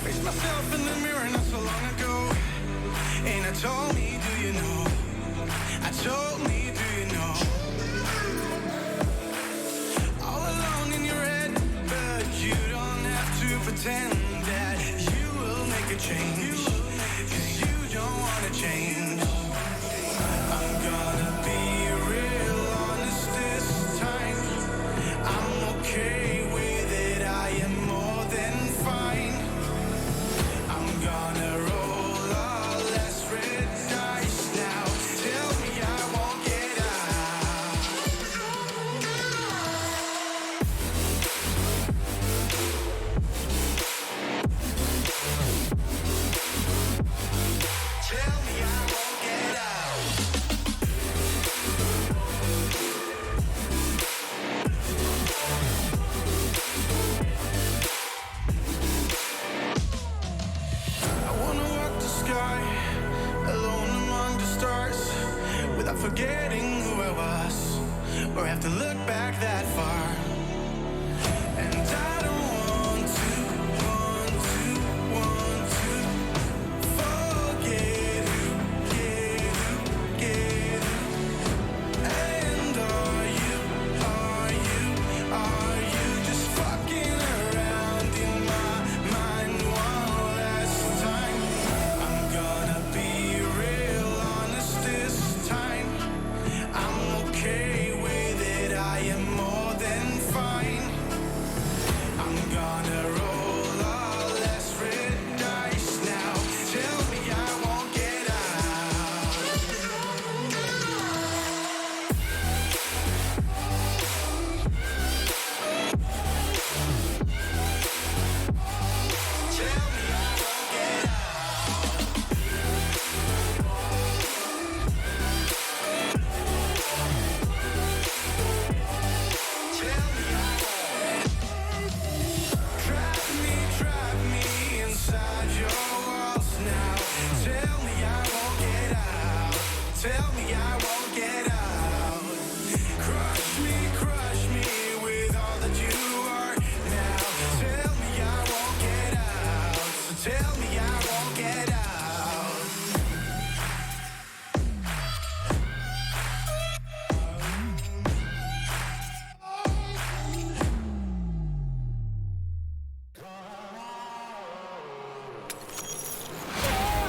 Faced myself in the mirror not so long ago, and I told me, do you know? I told me, do you know? All alone in your head, but you don't have to pretend that you will make a change, 'cause you don't wanna change. I'm gonna be real honest this time. I'm okay with it, I am more than fine. I'm gonna roll all less red dice now. Tell me I won't get out. Tell me I won't get out. I wanna walk the sky alone among the stars, without forgetting who I was, or have to look back that far. And I don't want to forget who, get who. And are you just fucking around in my mind one last time? I'm gonna be real honest this time. I'm okay with it, I am more than fine. I'm gonna roll all less red dice now. Tell me I won't get out. Tell me I won't get out. Tell me I won't. Trap me inside your walls now. Tell me I won't get out. Tell me I won't get out. Crush me with all that you are now. Tell me I won't get out. So tell me I won't get out.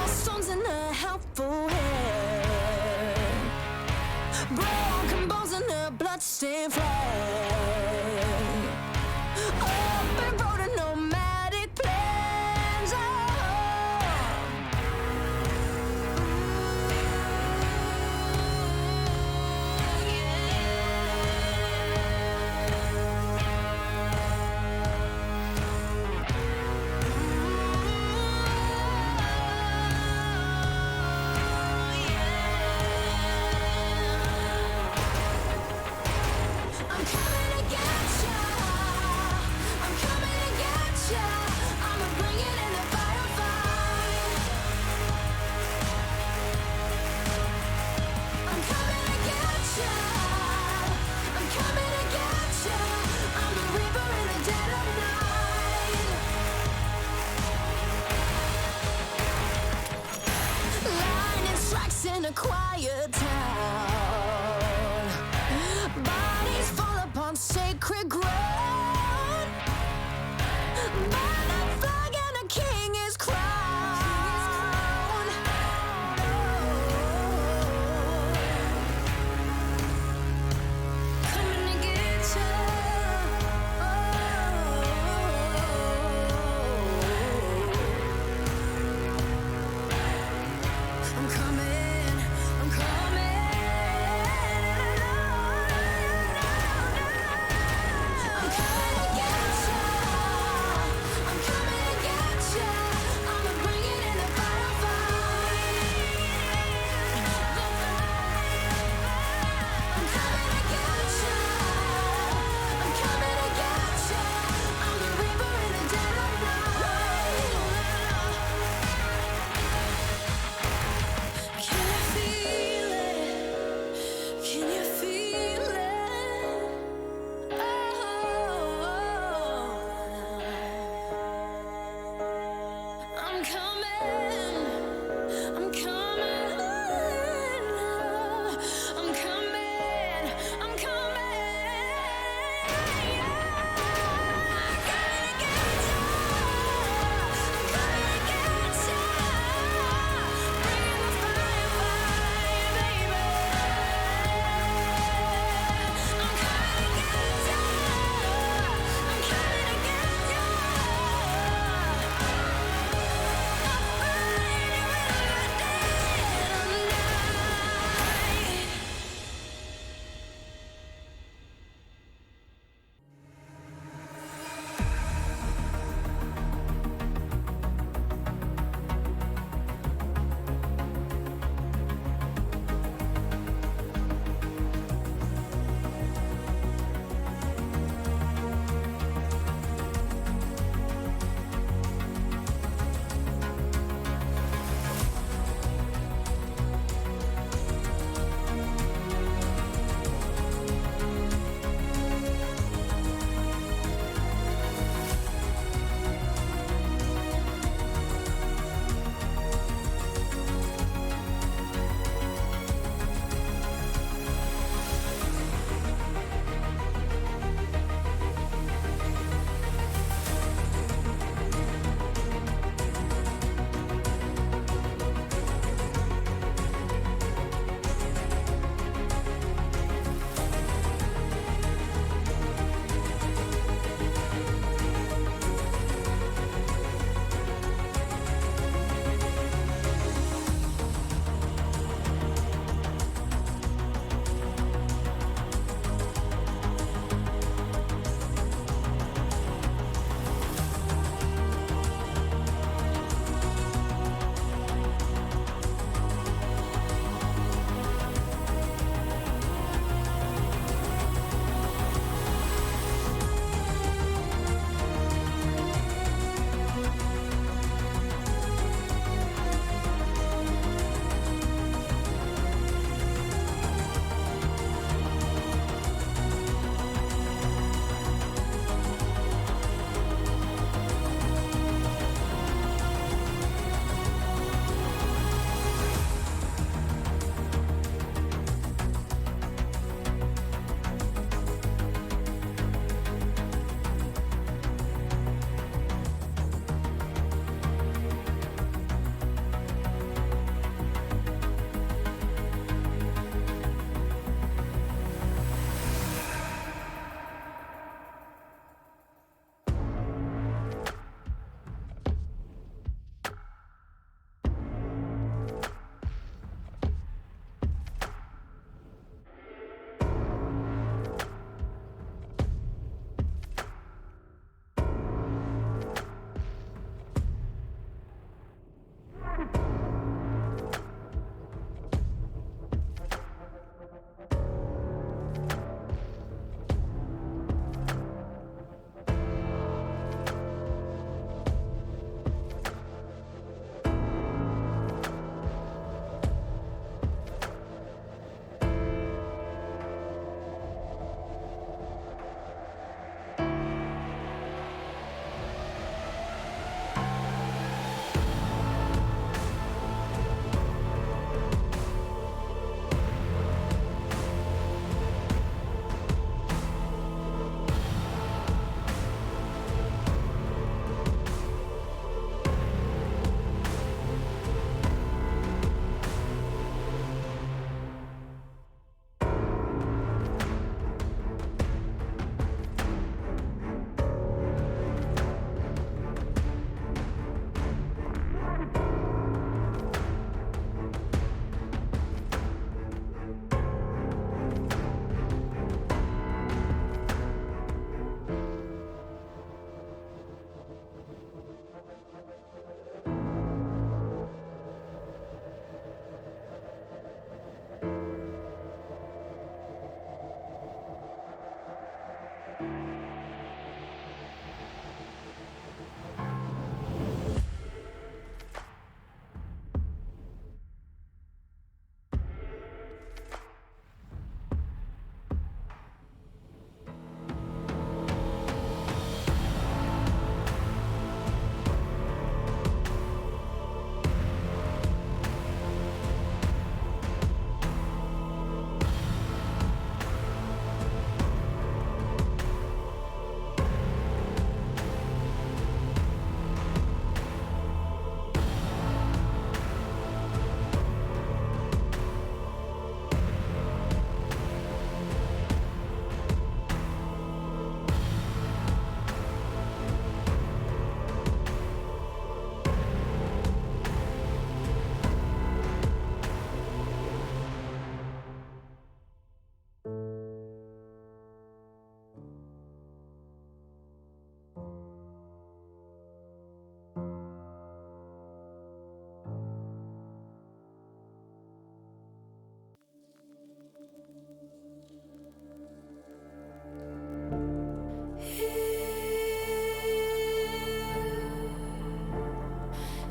Stones in a helpful hand, broken bones in a bloodstained flag. Open road and nomadic plans. Oh,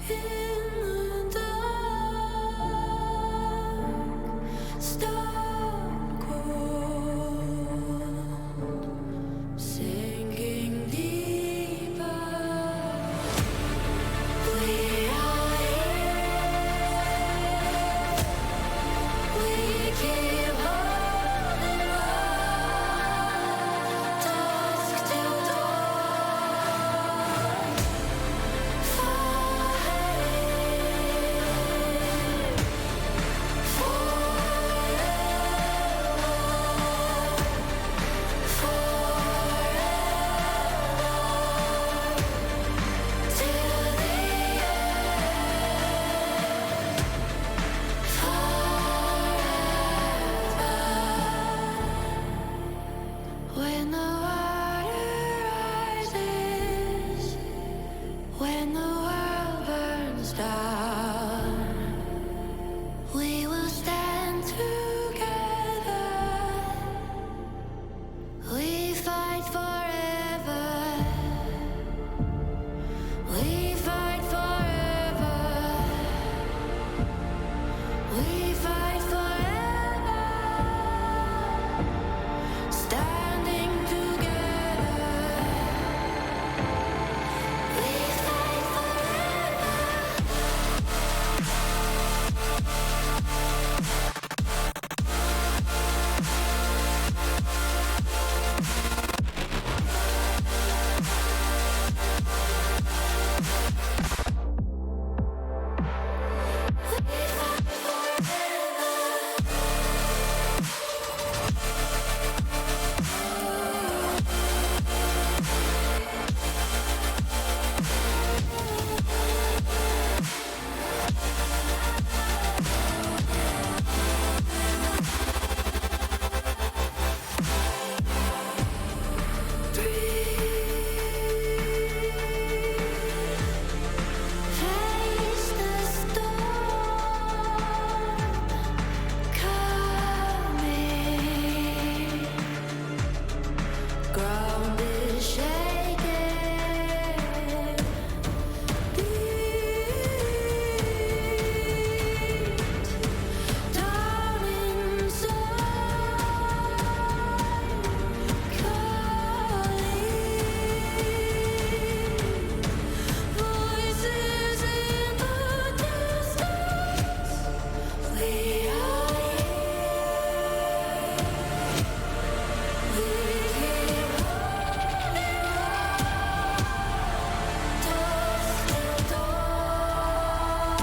in the dark, stone cold, sinking deeper. We are here. We keep holding on, dusk till dawn. When the water rises, when the world burns down, we will stand together. We fight forever. We fight forever. We fight forever. Standing together. We fight forever. Face the storm coming. Ground is shaking. Beat down inside, calling. Voices in the distance. We are here. We keep holding on, dusk till dawn.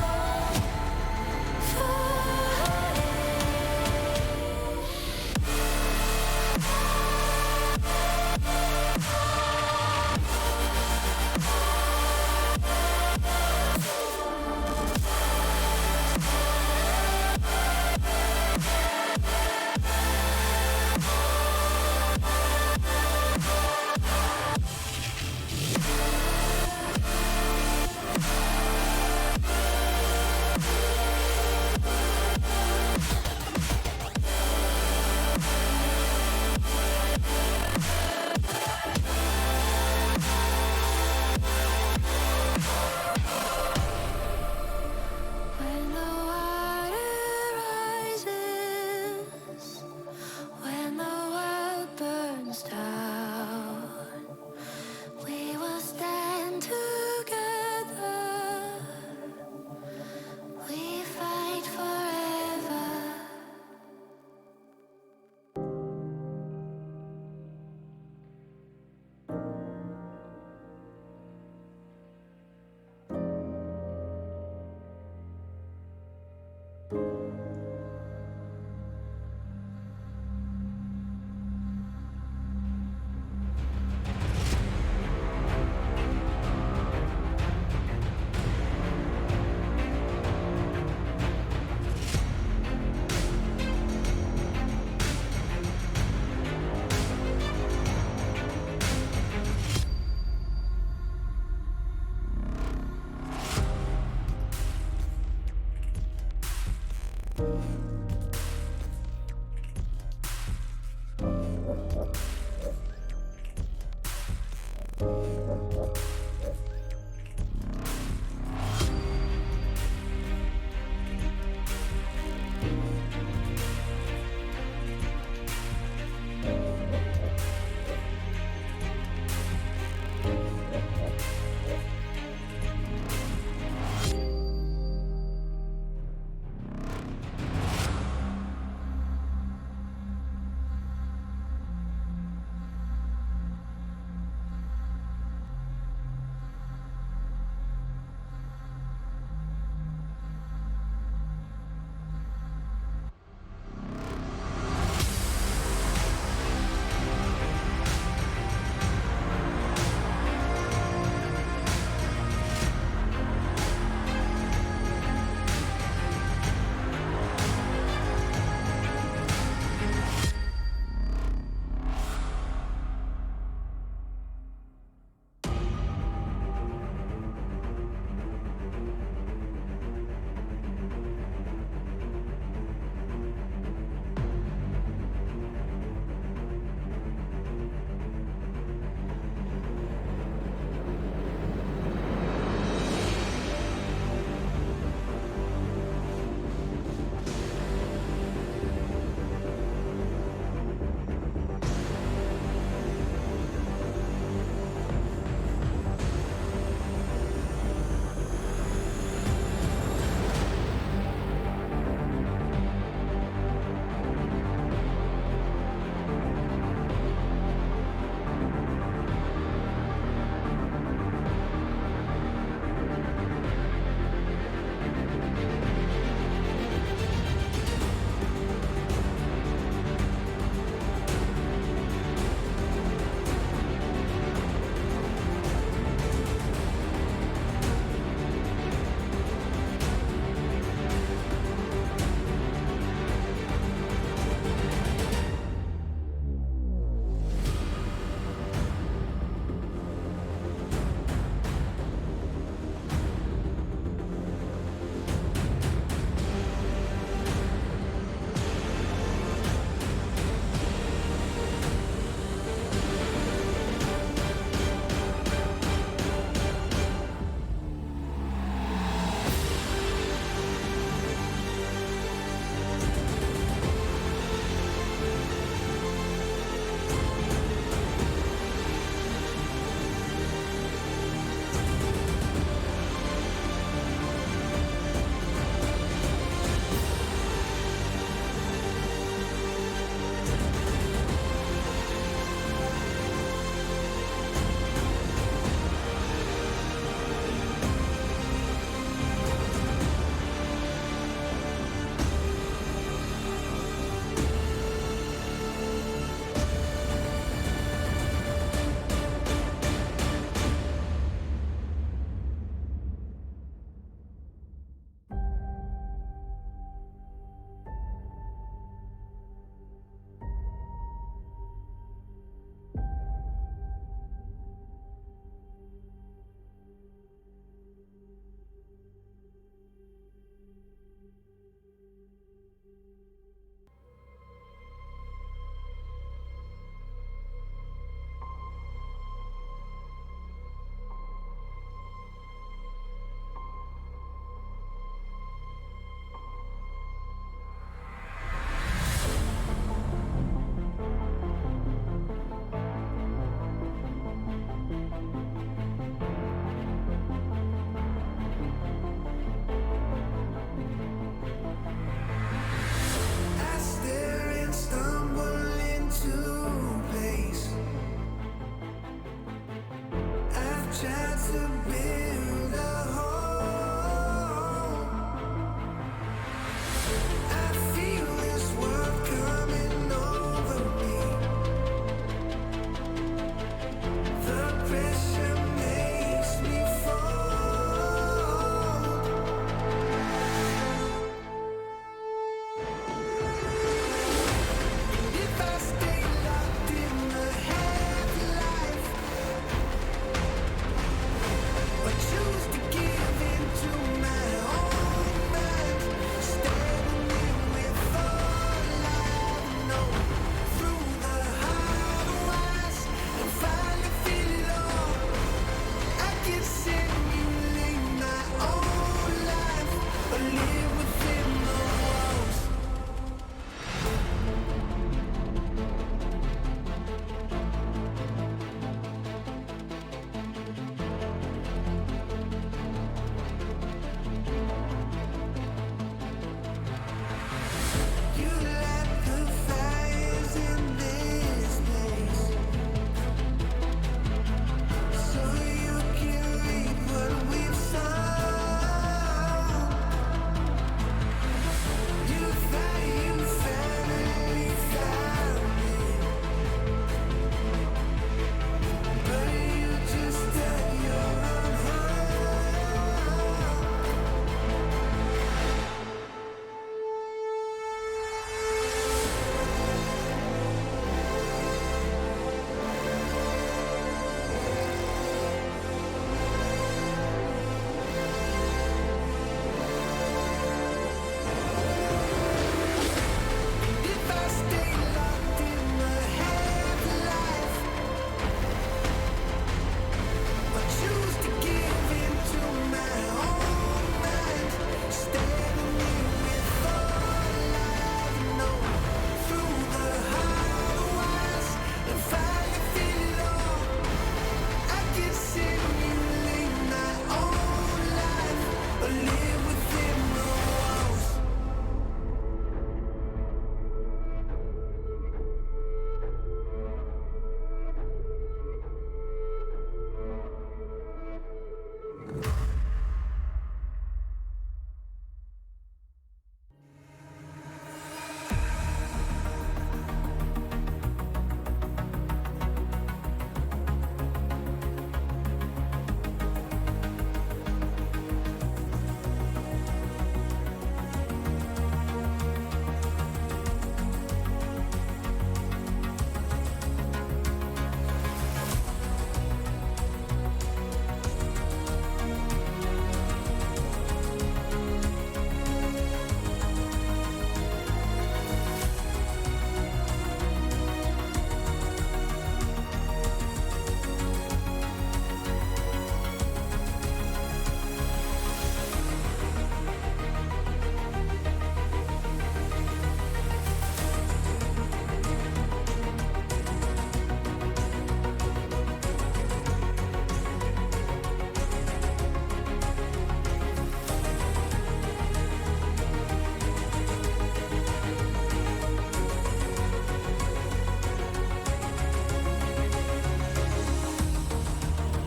When the water rises, when the world burns down, we will stand together. We fight forever.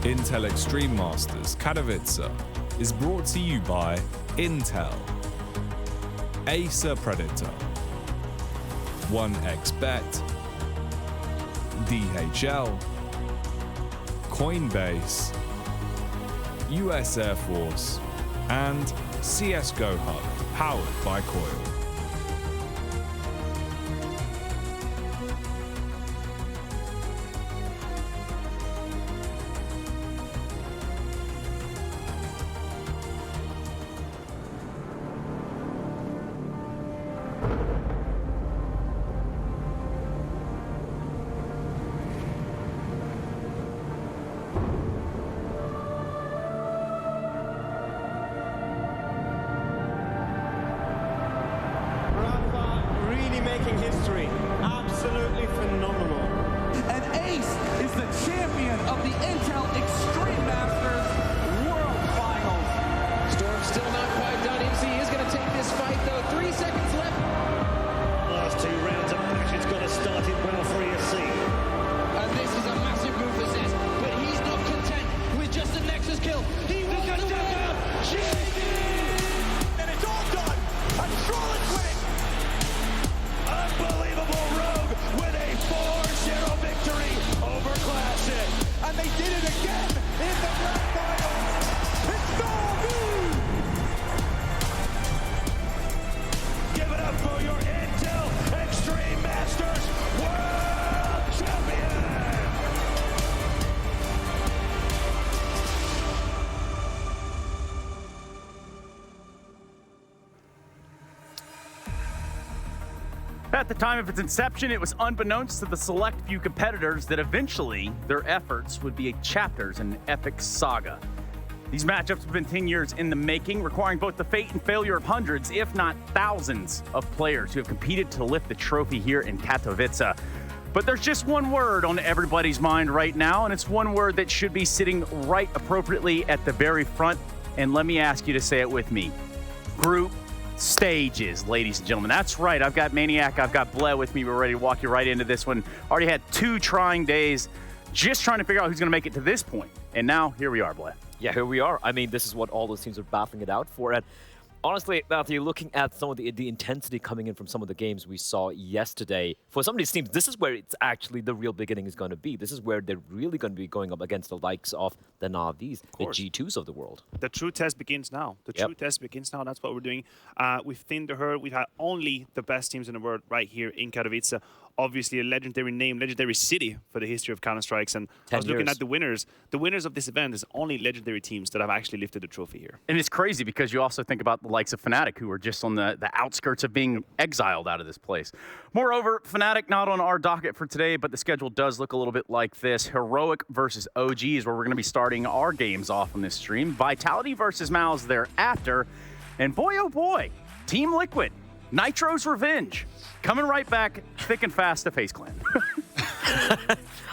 Intel Extreme Masters Katowice is brought to you by Intel, Acer Predator, 1xBet, DHL, Coinbase, US Air Force, and CSGO Hub, powered by Coil. Making history. Absolutely phenomenal. And Ace is the champion of the Intel Extreme Masters World Finals. Storm's still not quite done. MC is going to take this fight, though. 3 seconds left. Last 2 rounds of action's got to start it well for ESC. And this is a massive move for Zez, but he's not content with just a Nexus kill. He wants the win. And it's all done. And Charlotte's winning. Unbelievable Rogue with a 4-0 victory over Classic. And they did it again in the grand finals. It's Navi! Give it up for your Intel Extreme Masters World Champion! At the time of its inception, it was unbeknownst to the select few competitors that eventually their efforts would be chapters in an epic saga. These matchups have been 10 years in the making, requiring both the fate and failure of hundreds, if not thousands, of players who have competed to lift the trophy here in Katowice. But there's just one word on everybody's mind right now, and it's one word that should be sitting right appropriately at the very front. And let me ask you to say it with me. Group stages, ladies and gentlemen. That's right. I've got Maniac, I've got Bled with me. We're ready to walk you right into this one. Already had 2 trying days just trying to figure out who's going to make it to this point. And now, here we are, Bled. Yeah, here we are. I mean, this is what all those teams are battling it out for. And honestly, Matthew, looking at some of the intensity coming in from some of the games we saw yesterday, for some of these teams, this is where it's actually the real beginning is going to be. This is where they're really going to be going up against the likes of the Navis, the G2s of the world. The true test begins now. The true test begins now. That's what we're doing. We've thinned the herd. We've had only the best teams in the world right here in Katowice. Obviously, a legendary name, legendary city for the history of Counter-Strikes. And I was looking at the winners. The winners of this event is only legendary teams that have actually lifted the trophy here. And it's crazy because you also think about the likes of Fnatic, who are just on the outskirts of being exiled out of this place. Moreover, Fnatic not on our docket for today, but the schedule does look a little bit like this. Heroic versus OG is where we're going to be starting our games off on this stream. Vitality versus Mouse thereafter. And boy, oh boy, Team Liquid, Nitro's Revenge, coming right back thick and fast to FaZe Clan.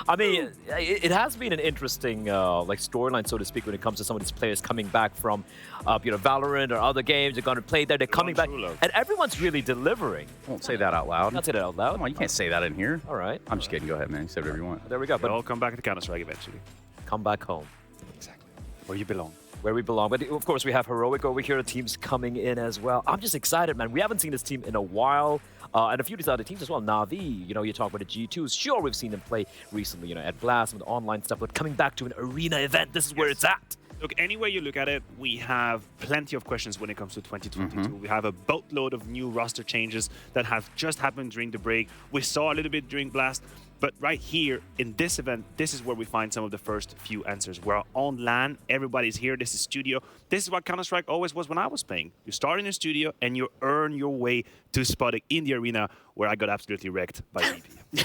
I mean, it has been an interesting like storyline, so to speak, when it comes to some of these players coming back from Valorant or other games. They're going to play there. They're coming back, and everyone's really delivering. Won't say that out loud. Not say that out loud. Come on, you can't say that in here. All right. I'm just kidding. Go ahead, man. You say whatever you want. There we go. But I'll come back to Counter-Strike eventually. Come back home. Exactly. Where you belong. Where we belong. But of course, we have Heroic over here. Teams coming in as well. I'm just excited, man. We haven't seen this team in a while. And a few of these other teams as well. Na'Vi, you talk about the G2s. Sure, we've seen them play recently, at Blast with online stuff. But coming back to an arena event, this is where it's at. Look, any way you look at it, we have plenty of questions when it comes to 2022. We have a boatload of new roster changes that have just happened during the break. We saw a little bit during Blast. But right here in this event, this is where we find some of the first few answers. We're on LAN, everybody's here, this is studio. This is what Counter-Strike always was when I was playing. You start in the studio and you earn your way to spotting in the arena, where I got absolutely wrecked by VP.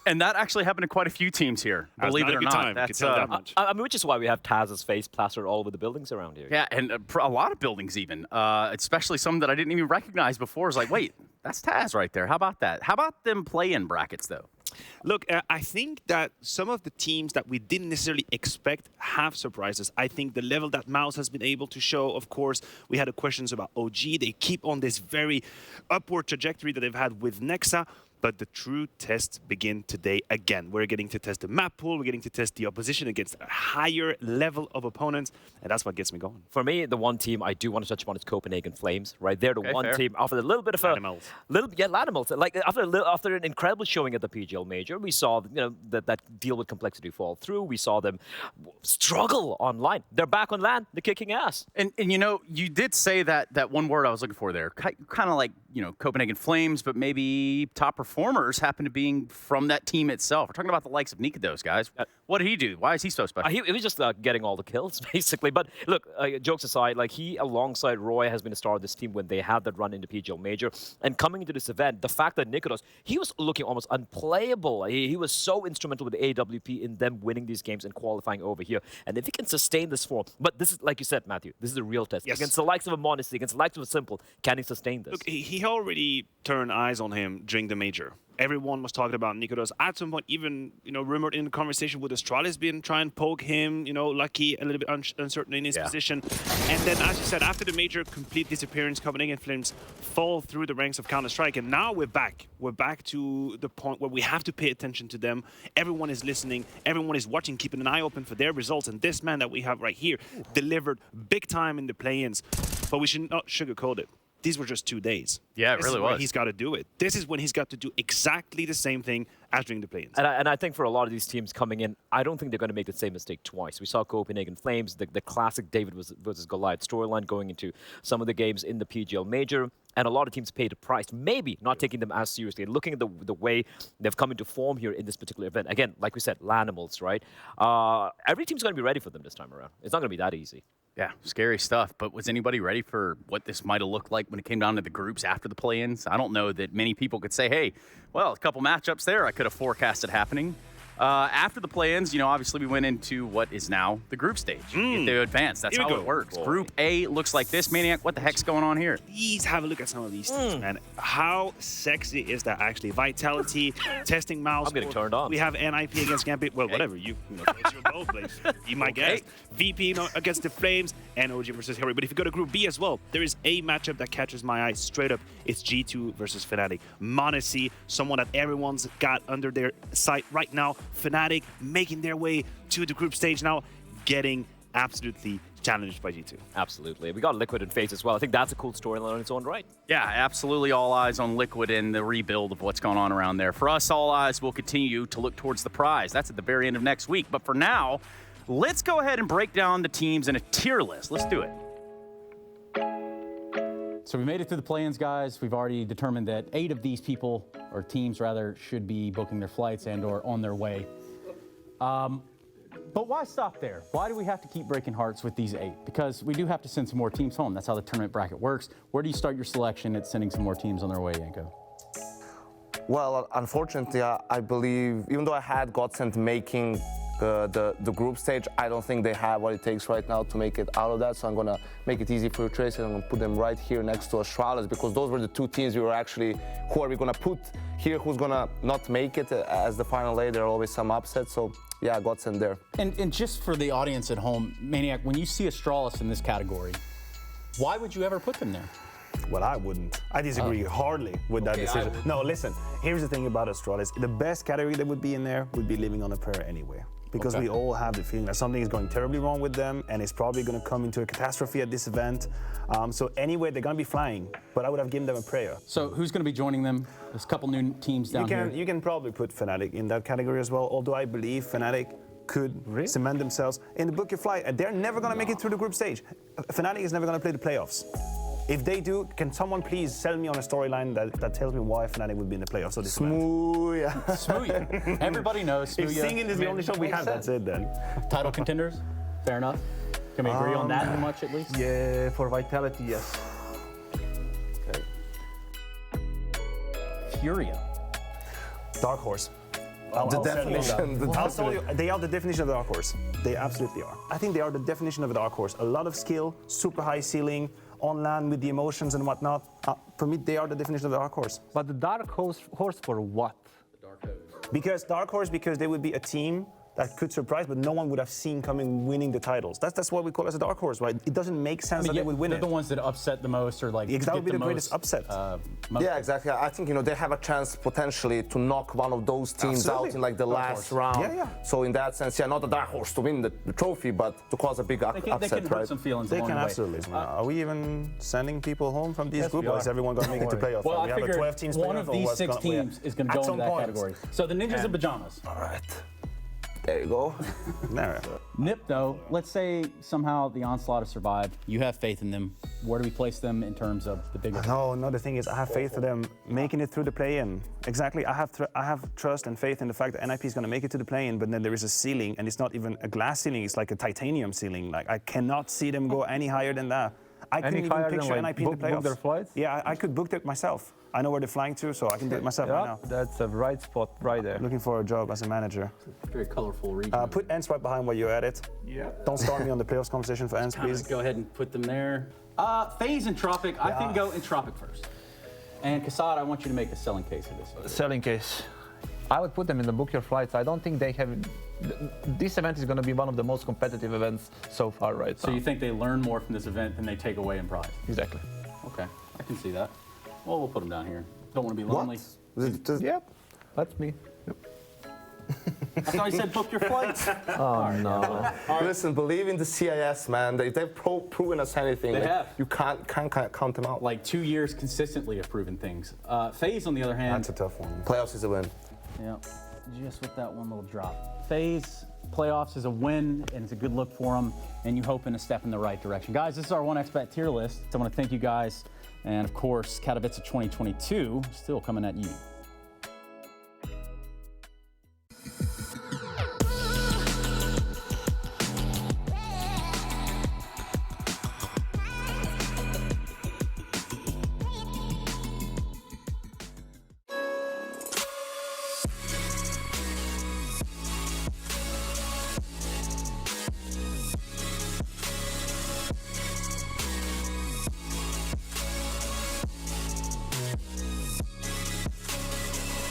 And that actually happened to quite a few teams here, believe it or not. That's, I mean, which is why we have Taz's face plastered all over the buildings around here. Yeah, and a lot of buildings even, especially some that I didn't even recognize before. It's like, wait, that's Taz right there. How about that? How about them play-in brackets, though? Look, I think that some of the teams that we didn't necessarily expect have surprised us. I think the level that Mouse has been able to show, of course, we had questions about OG. They keep on this very upward trajectory that they've had with Nexa. But the true tests begin today again. We're getting to test the map pool, we're getting to test the opposition against a higher level of opponents, and that's what gets me going. For me, the one team I do want to touch upon is Copenhagen Flames, right? They're the one fair. team after a little bit of Lanimals. Lanimals. Like after an incredible showing at the PGL Major, we saw that deal with complexity fall through. We saw them struggle online. They're back on LAN. They're kicking ass. And you did say that one word I was looking for there, kind of like Copenhagen Flames, but maybe top performers happen to be from that team itself. We're talking about the likes of Katowice, guys. What did he do? Why is he so special? He was just getting all the kills, basically. But look, jokes aside, like he, alongside Roy, has been a star of this team when they had that run into PGL Major. And coming into this event, the fact that Katowice, he was looking almost unplayable. He was so instrumental with the AWP in them winning these games and qualifying over here. And if he can sustain this form, but this is, like you said, Matthew, this is a real test. Yes. Against the likes of a Modesty, against the likes of a Simple, can he sustain this? Look, he already turned eyes on him during the major. Everyone was talking about Katowice. At some point, even rumored in the conversation with Astralis being trying to poke him. Lucky, a little bit uncertain in his position. And then, as you said, after the major complete disappearance, Copenhagen Flames fall through the ranks of Counter-Strike, and now we're back. We're back to the point where we have to pay attention to them. Everyone is listening. Everyone is watching, keeping an eye open for their results. And this man that we have right here delivered big time in the play-ins. But we should not sugarcoat it. These were just 2 days. Yeah, it this really is where was. He's got to do it. This is when he's got to do exactly the same thing as during the play-ins. And I think for a lot of these teams coming in, I don't think they're going to make the same mistake twice. We saw Copenhagen Flames, the classic David versus Goliath storyline going into some of the games in the PGL Major. And a lot of teams paid a price, maybe not taking them as seriously. And looking at the way they've come into form here in this particular event. Again, like we said, Lanimals, right? Every team's going to be ready for them this time around. It's not going to be that easy. Yeah, scary stuff. But was anybody ready for what this might have looked like when it came down to the groups after the play-ins? I don't know that many people could say, hey, well, a couple matchups there I could have forecasted happening. After the play-ins, obviously we went into what is now the group stage. They advance. That's how it works. Boy. Group A looks like this. Maniac, what the heck's going on here? Please have a look at some of these teams, man. How sexy is that actually? Vitality, testing mouse. I'm getting turned on. We have NIP against Gambit. Well, whatever. You your both place. You might guess. VP against the Flames and OG versus Harry. But if you go to Group B as well, there is a matchup that catches my eye straight up. It's G2 versus Fnatic. Monacy, someone that everyone's got under their sight right now. Fnatic making their way to the group stage now, getting absolutely challenged by G2. Absolutely. We got Liquid in FaZe as well. I think that's a cool storyline on its own right. Yeah, absolutely all eyes on Liquid and the rebuild of what's going on around there. For us, all eyes will continue to look towards the prize. That's at the very end of next week. But for now, let's go ahead and break down the teams in a tier list. Let's do it. So we made it through the play-ins, guys. We've already determined that 8 of these people, or teams rather, should be booking their flights and or on their way. But why stop there? Why do we have to keep breaking hearts with these 8? Because we do have to send some more teams home. That's how the tournament bracket works. Where do you start your selection at sending some more teams on their way, Yanko? Well, unfortunately, I believe, even though I had Godsend making the group stage, I don't think they have what it takes right now to make it out of that. So I'm going to make it easy for you, Tracy, and I'm going to put them right here next to Astralis, because those were the 2 teams we were actually, who are we going to put here, who's going to not make it as the final 8. There are always some upsets. So yeah, Godsend there. And just for the audience at home, Maniac, when you see Astralis in this category, why would you ever put them there? Well, I wouldn't. I disagree hardly with that decision. No, listen, here's the thing about Astralis. The best category that would be in there would be living on a prayer anyway. Because we all have the feeling that something is going terribly wrong with them, and it's probably going to come into a catastrophe at this event. So anyway, they're going to be flying, but I would have given them a prayer. So who's going to be joining them? There's a couple new teams down here. You can probably put Fnatic in that category as well, although I believe Fnatic could cement themselves in the book your flight. They're never going to make it through the group stage. Fnatic is never going to play the playoffs. If they do, can someone please sell me on a storyline that tells me why Fnatic would be in the playoffs? So Smooya. Smooya. Everybody knows Smooya. If singing is the only show we have, that's it then. Title contenders? Fair enough. Can we agree on that much at least? Yeah, for Vitality, yes. Okay. Furia. Dark Horse. I'll tell you, they are the definition of the dark horse. They absolutely are. I think they are the definition of a dark horse. A lot of skill, super high ceiling, on land with the emotions and whatnot. For me, they are the definition of the dark horse. But the dark horse for what? Because dark horse, because they would be a team that could surprise, but no one would have seen coming winning the titles. That's what we call as a dark horse, right? It doesn't make sense that they would win they're it. the ones that upset the most, or like That would be the greatest upset. Yeah, exactly. I think they have a chance potentially to knock one of those teams out in like the last round. Yeah, yeah. So in that sense, not a dark horse to win the trophy, but to cause a big upset, they can right? hurt some feelings They along can the way. absolutely. Are we even sending people home from these Yes, groups? we Or is are. everyone going to make it to playoffs? Well, we I have a figured 12 teams one playoff, of or these what's 6 gonna- yeah. teams is going to At go some into that point. category. So the Ninjas of Pajamas. All right. There you go. Nip, though, let's say somehow the Onslaught have survived. You have faith in them. Where do we place them in terms of the bigger? No, the thing is, I have faith in them making it through the play-in. Exactly, I have trust and faith in the fact that NIP is going to make it to the play-in, but then there is a ceiling, and it's not even a glass ceiling, it's like a titanium ceiling. Like, I cannot see them go any higher than that. I couldn't even picture NIP in the playoffs. Book their flights? Yeah, I could book it myself. I know where they're flying to, so I can do it myself right now. That's a right spot right there. Looking for a job as a manager. Very colorful region. Put Ents right behind where you're at it. Yeah. Don't start me on the playoffs conversation for Ents, please. Go ahead and put them there. FaZe and Tropic. I think go in Tropic first. And Kassad, I want you to make a selling case for this. Selling case. I would put them in the book your flights. I don't think they have. This event is going to be one of the most competitive events so far, right? So you think they learn more from this event than they take away in prize? Exactly. Okay, I can see that. Well, we'll put them down here. Don't want to be lonely. Yep, that's me. I thought you said book your flights. Oh, no. Listen, believe in the CIS, man. They've proven us anything. They have. You can't count them out. Like 2 years consistently have proven things. FaZe, on the other hand. That's a tough one. Playoffs is a win. Yeah, just with that one little drop. FaZe, playoffs is a win, and it's a good look for them, and you hope in a step in the right direction. Guys, this is our 1xBet tier list. So I want to thank you guys. And of course, Katowice 2022 still coming at you.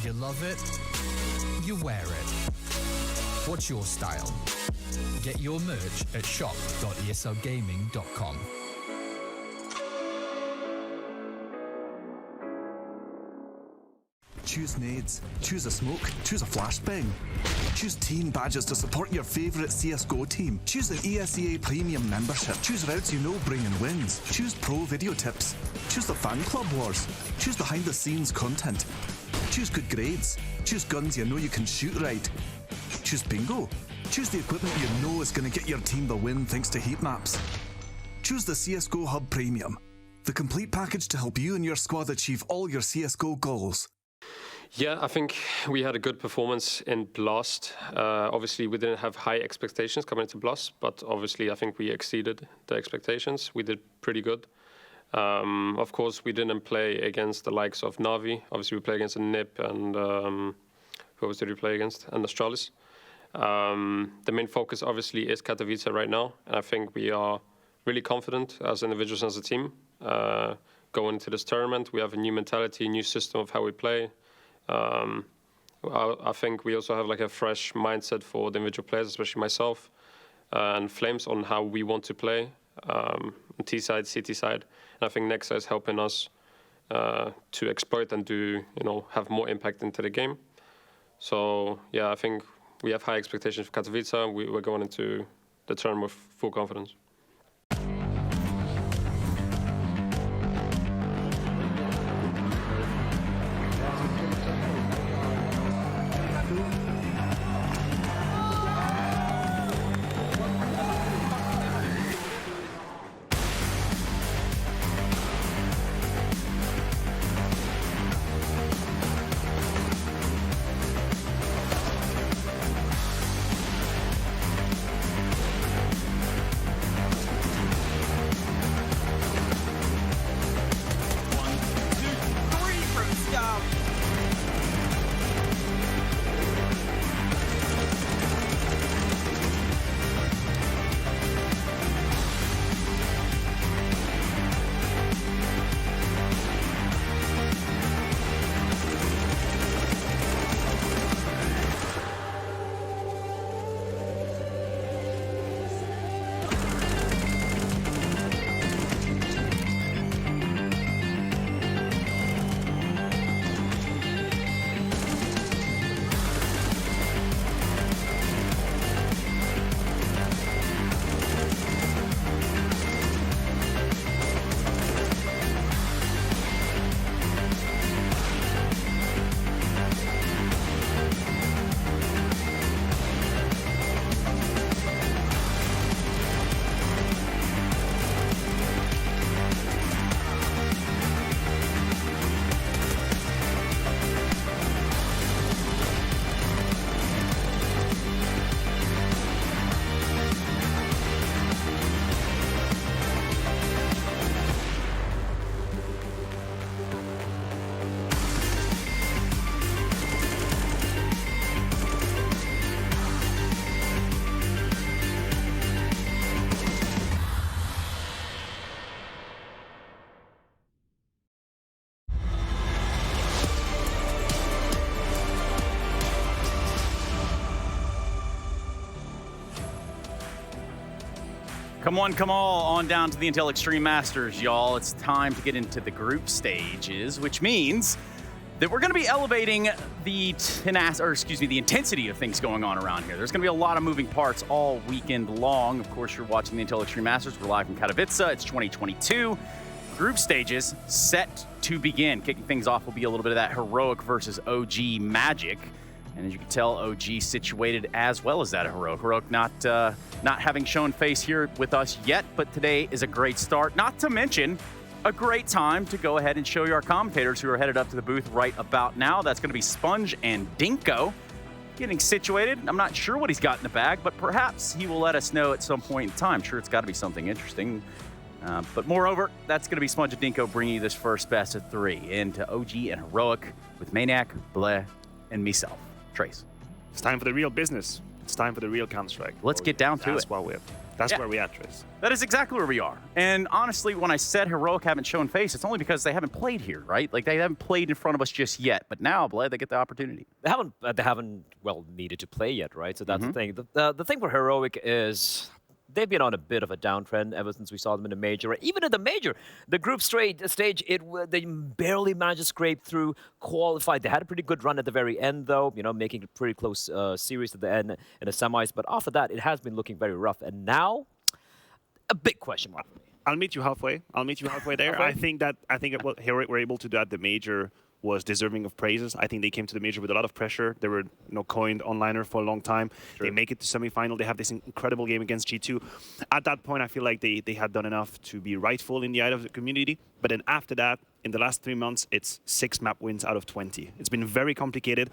You love it, you wear it. What's your style? Get your merch at shop.eslgaming.com. Choose nades, choose a smoke, choose a flashbang. Choose team badges to support your favourite CSGO team. Choose an ESEA Premium membership. Choose routes you know bring in wins. Choose pro video tips. Choose the fan club wars. Choose behind the scenes content. Choose good grades. Choose guns you know you can shoot right. Choose bingo. Choose the equipment you know is going to get your team the win thanks to heat maps. Choose the CSGO Hub Premium. The complete package to help you and your squad achieve all your CSGO goals. Yeah, I think we had a good performance in Blast. Obviously, we didn't have high expectations coming into Blast, but obviously I think we exceeded the expectations. We did pretty good. Of course, we didn't play against the likes of Navi. Obviously, we played against Nip and who else did we play against? And Astralis. The main focus, obviously, is Katowice right now, and I think we are really confident as individuals and as a team. Going into this tournament, we have a new mentality, new system of how we play. I think we also have like a fresh mindset for the individual players, especially myself and Flames, on how we want to play on T side, CT side. And I think Nexa is helping us to exploit and do, have more impact into the game. So yeah, I think we have high expectations for Katowice. We're going into the tournament with full confidence. Come on, come all, on down to the Intel Extreme Masters, y'all. It's time to get into the group stages, which means that we're going to be elevating the intensity of things going on around here. There's going to be a lot of moving parts all weekend long. Of course, you're watching the Intel Extreme Masters. We're live from Katowice. It's 2022. Group stages set to begin. Kicking things off will be a little bit of that Heroic versus OG magic. And as you can tell, OG situated as well as that of Heroic. Heroic not having shown face here with us yet, but today is a great start. Not to mention a great time to go ahead and show you our commentators who are headed up to the booth right about now. That's going to be Sponge and Dinko getting situated. I'm not sure what he's got in the bag, but perhaps he will let us know at some point in time. I'm sure it's got to be something interesting. But moreover, that's going to be Sponge and Dinko bringing you this first best of 3 into OG and Heroic with Maniac, Bleh, and myself. Trace. It's time for the real business. It's time for the real Counter-Strike. Let's get down to it. That's where we're at, Trace. That is exactly where we are. And honestly, when I said Heroic haven't shown face, it's only because they haven't played here, right? Like, they haven't played in front of us just yet. But now, Bled, they get the opportunity. They haven't needed to play yet, right? So that's the thing. The thing for Heroic is they've been on a bit of a downtrend ever since we saw them in the major. Even in the major, the group stage, they barely managed to scrape through, qualified. They had a pretty good run at the very end, though, making a pretty close series at the end in the semis. But after that, it has been looking very rough. And now, a big question mark. I'll meet you halfway. there. I think what Heroic were able to do at the major was deserving of praises. I think they came to the major with a lot of pressure. They were coined onliner for a long time. Sure. They make it to semifinal. They have this incredible game against G2. At that point, I feel like they had done enough to be rightful in the eye of the community. But then after that, in the last 3 months, it's 6 map wins out of 20. It's been very complicated.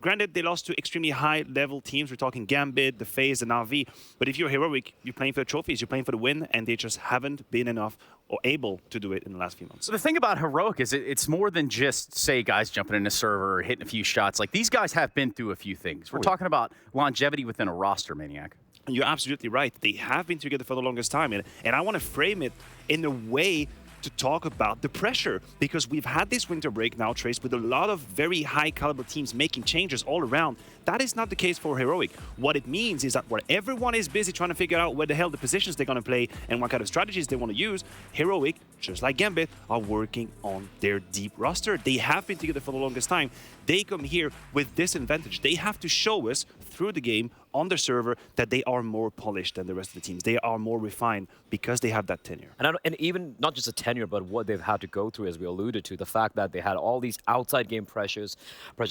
Granted, they lost to extremely high-level teams. We're talking Gambit, the FaZe, the Na'Vi. But if you're Heroic, you're playing for the trophies, you're playing for the win, and they just haven't been enough or able to do it in the last few months. So the thing about Heroic is it's more than just, say, guys jumping in a server or hitting a few shots. Like, these guys have been through a few things. We're talking about longevity within a roster, Maniac. You're absolutely right. They have been together for the longest time. And I want to frame it in a way to talk about the pressure, because we've had this winter break now, Trace, with a lot of very high caliber teams making changes all around. That is not the case for Heroic. What it means is that where everyone is busy trying to figure out where the hell the positions they're going to play and what kind of strategies they want to use, Heroic, just like Gambit, are working on their deep roster. They have been together for the longest time. They come here with this advantage. They have to show us through the game on the server that they are more polished than the rest of the teams. They are more refined because they have that tenure. And even not just a tenure, but what they've had to go through, as we alluded to, the fact that they had all these outside game pressures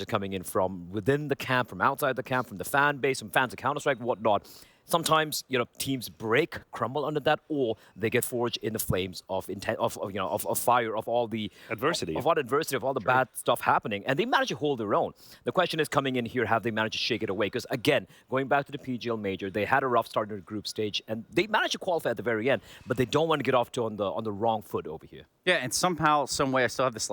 coming in from within the camp, from outside the camp, from the fan base, from fans of Counter-Strike, whatnot. Sometimes, teams break, crumble under that, or they get forged in the flames of fire, of all the adversity, of all the bad stuff happening, and they manage to hold their own. The question is, coming in here, have they managed to shake it away? Because again, going back to the PGL major, they had a rough start in the group stage, and they managed to qualify at the very end, but they don't want to get off on the wrong foot over here. Yeah, and somehow, some way, I still have this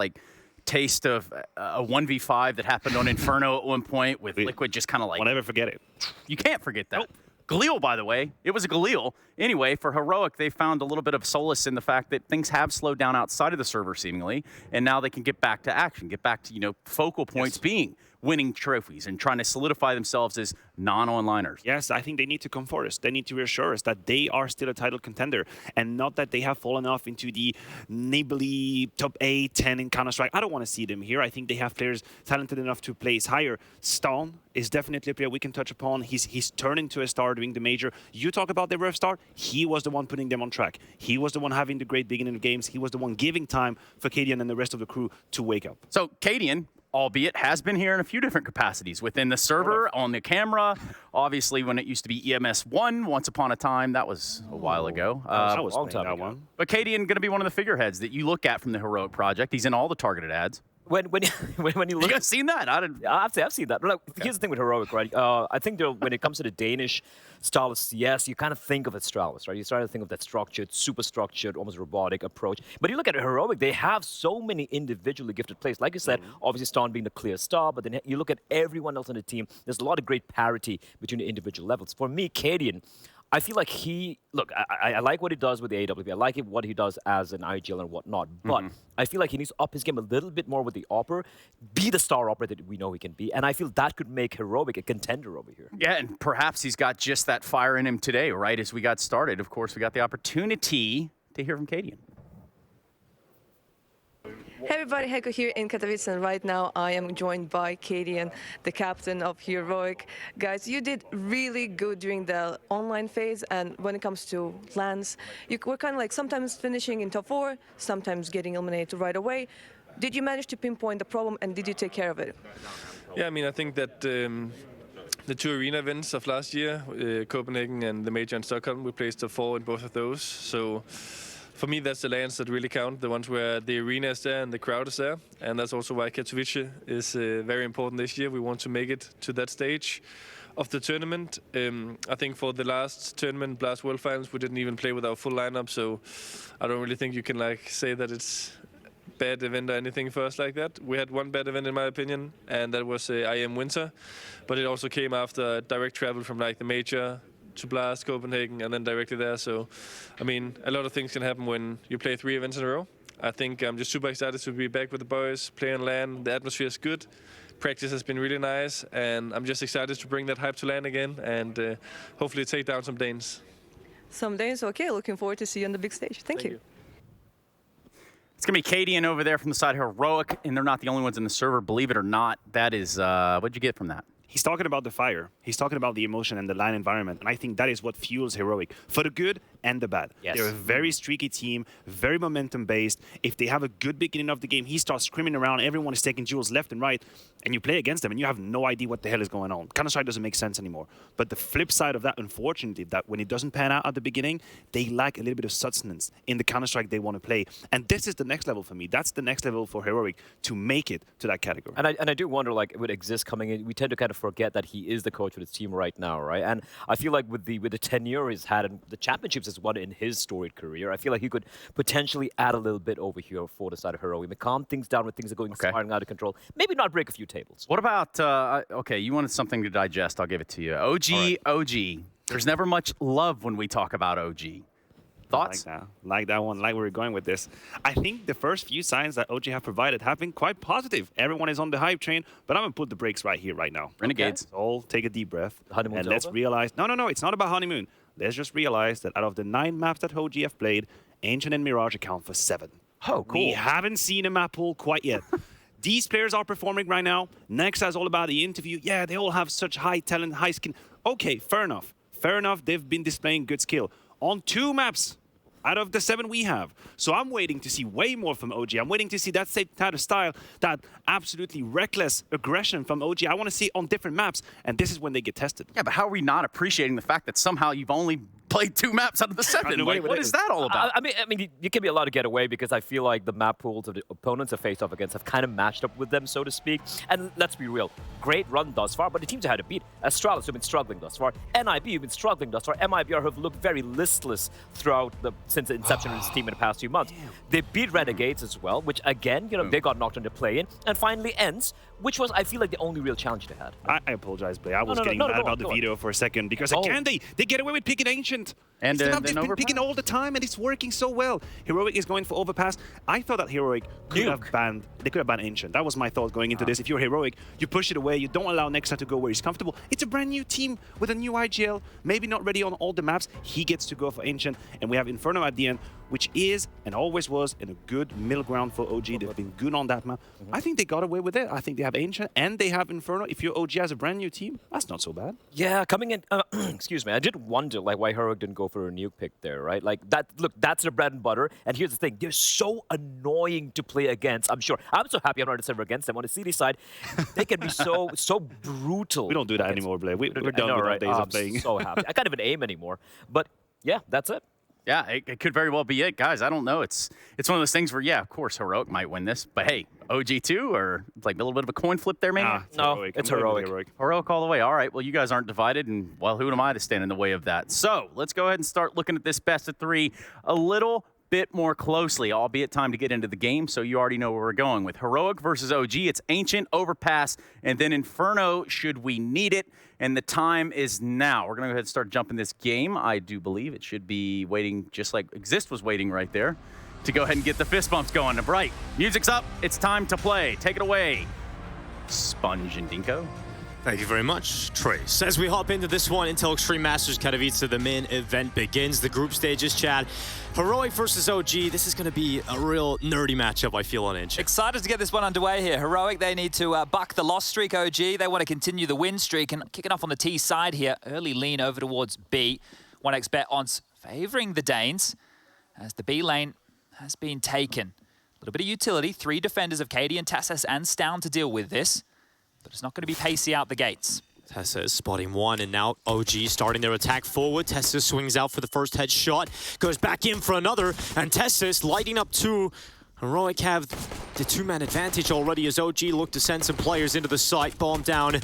taste of a 1v5 that happened on Inferno at one point with Liquid just kind of I'll never forget it. You can't forget that. Nope. Galil, by the way, it was a Galil. Anyway, for Heroic, they found a little bit of solace in the fact that things have slowed down outside of the server, seemingly, and now they can get back to action, get back to, focal points being winning trophies and trying to solidify themselves as non-onliners. Yes, I think they need to come for us. They need to reassure us that they are still a title contender and not that they have fallen off into the nibbly top 8, 10 in Counter-Strike. I don't want to see them here. I think they have players talented enough to place higher. Stone is definitely a player we can touch upon. He's turned into a star doing the major. You talk about the rough start. He was the one putting them on track. He was the one having the great beginning of games. He was the one giving time for Cadian and the rest of the crew to wake up. So Cadian, albeit, has been here in a few different capacities within the server, on the camera. Obviously, when it used to be EMS1 once upon a time, that was a while ago. That was a long time ago. But Cadian going to be one of the figureheads that you look at from the Heroic project. He's in all the targeted ads. When you look, you guys seen that? I've seen that. Look, here's the thing with Heroic, right? I think when it comes to the Danish style of CS, you kind of think of Astralis, right? You start to think of that structured, super structured, almost robotic approach. But you look at Heroic, they have so many individually gifted players. Like you said, obviously Stone being the clear star, but then you look at everyone else on the team, there's a lot of great parity between the individual levels. For me, Cadian, I feel like I like what he does with the AWP. I like what he does as an IGL and whatnot. But I feel like he needs to up his game a little bit more with the Opera, be the star Opera that we know he can be. And I feel that could make Heroic a contender over here. Yeah, and perhaps he's got just that fire in him today, right? As we got started, of course, we got the opportunity to hear from Kadian. Hey everybody, Heiko here in Katowice, and right now I am joined by Kadian, the captain of Heroic. Guys, you did really good during the online phase, and when it comes to LANs, you were kind of like sometimes finishing in top 4, sometimes getting eliminated right away. Did you manage to pinpoint the problem, and did you take care of it? Yeah, I mean, I think that the 2 arena events of last year, Copenhagen and the major in Stockholm, we placed top 4 in both of those. So for me, that's the LANs that really count, the ones where the arena is there and the crowd is there. And that's also why Katowice is very important this year. We want to make it to that stage of the tournament. I think for the last tournament, Blast World Finals, we didn't even play with our full lineup. So I don't really think you can say that it's bad event or anything for us like that. We had one bad event in my opinion, and that was IEM Winter. But it also came after direct travel from the major to Blast, Copenhagen, and then directly there. So, I mean, a lot of things can happen when you play 3 events in a row. I think I'm just super excited to be back with the boys, play on LAN. The atmosphere is good. Practice has been really nice, and I'm just excited to bring that hype to LAN again and hopefully take down some Danes. Some Danes, okay. Looking forward to see you on the big stage. Thank you. It's going to be Kadian over there from the side of Heroic, and they're not the only ones in the server, believe it or not. That is, what'd you get from that? He's talking about the fire. He's talking about the emotion and the LAN environment. And I think that is what fuels Heroic, for the good and the bad. Yes. They're a very streaky team, very momentum-based. If they have a good beginning of the game, he starts screaming around, everyone is taking jewels left and right, and you play against them, and you have no idea what the hell is going on. Counter-Strike doesn't make sense anymore. But the flip side of that, unfortunately, that when it doesn't pan out at the beginning, they lack a little bit of substance in the Counter-Strike they want to play. And this is the next level for me. That's the next level for Heroic to make it to that category. And I do wonder, with Exist coming in, we tend to kind of forget that he is the coach of this team right now, right? And I feel like with the tenure he's had and the championships he's won in his storied career, I feel like he could potentially add a little bit over here for the side of Heroic. Calm things down when things are going spiraling out of control. Maybe not break a few tables. What about, okay, you wanted something to digest. I'll give it to you. OG, right. OG. There's never much love when we talk about OG. Thoughts? Like that one, like where we're going with this. I think the first few signs that OG have provided have been quite positive. Everyone is on the hype train, but I'm going to put the brakes right here, right now. Renegades. Okay. So all take a deep breath. Honeymoon's and let's over? realize, no, it's not about honeymoon. Let's just realize that out of the 9 maps that OG have played, Ancient and Mirage account for 7. Oh, cool. We haven't seen a map pool quite yet. These players are performing right now. Next is all about the interview. Yeah, they all have such high talent, high skin. Okay, fair enough. Fair enough, they've been displaying good skill. On 2 maps out of the 7 we have. So I'm waiting to see way more from OG. I'm waiting to see that same type of style, that absolutely reckless aggression from OG. I want to see it on different maps, and this is when they get tested. Yeah, but how are we not appreciating the fact that somehow you've only played 2 maps out of the 7? Like, what is that all about? I mean, you can be allowed to get away because I feel like the map pools of the opponents have faced off against have kind of matched up with them, so to speak. And let's be real, great run thus far, but the teams have had to beat. Astralis have been struggling thus far. NIB have been struggling thus far. MIBR have looked very listless since the inception of this team in the past few months. They beat Renegades as well, which again, they got knocked into play in. And finally ENCE, which was, I feel like, the only real challenge they had. I apologize, Blay. I was getting mad about the video for a second because again, they get away with picking Ancient. And they've been picking all the time, and it's working so well. Heroic is going for Overpass. I thought that Heroic could have banned Ancient. That was my thought going into this. If you're Heroic, you push it away. You don't allow Nexa to go where he's comfortable. It's a brand new team with a new IGL, maybe not ready on all the maps. He gets to go for Ancient, and we have Inferno at the end, which is and always was in a good middle ground for OG. They've been good on that map. I think they got away with it. I think they have Ancient and they have Inferno. If you're OG as a brand new team, that's not so bad. Yeah, coming in, excuse me, I did wonder why Heroic didn't go for a nuke pick there, right? Look, that's their bread and butter. And here's the thing, they're so annoying to play against, I'm sure. I'm so happy I'm not a server against them. On the CD side, they can be so brutal. We don't do that anymore, Blair. We're done with our days of playing. I'm so happy. I can't even aim anymore. But yeah, that's it. Yeah, it could very well be it, guys. I don't know. It's one of those things where, yeah, of course, Heroic might win this, but hey, OG too, or it's like a little bit of a coin flip there, maybe. No, it's Heroic. Heroic all the way. All right. Well, you guys aren't divided, and well, who am I to stand in the way of that? So let's go ahead and start looking at this best of 3 a little bit more closely, albeit time to get into the game, so you already know where we're going with. Heroic versus OG, it's Ancient, Overpass, and then Inferno should we need it, and the time is now. We're going to go ahead and start jumping this game. I do believe it should be waiting just like Exist was waiting right there to go ahead and get the fist bumps going. Bright, music's up, it's time to play. Take it away, Sponge and Dinko. Thank you very much, Trace. As we hop into this one, Intel Extreme Masters Katowice, the main event begins. The group stages, Chad. Heroic versus OG. This is going to be a real nerdy matchup, I feel, on Inch. Excited to get this one underway here. Heroic, they need to buck the loss streak. OG, they want to continue the win streak. And kicking off on the T side here, early lean over towards B. 1xBet odds favoring the Danes as the B lane has been taken. A little bit of utility. 3 defenders of Katie and Tassis and Stown to deal with this. But it's not going to be pacey out the gates. Tessa is spotting one, and now OG starting their attack forward. Tessa swings out for the first headshot, goes back in for another, and Tessa's lighting up 2. Heroic have the 2-man advantage already as OG look to send some players into the site. Bomb down.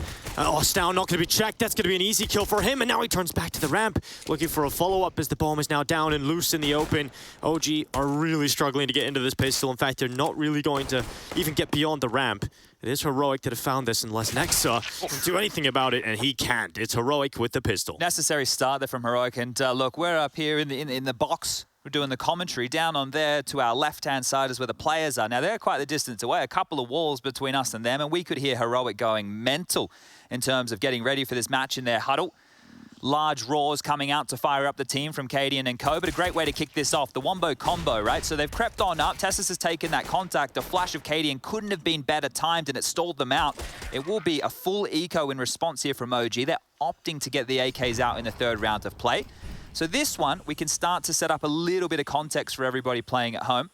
Stown not going to be checked. That's going to be an easy kill for him, and now he turns back to the ramp, looking for a follow-up as the bomb is now down and loose in the open. OG are really struggling to get into this pistol. In fact, they're not really going to even get beyond the ramp. It is Heroic that have found this unless Nexa can do anything about it, and he can't. It's Heroic with the pistol. Necessary start there from Heroic, and look, we're up here in the box. We're doing the commentary. Down on there to our left-hand side is where the players are. Now, they're quite the distance away, a couple of walls between us and them, and we could hear Heroic going mental in terms of getting ready for this match in their huddle. Large roars coming out to fire up the team from Cadian and Co, but a great way to kick this off. The Wombo combo, right? So they've crept on up. Tessus has taken that contact. The flash of Cadian couldn't have been better timed, and it stalled them out. It will be a full eco in response here from OG. They're opting to get the AKs out in the 3rd round of play. So this one, we can start to set up a little bit of context for everybody playing at home.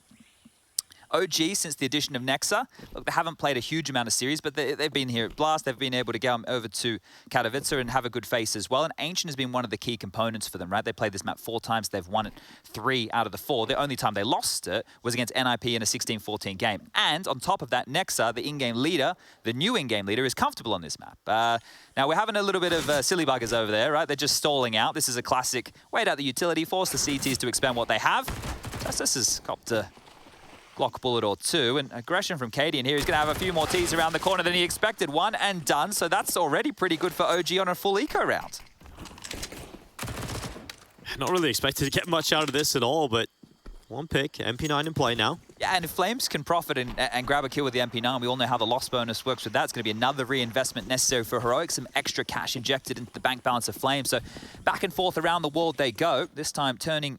OG, since the addition of Nexa, look, they haven't played a huge amount of series, but they've been here at Blast. They've been able to go over to Katowice and have a good face as well. And Ancient has been one of the key components for them, right? They played this map 4 times. They've won it 3 out of the 4. The only time they lost it was against NIP in a 16-14 game. And on top of that, Nexa, the in-game leader, the new in-game leader, is comfortable on this map. Now, we're having a little bit of silly buggers over there, right? They're just stalling out. This is a classic wait out the utility, force the CTs to expend what they have. Justice has copped a block bullet or 2, and aggression from Cadian here. He's going to have a few more Ts around the corner than he expected. 1 and done, so that's already pretty good for OG on a full eco round. Not really expected to get much out of this at all, but 1 pick, MP9 in play now. Yeah, and if Flames can profit and grab a kill with the MP9, we all know how the loss bonus works with that. It's going to be another reinvestment necessary for Heroic, some extra cash injected into the bank balance of Flames. So back and forth around the world they go, this time turning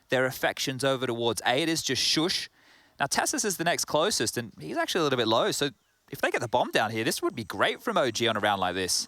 their affections over towards A. It is just Shush. Now, Tessus is the next closest, and he's actually a little bit low, so if they get the bomb down here, this would be great from OG on a round like this.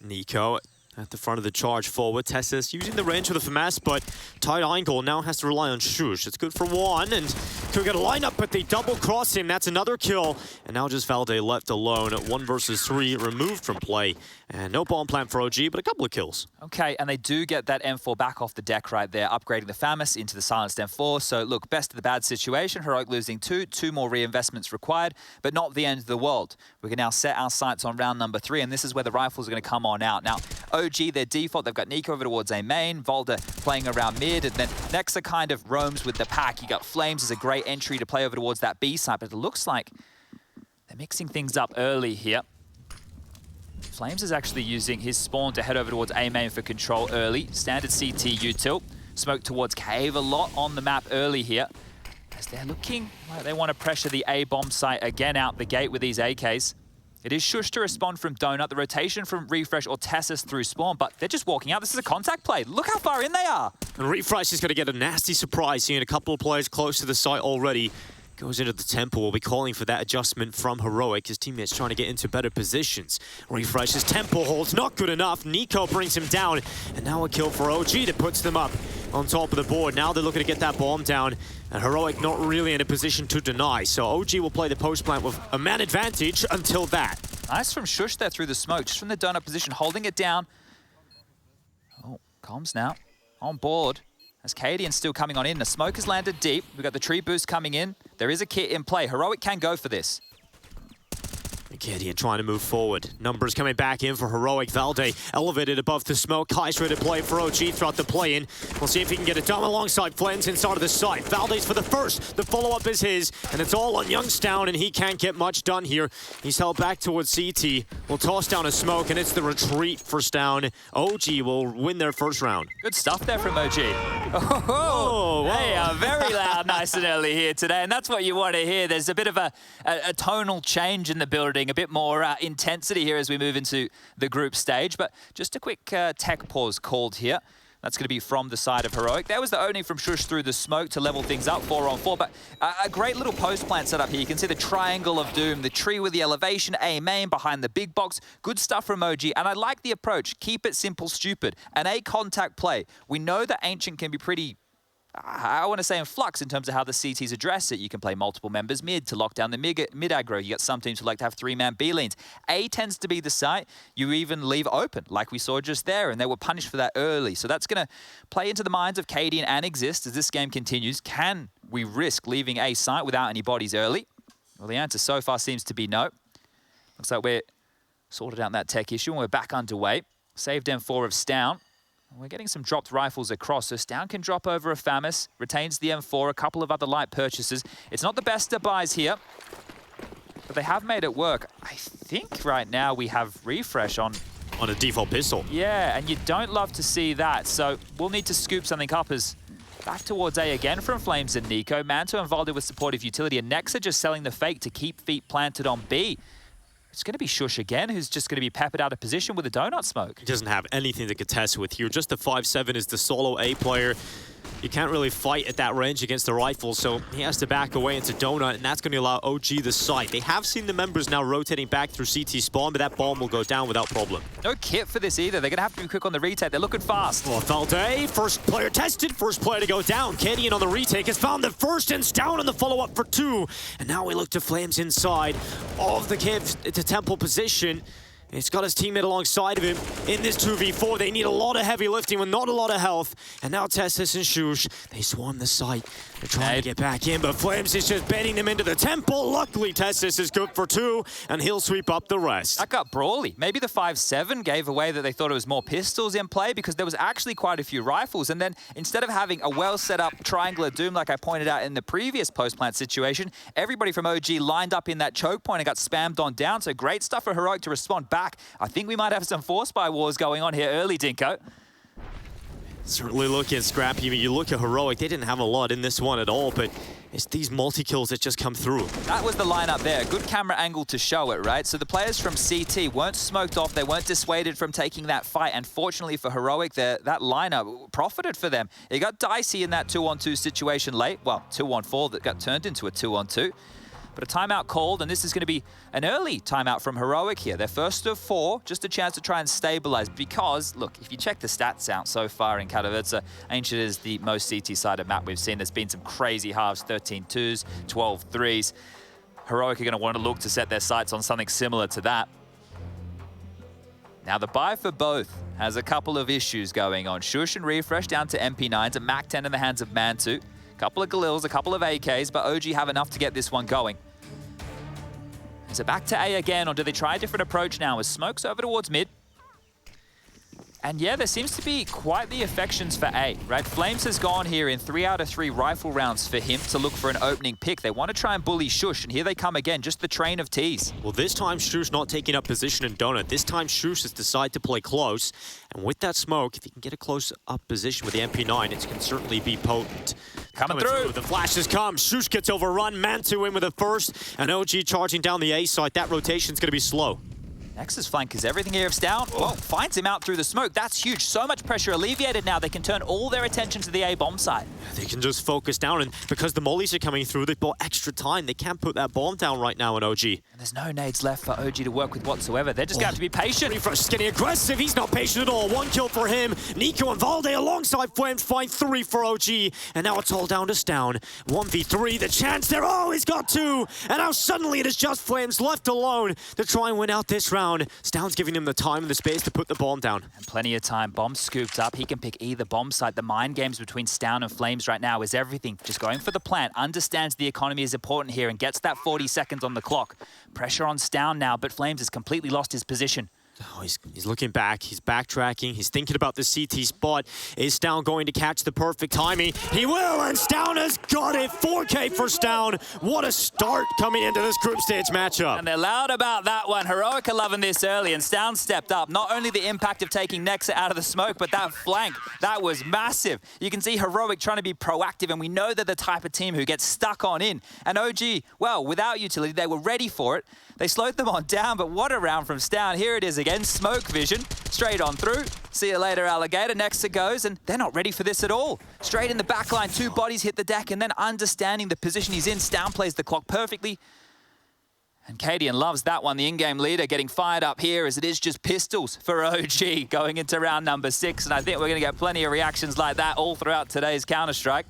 Nico at the front of the charge forward. Tessus using the range for the FAMAS, but tight angle now has to rely on Shush. It's good for 1, and could get a lineup, but they double cross him. That's another kill. And now just Valde left alone. 1 versus 3, removed from play. And no bomb plant for OG, but a couple of kills. Okay, and they do get that M4 back off the deck right there, upgrading the FAMAS into the silenced M4. So look, best of the bad situation. Heroic losing 2 more reinvestments required, but not the end of the world. We can now set our sights on round number 3, and this is where the rifles are going to come on out. Now, OG, their default, they've got Nico over towards A main, Volda playing around mid, and then Nexa kind of roams with the pack. You got Flames as a great entry to play over towards that B side, but it looks like they're mixing things up early here. Flames is actually using his spawn to head over towards A main for control early. Standard CT util. Smoke towards cave a lot on the map early here. As they're looking like they want to pressure the A bomb site again out the gate with these AKs. It is Shush to respond from Donut. The rotation from Refresh or Tessus through spawn, but they're just walking out. This is a contact play. Look how far in they are. And Refresh is going to get a nasty surprise, seeing a couple of players close to the site already. Goes into the temple. We'll be calling for that adjustment from Heroic. His teammates trying to get into better positions. Refresh's temple holds not good enough. Nico brings him down. And now a kill for OG that puts them up on top of the board. Now they're looking to get that bomb down. And Heroic not really in a position to deny. So OG will play the post plant with a man advantage until that. Nice from Shush there through the smoke. Just from the donut position, holding it down. Oh, comms now. On board. As Cadian's still coming on in. The smoke has landed deep. We've got the tree boost coming in. There is a kit in play. Heroic can go for this. Gideon trying to move forward. Numbers coming back in for Heroic. Valde elevated above the smoke. Kai's ready to play for OG throughout the play-in. We'll see if he can get it done alongside Flames inside of the site. Valde's for the first. The follow-up is his, and it's all on Youngstown, and he can't get much done here. He's held back towards CT. Will toss down a smoke, and it's the retreat for Stown. OG will win their first round. Good stuff there from OG. Oh, they are very loud, nice and early here today, and that's what you want to hear. There's a bit of a tonal change in the building, a bit more intensity here as we move into the group stage. But just a quick tech pause called here. That's going to be from the side of Heroic. That was the opening from Shush through the smoke to level things up 4-on-4. But a great little post plant set up here. You can see the triangle of doom, the tree with the elevation, A main behind the big box. Good stuff from OG. And I like the approach. Keep it simple, stupid. An A contact play. We know that Ancient can be pretty, I want to say, in flux in terms of how the CTs address it. You can play multiple members mid to lock down the mid aggro. You got some teams who like to have 3-man B lanes. A tends to be the site you even leave open, like we saw just there, and they were punished for that early. So that's going to play into the minds of Cadian and Exist as this game continues. Can we risk leaving A site without any bodies early? Well, the answer so far seems to be no. Looks like we're sorted out that tech issue and we're back underway. Saved M4 of Stown. We're getting some dropped rifles across, so Stown can drop over a FAMAS, retains the M4, a couple of other light purchases. It's not the best of buys here, but they have made it work. I think right now we have refresh on a default pistol. Yeah, and you don't love to see that, so we'll need to scoop something up as back towards A again from Flames and Nico. Manto and Valde with supportive utility, and Nexa just selling the fake to keep feet planted on B. It's going to be Shush again, who's just going to be peppered out of position with a donut smoke. He doesn't have anything to contest with here. Just the 5-7 is the solo A player. You can't really fight at that range against the rifle, so he has to back away into donut, and that's going to allow OG the site. They have seen the members now rotating back through CT spawn, but that bomb will go down without problem. No kit for this either. They're going to have to be quick on the retake. They're looking fast. Oh, Valde, first player tested, first player to go down. Cadian on the retake has found the first and Stown on the follow-up for 2. And now we look to Flames inside of the Kiv to Temple position. He's got his teammate alongside of him in this 2v4. They need a lot of heavy lifting with not a lot of health. And now Tessus and Shush, they swarm the site. They're trying to get back in, but Flames is just baiting them into the temple. Luckily, Tessus is good for 2, and he'll sweep up the rest. That got brawly. Maybe the 5-7 gave away that they thought it was more pistols in play because there was actually quite a few rifles. And then instead of having a well-set-up triangular doom like I pointed out in the previous post-plant situation, everybody from OG lined up in that choke point and got spammed on down. So great stuff for Heroic to respond back. I think we might have some force buy wars going on here early, Dinko. Certainly looking scrappy. You look at Heroic, they didn't have a lot in this one at all, but it's these multi-kills that just come through. That was the lineup there. Good camera angle to show it, right? So the players from CT weren't smoked off. They weren't dissuaded from taking that fight. And fortunately for Heroic, that lineup profited for them. It got dicey in that 2-on-2 situation late. Well, 2-on-4 that got turned into a 2-on-2. But a timeout called, and this is going to be an early timeout from Heroic here. Their first of 4, just a chance to try and stabilize because, look, if you check the stats out so far in Katowice, Ancient is the most CT-sided map we've seen. There's been some crazy halves, 13 2s, 12 3s. Heroic are going to want to look to set their sights on something similar to that. Now, the buy for both has a couple of issues going on. Shush and Refresh down to MP9s, a MAC-10 in the hands of Mantu. Couple of Galils, a couple of AKs, but OG have enough to get this one going. Is it back to A again, or do they try a different approach now as Smoke's over towards mid? And yeah, there seems to be quite the affections for A, right? Flames has gone here in 3 out of 3 rifle rounds for him to look for an opening pick. They want to try and bully Shush, and here they come again, just the train of T's. Well, this time Shush not taking up position in donut. This time Shush has decided to play close, and with that smoke, if he can get a close-up position with the MP9, it can certainly be potent. Coming through. The flashes come. Shush gets overrun. Mantu in with a first, and OG charging down the A side. That rotation's going to be slow. Nexus flank is everything here of Stown. Well, finds him out through the smoke. That's huge. So much pressure alleviated now. They can turn all their attention to the A bomb site. They can just focus down, and because the mollies are coming through, they've bought extra time. They can't put that bomb down right now in OG. And there's no nades left for OG to work with whatsoever. They're just going to have to be patient. Refresh is getting aggressive. He's not patient at all. 1 kill for him. Nico and Valde alongside Flames find 3 for OG. And now it's all down to Stown. 1v3, the chance there. Oh, he's got 2. And now suddenly it is just Flames left alone to try and win out this round. around. Stound's giving him the time and the space to put the bomb down. And plenty of time. Bomb scooped up. He can pick either bomb site. The mind games between Stound and Flames right now is everything. Just going for the plant. Understands the economy is important here and gets that 40 seconds on the clock. Pressure on Stound now, but Flames has completely lost his position. Oh, he's looking back, he's backtracking, he's thinking about the CT spot. Is Stound going to catch the perfect timing? He will, and Stound has got it! 4K for Stound. What a start coming into this group stage matchup. And they're loud about that one. Heroic are loving this early, and Stound stepped up. Not only the impact of taking Nexa out of the smoke, but that flank, that was massive. You can see Heroic trying to be proactive, and we know they're the type of team who gets stuck on in. And OG, well, without utility, they were ready for it. They slowed them on down, but what a round from Stound. Here it is again, smoke vision, straight on through. See you later, Alligator. Next it goes, and they're not ready for this at all. Straight in the back line, 2 bodies hit the deck, and then understanding the position he's in, Stound plays the clock perfectly. And Cadian loves that one, the in-game leader getting fired up here as it is just pistols for OG going into round number 6. And I think we're going to get plenty of reactions like that all throughout today's Counter-Strike.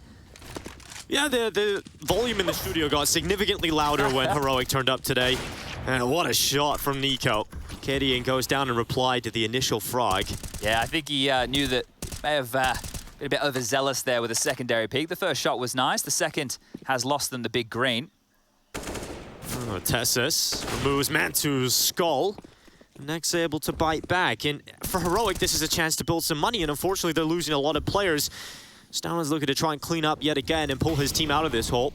Yeah, the volume in the studio got significantly louder when Heroic turned up today. And what a shot from Nico. Cadian goes down and replied to the initial frag. Yeah, I think he knew that may have been a bit overzealous there with a secondary peek. The first shot was nice. The second has lost them the big green. Oh, Tessus removes Mantu's skull. Next able to bite back. And for Heroic, this is a chance to build some money. And unfortunately, they're losing a lot of players. Stound is looking to try and clean up yet again and pull his team out of this hole.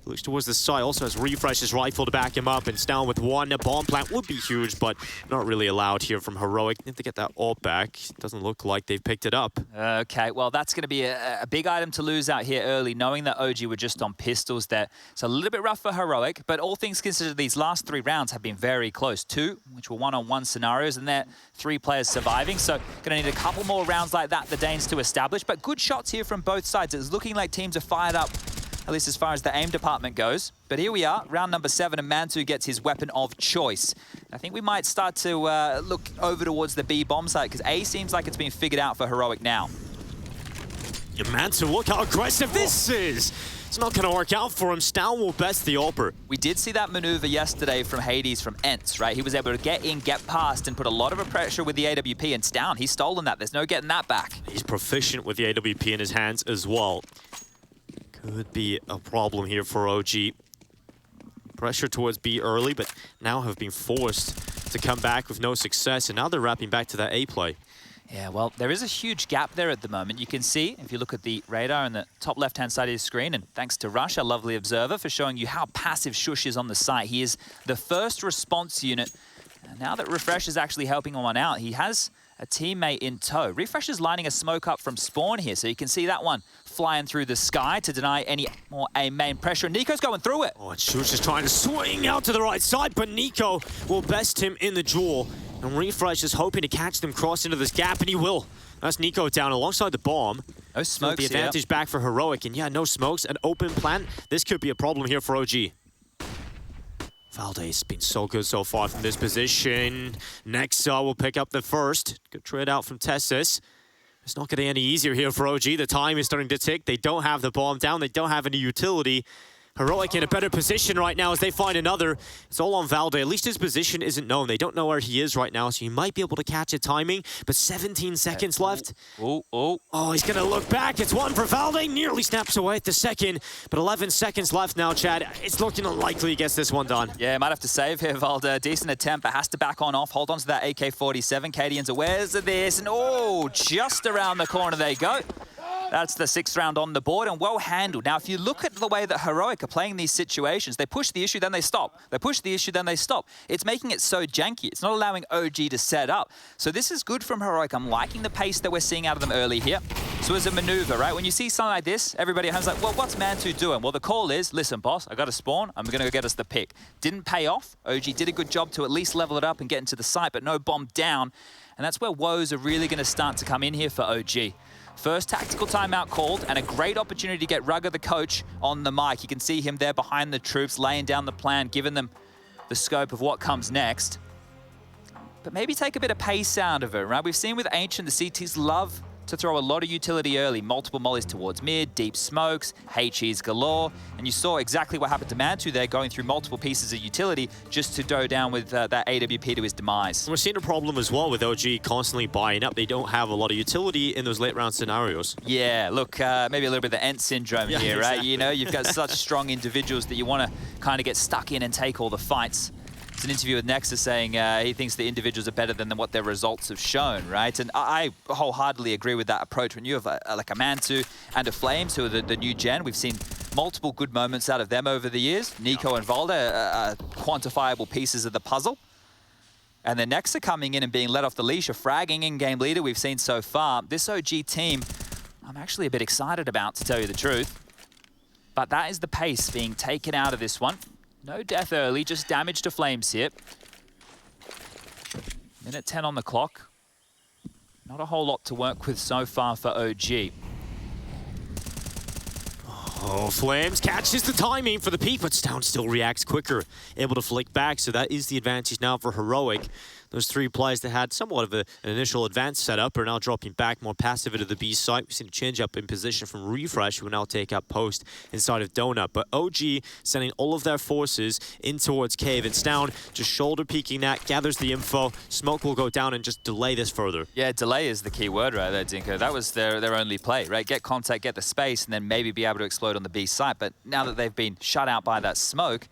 He looks towards the side, also has Refresh's rifle to back him up, and Stound with one. A bomb plant would be huge, but not really allowed here from Heroic. If they get that ult back, doesn't look like they've picked it up. Okay, well, that's going to be a big item to lose out here early, knowing that OG were just on pistols there. It's a little bit rough for Heroic, but all things considered, these last 3 rounds have been very close. 2, which were one-on-one scenarios, and they're 3 players surviving, so going to need a couple more rounds like that, the Danes, to establish. But good shots here from both sides. It's looking like teams are fired up, at least as far as the aim department goes. But here we are, round number 7, and Mantu gets his weapon of choice. I think we might start to look over towards the B bomb site, because A seems like it's been figured out for Heroic now. Mantu, look how aggressive this is! It's not going to work out for him. Stound will best the AWPer. We did see that maneuver yesterday from Hades from Ents, right? He was able to get in, get past, and put a lot of pressure with the AWP, and Stound, he's stolen that. There's no getting that back. He's proficient with the AWP in his hands as well. Could be a problem here for OG. Pressure towards B early, but now have been forced to come back with no success, and now they're wrapping back to that A play. Yeah, well, there is a huge gap there at the moment. You can see, if you look at the radar on the top left-hand side of your screen, and thanks to Rush, our lovely observer, for showing you how passive Shush is on the site. He is the first response unit. And now that Refresh is actually helping him on out, he has a teammate in tow. Refresh is lining a smoke up from spawn here, so you can see that one flying through the sky to deny any more aim main pressure. Nico's going through it. Oh, and Shush is trying to swing out to the right side, but Nico will best him in the duel. And Refresh is hoping to catch them cross into this gap, and he will. That's Nico down alongside the bomb. No smokes. The advantage back for Heroic, and yeah, no smokes, an open plant. This could be a problem here for OG. Valdez been so good so far from this position. Nexa will pick up the first. Good trade out from Tessus. It's not getting any easier here for OG. The time is starting to tick. They don't have the bomb down. They don't have any utility. Heroic in a better position right now as they find another. It's all on Valde. At least his position isn't known. They don't know where he is right now, so he might be able to catch a timing. But 17 seconds left. Oh, he's going to look back. It's one for Valde. Nearly snaps away at the second. But 11 seconds left now, Chad. It's looking unlikely he gets this one done. Yeah, might have to save here, Valde. Decent attempt, but has to back on off. Hold on to that AK-47. Cadian's aware of this. And just around the corner they go. That's the 6th round on the board, and well handled. Now, if you look at the way that Heroic are playing these situations, they push the issue, then they stop. They push the issue, then they stop. It's making it so janky. It's not allowing OG to set up. So this is good from Heroic. I'm liking the pace that we're seeing out of them early here. So as a maneuver, right, when you see something like this, everybody has like, well, what's Mantu doing? Well, the call is, listen, boss, I got to spawn. I'm going to go get us the pick. Didn't pay off. OG did a good job to at least level it up and get into the site, but no bomb down. And that's where woes are really going to start to come in here for OG. First tactical timeout called, and a great opportunity to get Rugger, the coach, on the mic. You can see him there behind the troops, laying down the plan, giving them the scope of what comes next. But maybe take a bit of pace out of it, right? We've seen with Ancient, the CTs love to throw a lot of utility early. Multiple mollies towards mid, deep smokes, HEs galore. And you saw exactly what happened to Mantu there, going through multiple pieces of utility just to go down with that AWP to his demise. We're seeing a problem as well with OG constantly buying up. They don't have a lot of utility in those late round scenarios. Yeah, look, maybe a little bit of the Ent syndrome here, right? Exactly. You know, you've got such strong individuals that you want to kind of get stuck in and take all the fights. It's an interview with Nexus saying he thinks the individuals are better than what their results have shown, right? And I wholeheartedly agree with that approach. When you have like a Mantu and a Flames, who are the new gen, we've seen multiple good moments out of them over the years. Nico and Valda are quantifiable pieces of the puzzle. And then Nexa coming in and being let off the leash, a fragging in-game leader we've seen so far. This OG team, I'm actually a bit excited about, to tell you the truth. But that is the pace being taken out of this one. No death early, just damage to Flames here. Minute 10 on the clock. Not a whole lot to work with so far for OG. Oh, Flames catches the timing for the peak, but Stound still reacts quicker. Able to flick back, so that is the advantage now for Heroic. Those three players that had somewhat of an initial advanced setup are now dropping back more passive into the B site. We've seen a change up in position from Refresh, who will now take up post inside of Donut. But OG sending all of their forces in towards Cave, and Stound just shoulder peeking that, gathers the info. Smoke will go down and just delay this further. Yeah, delay is the key word right there, Dinko. That was their only play, right? Get contact, get the space, and then maybe be able to explode on the B site. But now that they've been shut out by that smoke,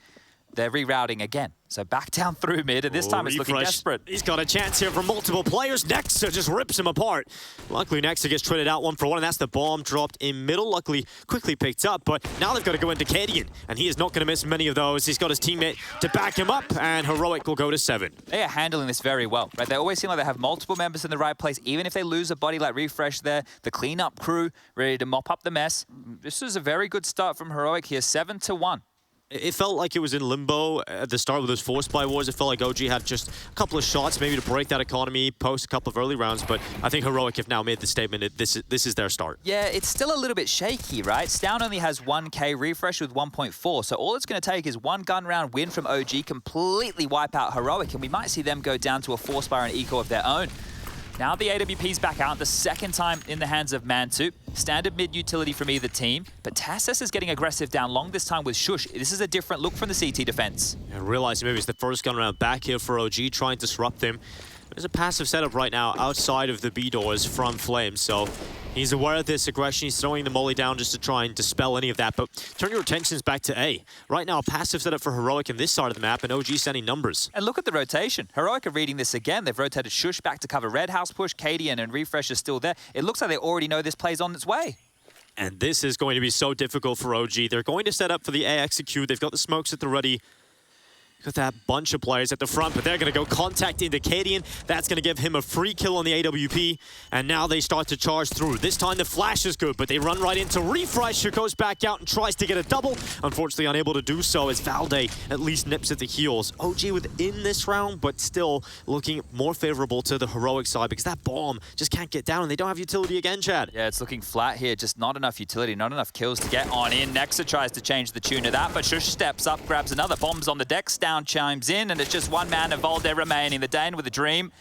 they're rerouting again. So back down through mid, and this time it's looking desperate. He's got a chance here for multiple players. Nexa just rips him apart. Luckily, Nexa gets traded out 1-for-1, and that's the bomb dropped in middle. Luckily, quickly picked up, but now they've got to go into Cadian, and he is not going to miss many of those. He's got his teammate to back him up, and Heroic will go to 7. They are handling this very well, right? They always seem like they have multiple members in the right place. Even if they lose a body like Refresh there, the cleanup crew ready to mop up the mess. This is a very good start from Heroic here, 7-1. It felt like it was in limbo at the start with those force buy wars. It felt like OG had just a couple of shots maybe to break that economy, post a couple of early rounds, but I think Heroic have now made the statement that this is their start. Yeah, it's still a little bit shaky, right? Stound only has 1k, Refresh with 1.4, so all it's going to take is one gun round win from OG, completely wipe out Heroic, and we might see them go down to a force buy and eco of their own. Now the AWP's back out, the second time in the hands of Mantu. Standard mid utility from either team, but Tassus is getting aggressive down long this time with Shush. This is a different look from the CT defense. And realizing maybe it's the first gun round back here for OG, trying to disrupt him. There's a passive setup right now outside of the B doors from Flames, so he's aware of this aggression. He's throwing the molly down just to try and dispel any of that, but turn your attentions back to A. Right now, a passive setup for Heroic in this side of the map, and OG sending numbers. And look at the rotation. Heroic are reading this again. They've rotated Shush back to cover Red House push. Cadian and Refresh are still there. It looks like they already know this play's on its way. And this is going to be so difficult for OG. They're going to set up for the A execute. They've got the smokes at the ready. Got that bunch of players at the front, but they're going to go contact into Cadian. That's going to give him a free kill on the AWP, and now they start to charge through. This time the flash is good, but they run right into Refresh, who goes back out and tries to get a double. Unfortunately unable to do so as Valde at least nips at the heels. OG within this round, but still looking more favorable to the Heroic side because that bomb just can't get down, and they don't have utility again, Chad. Yeah, it's looking flat here. Just not enough utility, not enough kills to get on in. Nexa tries to change the tune of that, but Shush steps up, grabs another. Bombs on the deck. Stound chimes in, and it's just one man of Valde remaining. The Dane with a dream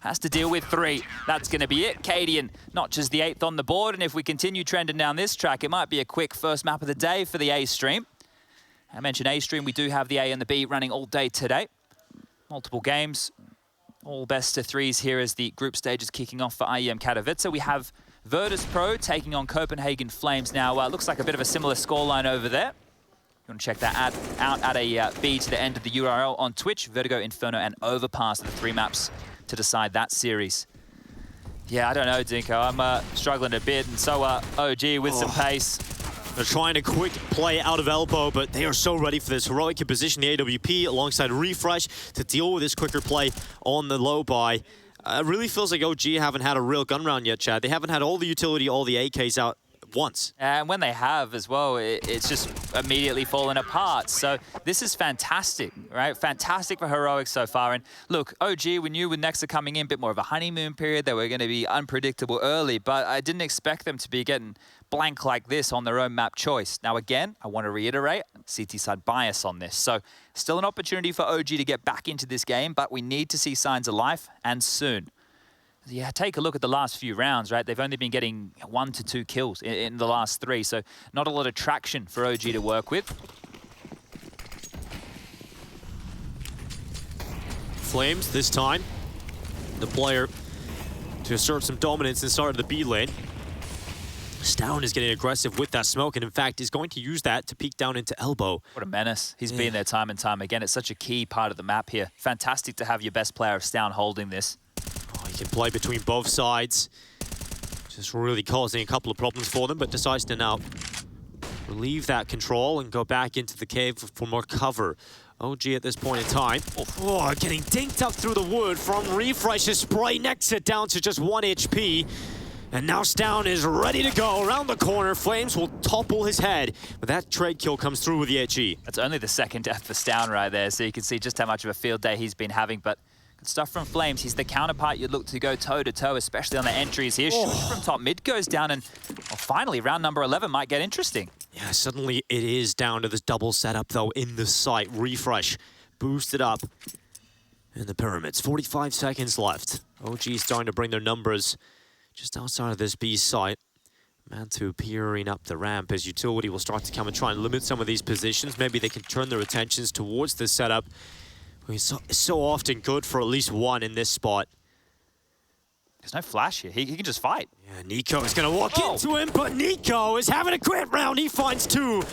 has to deal with 3. That's going to be it. Cadian notches the 8th on the board, and if we continue trending down this track, it might be a quick first map of the day for the A stream. I mentioned A stream. We do have the A and the B running all day today. Multiple games, all best of 3s here as the group stage is kicking off for IEM Katowice. We have Virtus Pro taking on Copenhagen Flames now. Looks like a bit of a similar scoreline over there. You want to check that out at a B to the end of the URL on Twitch. Vertigo, Inferno, and Overpass are the 3 maps to decide that series. Yeah, I don't know, Dinko. I'm struggling a bit, and so OG with some pace. They're trying a quick play out of elbow, but they are so ready for this. Heroic can position the AWP alongside Refresh to deal with this quicker play on the low buy. It really feels like OG haven't had a real gun round yet, Chad. They haven't had all the utility, all the AKs out once. And when they have as well, it's just immediately fallen apart. So this is fantastic, right? Fantastic for Heroic so far. And look, OG, we knew with Nexa coming in, a bit more of a honeymoon period, they were going to be unpredictable early, but I didn't expect them to be getting blank like this on their own map choice. Now again, I want to reiterate, CT side bias on this. So still an opportunity for OG to get back into this game, but we need to see signs of life, and soon. Yeah, take a look at the last few rounds, right? They've only been getting 1 to 2 kills in the last 3, so not a lot of traction for OG to work with. Flames this time. The player to assert some dominance inside of the B lane. Stown is getting aggressive with that smoke, and in fact is going to use that to peek down into elbow. What a menace. He's been there time and time again. It's such a key part of the map here. Fantastic to have your best player of Stown holding this. Oh, he can play between both sides. Just really causing a couple of problems for them, but decides to now relieve that control and go back into the cave for more cover. OG at this point in time. Oh, getting dinked up through the wood from Refresh's spray, necks it down to just 1 HP. And now Stown is ready to go around the corner. Flames will topple his head, but that trade kill comes through with the HE. That's only the second death for Stown right there, so you can see just how much of a field day he's been having, but good stuff from Flames. He's the counterpart you'd look to go toe-to-toe, especially on the entries here. Shush from top mid goes down, and finally, round number 11 might get interesting. Yeah, suddenly it is down to this double setup, though, in the site. Refresh boosted up in the pyramids. 45 seconds left. OG starting to bring their numbers just outside of this B site. Mantu peering up the ramp as Utility will start to come and try and limit some of these positions. Maybe they can turn their attentions towards this setup. It's so often good for at least one in this spot. There's no flash here. He can just fight. Yeah, Nico is going to walk into him, but Nico is having a great round. He finds 2.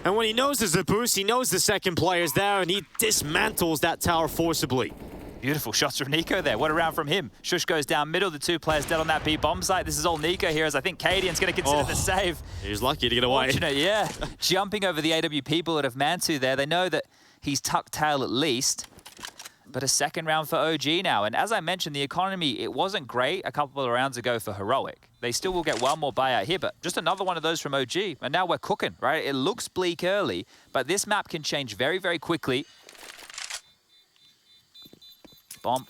And when he knows there's a boost, he knows the second player's there, and he dismantles that tower forcibly. Beautiful shots from Nico there. What a round from him. Shush goes down middle. The 2 players dead on that B bomb site. This is all Nico here, as I think Cadian's going to consider the save. He was lucky to get away. Fortunate, yeah. Jumping over the AWP bullet of Mantu there. They know that he's tucked tail at least. But a second round for OG now. And as I mentioned, the economy, it wasn't great a couple of rounds ago for Heroic. They still will get one more buyout here, but just another one of those from OG. And now we're cooking, right? It looks bleak early, but this map can change very, very quickly. Bomb.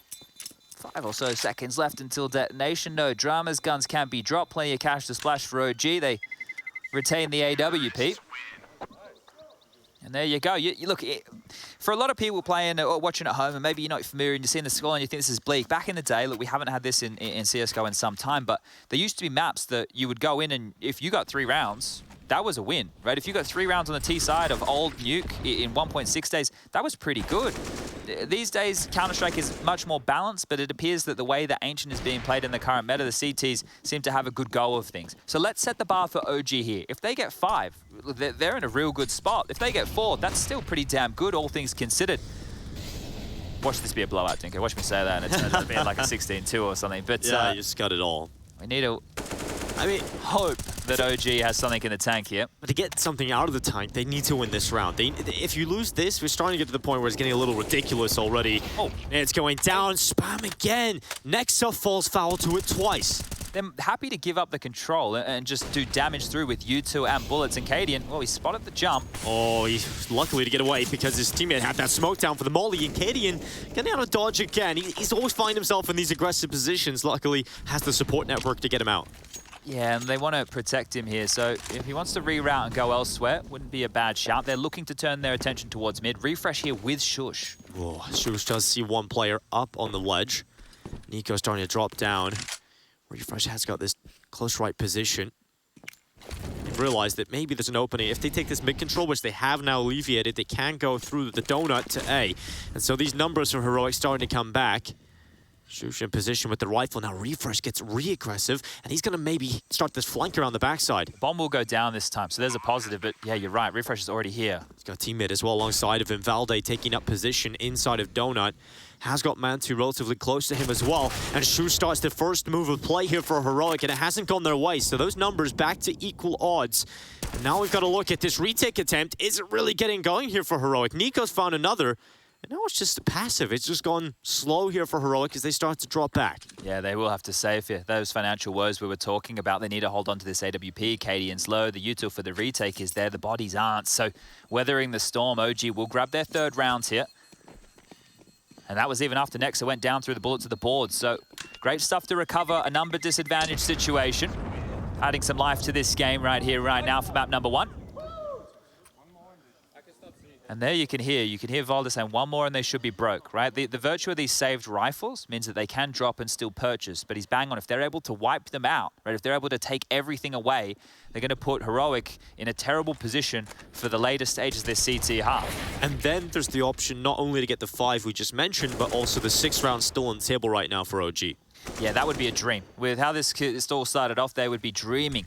5 or so seconds left until detonation. No dramas. Guns can be dropped. Plenty of cash to splash for OG. They retain the AWP. And there you go. You look, for a lot of people playing or watching at home, and maybe you're not familiar and you're seeing the score and you think this is bleak. Back in the day, look, we haven't had this in CSGO in some time, but there used to be maps that you would go in and if you got 3 rounds, that was a win, right? If you got 3 rounds on the T side of old Nuke in 1.6 days, that was pretty good. These days, Counter-Strike is much more balanced, but it appears that the way that Ancient is being played in the current meta, the CTs seem to have a good go of things. So let's set the bar for OG here. If they get 5, they're in a real good spot. If they get 4, that's still pretty damn good, all things considered. Watch this be a blowout, Dinko. Watch me say that, and it turns out to be like a 16-2 or something. But yeah, you just got it all. We need to, hope that OG has something in the tank here. But to get something out of the tank, they need to win this round. If you lose this, we're starting to get to the point where it's getting a little ridiculous already. And it's going down, spam again. Nexa falls foul to it twice. They're happy to give up the control and just do damage through with U2 and bullets. And Cadian, well, he spotted the jump. Oh, he's luckily to get away because his teammate had that smoke down for the molly. And Cadian getting out of dodge again. He's always finding himself in these aggressive positions. Luckily, has the support network to get him out. Yeah, and they want to protect him here. So if he wants to reroute and go elsewhere, wouldn't be a bad shout. They're looking to turn their attention towards mid. Refresh here with Shush. Oh, Shush does see one player up on the ledge. Nico starting to drop down. Refresh has got this close right position. They've realized that maybe there's an opening. If they take this mid control, which they have now alleviated, they can go through the donut to A. And so these numbers from Heroic starting to come back. Shush in position with the rifle. Now Refresh gets re-aggressive, and he's going to maybe start this flank around the backside. Bomb will go down this time, so there's a positive, but yeah, you're right. Refresh is already here. He's got a teammate as well alongside of him. Valde taking up position inside of Donut. Has got Mantu relatively close to him as well. And Shush starts the first move of play here for Heroic, and it hasn't gone their way. So those numbers back to equal odds. And now we've got to look at this retake attempt. Is it really getting going here for Heroic? Nico's found another. And now it's just passive. It's just gone slow here for Heroic as they start to drop back. Yeah, they will have to save here. Those financial woes we were talking about, they need to hold on to this AWP. Cadian's low. The util for the retake is there. The bodies aren't. So weathering the storm, OG will grab their 3rd round here. And that was even after Nexa went down through the bullet to the board. So great stuff to recover a number disadvantage situation. Adding some life to this game right here, right now for map number 1. And there you can hear Valder saying one more and they should be broke, right? The virtue of these saved rifles means that they can drop and still purchase, but he's bang on. If they're able to wipe them out, right? If they're able to take everything away, they're going to put Heroic in a terrible position for the later stages of this CT half. And then there's the option not only to get the 5 we just mentioned, but also the 6th round still on the table right now for OG. Yeah, that would be a dream. With how this all started off, they would be dreaming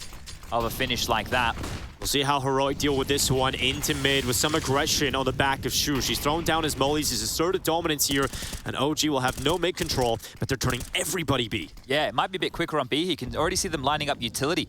of a finish like that. We'll see how Heroic deal with this one into mid with some aggression on the back of Shu. She's thrown down his mollies, his asserted dominance here, and OG will have no mid control, but they're turning everybody B. Yeah, it might be a bit quicker on B. You can already see them lining up utility.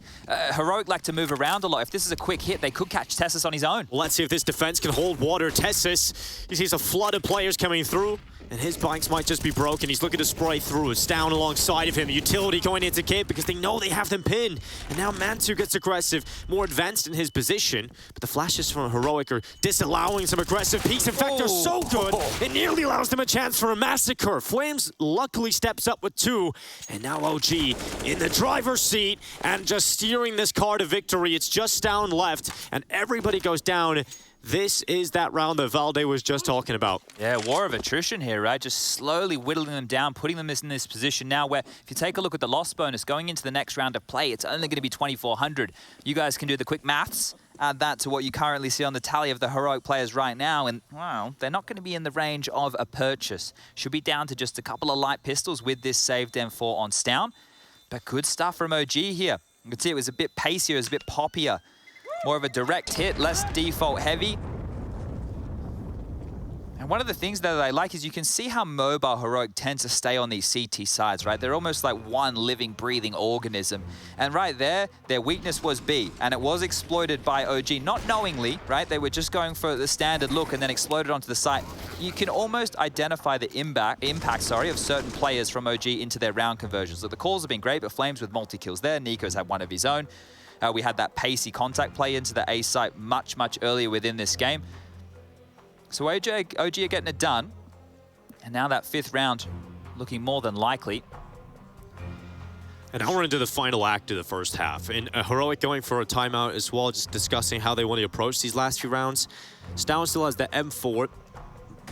Heroic like to move around a lot. If this is a quick hit, they could catch Tessus on his own. Well, let's see if this defense can hold water. Tessus, he sees a flood of players coming through, and his bikes might just be broken. He's looking to spray through. It's down alongside of him. Utility going into Kate because they know they have them pinned. And now Mantu gets aggressive, more advanced in his position. But the flashes from Heroic are disallowing some aggressive peeks. In fact, they're so good, it nearly allows them a chance for a massacre. Flames luckily steps up with 2. And now OG in the driver's seat and just steering this car to victory. It's just down left, and everybody goes down. This is that round that Valde was just talking about. Yeah, war of attrition here, right? Just slowly whittling them down, putting them in this position now where if you take a look at the loss bonus going into the next round of play, it's only going to be 2,400. You guys can do the quick maths, add that to what you currently see on the tally of the Heroic players right now, and, well, they're not going to be in the range of a purchase. Should be down to just a couple of light pistols with this saved M4 on Stown. But good stuff from OG here. You can see it was a bit pacier, it was a bit poppier. More of a direct hit, less default heavy. And one of the things that I like is you can see how mobile Heroic tends to stay on these CT sides, right? They're almost like one living, breathing organism. And right there, their weakness was B, and it was exploited by OG, not knowingly, right? They were just going for the standard look and then exploded onto the site. You can almost identify the impact of certain players from OG into their round conversions. So the calls have been great, but Flames with multi-kills there. Nico's had one of his own. We had that pacey contact play into the A site much earlier within this game. So OG are getting it done. And now that 5th round looking more than likely. And now we're into the final act of the first half. And Heroic going for a timeout as well, just discussing how they want to approach these last few rounds. Stown still has the M4.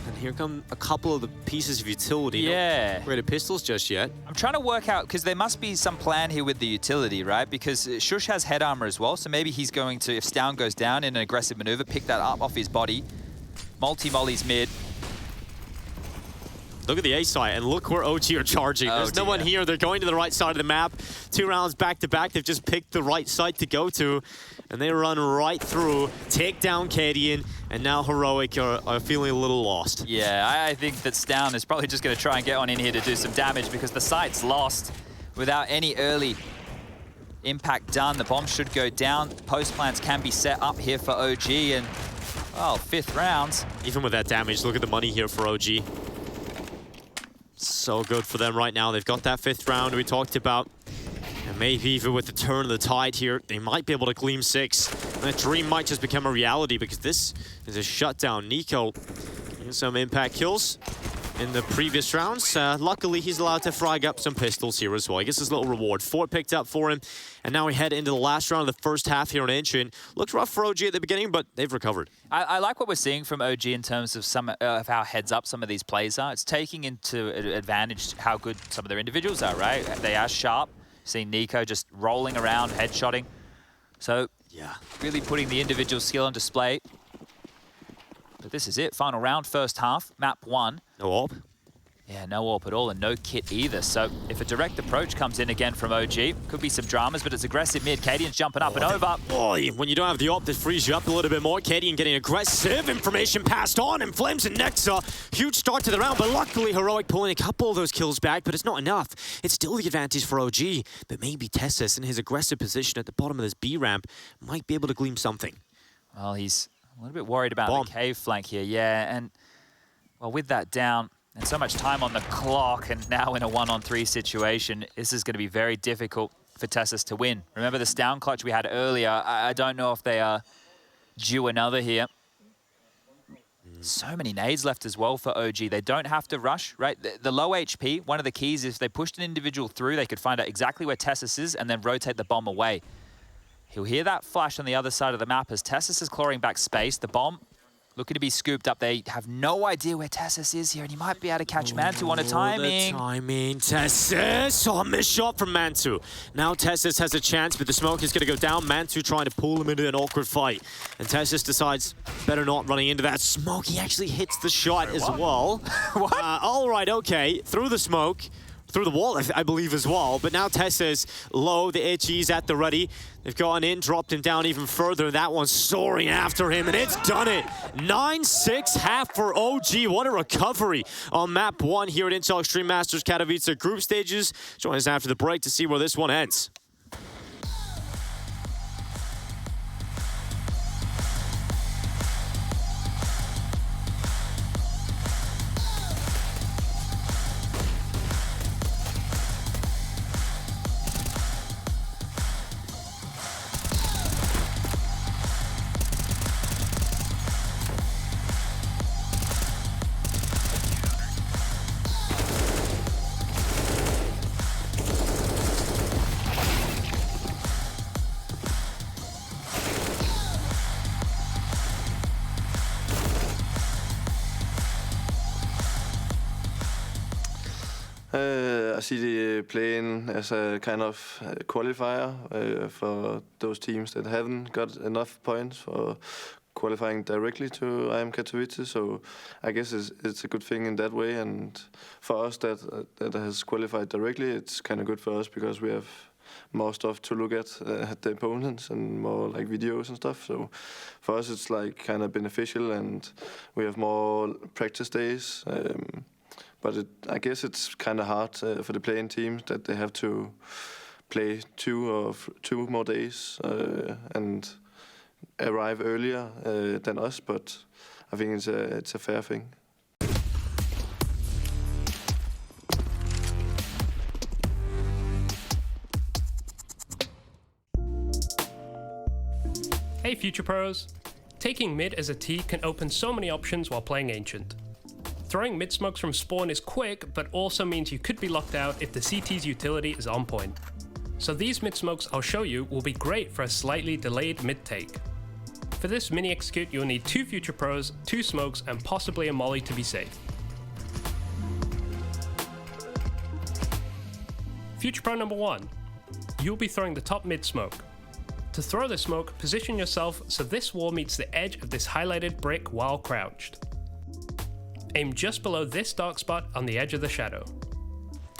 And here come a couple of the pieces of utility. Yeah. No rated pistols just yet. I'm trying to work out, because there must be some plan here with the utility, right? Because Shush has head armor as well, so maybe he's going to, if Stown goes down in an aggressive maneuver, pick that up off his body. Multi-mollies mid. Look at the A site, and look where OG are charging. There's no one here. They're going to the right side of the map. 2 rounds back-to-back. They've just picked the right site to go to, and they run right through, take down Cadian, and now Heroic are feeling a little lost. Yeah, I think that Stown is probably just going to try and get on in here to do some damage because the site's lost without any early impact done. The bomb should go down. Post plants can be set up here for OG, and, well, 5th rounds. Even with that damage, look at the money here for OG. So good for them right now. They've got that 5th round we talked about. And maybe even with the turn of the tide here, they might be able to gleam 6. And that dream might just become a reality because this is a shutdown. Nico getting some impact kills in the previous rounds. Luckily, he's allowed to frag up some pistols here as well. He gets his little reward. 4 picked up for him. And now we head into the last round of the first half here on Incheon. Looked rough for OG at the beginning, but they've recovered. I like what we're seeing from OG in terms of some of how heads up some of these plays are. It's taking into advantage how good some of their individuals are, right? They are sharp. Seeing Nico just rolling around, headshotting. So, yeah, really putting the individual skill on display. But this is it. Final round, first half. Map 1. No AWP. Yeah, no AWP at all and no kit either. So if a direct approach comes in again from OG, could be some dramas, but it's aggressive mid. Cadian's jumping up and over. Oh, when you don't have the AWP, this frees you up a little bit more. Cadian getting aggressive. Information passed on, and Flames and Nexa. Huge start to the round, but luckily Heroic pulling a couple of those kills back, but it's not enough. It's still the advantage for OG, but maybe Tessus in his aggressive position at the bottom of this B ramp might be able to gleam something. Well, he's a little bit worried about the cave flank here, yeah, and well, with that down, and so much time on the clock, and now in a 1-on-3 situation, this is going to be very difficult for Tessus to win. Remember the Stown clutch we had earlier? I don't know if they are due another here. So many nades left as well for OG. They don't have to rush, right? The low HP, one of the keys is if they pushed an individual through, they could find out exactly where Tessus is and then rotate the bomb away. He'll hear that flash on the other side of the map as Tessus is clawing back space. The bomb looking to be scooped up. They have no idea where Tessus is here, and he might be able to catch Mantu on a timing. The timing, Tessus! Oh, missed shot from Mantu. Now Tessus has a chance, but the smoke is going to go down. Mantu trying to pull him into an awkward fight. And Tessus decides, better not running into that smoke. He actually hits the shot as well. What? All right, okay. Through the smoke. Through the wall, I believe, as well. But now Tessa's low. The HE's at the ready. They've gone in, dropped him down even further. That one's soaring after him, and it's done it. 9-6 half for OG. What a recovery on map 1 here at Intel Extreme Masters Katowice group stages. Join us after the break to see where this one ends. I see the playing as a kind of qualifier for those teams that haven't got enough points for qualifying directly to IEM Katowice. So I guess it's a good thing in that way. And for us that has qualified directly, it's kind of good for us because we have more stuff to look at the opponents and more like videos and stuff. So for us, it's like kind of beneficial, and we have more practice days. But I guess it's kind of hard for the playing teams that they have to play two more days and arrive earlier than us. But I think it's a fair thing. Hey Future Pros! Taking mid as a T can open so many options while playing Ancient. Throwing mid smokes from spawn is quick, but also means you could be locked out if the CT's utility is on point. So these mid smokes I'll show you will be great for a slightly delayed mid take. For this mini execute you'll need 2 Future Pros, 2 smokes and possibly a molly to be safe. Future Pro number 1. You'll be throwing the top mid smoke. To throw the smoke, position yourself so this wall meets the edge of this highlighted brick while crouched. Aim just below this dark spot on the edge of the shadow.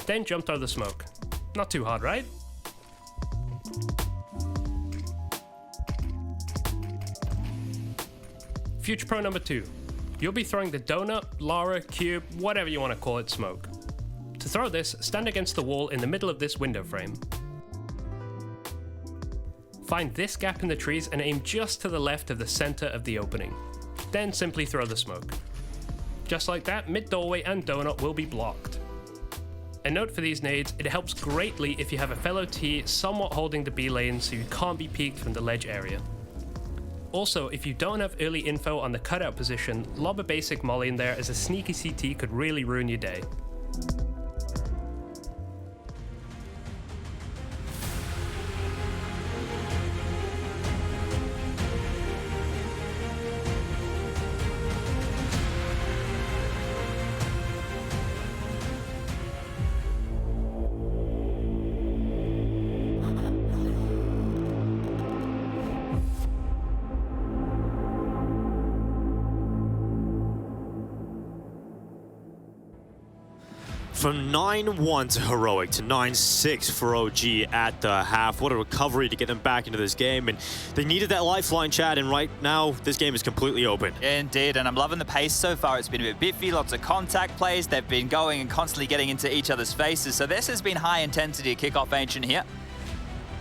Then jump through the smoke. Not too hard, right? Future Pro number 2. You'll be throwing the donut, Lara, cube, whatever you want to call it, smoke. To throw this, stand against the wall in the middle of this window frame. Find this gap in the trees and aim just to the left of the center of the opening. Then simply throw the smoke. Just like that, mid-doorway and donut will be blocked. A note for these nades, it helps greatly if you have a fellow T somewhat holding the B lane so you can't be peeked from the ledge area. Also, if you don't have early info on the cutout position, lob a basic molly in there as a sneaky CT could really ruin your day. From 9-1 to Heroic to 9-6 for OG at the half. What a recovery to get them back into this game. And they needed that lifeline, Chad, and right now this game is completely open. Indeed, and I'm loving the pace so far. It's been a bit biffy, lots of contact plays. They've been going and constantly getting into each other's faces. So this has been high intensity to kick off Ancient here.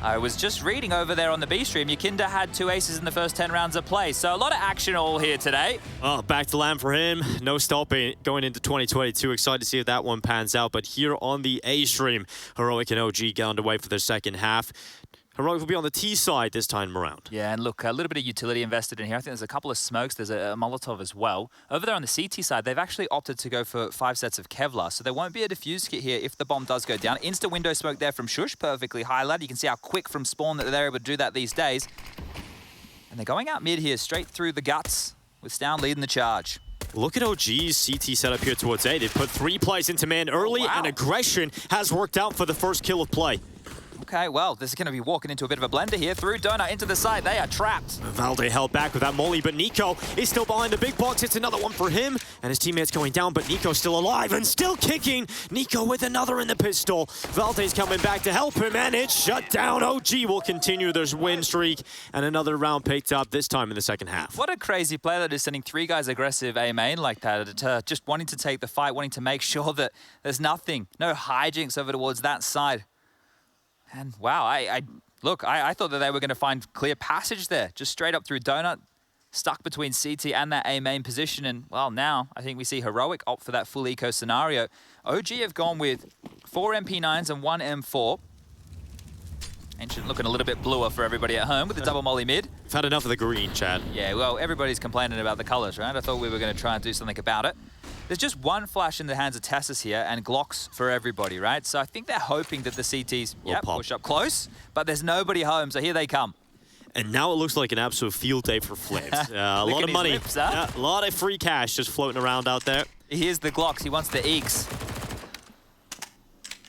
I was just reading over there on the B stream, Yakinda had 2 aces in the first 10 rounds of play, so a lot of action all here today. Oh, back to land for him. No stopping going into 2022. Excited to see if that one pans out. But here on the A stream, Heroic and OG get underway for their second half. Heroic will be on the T side this time around. Yeah, and look, a little bit of utility invested in here. I think there's a couple of smokes. There's a Molotov as well. Over there on the CT side, they've actually opted to go for 5 sets of Kevlar, so there won't be a defuse kit here if the bomb does go down. Insta window smoke there from Shush, perfectly highlighted. You can see how quick from spawn that they're able to do that these days. And they're going out mid here, straight through the guts. with Stown leading the charge. Look at OG's CT setup here towards A. They've put 3 plays into man early, and aggression has worked out for the first kill of play. Okay, well, this is going to be walking into a bit of a blender here. Through Donut into the side. They are trapped. Valde held back with that molly, but Nico is still behind the big box. It's another one for him, and his teammate's going down, but Nico's still alive and still kicking. Nico with another in the pistol. Valde's coming back to help him, and it's shut down. OG will continue their win streak, and another round picked up, this time in the second half. What a crazy play that is, sending 3 guys aggressive A main like that. Just wanting to take the fight, wanting to make sure that there's nothing, no hijinks over towards that side. And wow, I thought that they were going to find clear passage there, just straight up through Donut, stuck between CT and that A main position. And well, now I think we see Heroic opt for that full eco scenario. OG have gone with 4 MP9s and 1 M4. Ancient looking a little bit bluer for everybody at home with the double molly mid. We've had enough of the green, Chad. Yeah, well, everybody's complaining about the colors, right? I thought we were going to try and do something about it. There's just one flash in the hands of Tessus here and Glocks for everybody, right? So I think they're hoping that the CTs push up close, but there's nobody home, so here they come. And now it looks like an absolute field day for Flames. A lot of money, lips, huh? a lot of free cash just floating around out there. Here's the Glocks, he wants the Eeks.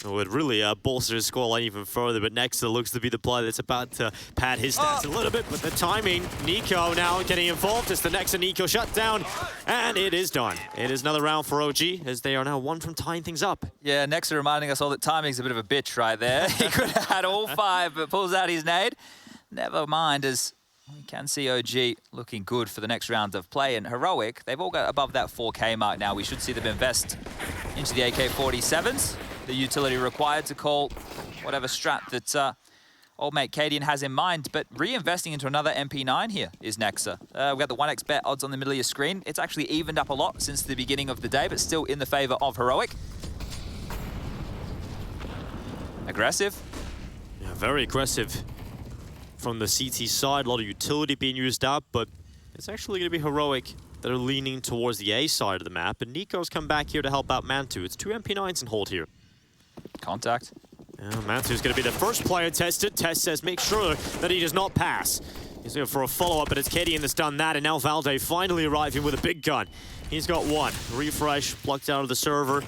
It would really bolster his scoreline even further, but Nexa looks to be the player that's about to pad his stats a little bit, but the timing, Nico now getting involved as the Nexa Nico shut down, and it is done. It is another round for OG, as they are now 1 from tying things up. Yeah, Nexa reminding us all that timing's a bit of a bitch right there. He could have had all 5, but pulls out his nade. Never mind, as we can see OG looking good for the next round of play, and Heroic, they've all got above that 4K mark now. We should see them invest into the AK-47s. The utility required to call whatever strat that old mate Cadian has in mind, but reinvesting into another MP9 here is Nexa. We've got the 1x bet odds on the middle of your screen. It's actually evened up a lot since the beginning of the day, but still in the favor of Heroic. Aggressive. Yeah, very aggressive from the CT side. A lot of utility being used up, but it's actually going to be Heroic that are leaning towards the A side of the map, and Nico's come back here to help out Mantu. It's 2 MP9s in hold here. Contact. Mantu's going to be the first player tested. Test says make sure that he does not pass. He's going for a follow-up, but it's Kadian that's done that, and now Valde finally arriving with a big gun. He's got 1. Refresh plucked out of the server.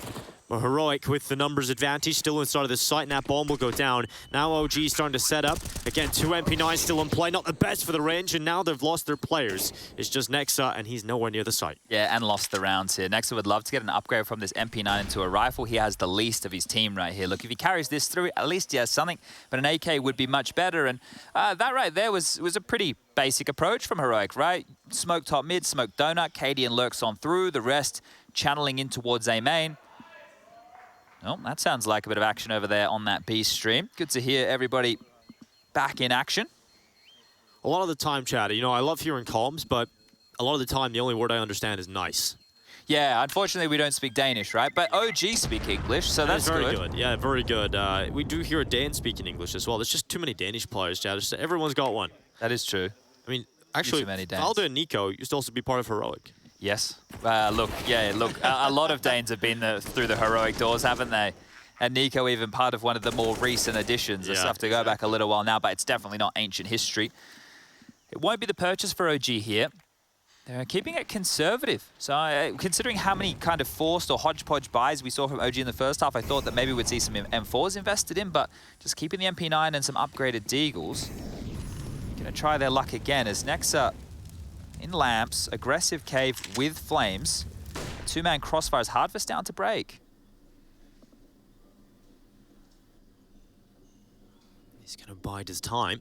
But Heroic with the numbers advantage still inside of the site, and that bomb will go down. Now OG starting to set up. Again, 2 MP9 still in play. Not the best for the range, and now they've lost their players. It's just Nexa, and he's nowhere near the site. Yeah, and lost the rounds here. Nexa would love to get an upgrade from this MP9 into a rifle. He has the least of his team right here. Look, if he carries this through, at least he has something. But an AK would be much better, and that right there was a pretty basic approach from Heroic, right? Smoke top mid, smoke donut. Cadian lurks on through. The rest channeling in towards A main. Oh, that sounds like a bit of action over there on that B stream. Good to hear everybody back in action. A lot of the time, Chad, you know, I love hearing comms, but a lot of the time, the only word I understand is nice. Yeah, unfortunately, we don't speak Danish, right? But OG speak English, so that's very good. Yeah, very good. We do hear a Dan speaking English as well. There's just too many Danish players, Chad. Everyone's got one. That is true. I mean, actually, Valde and Nico used to also be part of Heroic. Yes. Look, a lot of Danes have been through the Heroic doors, haven't they? And Nico even part of one of the more recent additions. It's have to go back a little while now, but it's definitely not ancient history. It won't be the purchase for OG here. They're keeping it conservative. So considering how many kind of forced or hodgepodge buys we saw from OG in the first half, I thought that maybe we'd see some M4s invested in, but just keeping the MP9 and some upgraded Deagles. Gonna try their luck again as Nexa in lamps, aggressive cave with flames. 2-man crossfire is hard for Stown to break. He's going to bide his time.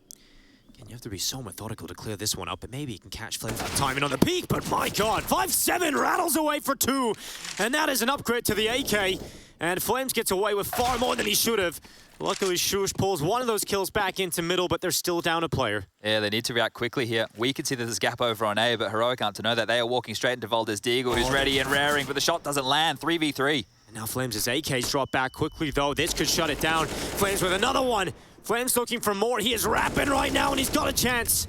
Again, you have to be so methodical to clear this one up, but maybe he can catch Flames that timing on the peak, but my God, 5-7 rattles away for 2, and that is an upgrade to the AK, and Flames gets away with far more than he should have. Luckily, Shush pulls one of those kills back into middle, but they're still down a player. Yeah, they need to react quickly here. We can see that there's a gap over on A, but Heroic aren't to know that. They are walking straight into Valdes Deagle, who's ready and raring, but the shot doesn't land. 3v3. And now Flames' AK's drop back quickly, though. This could shut it down. Flames with another one. Flames looking for more. He is rapping right now, and he's got a chance.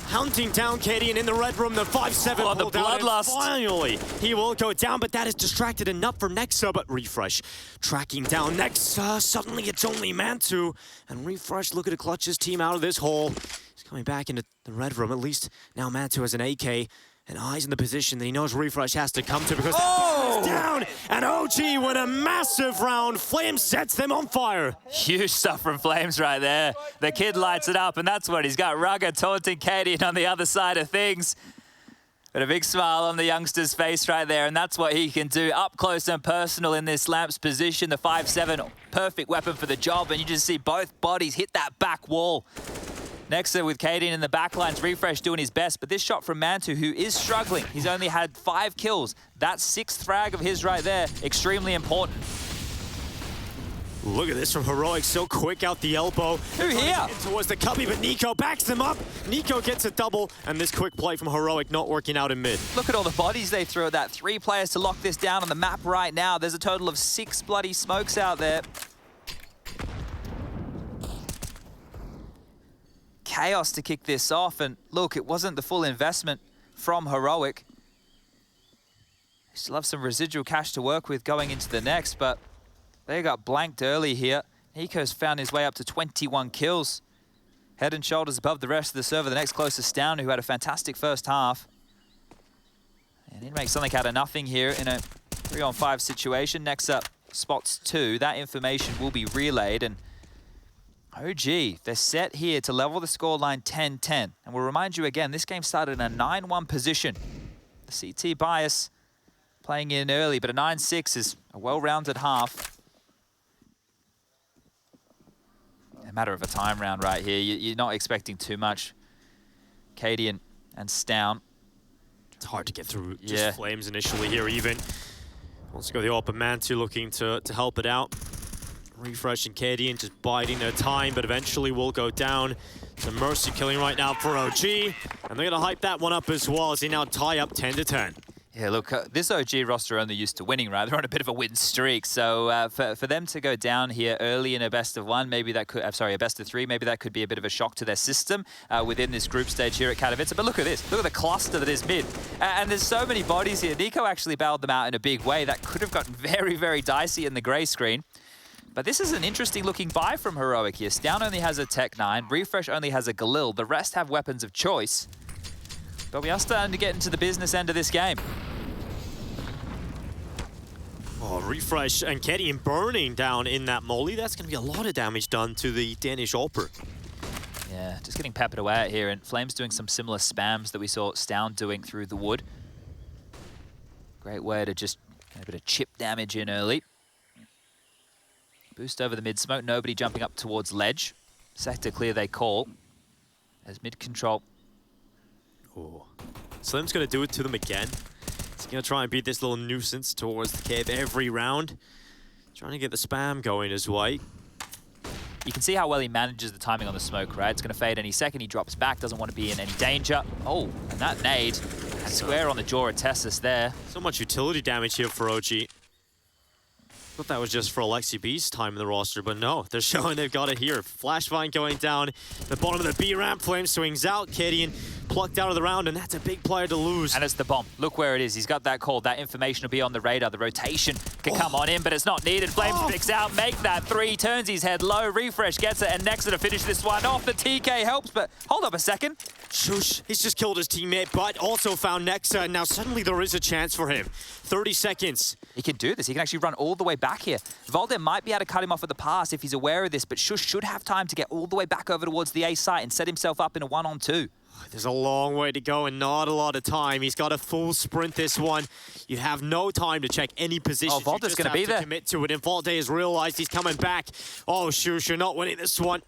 Hunting down Cadian in the red room, the 5-7 the bloodlust. Finally, he will go down, but that is distracted enough for Nexa, but Refresh tracking down Nexa. Suddenly it's only Mantu, and Refresh looking to clutch his team out of this hole. He's coming back into the red room, at least now Mantu has an AK. And eyes in the position that he knows Refresh has to come to because that down, and OG win a massive round. Flames sets them on fire. Huge stuff from Flames right there. The kid lights it up, and that's what he's got. Rugger taunting Cadian on the other side of things. But a big smile on the youngster's face right there, and that's what he can do. Up close and personal in this Lamps position. The 5-7, perfect weapon for the job, and you just see both bodies hit that back wall. Nexa with Cadian in the backlines, Refresh doing his best, but this shot from Mantu, who is struggling. He's only had 5 kills. That 6th frag of his right there, extremely important. Look at this from Heroic, so quick out the elbow. Who here? Towards the cubby, but Nico backs them up. Nico gets a double, and this quick play from Heroic not working out in mid. Look at all the bodies they threw at that. 3 players to lock this down on the map right now. There's a total of 6 bloody smokes out there. Chaos to kick this off, and look, it wasn't the full investment from Heroic. They still have some residual cash to work with going into the next, but they got blanked early here. Nico's found his way up to 21 kills. Head and shoulders above the rest of the server. The next closest down, who had a fantastic first half. And he makes something out of nothing here in a 3-on-5 situation. Next up, spots 2. That information will be relayed, and OG, they're set here to level the scoreline 10-10. And we'll remind you again, this game started in a 9-1 position. The CT bias playing in early, but a 9-6 is a well-rounded half. A matter of a time round right here. You're not expecting too much. Cadian and Stown. It's hard to get through just Flames initially here even. Wants to go the open Mantu looking to help it out. Refresh and Cadian just biding their time, but eventually will go down. Some mercy killing right now for OG. And they're going to hype that one up as well as they now tie up 10-10. Yeah, look, this OG roster are only used to winning, right? They're on a bit of a win streak. So for them to go down here early in a best of 1, maybe that could, a best of 3, maybe that could be a bit of a shock to their system within this group stage here at Katowice. But look at this. Look at the cluster that is mid. And there's so many bodies here. Nico actually bailed them out in a big way. That could have gotten very, very dicey in the grey screen. But this is an interesting looking buy from Heroic here. Stown only has a Tech 9. Refresh only has a Galil. The rest have weapons of choice. But we are starting to get into the business end of this game. Oh, Refresh and Cadian burning down in that molly. That's going to be a lot of damage done to the Danish AWPer. Yeah, just getting peppered away at here. And Flames doing some similar spams that we saw Stown doing through the wood. Great way to just get a bit of chip damage in early. Boost over the mid smoke, nobody jumping up towards ledge. Sector clear they call. As mid control. Oh, Slim's going to do it to them again. He's going to try and beat this little nuisance towards the cave every round. Trying to get the spam going his way. You can see how well he manages the timing on the smoke, right? It's going to fade any second. He drops back, doesn't want to be in any danger. Oh, and that nade. Square on the jaw of Tessus there. So much utility damage here for OG. Thought that was just for Alexi B's time in the roster, but no, they're showing they've got it here. Flashvine going down, the bottom of the B ramp, Flame swings out, Cadian plucked out of the round, and that's a big player to lose. And it's the bomb. Look where it is. He's got that call. That information will be on the radar. The rotation can come on in, but it's not needed. Flames picks out, make that 3, turns his head low, Refresh gets it, and Nexa to finish this one off. The TK helps, but hold up a second. Shush, he's just killed his teammate, but also found Nexa, and now suddenly there is a chance for him. 30 seconds. He can do this. He can actually run all the way back here. Volder might be able to cut him off at the pass if he's aware of this, but Shush should have time to get all the way back over towards the A site and set himself up in a 1-on-2. There's a long way to go and not a lot of time. He's got a full sprint this one. You have no time to check any position. Oh, Volder's going to be there. Commit to it, and Volder has realized he's coming back. Oh, Shush, you're not winning this one.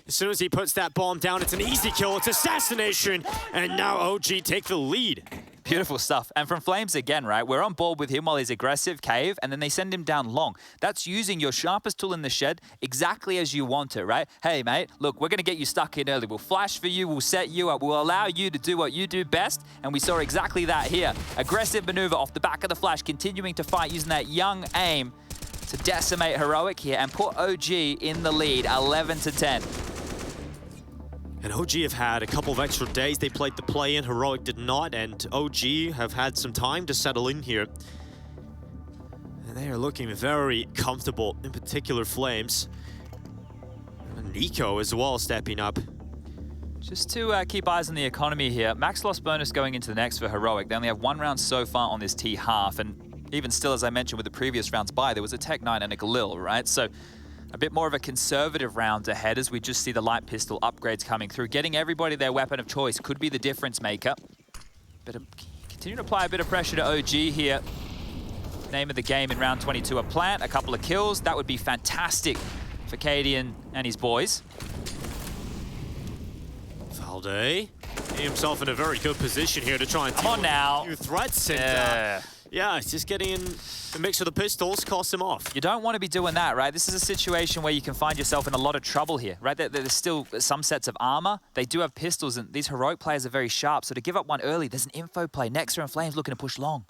As soon as he puts that bomb down, it's an easy kill. It's assassination, and now OG take the lead. Beautiful stuff. And from Flames again, right? We're on board with him while he's aggressive, cave, and then they send him down long. That's using your sharpest tool in the shed exactly as you want it, right? Hey, mate, look, we're going to get you stuck in early. We'll flash for you. We'll set you up. We'll allow you to do what you do best. And we saw exactly that here. Aggressive maneuver off the back of the flash, continuing to fight using that young aim to decimate Heroic here and put OG in the lead, 11-10. And OG have had a couple of extra days. They played the play-in, Heroic did not, and OG have had some time to settle in here. And they are looking very comfortable, in particular Flames. And Nico as well stepping up. Just to keep eyes on the economy here, max loss bonus going into the next for Heroic. They only have 1 round so far on this T half, and even still, as I mentioned with the previous rounds by, there was a Tech 9 and a Galil, right? So a bit more of a conservative round ahead as we just see the light pistol upgrades coming through. Getting everybody their weapon of choice could be the difference maker. But continue to apply a bit of pressure to OG here. Name of the game in round 22, a plant, a couple of kills. That would be fantastic for Cadian and his boys. Valde himself in a very good position here to try and deal with now. New threats. And, yeah, it's just getting in the mix of the pistols, cost him off. You don't want to be doing that, right? This is a situation where you can find yourself in a lot of trouble here, right? There's still some sets of armor. They do have pistols, and these Heroic players are very sharp. So to give up one early, there's an info play. Nexa and Flames looking to push long.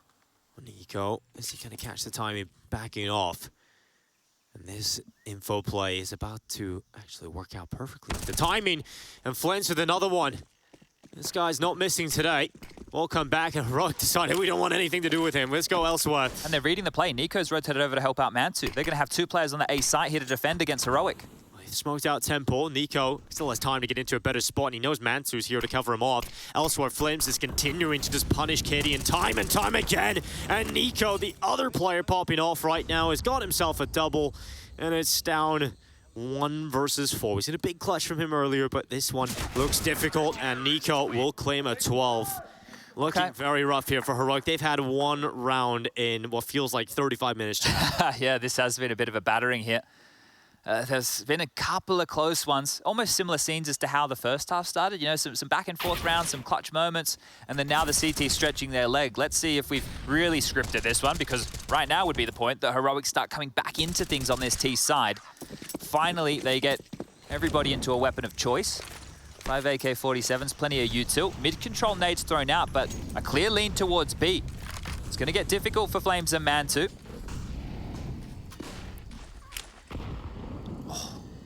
Nico, is he going to catch the timing backing off? And this info play is about to actually work out perfectly with the timing. And Flames with another one. This guy's not missing today. We'll come back and Heroic decided we don't want anything to do with him. Let's go elsewhere. And they're reading the play. Nico's rotated over to help out Mantu. They're going to have 2 players on the A site here to defend against Heroic. Smoked out Temple. Nico still has time to get into a better spot, and he knows Mantu's here to cover him off. Elsewhere, Flames is continuing to just punish Cadian time and time again. And Nico, the other player popping off right now, has got himself a double, and it's down 1 versus 4. We seen a big clutch from him earlier, but this one looks difficult, and Nico will claim a 12. Looking very rough here for Heroic. They've had 1 round in what feels like 35 minutes. Yeah, this has been a bit of a battering here. There's been a couple of close ones, almost similar scenes as to how the first half started. You know, some back and forth rounds, some clutch moments, and then now the CT stretching their leg. Let's see if we've really scripted this one, because right now would be the point that Heroic start coming back into things on this T side. Finally, they get everybody into a weapon of choice. 5 AK-47s, plenty of util. Mid-control nades thrown out, but a clear lean towards B. It's going to get difficult for Flames and Mantu.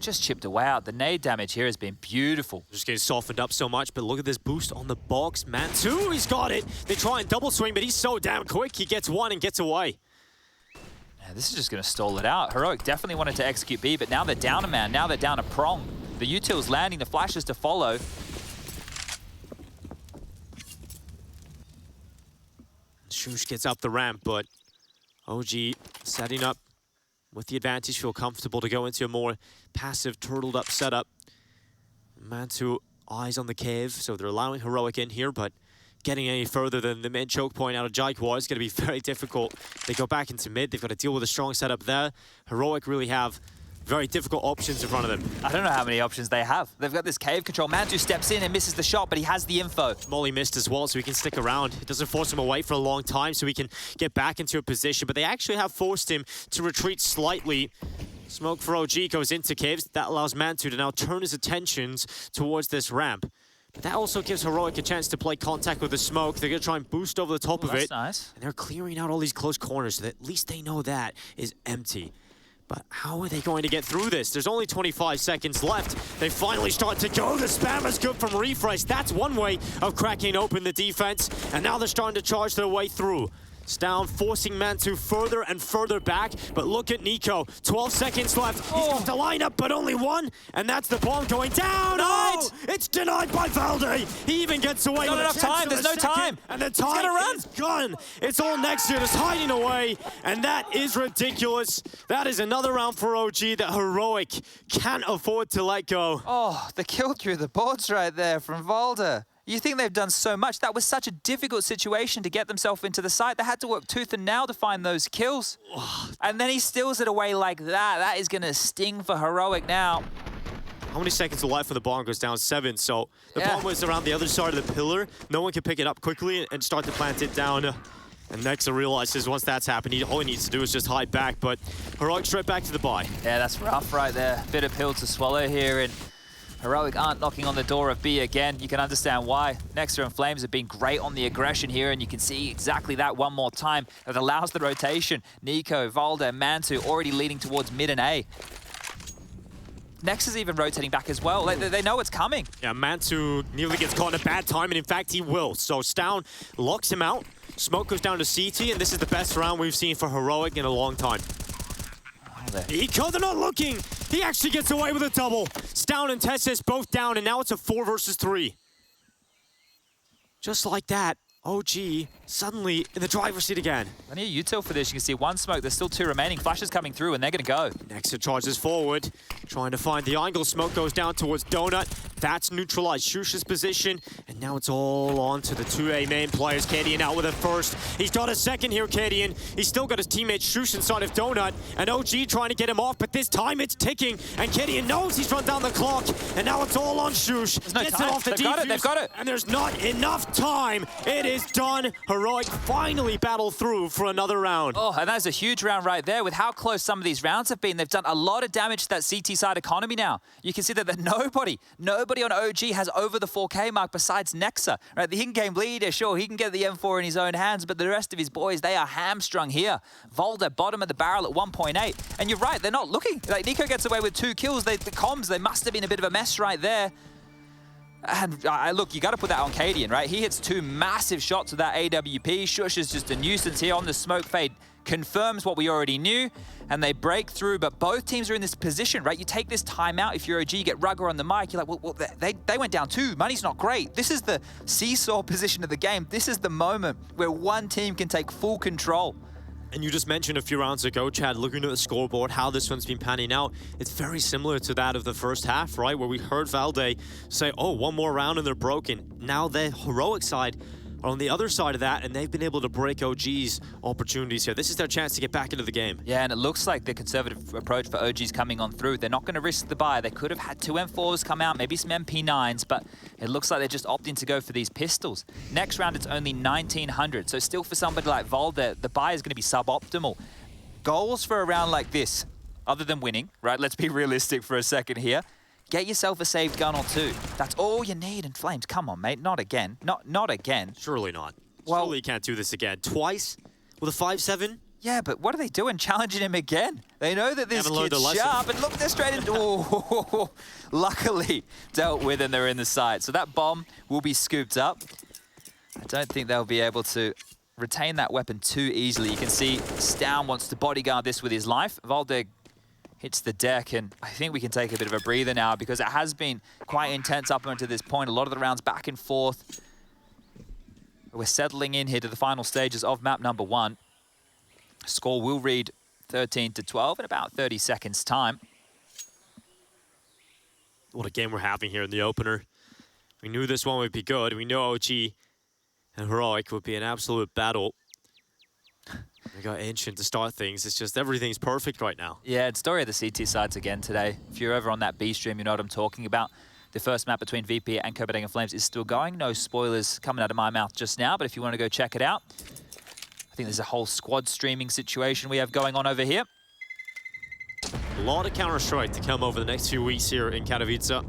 Just chipped away out. The nade damage here has been beautiful. Just getting softened up so much, but look at this boost on the box. Mantu, he's got it. They try and double swing, but he's so damn quick. He gets one and gets away. Yeah, this is just going to stall it out. Heroic definitely wanted to execute B, but now they're down a man. Now they're down a prong. The util's landing, the flashes to follow. Shush gets up the ramp, but OG setting up with the advantage, feel comfortable to go into a more passive, turtled up setup. Mantu eyes on the cave, so they're allowing Heroic in here, but getting any further than the mid choke point out of Jaguar is going to be very difficult. They go back into mid, they've got to deal with a strong setup there. Heroic really have very difficult options in front of them. I don't know how many options they have. They've got this cave control. Mantu steps in and misses the shot, but he has the info. Molly missed as well, so he can stick around. It doesn't force him away for a long time, so he can get back into a position, but they actually have forced him to retreat slightly. Smoke for OG goes into caves. That allows Mantu to now turn his attentions towards this ramp. But that also gives Heroic a chance to play contact with the smoke. They're going to try and boost over the top of it. That's nice. And they're clearing out all these close corners so that at least they know that is empty. But how are they going to get through this? There's only 25 seconds left. They finally start to go. The spam is good from Refresh. That's one way of cracking open the defense. And now they're starting to charge their way through. Stavn forcing Mantu further and further back, but look at Nico. 12 seconds left. He's got the lineup, but only one, and that's the bomb going down. Oh, it's denied by Valde. He even gets away. Not enough time. There's no time. And the time is gone. It's all next year, just hiding away, and that is ridiculous. That is another round for OG that Heroic can't afford to let go. Oh, the kill through the boards right there from Valde. You think they've done so much. That was such a difficult situation to get themselves into the site. They had to work tooth and nail to find those kills. And then he steals it away like that. That is going to sting for Heroic now. How many seconds are left for the bomb goes down? 7. So the bomb was around the other side of the pillar. No one can pick it up quickly and start to plant it down. And Nexa realizes once that's happened, all he needs to do is just hide back. But Heroic straight back to the buy. Yeah, that's rough right there. Bit of pill to swallow here. And Heroic aren't knocking on the door of B again. You can understand why. Nexa and Flames have been great on the aggression here, and you can see exactly that one more time. It allows the rotation. Nico, Valde, Mantu already leading towards mid and A. Nexa's even rotating back as well. They know it's coming. Yeah, Mantu nearly gets caught in a bad time, and in fact, he will. So Stavn locks him out. Smoke goes down to CT, and this is the best round we've seen for Heroic in a long time. there. Nico, they're not looking. He actually gets away with a double. Stown and Tessis both down, and now it's a 4 versus 3. Just like that, OG suddenly in the driver's seat again. I need a util for this. You can see one smoke. There's still 2 remaining. Flashes coming through, and they're going to go. Nexa charges forward, trying to find the angle. Smoke goes down towards Donut. That's neutralized Shush's position, and now it's all on to the 2A main players. Kadian out with it first. He's got a second here, Kadian. He's still got his teammate Shush inside of Donut, and OG trying to get him off, but this time it's ticking, and Kadian knows he's run down the clock, and now it's all on Shush. There's no Gets time. it off the They've got it. and there's not enough time. It is done. Heroic finally battle through for another round. Oh, and that's a huge round right there. With how close some of these rounds have been, they've done a lot of damage to that CT side economy now. You can see that nobody on OG has over the 4K mark besides Nexa. Right, the in-game leader, sure, he can get the M4 in his own hands, but the rest of his boys, they are hamstrung here. Volder, bottom of the barrel at 1.8. And you're right, they're not looking. Like, Nico gets away with 2 kills. The comms, they must have been a bit of a mess right there. And look, you got to put that on Kadian, right? He hits 2 massive shots with that AWP. Shush is just a nuisance here on the smoke fade. Confirms what we already knew, and they break through, but both teams are in this position, right? You take this timeout, if you're OG, you get Rugger on the mic, you're like, well they went down 2, money's not great. This is the seesaw position of the game. This is the moment where one team can take full control. And you just mentioned a few rounds ago, Chad, looking at the scoreboard, how this one's been panning out. It's very similar to that of the first half, right? Where we heard Valde say, oh, one more round and they're broken. Now the Heroic side are on the other side of that, and they've been able to break OG's opportunities here. This is their chance to get back into the game. Yeah, and it looks like the conservative approach for OG's coming on through. They're not going to risk the buy. They could have had 2 M4s come out, maybe some MP9s, but it looks like they're just opting to go for these pistols. Next round, it's only 1,900, so still for somebody like Volder, the buy is going to be suboptimal. Goals for a round like this, other than winning, right? Let's be realistic for a second here. Get yourself a saved gun or 2. That's all you need in Flames. Come on, mate. Not again. Not again. Surely not. Well, surely you can't do this again. Twice? With a 5-7? Yeah, but what are they doing challenging him again? They know that this kid's sharp, and look, they're straight into... Oh, luckily dealt with, and they're in the side. So that bomb will be scooped up. I don't think they'll be able to retain that weapon too easily. You can see Stown wants to bodyguard this with his life. Valde hits the deck, and I think we can take a bit of a breather now because it has been quite intense up until this point. A lot of the rounds back and forth. We're settling in here to the final stages of map number 1. Score will read 13-12 in about 30 seconds time. What a game we're having here in the opener. We knew this one would be good. We know OG and Heroic would be an absolute battle. We got Ancient to start things. It's just everything's perfect right now. Yeah, it's story of the CT sides again today. If you're over on that B stream, you know what I'm talking about. The first map between VP and Copenhagen Flames is still going. No spoilers coming out of my mouth just now, but if you want to go check it out, I think there's a whole squad streaming situation we have going on over here. A lot of Counter-Strike to come over the next few weeks here in Katowice.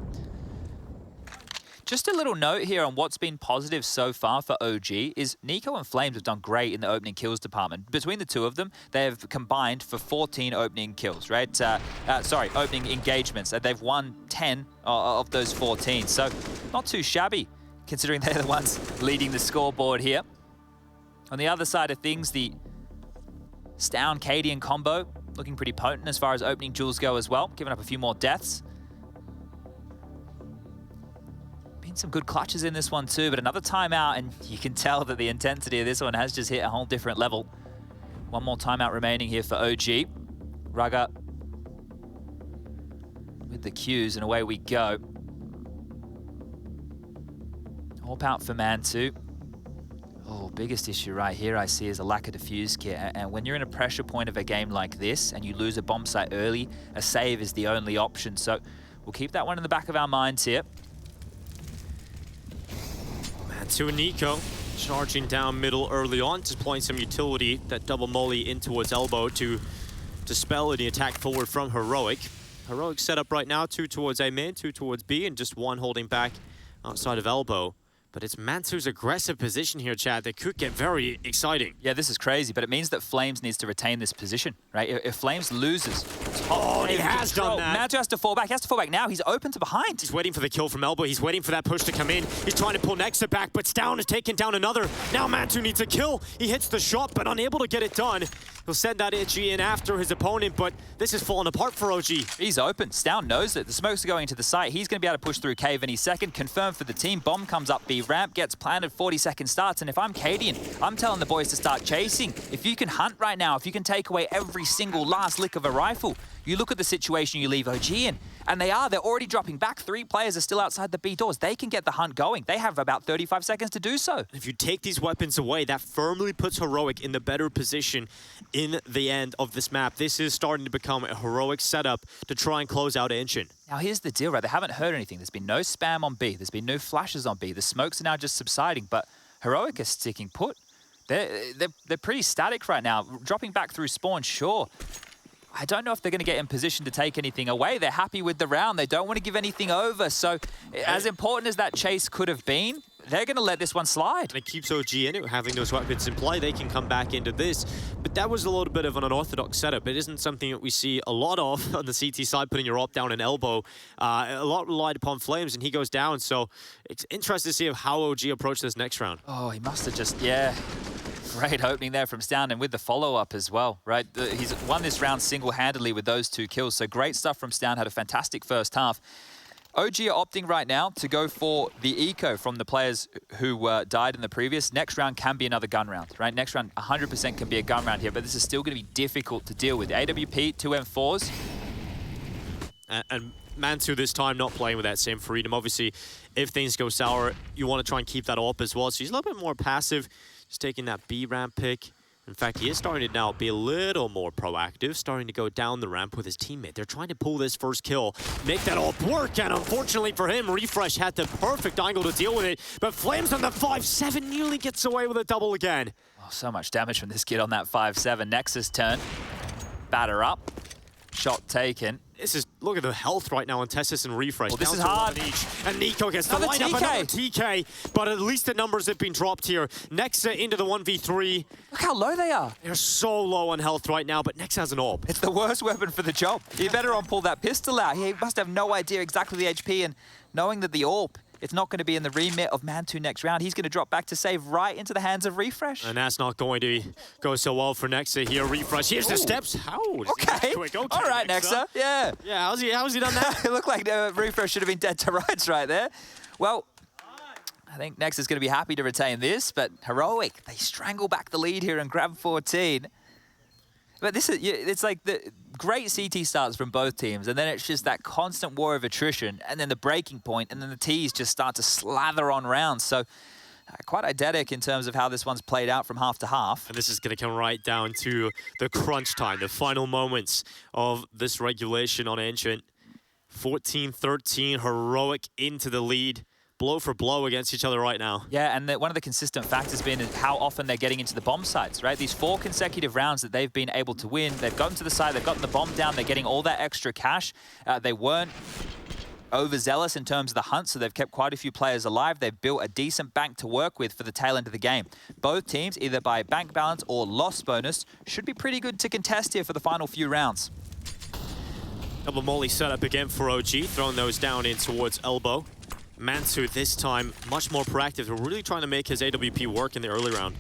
Just a little note here on what's been positive so far for OG is Nico and Flames have done great in the opening kills department. Between the two of them, they have combined for 14 opening kills, right? Opening engagements. They've won 10 of those 14, so not too shabby considering they're the ones leading the scoreboard here. On the other side of things, the Stown-Kadian combo looking pretty potent as far as opening duels go as well, giving up a few more deaths. Some good clutches in this one too, but another timeout, and you can tell that the intensity of this one has just hit a whole different level. One more timeout remaining here for OG. Rugger with the Qs, and away we go. Hop out for Man2. Oh, biggest issue right here I see is a lack of defuse kit, and when you're in a pressure point of a game like this and you lose a bomb site early, a save is the only option, so we'll keep that one in the back of our minds here. To Nico, charging down middle early on, deploying some utility, that double molly in towards elbow to dispel any attack forward from Heroic. Heroic set up right now, 2 towards A main, 2 towards B, and just 1 holding back outside of elbow. But it's Mansu's aggressive position here, Chad, that could get very exciting. Yeah, this is crazy, but it means that Flames needs to retain this position, right? If Flames loses... Oh, he has done that. Mansu has to fall back. He has to fall back now. He's open to behind. He's waiting for the kill from elbow. He's waiting for that push to come in. He's trying to pull Nexa back, but Stown has taken down another. Now Mansu needs a kill. He hits the shot, but unable to get it done. He'll send that Itchy in after his opponent, but this is falling apart for OG. He's open. Stound knows it. The smokes are going into the site. He's going to be able to push through cave any second. Confirmed for the team. Bomb comes up B ramp, gets planted, 40-second starts. And if I'm Cadian, I'm telling the boys to start chasing. If you can hunt right now, if you can take away every single last lick of a rifle, you look at the situation you leave OG in. And they're already dropping back. 3 players are still outside the B doors. They can get the hunt going. They have about 35 seconds to do so. If you take these weapons away, that firmly puts Heroic in the better position in the end of this map. This is starting to become a Heroic setup to try and close out Ancient. Now here's the deal, right? They haven't heard anything. There's been no spam on B. There's been no flashes on B. The smokes are now just subsiding, but Heroic is sticking put. They're pretty static right now. Dropping back through spawn, sure. I don't know if they're going to get in position to take anything away. They're happy with the round. They don't want to give anything over. So as important as that chase could have been, they're going to let this one slide. And it keeps OG in it, having those weapons in play. They can come back into this. But that was a little bit of an unorthodox setup. It isn't something that we see a lot of on the CT side, putting your op down an elbow. A lot relied upon Flames, and he goes down. So it's interesting to see how OG approach this next round. Oh, he must have just, yeah. Great opening there from Stound, and with the follow-up as well, right? He's won this round single-handedly with those 2 kills, so great stuff from Stound. Had a fantastic first half. OG are opting right now to go for the eco from the players who died in the previous. Next round can be another gun round, right? Next round 100% can be a gun round here, but this is still going to be difficult to deal with. AWP, 2 M4s. And Mantu this time not playing with that same freedom. Obviously, if things go sour, you want to try and keep that up as well. So he's a little bit more passive. Just taking that B ramp pick. In fact, he is starting to now be a little more proactive, starting to go down the ramp with his teammate. They're trying to pull this first kill, make that all work, and unfortunately for him, Refresh had the perfect angle to deal with it, but Flames on the 5-7 nearly gets away with a double again. Oh, so much damage from this kid on that 5-7. Nexus turn, batter up, shot taken. This is, look at the health right now on Tessus and Refresh. Well, this is hard. Each, and Nico gets to Another line up TK. another TK, but at least the numbers have been dropped here. Nexa into the 1v3. Look how low they are. They're so low on health right now, but Nexa has an AWP. It's the worst weapon for the job. He better on pull that pistol out. He must have no idea exactly the HP, and knowing that the AWP, it's not going to be in the remit of Mantu next round. He's going to drop back to save right into the hands of Refresh. And that's not going to go so well for Nexa here. Refresh, here's the steps. How? Okay. Quick. All right, Nexa. Yeah. Yeah, how's he done that? It looked like Refresh should have been dead to rights right there. Well, I think Nexa's going to be happy to retain this, but Heroic, they strangle back the lead here and grab 14. But this is, it's like the great CT starts from both teams, and then it's just that constant war of attrition, and then the breaking point, and then the Ts just start to slather on rounds. So quite eidetic in terms of how this one's played out from half to half. And this is going to come right down to the crunch time, the final moments of this regulation on Ancient. 14-13, Heroic into the lead. Blow for blow against each other right now. Yeah, and one of the consistent factors being is how often they're getting into the bomb sites, right? These 4 consecutive rounds that they've been able to win, they've gotten to the side, they've gotten the bomb down, they're getting all that extra cash. They weren't overzealous in terms of the hunt, so they've kept quite a few players alive. They've built a decent bank to work with for the tail end of the game. Both teams, either by bank balance or loss bonus, should be pretty good to contest here for the final few rounds. Double molly set up again for OG, throwing those down in towards elbow. Mansu this time much more proactive. They're really trying to make his AWP work in the early round.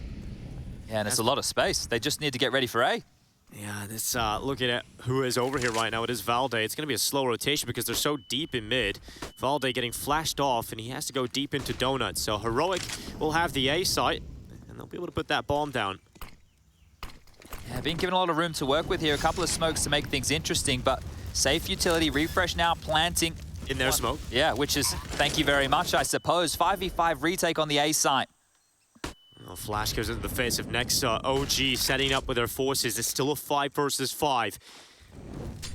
Yeah, and it's a lot of space. They just need to get ready for A. Yeah, this looking at who is over here right now. It is Valde. It's going to be a slow rotation because they're so deep in mid. Valde getting flashed off, and he has to go deep into Donut. So Heroic will have the A site, and they'll be able to put that bomb down. Yeah, being given a lot of room to work with here. A couple of smokes to make things interesting, but safe utility. Refresh now planting. In their smoke. Yeah, which is, thank you very much, I suppose. 5v5 retake on the A site. Well, Flash goes into the face of Nexa. OG setting up with their forces. It's still a 5 versus 5.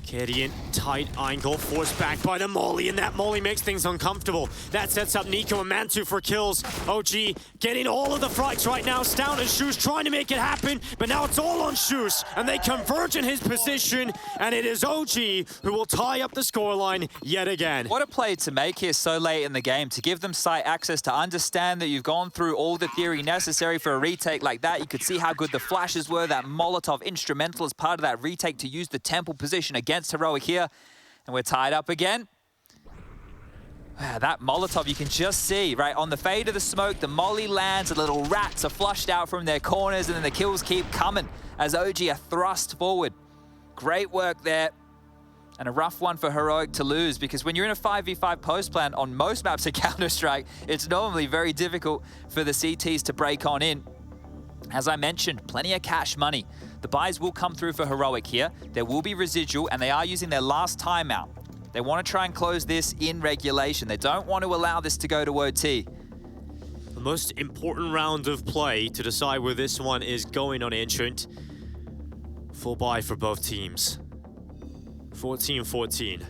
Kadian, tight angle, forced back by the molly, and that molly makes things uncomfortable. That sets up Nico and Mantu for kills. OG getting all of the frags right now. Stound and Shoes trying to make it happen, but now it's all on Shoes, and they converge in his position, and it is OG who will tie up the scoreline yet again. What a play to make here so late in the game, to give them site access, to understand that you've gone through all the theory necessary for a retake like that. You could see how good the flashes were, that Molotov instrumental as part of that retake to use the temple position against Heroic here. And we're tied up again. That Molotov, you can just see, right, on the fade of the smoke, the molly lands, the little rats are flushed out from their corners, and then the kills keep coming as OG are thrust forward. Great work there, and a rough one for Heroic to lose, because when you're in a 5v5 post plan on most maps of Counter-Strike, it's normally very difficult for the CTs to break on in. As I mentioned, plenty of cash money. The buys will come through for Heroic here. There will be residual, and they are using their last timeout. They want to try and close this in regulation. They don't want to allow this to go to OT. The most important round of play to decide where this one is going on Ancient. Full buy for both teams. 14-14.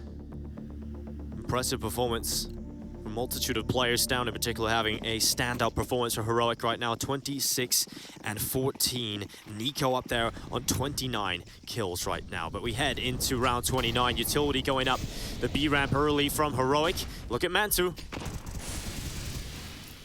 Impressive performance. A multitude of players down, in particular having a standout performance for Heroic right now. 26-14. Nico up there on 29 kills right now. But we head into round 29. Utility going up the B ramp early from Heroic. Look at Mantu.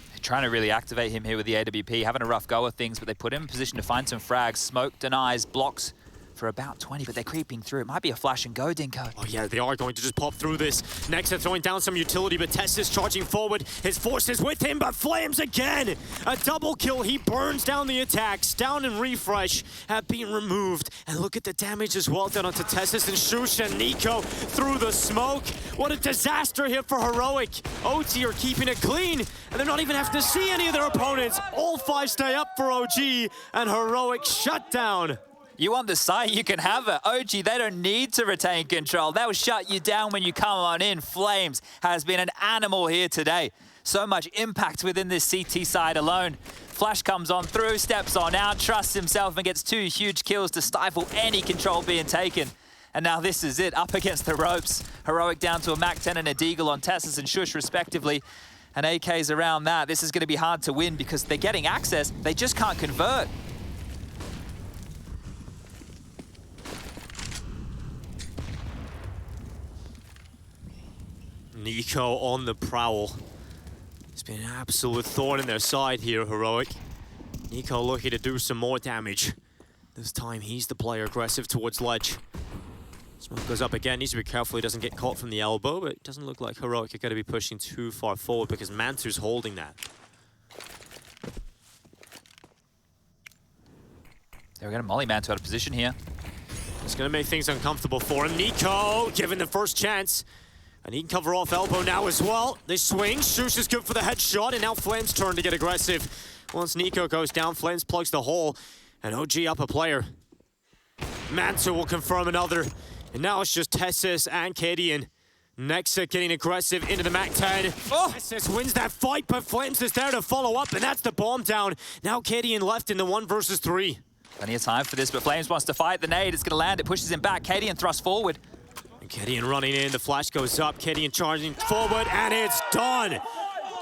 They're trying to really activate him here with the AWP, having a rough go of things, but they put him in position to find some frags. Smoke denies, blocks for about 20, but they're creeping through. It might be a flash and go, Dinko. Oh yeah, they are going to just pop through this. Next, they're throwing down some utility, but Tess is charging forward. His force is with him, but Flames again! A double kill, he burns down the attacks. Down and refresh have been removed. And look at the damage as well done onto Tessis and Shusha. Nico through the smoke. What a disaster here for Heroic. OT are keeping it clean, and they're not even having to see any of their opponents. All 5 stay up for OG, and Heroic shut down. You want the site, you can have it. OG, they don't need to retain control. They'll shut you down when you come on in. Flames has been an animal here today. So much impact within this CT side alone. Flash comes on through, steps on out, trusts himself and gets 2 huge kills to stifle any control being taken. And now this is it, up against the ropes. Heroic down to a MAC-10 and a Deagle on Tessus and Shush respectively. And AK's around that. This is going to be hard to win because they're getting access. They just can't convert. Nico on the prowl. It's been an absolute thorn in their side here, Heroic. Nico looking to do some more damage. This time he's the player aggressive towards ledge. Smoke goes up again, needs to be careful he doesn't get caught from the elbow, but it doesn't look like Heroic are going to be pushing too far forward because Mantu's holding that. They're going to molly Mantu out of position here. It's going to make things uncomfortable for him. Nico given the first chance. And he can cover off elbow now as well. They swing. Shush is good for the headshot, and now Flames' turn to get aggressive. Once Nico goes down, Flames plugs the hole, and OG up a player. Mantu will confirm another, and now it's just Tessis and Kadian. Nexa getting aggressive into the MAC-10. Oh! Tessis wins that fight, but Flames is there to follow up, and that's the bomb down. Now Kadian left in the 1 versus 3. Plenty of time for this, but Flames wants to fight the nade. It's going to land. It pushes him back. Kadian thrusts forward. Kadian running in, the flash goes up, Kadian charging forward, and it's done!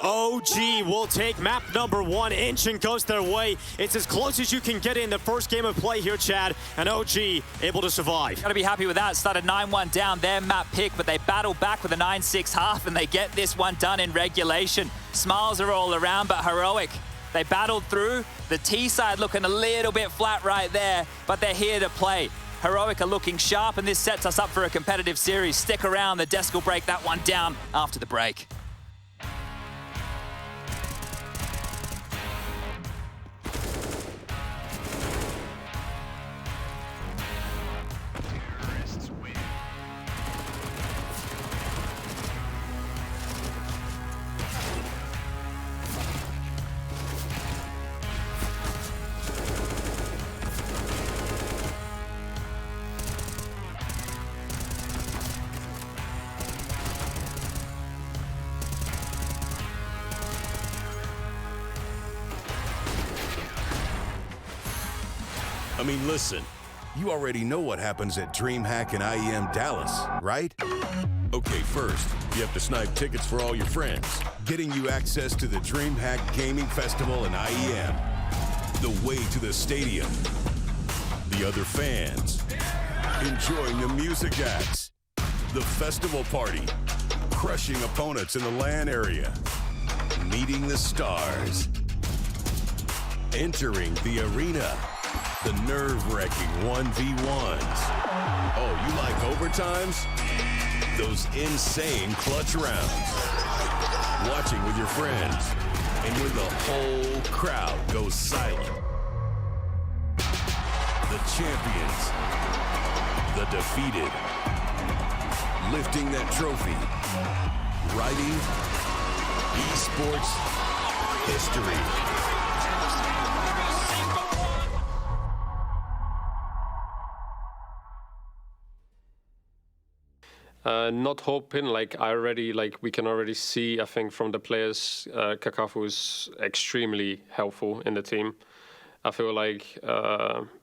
OG will take map number 1. Ancient goes their way. It's as close as you can get in the first game of play here, Chad, and OG able to survive. Gotta be happy with that. Started 9-1 down their map pick, but they battle back with a 9-6 half, and they get this one done in regulation. Smiles are all around, but Heroic, they battled through. The T side looking a little bit flat right there, but they're here to play. Heroic are looking sharp, and this sets us up for a competitive series. Stick around, the desk will break that one down after the break. I mean, listen, you already know what happens at DreamHack and IEM Dallas, right? Okay, first, you have to snipe tickets for all your friends, getting you access to the DreamHack Gaming Festival and IEM, the way to the stadium, the other fans, enjoying the music acts, the festival party, crushing opponents in the LAN area, meeting the stars, entering the arena, the nerve-wracking 1v1s. Oh, you like overtimes? Those insane clutch rounds. watching with your friends, and when the whole crowd goes silent. The champions, the defeated, lifting that trophy, writing esports history. Not hoping, like we can already see, I think, from the players, Kakafu is extremely helpful in the team. I feel like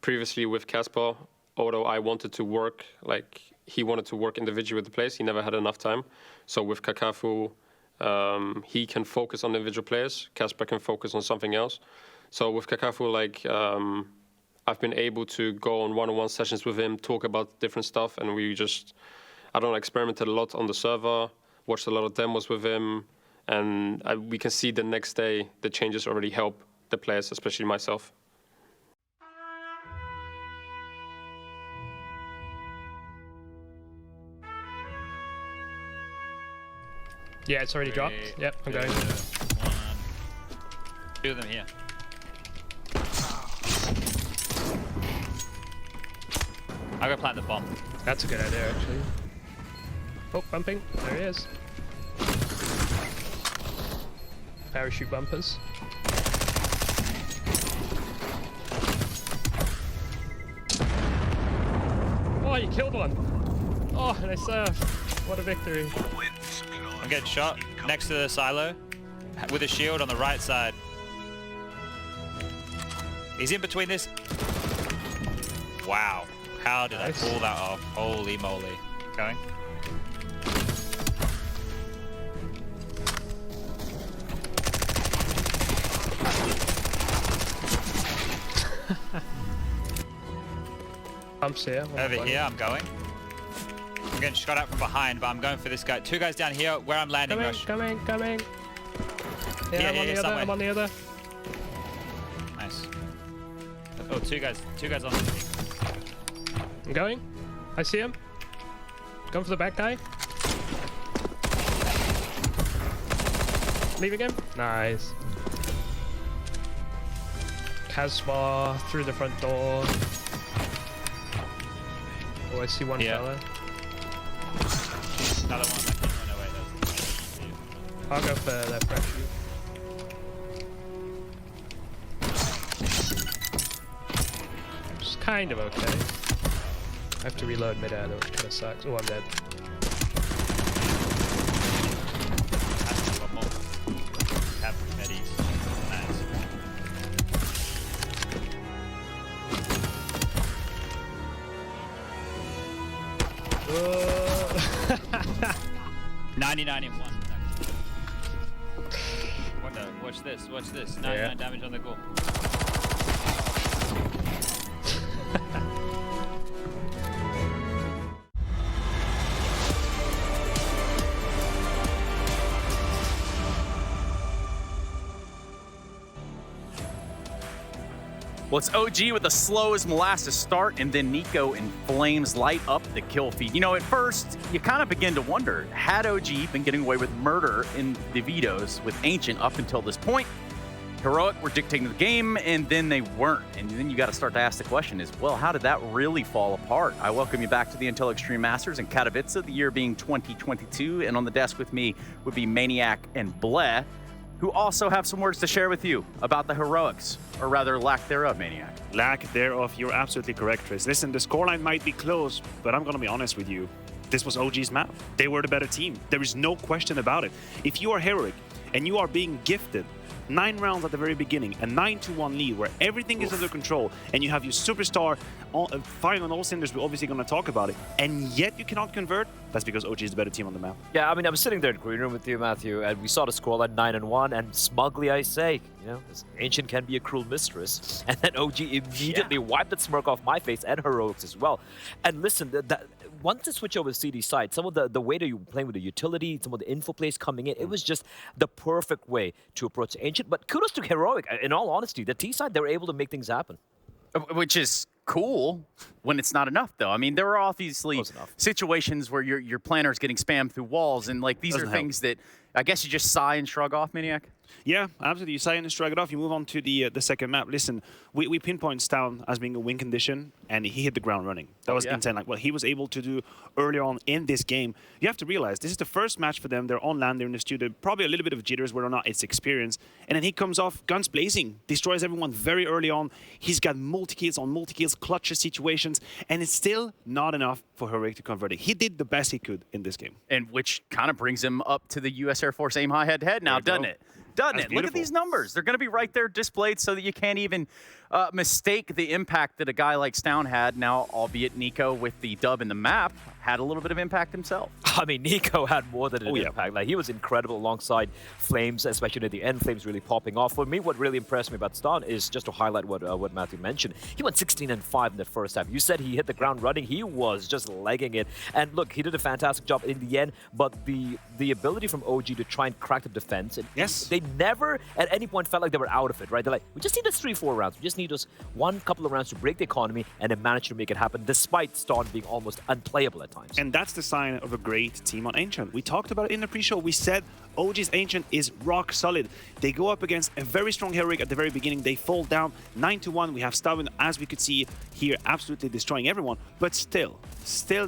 previously with Casper, although I wanted to work, like he wanted to work individually with the players, he never had enough time. So with Kakafu, he can focus on individual players. Casper can focus on something else. So with Kakafu, like I've been able to go on one-on-one sessions with him, talk about different stuff, and we just, I don't know, experimented a lot on the server, watched a lot of demos with him, and we can see the next day the changes already help the players, especially myself. Yeah, it's already dropped. Yep, I'm going. 2 of them here. I'll go plant the bomb. That's a good idea, actually. Oh, bumping. There he is. Parachute bumpers. Oh, you killed one. Oh, and I surfed. What a victory. I'm getting shot next to the silo with a shield on the right side. He's in between this. Wow. How did I pull that off? Holy moly. Going. Pumps here. Over here, I'm going. I'm getting shot at from behind, but I'm going for this guy. 2 guys down here where I'm landing. Rush. Coming. Yeah, Here, I'm on the other. I'm on the other. Nice. Oh, 2 guys on the team. I'm going. I see him. Going for the back guy. Leaving him. Nice. Casbah through the front door. Oh, I see one fella. Another one. No, wait, I'll go for that parachute. It's kind of okay. I have to reload mid-air though, which kind of sucks. Oh, I'm dead. One more. Have medis. Nice. 99 in 1. What the? Watch this. 99 damage on the goal. Well, it's OG with the slowest molasses start, and then Nico and Flames light up the kill feed. You know, at first, you kind of begin to wonder, had OG been getting away with murder in the vetoes with Ancient up until this point? Heroic were dictating the game, and then they weren't. And then you got to start to ask the question is, well, how did that really fall apart? I welcome you back to the Intel Extreme Masters in Katowice, the year being 2022. And on the desk with me would be Maniac and Bleh, who also have some words to share with you about the heroics, or rather lack thereof, Maniac. Lack thereof, you're absolutely correct, Chris. Listen, the scoreline might be close, but I'm going to be honest with you. This was OG's map. They were the better team. There is no question about it. If you are Heroic and you are being gifted 9 rounds at the very beginning, a 9-1 lead where everything is under control, and you have your superstar firing on all cylinders, we're obviously going to talk about it, and yet you cannot convert, that's because OG is the better team on the map. Yeah, I mean, I was sitting there in green room with you, Matthew, and we saw the scoreline 9-1, and smugly I say, you know, Ancient can be a cruel mistress, and then OG immediately wiped that smirk off my face and Heroics as well. And listen, once they switch over to CD side, some of the way that you were playing with the utility, some of the info plays coming in, it was just the perfect way to approach Ancient. But kudos to Heroic. In all honesty, the T side, they were able to make things happen. Which is cool when it's not enough, though. I mean, there are obviously situations where your planner is getting spammed through walls, and like these are things that I guess you just sigh and shrug off, Maniac. Yeah, absolutely. You sigh and shrug it off. You move on to the second map. Listen, we pinpoint Stown as being a win condition, and he hit the ground running. That was insane. Like what he was able to do earlier on in this game. You have to realize this is the first match for them. They're on land. They're in the studio. Probably a little bit of jitters, whether or not it's experience. And then he comes off guns blazing, destroys everyone very early on. He's got multi-kills on multi-kills, clutches situations, and it's still not enough for Heroic to convert it. He did the best he could in this game. And which kind of brings him up to the U.S. Air Force aim high head-to-head now, doesn't it? Doesn't it? Look at these numbers. They're going to be right there displayed so that you can't even mistake the impact that a guy like Stown had. Now, albeit Nico with the dub in the map had a little bit of impact himself. I mean, Nico had more than an impact. Like, he was incredible alongside Flames, especially at the end. Flames really popping off. For me, what really impressed me about Stown is just to highlight what Matthew mentioned. He went 16-5 in the first half. You said he hit the ground running. He was just legging it. And look, he did a fantastic job in the end. But the ability from OG to try and crack the defense, and they never at any point felt like they were out of it, right? They're like, we just need us 3-4 rounds. We just need us one couple of rounds to break the economy, and then manage to make it happen, despite Stown being almost unplayable at times. And that's the sign of a great team on Ancient. We talked about it in the pre-show. We said OG's Ancient is rock solid. They go up against a very strong Heroic at the very beginning. They fall down 9-1. We have Stavin, as we could see here, absolutely destroying everyone. But still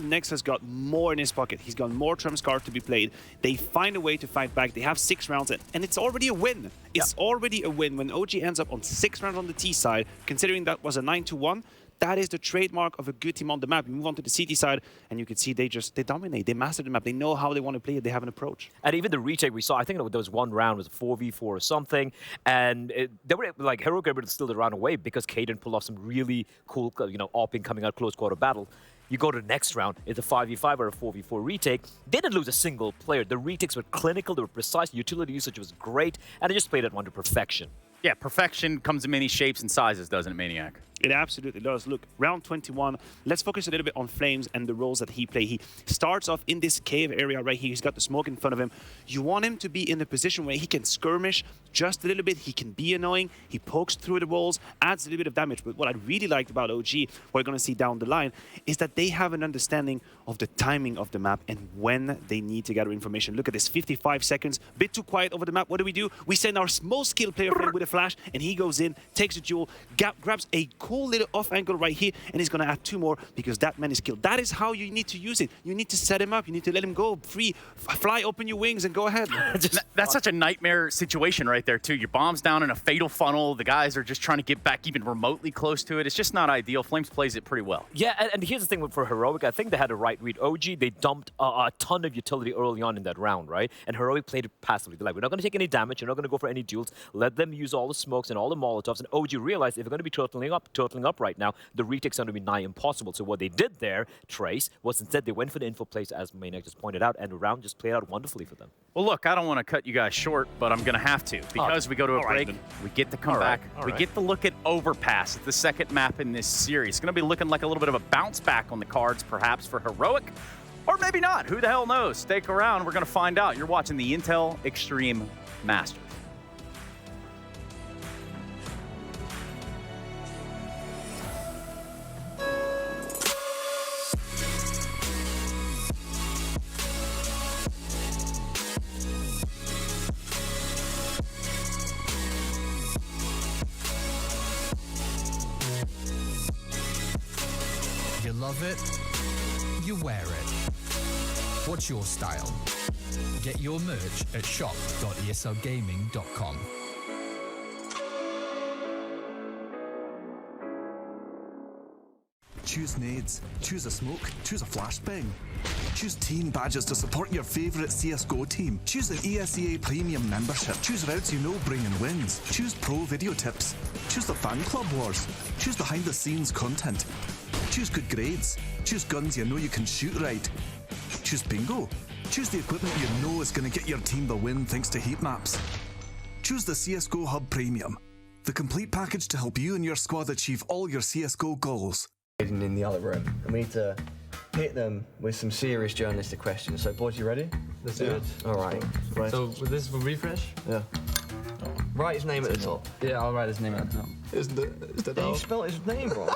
Nex has got more in his pocket. He's got more Trumps card to be played. They find a way to fight back. They have 6 rounds, and it's already a win. It's already a win when OG ends up on 6 rounds on the T side, considering that was a 9-1. That is the trademark of a good team on the map. You move on to the CT side, and you can see they dominate. They master the map. They know how they want to play it. They have an approach. And even the retake we saw, I think there was one round, it was a 4v4 or something, and they were like Heroic were able to steal the round away because Caden pulled off some really cool, AWPing coming out close quarter battle. You go to the next round, it's a 5v5 or a 4v4 retake. They didn't lose a single player. The retakes were clinical, they were precise, utility usage was great, and they just played that one to perfection. Yeah, perfection comes in many shapes and sizes, doesn't it, Maniac? It absolutely does. Look, round 21, let's focus a little bit on Flames and the roles that he plays. He starts off in this cave area right here. He's got the smoke in front of him. You want him to be in a position where he can skirmish just a little bit. He can be annoying. He pokes through the walls, adds a little bit of damage. But what I really liked about OG, what we're going to see down the line, is that they have an understanding of the timing of the map and when they need to gather information. Look at this, 55 seconds, a bit too quiet over the map. What do? We send our most skilled player Flame with a flash, and he goes in, takes a duel, grabs a cool little off angle right here, and he's going to add 2 more because that man is killed. That is how you need to use it. You need to set him up. You need to let him go free, fly, open your wings, and go ahead. That's such a nightmare situation right there, too. Your bomb's down in a fatal funnel. The guys are just trying to get back even remotely close to it. It's just not ideal. Flames plays it pretty well. Yeah, and here's the thing for Heroic. I think they had a right read. OG, they dumped a ton of utility early on in that round, right? And Heroic played it passively. They're like, we're not going to take any damage. You're not going to go for any duels. Let them use all the smokes and all the Molotovs. And OG realized if we're going to be turtling up right now, the retake's going to be nigh impossible. So what they did there, Trace, was instead they went for the info plays, as Maniac just pointed out, and the round just played out wonderfully for them. Well, look, I don't want to cut you guys short, but I'm going to have to. Because we go to a break, we get to come back. We get to look at Overpass, the second map in this series. It's going to be looking like a little bit of a bounce back on the cards, perhaps, for Heroic. Or maybe not. Who the hell knows? Stick around. We're going to find out. You're watching the Intel Extreme Masters. You love it, you wear it. What's your style? Get your merch at shop.eslgaming.com. Choose nades, choose a smoke, choose a flashbang. Choose team badges to support your favourite CSGO team. Choose an ESEA Premium membership. Choose routes you know bring in wins. Choose pro video tips. Choose the fan club wars. Choose behind the scenes content. Choose good grades. Choose guns you know you can shoot right. Choose bingo. Choose the equipment you know is going to get your team the win thanks to heat maps. Choose the CSGO Hub Premium, the complete package to help you and your squad achieve all your CSGO goals. In the other room, and we need to hit them with some serious journalistic questions. So, boys, you ready? Let's do it. All right. So, this is for refresh? Yeah. Write his name at the top. Yeah, I'll write his name at the top. Is that You spelled his name wrong.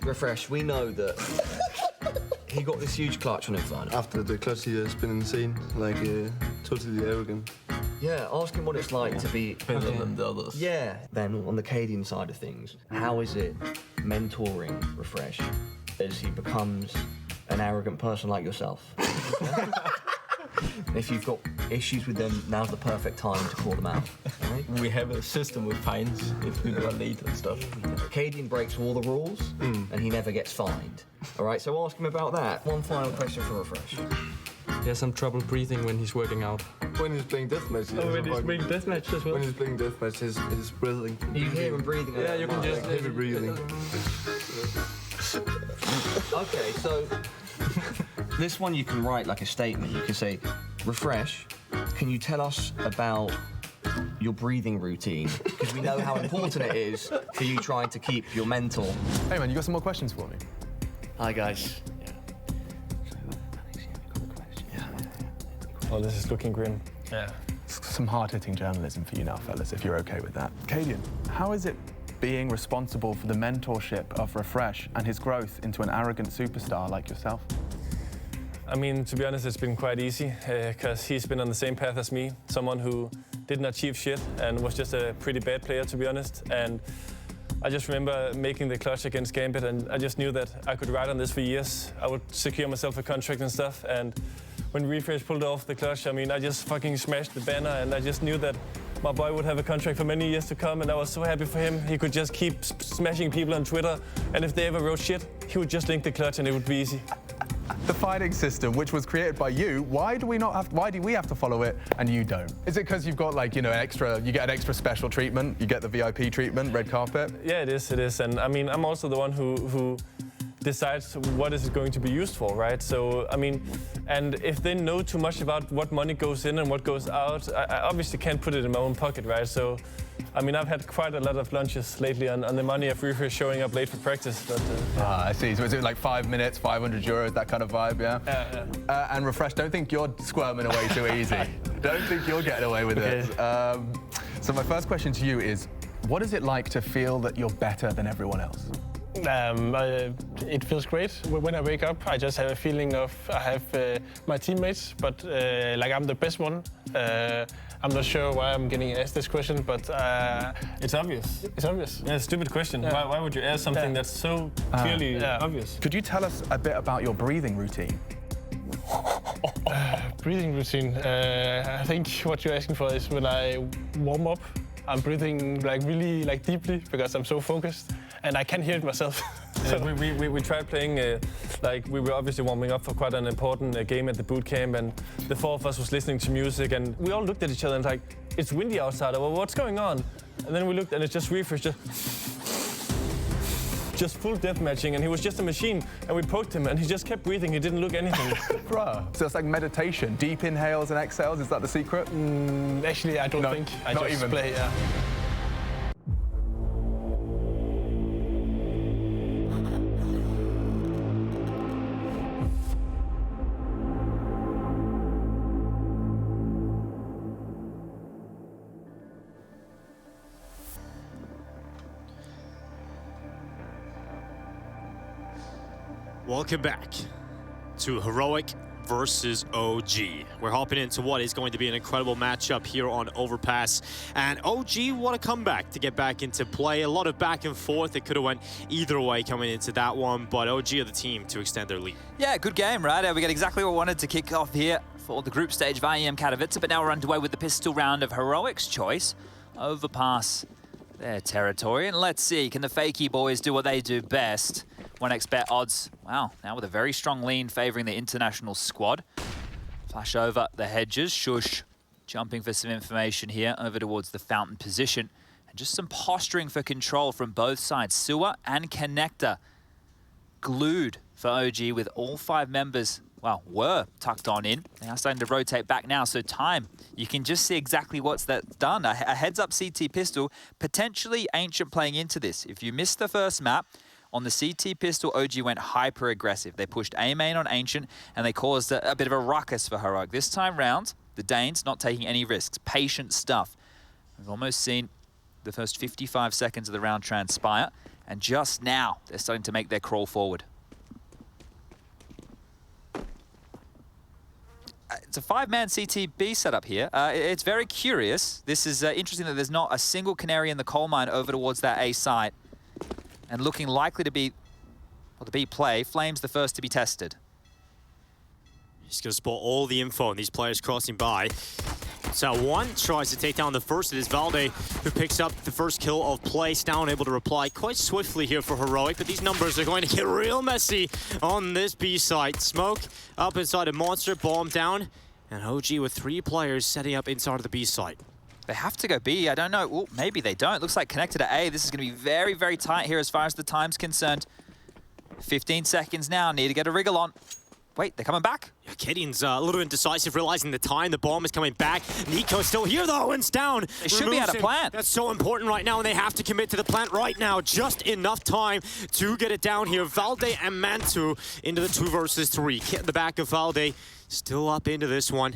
Refresh, we know that he got this huge clutch on Inferno. After the clutch, he has been insane, like totally arrogant. Yeah, ask him what it's like to be better than the others. Yeah. Then on the Cadian side of things, how is it mentoring Refresh as he becomes an arrogant person like yourself? If you've got issues with them, now's the perfect time to call them out. Right? We have a system with fines if people are late and stuff. Cadian breaks all the rules, and he never gets fined. All right, so ask him about that. One final question for Refresh. He has some trouble breathing when he's working out. When he's playing deathmatch. When he's playing deathmatch as well. When he's playing deathmatch, his breathing. You hear him breathing. Yeah, you can just heavy breathing. Okay, so this one you can write like a statement. You can say, Refresh, can you tell us about your breathing routine? Because we know how important it is for you trying to keep your mental. Hey man, you got some more questions for me? Hi guys. Oh, this is looking grim. Yeah. Some hard-hitting journalism for you now, fellas, if you're okay with that. Cadian, how is it being responsible for the mentorship of Refresh and his growth into an arrogant superstar like yourself? I mean, to be honest, it's been quite easy because he's been on the same path as me, someone who didn't achieve shit and was just a pretty bad player, to be honest. And I just remember making the clutch against Gambit, and I just knew that I could ride on this for years. I would secure myself a contract and stuff. And when Refresh pulled off the clutch, I mean, I just fucking smashed the banner, and I just knew that my boy would have a contract for many years to come, and I was so happy for him. He could just keep smashing people on Twitter, and if they ever wrote shit, he would just link the clutch and it would be easy. The fighting system, which was created by you, why do we have to follow it and you don't? Is it because you've got like, you get an extra special treatment, you get the VIP treatment, red carpet? Yeah, it is. And I mean, I'm also the one who decides what is it going to be used for, right? So, I mean, and if they know too much about what money goes in and what goes out, I obviously can't put it in my own pocket, right? So, I mean, I've had quite a lot of lunches lately on the money of Refresh showing up late for practice, but... I see. So is it like 5 minutes, 500 euros, that kind of vibe, yeah? And Refresh, don't think you're squirming away too easy. Don't think you're getting away with it. So my first question to you is, what is it like to feel that you're better than everyone else? It feels great. When I wake up, I just have a feeling of I have my teammates, but like I'm the best one. I'm not sure why I'm getting asked this question, but it's obvious. It's obvious. Yeah, stupid question. Yeah. Why would you ask something that's so clearly obvious? Could you tell us a bit about your breathing routine? Breathing routine. I think what you're asking for is when I warm up, I'm breathing like really like deeply because I'm so focused, and I can't hear it myself. So. We tried playing, like we were obviously warming up for quite an important game at the boot camp, and the four of us was listening to music, and we all looked at each other and like, it's windy outside, well, what's going on? And then we looked and it's just Refresh, just full death matching, and he was just a machine, and we poked him and he just kept breathing, he didn't look anything. Bruh. So it's like meditation, deep inhales and exhales, is that the secret? Actually, I don't think. I not just even. play, yeah. Welcome back to Heroic versus OG. We're hopping into what is going to be an incredible matchup here on Overpass. And OG, what a comeback to get back into play. A lot of back and forth. It could have went either way coming into that one, but OG are the team to extend their lead. Yeah, good game, right? We got exactly what we wanted to kick off here for the group stage of IEM Katowice, but now we're underway with the pistol round of Heroic's choice. Overpass their territory, and let's see, can the Fakey boys do what they do best? 1xBet odds, wow, now with a very strong lean favouring the international squad. Flash over the hedges, Shush jumping for some information here over towards the fountain position. And just some posturing for control from both sides. Sewer and Connector glued for OG with all 5 members, well, were tucked on in. They are starting to rotate back now, so time. You can just see exactly what's that done. A heads-up CT pistol, potentially Ancient playing into this. If you missed the first map, on the CT pistol, OG went hyper-aggressive. They pushed A-main on Ancient, and they caused a bit of a ruckus for Heroic. This time round, the Danes not taking any risks. Patient stuff. We've almost seen the first 55 seconds of the round transpire. And just now, they're starting to make their crawl forward. It's a 5-man CTB setup here. It's very curious. This is interesting that there's not a single canary in the coal mine over towards that A site. And looking likely to be, well, the B play. Flames the first to be tested. He's going to spot all the info on these players crossing by. So one tries to take down the first. It is Valde who picks up the first kill of play. Down able to reply quite swiftly here for Heroic, but these numbers are going to get real messy on this B site. Smoke up inside a monster, bomb down, and OG with 3 players setting up inside of the B site. They have to go B. I don't know. Ooh, maybe they don't. Looks like connected to A. This is going to be very, very tight here as far as the time's concerned. 15 seconds now. Need to get a wriggle on. Wait, they're coming back? Yeah, Kadian's a little indecisive, realizing the time. The bomb is coming back. Nico's still here, though, and it's down. They should be out of plant. That's so important right now, and they have to commit to the plant right now. Just enough time to get it down here. Valde and Mantu into the 2 versus 3. Kit in the back of Valde, still up into this one.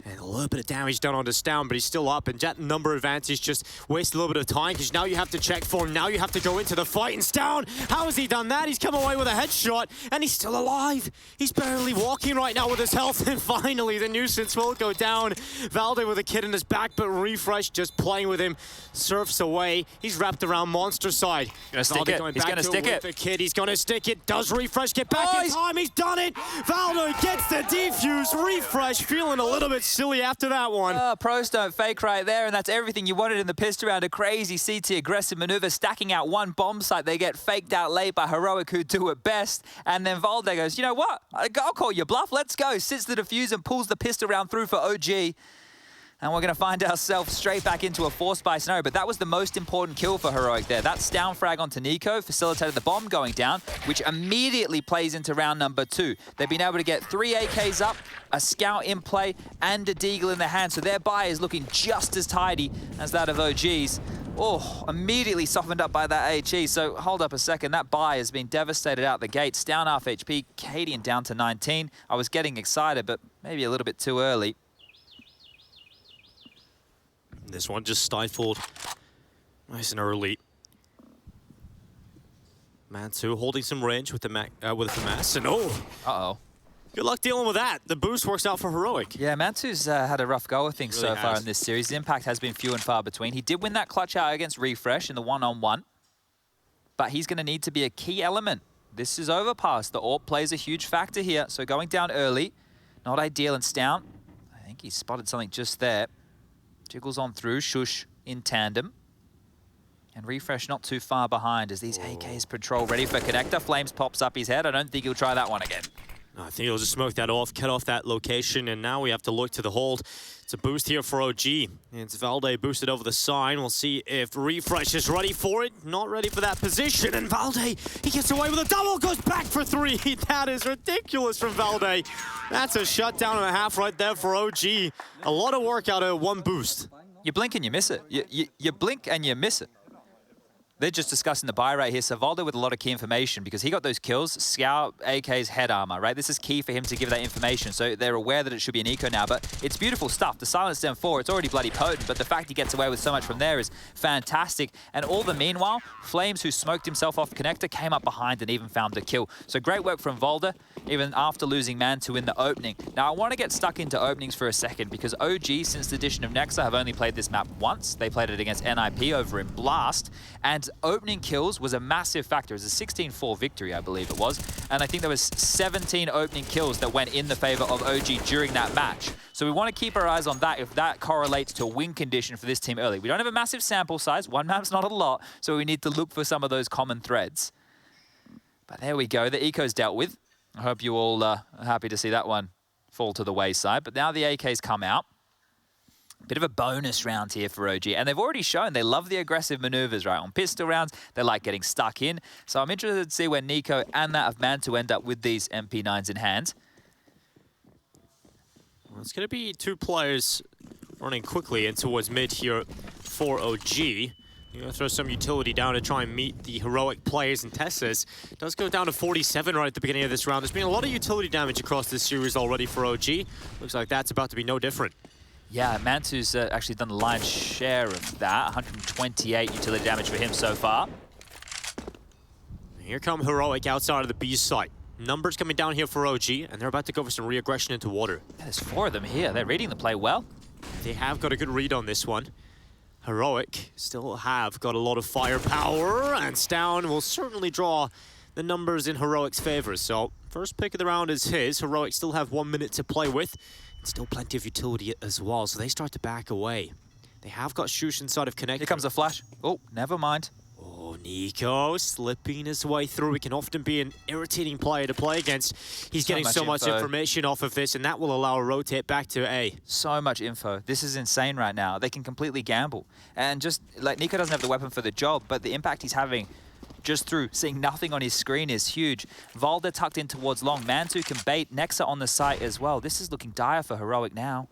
And a little bit of damage done on the Stown, but he's still up. And Jet number advantage just wasted a little bit of time because now you have to check for him. Now you have to go into the fight. And Stown, how has he done that? He's come away with a headshot and he's still alive. He's barely walking right now with his health. And finally, the nuisance will go down. Valde with a kid in his back, but Refresh just playing with him. Surfs away. He's wrapped around Monster side. Gonna stick it. He's gonna stick it. The kid. He's gonna stick it. Does Refresh get back in time? He's done it. Valde gets the defuse. Refresh feeling a little bit silly after that one. Pros don't fake right there, and that's everything you wanted in the pistol round. A crazy CT aggressive maneuver, stacking out 1 bomb site. They get faked out late by Heroic, who do it best. And then Valde goes, you know what? I'll call your bluff. Let's go. Sits the defuse and pulls the pistol round through for OG. And we're going to find ourselves straight back into a 4-spy scenario. But that was the most important kill for Heroic there. That down frag onto Nico facilitated the bomb going down, which immediately plays into round number 2. They've been able to get 3 AKs up, a scout in play, and a deagle in the hand. So their buy is looking just as tidy as that of OG's. Oh, immediately softened up by that HE. So hold up a second. That buy has been devastated out the gates. Down half HP, Cadian down to 19. I was getting excited, but maybe a little bit too early. This one just stifled nice and early. Mantu holding some range with the Mass, and Uh-oh. Good luck dealing with that. The boost works out for Heroic. Yeah, Mantu's had a rough go of things Really so far has. in this series. The impact has been few and far between. He did win that clutch out against Refresh in the 1-on-1, but he's going to need to be a key element. This is overpass. The AWP plays a huge factor here, so going down early, not ideal. And Stout, I think he spotted something just there. Jiggles on through, Shush in tandem. And Refresh not too far behind as these AKs patrol, ready for connector. Flames pops up his head. I don't think he'll try that one again. I think he'll just smoke that off, cut off that location, and now we have to look to the hold. It's a boost here for OG. It's Valde boosted over the sign. We'll see if Refresh is ready for it. Not ready for that position, and Valde, he gets away with a double, goes back for 3. That is ridiculous from Valde. That's a shutdown and a half right there for OG. A lot of work out of 1 boost. You blink and you miss it. You blink and you miss it. They're just discussing the buy right here. So Valde with a lot of key information because he got those kills. Scout, AK's head armor, right? This is key for him to give that information. So they're aware that it should be an eco now, but it's beautiful stuff. The silence down 4, it's already bloody potent, but the fact he gets away with so much from there is fantastic. And all the meanwhile, Flames, who smoked himself off connector, came up behind and even found a kill. So great work from Valde, even after losing Mantu in the opening. Now I want to get stuck into openings for a second because OG, since the addition of Nexa, have only played this map once. They played it against NIP over in Blast, and opening kills was a massive factor. It was a 16-4 victory, I believe it was. And I think there was 17 opening kills that went in the favor of OG during that match. So we want to keep our eyes on that if that correlates to a win condition for this team early. We don't have a massive sample size. 1 map's not a lot, so we need to look for some of those common threads. But there we go. The eco's dealt with. I hope you all are happy to see that one fall to the wayside. But now the AKs come out. Bit of a bonus round here for OG. And they've already shown they love the aggressive maneuvers, right? On pistol rounds, they like getting stuck in. So I'm interested to see where Nico and that of Mantu end up with these MP9s in hand. Well, it's going to be 2 players running quickly in towards mid here for OG. You're going to throw some utility down to try and meet the Heroic players and Tessus. It does go down to 47 right at the beginning of this round. There's been a lot of utility damage across this series already for OG. Looks like that's about to be no different. Yeah, Mantu's actually done the lion's share of that. 128 utility damage for him so far. Here come Heroic outside of the B site. Numbers coming down here for OG, and they're about to go for some re-aggression into water. There's 4 of them here. They're reading the play well. They have got a good read on this one. Heroic still have got a lot of firepower, and Stown will certainly draw the numbers in Heroic's favor. So first pick of the round is his. Heroic still have 1 minute to play with, and still plenty of utility as well. So they start to back away. They have got Shush inside of Connect. Here comes a flash. Oh, never mind. Oh, Nico slipping his way through. He can often be an irritating player to play against. He's getting so much information off of this, and that will allow a rotate back to A. So much info. This is insane right now. They can completely gamble. And just, like, Nico doesn't have the weapon for the job, but the impact he's having just through seeing nothing on his screen is huge. Valda tucked in towards long. Mantu can bait. Nexa on the site as well. This is looking dire for Heroic now.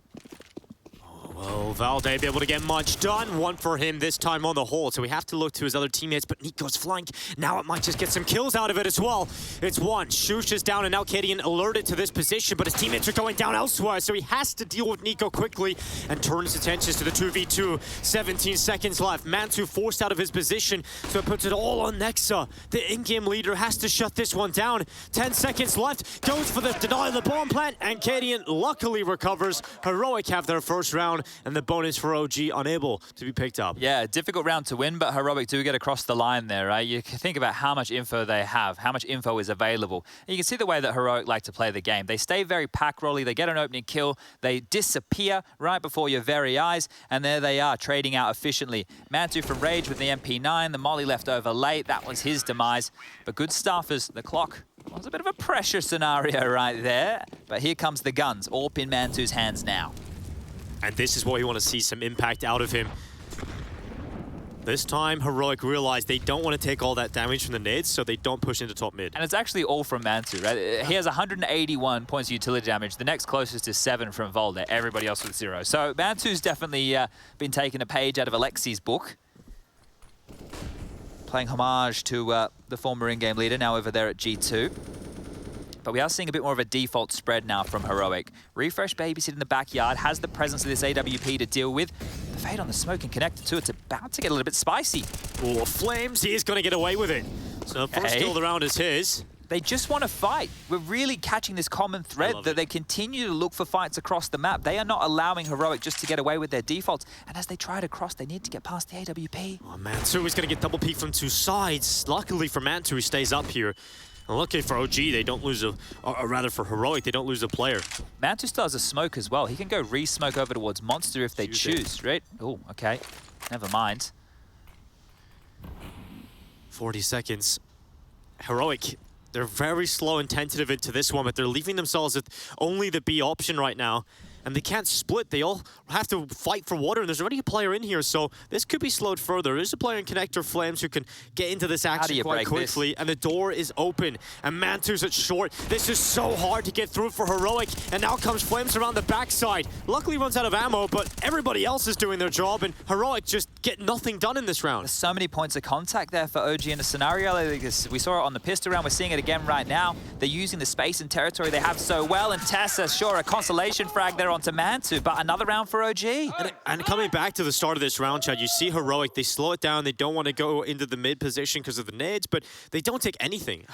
Will Valde be able to get much done? One for him this time on the hole, so we have to look to his other teammates, but Nico's flank, now it might just get some kills out of it as well. It's one. Shush is down, and now Kadian alerted to this position, but his teammates are going down elsewhere, so he has to deal with Nico quickly and turn his attentions to the 2v2. 17 seconds left. Mantu forced out of his position, so it puts it all on Nexa. The in-game leader has to shut this one down. 10 seconds left, goes for the denial of the bomb plant, and Kadian luckily recovers. Heroic have their first round, and the bonus for OG unable to be picked up. Yeah, difficult round to win, but Heroic do get across the line there, right? You can think about how much info they have, how much info is available. And you can see the way that Heroic like to play the game. They stay very pack-rolly, they get an opening kill, they disappear right before your very eyes, and there they are, trading out efficiently. Mantu from Rage with the MP9, the molly left over late, that was his demise. But good stuff as the clock was a bit of a pressure scenario right there. But here comes the guns, all in Mantu's hands now. And this is what you want to see some impact out of him. This time, Heroic realized they don't want to take all that damage from the nades, so they don't push into top mid. And it's actually all from Mantu, right? He has 181 points of utility damage. The next closest is 7 from Volde. Everybody else with 0. So Mantu's definitely been taking a page out of Alexi's book. Playing homage to the former in-game leader, now over there at G2. But we are seeing a bit more of a default spread now from Heroic. Refresh babysit in the backyard, has the presence of this AWP to deal with. The fade on the smoke and connected to it's about to get a little bit spicy. Oh, Flames, he is going to get away with it. So first kill of the round is his. They just want to fight. We're really catching this common thread that they continue to look for fights across the map. They are not allowing Heroic just to get away with their defaults. And as they try to cross, they need to get past the AWP. Oh, Mantu is going to get double peek from 2 sides. Luckily for Mantu, he stays up here. And luckily for OG, they don't lose or rather for Heroic, they don't lose a player. Mantu still has a smoke as well. He can go re-smoke over towards Monster if they choose, right? Oh, okay. Never mind. 40 seconds. Heroic, they're very slow and tentative into this one, but they're leaving themselves with only the B option right now. And they can't split. They all have to fight for water, and there's already a player in here, so this could be slowed further. There's a player in Connector Flames who can get into this action quite quickly, and the door is open, and Mantu's at short. This is so hard to get through for Heroic, and now comes Flames around the backside. Luckily runs out of ammo, but everybody else is doing their job, and Heroic just get nothing done in this round. There's so many points of contact there for OG in a scenario like this. We saw it on the pistol round. We're seeing it again right now. They're using the space and territory they have so well, and Tessa, sure, a consolation frag there onto Mantu, but another round for OG. And coming back to the start of this round, Chad, you see Heroic, they slow it down. They don't want to go into the mid position because of the nades, but they don't take anything.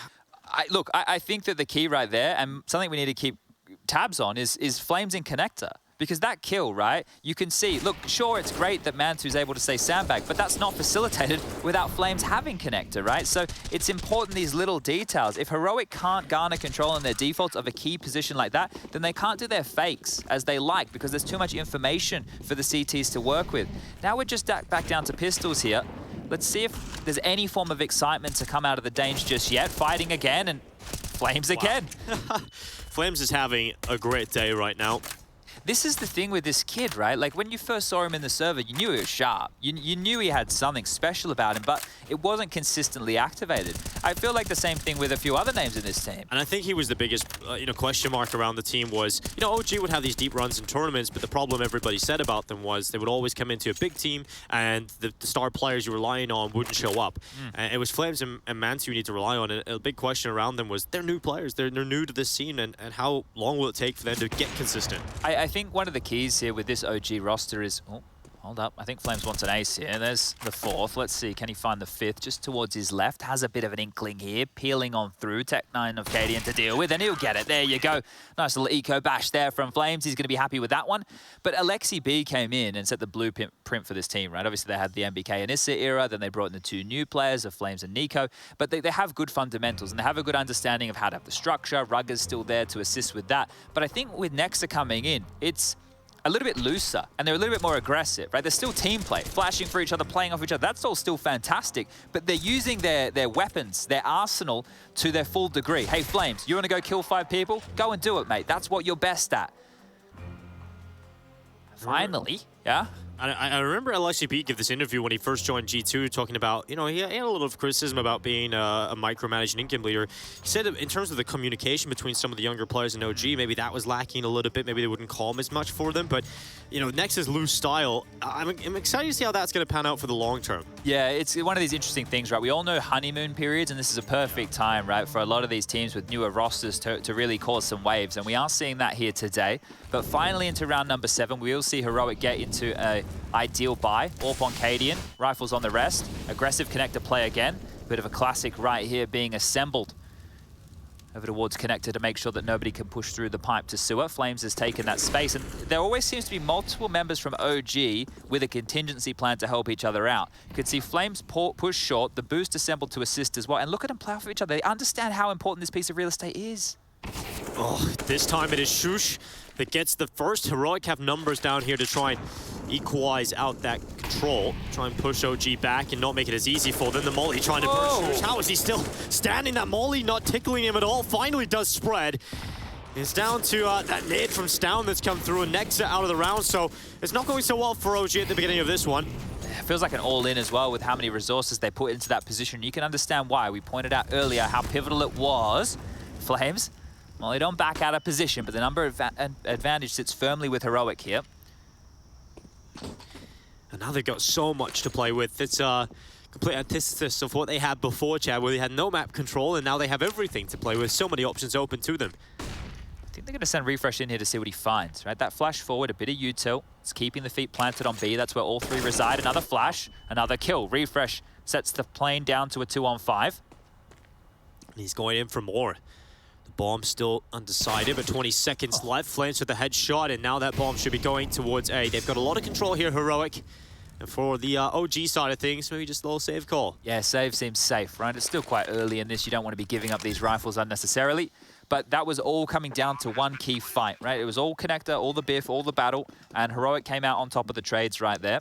I think that the key right there, and something we need to keep tabs on, is Flames in Connector. Because that kill, right, you can see, look, sure, it's great that Mantu's able to stay sandbag, but that's not facilitated without Flames having Connector, right? So it's important, these little details. If Heroic can't garner control in their defaults of a key position like that, then they can't do their fakes as they like because there's too much information for the CTs to work with. Now we're just back down to pistols here. Let's see if there's any form of excitement to come out of the Danes just yet. Fighting again, and Flames again. Flames is having a great day right now. This is the thing with this kid, right? Like, when you first saw him in the server, you knew he was sharp. You knew he had something special about him, but it wasn't consistently activated. I feel like the same thing with a few other names in this team. And I think he was the biggest, question mark around the team was, OG would have these deep runs in tournaments, but the problem everybody said about them was they would always come into a big team, and the star players you're relying on wouldn't show up. And it was Flames and Mantu you need to rely on, and a big question around them was they're new players. They're new to this scene, and how long will it take for them to get consistent? I think one of the keys here with this OG roster is... Hold up, I think Flames wants an ace here. There's the 4th. Let's see, can he find the 5th? Just towards his left. Has a bit of an inkling here. Peeling on through. Tech9 of Cadian to deal with, and he'll get it. There you go. Nice little eco bash there from Flames. He's going to be happy with that one. But Alexi B came in and set the blueprint for this team, right? Obviously, they had the MBK and Issa era. Then they brought in the 2 new players of Flames and Nico. But they have good fundamentals, and they have a good understanding of how to have the structure. Rugger's still there to assist with that. But I think with Nexa coming in, it's a little bit looser, and they're a little bit more aggressive, right? They're still team play, flashing for each other, playing off each other. That's all still fantastic, but they're using their weapons, their arsenal, to their full degree. Hey, Flames, you want to go kill 5 people? Go and do it, mate. That's what you're best at. Finally, yeah? I remember LSCB give this interview when he first joined G2 talking about, you know, he had a little of criticism about being a micromanaging in-game leader. He said in terms of the communication between some of the younger players in OG, maybe that was lacking a little bit. Maybe they wouldn't call him as much for them. But, you know, Nexa's loose style, I'm excited to see how that's going to pan out for the long term. Yeah, it's one of these interesting things, right? We all know honeymoon periods, and this is a perfect time, right, for a lot of these teams with newer rosters to really cause some waves. And we are seeing that here today. But finally into round number 7, we will see Heroic get into a ideal buy. AWP on Cadian, rifles on the rest. Aggressive connector play again. Bit of a classic right here being assembled. Over towards connector to make sure that nobody can push through the pipe to sewer. Flames has taken that space, and there always seems to be multiple members from OG with a contingency plan to help each other out. You can see Flames push short, the boost assembled to assist as well, and look at them play off of each other. They understand how important this piece of real estate is. Oh, this time it is Shush that gets the first. Heroic have numbers down here to try and equalize out that control. Try and push OG back and not make it as easy for them. The Molly trying to push Shush. How is he still standing? That Molly not tickling him at all. Finally does spread. It's down to that nade from Stown that's come through, and Nexa out of the round, so it's not going so well for OG at the beginning of this one. It feels like an all-in as well with how many resources they put into that position. You can understand why. We pointed out earlier how pivotal it was. Flames, well, they don't back out of position, but the number advantage sits firmly with Heroic here. And now they've got so much to play with. It's a complete antithesis of what they had before, Chad, where they had no map control, and now they have everything to play with. So many options open to them. I think they're going to send Refresh in here to see what he finds, right? That flash forward, a bit of util. It's keeping the feet planted on B. That's where all 3 reside. Another flash, another kill. Refresh sets the plane down to a 2-on-5. He's going in for more. The bomb still undecided, but 20 seconds left. Flames with the headshot, and now that bomb should be going towards A. They've got a lot of control here, Heroic. And for the OG side of things, maybe just a little save call. Yeah, save seems safe, right? It's still quite early in this. You don't want to be giving up these rifles unnecessarily. But that was all coming down to one key fight, right? It was all connector, all the biff, all the battle, and Heroic came out on top of the trades right there.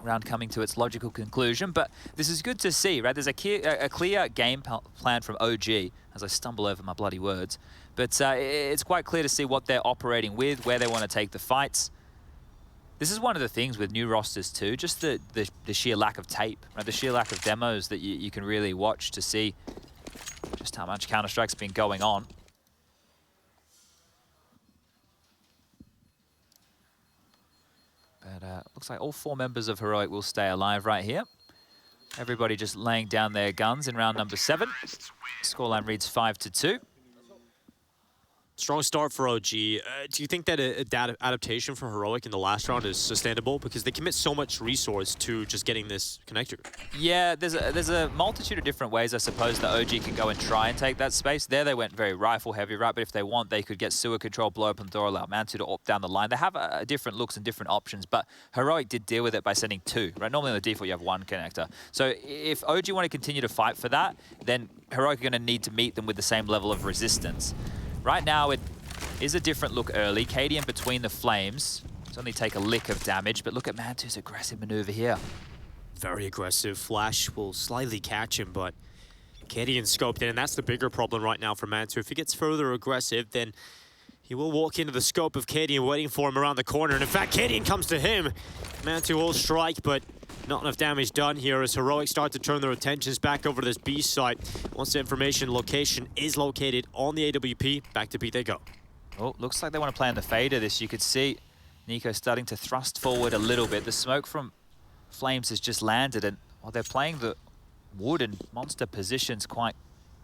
Round coming to its logical conclusion, but this is good to see, right? There's a clear game plan from OG, as I stumble over my bloody words. But it's quite clear to see what they're operating with, where they want to take the fights. This is one of the things with new rosters too, just the sheer lack of tape, right? The sheer lack of demos that you can really watch to see just how much Counter-Strike's been going on. But looks like all 4 members of Heroic will stay alive right here. Everybody just laying down their guns in round number 7. Scoreline reads 5-2. Strong start for OG. Do you think that adaptation for Heroic in the last round is sustainable? Because they commit so much resource to just getting this connector. Yeah, there's a multitude of different ways, I suppose, that OG can go and try and take that space. There they went very rifle heavy, right? But if they want, they could get sewer control, blow open the door, allow Mantu to op down the line. They have different looks and different options, but Heroic did deal with it by sending 2, right? Normally on the default you have 1 connector. So if OG want to continue to fight for that, then Heroic are going to need to meet them with the same level of resistance. Right now, it is a different look early. Cadian between the Flames. It's only take a lick of damage, but look at Mantu's aggressive maneuver here. Very aggressive. Flash will slightly catch him, but Cadian scoped in, and that's the bigger problem right now for Mantu. If he gets further aggressive, then he will walk into the scope of Cadian waiting for him around the corner. And in fact, Cadian comes to him. Mantu will strike, but not enough damage done here as Heroic start to turn their attentions back over to this B site. Once the information location is located on the AWP, back to B they go. Oh, looks like they want to play on the fader this. You could see Nico starting to thrust forward a little bit. The smoke from Flames has just landed, and while they're playing the wood and monster positions quite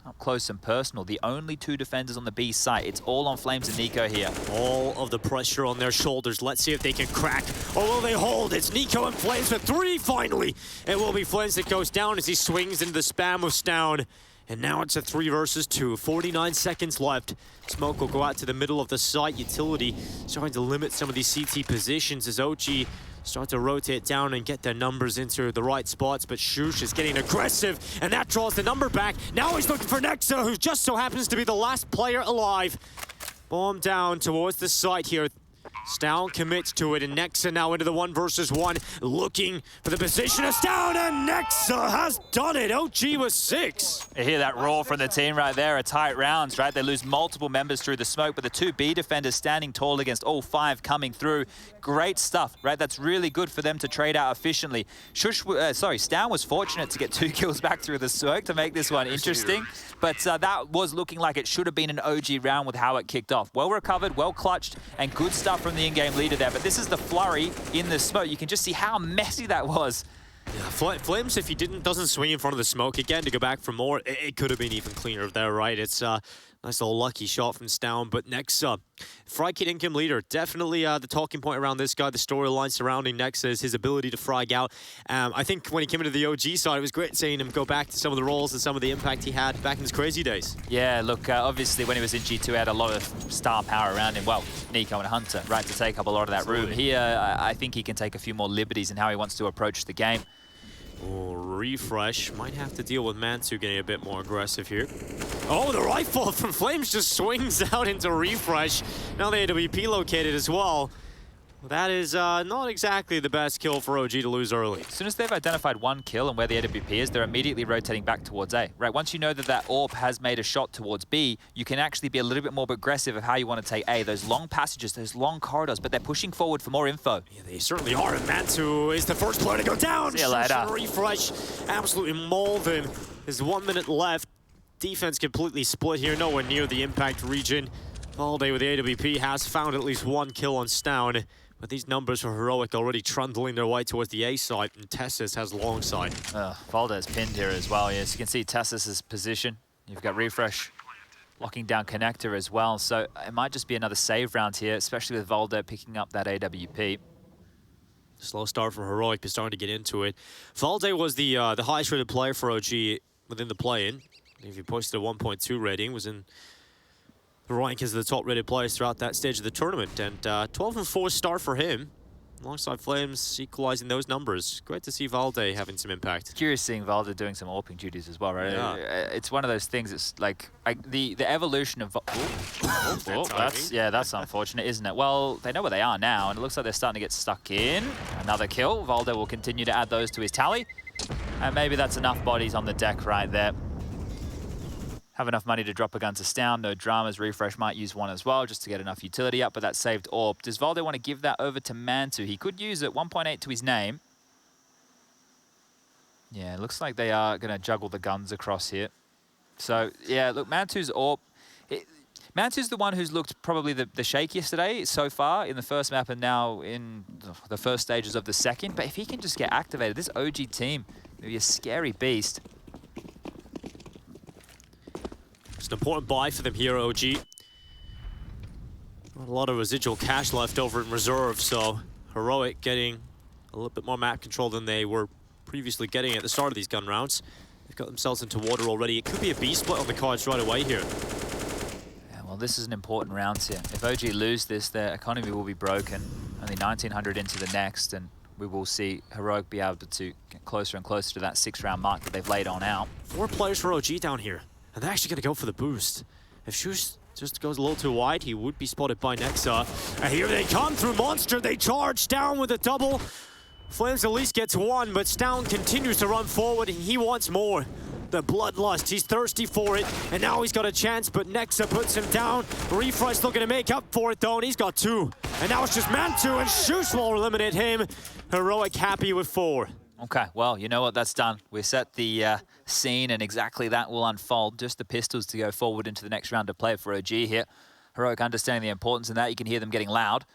Up close and personal. The only 2 defenders on the B site. It's all on Flames and Nico here. All of the pressure on their shoulders. Let's see if they can crack. Or will they hold? It's Nico and Flames with 3 finally. It will be Flames that goes down as he swings into the spam of Stown. And now it's a 3 versus 2. 49 seconds left. Smoke will go out to the middle of the site. Utility starting to limit some of these CT positions as OG start to rotate down and get their numbers into the right spots, but Shush is getting aggressive, and that draws the number back. Now he's looking for Nexa, who just so happens to be the last player alive. Bomb down towards the site here. Stown commits to it, and Nexa now into the 1 versus 1, looking for the position of Stown, and Nexa has done it. OG was 6. You hear that roar from the team right there, a tight rounds, right? They lose multiple members through the smoke, but the 2 B defenders standing tall against all 5 coming through. Great stuff, right? That's really good for them to trade out efficiently. Stown was fortunate to get 2 kills back through the smoke to make this one interesting, but that was looking like it should have been an OG round with how it kicked off. Well recovered, well clutched, and good stuff from the in-game leader there, but this is the flurry in the smoke. You can just see how messy that was. Yeah, Flames, if he doesn't swing in front of the smoke again to go back for more, it could have been even cleaner there, right? It's nice little lucky shot from Stown, but Nexa, Frag Kid income leader, definitely the talking point around this guy, the storyline surrounding Nexa is his ability to frag out. I think when he came into the OG side, it was great seeing him go back to some of the roles and some of the impact he had back in his crazy days. Yeah, look, obviously when he was in G2, he had a lot of star power around him. Well, Nico and Hunter, right, to take up a lot of that room. Here, I think he can take a few more liberties in how he wants to approach the game. Oh, Refresh might have to deal with Mansu getting a bit more aggressive here. Oh, the rifle from Flames just swings out into Refresh. Now the AWP located as well. That is not exactly the best kill for OG to lose early. As soon as they've identified 1 kill and where the AWP is, they're immediately rotating back towards A. Right, once you know that that AWP has made a shot towards B, you can actually be a little bit more aggressive of how you want to take A. Those long passages, those long corridors, but they're pushing forward for more info. Yeah, they certainly are, and Mansu is the first player to go down. See you later. Refresh absolutely mauled him. There's 1 minute left. Defense completely split here, nowhere near the impact region. Valde with the AWP has found at least 1 kill on Stown. But these numbers for Heroic already trundling their way towards the A side, and Tessis has long side. Valde's pinned here as well. Yes, you can see Tessis' position. You've got Refresh locking down Connector as well. So it might just be another save round here, especially with Valde picking up that AWP. Slow start for Heroic, but starting to get into it. Valde was the highest rated player for OG within the play-in. If he posted a 1.2 rating, was in the rank as the top-rated players throughout that stage of the tournament, and 12-4 start for him, alongside Flames equalizing those numbers. Great to see Valde having some impact. Curious seeing Valde doing some AWPing duties as well, right? Yeah. It's one of those things. It's like the evolution of. That's unfortunate, isn't it? Well, they know where they are now, and it looks like they're starting to get stuck in. Another kill. Valde will continue to add those to his tally, and maybe that's enough bodies on the deck right there. Have enough money to drop a gun to Stown, no dramas. Refresh might use 1 as well, just to get enough utility up, but that saved AWP. Does Valde want to give that over to Mantu? He could use it, 1.8 to his name. Yeah, it looks like they are going to juggle the guns across here. So, yeah, look, Mantu's AWP. Mantu's the one who's looked probably the shakiest today so far in the first map and now in the first stages of the second. But if he can just get activated, this OG team will be a scary beast. It's an important buy for them here, OG. Not a lot of residual cash left over in reserve, so Heroic getting a little bit more map control than they were previously getting at the start of these gun rounds. They've got themselves into water already. It could be a B split on the cards right away here. Yeah, well, this is an important round here. If OG lose this, their economy will be broken. Only 1900 into the next, and we will see Heroic be able to get closer and closer to that 6-round mark that they've laid on out. 4 players for OG down here. And they're actually going to go for the boost. If Shush just goes a little too wide, he would be spotted by Nexa. And here they come through Monster. They charge down with a double. Flames at least gets 1, but Stown continues to run forward, and he wants more. The bloodlust, he's thirsty for it. And now he's got a chance, but Nexa puts him down. Refresh looking to make up for it, though, and he's got 2. And now it's just Mantu, and Shush will eliminate him. Heroic happy with 4. Okay, well, you know what, that's done. We set the scene, and exactly that will unfold. Just the pistols to go forward into the next round of play for OG here. Heroic understanding the importance in that. You can hear them getting loud.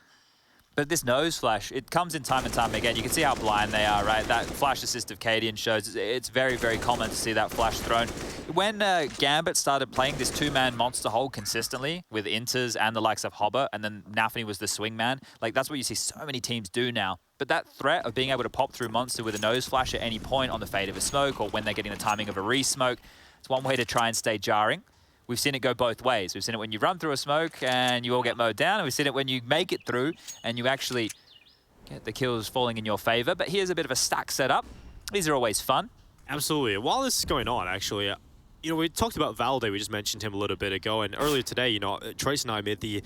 But this nose flash, it comes in time and time again. You can see how blind they are, right? That flash assist of Cadian shows it's very, very common to see that flash thrown. When Gambit started playing this two-man monster hold consistently with Inters and the likes of Hobber, and then Nafany was the swingman, like that's what you see so many teams do now. But that threat of being able to pop through Monster with a nose flash at any point on the fade of a smoke or when they're getting the timing of a re-smoke, it's one way to try and stay jarring. We've seen it go both ways. We've seen it when you run through a smoke and you all get mowed down, and we've seen it when you make it through and you actually get the kills falling in your favor. But here's a bit of a stack setup. These are always fun. Absolutely. While this is going on, actually, you know, we talked about Valde. We just mentioned him a little bit ago, and earlier today, you know, Trace and I made the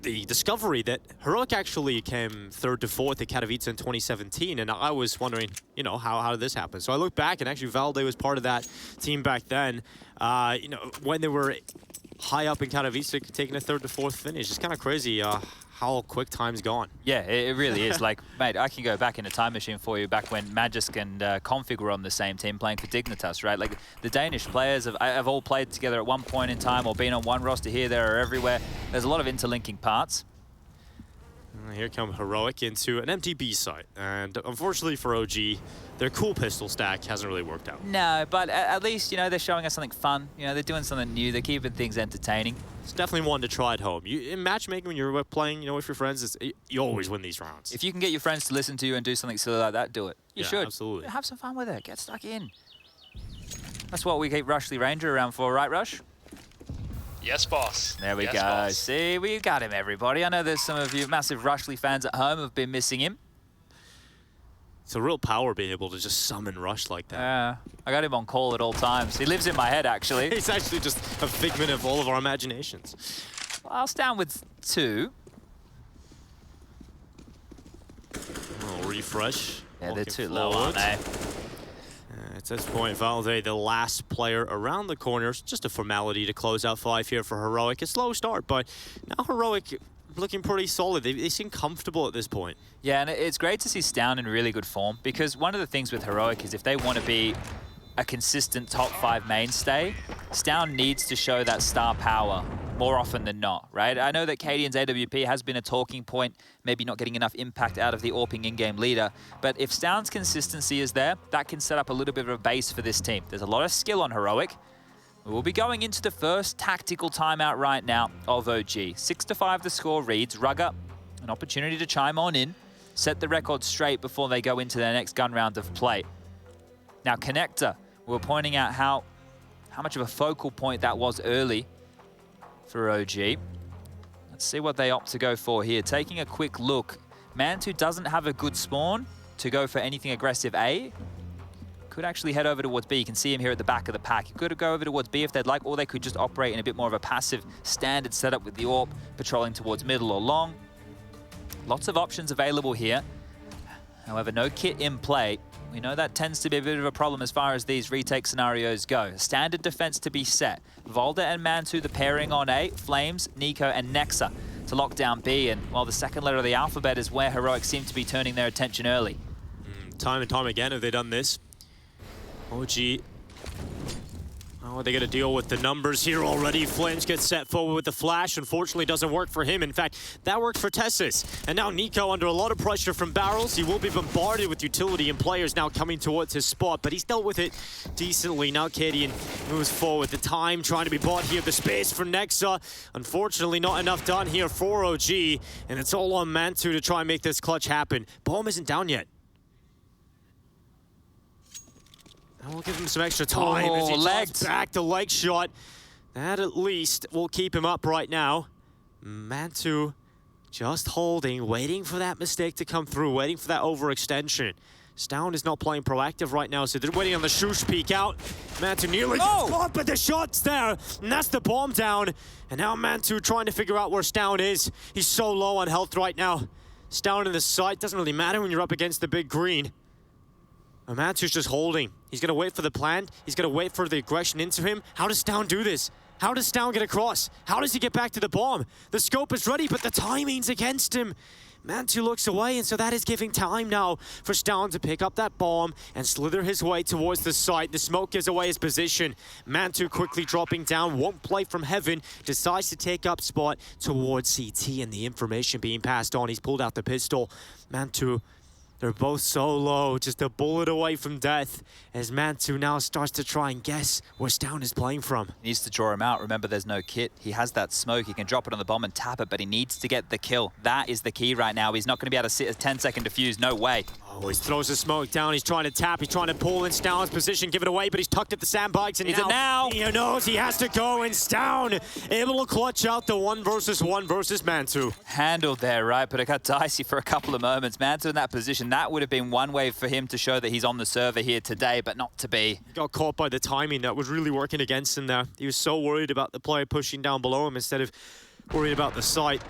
discovery that Heroic actually came 3rd to 4th at Katowice in 2017, and I was wondering, you know, how did this happen? So I looked back, and actually Valde was part of that team back then. You know, when they were high up in Katowice, taking a 3rd to 4th finish. It's kind of crazy how quick time's gone. Yeah, it really is. Like, mate, I can go back in a time machine for you back when Magisk and Config were on the same team playing for Dignitas, right? Like, the Danish players have all played together at one point in time or been on one roster here, there, or everywhere. There's a lot of interlinking parts. Here come Heroic into an empty B site, and unfortunately for OG, their cool pistol stack hasn't really worked out. No, but at least, you know, they're showing us something fun. You know, they're doing something new. They're keeping things entertaining. It's definitely one to try at home. In matchmaking, when you're playing, you know, with your friends, you always win these rounds. If you can get your friends to listen to you and do something silly like that, do it. You should. Absolutely. Have some fun with it. Get stuck in. That's what we keep Rushly Ranger around for, right, Rush? Yes, boss. There we yes, go. Boss. See, we got him, everybody. I know there's some of you massive Rushly fans at home have been missing him. It's a real power being able to just summon Rush like that. I got him on call at all times. He lives in my head, actually. He's actually just a figment of all of our imaginations. Well, I'll stand with 2. Oh, refresh. Yeah, they're too low, aren't they? At this point, Valde, the last player around the corners. Just a formality to close out 5 here for Heroic. A slow start, but now Heroic looking pretty solid. They seem comfortable at this point. Yeah, and it's great to see Stown in really good form, because one of the things with Heroic is if they want to be a consistent top 5 mainstay, Stown needs to show that star power more often than not, right? I know that Cadian's AWP has been a talking point, maybe not getting enough impact out of the AWPing in-game leader, but if Stown's consistency is there, that can set up a little bit of a base for this team. There's a lot of skill on Heroic. We'll be going into the first tactical timeout right now of OG. 6-5 the score reads. Rugger, an opportunity to chime on in, set the record straight before they go into their next gun round of play. Now, Connector, we were pointing out how much of a focal point that was early for OG. Let's see what they opt to go for here. Taking a quick look. Mantu doesn't have a good spawn to go for anything aggressive A. Could actually head over towards B. You can see him here at the back of the pack. He could go over towards B if they'd like, or they could just operate in a bit more of a passive standard setup with the AWP, patrolling towards middle or long. Lots of options available here. However, no kit in play. We know that tends to be a bit of a problem as far as these retake scenarios go. Standard defense to be set. Valde and Mantu, the pairing on A. Flames, Nico, and Nexa to lock down B. And while the second letter of the alphabet is where Heroic seem to be turning their attention early. Time and time again have they done this. OG. Oh, they got to deal with the numbers here already. Flames gets set forward with the flash. Unfortunately, doesn't work for him. In fact, that worked for Tessis. And now Nico under a lot of pressure from barrels. He will be bombarded with utility and players now coming towards his spot, but he's dealt with it decently. Now Cadian moves forward. The time trying to be bought here. The space for Nexa. Unfortunately, not enough done here for OG. And it's all on Mantu to try and make this clutch happen. Bomb isn't down yet. We'll give him some extra time as he drops back the leg shot. That at least will keep him up right now. Mantu just holding, waiting for that mistake to come through, waiting for that overextension. Stown is not playing proactive right now, so they're waiting on the shoosh peek out. Mantu nearly gets caught, but the shot's there, and that's the bomb down. And now Mantu trying to figure out where Stown is. He's so low on health right now. Stown in the site, doesn't really matter when you're up against the big green. Mantu's just holding. He's going to wait for the plan. He's going to wait for the aggression into him. How does Stown do this? How does Stown get across? How does he get back to the bomb? The scope is ready, but the timing's against him. Mantu looks away, and so that is giving time now for Stown to pick up that bomb and slither his way towards the site. The smoke gives away his position. Mantu quickly dropping down, won't play from heaven, decides to take up spot towards CT, and the information being passed on. He's pulled out the pistol. Mantu, they're both so low, just a bullet away from death, as Mantu now starts to try and guess where Stown is playing from. He needs to draw him out. Remember, there's no kit. He has that smoke. He can drop it on the bomb and tap it, but he needs to get the kill. That is the key right now. He's not going to be able to sit a 10-second defuse. No way. Oh, he throws the smoke down. He's trying to tap. He's trying to pull in Stown's position, give it away, but he's tucked at the sandbags. And now he knows he has to go, and Stown able to clutch out the 1 versus 1 versus Mantu. Handled there, right? But it got dicey for a couple of moments. Mantu in that position, that would have been one way for him to show that he's on the server here today, but not to be. He got caught by the timing that was really working against him there. He was so worried about the player pushing down below him instead of worrying about the site.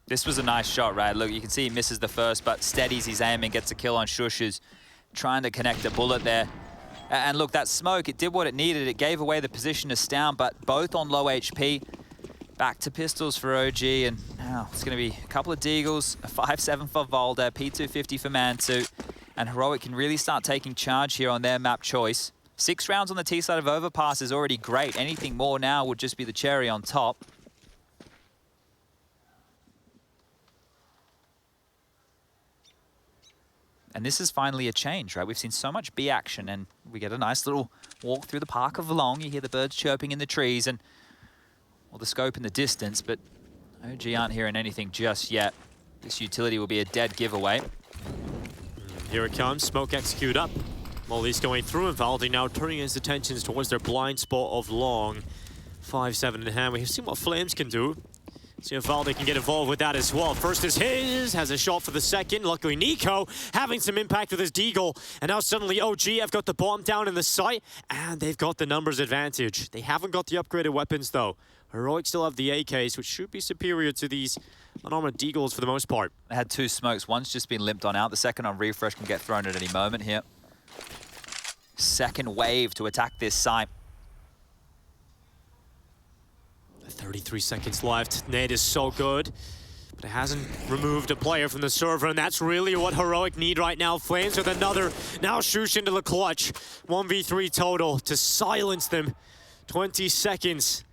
This was a nice shot, right? Look, you can see he misses the first, but steadies his aim and gets a kill on Shush, trying to connect a bullet there. And look, that smoke, it did what it needed. It gave away the position to Stown, but both on low HP. Back to pistols for OG, and now it's going to be a couple of Deagles, a 5-7 for Valda, P250 for Mantu, and Heroic can really start taking charge here on their map choice. 6 rounds on the T side of Overpass is already great. Anything more now would just be the cherry on top. And this is finally a change, right? We've seen so much B action, and we get a nice little walk through the park of Valong. You hear the birds chirping in the trees, and well, the scope in the distance, but OG aren't hearing anything just yet. This utility will be a dead giveaway. Here it comes, smoke execute up. Molly's going through, and Valdi now turning his attentions towards their blind spot of Long. 5-7 in hand. We've seen what Flames can do. See if Valde can get involved with that as well. First is his, has a shot for the second. Luckily, Nico having some impact with his deagle. And now suddenly OG have got the bomb down in the site, and they've got the numbers advantage. They haven't got the upgraded weapons, though. Heroic still have the AKs, which should be superior to these unarmored deagles for the most part. They had 2 smokes. One's just been limped on out. The second on refresh can get thrown at any moment here. Second wave to attack this site. 33 seconds left. Nade is so good, but it hasn't removed a player from the server, and that's really what Heroic need right now. Flames with another. Now Shush into the clutch. 1v3 total to silence them. 20 seconds.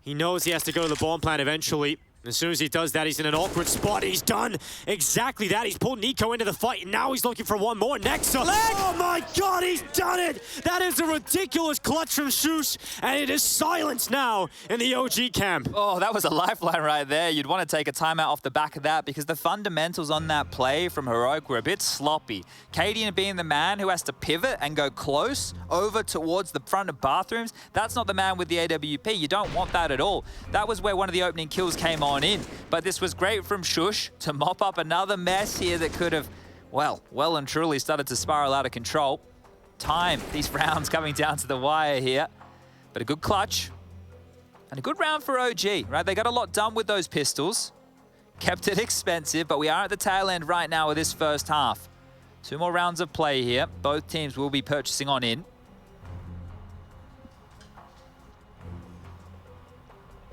He knows he has to go to the bomb plant eventually. As soon as he does that, he's in an awkward spot. He's done exactly that. He's pulled Nico into the fight, and now he's looking for one more. Next up. Oh my God, he's done it! That is a ridiculous clutch from Shush, and it is silence now in the OG camp. Oh, that was a lifeline right there. You'd want to take a timeout off the back of that because the fundamentals on that play from Heroic were a bit sloppy. Cadian being the man who has to pivot and go close over towards the front of bathrooms, that's not the man with the AWP. You don't want that at all. That was where one of the opening kills came on in. But this was great from Shush to mop up another mess here that could have, well and truly started to spiral out of control. Time, these rounds coming down to the wire here. But a good clutch and a good round for OG, right? They got a lot done with those pistols. Kept it expensive, but we are at the tail end right now of this first half. 2 more rounds of play here. Both teams will be purchasing on in.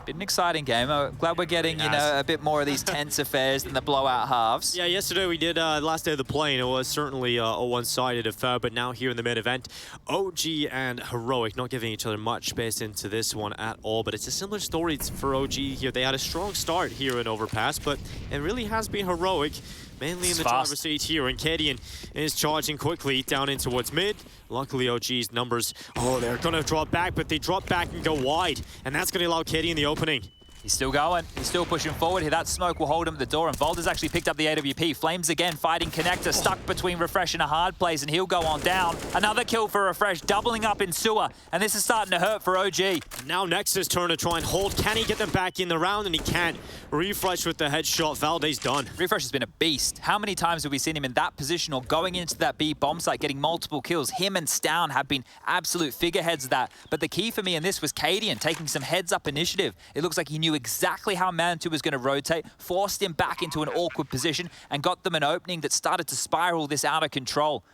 Been an exciting game. I'm glad we're getting, you know, a bit more of these tense affairs than the blowout halves. Yeah, yesterday we did, last day of the play, and it was certainly a one-sided affair, but now here in the main event, OG and Heroic not giving each other much space into this one at all, but it's a similar story for OG here. They had a strong start here in Overpass, but it really has been Heroic, mainly in the driver's seat here, and Cadian is charging quickly down in towards mid. Luckily, OG's numbers, they're going to drop back, but they drop back and go wide, and that's going to allow Cadian the opening. He's still going. He's still pushing forward. That smoke will hold him at the door, and Volder's actually picked up the AWP. Flames again fighting Connector, stuck between Refresh and a hard place, and he'll go on down. Another kill for Refresh, doubling up in sewer, and this is starting to hurt for OG. Now Nexus' turn to try and hold. Can he get them back in the round? And he can't. Refresh with the headshot. Valde's done. Refresh has been a beast. How many times have we seen him in that position or going into that B bomb site, getting multiple kills? Him and Stown have been absolute figureheads of that. But the key for me in this was Cadian taking some heads-up initiative. It looks like he knew exactly how Mantu was going to rotate, forced him back into an awkward position, and got them an opening that started to spiral this out of control.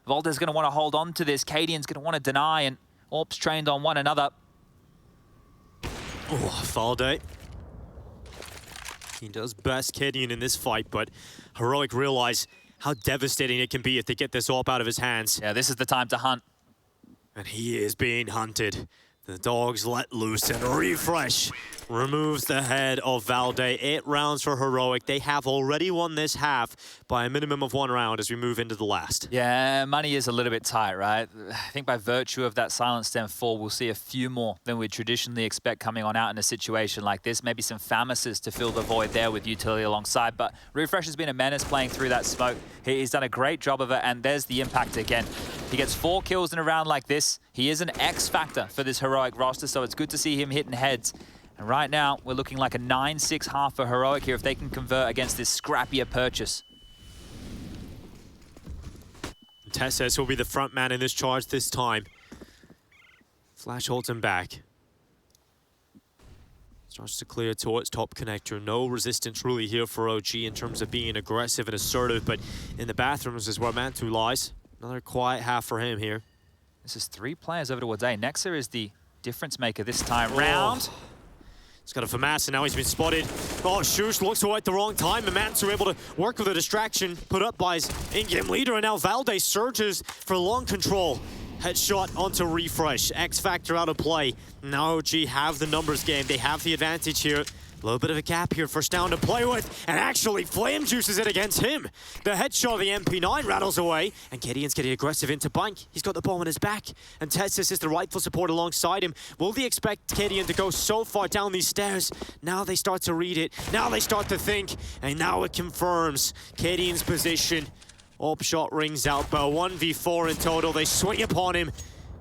Volder's going to want to hold on to this. Cadian's going to want to deny, and Orps trained on one another. Oh, Valde. He does best Kadian in this fight, but Heroic realize how devastating it can be if they get this AWP out of his hands. Yeah, this is the time to hunt. And he is being hunted. The dogs let loose, and Refresh removes the head of Valde. 8 rounds for Heroic. They have already won this half by a minimum of 1 round as we move into the last. Yeah, money is a little bit tight, right? I think by virtue of that Silent Stem 4, we'll see a few more than we traditionally expect coming on out in a situation like this. Maybe some Famises to fill the void there with utility alongside. But Refresh has been a menace playing through that smoke. He's done a great job of it, and there's the impact again. He gets 4 kills in a round like this. He is an X factor for this Heroic roster, so it's good to see him hitting heads. And right now, we're looking like a 9-6 half for Heroic here if they can convert against this scrappier purchase. TeSeS will be the front man in this charge this time. Flash holds him back. Starts to clear towards top connector. No resistance really here for OG in terms of being aggressive and assertive, but in the bathrooms is where Mantu lies. Another quiet half for him here. This is 3 players over towards A. Nexa is the difference maker this time round. He's got a FAMAS and now he's been spotted. Oh, Shush looks away at the wrong time. And Mantu able to work with a distraction put up by his in-game leader. And now Valde surges for long control. Headshot onto Refresh. X Factor out of play. Now OG have the numbers game. They have the advantage here. A little bit of a gap here, first down to play with, and actually Flame juices it against him. The headshot of the MP9 rattles away, and Kadian's getting aggressive into Bank. He's got the ball on his back, and TeSeS is the rightful support alongside him. Will they expect Kadian to go so far down these stairs? Now they start to read it, now they start to think, and now it confirms Kadian's position. AWP shot rings out, but a 1v4 in total. They swing upon him.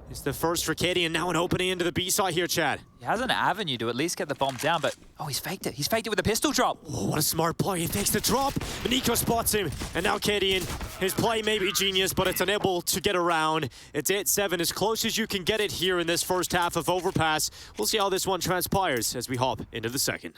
It's the first for Kadian, now an opening into the B side here, Chad. He has an avenue to at least get the bomb down, but oh, he's faked it. He's faked it with a pistol drop. Oh, what a smart play. He takes the drop. Nico spots him, and now Kadian, his play may be genius, but it's unable to get around. It's 8-7, as close as you can get it here in this first half of Overpass. We'll see how this one transpires as we hop into the second.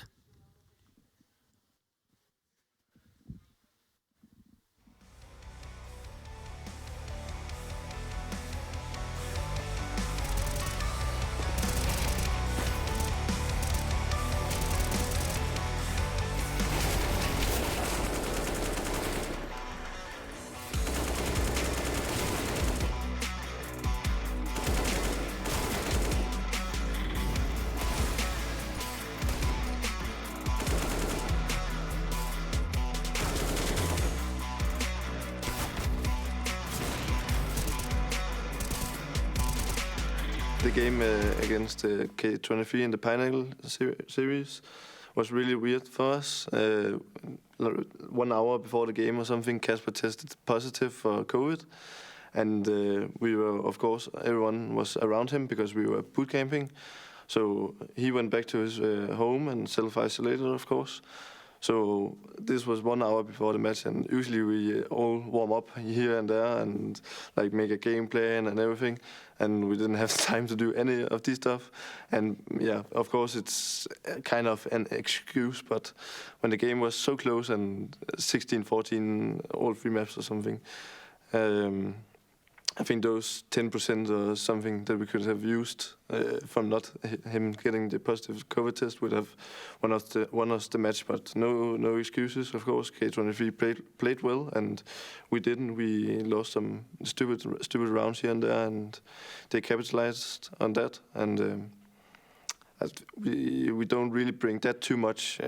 The game against K23 in the Pinnacle series was really weird for us. 1 hour before the game or something, Casper tested positive for COVID. And we were, of course, everyone was around him because we were boot camping. So he went back to his home and self-isolated, of course. So this was 1 hour before the match, and usually we all warm up here and there and like make a game plan and everything. And we didn't have time to do any of this stuff. And yeah, of course it's kind of an excuse, but when the game was so close and 16-14, all 3 maps or something, I think those 10% or something that we could have used from not him getting the positive COVID test would have won us the match. But no excuses, of course. K23 played well, and we didn't. We lost some stupid rounds here and there, and they capitalized on that. And we don't really bring that too much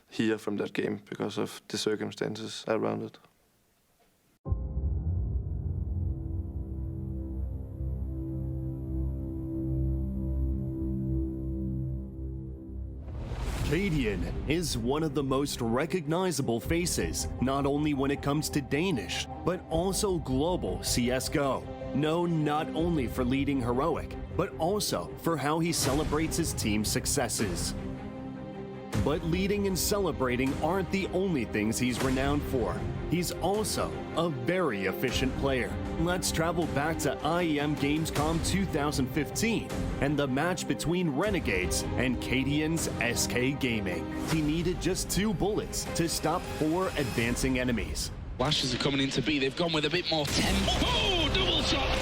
here from that game because of the circumstances around it. Kadian is one of the most recognizable faces, not only when it comes to Danish, but also global CSGO. Known not only for leading Heroic, but also for how he celebrates his team's successes. But leading and celebrating aren't the only things he's renowned for. He's also a very efficient player. Let's travel back to IEM Gamescom 2015 and the match between Renegades and Kadian's SK Gaming. He needed just 2 bullets to stop 4 advancing enemies. Flashes are coming into B. They've gone with a bit more tempo. Oh, double shot!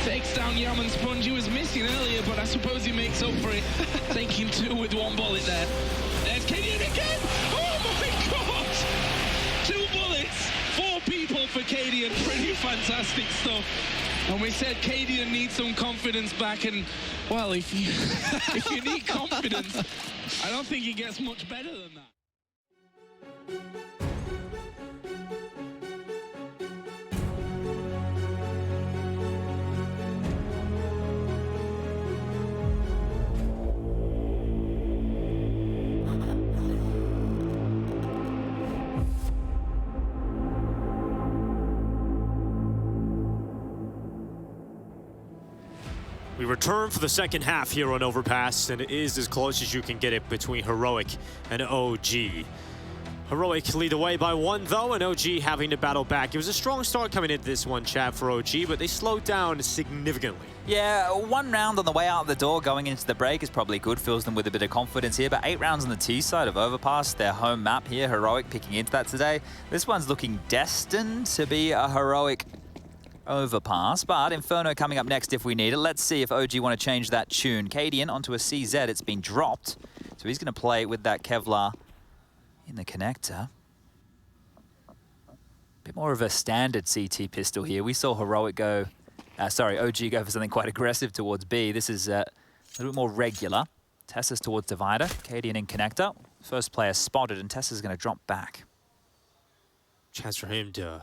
Takes down Yam and Sponge. He was missing earlier, but I suppose he makes up for it. Taking 2 with 1 bullet there. There's Kadian again! Oh my god! 2 bullets, 4 people for Kadian. Pretty fantastic stuff. And we said Kadian needs some confidence back, and well, if you if you need confidence, I don't think it gets much better than that. We return for the second half here on Overpass, and it is as close as you can get it between Heroic and OG. Heroic lead the way by 1 though, and OG having to battle back. It was a strong start coming into this one, chat, for OG, but they slowed down significantly. Yeah, 1 round on the way out the door going into the break is probably good, fills them with a bit of confidence here, but 8 rounds on the T side of Overpass, their home map here, Heroic picking into that today. This one's looking destined to be a Heroic Overpass, but Inferno coming up next if we need it. Let's see if OG want to change that tune. Kadian onto a CZ, it's been dropped, so he's going to play with that Kevlar in the connector. Bit more of a standard CT pistol here. We saw Heroic go, OG go for something quite aggressive towards B. This is a little bit more regular. Tessa's towards Divider, Kadian in connector. First player spotted, and Tessa's going to drop back. Chance for him to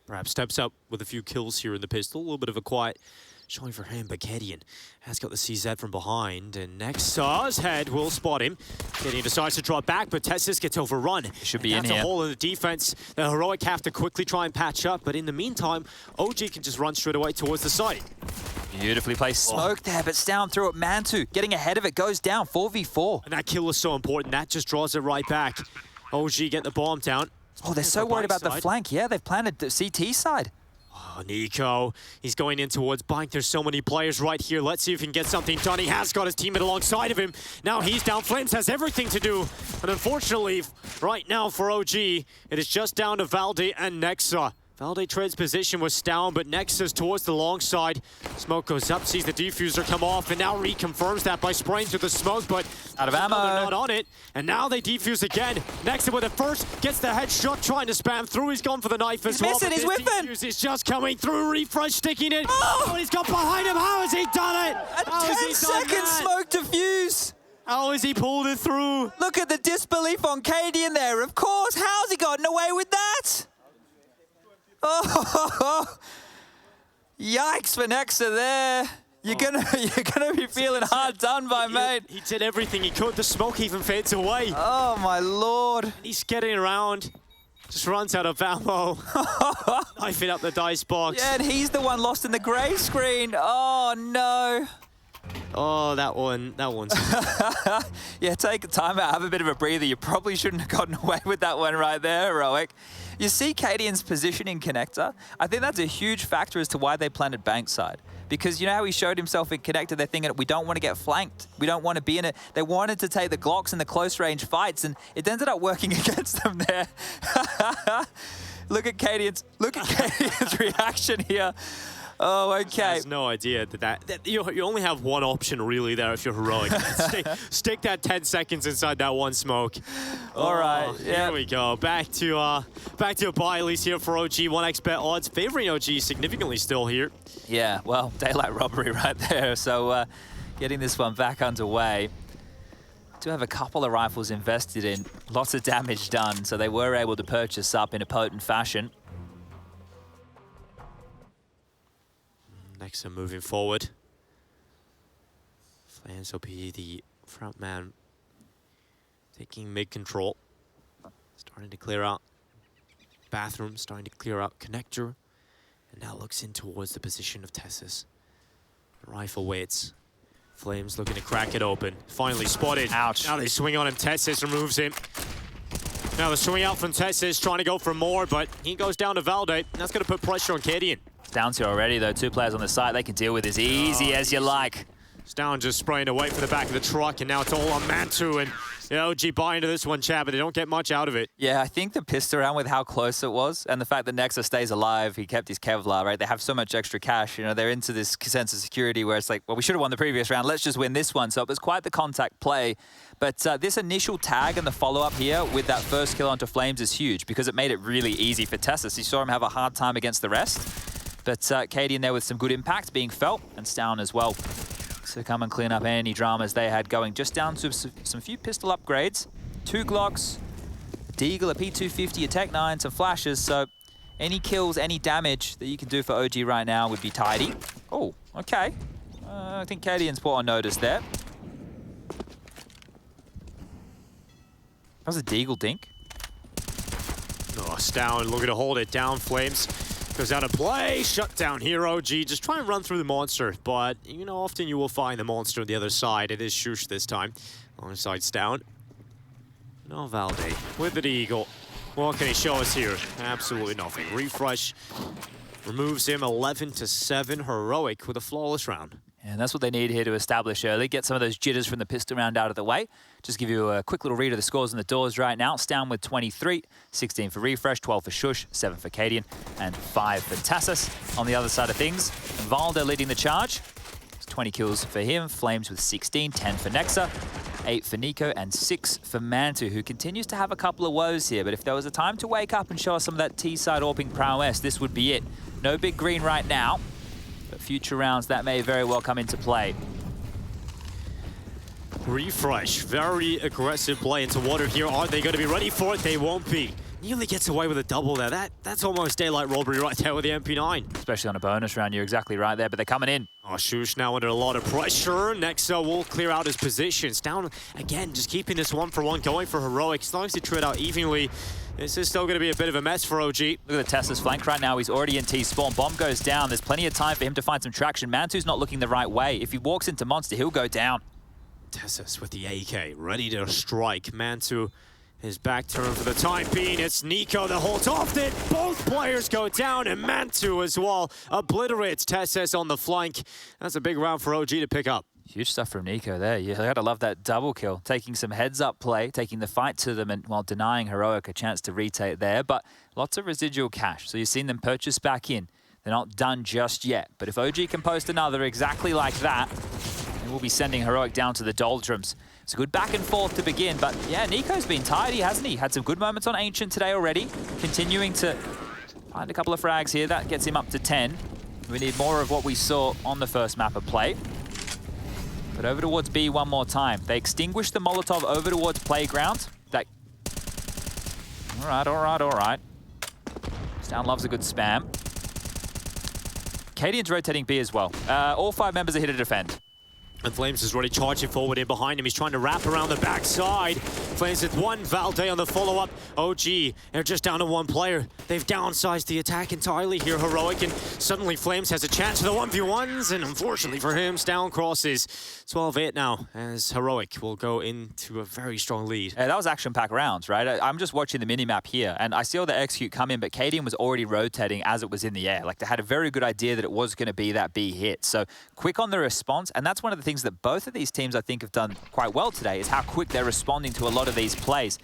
perhaps steps up with a few kills here in the pistol. A little bit of a quiet showing for him, but Kadian has got the CZ from behind, and Nexa's head will spot him. Kadian decides to drop back, but Tessis gets overrun. Should be in here. That's a hole in the defense. The Heroic have to quickly try and patch up, but in the meantime, OG can just run straight away towards the site. Beautifully placed smoke there, but down through it. Mantu getting ahead of it, goes down 4v4. And that kill is so important. That just draws it right back. OG get the bomb down. Oh, they're so worried about the flank. Yeah, they've planted the CT side. Oh, Nico, he's going in towards Bike. There's so many players right here. Let's see if he can get something done. He has got his teammate alongside of him. Now he's down. Flames has everything to do. And unfortunately, right now for OG, it is just down to Valde and Nexa. Valde trades position was down, but Nexa's towards the long side. Smoke goes up, sees the defuser come off, and now reconfirms that by spraying through the smoke, but out of ammo. They're not on it. And now they defuse again. Nexa with it first, gets the headshot, trying to spam through. He's gone for the knife as well. He's whipping. He's just coming through. Refresh sticking it. Oh, he's got behind him. How has he done it? A 10-second smoke defuse. How has he pulled it through? Look at the disbelief on Kadian there. Of course, how's he gotten away with that? Oh, yikes for Nexa there. You're gonna be feeling hard done by, mate. He did everything he could. The smoke even fades away. Oh my lord. He's getting around. Just runs out of ammo. Knifing up the dice box. Yeah, and he's the one lost in the grey screen. Oh no. Oh, that one's... Yeah, take a time out, have a bit of a breather. You probably shouldn't have gotten away with that one right there, Heroic. You see Kadian's position in connector? I think that's a huge factor as to why they planted Bankside. Because you know how he showed himself in connector? They're thinking, we don't want to get flanked. We don't want to be in it. They wanted to take the Glocks in the close range fights, and it ended up working against them there. Look at Kadian's reaction here. Oh, okay. Has no idea that you only have one option really there if you're Heroic. Stick that 10 seconds inside that one smoke. All right. Here we go. Back to a buy at least here for OG. 1xBet odds favoring OG significantly still here. Yeah, well, daylight robbery right there. So getting this one back underway. Do have a couple of rifles invested in. Lots of damage done, so they were able to purchase up in a potent fashion. Nexa moving forward. Flames will be the front man taking mid control. Starting to clear out bathroom, starting to clear out connector. And now looks in towards the position of Tessis. The rifle waits. Flames looking to crack it open. Finally spotted. Ouch. Now they swing on him. Tessis removes him. Now the swing out from Tessis, trying to go for more, but he goes down to Valde. That's going to put pressure on Kadian. Down to already, though. 2 players on the site. They can deal with this easy as you like. Stown just spraying away from the back of the truck, and now it's all on Mantu, and OG buy into this one, Chad, but they don't get much out of it. Yeah, I think they're pissed around with how close it was, and the fact that Nexa stays alive, he kept his Kevlar, right? They have so much extra cash, you know, they're into this sense of security where it's like, well, we should have won the previous round, let's just win this one. So it was quite the contact play, but this initial tag and the follow-up here with that first kill onto Flames is huge because it made it really easy for Tessus. You saw him have a hard time against the rest, but Katie in there with some good impact being felt, and Stown as well. So come and clean up any dramas they had going. Just down to some few pistol upgrades. 2 Glocks, a Deagle, a P250, a Tech 9, some flashes. So any kills, any damage that you can do for OG right now would be tidy. Oh, okay. I think Cadian's put on notice there. That was a Deagle dink. Oh, Stown looking to hold it down. Flames goes out of play. Shut down here, OG. Just try and run through the monster. But, you know, often you will find the monster on the other side. It is Shush this time. Alongside Stown. No Valde with the Eagle. What can he show us here? Absolutely nothing. Refresh removes him 11-7. Heroic with a flawless round. And that's what they need here to establish early. Get some of those jitters from the pistol round out of the way. Just give you a quick little read of the scores on the doors right now. Stown with 23, 16 for Refresh, 12 for Shush, 7 for Cadian, and 5 for Tassus. On the other side of things, Valde leading the charge. It's 20 kills for him. Flames with 16, 10 for Nexa, 8 for Nico, and 6 for Mantu, who continues to have a couple of woes here. But if there was a time to wake up and show us some of that T-side AWPing prowess, this would be it. No big green right now. But future rounds, that may very well come into play. Refresh, very aggressive play into water here. Are they going to be ready for it? They won't be. Nearly gets away with a double there. That's almost daylight robbery right there with the MP9. Especially on a bonus round, you're exactly right there, but they're coming in. Oh, Shush now under a lot of pressure. Nexa will clear out his positions. Down again, just keeping this 1-for-1 going for Heroic. As long as they trade out evenly, this is still going to be a bit of a mess for OG. Look at the Tesla's flank right now. He's already in T-spawn. Bomb goes down. There's plenty of time for him to find some traction. Mantu's not looking the right way. If he walks into Monster, he'll go down. Tessus with the AK, ready to strike. Mantu, his back turn for the time being. It's Nico that holds off it. Both players go down, and Mantu as well obliterates Tessus on the flank. That's a big round for OG to pick up. Huge stuff from Nico there. You gotta love that double kill. Taking some heads-up play, taking the fight to them, and while denying Heroic a chance to retake there. But lots of residual cash, so you've seen them purchase back in. They're not done just yet. But if OG can post another exactly like that, then we'll be sending Heroic down to the doldrums. It's a good back and forth to begin, but yeah, Nico's been tidy, hasn't he? Had some good moments on Ancient today already. Continuing to find a couple of frags here. That gets him up to 10. We need more of what we saw on the first map of play. But over towards B one more time. They extinguished the Molotov over towards Playground. That... All right. Stown loves a good spam. Cadian's rotating B as well. All 5 members are here to defend. And Flames is already charging forward in behind him. He's trying to wrap around the backside. Flames with 1, Valde on the follow-up. OG, they're just down to 1 player. They've downsized the attack entirely here, Heroic, and suddenly Flames has a chance for the 1v1s, and unfortunately for him, Stown crosses. 12-8 now, as Heroic will go into a very strong lead. Yeah, that was action-packed rounds, right? I'm just watching the mini-map here, and I see all the execute come in, but Cadian was already rotating as it was in the air. Like, they had a very good idea that it was going to be that B hit. So, quick on the response, and that's one of the things that both of these teams, I think, have done quite well today, is how quick they're responding to a lot of these plays.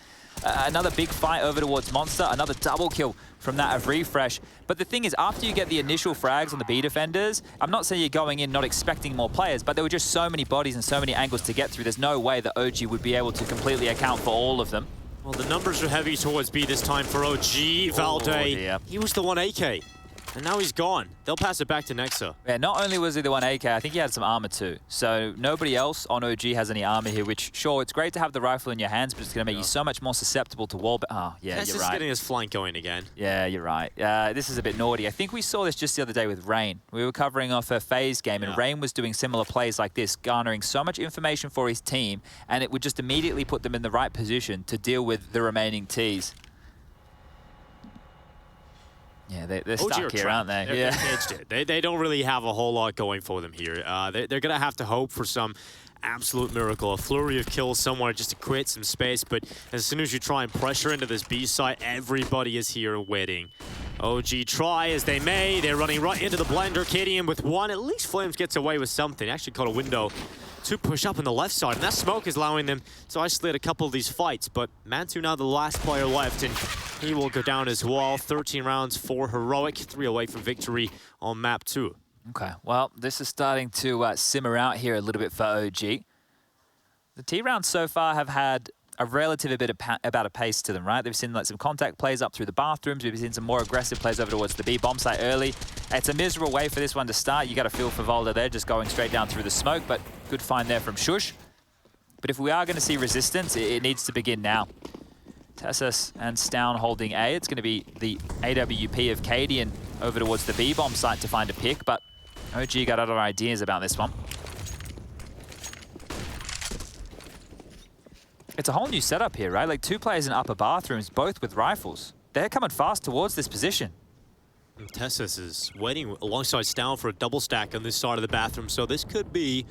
Another big fight over towards Monster, another double kill from that of Refresh. But the thing is, after you get the initial frags on the B defenders, I'm not saying you're going in not expecting more players, but there were just so many bodies and so many angles to get through. There's no way that OG would be able to completely account for all of them. Well, the numbers are heavy towards B this time for OG. Valde, he was the 1 AK. And now he's gone. They'll pass it back to Nexa. Yeah, not only was he the 1 AK, I think he had some armor too. So nobody else on OG has any armor here, which, sure, it's great to have the rifle in your hands, but it's going to make you so much more susceptible to wall... Oh, yeah, Tess you're is right. getting his flank going again. Yeah, you're right. This is a bit naughty. I think we saw this just the other day with Rain. We were covering off a FaZe game, and Rain was doing similar plays like this, garnering so much information for his team, and it would just immediately put them in the right position to deal with the remaining Ts. Yeah, they're stuck here, aren't they? They're caged in. They don't really have a whole lot going for them here. They're going to have to hope for some absolute miracle, a flurry of kills somewhere just to create some space. But as soon as you try and pressure into this B side, everybody is here waiting. OG try as they may. They're running right into the blender. KDM with one. At least Flames gets away with something. Actually caught a window to push up on the left side. And that smoke is allowing them to isolate a couple of these fights. But Mantu now the last player left. And he will go down as well. 13 rounds for Heroic. 3 away from victory on map 2. Okay, well, this is starting to simmer out here a little bit for OG. The T rounds so far have had a relative bit of about a pace to them, right? They've seen like some contact plays up through the bathrooms. We've seen some more aggressive plays over towards the B bomb site early. It's a miserable way for this one to start. You got to feel for Valda there, just going straight down through the smoke, but good find there from Shush. But if we are going to see resistance, it needs to begin now. Tessus and Stown holding A. It's going to be the AWP of Cadian over towards the B bomb site to find a pick, but OG got other ideas about this one. It's a whole new setup here, right? Like 2 players in upper bathrooms, both with rifles. They're coming fast towards this position. Tessus is waiting alongside Stown for a double stack on this side of the bathroom, so this could be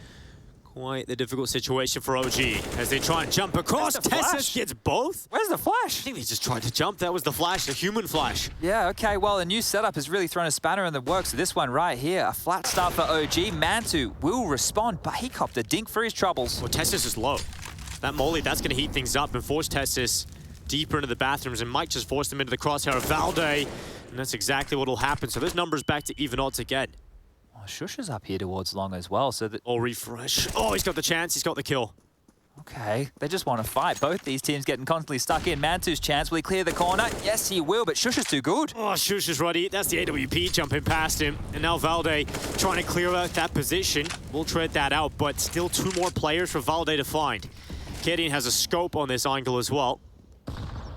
quite the difficult situation for OG as they try and jump across. Tessus gets both. Where's the flash? I think they just tried to jump. That was the flash, the human flash. Yeah, okay, well, a new setup has really thrown a spanner in the works. So this one right here, a flat start for OG. Mantu will respond, but he copped a dink for his troubles. Well, Tessus is low. That molly, that's going to heat things up and force Tessus deeper into the bathrooms and might just force them into the crosshair of Valde. And that's exactly what will happen. So those numbers back to even odds again. Oh, Shush is up here towards long as well. So that refresh. Oh, he's got the chance. He's got the kill. Okay, they just want to fight. Both these teams getting constantly stuck in. Mantu's chance. Will he clear the corner? Yes, he will, but Shush is too good. Oh, Shush is ready. That's the AWP jumping past him. And now Valde trying to clear out that position. We'll tread that out, but still 2 more players for Valde to find. Kedian has a scope on this angle as well.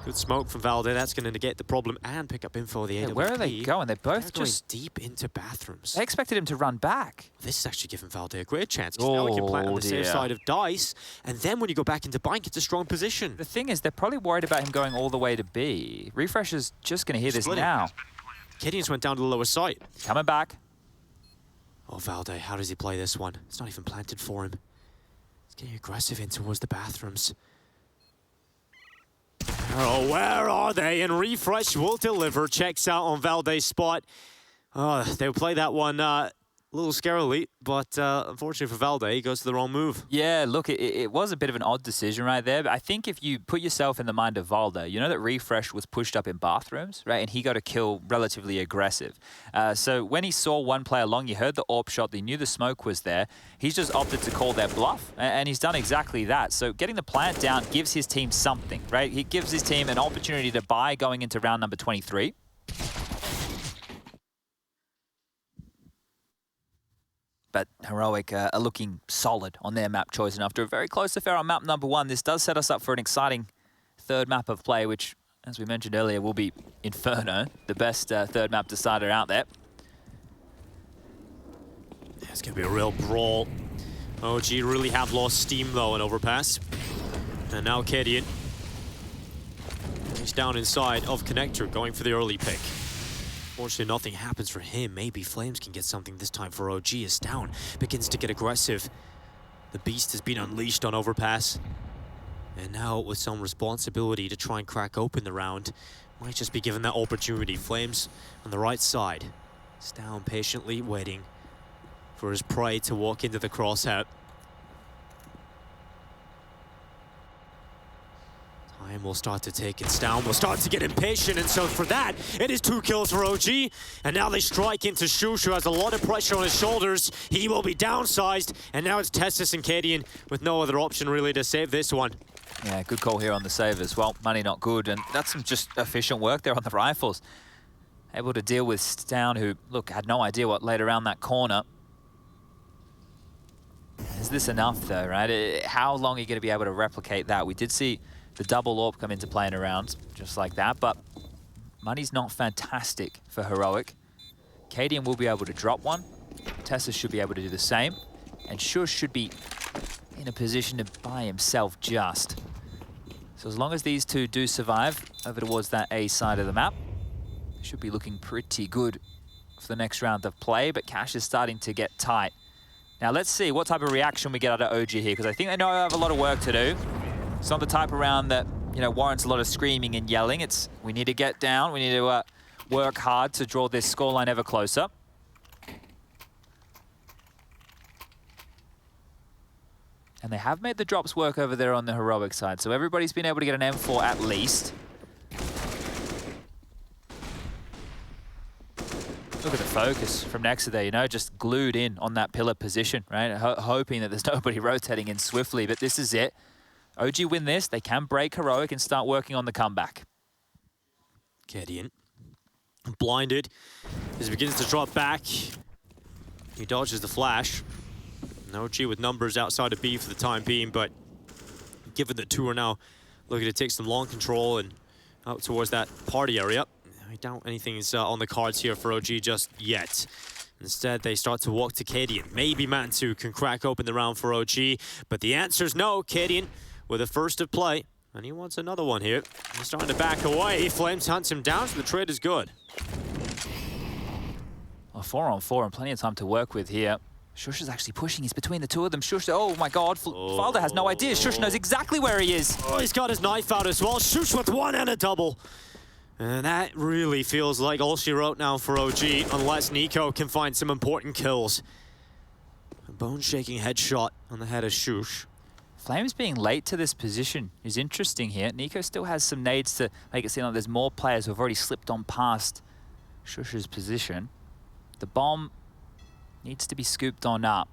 Good smoke from Valde. That's going to negate the problem and pick up info of the AWP. Where are they going? They're both just deep into bathrooms. They expected him to run back. This is actually giving Valde a great chance. Now we can plant on the safe side of Dice. And then when you go back into Bank, it's a strong position. The thing is, they're probably worried about him going all the way to B. Refresh is just going to hear this now. Kedian's went down to the lower site. Coming back. Oh, Valde, how does he play this one? It's not even planted for him. He's getting aggressive in towards the bathrooms. Oh, where are they? And Refresh will deliver. Checks out on Valde's spot. Oh, they'll play that one a little scarily, but unfortunately for Valde, he goes to the wrong move. Yeah, look, it was a bit of an odd decision right there, but I think if you put yourself in the mind of Valde, you know that Refresh was pushed up in bathrooms, right? And he got a kill relatively aggressive. So when he saw one player long, he heard the AWP shot, he knew the smoke was there. He's just opted to call their bluff, and he's done exactly that. So getting the plant down gives his team something, right? He gives his team an opportunity to buy going into round number 23. But Heroic are looking solid on their map choice. And after a very close affair on map number 1, this does set us up for an exciting 3rd map of play, which, as we mentioned earlier, will be Inferno, the best 3rd map decider out there. It's going to be a real brawl. OG really have lost steam, though, in Overpass. And now Kedian. He's down inside of Connector, going for the early pick. Fortunately, nothing happens for him. Maybe Flames can get something this time for OG as Down begins to get aggressive. The beast has been unleashed on Overpass. And now with some responsibility to try and crack open the round, might just be given that opportunity. Flames on the right side. Down patiently waiting for his prey to walk into the crosshair. Time will start to take it down. Will start to get impatient, and so for that, it is 2 kills for OG. And now they strike into Shush, who has a lot of pressure on his shoulders. He will be downsized, and now it's Tessus and Kedian with no other option really to save this one. Yeah, good call here on the save as well. Money not good, and that's some just efficient work there on the rifles. Able to deal with Stown, who, look, had no idea what laid around that corner. Is this enough, though, right? How long are you going to be able to replicate that? We did see the double AWP come into play in a round, just like that, but money's not fantastic for Heroic. Cadian will be able to drop one. Tessus should be able to do the same. And Shush should be in a position to buy himself just. So as long as these two do survive over towards that A side of the map, should be looking pretty good for the next round of play, but cash is starting to get tight. Now let's see what type of reaction we get out of OG here, because I think they know I have a lot of work to do. It's not the type of round that, you know, warrants a lot of screaming and yelling. It's, we need to get down, we need to work hard to draw this scoreline ever closer. And they have made the drops work over there on the heroic side, so everybody's been able to get an M4 at least. Look at the focus from Nexa there, you know, just glued in on that pillar position, right? Hoping that there's nobody rotating in swiftly, but this is it. OG win this, they can break heroic and start working on the comeback. Gideon blinded as he begins to drop back. He dodges the flash. OG with numbers outside of B for the time being, but given that two are now looking to take some long control and out towards that party area, I doubt anything's on the cards here for OG just yet. Instead, they start to walk to Cadian. Maybe Mantu can crack open the round for OG, but the answer's no. Cadian with a first of play, and he wants another one here. He's starting to back away. Flames hunts him down, so the trade is good. Well, 4-on-4 and plenty of time to work with here. Shush is actually pushing. He's between the two of them. Shush, oh my god, Falder has no idea. Shush knows exactly where he is. Oh, he's got his knife out as well. Shush with one and a double. And that really feels like all she wrote now for OG, unless Nico can find some important kills. A bone-shaking headshot on the head of Shush. Flames being late to this position is interesting here. Nico still has some nades to make it seem like there's more players who have already slipped on past Shush's position. The bomb needs to be scooped on up.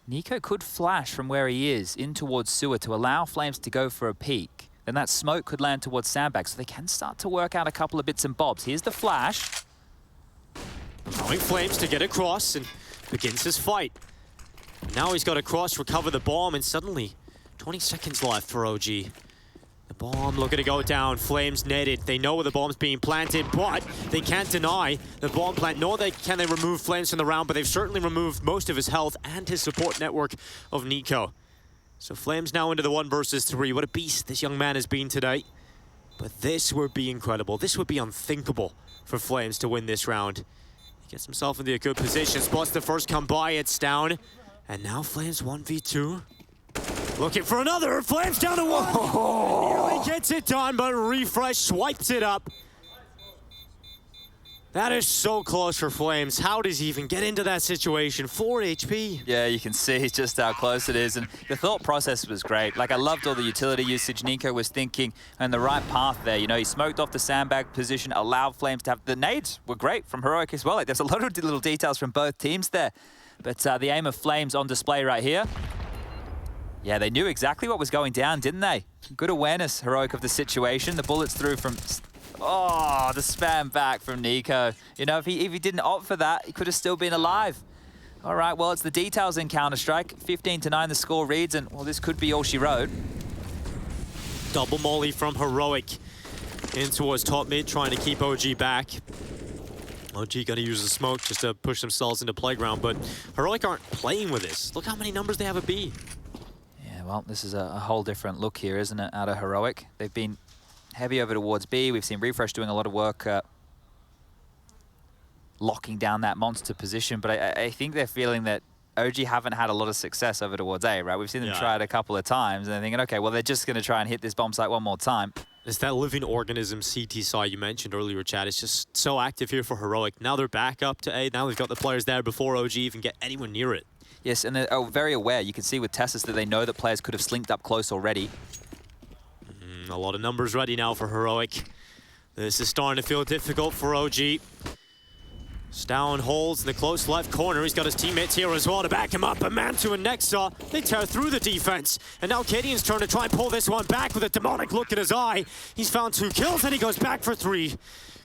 Nico could flash from where he is in towards sewer to allow Flames to go for a peek. Then that smoke could land towards Sandbag, so they can start to work out a couple of bits and bobs. Here's the flash. Allowing Flames to get across and begins his fight. Now he's got to cross, recover the bomb, and suddenly 20 seconds left for OG. The bomb looking to go down. Flames netted. They know where the bomb's being planted, but they can't deny the bomb plant. Nor can they remove Flames from the round, but they've certainly removed most of his health and his support network of Nico. So Flames now into the 1 versus 3. What a beast this young man has been today. But this would be incredible. This would be unthinkable for Flames to win this round. He gets himself into a good position. Spots the first come by. It's down. And now Flames 1v2. Looking for another. Flames down to 1. Nearly gets it done, but Refresh swipes it up. That is so close for Flames. How does he even get into that situation? 4 HP. Yeah, you can see just how close it is. And the thought process was great. Like, I loved all the utility usage. Nico was thinking on the right path there. You know, he smoked off the sandbag position, allowed Flames to have... The nades were great from Heroic as well. Like, there's a lot of little details from both teams there. But the aim of Flames on display right here. Yeah, they knew exactly what was going down, didn't they? Good awareness, Heroic, of the situation. The bullets through from... Oh, the spam back from Nico. You know, if he didn't opt for that, he could have still been alive. All right, well, it's the details in Counter-Strike. 15-9 the score reads, and, well, this could be all she wrote. Double molly from Heroic in towards top mid, trying to keep OG back. OG got to use the smoke just to push themselves into playground, but Heroic aren't playing with this. Look how many numbers they have at B. Yeah, well, this is a whole different look here, isn't it, out of Heroic? They've been heavy over towards B. We've seen Refresh doing a lot of work locking down that monster position, but I think they're feeling that OG haven't had a lot of success over towards A, right? We've seen them try it a couple of times, and they're thinking, okay, well, they're just going to try and hit this bomb site one more time. It's that living organism CT side you mentioned earlier, Chad. It's just so active here for Heroic. Now they're back up to A. Now they've got the players there before OG even get anywhere near it. Yes, and they're very aware. You can see with Tessus that they know that players could have slinked up close already. A lot of numbers ready now for Heroic. This is starting to feel difficult for OG. Stown holds in the close left corner. He's got his teammates here as well to back him up. But Mantu and Nexa, they tear through the defense. And now Cadian's turn to try and pull this one back with a demonic look in his eye. He's found 2 kills and he goes back for 3.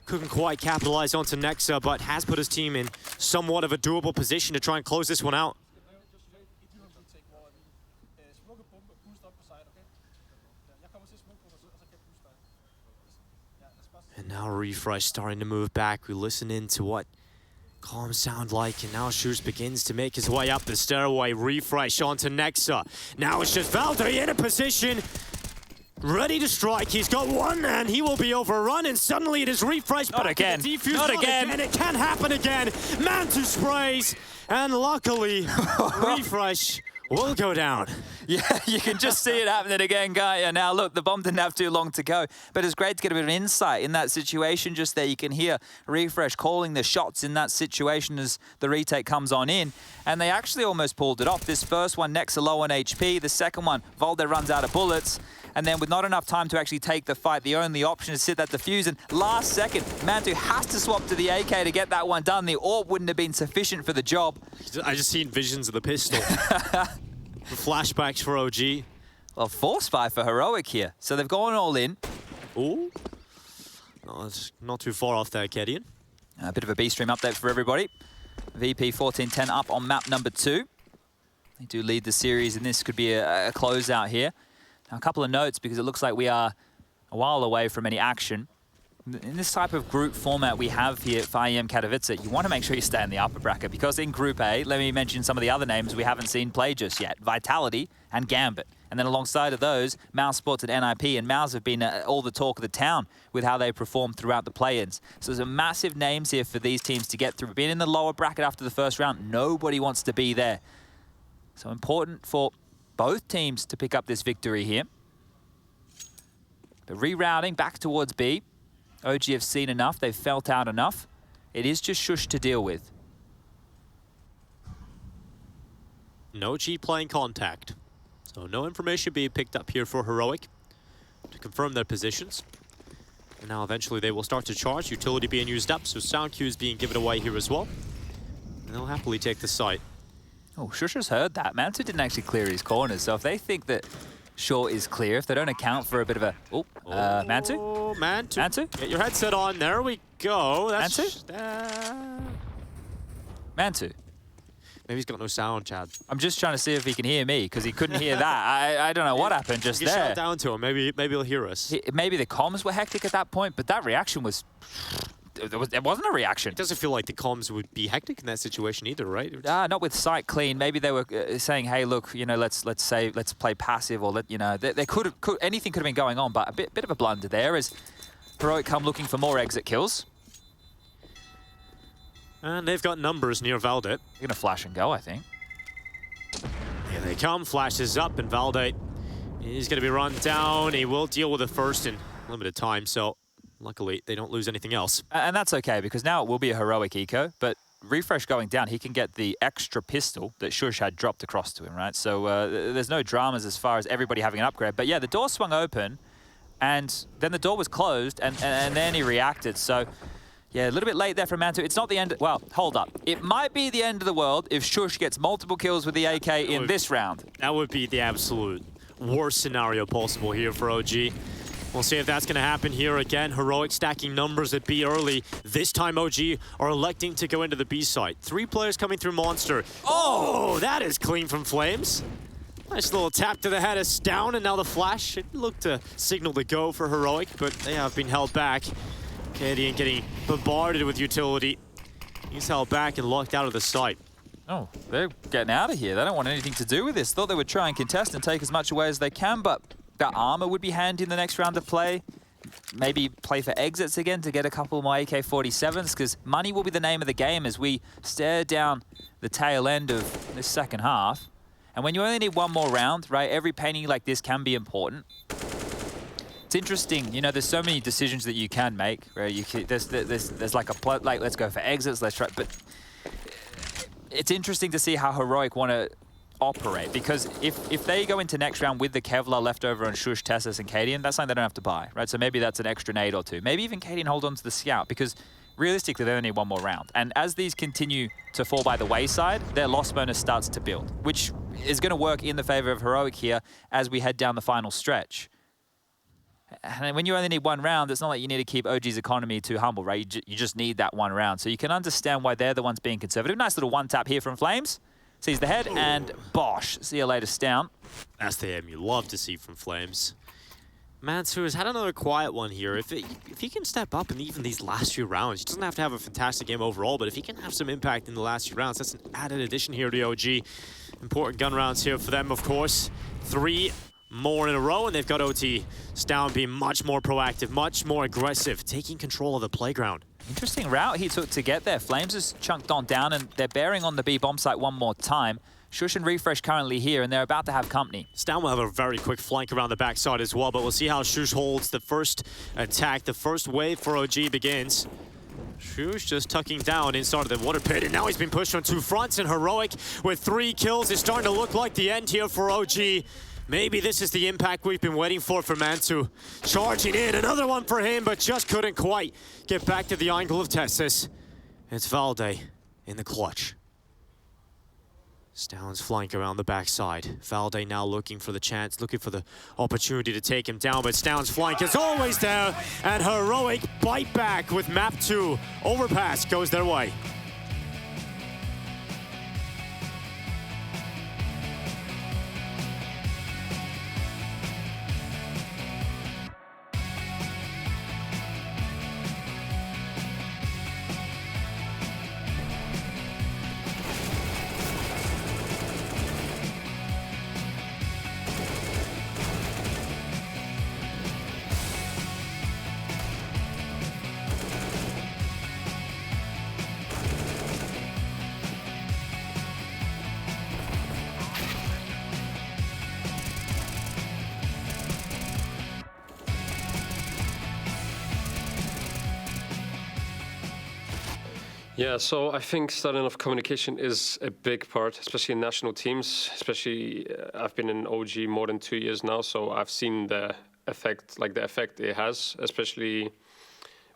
Couldn't quite capitalize onto Nexa, but has put his team in somewhat of a doable position to try and close this one out. And now Refresh starting to move back. We listen in to what comms sound like, and now Shoes begins to make his way up the stairway. Refresh onto Nexa. Now it's just Valder in a position, ready to strike. He's got one, and he will be overrun, and suddenly it is Refresh. Not again. Not again. And it can happen again. Mantu sprays, and luckily, Refresh will go down. Yeah, you can just see it happening again, can't you? Now, look, the bomb didn't have too long to go, but it's great to get a bit of insight in that situation just there. You can hear Refresh calling the shots in that situation as the retake comes on in, and they actually almost pulled it off. This first one, Nexa low on HP. The second one, Valde runs out of bullets, and then with not enough time to actually take the fight, the only option is to sit that defuse, and last second, Mantu has to swap to the AK to get that one done. The AWP wouldn't have been sufficient for the job. I just seen visions of the pistol. Flashbacks for OG. Well, force buy for Heroic here. So they've gone all in. Ooh. No, it's not too far off there, Kedian. A bit of a B-stream update for everybody. VP 1410 up on map number 2. They do lead the series, and this could be a closeout here. Now, a couple of notes, because it looks like we are a while away from any action. In this type of group format we have here for IEM Katowice, you want to make sure you stay in the upper bracket, because in Group A, let me mention some of the other names we haven't seen play just yet. Vitality and Gambit. And then alongside of those, Mouse Sports and NIP, and Mouse have been all the talk of the town with how they perform throughout the play-ins. So there's massive names here for these teams to get through. Being in the lower bracket after the first round, nobody wants to be there. So important for both teams to pick up this victory here. But rerouting back towards B. OG have seen enough, they've felt out enough. It is just Shush to deal with. No G playing contact. So no information being picked up here for Heroic to confirm their positions. And now eventually they will start to charge, utility being used up, so sound cues being given away here as well. And they'll happily take the site. Oh, Shush has heard that. Mantu didn't actually clear his corners, so if they think that Short is clear, if they don't account for a bit of a... Mantu? Mantu. Mantu? Get your headset on. There we go. That's Mantu? Mantu? Maybe he's got no sound, Chad. I'm just trying to see if he can hear me, because he couldn't hear that. I don't know what happened just you there. shout down to him. Maybe he'll hear us. Maybe the comms were hectic at that point, but that reaction was... It wasn't a reaction. It doesn't feel like the comms would be hectic in that situation either, right? Not with sight clean. Maybe they were saying, "Hey, look, you know, let's play passive," or anything could have been going on, but a bit of a blunder there as Heroic come looking for more exit kills. And they've got numbers near Valde. They're gonna flash and go, I think. Here they come. Flashes up, and Valde is gonna be run down. He will deal with it first in limited time, so. Luckily, they don't lose anything else. And that's okay, because now it will be a Heroic eco, but Refresh going down, he can get the extra pistol that Shush had dropped across to him, right? So there's no dramas as far as everybody having an upgrade. But yeah, the door swung open, and then the door was closed, and then he reacted. So yeah, a little bit late there from Mantu. It's not the end. Well, hold up. It might be the end of the world if Shush gets multiple kills with the AK in this round. That would be the absolute worst scenario possible here for OG. We'll see if that's going to happen here again. Heroic stacking numbers at B early. This time OG are electing to go into the B site. 3 players coming through Monster. Oh, that is clean from Flames. Nice little tap to the head is down, and now the flash. It looked to signal the go for Heroic, but they have been held back. Kedian getting bombarded with utility. He's held back and locked out of the site. Oh, they're getting out of here. They don't want anything to do with this. Thought they would try and contest and take as much away as they can, but that armor would be handy in the next round of play. Maybe play for exits again to get a couple more AK-47s, because money will be the name of the game as we stare down the tail end of this second half. And when you only need one more round, right, every penny like this can be important. It's interesting, you know, there's so many decisions that you can make, where you can, there's like let's go for exits, let's try, but it's interesting to see how Heroic want to operate, because if they go into next round with the Kevlar left over on Shush, Tessus, and Kadian, that's something they don't have to buy, right? So maybe that's an extra nade or two. Maybe even Kadian hold on to the Scout, because realistically they only need one more round. And as these continue to fall by the wayside, their loss bonus starts to build, which is going to work in the favor of Heroic here as we head down the final stretch. And when you only need one round, it's not like you need to keep OG's economy too humble, right? You just need that one round. So you can understand why they're the ones being conservative. Nice little one tap here from Flames. Sees the head, and bosh. See you later, Stown. That's the aim you love to see from Flames. Mansu has had another quiet one here. If he can step up in even these last few rounds, he doesn't have to have a fantastic game overall, but if he can have some impact in the last few rounds, that's an added addition here to OG. Important gun rounds here for them, of course. 3 more in a row, and they've got OT. Stown being much more proactive, much more aggressive, taking control of the playground. Interesting route he took to get there. Flames has chunked on down, and they're bearing on the B bomb site one more time. Shush and Refresh currently here, and they're about to have company. Stan will have a very quick flank around the backside as well, but we'll see how Shush holds the first attack. The first wave for OG begins. Shush just tucking down inside of the water pit, and now he's been pushed on two fronts, and Heroic with 3 kills is starting to look like the end here for OG. Maybe this is the impact we've been waiting for Mantu. Charging in, another one for him, but just couldn't quite get back to the angle of Tessus. It's Valde in the clutch. Stallions flank around the backside. Valde now looking for the chance, looking for the opportunity to take him down, but Stallions flank is always there, and Heroic bite back with map 2. Overpass goes their way. Yeah, so I think starting off communication is a big part, especially in national teams. Especially, I've been in OG more than 2 years now, so I've seen the effect, the effect it has. Especially,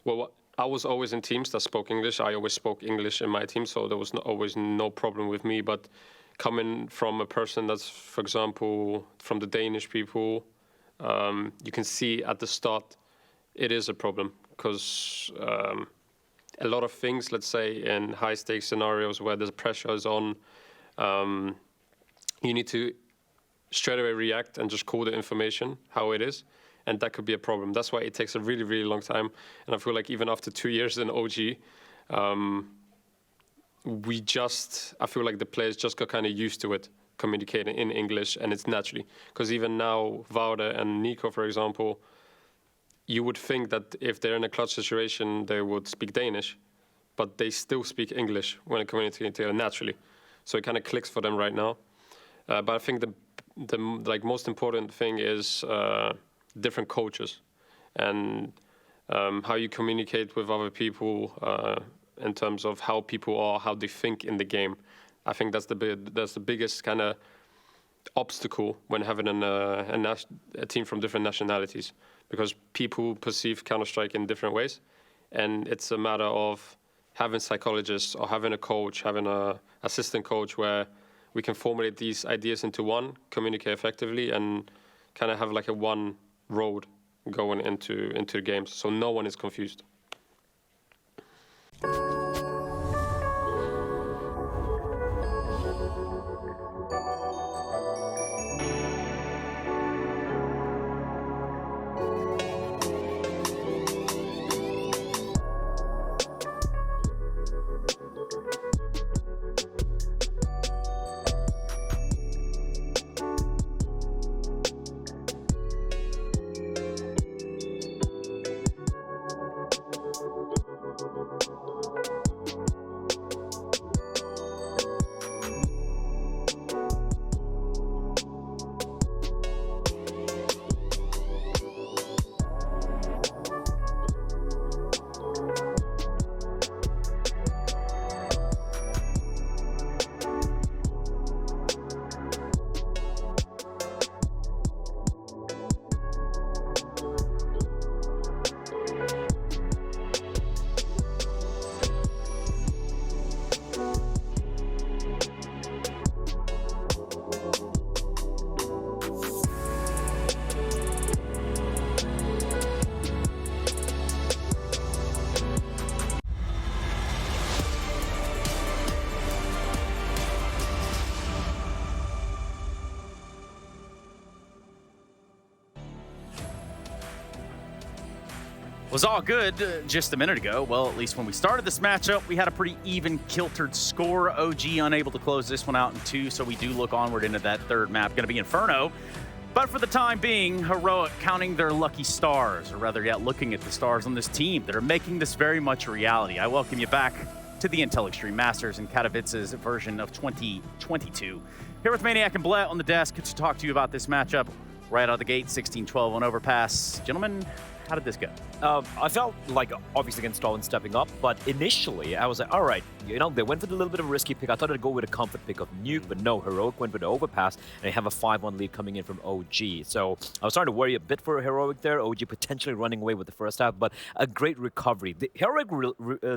well, I was always in teams that spoke English. I always spoke English in my team, so there was always no problem with me. But coming from a person that's, for example, from the Danish people, you can see at the start it is a problem because. A lot of things, let's say, in high-stakes scenarios where the pressure is on, you need to straight away react and just call the information how it is, and that could be a problem. That's why it takes a really, really long time, and I feel like even after 2 years in OG, I feel like the players just got kind of used to it, communicating in English, and it's naturally. Because even now, Valde and Nico, for example, you would think that if they're in a clutch situation, they would speak Danish, but they still speak English when they're communicating together naturally. So it kind of clicks for them right now. But I think the most important thing is different cultures and how you communicate with other people in terms of how people are, how they think in the game. I think that's the biggest kind of obstacle when having a team from different nationalities. Because people perceive Counter-Strike in different ways. And it's a matter of having psychologists or having a coach, having an assistant coach where we can formulate these ideas into one, communicate effectively, and kind of have like a one road going into the games. So no one is confused. Was all good just a minute ago. Well, at least when we started this matchup, we had a pretty even kiltered score. OG unable to close this one out in 2, so we do look onward into that third map. Going to be Inferno. But for the time being, Heroic counting their lucky stars, or rather yet looking at the stars on this team that are making this very much a reality. I welcome you back to the Intel Extreme Masters in Katowice's version of 2022. Here with Maniac and Blett on the desk to talk to you about this matchup right out of the gate, 16-12 on Overpass. Gentlemen, how did this go? I felt like, obviously, against Stalin stepping up, but initially, I was like, all right, you know, they went for the little bit of a risky pick. I thought they'd go with a comfort pick of Nuke, but no, Heroic went with the Overpass, and they have a 5-1 lead coming in from OG. So I was starting to worry a bit for Heroic there, OG potentially running away with the first half, but a great recovery. The Heroic,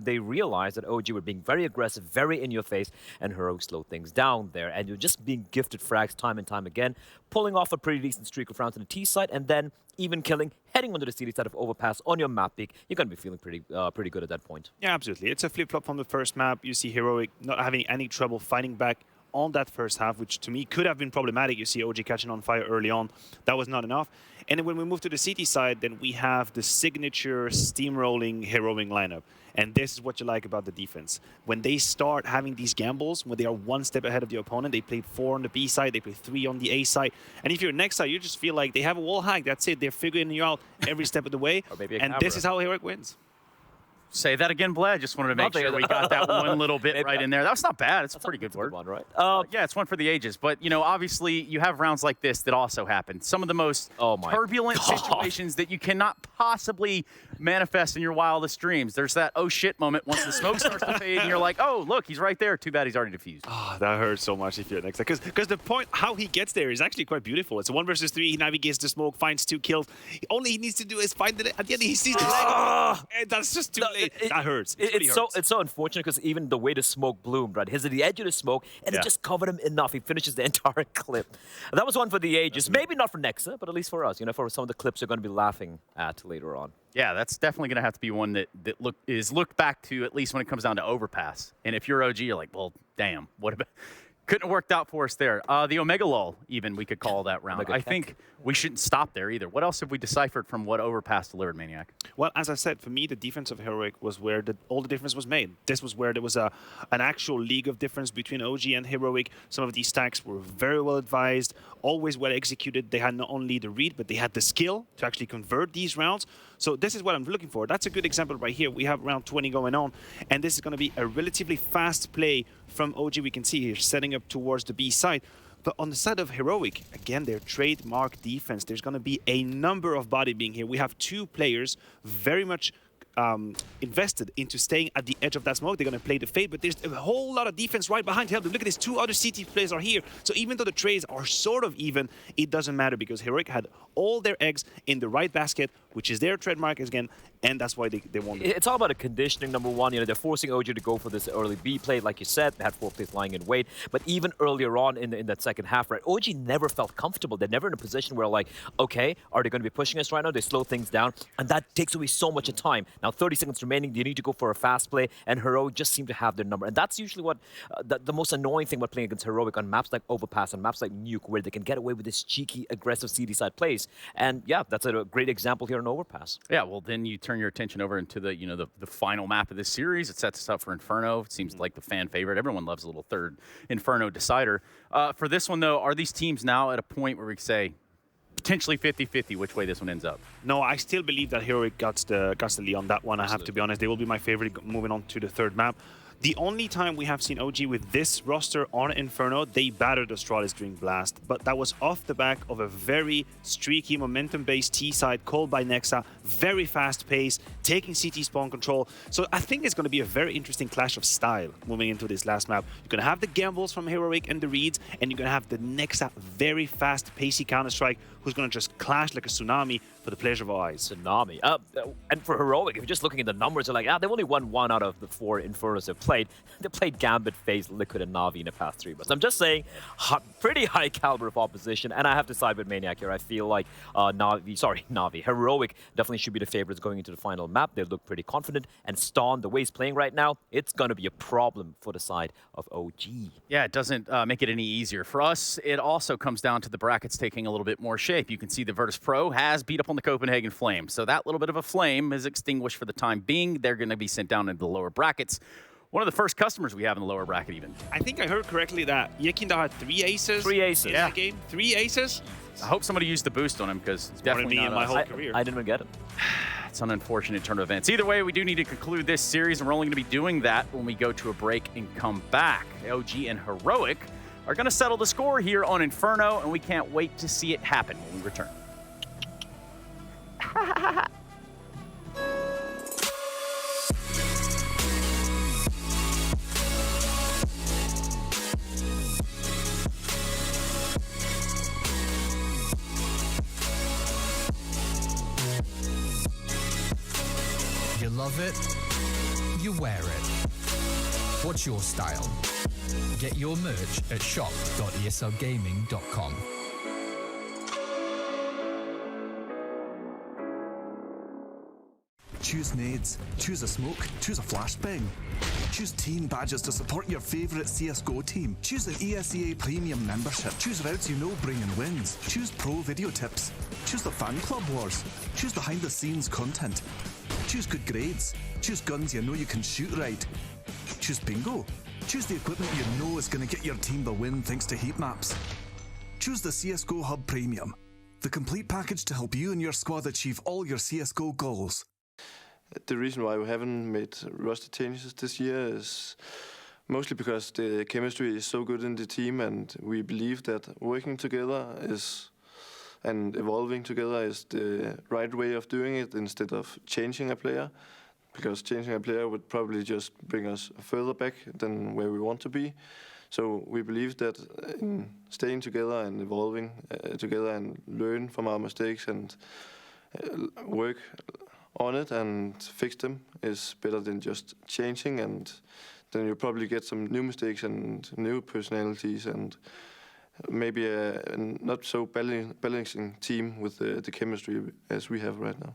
they realized that OG were being very aggressive, very in your face, and Heroic slowed things down there, and you're just being gifted frags time and time again, pulling off a pretty decent streak of rounds on the T side, and then even killing, heading onto the CD side of Overpass on your map peak, you're going to be feeling pretty good at that point. Yeah, absolutely. It's a flip-flop from the first map. You see Heroic not having any trouble fighting back on that first half, which to me could have been problematic. You see OG catching on fire early on. That was not enough. And then when we move to the CT side, then we have the signature steamrolling Heroic lineup. And this is what you like about the defense. When they start having these gambles, when they are one step ahead of the opponent, they play 4 on the B side, they play 3 on the A side. And if you're next side, you just feel like they have a wall hack. That's it. They're figuring you out every step of the way. And this is how Heroic wins. Say that again, Bled. Just wanted to make sure we got that one little bit right in there. That was not bad. It's a pretty good word. One, right? Yeah, it's one for the ages. But, you know, obviously you have rounds like this that also happen. Some of the most turbulent situations that you cannot possibly manifest in your wildest dreams. There's that oh shit moment once the smoke starts to fade and you're like, oh, look, he's right there. Too bad he's already defused. Oh, that hurts so much if you're next. Because the point how he gets there is actually quite beautiful. It's a 1 versus 3. He navigates the smoke, finds 2 kills. All he needs to do is find the at the end he sees the leg. And that's just too late. That hurts. It's so unfortunate because even the way the smoke bloomed, right? He's at the edge of the smoke, and it just covered him enough. He finishes the entire clip. And that was one for the ages. Maybe not for Nexa, but at least for us. You know, for some of the clips you're going to be laughing at later on. Yeah, that's definitely going to have to be one that is looked back to, at least when it comes down to Overpass. And if you're OG, you're like, well, damn, what about... Couldn't have worked out for us there. The Omega lull, even, we could call that round. I think we shouldn't stop there either. What else have we deciphered from what Overpass delivered, Maniac? Well, as I said, for me, the defense of Heroic was where all the difference was made. This was where there was an actual league of difference between OG and Heroic. Some of these stacks were very well advised, always well executed. They had not only the read, but they had the skill to actually convert these rounds. So this is what I'm looking for. That's a good example right here. We have round 20 going on, and this is going to be a relatively fast play from OG. We can see here setting up towards the B side. But on the side of Heroic, again, their trademark defense, there's going to be a number of body being here. We have 2 players very much invested into staying at the edge of that smoke. They're going to play the fade, but there's a whole lot of defense right behind to help them. Look at these 2 other CT players are here. So even though the trades are sort of even, it doesn't matter because Heroic had all their eggs in the right basket, which is their trademark again, and that's why they won. It's all about the conditioning, number one. You know, they're forcing OG to go for this early B play, like you said. They had 4 plays lying in wait. But even earlier on in that second half, right, OG never felt comfortable. They're never in a position where, like, okay, are they going to be pushing us right now? They slow things down, and that takes away so much of time. Now, 30 seconds remaining, you need to go for a fast play, and Heroic just seem to have their number. And that's usually what the most annoying thing about playing against Heroic on maps like Overpass and maps like Nuke, where they can get away with this cheeky, aggressive CD side plays. And yeah, that's a great example here in Overpass. Yeah, well, then you turn your attention over into the, you know, the final map of this series. It sets us up for Inferno. It seems like the fan favorite. Everyone loves a little third Inferno decider. For this one, though, are these teams now at a point where we can say potentially 50-50 which way this one ends up? No, I still believe that Heroic got the lead on that one. I have to be honest. They will be my favorite moving on to the third map. The only time we have seen OG with this roster on Inferno, they battered Astralis during Blast, but that was off the back of a very streaky, momentum-based T-side called by Nexa, very fast pace, taking CT spawn control. So I think it's going to be a very interesting clash of style moving into this last map. You're going to have the gambles from Heroic and the reads, and you're going to have the Nexa very fast, pacey Counter-Strike who's going to just clash like a tsunami for the pleasure of our eyes. Tsunami. And for Heroic, if you're just looking at the numbers, they're like, they've only won 1 out of the 4 Infernos they've played. They played Gambit, FaZe, Liquid, and Na'Vi in the past 3 months. I'm just saying, pretty high caliber of opposition, and I have to side with Maniac here. I feel like Na'Vi, Heroic definitely should be the favorites going into the final map. They look pretty confident, and Ston, the way he's playing right now, it's going to be a problem for the side of OG. Yeah, it doesn't make it any easier. For us, it also comes down to the brackets taking a little bit more shape. You can see the Virtus Pro has beat up on the Copenhagen Flame, so that little bit of a flame is extinguished for the time being. They're going to be sent down into the lower brackets. One of the first customers we have in the lower bracket even. I think I heard correctly that Yekinda had 3 aces. 3 aces. In the game. 3 aces. I hope somebody used the boost on him because it's definitely not me in my whole career. I didn't even get it. it's an unfortunate turn of events. Either way, we do need to conclude this series, and we're only going to be doing that when we go to a break and come back. OG and Heroic are going to settle the score here on Inferno, and we can't wait to see it happen when we return. You love it, you wear it. What's your style? Get your merch at shop.eslgaming.com. Choose nades, choose a smoke, choose a flashbang. Choose team badges to support your favourite CSGO team. Choose an ESEA Premium membership. Choose routes you know bring in wins. Choose pro video tips. Choose the fan club wars. Choose behind the scenes content. Choose good grades. Choose guns you know you can shoot right. Choose bingo. Choose the equipment you know is going to get your team the win thanks to heat maps. Choose the CSGO Hub Premium, the complete package to help you and your squad achieve all your CSGO goals. The reason why we haven't made roster changes this year is mostly because the chemistry is so good in the team, and we believe that working together and evolving together is the right way of doing it instead of changing a player, because changing a player would probably just bring us further back than where we want to be. So we believe that in staying together and evolving together and learn from our mistakes and work on it and fix them is better than just changing, and then you'll probably get some new mistakes and new personalities and maybe a not so balancing team with the chemistry as we have right now.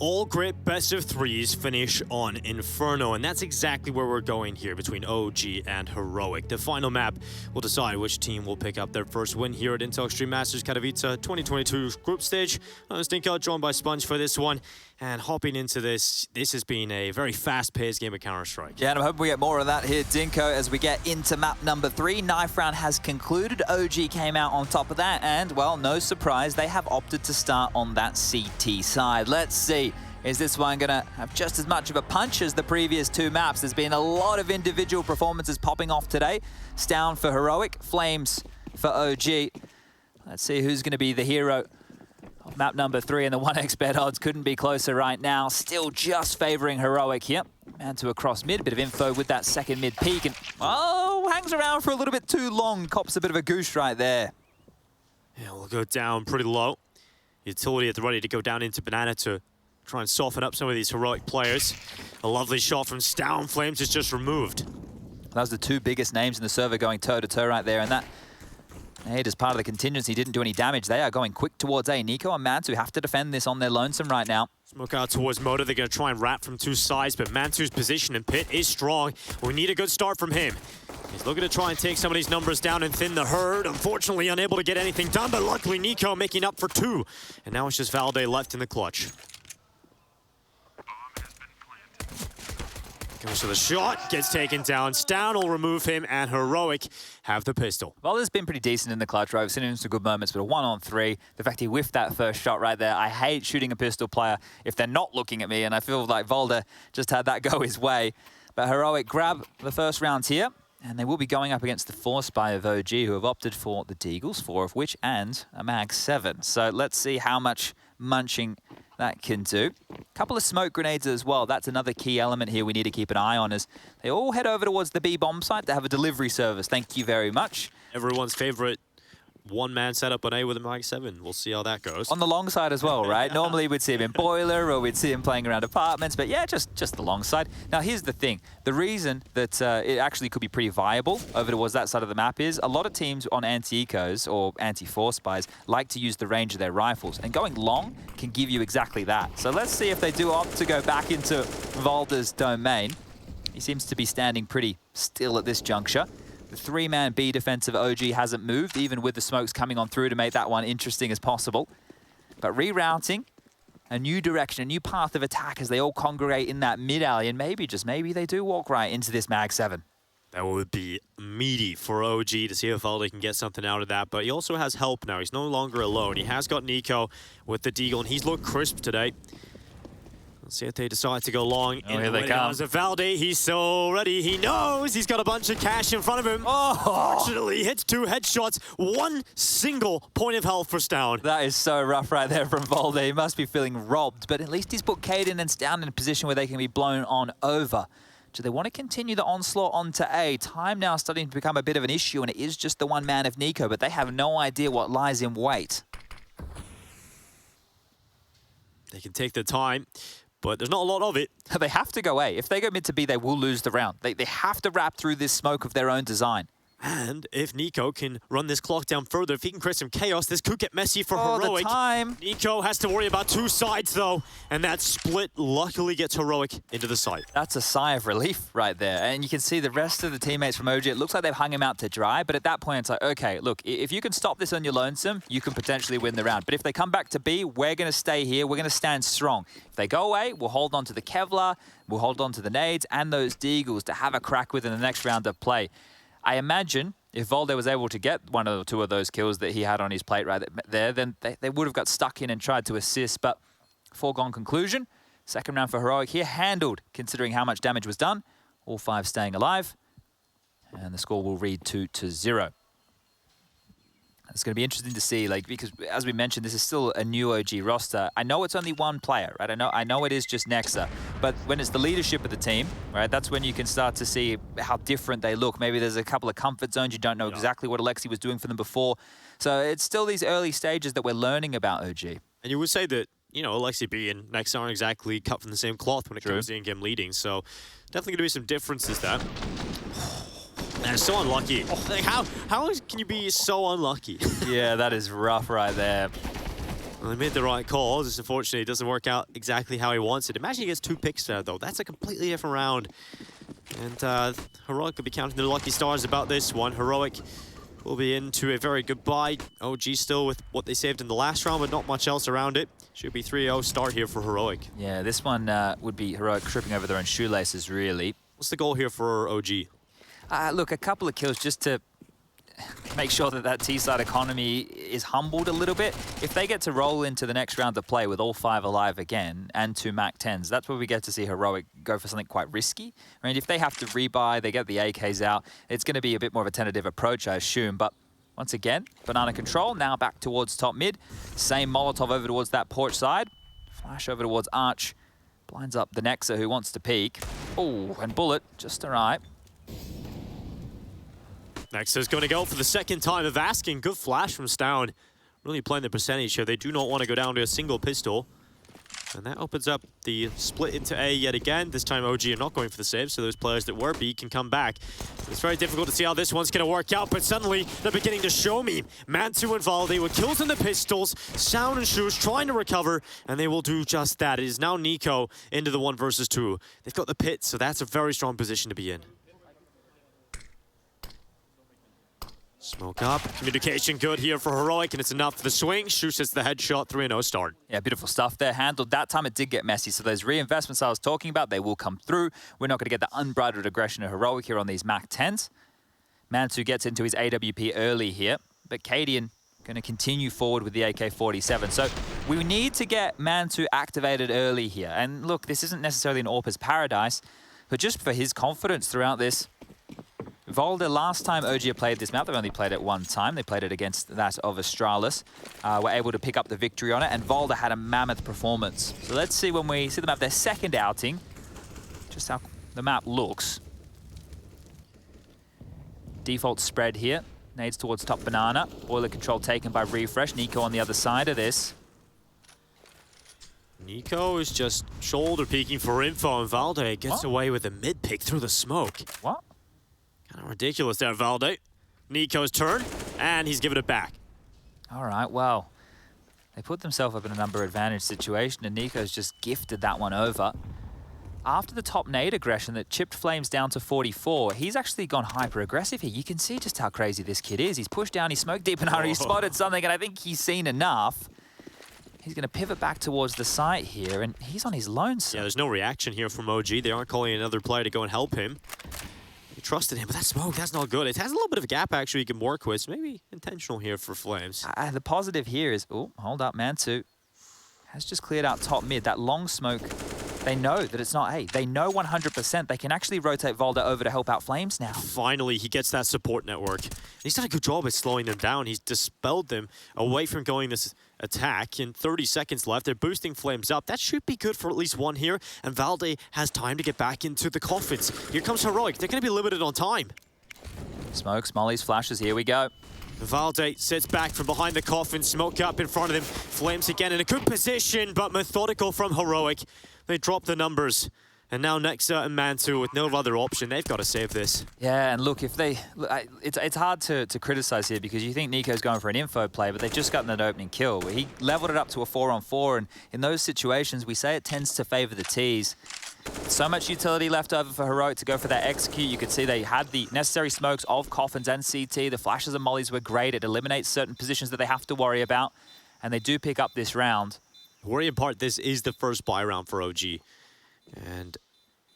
all great best of threes finish on Inferno, and that's exactly where we're going here between OG and Heroic. The final map will decide which team will pick up their first win here at Intel Extreme Masters Katowice 2022 group stage. I'm Stinko, joined by Sponge for this one. And hopping into this has been a very fast-paced game of Counter-Strike. Yeah, and I'm hoping we get more of that here, Dinko, as we get into map number 3. Knife round has concluded. OG came out on top of that, and, well, no surprise, they have opted to start on that CT side. Let's see. Is this one going to have just as much of a punch as the previous 2 maps? There's been a lot of individual performances popping off today. Stown for Heroic, Flames for OG. Let's see who's going to be the hero. Map number 3, and the 1x bet odds couldn't be closer right now. Still just favoring Heroic here. Man to across mid, bit of info with that second mid peek, and hangs around for a little bit too long. Cops a bit of a goose right there. Yeah, we'll go down pretty low. Utility at the ready to go down into Banana to try and soften up some of these Heroic players. A lovely shot from Stown. Flames is just removed. That was the 2 biggest names in the server going toe-to-toe right there, and that Nade as part of the contingency didn't do any damage. They are going quick towards A. Nico and Mantu have to defend this on their lonesome right now. Smoke out towards Moda. They're going to try and wrap from 2 sides, but Mantu's position in pit is strong. We need a good start from him. He's looking to try and take some of these numbers down and thin the herd. Unfortunately, unable to get anything done, but luckily Nico making up for 2. And now it's just Valde left in the clutch. Goes for the shot, gets taken down. Stown will remove him, and Heroic have the pistol. Well, this has been pretty decent in the clutch, right? We've seen him in some good moments, but a 1-on-3. The fact he whiffed that first shot right there. I hate shooting a pistol player if they're not looking at me, and I feel like Valde just had that go his way. But Heroic grab the first rounds here, and they will be going up against the 4 spy of OG, who have opted for the Deagles, 4 of which, and a Mag 7. So let's see how much munching that can do. A couple of smoke grenades as well. That's another key element here we need to keep an eye on as they all head over towards the B bomb site to have a delivery service. Thank you very much. Everyone's favorite one-man setup on A with a Mag 7. We'll see how that goes. On the long side as well, right? Normally we'd see him in Boiler or we'd see him playing around apartments, but yeah, just the long side. Now here's the thing. The reason that it actually could be pretty viable over towards that side of the map is a lot of teams on anti-ecos or anti-4 spies like to use the range of their rifles, and going long can give you exactly that. So let's see if they do opt to go back into Valde's domain. He seems to be standing pretty still at this juncture. The 3-man B defense of OG hasn't moved, even with the smokes coming on through to make that one interesting as possible. But rerouting, a new direction, a new path of attack as they all congregate in that mid-alley, and maybe, just maybe, they do walk right into this Mag 7. That would be meaty for OG to see if Valde can get something out of that, but he also has help now. He's no longer alone. He has got Nico with the Deagle, and he's looked crisp today. Let's see if they decide to go long. Here they come. Valde, he's so ready. He knows he's got a bunch of cash in front of him. Fortunately, hits 2 headshots. 1 single point of health for Stown. That is so rough right there from Valde. He must be feeling robbed, but at least he's put Caden and Stown in a position where they can be blown on over. Do they want to continue the onslaught onto A? Time now starting to become a bit of an issue, and it is just the 1 man of Nico, but they have no idea what lies in wait. They can take their time, but there's not a lot of it. They have to go A. If they go mid to B, they will lose the round. They have to wrap through this smoke of their own design. And if Nico can run this clock down further, if he can create some chaos, this could get messy for Heroic. The time. Nico has to worry about 2 sides, though, and that split luckily gets Heroic into the site. That's a sigh of relief right there. And you can see the rest of the teammates from OG, it looks like they've hung him out to dry, but at that point, it's like, okay, look, if you can stop this on your lonesome, you can potentially win the round. But if they come back to B, we're going to stay here. We're going to stand strong. If they go away, we'll hold on to the Kevlar, we'll hold on to the nades and those Deagles to have a crack with in the next round of play. I imagine if Valde was able to get 1 or 2 of those kills that he had on his plate right there, then they would have got stuck in and tried to assist. But foregone conclusion, second round for Heroic here, handled considering how much damage was done. All 5 staying alive. And the score will read 2-0. It's going to be interesting to see, like, because as we mentioned, this is still a new OG roster. I know it's only 1 player, right? I know it is just Nexa, but when it's the leadership of the team, right, that's when you can start to see how different they look. Maybe there's a couple of comfort zones. You don't know exactly what Alexi was doing for them before. So it's still these early stages that we're learning about OG. And you would say that, you know, Alexi B and Nexa aren't exactly cut from the same cloth when it comes to in-game leading. So definitely going to be some differences there. Man, it's so unlucky. Like, how can you be so unlucky? Yeah, that is rough right there. Well, he made the right call. Just unfortunately, it doesn't work out exactly how he wants it. Imagine he gets 2 picks there, though. That's a completely different round. And Heroic could be counting their lucky stars about this one. Heroic will be into a very good buy. OG still with what they saved in the last round, but not much else around it. Should be 3-0 start here for Heroic. Yeah, this one would be Heroic tripping over their own shoelaces, really. What's the goal here for OG? Look, a couple of kills just to make sure that that T-side economy is humbled a little bit. If they get to roll into the next round of play with all 5 alive again and 2 MAC-10s, that's where we get to see Heroic go for something quite risky. I mean, if they have to rebuy, they get the AKs out, it's going to be a bit more of a tentative approach, I assume. But once again, Banana control, now back towards top mid. Same Molotov over towards that porch side. Flash over towards Arch. Blinds up the Nexa who wants to peek. Oh, and Bullet just all right. Nexa's going to go for the second time of asking. Good flash from Stown. Really playing the percentage here. They do not want to go down to a single pistol. And that opens up the split into A yet again. This time OG are not going for the save, so those players that were B can come back. It's very difficult to see how this one's going to work out, but suddenly they're beginning to show me. Mantu and Valde with kills on the pistols. Sound and Shoes trying to recover, and they will do just that. It is now Nico into the 1 versus 2. They've got the pit, so that's a very strong position to be in. Smoke up. Communication good here for Heroic, and it's enough for the swing. Shoes hits the headshot, 3-0 start. Yeah, beautiful stuff there. Handled. That time it did get messy, so those reinvestments I was talking about, they will come through. We're not going to get the unbridled aggression of Heroic here on these MAC-10s. Mantu gets into his AWP early here, but Cadian going to continue forward with the AK-47. So we need to get Mantu activated early here. And look, this isn't necessarily an AWP's paradise, but just for his confidence throughout this. Valde, last time OG played this map, they've only played it 1 time. They played it against that of Astralis. Were able to pick up the victory on it, and Valde had a mammoth performance. So let's see when we see them have their second outing, just how the map looks. Default spread here. Nades towards top Banana. Boiler control taken by Refresh. Nico on the other side of this. Nico is just shoulder peeking for info, and Valde gets away with a mid pick through the smoke. What? Kind of ridiculous there, Valde. Nico's turn, and he's given it back. All right, well, they put themselves up in a number advantage situation, and Nico's just gifted that one over. After the top nade aggression that chipped Flames down to 44, he's actually gone hyper-aggressive here. You can see just how crazy this kid is. He's pushed down, he's smoked deep, and he spotted something, and I think he's seen enough. He's going to pivot back towards the site here, and he's on his lonesome. Yeah, there's no reaction here from OG. They aren't calling another player to go and help him. He trusted him, but that smoke, that's not good. It has a little bit of a gap, actually, he can work with. So maybe intentional here for Flames. The positive here is, oh, hold up, Mantu has just cleared out top mid. That long smoke, they know that it's not A. They know 100% they can actually rotate Valde over to help out Flames now. Finally, he gets that support network. He's done a good job at slowing them down. He's dispelled them away from going this attack. In 30 seconds left, they're boosting Flames up. That should be good for at least one here, and Valde has time to get back into the coffins. Here comes Heroic. They're going to be limited on time. Smokes, mollies, flashes, here we go. Valde sits back from behind the coffin, smoke up in front of him. Flames again in a good position, but methodical from Heroic. They drop the numbers. And now Nexa and Mantu with no other option. They've got to save this. Yeah, and look, if they... It's hard to criticize here because you think Nico's going for an info play, but they've just gotten an opening kill. He leveled it up to a 4-on-4, and in those situations, we say it tends to favor the Ts. So much utility left over for Heroic to go for that execute. You could see they had the necessary smokes of Coffins and CT. The flashes and mollies were great. It eliminates certain positions that they have to worry about, and they do pick up this round. Worrying part, this is the first buy round for OG. And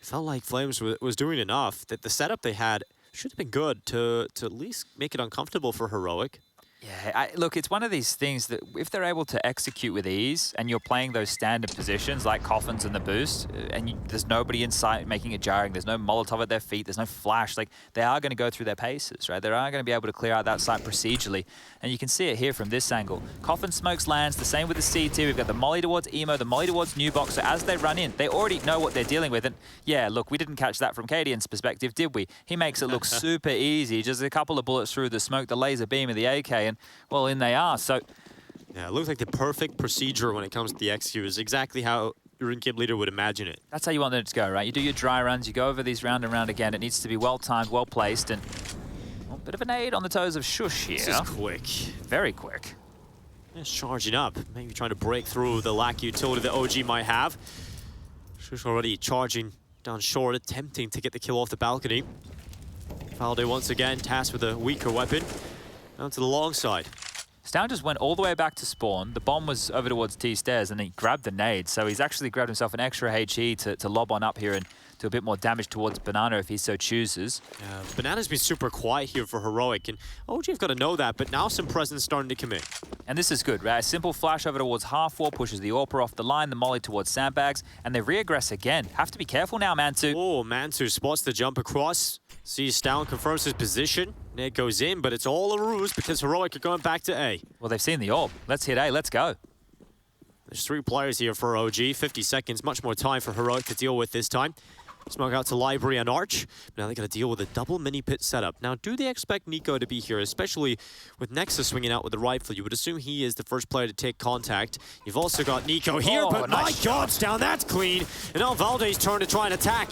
it felt like Flames was doing enough that the setup they had should have been good to at least make it uncomfortable for Heroic. Yeah, look, it's one of these things that if they're able to execute with ease and you're playing those standard positions like Coffins and the boost, and there's nobody in sight making it jarring, there's no Molotov at their feet, there's no flash, like they are going to go through their paces, right? They are going to be able to clear out that site procedurally. And you can see it here from this angle. Coffin smokes lands, the same with the CT. We've got the molly towards Emo, the molly towards New Box. So as they run in, they already know what they're dealing with. And yeah, look, we didn't catch that from Cadian's perspective, did we? He makes it look super easy. Just a couple of bullets through the smoke, the laser beam of the AK, and well, in they are. So yeah, it looks like the perfect procedure when it comes to the execute is exactly how your in-game leader would imagine it. That's how you want it to go, right? You do your dry runs, you go over these round and round again. It needs to be well-timed, well-placed, and a bit of an aid on the toes of Shush here. This is quick. Very quick. Just charging up, maybe trying to break through the lack of utility that OG might have. She's already charging down short, attempting to get the kill off the balcony. Valde once again tasked with a weaker weapon. Down to the long side. Stown just went all the way back to spawn. The bomb was over towards T stairs and he grabbed the nade. So he's actually grabbed himself an extra HE to lob on up here and do a bit more damage towards Banana if he so chooses. Yeah, Banana's been super quiet here for Heroic, and OG have got to know that, but now some presence starting to come in. And this is good, right? A simple flash over towards half wall, pushes the AWPer off the line, the molly towards sandbags, and they reaggress again. Have to be careful now, Mantu. Oh, Mantu spots the jump across, sees Stown, confirms his position. Ned goes in, but it's all a ruse because Heroic are going back to A. Well, they've seen the AWP. Let's hit A, let's go. There's 3 players here for OG, 50 seconds, much more time for Heroic to deal with this time. Smoke out to Library and Arch. Now they got to deal with a double mini pit setup. Now, do they expect Nico to be here, especially with Nexus swinging out with the rifle? You would assume he is the first player to take contact. You've also got Nico here, but nice my God, Stown, that's clean. And now Valde's turn to try and attack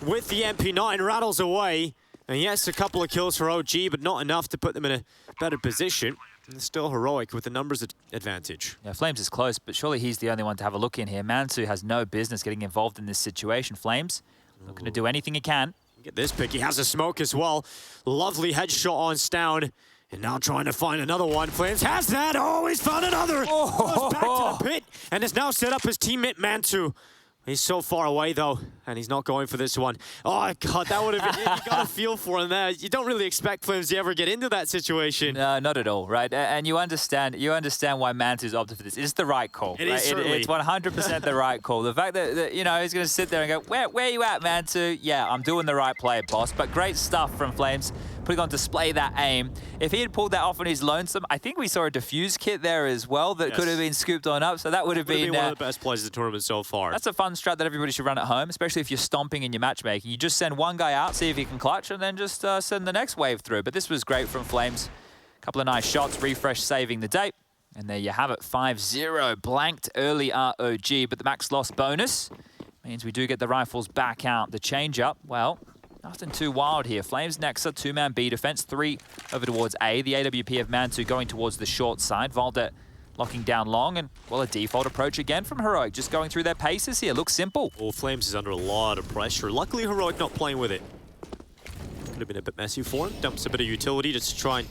with the MP9, rattles away. And yes, a couple of kills for OG, but not enough to put them in a better position. And still Heroic with the numbers advantage. Yeah, Flames is close, but surely he's the only one to have a look in here. Mansu has no business getting involved in this situation. Flames looking to do anything he can. Get this pick. He has a smoke as well. Lovely headshot on Stown. And now trying to find another one. Flames has that. Oh, he's found another. Goes back to the pit and has now set up his teammate Mantu. He's so far away, though, and he's not going for this one. Oh, God, that would have been it. You got a feel for him there. You don't really expect Flames to ever get into that situation. No, not at all, right? And you understand why Mantu's opted for this. It's the right call. It is certainly. It's 100% the right call. The fact that, you know, he's going to sit there and go, where you at, Mantu? Yeah, I'm doing the right play, boss. But great stuff from Flames, putting on display that aim. If he had pulled that off on his lonesome, I think we saw a defuse kit there as well that could have been scooped on up. So that would have been one of the best plays of the tournament so far. That's a fun strat that everybody should run at home, especially if you're stomping in your matchmaking. You just send one guy out, see if he can clutch, and then just send the next wave through. But this was great from Flames. A couple of nice shots, Refresh saving the day. And there you have it, 5-0, blanked early ROG, but the max loss bonus means we do get the rifles back out. The change-up, well, nothing too wild here. Flames Nexa, 2-man B defense, 3 over towards A. The AWP of Mantu going towards the short side. Valde locking down long, and, well, a default approach again from Heroic, just going through their paces here. Looks simple. Well, Flames is under a lot of pressure. Luckily, Heroic not playing with it. Could have been a bit messy for him. Dumps a bit of utility just to try and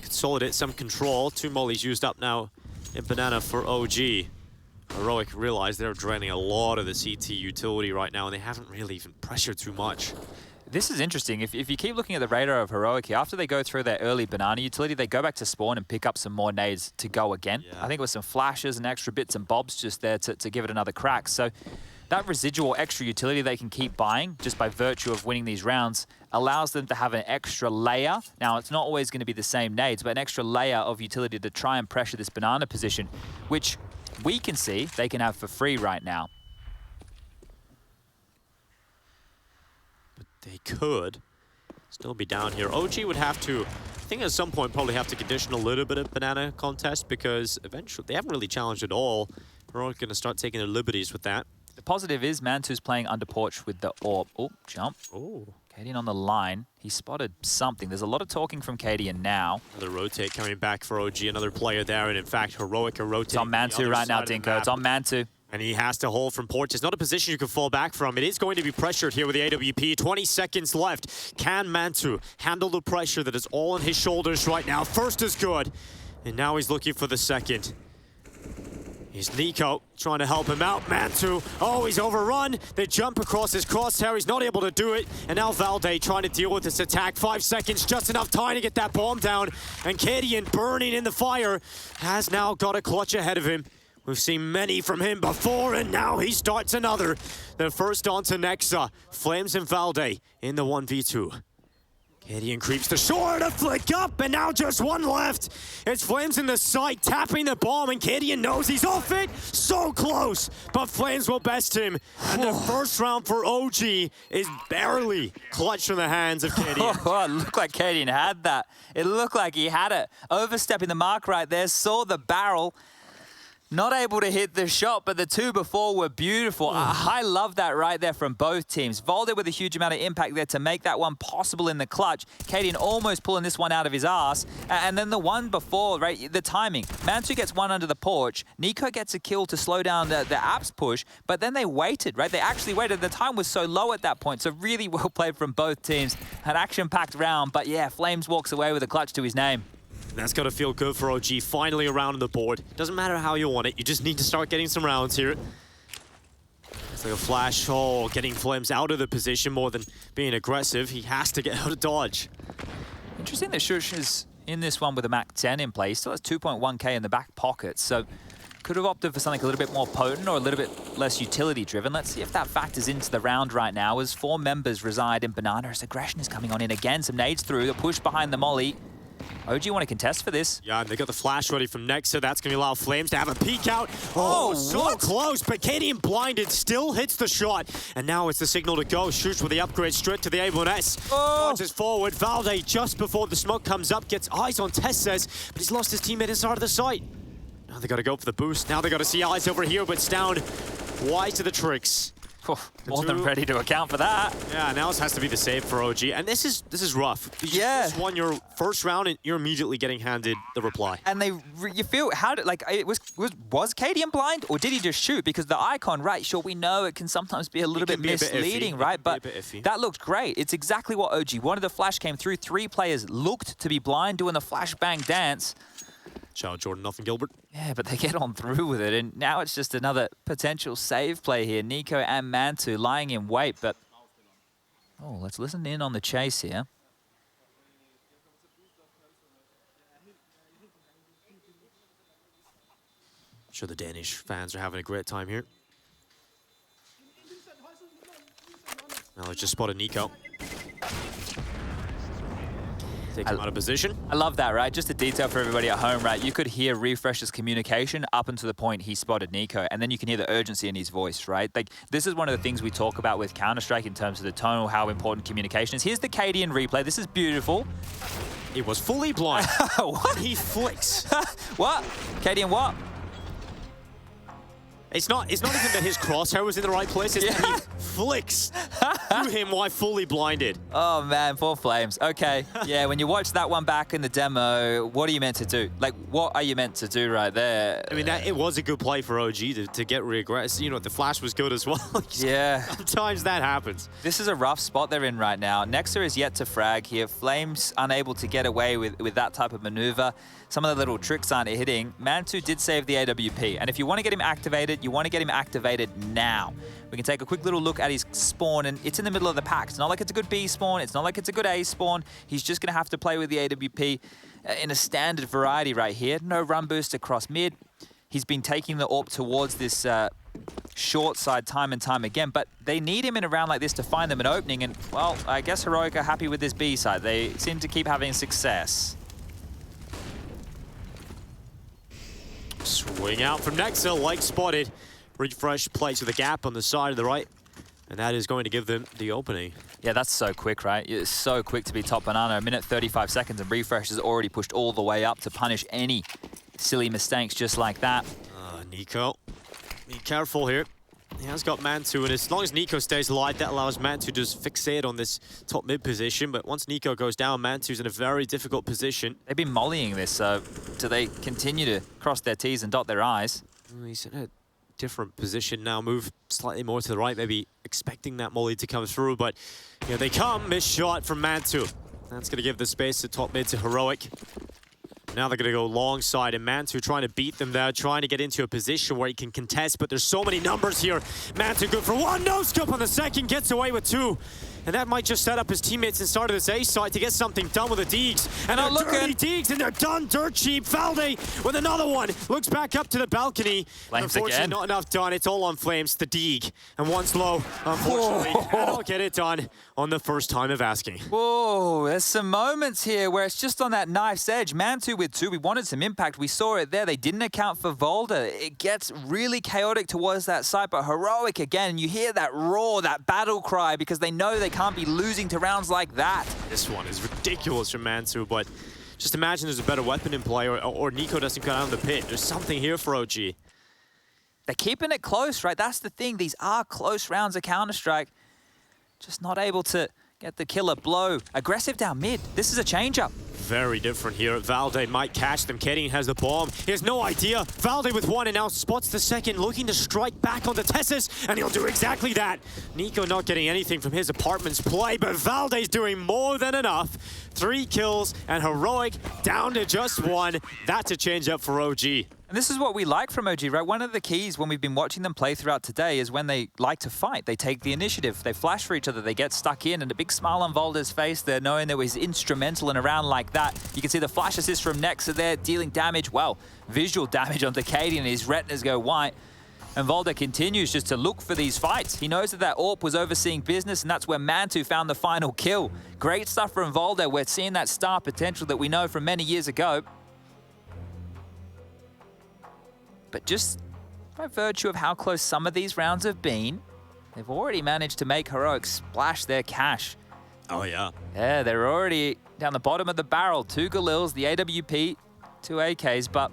consolidate some control. 2 mollies used up now in Banana for OG. Heroic realized they're draining a lot of the CT utility right now, and they haven't really even pressured too much. This is interesting. If you keep looking at the radar of Heroic here, after they go through their early Banana utility, they go back to spawn and pick up some more nades to go again. Yeah. I think it was some flashes and extra bits and bobs just there to give it another crack. So that residual extra utility they can keep buying just by virtue of winning these rounds allows them to have an extra layer. Now, it's not always going to be the same nades, but an extra layer of utility to try and pressure this Banana position, which we can see they can have for free right now. They could still be down here. OG would have to, I think at some point, probably have to condition a little bit of Banana contest because eventually they haven't really challenged at all. We're all going to start taking their liberties with that. The positive is Mantu's playing under porch with the AWP. Oh, jump. Oh. Cadian on the line. He spotted something. There's a lot of talking from Cadian now. Another rotate coming back for OG. Another player there. And in fact, Heroic are rotating. It's on Mantu right now, Dinko. It's on Mantu. And he has to hold from porch. It's not a position you can fall back from. It is going to be pressured here with the AWP. 20 seconds left. Can Mantu handle the pressure that is all on his shoulders right now? First is good. And now he's looking for the second. Here's Nico trying to help him out. Mantu, oh, he's overrun. They jump across his crosshair. He's not able to do it. And now Valde trying to deal with this attack. 5 seconds, just enough time to get that bomb down. And Cadian burning in the fire has now got a clutch ahead of him. We've seen many from him before, and now he starts another. The first onto Nexa. Flames and Valde in the 1v2. Cadian creeps to shore, a flick up, and now just one left. It's Flames in the sight, tapping the bomb, and Cadian knows he's off it. So close, but Flames will best him. And the first round for OG is barely clutched from the hands of Cadian. Oh, it looked like Cadian had that. It looked like he had it. Overstepping the mark right there, saw the barrel. Not able to hit the shot, but the two before were beautiful. I love that right there from both teams. Volde with a huge amount of impact there to make that one possible in the clutch. Kaden almost pulling this one out of his ass. And then the one before, right, the timing. Mantu gets one under the porch. Nico gets a kill to slow down the Apps push, but then they waited, right? They actually waited. The time was so low at that point, so really well played from both teams. An action-packed round, but yeah, Flames walks away with a clutch to his name. That's got to feel good for OG. Finally a round on the board. Doesn't matter how you want it. You just need to start getting some rounds here. It's like a flash. Oh, getting Flames out of the position more than being aggressive. He has to get out of dodge. Interesting that Shush is in this one with a Mac 10 in play. He still has 2.1k in the back pocket, so could have opted for something a little bit more potent or a little bit less utility-driven. Let's see if that factors into the round right now as 4 members reside in Banana. As aggression is coming on in again. Some nades through, a push behind the molly. OG want to contest for this. Yeah, and they got the flash ready from Nexa. That's going to allow Flames to have a peek out. Oh, so close, but Kaden blinded, still hits the shot. And now it's the signal to go. Shoots with the upgrade straight to the A1S. Launches forward. Valde, just before the smoke comes up, gets eyes on Tesses, but he's lost his teammate inside of the site. Now they got to go for the boost. Now they got to see eyes over here, but Stound wise to the tricks. More than ready to account for that. Yeah, now this has to be the save for OG. And this is rough. You just won your first round and you're immediately getting handed the reply. And you feel, how did, like, was Kaden blind or did he just shoot? Because the icon, right, sure, we know it can sometimes be a little bit misleading, right? But that looked great. It's exactly what OG wanted. The flash came through. 3 players looked to be blind doing the flashbang dance. Shout out Jordan, nothing Gilbert. Yeah, but they get on through with it, and now it's just another potential save play here. Nico and Mantu lying in wait, but... Oh, let's listen in on the chase here. I'm sure the Danish fans are having a great time here. Now let's just spotted Nico. Take him out of position. I love that, right? Just a detail for everybody at home, right? You could hear Refresh's communication up until the point he spotted Nico, and then you can hear the urgency in his voice, right? Like, this is one of the things we talk about with Counter-Strike in terms of the tone, how important communication is. Here's the Kaden replay. This is beautiful. He was fully blind. What? He flicks. What? Kaden what? It's not even that his crosshair was in the right place, it's that he flicks through him while fully blinded. Oh man, poor Flames. Okay, yeah, when you watch that one back in the demo, what are you meant to do? Like, what are you meant to do right there? I mean, it was a good play for OG to get regress. You know, the flash was good as well. Yeah. Sometimes that happens. This is a rough spot they're in right now. Nexa is yet to frag here. Flames unable to get away with that type of maneuver. Some of the little tricks aren't hitting. Mantu did save the AWP, and if you want to get him activated, you want to get him activated now. We can take a quick little look at his spawn, and it's in the middle of the pack. It's not like it's a good B spawn. It's not like it's a good A spawn. He's just going to have to play with the AWP in a standard variety right here. No run boost across mid. He's been taking the AWP towards this short side time and time again, but they need him in a round like this to find them an opening, and, well, I guess Heroic are happy with this B side. They seem to keep having success. Swing out from Nexa, like spotted. Refresh plays with a gap on the side of the right, and that is going to give them the opening. Yeah, that's so quick, right? It's so quick to be top Banana. 1:35 seconds, and Refresh has already pushed all the way up to punish any silly mistakes just like that. Nico, be careful here. He has got Mantu, and as long as Nico stays alive, that allows Mantu to just fixate on this top mid position. But once Nico goes down, Mantu's in a very difficult position. They've been mollying this, so do they continue to cross their T's and dot their I's? He's in a different position now, move slightly more to the right, maybe expecting that molly to come through. But here they come, missed shot from Mantu. That's going to give the space to top mid to Heroic. Now they're going to go long side, and Mantu trying to beat them there, trying to get into a position where he can contest, but there's so many numbers here. Mantu good for one, no scope on the second, gets away with 2. And that might just set up his teammates inside of this A side to get something done with the Deegs. And they're dirty Deegs, and they're done dirt cheap. Valde with another one. Looks back up to the balcony. Flames unfortunately, again. not enough done. It's all on Flames, the Deeg. And one's low, unfortunately. And they'll get it done on the first time of asking. Whoa, there's some moments here where it's just on that knife's edge. Mantu with 2, we wanted some impact. We saw it there. They didn't account for Volde. It gets really chaotic towards that side, but Heroic again. You hear that roar, that battle cry, because they know they can't be losing to rounds like that. This one is ridiculous from Mantu, but just imagine there's a better weapon in play, or Nico doesn't go down the pit. There's something here for OG. They're keeping it close, right? That's the thing. These are close rounds of Counter-Strike. Just not able to get the killer blow. Aggressive down mid. This is a change-up. Very different here. Valde might catch them. Kedian has the bomb. He has no idea. Valde with one and now spots the second, looking to strike back onto Tessus, and he'll do exactly that. Nico not getting anything from his apartment's play, but Valde's doing more than enough. 3 kills, and Heroic down to just 1. That's a change up for OG. And this is what we like from OG, right? One of the keys when we've been watching them play throughout today is when they like to fight. They take the initiative, they flash for each other, they get stuck in, and a big smile on Valde's face there, knowing that he's instrumental in a round like that. You can see the flash assist from Nexa there, dealing damage, well, visual damage onto Kadian, and his retinas go white. And Valde continues just to look for these fights. He knows that that AWP was overseeing business, and that's where Mantu found the final kill. Great stuff from Valde. We're seeing that star potential that we know from many years ago. But just by virtue of how close some of these rounds have been, they've already managed to make Heroic splash their cash. Oh, yeah. Yeah, they're already down the bottom of the barrel. 2 Galils, the AWP, 2 AKs, but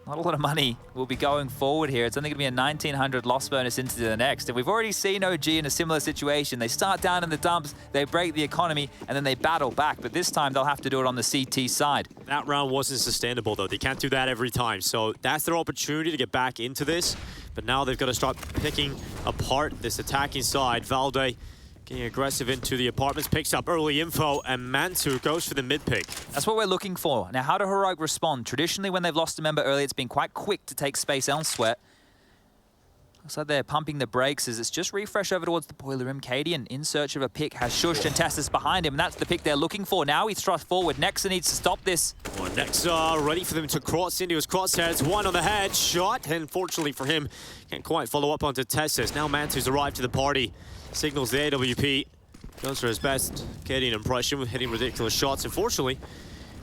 not a lot of money will be going forward here. It's only going to be a 1,900 loss bonus into the next. And we've already seen OG in a similar situation. They start down in the dumps, they break the economy, and then they battle back. But this time, they'll have to do it on the CT side. That round wasn't sustainable, though. They can't do that every time. So that's their opportunity to get back into this. But now they've got to start picking apart this attacking side. Valde getting aggressive into the apartments, picks up early info, and Mantu goes for the mid pick. That's what we're looking for. Now, how do Heroic respond? Traditionally, when they've lost a member early, it's been quite quick to take space elsewhere. Looks like they're pumping the brakes as it's just refresh over towards the boiler room. Kadian, in search of a pick, has Shush and Tessus behind him, and that's the pick they're looking for. Now he's thrust forward. Nexa needs to stop this. Well, Nexa ready for them to cross into his crosshairs. 1 on the head, shot, and fortunately for him, can't quite follow up onto Tessus. Now Mantu's arrived to the party. Signals the AWP, goes for his best Kadian impression with hitting ridiculous shots. Unfortunately,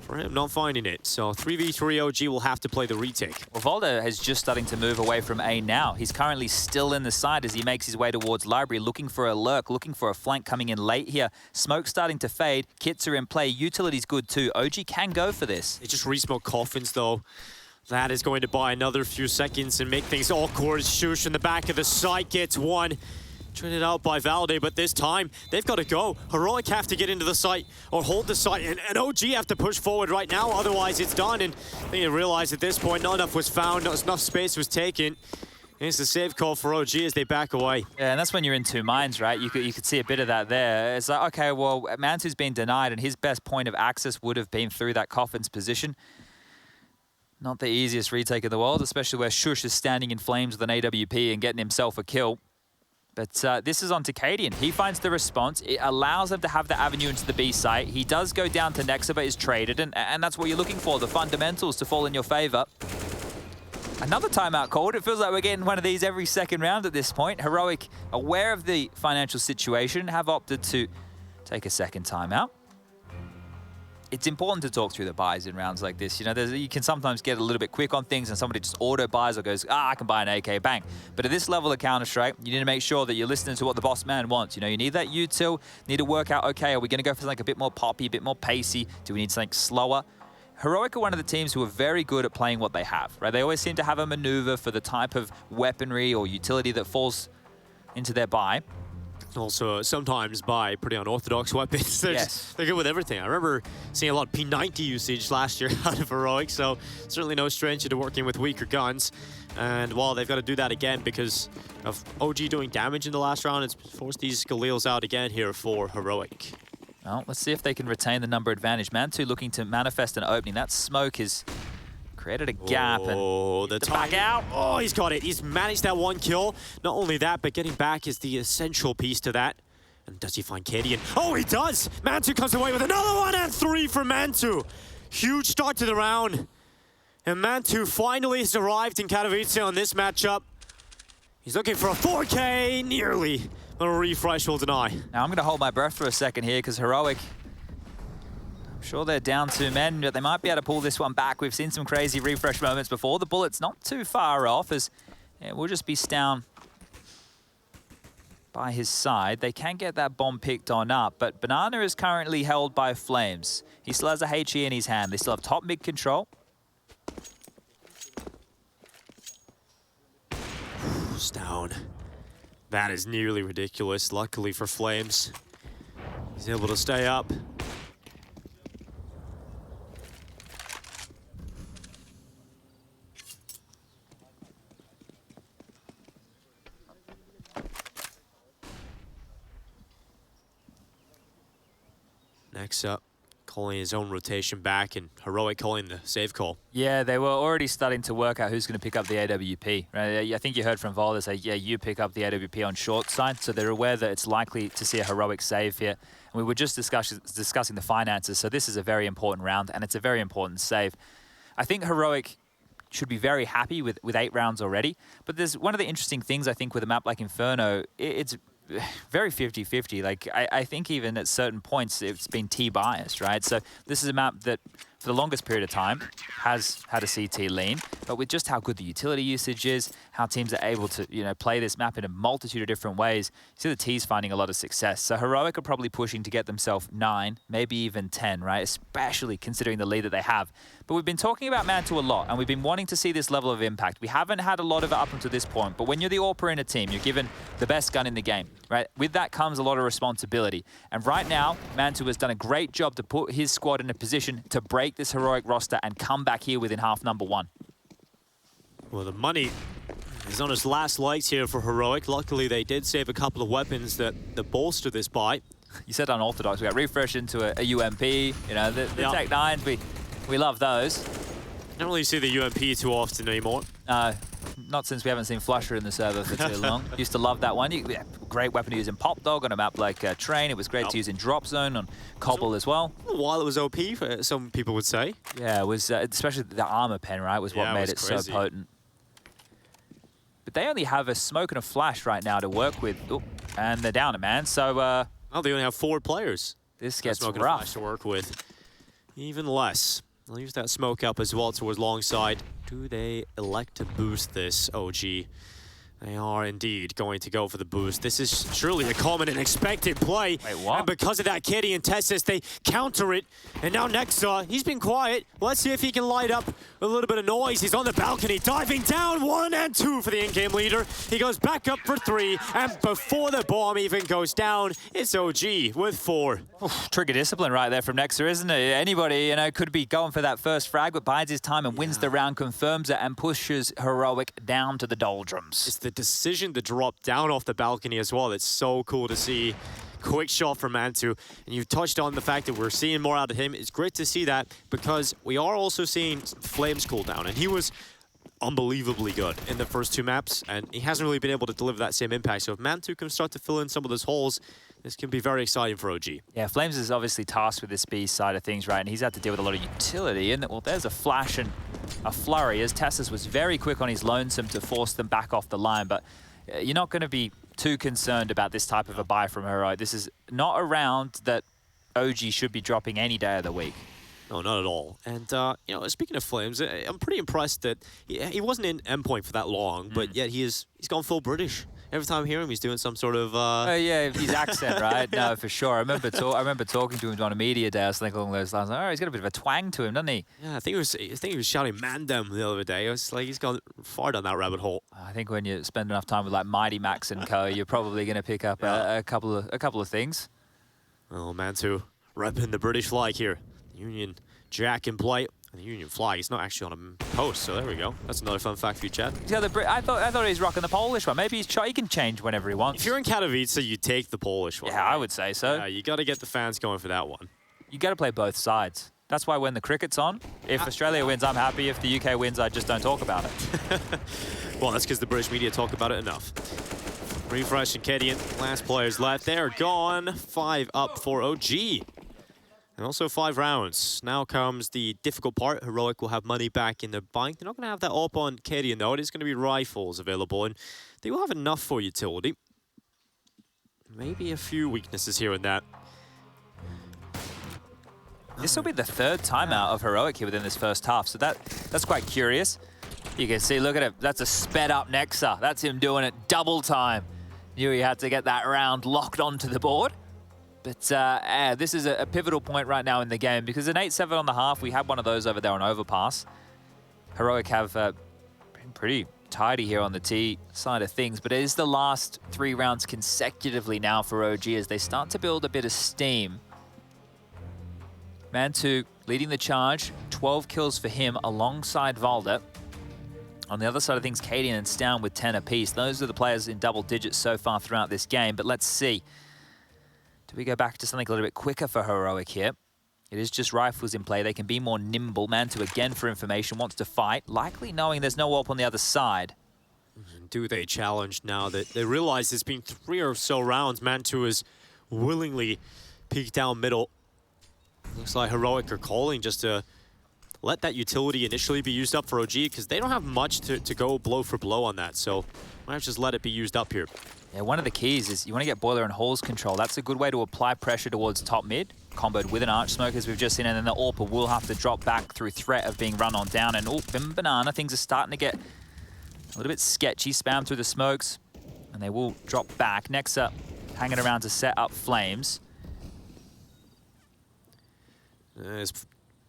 for him, not finding it. So 3v3 OG will have to play the retake. Well, Valde is just starting to move away from A now. He's currently still in the side as he makes his way towards Library, looking for a lurk, looking for a flank coming in late here. Smoke starting to fade. Kits are in play. Utility's good too. OG can go for this. They just resmoke coffins though. That is going to buy another few seconds and make things awkward. Shush in the back of the site gets 1. Traded out by Valde, but this time they've got to go. Heroic have to get into the site or hold the site, and OG have to push forward right now, otherwise it's done. And they realize at this point not enough was found, not enough space was taken. And it's a save call for OG as they back away. Yeah, and that's when you're in two minds, right? You could see a bit of that there. It's like, okay, well, Mantu's been denied, and his best point of access would have been through that coffin's position. Not the easiest retake in the world, especially where Shush is standing in flames with an AWP and getting himself a kill. But this is on to Kadian. He finds the response. It allows him to have the avenue into the B site. He does go down to Nexa, but is traded, and that's what you're looking for, the fundamentals to fall in your favor. Another timeout called. It feels like we're getting one of these every second round at this point. Heroic, aware of the financial situation, have opted to take a second timeout. It's important to talk through the buys in rounds like this. You know, you can sometimes get a little bit quick on things and somebody just auto buys or goes, I can buy an AK, bang. But at this level of Counter-Strike, you need to make sure that you're listening to what the boss man wants. You know, you need that util, need to work out, okay, are we going to go for something a bit more poppy, a bit more pacey? Do we need something slower? Heroic are one of the teams who are very good at playing what they have, right? They always seem to have a maneuver for the type of weaponry or utility that falls into their buy. Also, sometimes buy pretty unorthodox weapons. They're good with everything. I remember seeing a lot of P90 usage last year out of Heroic, so certainly no stranger to working with weaker guns. And while they've got to do that again because of OG doing damage in the last round, it's forced these Galils out again here for Heroic. Well, let's see if they can retain the number advantage. Mantu looking to manifest an opening. That smoke is created a gap and the back out. Oh, he's got it. He's managed that 1 kill. Not only that, but getting back is the essential piece to that. And does he find Kadian? Oh, he does! Mantu comes away with another 1 and 3 for Mantu. Huge start to the round. And Mantu finally has arrived in Katowice on this matchup. He's looking for a 4K, nearly. But a refresh will deny. Now I'm going to hold my breath for a second here because Heroic, I'm sure they're down 2 men, but they might be able to pull this one back. We've seen some crazy refresh moments before. The bullet's not too far off as it will just be down by his side. They can get that bomb picked on up, but Banana is currently held by Flames. He still has a HE in his hand. They still have top mid control. goes down. That is nearly ridiculous. Luckily for Flames, he's able to stay up. Next up, calling his own rotation back, and Heroic calling the save call. Yeah, they were already starting to work out who's going to pick up the AWP. Right? I think you heard from Vol, they say, yeah, you pick up the AWP on short side, so they're aware that it's likely to see a Heroic save here. And we were just discussing the finances, so this is a very important round, and it's a very important save. I think Heroic should be very happy with 8 rounds already, but there's one of the interesting things, I think, with a map like Inferno, it's very 50-50. Like, I think even at certain points, it's been T-biased, right? So this is a map that, for the longest period of time, has had a CT lean, but with just how good the utility usage is, how teams are able to, you know, play this map in a multitude of different ways, you see the T's finding a lot of success. So Heroic are probably pushing to get themselves 9, maybe even 10, right? Especially considering the lead that they have. But we've been talking about Mantle a lot, and we've been wanting to see this level of impact. We haven't had a lot of it up until this point, but when you're the AWPer in a team, you're given the best gun in the game, right? With that comes a lot of responsibility. And right now, Mantle has done a great job to put his squad in a position to break this Heroic roster and come back here within half number 1. Well, the money is on his last legs here for Heroic. Luckily, they did save a couple of weapons that bolster this buy. You said unorthodox. We got refresh into a UMP. You know, the Tech 9s, we love those. Don't really see the UMP too often anymore. Not since we haven't seen Flusher in the server for too long. Used to love that one. Yeah, great weapon to use in Pop Dog on a map like Train. It was great to use in Drop Zone on Cobble as well. While it was OP, some people would say. Yeah, it was, especially the armor pen, right, was what made it so potent. But they only have a smoke and a flash right now to work with. Ooh, and they're down a man, so... oh, they only have 4 players. This gets smoke rough. And flash to work with. Even less. They'll use that smoke up as well towards long side. Do they elect to boost this, OG? They are indeed going to go for the boost. This is surely a common and expected play. Wait, what? And because of that Kitty and Testis, they counter it. And now Nexa, he's been quiet. Let's see if he can light up a little bit of noise. He's on the balcony, diving down 1 and 2 for the in-game leader. He goes back up for 3, and before the bomb even goes down, it's OG with 4. Oof, trigger discipline right there from Nexa, isn't it? Anybody, you know, could be going for that first frag, but bides his time and wins the round, confirms it, and pushes Heroic down to the doldrums. It's the decision to drop down off the balcony as well. It's so cool to see. Quick shot from Mantu, and you touched on the fact that we're seeing more out of him. It's great to see that because we are also seeing Flames cool down, and he was unbelievably good in the first 2 maps, and he hasn't really been able to deliver that same impact. So if Mantu can start to fill in some of those holes, this can be very exciting for OG. Yeah, Flames is obviously tasked with this B side of things, right? And he's had to deal with a lot of utility. And well, there's a flash and a flurry, as Tessus was very quick on his lonesome to force them back off the line. But you're not going to be too concerned about this type of a buy from Heroic. This is not a round that OG should be dropping any day of the week. No, not at all. And, you know, speaking of Flames, I'm pretty impressed that he wasn't in endpoint for that long, but yet he's gone full British. Every time I hear him, he's doing some sort of... yeah, his accent, right? No, for sure. I remember talking to him on a media day or something along those lines. Oh, he's got a bit of a twang to him, doesn't he? Yeah, I think he was shouting "Mandem" the other day. It was like he's gone far down that rabbit hole. I think when you spend enough time with like Mighty Max and co, you're probably going to pick up a couple of things. Oh, Mantu repping the British flag here. Union Jack in play. And the Union flag is not actually on a post, so there we go. That's another fun fact for you, Chad. Yeah, I thought he was rocking the Polish one. Maybe he can change whenever he wants. If you're in Katowice, you take the Polish one. Yeah, right? I would say so. Yeah, you got to get the fans going for that one. You got to play both sides. That's why when the cricket's on, if Australia wins, I'm happy. If the UK wins, I just don't talk about it. Well, that's because the British media talk about it enough. Refresh and Kedian, last players left. They're gone. 5 up for OG. And also 5 rounds. Now comes the difficult part. Heroic will have money back in their bank. They're not going to have that up on Kedian, though. It is going to be rifles available, and they will have enough for utility. Maybe a few weaknesses here and there. This will be the 3rd timeout of Heroic here within this first half, so that's quite curious. You can see, look at it. That's a sped up Nexa. That's him doing it double time. Knew he had to get that round locked onto the board. But this is a pivotal point right now in the game because an 8-7 on the half, we had one of those over there on Overpass. Heroic have been pretty tidy here on the T side of things, but it is the last 3 rounds consecutively now for OG as they start to build a bit of steam. Man2 leading the charge, 12 kills for him alongside Valda. On the other side of things, Cadian and Stown with 10 apiece. Those are the players in double digits so far throughout this game, but let's see. Do we go back to something a little bit quicker for Heroic here? It is just rifles in play. They can be more nimble. Man2 again for information, wants to fight, likely knowing there's no AWP on the other side. Do they challenge now that they realize it's been 3 or so rounds? Man2 is willingly peeked down middle. Looks like Heroic are calling just to let that utility initially be used up for OG because they don't have much to go blow for blow on that. So might have just let it be used up here. Yeah, one of the keys is you want to get boiler and halls control. That's a good way to apply pressure towards top mid, comboed with an arch smoke as we've just seen, and then the AWP will have to drop back through threat of being run on down. And Bim Banana, things are starting to get a little bit sketchy. Spam through the smokes, and they will drop back. Nexa hanging around to set up Flames. There's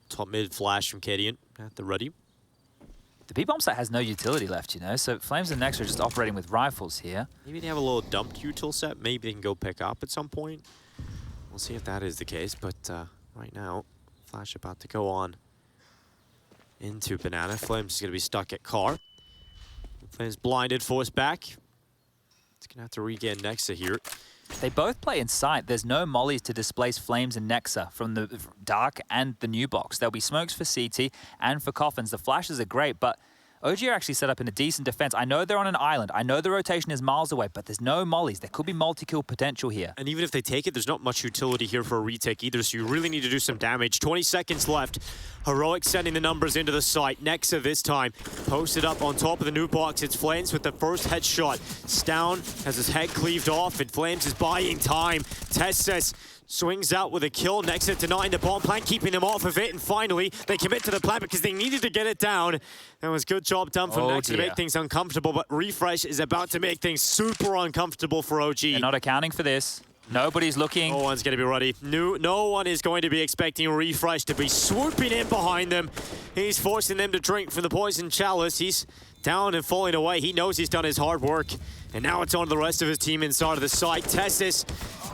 top mid flash from Cadian at the ready. The B-bomb site has no utility left, you know, so Flames and Nexa are just operating with rifles here. Maybe they have a little dumped util set. Maybe they can go pick up at some point. We'll see if that is the case, but right now, Flash about to go on into Banana. Flames is going to be stuck at car. Flames blinded, forced back. It's going to have to regain Nexa here. They both play in sight. There's no mollies to displace Flames and Nexa from the dark and the new box. There'll be smokes for CT and for coffins. The flashes are great, but OG are actually set up in a decent defense. I know they're on an island. I know the rotation is miles away, but there's no mollies. There could be multi-kill potential here. And even if they take it, there's not much utility here for a retake either, so you really need to do some damage. 20 seconds left. Heroic sending the numbers into the site. Nexa this time posted up on top of the new box. It's Flames with the first headshot. Stown has his head cleaved off, and Flames is buying time. Tessus swings out with a kill. Nexa denying the bomb plant, keeping them off of it, and finally they commit to the plant because they needed to get it down. That was good job done from Nexa to make things uncomfortable, but Refresh is about to make things super uncomfortable for OG. They're not accounting for this. Nobody's looking. No one's going to be ready. No one is going to be expecting Refresh to be swooping in behind them. He's forcing them to drink from the poison chalice. He's down and falling away. He knows he's done his hard work. And now it's on to the rest of his team inside of the site. Tessus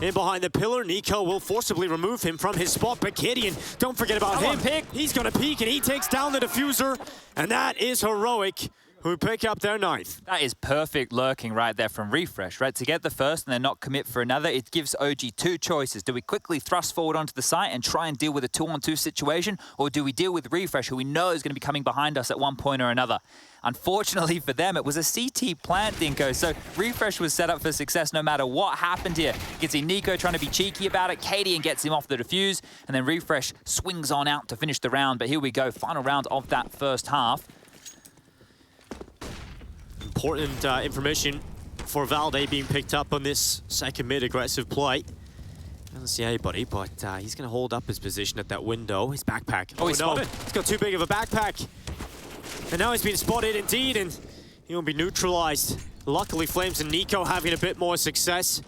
in behind the pillar. Nico will forcibly remove him from his spot. But Gideon, don't forget about him. He's going to peek, and he takes down the diffuser. And that is Heroic, who pick up their 9th. That is perfect lurking right there from Refresh, right? To get the first and then not commit for another, it gives OG 2 choices. Do we quickly thrust forward onto the site and try and deal with a 2-on-2 situation, or do we deal with Refresh, who we know is going to be coming behind us at one point or another? Unfortunately for them, it was a CT plant, Dinko, so Refresh was set up for success no matter what happened here. You can see Nico trying to be cheeky about it. Cadian gets him off the defuse, and then Refresh swings on out to finish the round. But here we go, final round of that first half. Important information for Valde being picked up on this second mid-aggressive play. Doesn't see anybody, but he's going to hold up his position at that window. His backpack. Oh, he's no, spotted. He's got too big of a backpack. And now he's been spotted indeed, and he'll be neutralized. Luckily, Flames and Nico having a bit more success.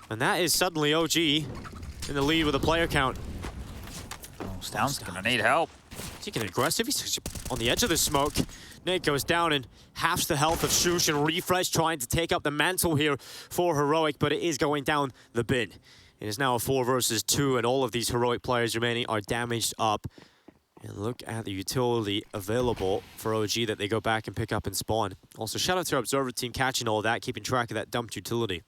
And that is suddenly OG in the lead with a player count. Oh, Stown's going to need help. He's getting aggressive. He's on the edge of the smoke. Nate goes down and halves the health of Shush, and Refresh trying to take up the mantle here for Heroic, but it is going down the bin. It is now a 4 versus 2, and all of these Heroic players remaining are damaged up. And look at the utility available for OG that they go back and pick up and spawn. Also, shout out to our Observer team catching all of that, keeping track of that dumped utility.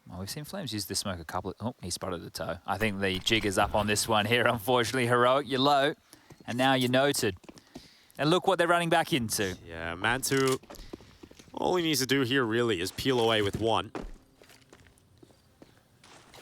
Well, we've seen Flames use the smoke a couple of... Oh, he spotted the toe. I think the jig is up on this one here, unfortunately. Heroic, you're low, and now you're noted. And look what they're running back into. Yeah, Man2, all he needs to do here really is peel away with 1.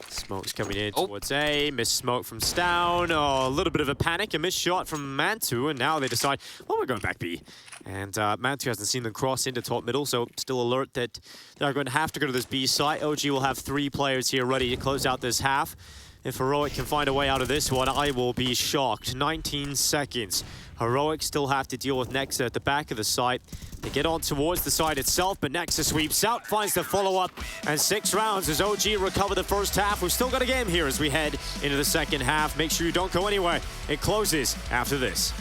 Smoke's coming in towards A. Missed smoke from Stown. Oh, a little bit of a panic. A missed shot from Man2, and now they decide, well, we're going back B. And Man2 hasn't seen them cross into top middle, so still alert that they're going to have to go to this B site. OG will have 3 players here ready to close out this half. If Heroic can find a way out of this one, I will be shocked. 19 seconds. Heroic still have to deal with Nexa at the back of the site. They get on towards the site itself, but Nexa sweeps out, finds the follow-up, and 6 rounds as OG recover the first half. We've still got a game here as we head into the second half. Make sure you don't go anywhere. It closes after this.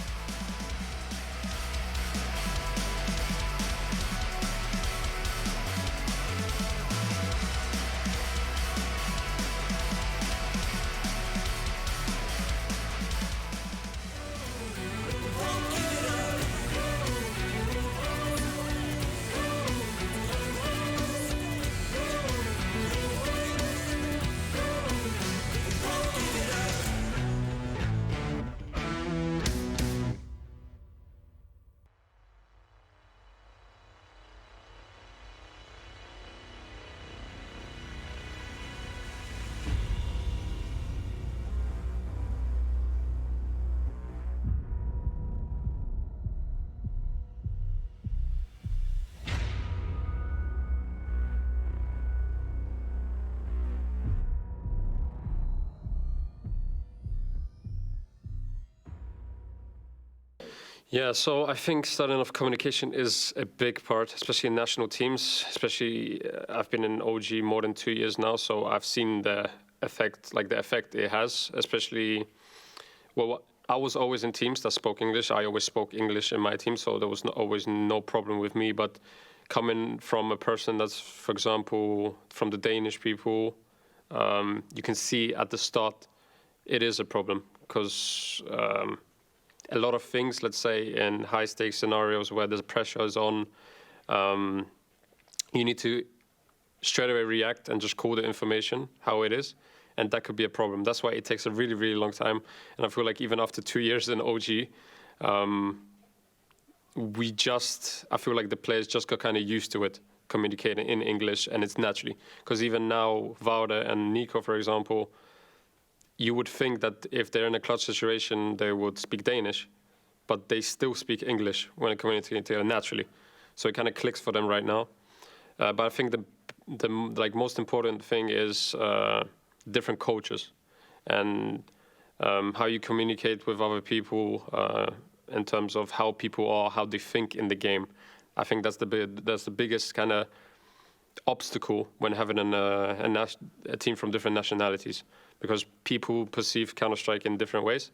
Yeah, so I think starting off communication is a big part, especially in national teams. Especially, I've been in OG more than 2 years now, so I've seen the effect, it has. Especially, well, I was always in teams that spoke English. I always spoke English in my team, so there was always no problem with me. But coming from a person that's, for example, from the Danish people, you can see at the start it is a problem because. A lot of things, let's say, in high-stakes scenarios where the pressure is on, you need to straight away react and just call the information how it is, and that could be a problem. That's why it takes a really, really long time. And I feel like even after 2 years in OG, I feel like the players just got kind of used to it, communicating in English, and it's naturally. Because even now, Vaude and Nico, for example, you would think that if they're in a clutch situation, they would speak Danish, but they still speak English when communicating together naturally. So it kind of clicks for them right now. But I think the most important thing is different cultures and how you communicate with other people in terms of how people are, how they think in the game. I think that's the biggest kind of obstacle when having a team from different nationalities. Because people perceive Counter-Strike in different ways.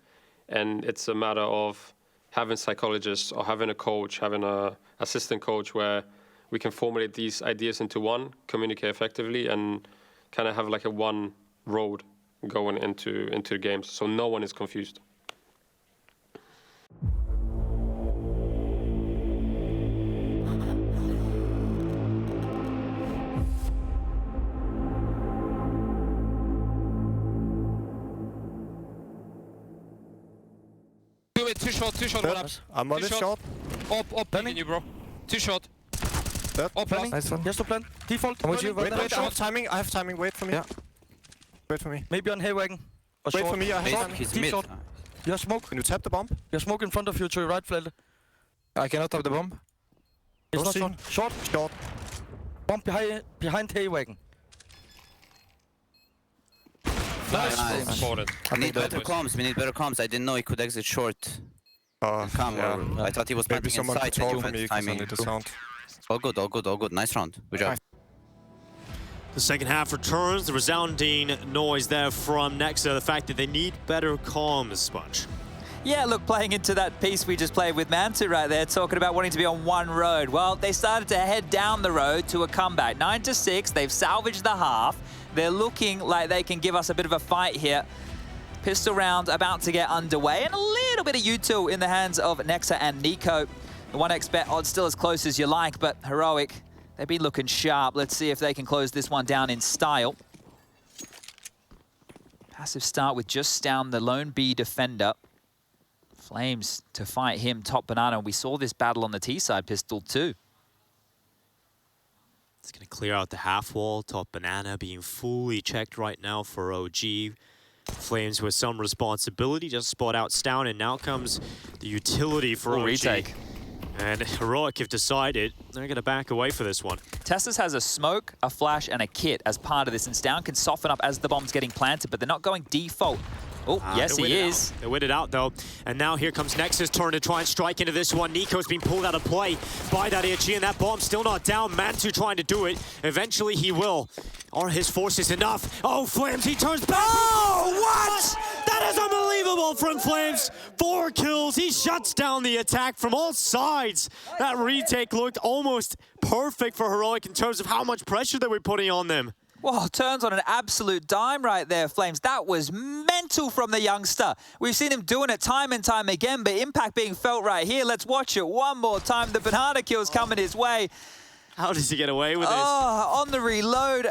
And it's a matter of having psychologists or having a coach, having an assistant coach where we can formulate these ideas into one, communicate effectively, and kind of have like a one road going into the games. So no one is confused. Two short, one up. I'm on this shot. Up, picking you, bro. Two short. Up, planning. Nice one. Just to plan. Default. I'm with you. Wait, I have timing. Wait for me. Yeah. Wait for me. Maybe on haywagon. Wait for me, I have timing. Deep short. You have smoke. Can you tap the bomb? You have smoke in front of you to your right, Flelde. I cannot tap the bomb. It's not short. Short. Short. Bomb behind haywagon. Nice. Important. We need better comms. I didn't know he could exit short. Yeah. I thought he was planting someone inside. could talk for me because I need the sound. All good. Nice round. Good job. The second half returns. The resounding noise there from Nexa. The fact that they need better comms, Sponge. Yeah, look, playing into that piece we just played with Mantu right there, talking about wanting to be on one road. Well, they started to head down the road to a comeback. 9-6, they've salvaged the half. They're looking like they can give us a bit of a fight here. Pistol round about to get underway, and a little bit of U2 in the hands of Nexa and Nico. The 1x bet odds still as close as you like, but Heroic, they've been looking sharp. Let's see if they can close this one down in style. Passive start with just down the lone B defender. Flames to fight him, top banana. We saw this battle on the T side pistol too. It's going to clear out the half wall. Top banana being fully checked right now for OG. Flames with some responsibility, just spot out Stown, and now comes the utility for OG. Retake. And Heroic have decided they're going to back away for this one. Tessus has a smoke, a flash, and a kit as part of this, and Stown can soften up as the bomb's getting planted, but they're not going default. Oh, yes, he is. They win it out, though. And now here comes Nexa's turn to try and strike into this one. Nico's been pulled out of play by that HE, and that bomb still not down. Mantu trying to do it. Eventually, he will. Are his forces enough? Oh, Flames, he turns back. Oh, what? That is unbelievable from Flames. 4 kills. He shuts down the attack from all sides. That retake looked almost perfect for Heroic in terms of how much pressure that we're putting on them. Whoa, turns on an absolute dime right there, Flames. That was mental from the youngster. We've seen him doing it time and time again, but impact being felt right here. Let's watch it one more time. The banana kill's coming his way. How does he get away with this? Oh, on the reload.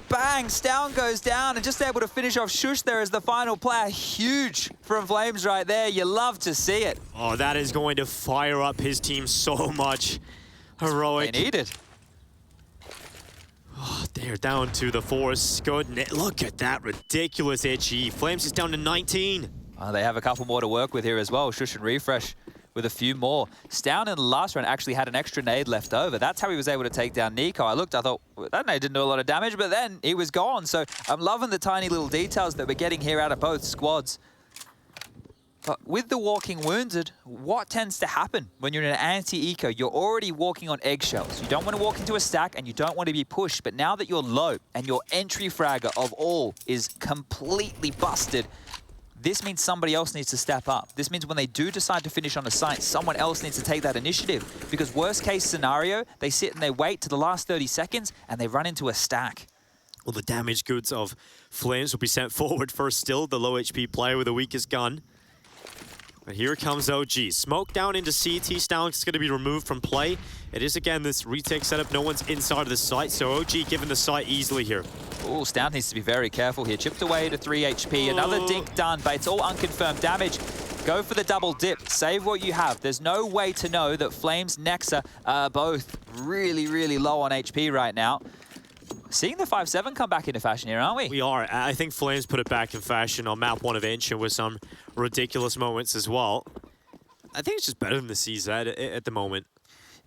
Bang, Stown goes down and just able to finish off Shush there as the final player. Huge from Flames right there. You love to see it. Oh, that is going to fire up his team so much. Heroic. They need it. Oh, they're down to the force. Good. Look at that ridiculous HE. Flames is down to 19. They have a couple more to work with here as well. Shush and Refresh with a few more. Stown in the last round actually had an extra nade left over. That's how he was able to take down Nico. I thought, that nade didn't do a lot of damage, but then he was gone. So I'm loving the tiny little details that we're getting here out of both squads. But with the walking wounded, what tends to happen when you're in an anti-eco? You're already walking on eggshells. You don't want to walk into a stack and you don't want to be pushed. But now that you're low and your entry fragger of all is completely busted, this means somebody else needs to step up. This means when they do decide to finish on a site, someone else needs to take that initiative. Because worst case scenario, they sit and they wait to the last 30 seconds and they run into a stack. Well, the damaged goods of Flames will be sent forward first still, the low HP player with the weakest gun. But here comes OG. Smoke down into CT. Stallion is going to be removed from play. It is, again, this retake setup. No one's inside of the site, so OG given the site easily here. Oh, Stout needs to be very careful here. Chipped away to 3 HP. Another dink done, but it's all unconfirmed damage. Go for the double dip. Save what you have. There's no way to know that Flames, Nexa are both really, really low on HP right now. Seeing the 5-7 come back into fashion here, aren't we? We are. I think Flames put it back in fashion on map 1 of Ancient with some ridiculous moments as well. I think it's just better than the CZ at the moment.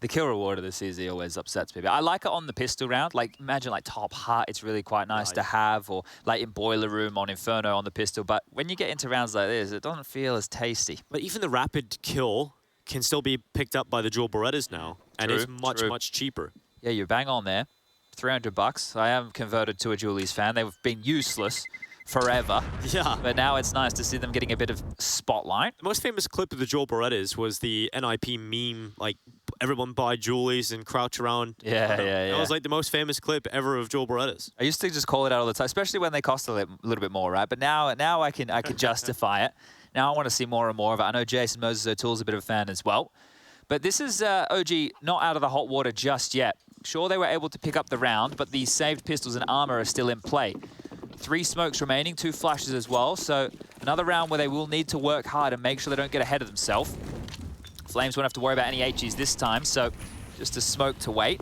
The kill reward of the CZ always upsets me. I like it on the pistol round. Like, imagine like top heart, it's really quite nice to have, or like in Boiler Room on Inferno on the pistol. But when you get into rounds like this, it doesn't feel as tasty. But even the rapid kill can still be picked up by the dual Berettas now, and it's much cheaper. Yeah, you're bang on there. $300. I am converted to a Julie's fan. They've been useless forever. Yeah. But now it's nice to see them getting a bit of spotlight. The most famous clip of the Joel Berettas was the NIP meme, like everyone buy Julies and crouch around. Yeah. That was like the most famous clip ever of Joel Berettas. I used to just call it out all the time, especially when they cost a little bit more, right? But now I can justify it. Now I want to see more and more of it. I know Jason Moses O'Toole's a bit of a fan as well. But this is OG not out of the hot water just yet. Sure, they were able to pick up the round, but these saved pistols and armor are still in play. 3 smokes remaining, 2 flashes as well. So another round where they will need to work hard and make sure they don't get ahead of themselves. Flames won't have to worry about any HEs this time, so just a smoke to wait.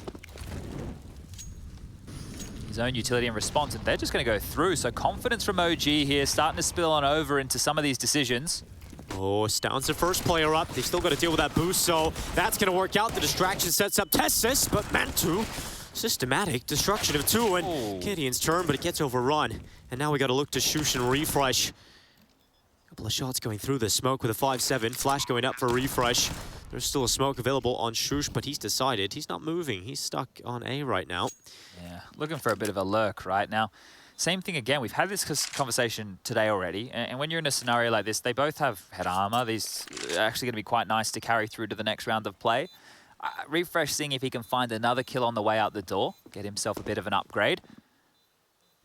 His own utility and response, and they're just going to go through. So confidence from OG here, starting to spill on over into some of these decisions. Oh, Stoun's the first player up. They still got to deal with that boost, so that's going to work out. The distraction sets up Tessis, but Mantu, systematic destruction of 2, and Gideon's turn, but it gets overrun. And now we got to look to Shush and refresh. Couple of shots going through the smoke with a 5-7. Flash going up for refresh. There's still a smoke available on Shush, but he's decided he's not moving. He's stuck on A right now. Yeah, looking for a bit of a lurk right now. Same thing again, we've had this conversation today already, and when you're in a scenario like this, they both have head armor. These are actually going to be quite nice to carry through to the next round of play. Refresh, seeing if he can find another kill on the way out the door, get himself a bit of an upgrade.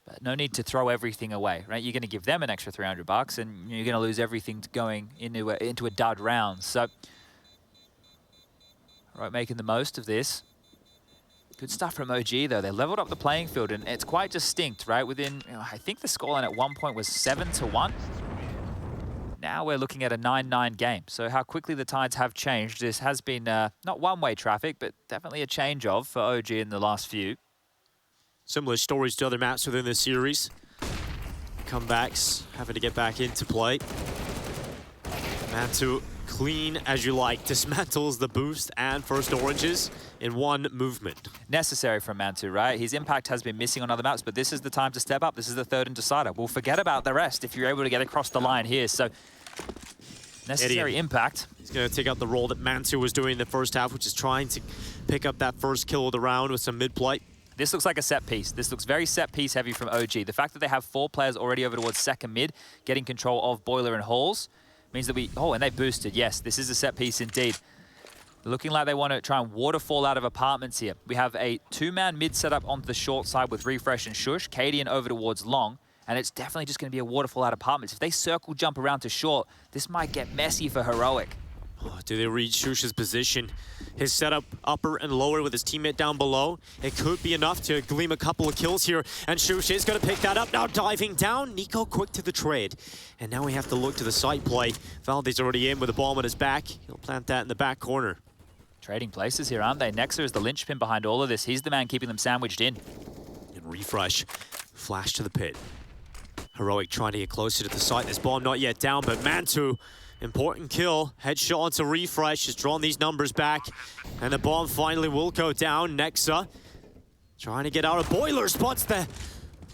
But no need to throw everything away, right? You're going to give them an extra $300, and you're going to lose everything going into a dud round. So, right, making the most of this. Good stuff from OG, though. They leveled up the playing field, and it's quite distinct, right? Within, I think the scoreline at one point was 7-1. Now we're looking at a 9-9 game. So how quickly the tides have changed. This has been not one-way traffic, but definitely a change of for OG in the last few. Similar stories to other maps within this series. Comebacks, having to get back into play. Mantu, clean as you like, dismantles the boost and first oranges in one movement. Necessary from Mantu, right? His impact has been missing on other maps, but this is the time to step up. This is the third and decider. We'll forget about the rest if you're able to get across the line here. So, necessary impact. He's going to take out the role that Mantu was doing in the first half, which is trying to pick up that first kill of the round with some mid-play. This looks like a set piece. This looks very set piece heavy from OG. The fact that they have 4 players already over towards second mid, getting control of Boiler and Halls, means that and they boosted. Yes, this is a set piece indeed. Looking like they want to try and waterfall out of apartments here. We have a 2-man mid setup onto the short side with Refresh and Shush. Cadian over towards long, and it's definitely just going to be a waterfall out of apartments. If they circle jump around to short, this might get messy for Heroic. Oh, do they read Shush's position? His setup upper and lower with his teammate down below. It could be enough to gleam a couple of kills here, and Shush is going to pick that up. Now diving down, Nico quick to the trade. And now we have to look to the side play. Valde's already in with a bomb on his back. He'll plant that in the back corner. Trading places here, aren't they? Nexa is the linchpin behind all of this. He's the man keeping them sandwiched in. And Refresh, flash to the pit. Heroic trying to get closer to the site. This bomb not yet down, but Mantu, important kill. Headshot onto Refresh, has drawn these numbers back. And the bomb finally will go down. Nexa trying to get out of Boiler, spots the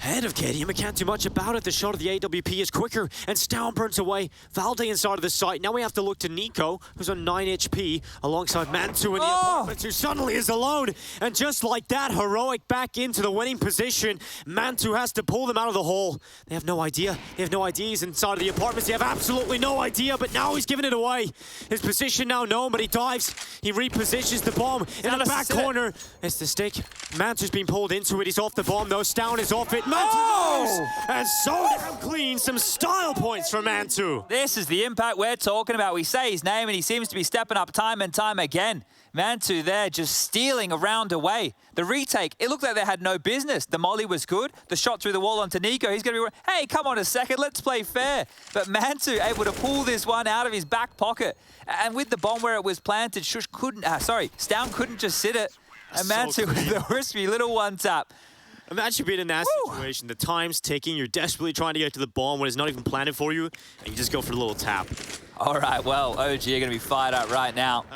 Ahead of KDM, but can't do much about it. The shot of the AWP is quicker, and Stown burns away. Valde inside of the site. Now we have to look to Nico, who's on 9 HP, alongside Mantu in the apartments, who suddenly is alone. And just like that, Heroic back into the winning position. Mantu has to pull them out of the hole. They have no idea. They have no idea he's inside of the apartments. They have absolutely no idea, but now he's giving it away. His position now known, but he dives. He repositions the bomb in the back corner. It's the stick. Mantu's been pulled into it. He's off the bomb, though. Stown is off it. Mantu knows, and so damn clean. Some style points for Mantu. This is the impact we're talking about. We say his name, and he seems to be stepping up time and time again. Mantu there just stealing a round away. The retake, it looked like they had no business. The molly was good. The shot through the wall onto Nico. He's going to be, hey, come on a second, let's play fair. But Mantu able to pull this one out of his back pocket. And with the bomb where it was planted, Shush couldn't, Stown couldn't just sit it. And Mantu with the crispy little one tap. Imagine being in that situation. The time's ticking. You're desperately trying to get to the bomb when it's not even planted for you, and you just go for the little tap. All right, well, OG are going to be fired up right now.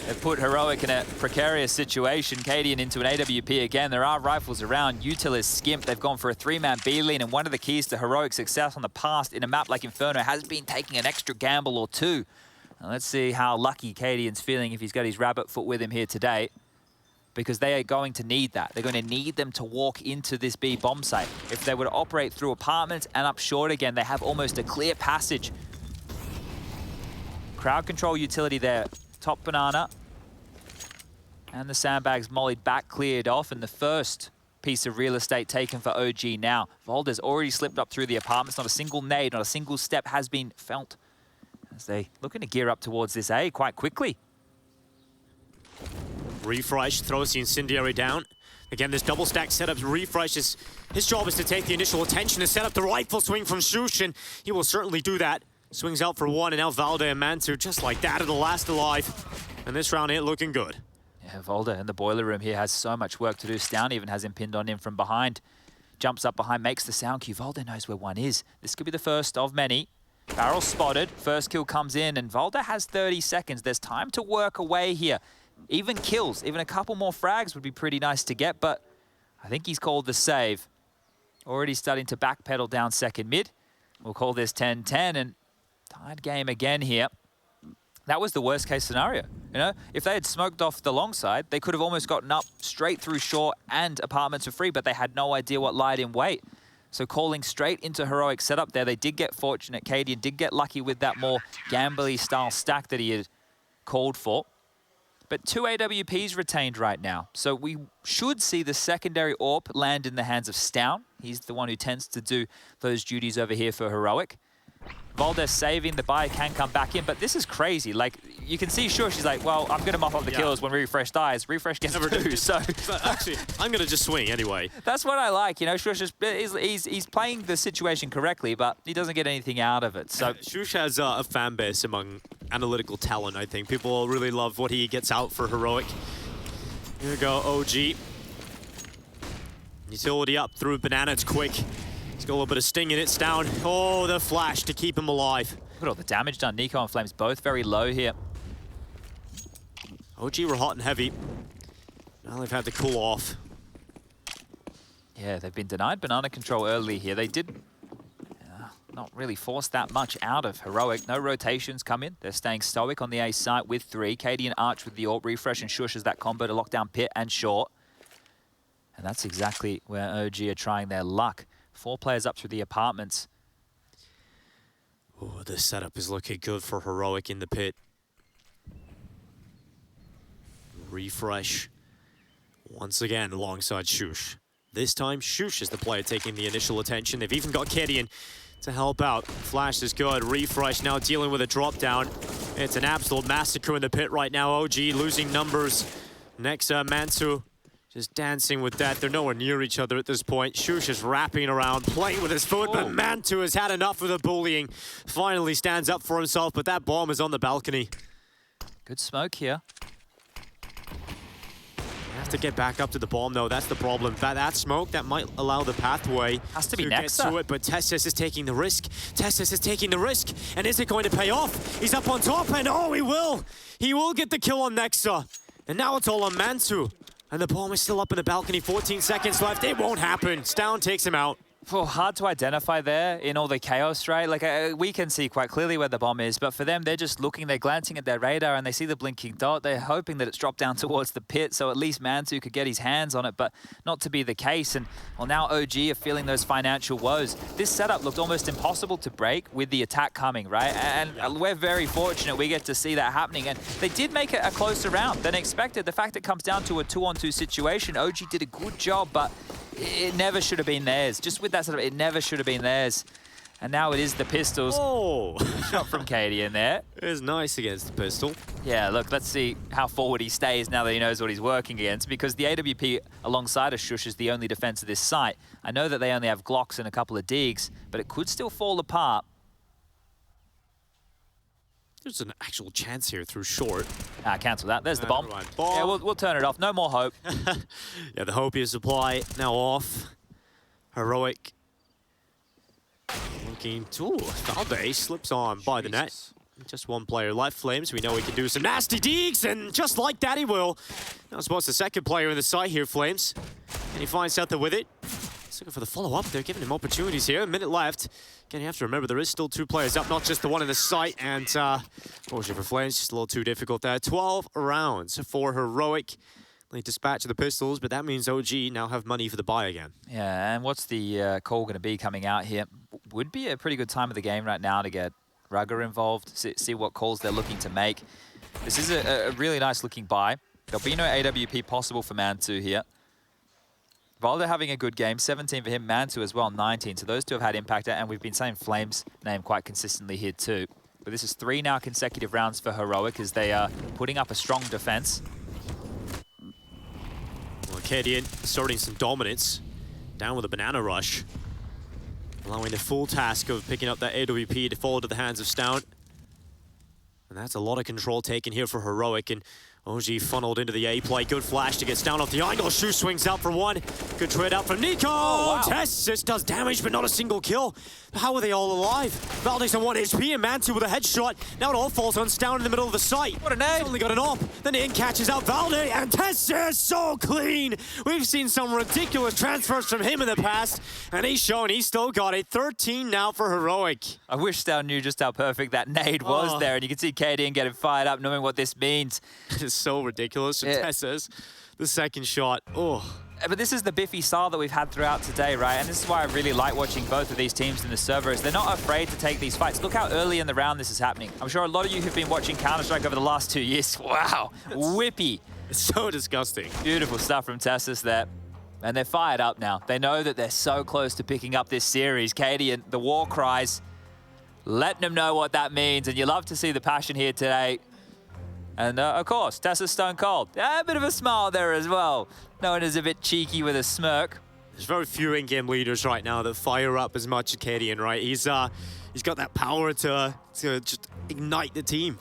They've put Heroic in a precarious situation. Cadian into an AWP again. There are rifles around. Util is skimped. They've gone for a 3-man B lane, and one of the keys to Heroic success on the past in a map like Inferno has been taking an extra gamble or two. Now, let's see how lucky Cadian's feeling if he's got his rabbit foot with him here today, because they are going to need that. They're going to need them to walk into this B bomb site. If they were to operate through apartments and up short again, they have almost a clear passage. Crowd control utility there. Top banana. And the sandbags mollied back, cleared off, and the first piece of real estate taken for OG now. Valde's already slipped up through the apartments. Not a single nade, not a single step has been felt as they looking to gear up towards this A quite quickly. Refresh throws the incendiary down. Again, this double stack setup. Refresh his job is to take the initial attention and set up the rifle swing from Shush, and he will certainly do that. Swings out for one, and now Valde and Mantu just like that are the last alive. And this round here looking good. Yeah, Valde in the boiler room here has so much work to do. Stown even has him pinned on him from behind. Jumps up behind, makes the sound cue. Valde knows where one is. This could be the first of many. Barrel spotted. First kill comes in, and Valde has 30 seconds. There's time to work away here. Even kills, even a couple more frags would be pretty nice to get, but I think he's called the save. Already starting to backpedal down second mid. We'll call this 10-10, and tied game again here. That was the worst case scenario. You know, if they had smoked off the long side, they could have almost gotten up straight through short and apartments for free, but they had no idea what lied in wait. So calling straight into Heroic setup there, they did get fortunate. Cadian did get lucky with that more gambly style stack that he had called for. But 2 AWPs retained right now. So we should see the secondary AWP land in the hands of Stown. He's the one who tends to do those duties over here for Heroic. Valdes saving, the buy can come back in, but this is crazy. Like, you can see Shush, she's like, well, I'm going to mop up the kills when Refresh dies. Refresh gets two, so... But actually, I'm going to just swing anyway. That's what I like, you know, Shush is he's playing the situation correctly, but he doesn't get anything out of it, so... Shush has a fan base among analytical talent, I think. People really love what he gets out for Heroic. Here we go, OG. Utility up through banana, it's quick. He's got a little bit of sting in it. Stown. Oh, the flash to keep him alive. Look at all the damage done. Nico and Flames both very low here. OG were hot and heavy. Now they've had to cool off. Yeah, they've been denied banana control early here. They did not really force that much out of Heroic. No rotations come in. They're staying stoic on the A site with 3. Katie and Arch with the AWP. Refresh and Shush as that combo to lock down pit and short. And that's exactly where OG are trying their luck. 4 players up through the apartments. Oh, this setup is looking good for Heroic in the pit. Refresh. Once again, alongside Shush. This time, Shush is the player taking the initial attention. They've even got Kedian to help out. Flash is good. Refresh now dealing with a drop down. It's an absolute massacre in the pit right now. OG losing numbers. Next, Mansu just dancing with that. They're nowhere near each other at this point. Shush is wrapping around, playing with his foot, but Mantu has had enough of the bullying. Finally stands up for himself, but that bomb is on the balcony. Good smoke here. Have to get back up to the bomb, though. That's the problem. That smoke, that might allow the pathway has to be get to it, but Tessis is taking the risk. Tessis is taking the risk, and is it going to pay off? He's up on top, and oh, he will! He will get the kill on Nexa. And now it's all on Mantu. And the bomb is still up in the balcony, 14 seconds left. It won't happen. Stown takes him out. Oh, hard to identify there in all the chaos, right? Like, we can see quite clearly where the bomb is, but for them, they're just looking, they're glancing at their radar, and they see the blinking dot. They're hoping that it's dropped down towards the pit, so at least Mantu could get his hands on it, but not to be the case. And, well, now OG are feeling those financial woes. This setup looked almost impossible to break with the attack coming, right? And we're very fortunate we get to see that happening. And they did make it a closer round than expected. The fact it comes down to a 2-on-2 situation, OG did a good job, but it never should have been theirs. Just with that sort of, it never should have been theirs. And now it is the pistols. Oh! Shot from Katie in there. It was nice against the pistol. Yeah, look, let's see how forward he stays now that he knows what he's working against, because the AWP alongside of Shush is the only defense of this site. I know that they only have Glocks and a couple of Deegs, but it could still fall apart. There's an actual chance here through short. Cancel that. There's the bomb. Yeah, we'll turn it off. No more hope. Yeah, the Hopium supply now off. Heroic. Looking to Valde slips on by the net. Just one player left. Flames, we know he can do some nasty deeks, and just like that he will. Now it's the second player in the site here, Flames. And he finds something with it. He's looking for the follow-up. They're giving him opportunities here. A minute left. Again, you have to remember there is still 2 players up, not just the one in the site. And unfortunately for Flames, just a little too difficult there. 12 rounds for Heroic. They dispatch the pistols, but that means OG now have money for the buy again. Yeah, and what's the call going to be coming out here? Would be a pretty good time of the game right now to get Rugger involved, see what calls they're looking to make. This is a really nice looking buy. There'll be no AWP possible for Mantu here. Valde having a good game, 17 for him, Mantu as well, 19. So those two have had impact, and we've been saying Flames' name quite consistently here too. But this is 3 now consecutive rounds for Heroic as they are putting up a strong defense. Well, Acadian starting some dominance, down with a banana rush, allowing the full task of picking up that AWP to fall into the hands of Stout. And that's a lot of control taken here for Heroic, and OG funneled into the A play. Good flash to get down off the angle. Shu swings out for 1. Good trade out from Nico. Oh, wow. Tessis does damage, but not a single kill. How are they all alive? Valde's on 1 HP and Mantu with a headshot. Now it all falls on Stout in the middle of the site. What a nade. He's only got an op. Then in catches out Valde, and Tessis so clean. We've seen some ridiculous transfers from him in the past, and he's shown he's still got it. 13 now for Heroic. I wish Stout knew just how perfect that nade was there, and you can see Katie getting fired up knowing what this means. It's so ridiculous. Tessis, the second shot. Oh. But this is the Biffy style that we've had throughout today, right? And this is why I really like watching both of these teams in the server, is they're not afraid to take these fights. Look how early in the round this is happening. I'm sure a lot of you who've been watching Counter-Strike over the last 2 years, wow, whippy. It's so disgusting. Beautiful stuff from Tessis there. And they're fired up now. They know that they're so close to picking up this series. Katie and the war cries, letting them know what that means. And you love to see the passion here today. And of course, Tessa's stone cold. A bit of a smile there as well. Known as a bit cheeky with a smirk. There's very few in-game leaders right now that fire up as much as Acadian, right? He's got that power to just ignite the team.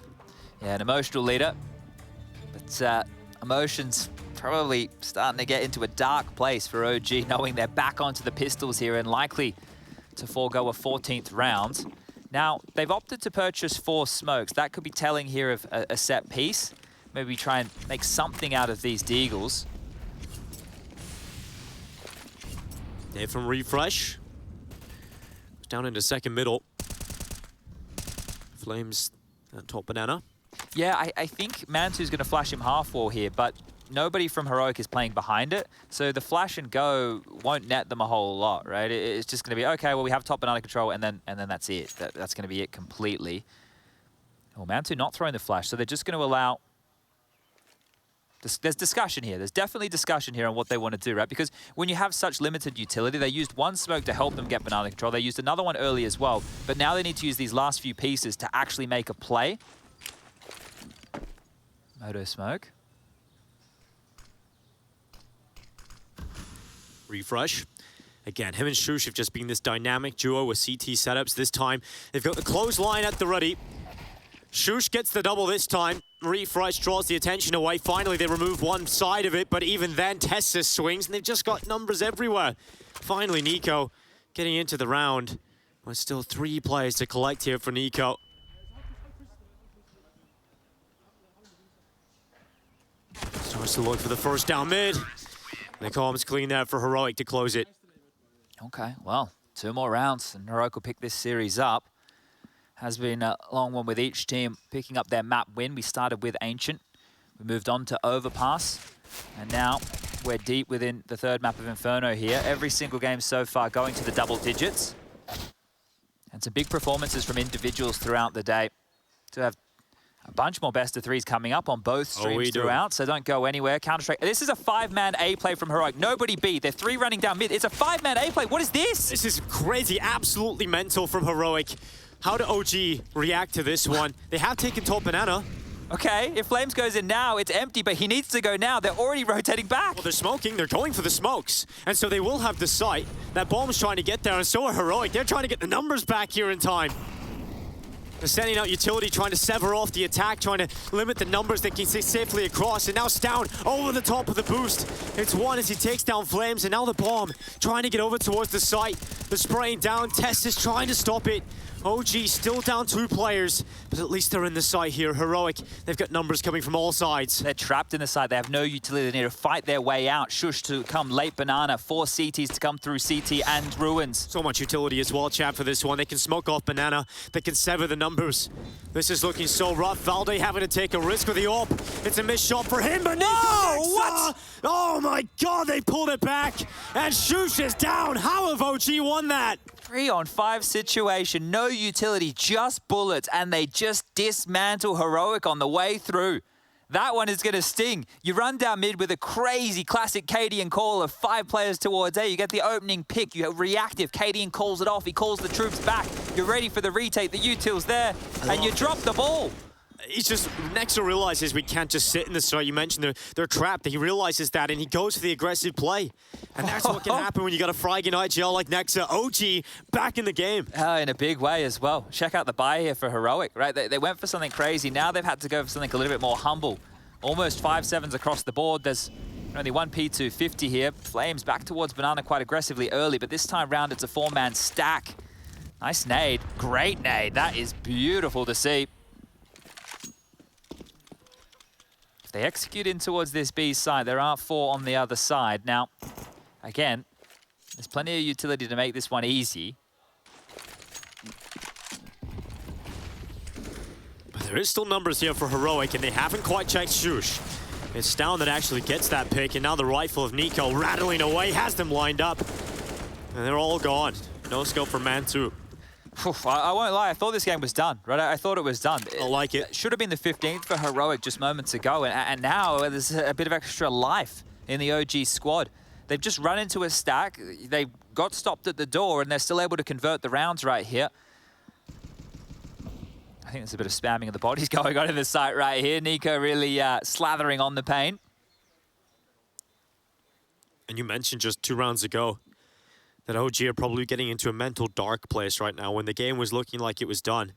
Yeah, an emotional leader. But emotions probably starting to get into a dark place for OG, knowing they're back onto the pistols here and likely to forego a 14th round. Now, they've opted to purchase 4 smokes. That could be telling here of a set piece. Maybe try and make something out of these deagles. Dave from Refresh. Down into second middle. Flames at top banana. Yeah, I think Mantu's going to flash him half wall here, but nobody from Heroic is playing behind it. So the flash and go won't net them a whole lot, right? It's just going to be, okay, well, we have top banana control, and then that's it. That's going to be it completely. Oh, Mantu not throwing the flash, so they're just going to allow... There's discussion here. There's definitely discussion here on what they want to do, right? Because when you have such limited utility, they used 1 smoke to help them get banana control. They used another one early as well. But now they need to use these last few pieces to actually make a play. Moto smoke. Refresh. Again, him and Shush have just been this dynamic duo with CT setups. This time, they've got the clothesline at the ready. Shush gets the double this time. Refresh draws the attention away. Finally, they remove one side of it, but even then, Tessis swings, and they've just got numbers everywhere. Finally, Nico getting into the round. But still 3 players to collect here for Nico. Starting Wants to look for the first down mid. The comms clean that for Heroic to close it. Okay, well, 2 more rounds and Heroic will pick this series up. Has been a long one with each team picking up their map win. We started with Ancient. We moved on to Overpass. And now we're deep within the 3rd map of Inferno here. Every single game so far going to the double digits. And some big performances from individuals throughout the day. To have a bunch more best of 3s coming up on both streams throughout, so don't go anywhere. Counter-Strike. This is a 5-man A play from Heroic. Nobody B. They're 3 running down mid. It's a 5-man A play. What is this? This is crazy. Absolutely mental from Heroic. How do OG react to this one? They have taken top banana. Okay, if Flames goes in now, it's empty, but he needs to go now. They're already rotating back. Well, they're smoking. They're going for the smokes. And so they will have the sight. That bomb's trying to get there, and so are Heroic. They're trying to get the numbers back here in time. They're sending out utility, trying to sever off the attack, trying to limit the numbers that can stay safely across. And now Stown over the top of the boost. It's 1 as he takes down Flames, and now the bomb trying to get over towards the site. They're spraying down. Test is trying to stop it. OG still down 2 players, but at least they're in the site here. Heroic, they've got numbers coming from all sides. They're trapped in the site. They have no utility. They need to fight their way out. Shush to come late banana. 4 CTs to come through CT and Ruins. So much utility as well, chat, for this one. They can smoke off banana. They can sever the numbers. This is looking so rough. Valde having to take a risk with the AWP. It's a missed shot for him, but no! What? Oh my God, they pulled it back. And Shush is down. How have OG won that? 3-on-5 situation, no utility, just bullets, and they just dismantle Heroic on the way through. That one is going to sting. You run down mid with a crazy classic Cadian call of 5 players towards A. You get the opening pick. You have reactive. Cadian calls it off. He calls the troops back. You're ready for the retake. The util's there, and you drop the ball. He's just, Nexa realizes we can't just sit in the start. You mentioned they're trapped. He realizes that, and he goes for the aggressive play. And that's what can happen when you got a fragging IGL like Nexa. OG back in the game. In a big way as well. Check out the buy here for Heroic, right? They went for something crazy. Now they've had to go for something a little bit more humble. Almost 5-7s across the board. There's only 1 P250 here. Flames back towards banana quite aggressively early, but this time round it's a 4-man stack. Nice nade. Great nade. That is beautiful to see. They execute in towards this B side. There are 4 on the other side. Now, again, there's plenty of utility to make this one easy. But there is still numbers here for Heroic, and they haven't quite checked Shush. It's Stown that actually gets that pick, and now the rifle of Nico rattling away has them lined up. And they're all gone. No scope for man 2. I won't lie, I thought this game was done, right? I thought it was done. I like it. Should have been the 15th for Heroic just moments ago, and now there's a bit of extra life in the OG squad. They've just run into a stack, they got stopped at the door, and they're still able to convert the rounds right here. I think there's a bit of spamming of the bodies going on in the site right here. Nico really slathering on the paint. And you mentioned just 2 rounds ago that OG are probably getting into a mental dark place right now when the game was looking like it was done.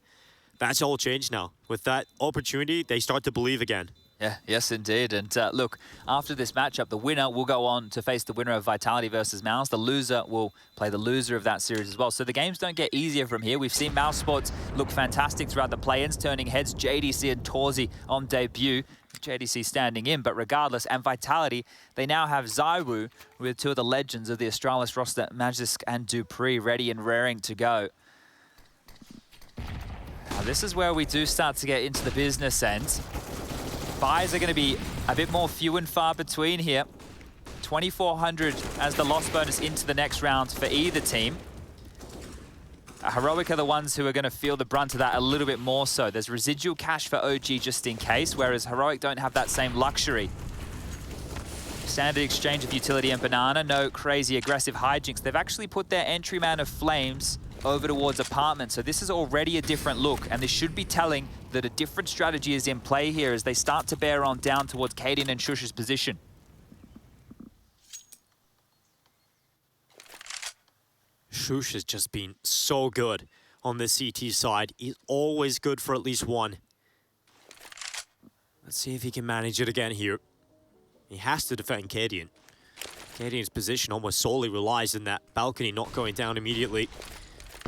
That's all changed now. With that opportunity, they start to believe again. Yeah, yes, indeed. And look, after this matchup, the winner will go on to face the winner of Vitality versus Mouse. The loser will play the loser of that series as well. So the games don't get easier from here. We've seen Mouse Sports look fantastic throughout the play-ins, turning heads. JDC and Torzi on debut. JDC standing in, but regardless, and Vitality, they now have Zaiwu with 2 of the legends of the Astralis roster, Magisk and Dupree, ready and raring to go. Now, this is where we do start to get into the business end. Buys are going to be a bit more few and far between here. 2,400 as the loss bonus into the next round for either team. Heroic are the ones who are going to feel the brunt of that a little bit more so. There's residual cash for OG just in case, whereas Heroic don't have that same luxury. Standard exchange of utility and banana, no crazy aggressive hijinks. They've actually put their entry man of Flames over towards apartment, so this is already a different look, and this should be telling that a different strategy is in play here as they start to bear on down towards Cadian and Shush's position. Shush has just been so good on the CT side. He's always good for at least 1. Let's see if he can manage it again here. He has to defend Cadian. Cadian's position almost solely relies on that balcony not going down immediately.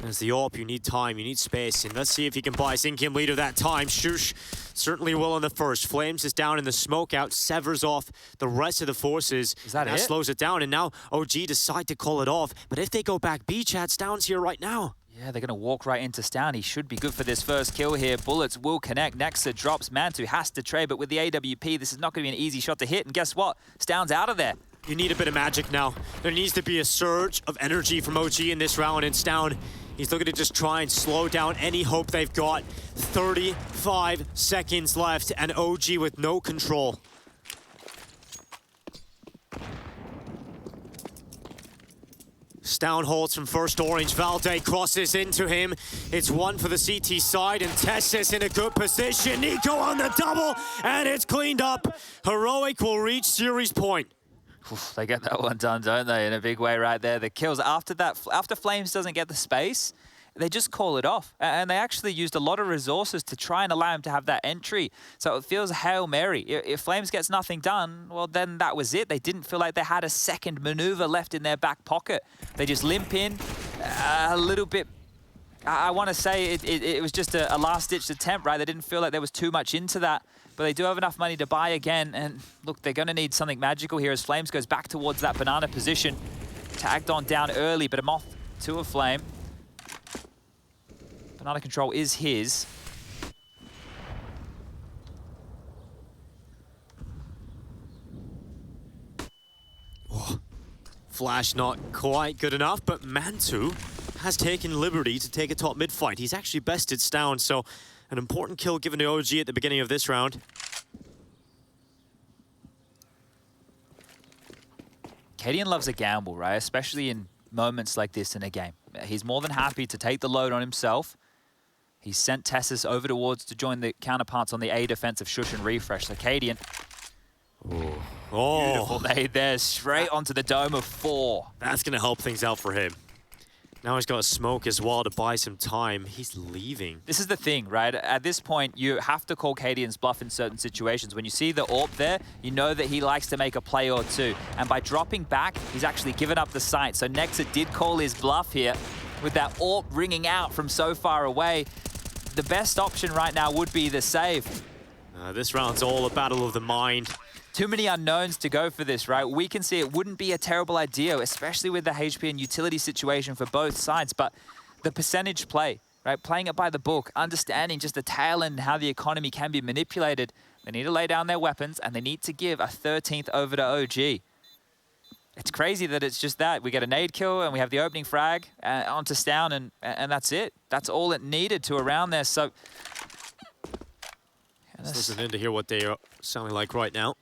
As the AWP, you need time, you need space, and let's see if he can buy Zinkim leader that time. Shush certainly will in the first. Flames is down in the smoke out, severs off the rest of the forces. Is that it? slows it down, and now OG decide to call it off. But if they go back B, Chad, Stown's here right now. Yeah, they're going to walk right into Stown. He should be good for this first kill here. Bullets will connect. Nexa drops. Mantu has to trade, but with the AWP, this is not going to be an easy shot to hit. And guess what? Stown's out of there. You need a bit of magic now. There needs to be a surge of energy from OG in this round, and Stown, he's looking to just try and slow down any hope they've got. 35 seconds left, and OG with no control. Stown holds from first orange. Valde crosses into him. It's one for the CT side, and Tessis in a good position. Nico on the double, and it's cleaned up. Heroic will reach series point. Oof, they get that one done, don't they? In a big way right there. The kills after that, after Flames doesn't get the space, they just call it off. And they actually used a lot of resources to try and allow him to have that entry. So it feels Hail Mary. If Flames gets nothing done, well, then that was it. They didn't feel like they had a second maneuver left in their back pocket. They just limp in a little bit. I want to say it was just a last-ditch attempt, right? They didn't feel like there was too much into that. But they do have enough money to buy again. And look, they're going to need something magical here as Flames goes back towards that banana position. Tagged on down early, but a moth to a Flame. Banana control is his. Oh, flash not quite good enough, but Mantu has taken liberty to take a top mid fight. He's actually bested Stown, so an important kill given to OG at the beginning of this round. Cadian loves a gamble, right? Especially in moments like this in a game. He's more than happy to take the load on himself. He's sent Tessis over towards to join the counterparts on the A defense of Shush and Refresh. So Cadian, beautiful nade there, straight onto the dome of 4. That's going to help things out for him. Now he's got a smoke as well to buy some time. He's leaving. This is the thing, right? At this point, you have to call Cadian's bluff in certain situations. When you see the AWP there, you know that he likes to make a play or two. And by dropping back, he's actually given up the sight. So Nexa did call his bluff here with that AWP ringing out from so far away. The best option right now would be the save. This round's all a battle of the mind. Too many unknowns to go for this, right? We can see it wouldn't be a terrible idea, especially with the HP and utility situation for both sides, but the percentage play, right? Playing it by the book, understanding just the tail end and how the economy can be manipulated. They need to lay down their weapons, and they need to give a 13th over to OG. It's crazy that it's just that. We get a nade kill, and we have the opening frag onto Stown, and that's it. That's all it needed to around there, so... Let's listen in to hear what they are sounding like right now.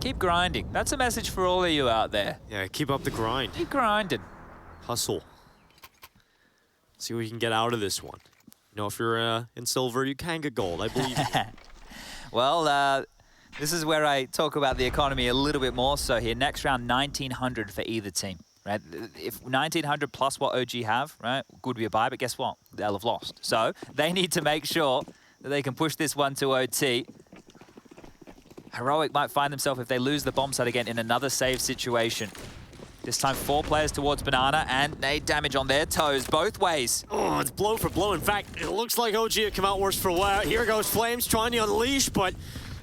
Keep grinding. That's a message for all of you out there. Yeah, keep up the grind. Keep grinding. Hustle. See what you can get out of this one. You know, if you're in silver, you can get gold, I believe. Well, this is where I talk about the economy a little bit more so here. Next round, 1,900 for either team, right? If 1,900 plus what OG have, right, good be a buy, but guess what? They'll have lost. So they need to make sure that they can push this one to OT. Heroic might find themselves, if they lose the bomb site again, in another save situation. This time 4 players towards Banana, and nade damage on their toes both ways. Oh, it's blow for blow. In fact, it looks like OG have come out worse for wear. Here goes Flames trying to unleash, but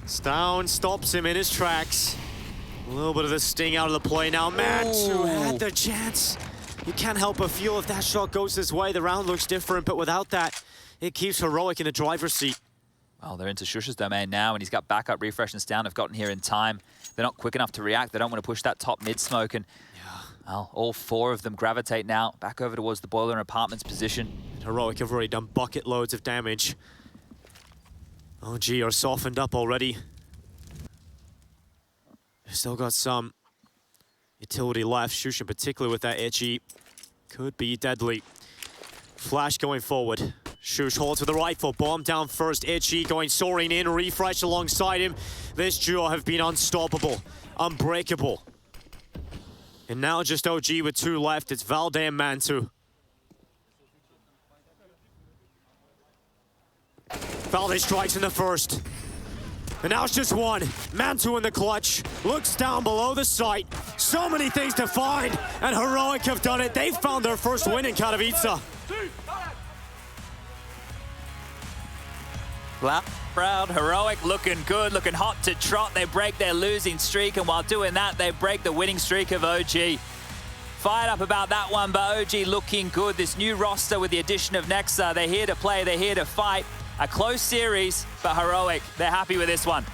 Stown stops him in his tracks. A little bit of the sting out of the play now. Mantu had the chance. You can't help but feel if that shot goes this way, the round looks different, but without that, it keeps Heroic in the driver's seat. Well, they're into Shush's domain now, and he's got backup. Refresh and Stown have gotten here in time. They're not quick enough to react. They don't want to push that top mid smoke, and well, all 4 of them gravitate now back over towards the boiler and apartments position. Heroic have already done bucket loads of damage. OG are softened up already. They've still got some utility left. Shush in particular with that itchy could be deadly. Flash going forward. Shush holds with the rifle, bomb down first, Itchy going soaring in, Refresh alongside him. This duo have been unstoppable, unbreakable. And now just OG with 2 left, it's Valde and Mantu. Valde strikes in the first. And now it's just one. Mantu in the clutch. Looks down below the site. So many things to find. And Heroic have done it. They've found their first win in Katowice. Proud, Heroic looking good, looking hot to trot. They break their losing streak, and while doing that, they break the winning streak of OG. Fired up about that one, but OG looking good. This new roster with the addition of Nexa, they're here to play, they're here to fight. A close series, but Heroic, they're happy with this one.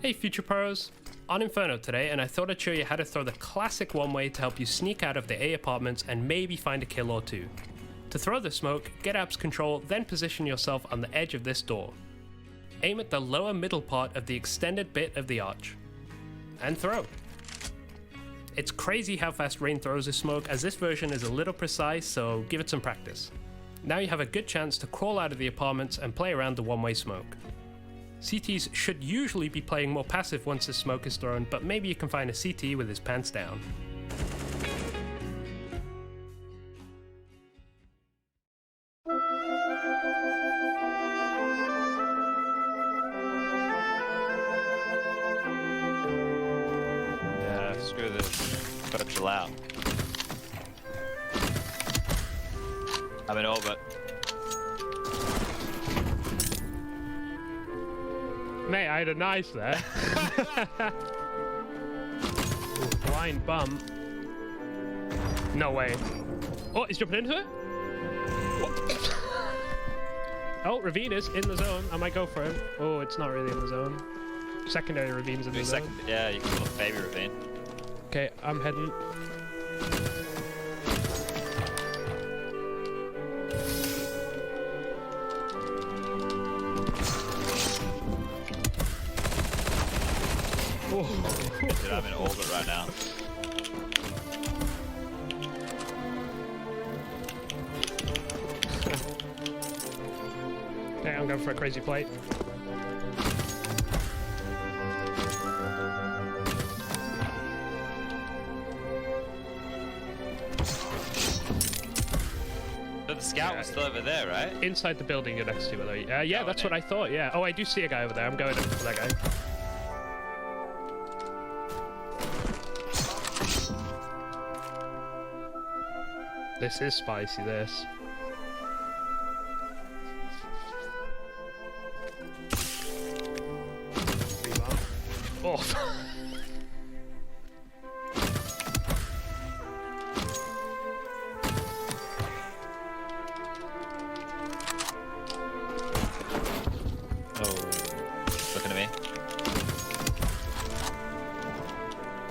Hey Future Pros, on Inferno today, and I thought I'd show you how to throw the classic one way to help you sneak out of the A apartments and maybe find a kill or two. To throw the smoke, get apps control, then position yourself on the edge of this door. Aim at the lower middle part of the extended bit of the arch. And throw. It's crazy how fast Rain throws his smoke, as this version is a little precise, so give it some practice. Now you have a good chance to crawl out of the apartments and play around the one-way smoke. CTs should usually be playing more passive once the smoke is thrown, but maybe you can find a CT with his pants down. Yeah, screw this. Gotta chill out. I'm in orbit. Mate, I had a nice there. Ooh, blind bump. No way. Oh, he's jumping into it? What? Oh, Ravine is in the zone. I might go for him. Oh, it's not really in the zone. Secondary Ravine's in the zone. Yeah, you can call it baby Ravine. Okay, I'm heading. Dude, I'm in orbit right now. Okay, I'm going for a crazy plate. So the scout was still over there, right? Inside the building you're next to, yeah, that's what I thought, yeah. Oh, I do see a guy over there. I'm going up for that guy. This is spicy, this. Oh. Looking at me.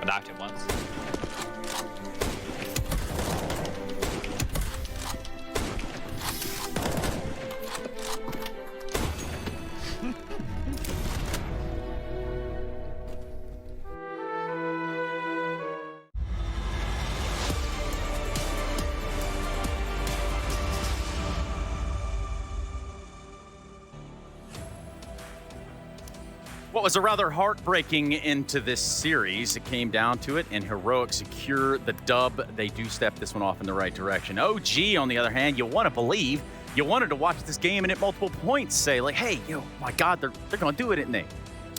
I knocked him once. was a rather heartbreaking end to this series. It came down to it, and Heroic secure the dub. They do step this one off in the right direction. OG, on the other hand, you want to believe, you wanted to watch this game and at multiple points say, like, hey, my God, they're going to do it, didn't they?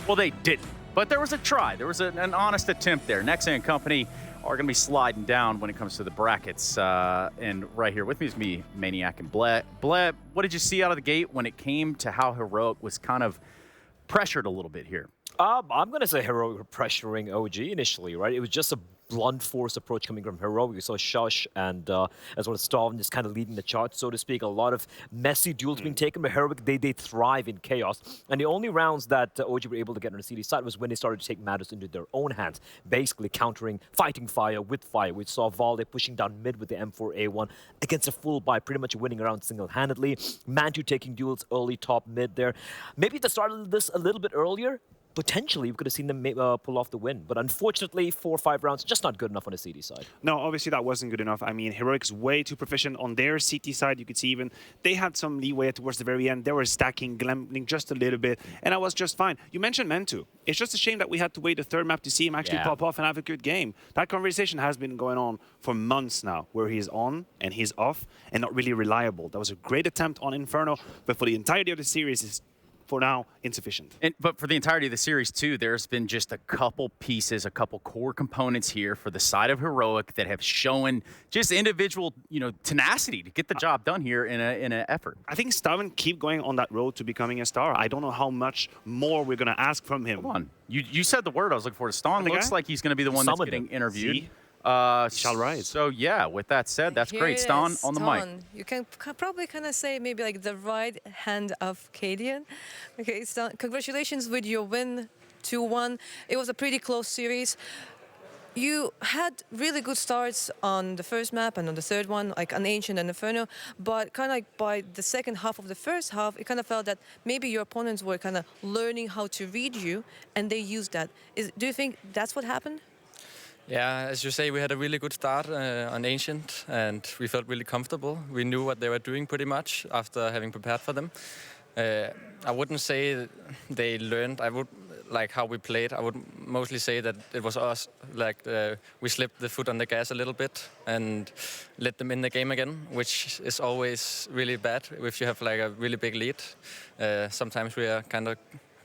Well, they didn't. But there was a try. There was an honest attempt there. Nexa and company are going to be sliding down when it comes to the brackets. And right here with me is me, Maniac and Bleb. Bleb, what did you see out of the gate when it came to how Heroic was kind of pressured a little bit here? I'm going to say Heroic were pressuring OG initially, right? It was just a blunt force approach coming from Heroic. We saw Shush and as well as Storm just kind of leading the charge, so to speak. A lot of messy duels being taken by Heroic. They thrive in chaos. And the only rounds that OG were able to get on the CD side was when they started to take matters into their own hands, basically countering fighting fire with fire. We saw Valde pushing down mid with the M4A1 against a full buy, pretty much winning around single-handedly. Mantu taking duels early, top, mid there. Maybe if they started this a little bit earlier, potentially we could have seen them pull off the win. But unfortunately, 4 or 5 rounds, just not good enough on the CD side. No, obviously that wasn't good enough. I mean, Heroic's way too proficient on their CT side. You could see even they had some leeway towards the very end. They were stacking, gambling just a little bit, and I was just fine. You mentioned Mantu. It's just a shame that we had to wait the third map to see him actually pop off and have a good game. That conversation has been going on for months now, where he's on and he's off and not really reliable. That was a great attempt on Inferno, but for the entirety of the series, it's for now, insufficient. But for the entirety of the series, too, there's been just a couple pieces, a couple core components here for the side of Heroic that have shown just individual, tenacity to get the job done here in an effort. I think Staven keep going on that road to becoming a star. I don't know how much more we're going to ask from him. Come on. You said the word I was looking for. Stan looks like he's going to be the one that's getting interviewed. See? Shall rise. So yeah, with that said, that's great. Stan on the mic. You can probably kind of say maybe like the right hand of Cadian. Okay, Stan, congratulations with your win 2-1. It was a pretty close series. You had really good starts on the first map and on the third one, like on Ancient and Inferno, but kind of like by the second half of the first half, it kind of felt that maybe your opponents were kind of learning how to read you, and they used that. Do you think that's what happened? Yeah, as you say, we had a really good start on Ancient, and we felt really comfortable. We knew what they were doing pretty much after having prepared for them. I wouldn't say they learned. I would like how we played. I would mostly say that it was us. Like we slipped the foot on the gas a little bit and let them in the game again, which is always really bad if you have like a really big lead. Sometimes we are kind of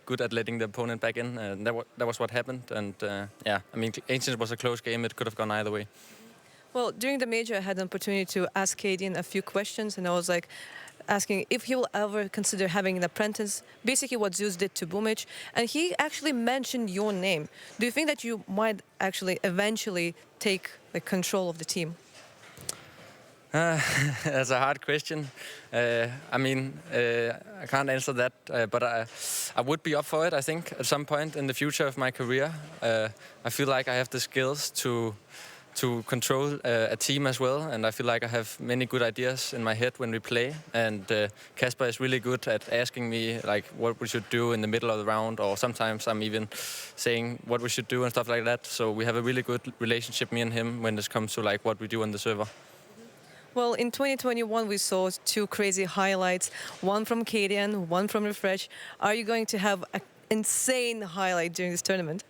good at letting the opponent back in, and that was what happened. And yeah, I mean, Ancient was a close game. It could have gone either way. Well, during the major, I had an opportunity to ask Cadian a few questions, and I was like asking if he will ever consider having an apprentice, basically what Zeus did to Boomich, and he actually mentioned your name. Do you think that you might actually eventually take control of the team? That's a hard question. I mean, I can't answer that, but I would be up for it, I think, at some point in the future of my career. I feel like I have the skills to control a team as well, and I feel like I have many good ideas in my head when we play. And Kasper is really good at asking me like what we should do in the middle of the round, or sometimes I'm even saying what we should do and stuff like that. So we have a really good relationship, me and him, when this comes to like what we do on the server. Well, in 2021, we saw 2 crazy highlights, one from Cadian, one from Refresh. Are you going to have an insane highlight during this tournament?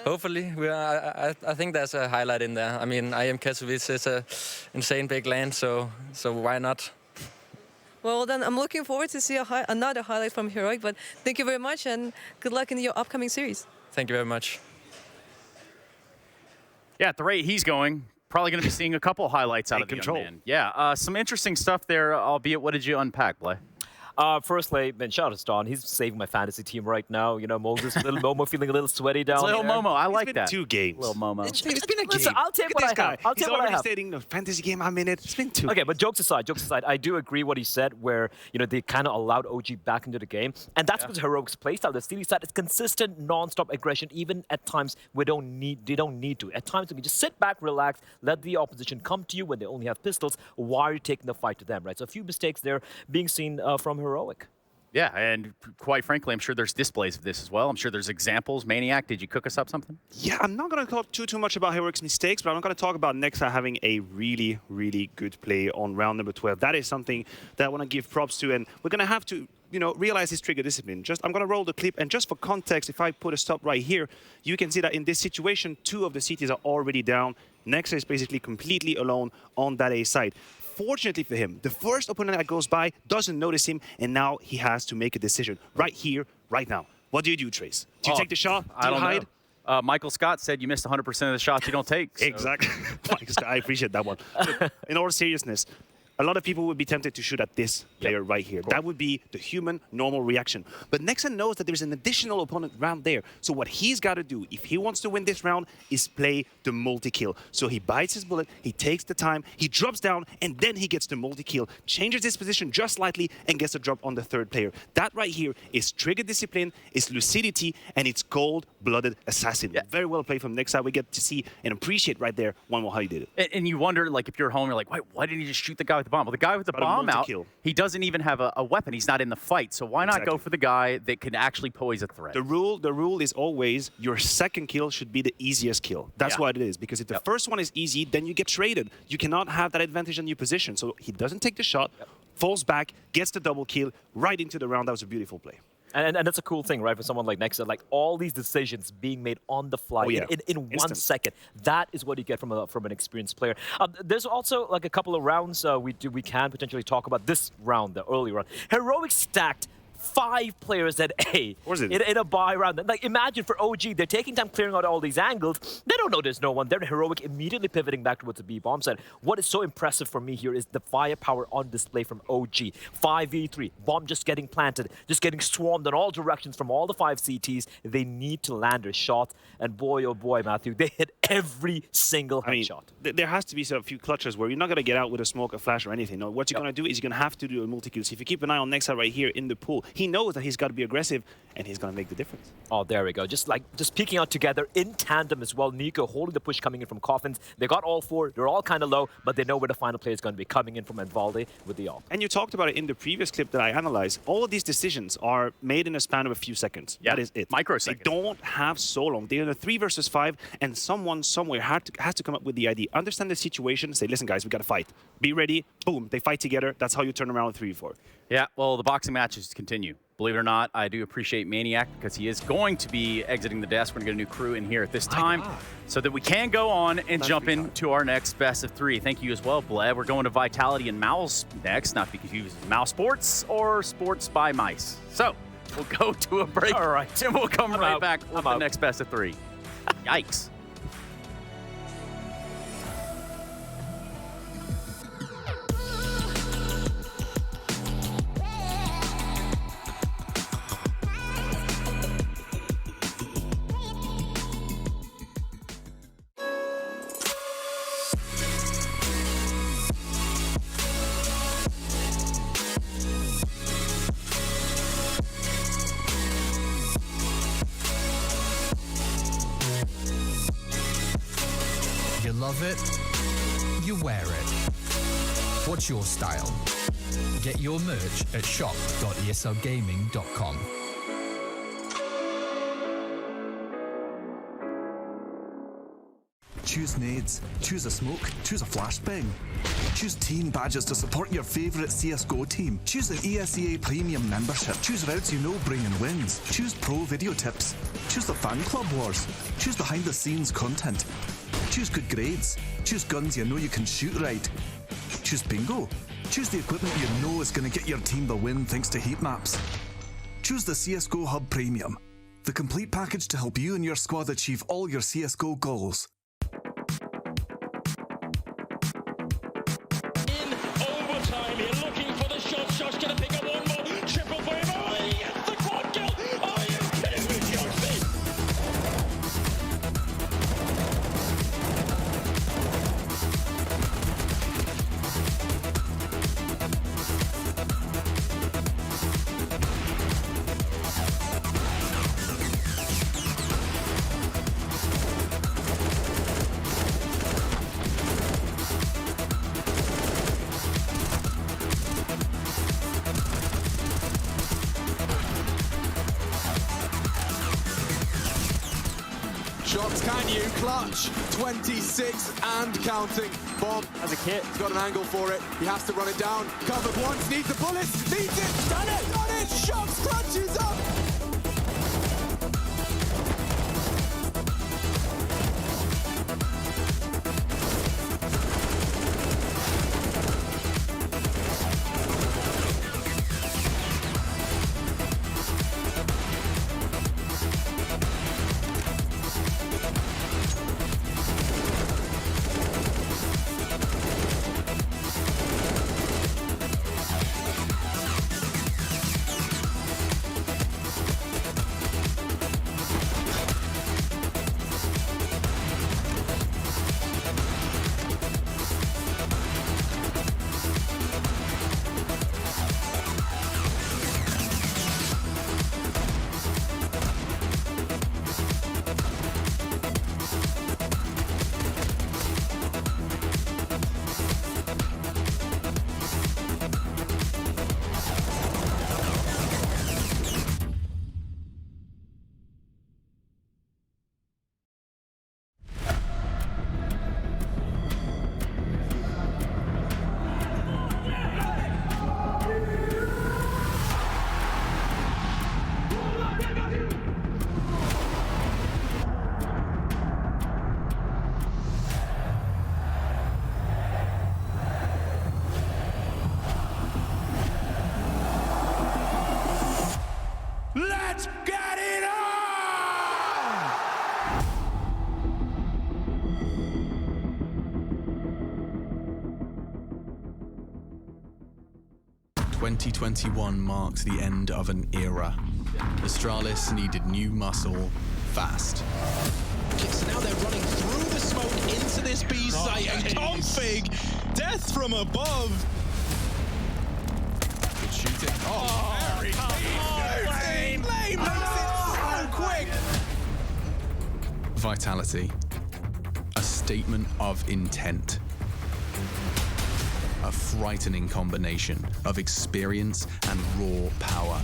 Hopefully. I think there's a highlight in there. I mean, IEM Katowice is an insane big land, so why not? Well, then I'm looking forward to see another highlight from Heroic, but thank you very much and good luck in your upcoming series. Thank you very much. Yeah, at the rate he's going, probably going to be seeing a couple highlights out of the young man. Yeah, some interesting stuff there, albeit what did you unpack, Blay? Firstly, man, shout out to Stan. He's saving my fantasy team right now. You know, Moses, little Momo feeling a little sweaty down Little there. Momo, I like that. 2 games. Little Momo. It's been a game. Listen, I'll take what I have. I'll take what I have. He's stating the fantasy game I'm in it. It's been 2. Okay, but jokes aside, I do agree what he said, where they kind of allowed OG back into the game, and that's because Heroic's playstyle. The CD side is consistent, non-stop aggression, even at times they don't need to. At times, you can just sit back, relax, let the opposition come to you when they only have pistols. Why are you taking the fight to them, right? So a few mistakes there being seen from Heroic. Yeah, and quite frankly, I'm sure there's displays of this as well. I'm sure there's examples. Maniac, did you cook us up something? Yeah, I'm not going to talk too much about Heroic's mistakes, but I'm going to talk about Nexa having a really, really good play on round number 12. That is something that I want to give props to, and we're going to have to realize his trigger discipline. I'm going to roll the clip, and just for context, if I put a stop right here, you can see that in this situation, 2 of the CTs are already down. Nexa is basically completely alone on that A side. Fortunately for him, the first opponent that goes by doesn't notice him, and now he has to make a decision right here, right now. What do you do, Trace? Do you take the shot? Do you hide? Michael Scott said you missed 100% of the shots you don't take. So. Exactly. Michael Scott, I appreciate that one. In all seriousness, a lot of people would be tempted to shoot at this player right here. That would be the human, normal reaction. But Nexa knows that there's an additional opponent round there. So what he's got to do, if he wants to win this round, is play the multi-kill. So he bites his bullet, he takes the time, he drops down, and then he gets the multi-kill, changes his position just slightly, and gets a drop on the third player. That right here is trigger discipline, is lucidity, and it's cold-blooded assassin. Yeah. Very well played from Nexa. We get to see and appreciate right there one more how he did it. And you wonder, like, if you're home, you're like, why didn't he just shoot the guy with the bomb? Well, the guy with the bomb out, he doesn't even have a weapon. He's not in the fight. So why not go for the guy that can actually pose a threat? The rule is always your second kill should be the easiest kill. That's what it is. Because if the first one is easy, then you get traded. You cannot have that advantage on your position. So he doesn't take the shot, falls back, gets the double kill right into the round. That was a beautiful play. And that's a cool thing, right, for someone like Nexa, like all these decisions being made on the fly in 1 second. That is what you get from an experienced player. There's also like a couple of rounds we can potentially talk about. This round, the early round, Heroic stacked 5 players at A in a buy round. Like, imagine for OG, they're taking time clearing out all these angles. They don't know there's no one. They're Heroic immediately pivoting back towards the B bomb side. What is so impressive for me here is the firepower on display from OG. 5v3, bomb just getting planted, just getting swarmed in all directions from all the 5 CTs. They need to land their shot. And boy, oh boy, Matthew, they hit every single headshot. There has to be a few clutches where you're not going to get out with a smoke, a flash, or anything. No, what you're going to do is you're going to have to do a multi-kill. So if you keep an eye on Nexa right here in the pool, he knows that he's got to be aggressive, and he's going to make the difference. Oh, there we go. Just peeking out together in tandem as well. Nico holding the push coming in from Coffins. They got all 4. They're all kind of low, but they know where the final player is going to be coming in from, and Valde with the ult. And you talked about it in the previous clip that I analyzed. All of these decisions are made in a span of a few seconds. That is it. Microseconds. They don't have so long. They're in a 3 versus 5, and someone somewhere has to come up with the idea. Understand the situation. Say, listen, guys, we got to fight. Be ready. Boom. They fight together. That's how you turn around a 3v4. Yeah, well, the boxing matches continue. Believe it or not, I do appreciate Maniac because he is going to be exiting the desk. We're going to get a new crew in here at this time so that we can go on and jump into our next best of 3. Thank you as well, Bled. We're going to Vitality and Mouse next, not to be confused with Mouse Sports or Sports by Mice. So we'll go to a break. All right. And we'll come right back with the next best of 3. Yikes. You love it, you wear it. What's your style? Get your merch at shop.eslgaming.com. Choose nades, choose a smoke, choose a flashbang. Choose team badges to support your favourite CSGO team. Choose an ESEA Premium membership. Choose routes you know bring in wins. Choose pro video tips. Choose the fan club wars. Choose behind the scenes content. Choose good grades. Choose guns you know you can shoot right. Choose bingo. Choose the equipment you know is going to get your team the win thanks to heat maps. Choose the CSGO Hub Premium, the complete package to help you and your squad achieve all your CSGO goals. Overtime, you're looking for the shot. Shot's gonna pick up one more. Triple for him. Oh, he gets the quad kill. Are you kidding me, Johnson? Shots, can you? Clutch. 26 and counting. Bomb. As a kid. He's got an angle for it. He has to run it down. Covered once. Needs the bullets. Needs it. Done it. Done it. Shots. Clutches up. Let's get it on! 2021 marked the end of an era. Astralis needed new muscle fast. So now they're running through the smoke into this B site, and Config, death from above. Good shooting. Oh, very clean. Lane makes it so quick. Vitality. A statement of intent. A frightening combination of experience and raw power.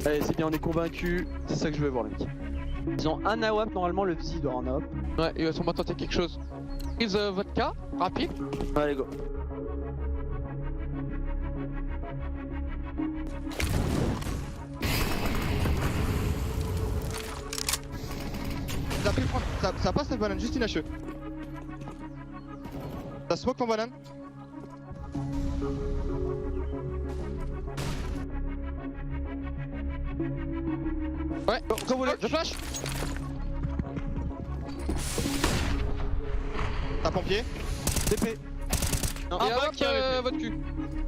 Allez, c'est bien, on est convaincus, c'est ça que je veux voir, les mecs. Ils ont un AWP, normalement le Vzi doit avoir un AWP. Ouais, il va sûrement tenter quelque chose. Prise vodka, rapide. Allez, go. Ça passe la banane, juste une HE. Ça smoke mon banane. Ouais, revoulez, je flash. T'as pompier. TP. Non, et hop, votre cul.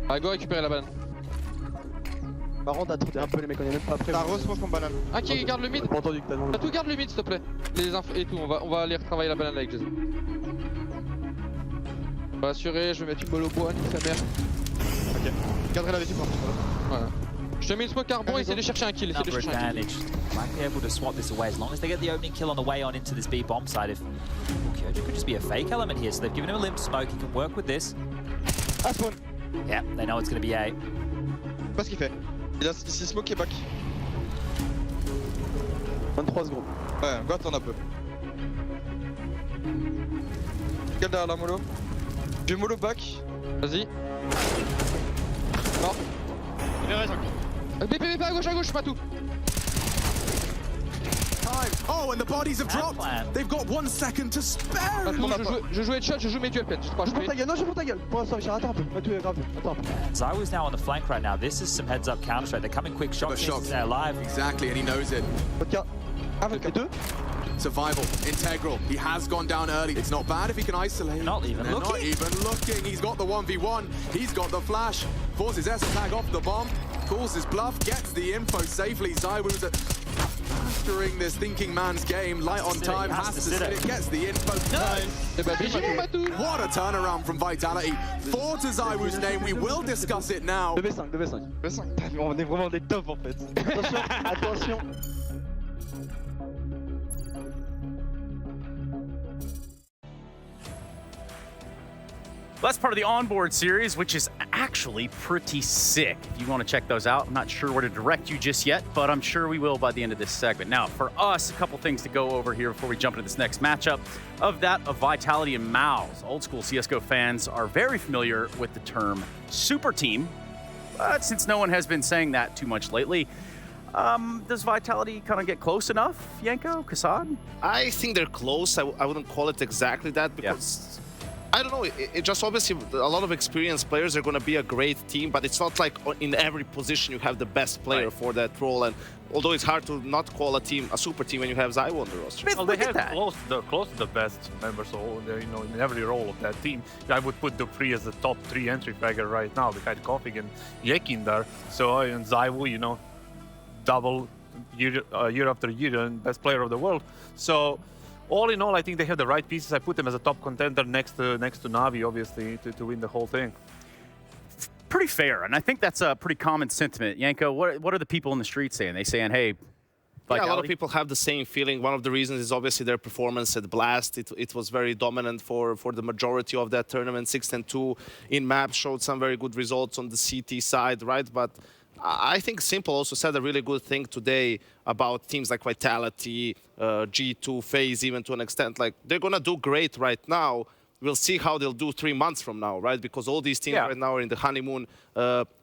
Allez, go récupérer la banane. Par contre, attendez un peu, les mecs, on est même pas prêts. T'as re-smoke mon banane. Ok, garde le mid. J'ai pas entendu que t'as demandé. Tout garde le mid, s'il te plaît. Les infos et tout, on va aller retravailler la banane avec Jason. On va assurer, je vais mettre une balle au bois, nique sa mère. Ok. Garderai la vécu pour Voilà. Je te mets une smoke carbon, essaye de chercher un kill, essaye de chercher un kill. Might be able to swap this away as long as they get the opening kill on the way on into this B bomb side. If Kyoji could just be a fake element here, so they've given him a limp smoke. He can work with this. Ah, spawn. Yeah, they know it's going to be A. Je sais pas ce qu'il fait. Il a smoke et back. 23 secondes. Ouais, God on a peu. Quel derrière la mollo. J'ai mollo back. Vas-y. Non. BP à gauche, pas tout. Oh, and the bodies have dropped. They've got 1 second to spare. Je joue headshot, je joue mes dual pen. Je crois. Je pour ta gueule, non, je pour ta gueule. Pour l'instant, j'ai raté un peu. Matou est grave. Attends un peu. Zywo's now on the flank right now. This is some heads up counter strike. They're coming quick shots. They're alive. Exactly, and he knows it. Vodka. Ah, vodka. 2. Survival, integral. He has gone down early. It's not bad if he can isolate. Not even looking. Not even looking. He's got the 1v1. He's got the flash. Forces S tag off the bomb. Calls his bluff. Gets the info safely. ZywOo's mastering this thinking man's game. Light on time. Has to sit it. Gets the info. What a turnaround from Vitality. 4 to ZywOo's name. We will discuss it now. 2v5, 2v5. 2v5. On est vraiment des tops en fait. Attention, attention. That's part of the onboard series, which is actually pretty sick. If you want to check those out, I'm not sure where to direct you just yet, but I'm sure we will by the end of this segment. Now, for us, a couple things to go over here before we jump into this next matchup. Of Vitality and MOUZ. Old school CSGO fans are very familiar with the term super team, but since no one has been saying that too much lately, does Vitality kind of get close enough, Yanko, Kassad? I think they're close. I wouldn't call it exactly that because... Yeah. I don't know, it just obviously a lot of experienced players are going to be a great team, but it's not like in every position you have the best player for that role. And although it's hard to not call a team a super team when you have ZywOo on the roster. Well, they have close to the best members, so in every role of that team. I would put Dupree as the top 3 entry fragger right now, behind Kofik and Yekin there. So and ZywOo, double year after year, and best player of the world. So. All in all, I think they have the right pieces. I put them as a top contender next to Navi, obviously, to win the whole thing. Pretty fair, and I think that's a pretty common sentiment. Yanko, what are the people in the street saying? They saying, hey, Vitality? Yeah, a lot of people have the same feeling. One of the reasons is obviously their performance at Blast. It was very dominant for the majority of that tournament. 6-2 in maps showed some very good results on the CT side, right? But I think Simple also said a really good thing today about teams like Vitality, G2, FaZe, even to an extent. Like, they're going to do great right now. We'll see how they'll do 3 months from now, right? Because all these teams right now are in the honeymoon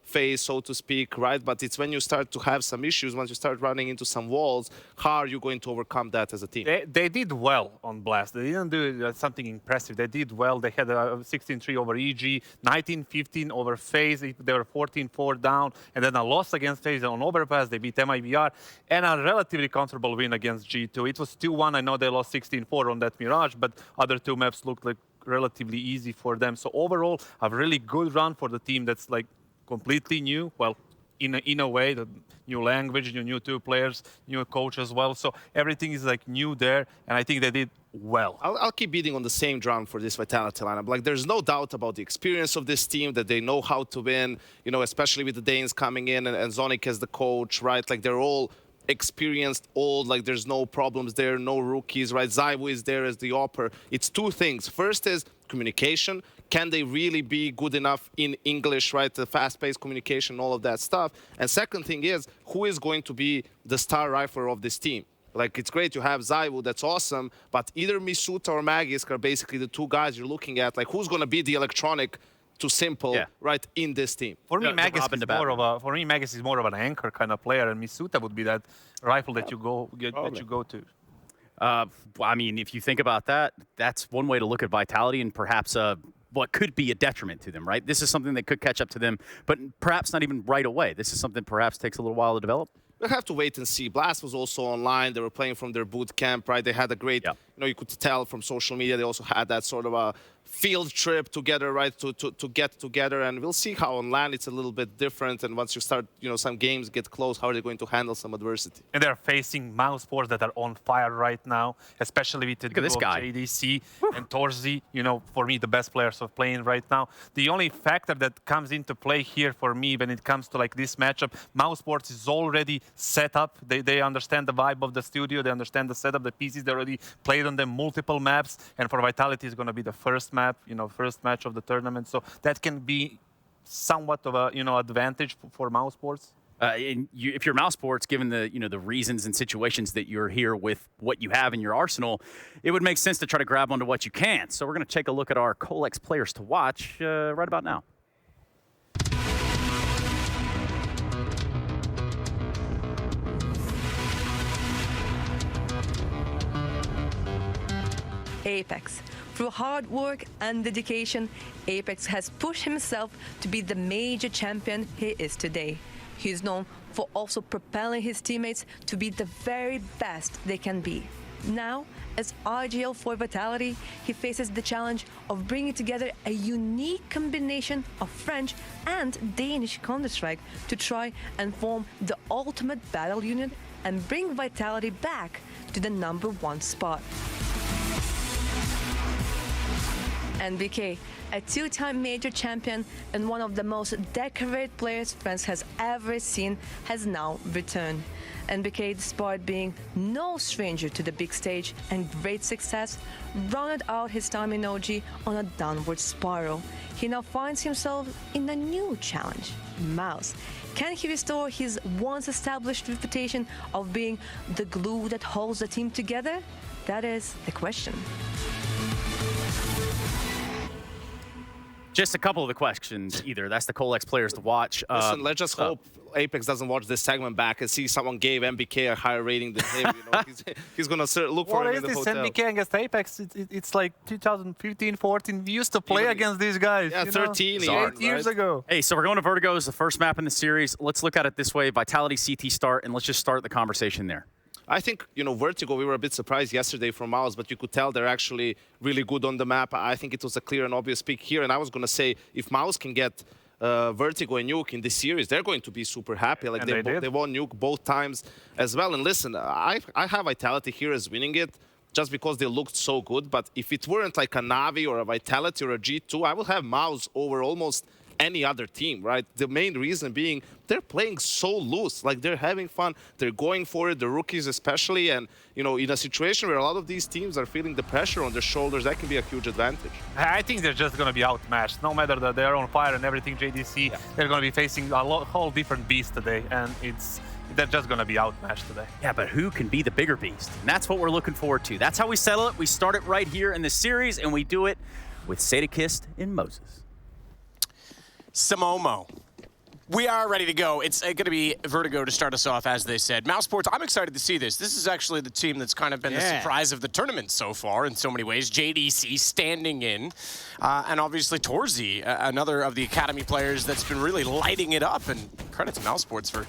phase, so to speak, right? But it's when you start to have some issues, once you start running into some walls, how are you going to overcome that as a team? They did well on Blast. They didn't do something impressive. They did well. They had a 16-3 over EG, 19-15 over FaZe. They were 14-4 down, and then a loss against FaZe on Overpass. They beat MIBR, and a relatively comfortable win against G2. It was 2-1. I know they lost 16-4 on that Mirage, but other 2 maps looked like relatively easy for them. So overall, a really good run for the team that's like completely new. Well, in a way, the new language, new 2 players, new coach as well. So everything is like new there, and I think they did well. I'll keep beating on the same drum for this Vitality lineup. Like, there's no doubt about the experience of this team, that they know how to win, especially with the Danes coming in and Zonic as the coach, right? Like, they're all experienced, old, like there's no problems there, no rookies, right? ZywOo is there as the opper. It's 2 things. First is communication. Can they really be good enough in English, right? The fast-paced communication, all of that stuff. And second thing is, who is going to be the star rifler of this team? Like, it's great you have ZywOo, that's awesome, but either Misuta or Magisk are basically the 2 guys you're looking at. Like, who's going to be the electronic to Simple, right, in this team? For me, Magisk is more of an anchor kind of player, and Misuta would be that rifle that you go to. I mean, if you think about that, that's one way to look at Vitality, and perhaps what could be a detriment to them, right? This is something that could catch up to them, but perhaps not even right away. This is something perhaps takes a little while to develop. We'll have to wait and see. Blast was also online. They were playing from their boot camp, right? They had a great, you could tell from social media, they also had that sort of a field trip together, right, to get together. And we'll see how on LAN it's a little bit different. And once you start, some games get close, how are they going to handle some adversity? And they're facing mousesports that are on fire right now, especially with the duo of JDC and Torzi, for me, the best players of playing right now. The only factor that comes into play here for me when it comes to like this matchup, mousesports is already set up. They understand the vibe of the studio. They understand the setup, the pieces. They already played on them multiple maps. And for Vitality, it's going to be the first map, first match of the tournament. So that can be somewhat of a, advantage for mousesports. If you're mousesports, given the the reasons and situations that you're here with what you have in your arsenal, it would make sense to try to grab onto what you can. So we're going to take a look at our Colex players to watch right about now. Apex. Through hard work and dedication, Apex has pushed himself to be the major champion he is today. He is known for also propelling his teammates to be the very best they can be. Now, as RGL for Vitality, he faces the challenge of bringing together a unique combination of French and Danish Counter-Strike to try and form the ultimate battle unit and bring Vitality back to the #1 spot. And BK, a two-time major champion and one of the most decorated players France has ever seen, has now returned. And BK, despite being no stranger to the big stage and great success, rounded out his time in OG on a downward spiral. He now finds himself in a new challenge, Mouse. Can he restore his once established reputation of being the glue that holds the team together? That is the question. Just a couple of the questions, either. That's the Colex players to watch. Listen, let's just hope Apex doesn't watch this segment back and see someone gave MBK a higher rating than him. You know, he's gonna look for him in the hotel. What is this MBK against Apex? It's like 2015, 14. We used to play against these guys. Yeah, 13 years ago. Hey, so we're going to Vertigo as the first map in the series. Let's look at it this way. Vitality CT start, and let's just start the conversation there. I think, you know, Vertigo, we were a bit surprised yesterday from Mouse, but you could tell they're actually really good on the map. I think it was a clear and obvious pick here, and I was going to say, if Mouse can get Vertigo and Nuke in this series, they're going to be super happy. Like they won Nuke both times as well. And listen, I have Vitality here as winning it just because they looked so good, but if it weren't like a Na'Vi or a Vitality or a G2, I would have Mouse over almost any other team, right? The main reason being they're playing so loose, like they're having fun, they're going for it, the rookies especially, and you know, in a situation where a lot of these teams are feeling the pressure on their shoulders, that can be a huge advantage. I think they're just going to be outmatched. No matter that they're on fire and everything, JDC, they're going to be facing a whole different beast today, and they're just going to be outmatched today. Yeah, but who can be the bigger beast? And that's what we're looking forward to. That's how we settle it. We start it right here in the series, and we do it with Sadakist and Moses. Samomo. We are ready to go. It's going to be Vertigo to start us off, as they said. Mouse Sports, I'm excited to see this. This is actually the team that's kind of been the surprise of the tournament so far in so many ways. JDC standing in, and obviously Torzy, another of the Academy players that's been really lighting it up. And credit to Mouse Sports for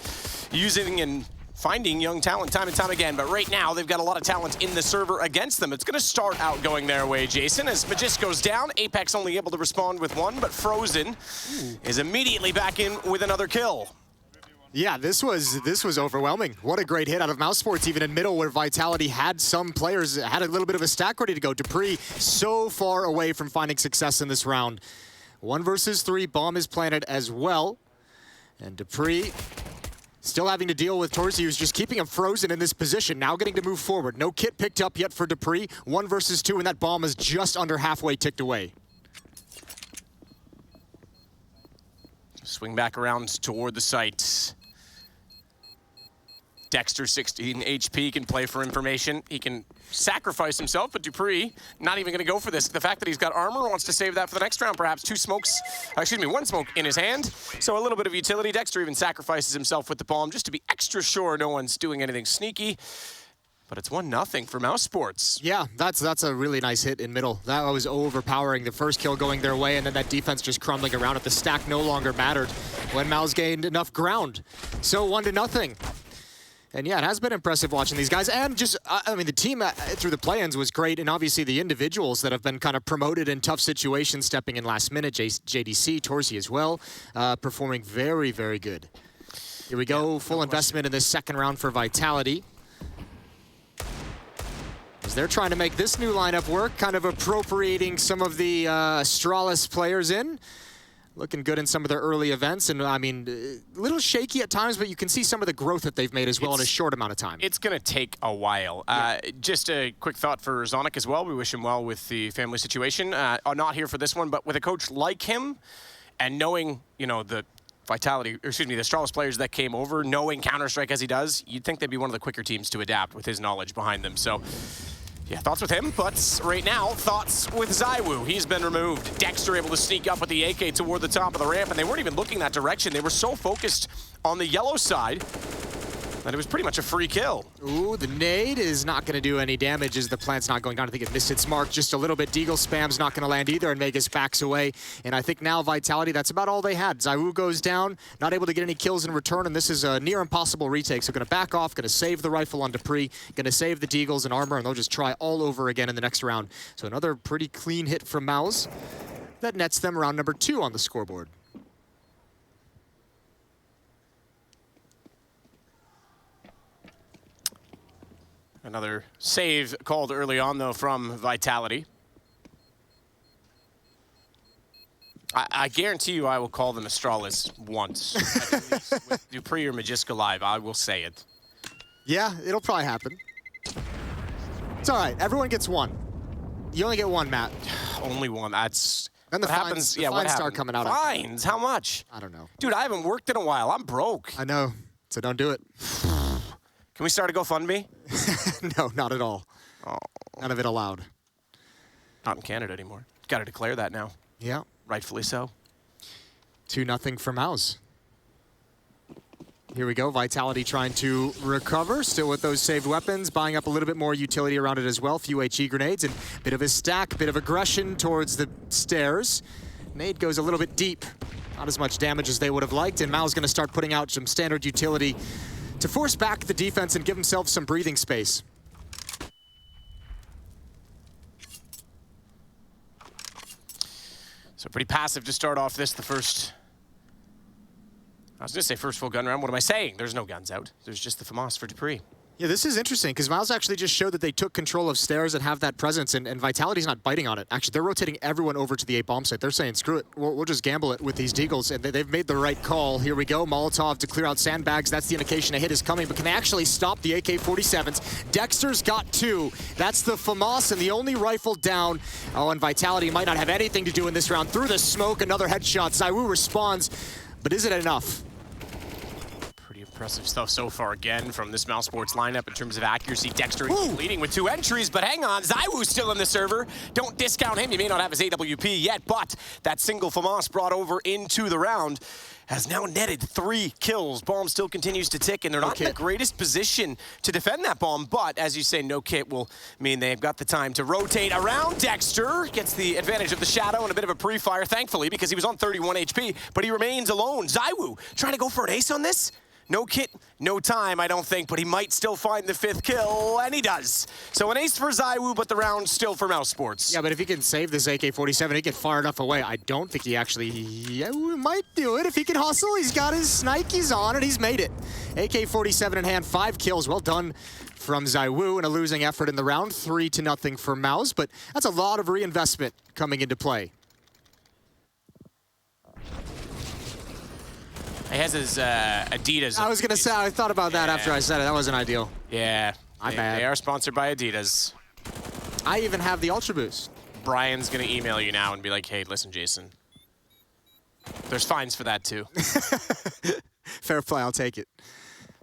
using and finding young talent time and time again, but right now they've got a lot of talent in the server against them. It's going to start out going their way, Jason. As Magist goes down, Apex only able to respond with one, but Frozen is immediately back in with another kill. Yeah, this was overwhelming. What a great hit out of Mouse Sports, even in middle where Vitality had some players, had a little bit of a stack ready to go. Dupree so far away from finding success in this round. 1 versus 3, bomb is planted as well. And Dupree still having to deal with Torzy, who's just keeping him frozen in this position, now getting to move forward. No kit picked up yet for Dupree. 1 versus 2, and that bomb is just under halfway ticked away. Swing back around toward the site. Dexter, 16 HP, can play for information. He can sacrifice himself, but Dupree not even going to go for this. The fact that he's got armor wants to save that for the next round, perhaps. 2 smokes, excuse me, 1 smoke in his hand. So a little bit of utility. Dexter even sacrifices himself with the bomb just to be extra sure no one's doing anything sneaky. But it's 1-0 for Mouse Sports. Yeah, that's a really nice hit in middle. That was overpowering. The first kill going their way, and then that defense just crumbling around it. The stack no longer mattered when Mouse gained enough ground. So 1-0. And yeah, it has been impressive watching these guys. And just, I mean, the team through the play-ins was great. And obviously the individuals that have been kind of promoted in tough situations, stepping in last minute, JDC, Torzy as well, performing very, very good. Here we go, full investment in this second round for Vitality. As they're trying to make this new lineup work, kind of appropriating some of the Astralis players in. Looking good in some of their early events, and I mean, a little shaky at times, but you can see some of the growth that they've made as well in a short amount of time. It's going to take a while. Just a quick thought for Zonic as well. We wish him well with the family situation. Not here for this one, but with a coach like him, and knowing, you know, the Vitality, or excuse me, the Astralis players that came over, knowing Counter-Strike as he does, you'd think they'd be one of the quicker teams to adapt with his knowledge behind them. So, yeah, thoughts with him, but right now, thoughts with Zywoo. He's been removed. Dexter able to sneak up with the AK toward the top of the ramp, and they weren't even looking that direction. They were so focused on the yellow side. And it was pretty much a free kill. Ooh, the nade is not going to do any damage as the plant's not going down. I think it missed its mark just a little bit. Deagle spam's not going to land either, and Megas backs away. And I think now Vitality, that's about all they had. ZywOo goes down, not able to get any kills in return, and this is a near impossible retake. So going to back off, going to save the rifle on Dupree, going to save the Deagles and armor, and they'll just try all over again in the next round. So another pretty clean hit from Mouse. That nets them round number 2 on the scoreboard. Another save called early on, though, from Vitality. I guarantee you I will call them Astralis once. With Dupree or Magiska live, I will say it. Yeah, it'll probably happen. It's all right. Everyone gets one. You only get one, Matt. Only one. That's... And the what fines, happens? the Yeah, what fines start happened? coming out. Fines? How much? I don't know. Dude, I haven't worked in a while. I'm broke. I know. So don't do it. Can we start a GoFundMe? No, not at all. Oh. None of it allowed. Not in Canada anymore. Got to declare that now. Yeah. Rightfully so. 2-0 for Mouse. Here we go. Vitality trying to recover. Still with those saved weapons. Buying up a little bit more utility around it as well. Few HE grenades and a bit of a stack. Bit of aggression towards the stairs. Nade goes a little bit deep. Not as much damage as they would have liked. And Mao's going to start putting out some standard utility to force back the defense and give himself some breathing space. So pretty passive to start off this, the first... I was going to say first full gun round. What am I saying? There's no guns out. There's just the FAMAS for Dupree. Yeah, this is interesting because Miles actually just showed that they took control of stairs and have that presence, and Vitality's not biting on it. Actually, they're rotating everyone over to the A bomb site. They're saying, screw it, we'll just gamble it with these Deagles, and they've made the right call. Here we go, Molotov to clear out sandbags. That's the indication a hit is coming, but can they actually stop the AK-47s? Dexter's got 2. That's the FAMAS and the only rifle down. Oh, and Vitality might not have anything to do in this round. Through the smoke, another headshot. ZywOo responds, but is it enough? Impressive stuff so far again from this Mousesports lineup in terms of accuracy. Dexter leading with 2 entries, but hang on, ZywOo's still in the server. Don't discount him. He may not have his AWP yet, but that single FAMAS brought over into the round has now netted 3 kills. Bomb still continues to tick, and they're not in the greatest position to defend that bomb, but as you say, no kit will mean they've got the time to rotate around. Dexter gets the advantage of the shadow and a bit of a pre-fire, thankfully, because he was on 31 HP, but he remains alone. ZywOo trying to go for an ace on this? No kit, no time, I don't think, but he might still find the 5th kill, and he does. So an ace for ZywOo, but the round still for Mousesports. Yeah, but if he can save this AK-47, he can fire enough away. I don't think he actually might do it. If he can hustle, he's got his Nikes on, and he's made it. AK-47 in hand, 5 kills. Well done from ZywOo, and a losing effort in the round. 3-0 for Mouse, but that's a lot of reinvestment coming into play. He has his Adidas. I was going to say, I thought about that after I said it. That wasn't ideal. Yeah. My bad. They are sponsored by Adidas. I even have the Ultra Boost. Brian's going to email you now and be like, hey, listen, Jason. There's fines for that, too. Fair play, I'll take it.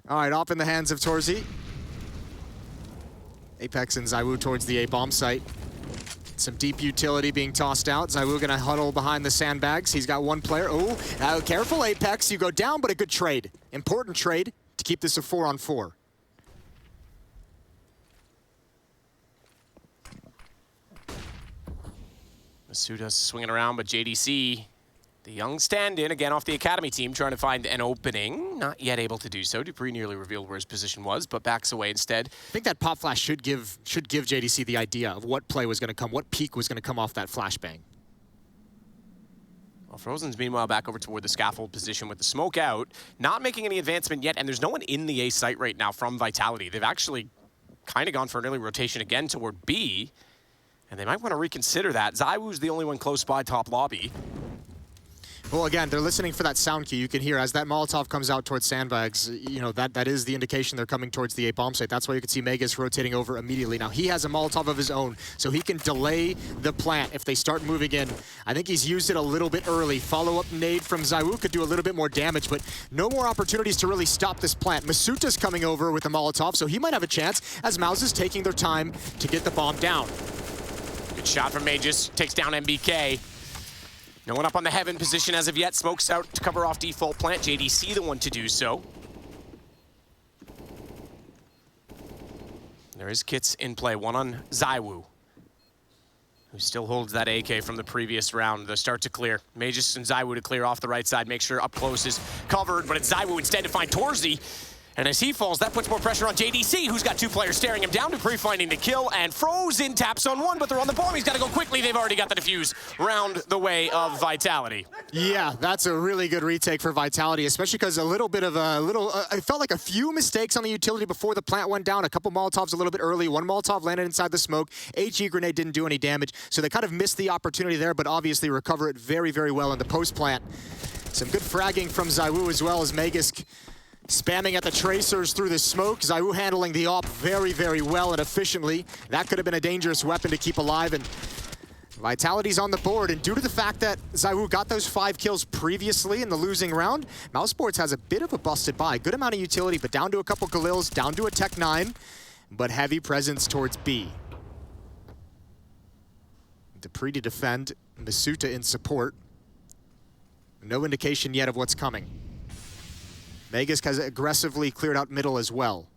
All right, off in the hands of Torzi. Apex and ZywOo towards the A-bomb site. Some deep utility being tossed out. ZywOo gonna huddle behind the sandbags. He's got 1 player. Oh, careful, Apex. You go down, but a good trade. Important trade to keep this a 4-on-4. Masuda's swinging around, but JDC, the young stand-in, again off the academy team, trying to find an opening. Not yet able to do so. Dupree nearly revealed where his position was, but backs away instead. I think that pop flash should give JDC the idea of what play was going to come, what peak was going to come off that flashbang. Well, Frozen's meanwhile back over toward the scaffold position with the smoke out, not making any advancement yet, and there's no one in the A site right now from Vitality. They've actually kind of gone for an early rotation again toward B, and they might want to reconsider that. ZywOo's the only one close by top lobby. Well, again, they're listening for that sound cue. You can hear as that Molotov comes out towards sandbags, you know, that is the indication they're coming towards the A-bomb site. That's why you can see Megas rotating over immediately. Now, he has a Molotov of his own, so he can delay the plant if they start moving in. I think he's used it a little bit early. Follow-up nade from ZywOo could do a little bit more damage, but no more opportunities to really stop this plant. Masuta's coming over with a Molotov, so he might have a chance as Mouse is taking their time to get the bomb down. Good shot from Magus, takes down MBK. No one up on the heaven position as of yet. Smokes out to cover off default plant. JDC the one to do so. There is kits in play, one on ZywOo, who still holds that AK from the previous round. The start to clear. Magus and ZywOo to clear off the right side, make sure up close is covered, but it's ZywOo instead to find Torzy. And as he falls, that puts more pressure on JDC, who's got two players staring him down. Dupree finding the kill, and Frozen taps on one, but they're on the bomb. He's got to go quickly. They've already got the defuse round the way of Vitality. Yeah, that's a really good retake for Vitality, especially because it felt like a few mistakes on the utility before the plant went down. A couple Molotovs a little bit early. One Molotov landed inside the smoke. HE grenade didn't do any damage, so they kind of missed the opportunity there, but obviously recover it very, very well in the post-plant. Some good fragging from ZywOo as well as Magisk spamming at the tracers through the smoke. ZywOo handling the op very, very well and efficiently. That could have been a dangerous weapon to keep alive, and Vitality's on the board. And due to the fact that ZywOo got those 5 kills previously in the losing round, Mousesports has a bit of a busted buy. Good amount of utility, but down to a couple Galils, down to a Tech 9, but heavy presence towards B. Dupree to defend, Masuta in support. No indication yet of what's coming. Magisk has aggressively cleared out middle as well.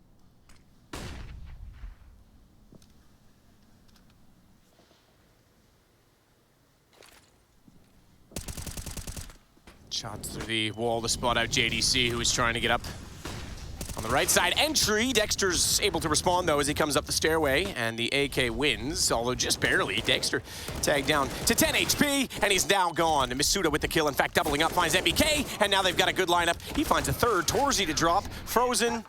Shots through the wall to spot out JDC, who is trying to get up on the right side. Entry, Dexter's able to respond though as he comes up the stairway, and the AK wins, although just barely. Dexter tagged down to 10 HP, and he's now gone. And Masuda with the kill, in fact, doubling up, finds MBK, and now they've got a good lineup. He finds a third, Torzy to drop. Frozen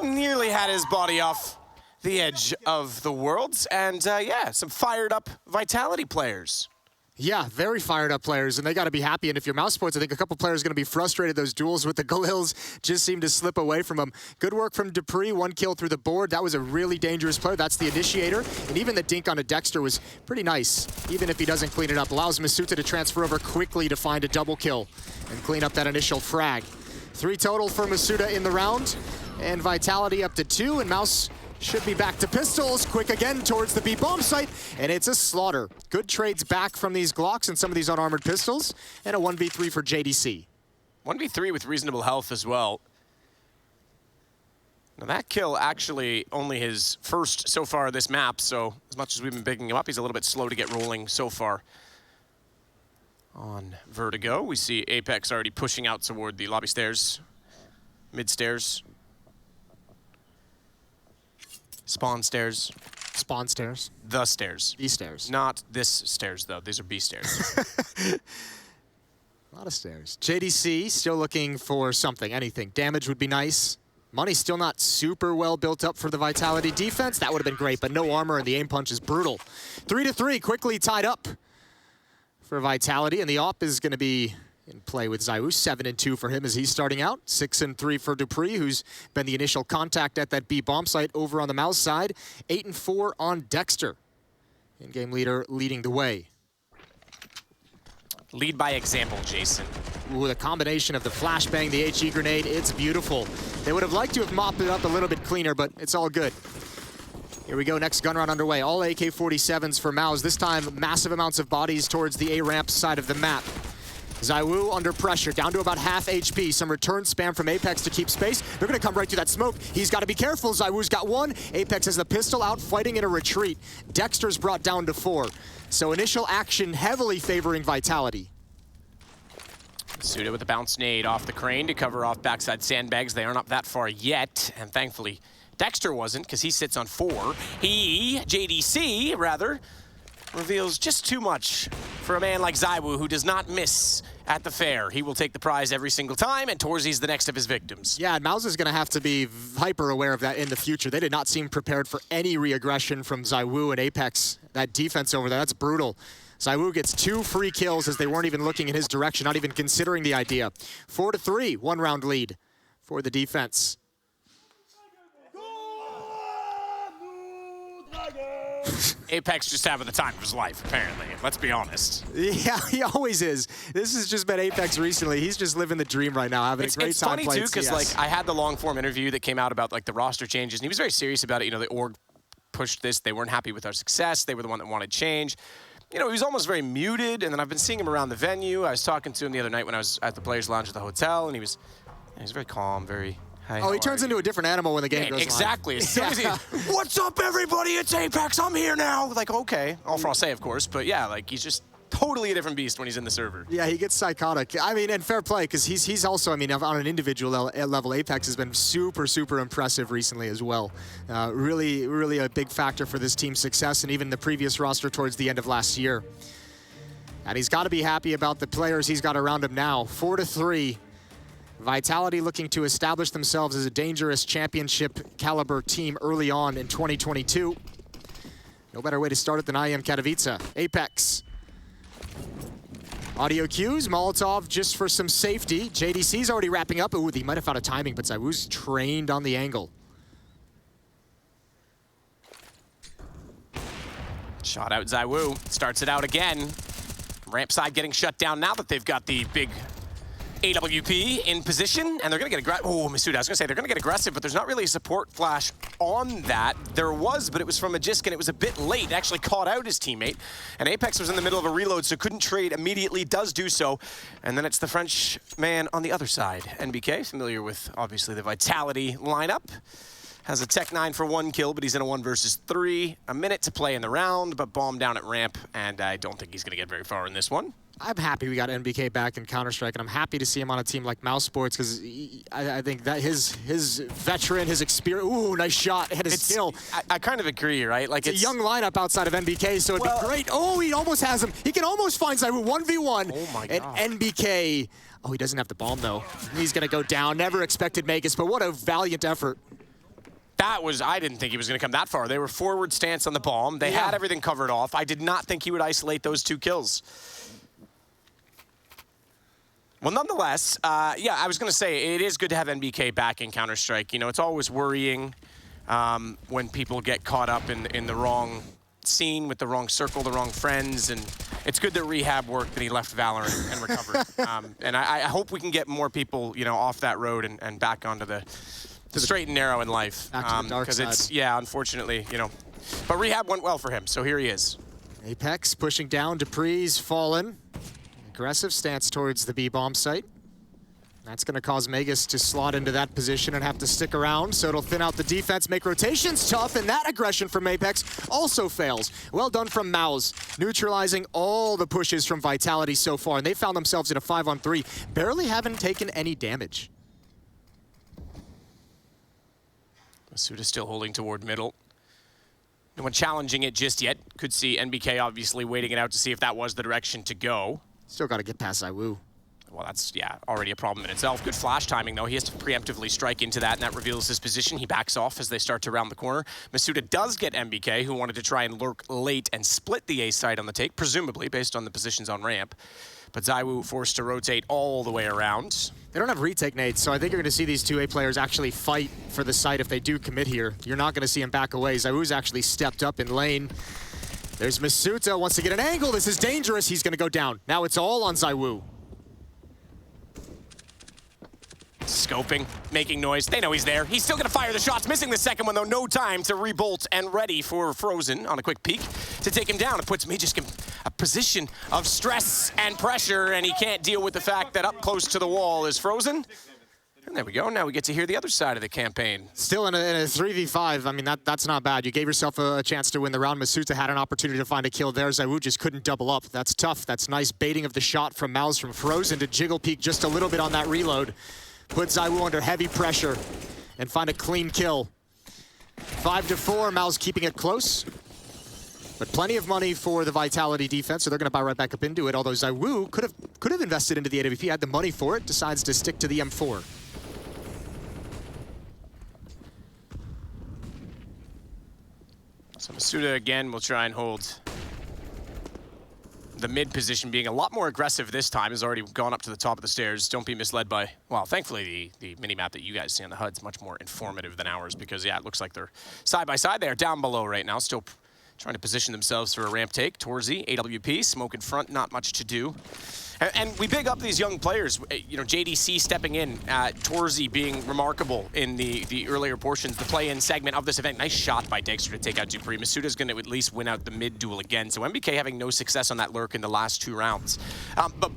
nearly had his body off the edge of the worlds, and yeah, some fired up Vitality players. Yeah, very fired up players, and they got to be happy. And if you're Mousesports, I think a couple players are going to be frustrated. Those duels with the Galils just seem to slip away from them. Good work from Dupree, 1 kill through the board. That was a really dangerous player. That's the initiator. And even the dink on a Dexter was pretty nice, even if he doesn't clean it up. Allows Masuta to transfer over quickly to find a double kill and clean up that initial frag. 3 total for Masuda in the round, and Vitality up to 2, and Mouse should be back to pistols. Quick again towards the B bomb site, and it's a slaughter. Good trades back from these Glocks and some of these unarmored pistols, and a 1v3 for JDC. 1v3 with reasonable health as well. Now that kill actually only his first so far this map, so as much as we've been picking him up, he's a little bit slow to get rolling so far. On Vertigo, we see Apex already pushing out toward the lobby stairs, mid stairs. Spawn stairs. Spawn stairs. The stairs. B stairs. Not this stairs, though. These are B stairs. A lot of stairs. JDC still looking for something, anything. Damage would be nice. Money's still not super well built up for the Vitality defense. That would have been great, but no armor, and the aim punch is brutal. 3-3, quickly tied up for Vitality, and the op is going to be in play with ZywOo. 7-2 for him as he's starting out. 6-3 for Dupree, who's been the initial contact at that B bomb site over on the Mouse side. 8-4 on Dexter. In-game leader leading the way. Lead by example, Jason. Ooh, the combination of the flashbang, the HE grenade, it's beautiful. They would have liked to have mopped it up a little bit cleaner, but it's all good. Here we go, next gun round underway. All AK-47s for Mouse. This time, massive amounts of bodies towards the A-ramp side of the map. ZywOo under pressure, down to about half HP. Some return spam from Apex to keep space. They're going to come right through that smoke. He's got to be careful. ZywOo's got 1. Apex has the pistol out, fighting in a retreat. Dexter's brought down to 4. So initial action heavily favoring Vitality. Suda with a bounce nade off the crane to cover off backside sandbags. They aren't up that far yet, and thankfully Dexter wasn't, because he sits on 4. JDC, rather, reveals just too much for a man like ZywOo, who does not miss at the fair. He will take the prize every single time, and Torzy's the next of his victims. Yeah, and Mouse is going to have to be hyper aware of that in the future. They did not seem prepared for any re-aggression from ZywOo and Apex. That defense over there, that's brutal. ZywOo gets 2 free kills as they weren't even looking in his direction, not even considering the idea. 4-3, 1-round lead for the defense. Apex just having the time of his life, apparently. Let's be honest. Yeah, he always is. This has just been Apex recently. He's just living the dream right now, having a great time playing CS. It's funny, too, because like, I had the long-form interview that came out about like the roster changes, and he was very serious about it. You know, the org pushed this. They weren't happy with our success. They were the one that wanted change. You know, he was almost very muted, and then I've been seeing him around the venue. I was talking to him the other night when I was at the Players Lounge at the hotel, and he was very calm, very Oh, he turns into a different animal when the game goes exactly. live. As soon as he, what's up, everybody? It's Apex. I'm here now. Like, okay. All Francais, of course. But yeah, like, he's just totally a different beast when he's in the server. Yeah, he gets psychotic. I mean, and fair play, because he's also, I mean, on an individual level, Apex has been super, super impressive recently as well. Really, really a big factor for this team's success and even the previous roster towards the end of last year. And he's got to be happy about the players he's got around him now. 4-3. Vitality looking to establish themselves as a dangerous championship caliber team early on in 2022. No better way to start it than IEM Katowice. Apex. Audio cues, Molotov just for some safety. JDC's already wrapping up. Ooh, he might have found a timing, but ZywOo's trained on the angle. Shot out ZywOo. Starts it out again. Ramp side getting shut down now that they've got the big AWP in position, and they're going to get aggressive. Oh, Masuda, I was going to say, they're going to get aggressive, but there's not really a support flash on that. There was, but it was from Magisk, and it was a bit late. It actually caught out his teammate, and Apex was in the middle of a reload, so couldn't trade immediately, does do so. And then it's the French man on the other side. NBK, familiar with, obviously, the Vitality lineup. Has a Tech 9 for 1 kill, but he's in a 1 versus 3. A minute to play in the round, but bomb down at ramp, and I don't think he's going to get very far in this one. I'm happy we got NBK back in Counter-Strike, and I'm happy to see him on a team like Mouse Sports, because I think that his veteran, his experience, ooh, nice shot, hit his skill. I kind of agree, right? Like it's a young lineup outside of NBK, so it'd be great. Oh, he almost has him. He can almost find ZywOo 1v1. Oh my God. And NBK, oh, he doesn't have the bomb, though. He's going to go down. Never expected Magus, but what a valiant effort. That was, I didn't think he was going to come that far. They were forward stance on the bomb. They had everything covered off. I did not think he would isolate those 2 kills. Well, nonetheless, yeah, I was going to say, it is good to have NBK back in Counter-Strike. You know, it's always worrying when people get caught up in the wrong scene with the wrong circle, the wrong friends, and it's good that Rehab worked and he left Valorant and recovered. And I hope we can get more people, you know, off that road and back onto the straight and narrow in life. Back to the dark side. It's, yeah, unfortunately, you know. But Rehab went well for him, so here he is. Apex pushing down, Dupree's fallen. Aggressive stance towards the B-bomb site. That's going to cause Magus to slot into that position and have to stick around, so it'll thin out the defense, make rotations tough, and that aggression from Apex also fails. Well done from Mouse, neutralizing all the pushes from Vitality so far, and they found themselves in a 5-on-3, barely haven't taken any damage. Masuda still holding toward middle. No one challenging it just yet. Could see NBK obviously waiting it out to see if that was the direction to go. Still got to get past ZywOo. Well, that's, yeah, already a problem in itself. Good flash timing, though. He has to preemptively strike into that, and that reveals his position. He backs off as they start to round the corner. Masuda does get NBK, who wanted to try and lurk late and split the A side on the take, presumably based on the positions on ramp. But ZywOo forced to rotate all the way around. They don't have retake nades, so I think you're going to see these 2A players actually fight for the site if they do commit here. You're not going to see him back away. ZywOo's actually stepped up in lane. There's Masuda, wants to get an angle. This is dangerous. He's going to go down. Now it's all on ZywOo. Scoping, making noise. They know he's there. He's still going to fire the shots, missing the second one, though. No time to rebolt and ready for Frozen on a quick peek to take him down. It puts Magisk in a position of stress and pressure, and he can't deal with the fact that up close to the wall is Frozen. And there we go. Now we get to hear the other side of the campaign. Still in a 3v5. I mean, that's not bad. You gave yourself a chance to win the round. Masuda had an opportunity to find a kill there. ZywOo just couldn't double up. That's tough. That's nice baiting of the shot from Mouse from Frozen to jiggle peek just a little bit on that reload. Put ZywOo under heavy pressure and find a clean kill. 5-4, Mouse keeping it close. But plenty of money for the Vitality defense, so they're going to buy right back up into it. Although ZywOo could have invested into the AWP, had the money for it, decides to stick to the M4. So Masuda again will try and hold the mid position, being a lot more aggressive this time. Has already gone up to the top of the stairs. Don't be misled by, well, thankfully the mini-map that you guys see on the HUD's much more informative than ours, because yeah, it looks like they're side by side. They're down below right now, still trying to position themselves for a ramp take. Torzy, AWP, smoke in front, not much to do. And we big up these young players. You know, JDC stepping in, Torzy being remarkable in the earlier portions, the play-in segment of this event. Nice shot by Dexter to take out Dupree. Masuda's going to at least win out the mid duel again. So NBK having no success on that lurk in the last 2 rounds. But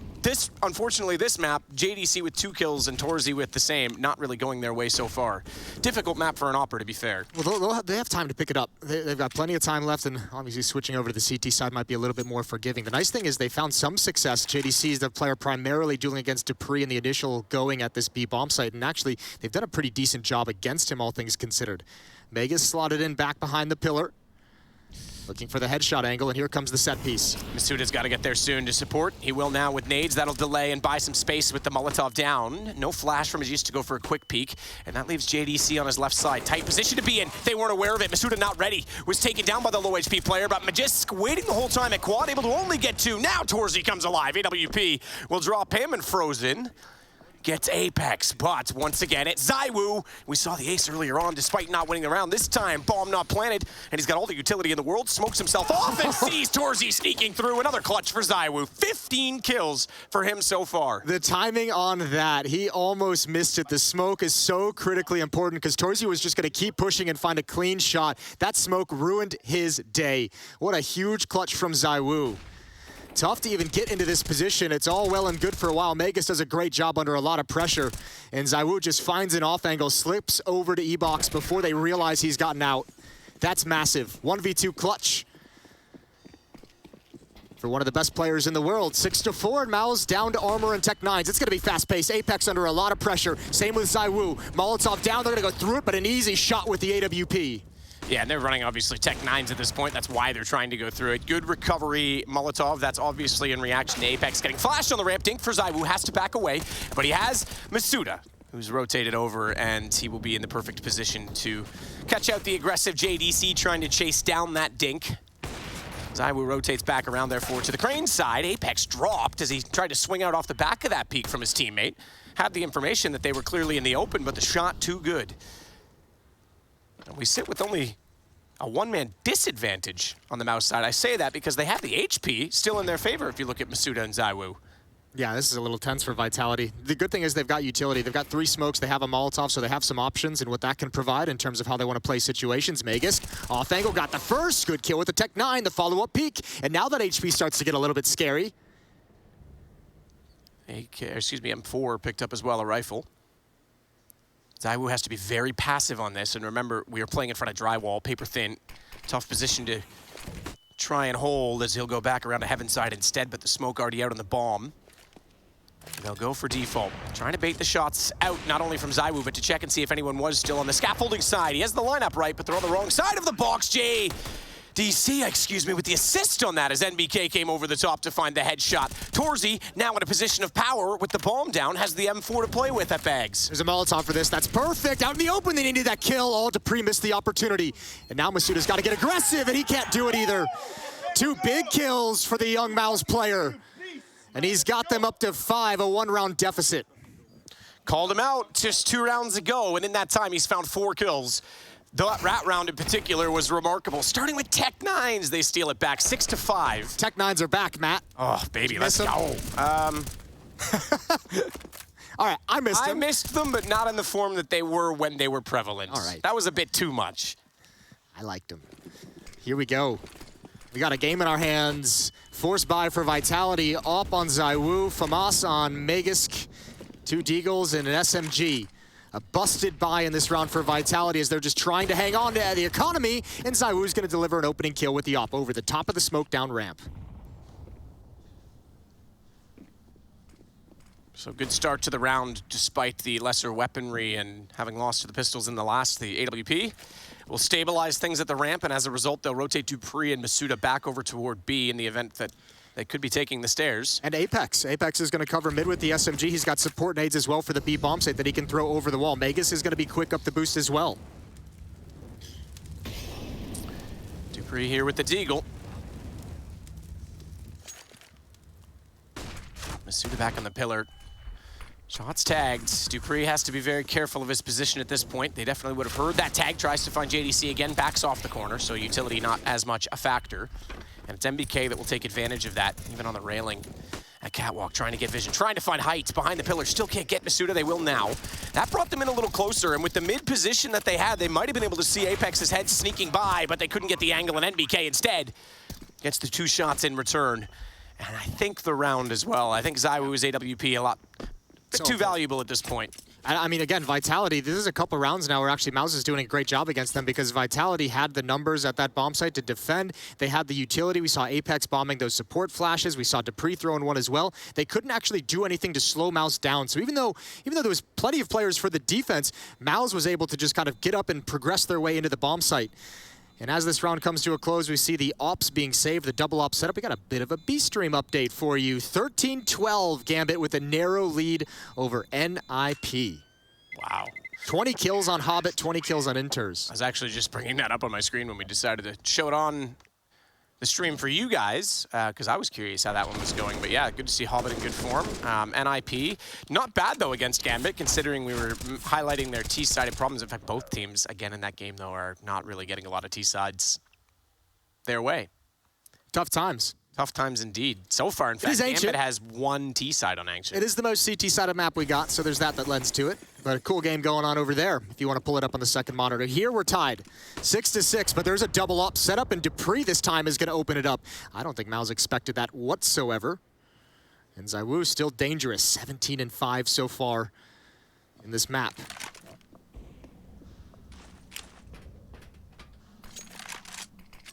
Unfortunately, this map, JDC with 2 kills and Torzy with the same, not really going their way so far. Difficult map for an Opera, to be fair. Well, they have time to pick it up. They've got plenty of time left, and obviously switching over to the CT side might be a little bit more forgiving. The nice thing is they found some success. JDC is the player primarily dueling against Dupree in the initial going at this B bomb site, and actually, they've done a pretty decent job against him, all things considered. Megas slotted in back behind the pillar. Looking for the headshot angle, and here comes the set piece. Masuda's got to get there soon to support. He will now with nades. That'll delay and buy some space with the Molotov down. No flash from his use to go for a quick peek, and that leaves JDC on his left side. Tight position to be in. They weren't aware of it. Masuda not ready. Was taken down by the low HP player, but Magisk waiting the whole time at quad, able to only get 2. Now Torzy comes alive. AWP will drop him, and Frozen gets Apex, but once again, it's ZywOo. We saw the ace earlier on, despite not winning the round. This time, bomb not planted, and he's got all the utility in the world, smokes himself off, and sees Torzy sneaking through. Another clutch for ZywOo. 15 kills for him so far. The timing on that, he almost missed it. The smoke is so critically important because Torzy was just going to keep pushing and find a clean shot. That smoke ruined his day. What a huge clutch from ZywOo. Tough to even get into this position. It's all well and good for a while. Megas does a great job under a lot of pressure. And ZywOo just finds an off angle, slips over to E-Box before they realize he's gotten out. That's massive. 1v2 clutch for one of the best players in the world. 6-4, and Mal's down to armor and Tech 9s. It's going to be fast-paced. Apex under a lot of pressure. Same with ZywOo. Molotov down. They're going to go through it, but an easy shot with the AWP. Yeah, and they're running, obviously, Tech 9s at this point. That's why they're trying to go through it. Good recovery, Molotov. That's obviously in reaction to Apex getting flashed on the ramp. Dink for ZywOo has to back away, but he has Masuda, who's rotated over, and he will be in the perfect position to catch out the aggressive JDC trying to chase down that Dink. ZywOo rotates back around, therefore, to the crane side. Apex dropped as he tried to swing out off the back of that peak from his teammate. Had the information that they were clearly in the open, but the shot too good. And we sit with only a one-man disadvantage on the Mouse side. I say that because they have the HP still in their favor if you look at Masuda and ZywOo. Yeah, this is a little tense for Vitality. The good thing is they've got utility. They've got 3 smokes. They have a Molotov, so they have some options and what that can provide in terms of how they want to play situations. Megas, off angle, got the first. Good kill with the Tech 9, the follow-up peek. And now that HP starts to get a little bit scary. M4 picked up as well, a rifle. ZywOo has to be very passive on this, and remember, we are playing in front of drywall, paper thin. Tough position to try and hold as he'll go back around to Heaven side instead, but the smoke already out on the bomb. And they'll go for default. Trying to bait the shots out, not only from ZywOo, but to check and see if anyone was still on the scaffolding side. He has the lineup right, but they're on the wrong side of the box. JDC, with the assist on that as NBK came over the top to find the headshot. Torzy, now in a position of power with the bomb down, has the M4 to play with at bags. There's a Molotov for this. That's perfect. Out in the open, they needed that kill. All Dupree missed the opportunity. And now Masuda's got to get aggressive, and he can't do it either. 2 big kills for the young Mouse player. And he's got them up to 5, a 1-round deficit. Called him out just 2 rounds ago, and in that time, he's found 4 kills. That rat round in particular was remarkable. Starting with Tech 9s, they steal it back 6-5. Tech 9s are back, Matt. Oh, baby, let's go. All right, I missed them. I missed them, but not in the form that they were when they were prevalent. All right. That was a bit too much. I liked them. Here we go. We got a game in our hands. Force buy for Vitality. Up on ZywOo. Famas on Magisk. 2 Deagles and an SMG. A busted buy in this round for Vitality as they're just trying to hang on to the economy, and ZywOo's going to deliver an opening kill with the op over the top of the smoke down ramp. So good start to the round despite the lesser weaponry and having lost to the pistols in the last. The AWP will stabilize things at the ramp, and as a result, they'll rotate Dupree and Masuda back over toward B in the event that they could be taking the stairs. And Apex. Apex is going to cover mid with the SMG. He's got support nades as well for the B bomb site that he can throw over the wall. Megas is going to be quick up the boost as well. Dupree here with the Deagle. Masuda back on the pillar. Shots tagged. Dupree has to be very careful of his position at this point. They definitely would have heard that tag. Tries to find JDC again, backs off the corner, so utility not as much a factor. And it's MBK that will take advantage of that, even on the railing at Catwalk, trying to get vision, trying to find heights behind the pillar. Still can't get Masuda, they will now. That brought them in a little closer, and with the mid position that they had, they might have been able to see Apex's head sneaking by, but they couldn't get the angle, and NBK instead gets the 2 shots in return. And I think the round as well. I think ZywOo's AWP a lot too valuable at this point. I mean, again, Vitality, this is a couple rounds now where actually Mouse is doing a great job against them because Vitality had the numbers at that bomb site to defend. They had the utility. We saw Apex bombing those support flashes. We saw Dupree throwing one as well. They couldn't actually do anything to slow Mouse down. So even though there was plenty of players for the defense, Mouse was able to just kind of get up and progress their way into the bomb site. And as this round comes to a close, we see the ops being saved, the double op setup. We got a bit of a B-Stream update for you. 13-12, Gambit with a narrow lead over NIP. Wow. 20 kills on Hobbit, 20 kills on Inters. I was actually just bringing that up on my screen when we decided to show it on the stream for you guys, because I was curious how that one was going. But yeah, good to see Hobbit in good form. NIP, not bad though against Gambit, considering we were highlighting their T-sided problems. In fact, both teams, again in that game though, are not really getting a lot of T-sides their way. Tough times. Tough times indeed. So far, in fact, Gambit has one T-side on Ancient. It is the most CT-sided map we got, so there's that lends to it. But a cool game going on over there, if you want to pull it up on the second monitor. Here we're tied, 6-6, but there's a double up setup, and Dupree this time is going to open it up. I don't think Mouse expected that whatsoever. And ZywOo still dangerous, 17-5 so far in this map.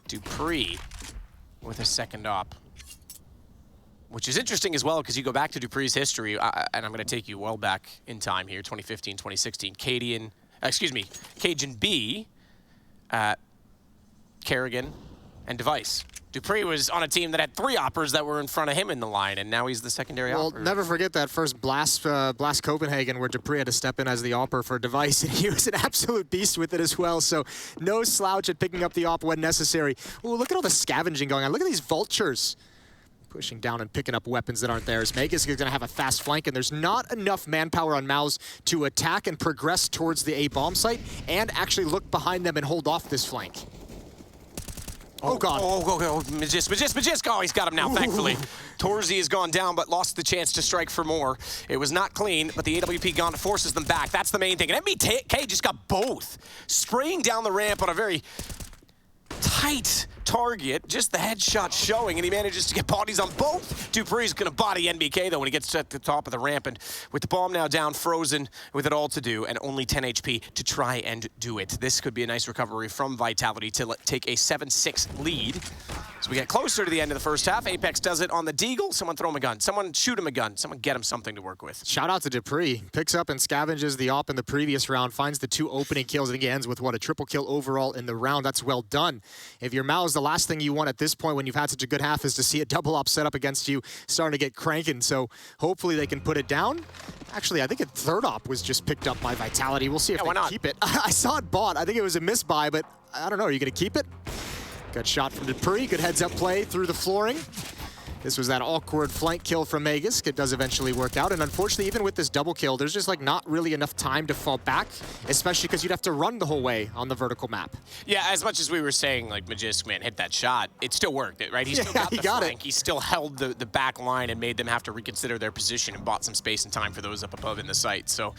Dupree with a second op. Which is interesting as well, because you go back to Dupree's history, and I'm going to take you well back in time here, 2015, 2016. Cajun B, Kerrigan, and Device. Dupree was on a team that had 3 oppers that were in front of him in the line, and now he's the secondary opper. Well, never forget that first Blast Copenhagen where Dupree had to step in as the opper for Device, and he was an absolute beast with it as well, so no slouch at picking up the op when necessary. Ooh, look at all the scavenging going on. Look at these vultures. Pushing down and picking up weapons that aren't theirs. Magus is going to have a fast flank, and there's not enough manpower on Mouse to attack and progress towards the A bomb site and actually look behind them and hold off this flank. Oh, God. Oh, Magisk. Oh, he's got him now, thankfully. Torzy has gone down, but lost the chance to strike for more. It was not clean, but the AWP Gauntlet forces them back. That's the main thing. And MBK just got both. Spraying down the ramp on a very tight target, just the headshot showing, and he manages to get bodies on both. Dupree's gonna body NBK though when he gets to the top of the ramp, and with the bomb now down, frozen with it all to do, and only 10 HP to try and do it. This could be a nice recovery from Vitality to take a 7-6 lead. So we get closer to the end of the first half. Apex does it on the Deagle. Someone throw him a gun. Someone shoot him a gun. Someone get him something to work with. Shout out to Dupree. Picks up and scavenges the op in the previous round, finds the 2 opening kills. I think he ends with, what, a triple kill overall in the round. That's well done. If you're Mouse, the last thing you want at this point when you've had such a good half is to see a double op set up against you starting to get cranking. So hopefully they can put it down. Actually, I think a third op was just picked up by Vitality. We'll see if they can keep it. I saw it bought. I think it was a misbuy, but I don't know. Are you going to keep it? Good shot from Dupree. Good heads-up play through the flooring. This was that awkward flank kill from Magisk. It does eventually work out, and unfortunately, even with this double kill, there's just like not really enough time to fall back, especially because you'd have to run the whole way on the vertical map. Yeah, as much as we were saying, like, Magisk, man, hit that shot, it still worked, right? He still got the flank. He still held the back line and made them have to reconsider their position and bought some space and time for those up above in the site. So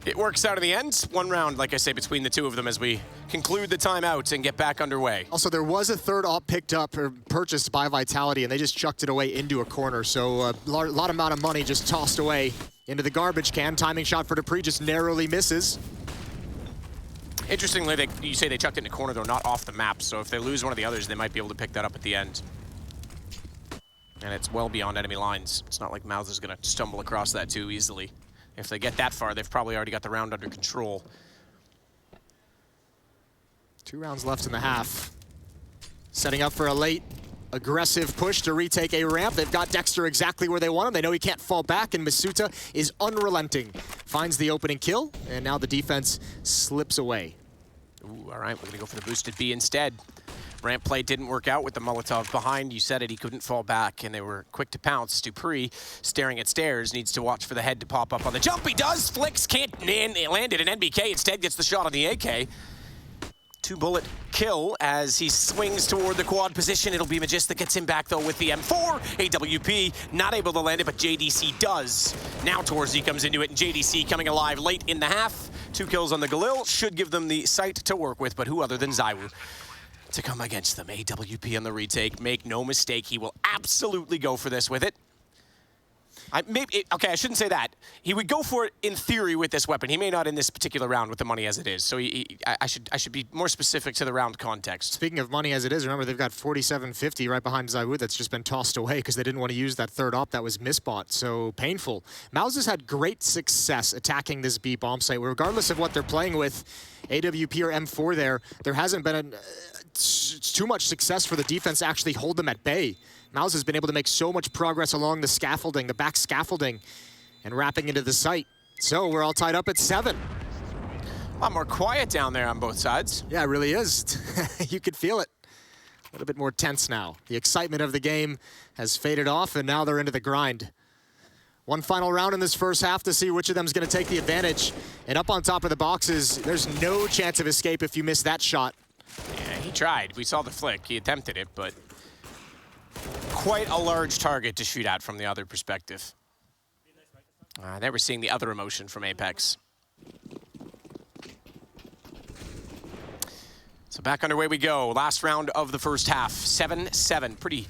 it works out in the end. One round, like I say, between the two of them as we conclude the timeout and get back underway. Also, there was a third op picked up or purchased by Vitality, and they just chucked it away into a corner. So a lot amount of money just tossed away into the garbage can. Timing shot for Dupree just narrowly misses. Interestingly, you say they chucked it in a corner, though, not off the map. So if they lose one of the others, they might be able to pick that up at the end. And it's well beyond enemy lines. It's not like Mouse is going to stumble across that too easily. If they get that far, they've probably already got the round under control. 2 rounds left in the half. Setting up for a late, aggressive push to retake a ramp. They've got Dexter exactly where they want him. They know he can't fall back, and Masuta is unrelenting. Finds the opening kill, and now the defense slips away. Ooh, all right, we're going to go for the boosted B instead. Ramp play didn't work out with the Molotov behind. You said it, he couldn't fall back, and they were quick to pounce. Dupree, staring at stairs, needs to watch for the head to pop up on the jump. He does! Flicks, can't land it, and NBK instead gets the shot on the AK. 2-bullet kill as he swings toward the quad position. It'll be Magisk that gets him back, though, with the M4. AWP not able to land it, but JDC does. Now Torzy comes into it, and JDC coming alive late in the half. 2 kills on the Galil should give them the sight to work with, but who other than ZywOo? to come against them. AWP on the retake. Make no mistake, he will absolutely go for this with it. Okay, I shouldn't say that. He would go for it in theory with this weapon. He may not in this particular round with the money as it is. So I should be more specific to the round context. Speaking of money as it is, remember they've got 4750 right behind ZywOo that's just been tossed away because they didn't want to use that third op that was misbought. So painful. Mouse has had great success attacking this B bomb site. Regardless of what they're playing with, AWP or M4 there hasn't been too much success for the defense to actually hold them at bay. Mouse has been able to make so much progress along the scaffolding, the back scaffolding, and wrapping into the site. So we're all tied up at 7. A lot more quiet down there on both sides. Yeah, it really is. You could feel it. A little bit more tense now. The excitement of the game has faded off, and now they're into the grind. One final round in this first half to see which of them is going to take the advantage. And up on top of the boxes, there's no chance of escape if you miss that shot. Yeah, he tried. We saw the flick. He attempted it, but quite a large target to shoot at from the other perspective. There we're seeing the other emotion from Apex. So back underway we go. Last round of the first half. 7-7. Pretty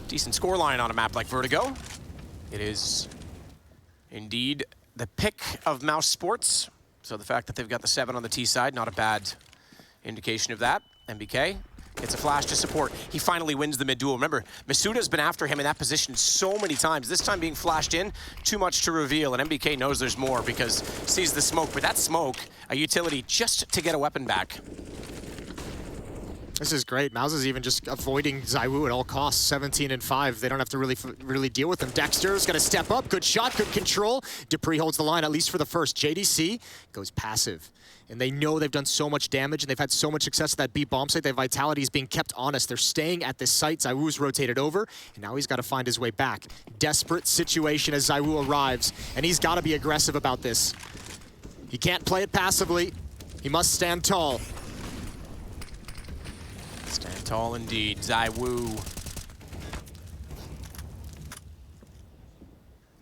decent scoreline on a map like Vertigo. It is indeed the pick of Mouse Sports. So the fact that they've got the 7 on the T side, not a bad indication of that. MBK gets a flash to support. He finally wins the mid-duel. Remember, Masuda's been after him in that position so many times. This time being flashed in, too much to reveal, and MBK knows there's more because sees the smoke. But that smoke, a utility just to get a weapon back. This is great. Mouse is even just avoiding ZywOo at all costs. 17 and 5. They don't have to really deal with him. Dexter's gonna step up. Good shot, good control. Dupree holds the line, at least for the first. JDC goes passive. And they know they've done so much damage and they've had so much success at that B bomb site. Their vitality is being kept honest. They're staying at this site. ZywOo's rotated over, and now he's got to find his way back. Desperate situation as ZywOo arrives, and he's got to be aggressive about this. He can't play it passively. He must stand tall. Stand tall indeed, ZywOo.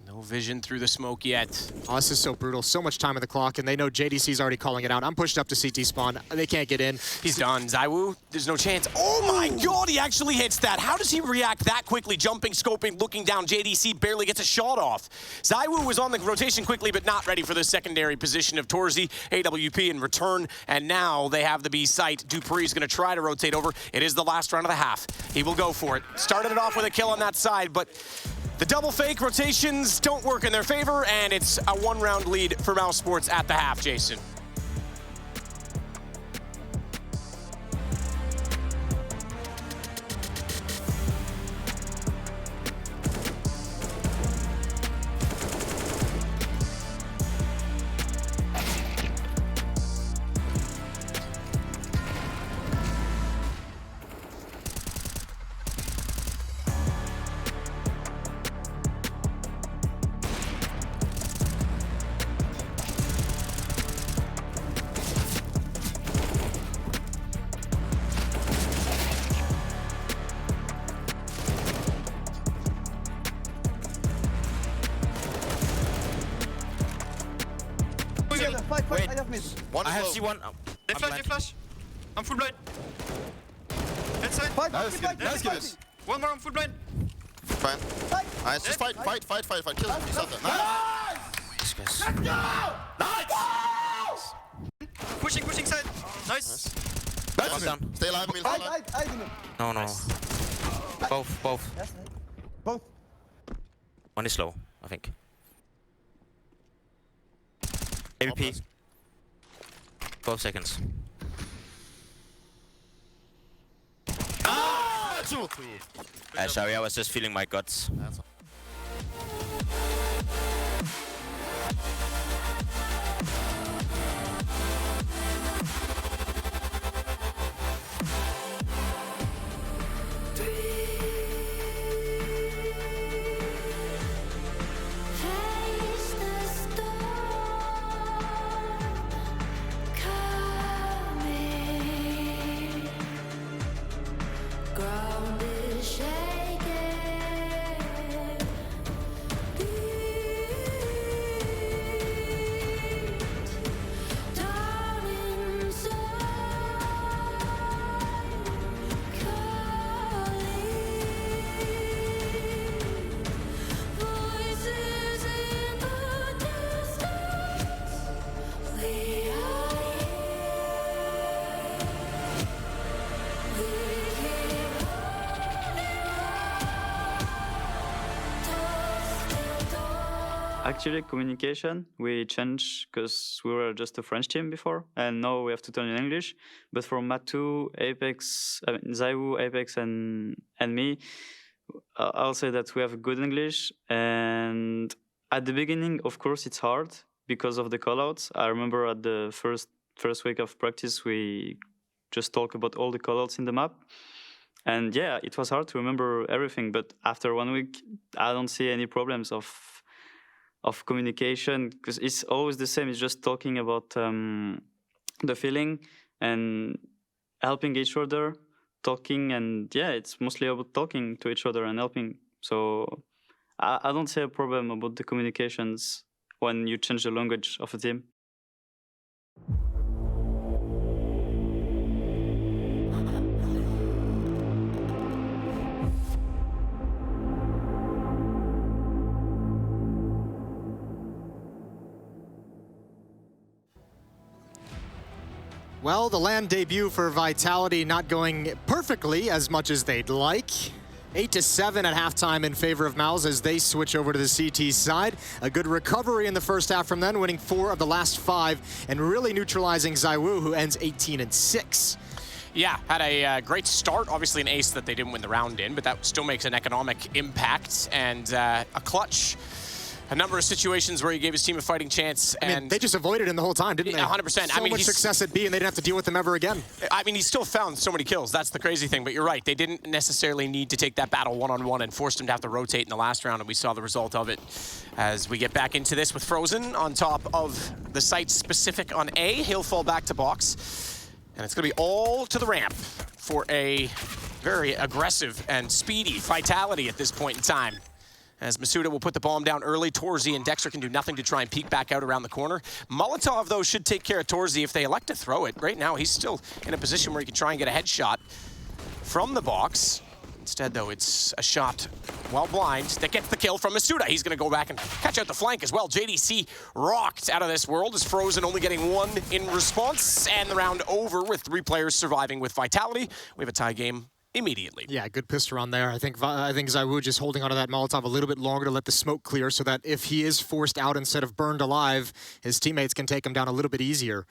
No vision through the smoke yet. Oh, this is so brutal. So much time on the clock, and they know JDC's already calling it out. I'm pushed up to CT spawn. They can't get in. He's done. ZywOo, there's no chance. Oh my God, he actually hits that. How does he react that quickly? Jumping, scoping, looking down. JDC barely gets a shot off. ZywOo was on the rotation quickly, but not ready for the secondary position of Torzy. AWP in return, and now they have the B site. Dupree's gonna try to rotate over. It is the last round of the half. He will go for it. Started it off with a kill on that side, but the double fake rotations don't work in their favor, and it's a 1-round lead for Mouse Sports at the half, Jason. Wait, I have missed. I have C1. They flash. I'm full blind. Headside. Nice, guys. One more, I'm full blind. Fine. Nice, just fight. Kill him. He's out there. Nice. Let's go! Nice! Pushing side. Nice. Nice. Down. Stay alive, Emil. No. Nice. Both. Both. One is low, I think. AWP. 12 seconds. Sorry, I was just feeling my guts. Actually, communication, we changed because we were just a French team before, and now we have to turn in English. But for Matu, Apex, Zaiwu, Apex, and me, I'll say that we have good English. And at the beginning, of course, it's hard because of the callouts. I remember at the first week of practice, we just talk about all the callouts in the map. And yeah, it was hard to remember everything. But after 1 week, I don't see any problems of communication, because it's always the same. It's just talking about the feeling and helping each other, talking, and yeah, it's mostly about talking to each other and helping. So I don't see a problem about the communications when you change the language of a team. Well, the LAN debut for Vitality not going perfectly as much as they'd like. 8-7 at halftime in favor of Mouse as they switch over to the CT side. A good recovery in the first half from them, winning 4 of the last 5 and really neutralizing Zaiwu, who ends 18-6. Yeah, had a great start. Obviously an ace that they didn't win the round in, but that still makes an economic impact and a clutch. A number of situations where he gave his team a fighting chance. I mean, they just avoided him the whole time, didn't they? 100%. So much success at B, and they didn't have to deal with them ever again. I mean, he still found so many kills. That's the crazy thing. But you're right. They didn't necessarily need to take that battle one-on-one and forced him to have to rotate in the last round, and we saw the result of it as we get back into this with Frozen on top of the site specific on A. He'll fall back to box. And it's going to be all to the ramp for a very aggressive and speedy Vitality at this point in time. As Masuda will put the bomb down early, Torzy and Dexter can do nothing to try and peek back out around the corner. Molotov, though, should take care of Torzy if they elect to throw it. Right now, he's still in a position where he can try and get a headshot from the box. Instead, though, it's a shot while blind that gets the kill from Masuda. He's going to go back and catch out the flank as well. JDC rocked out of this world as Frozen only getting 1 in response. And the round over with 3 players surviving with Vitality. We have a tie game immediately. Yeah, good pistol on there. I think Zaiwu just holding onto that Molotov a little bit longer to let the smoke clear so that if he is forced out instead of burned alive, his teammates can take him down a little bit easier.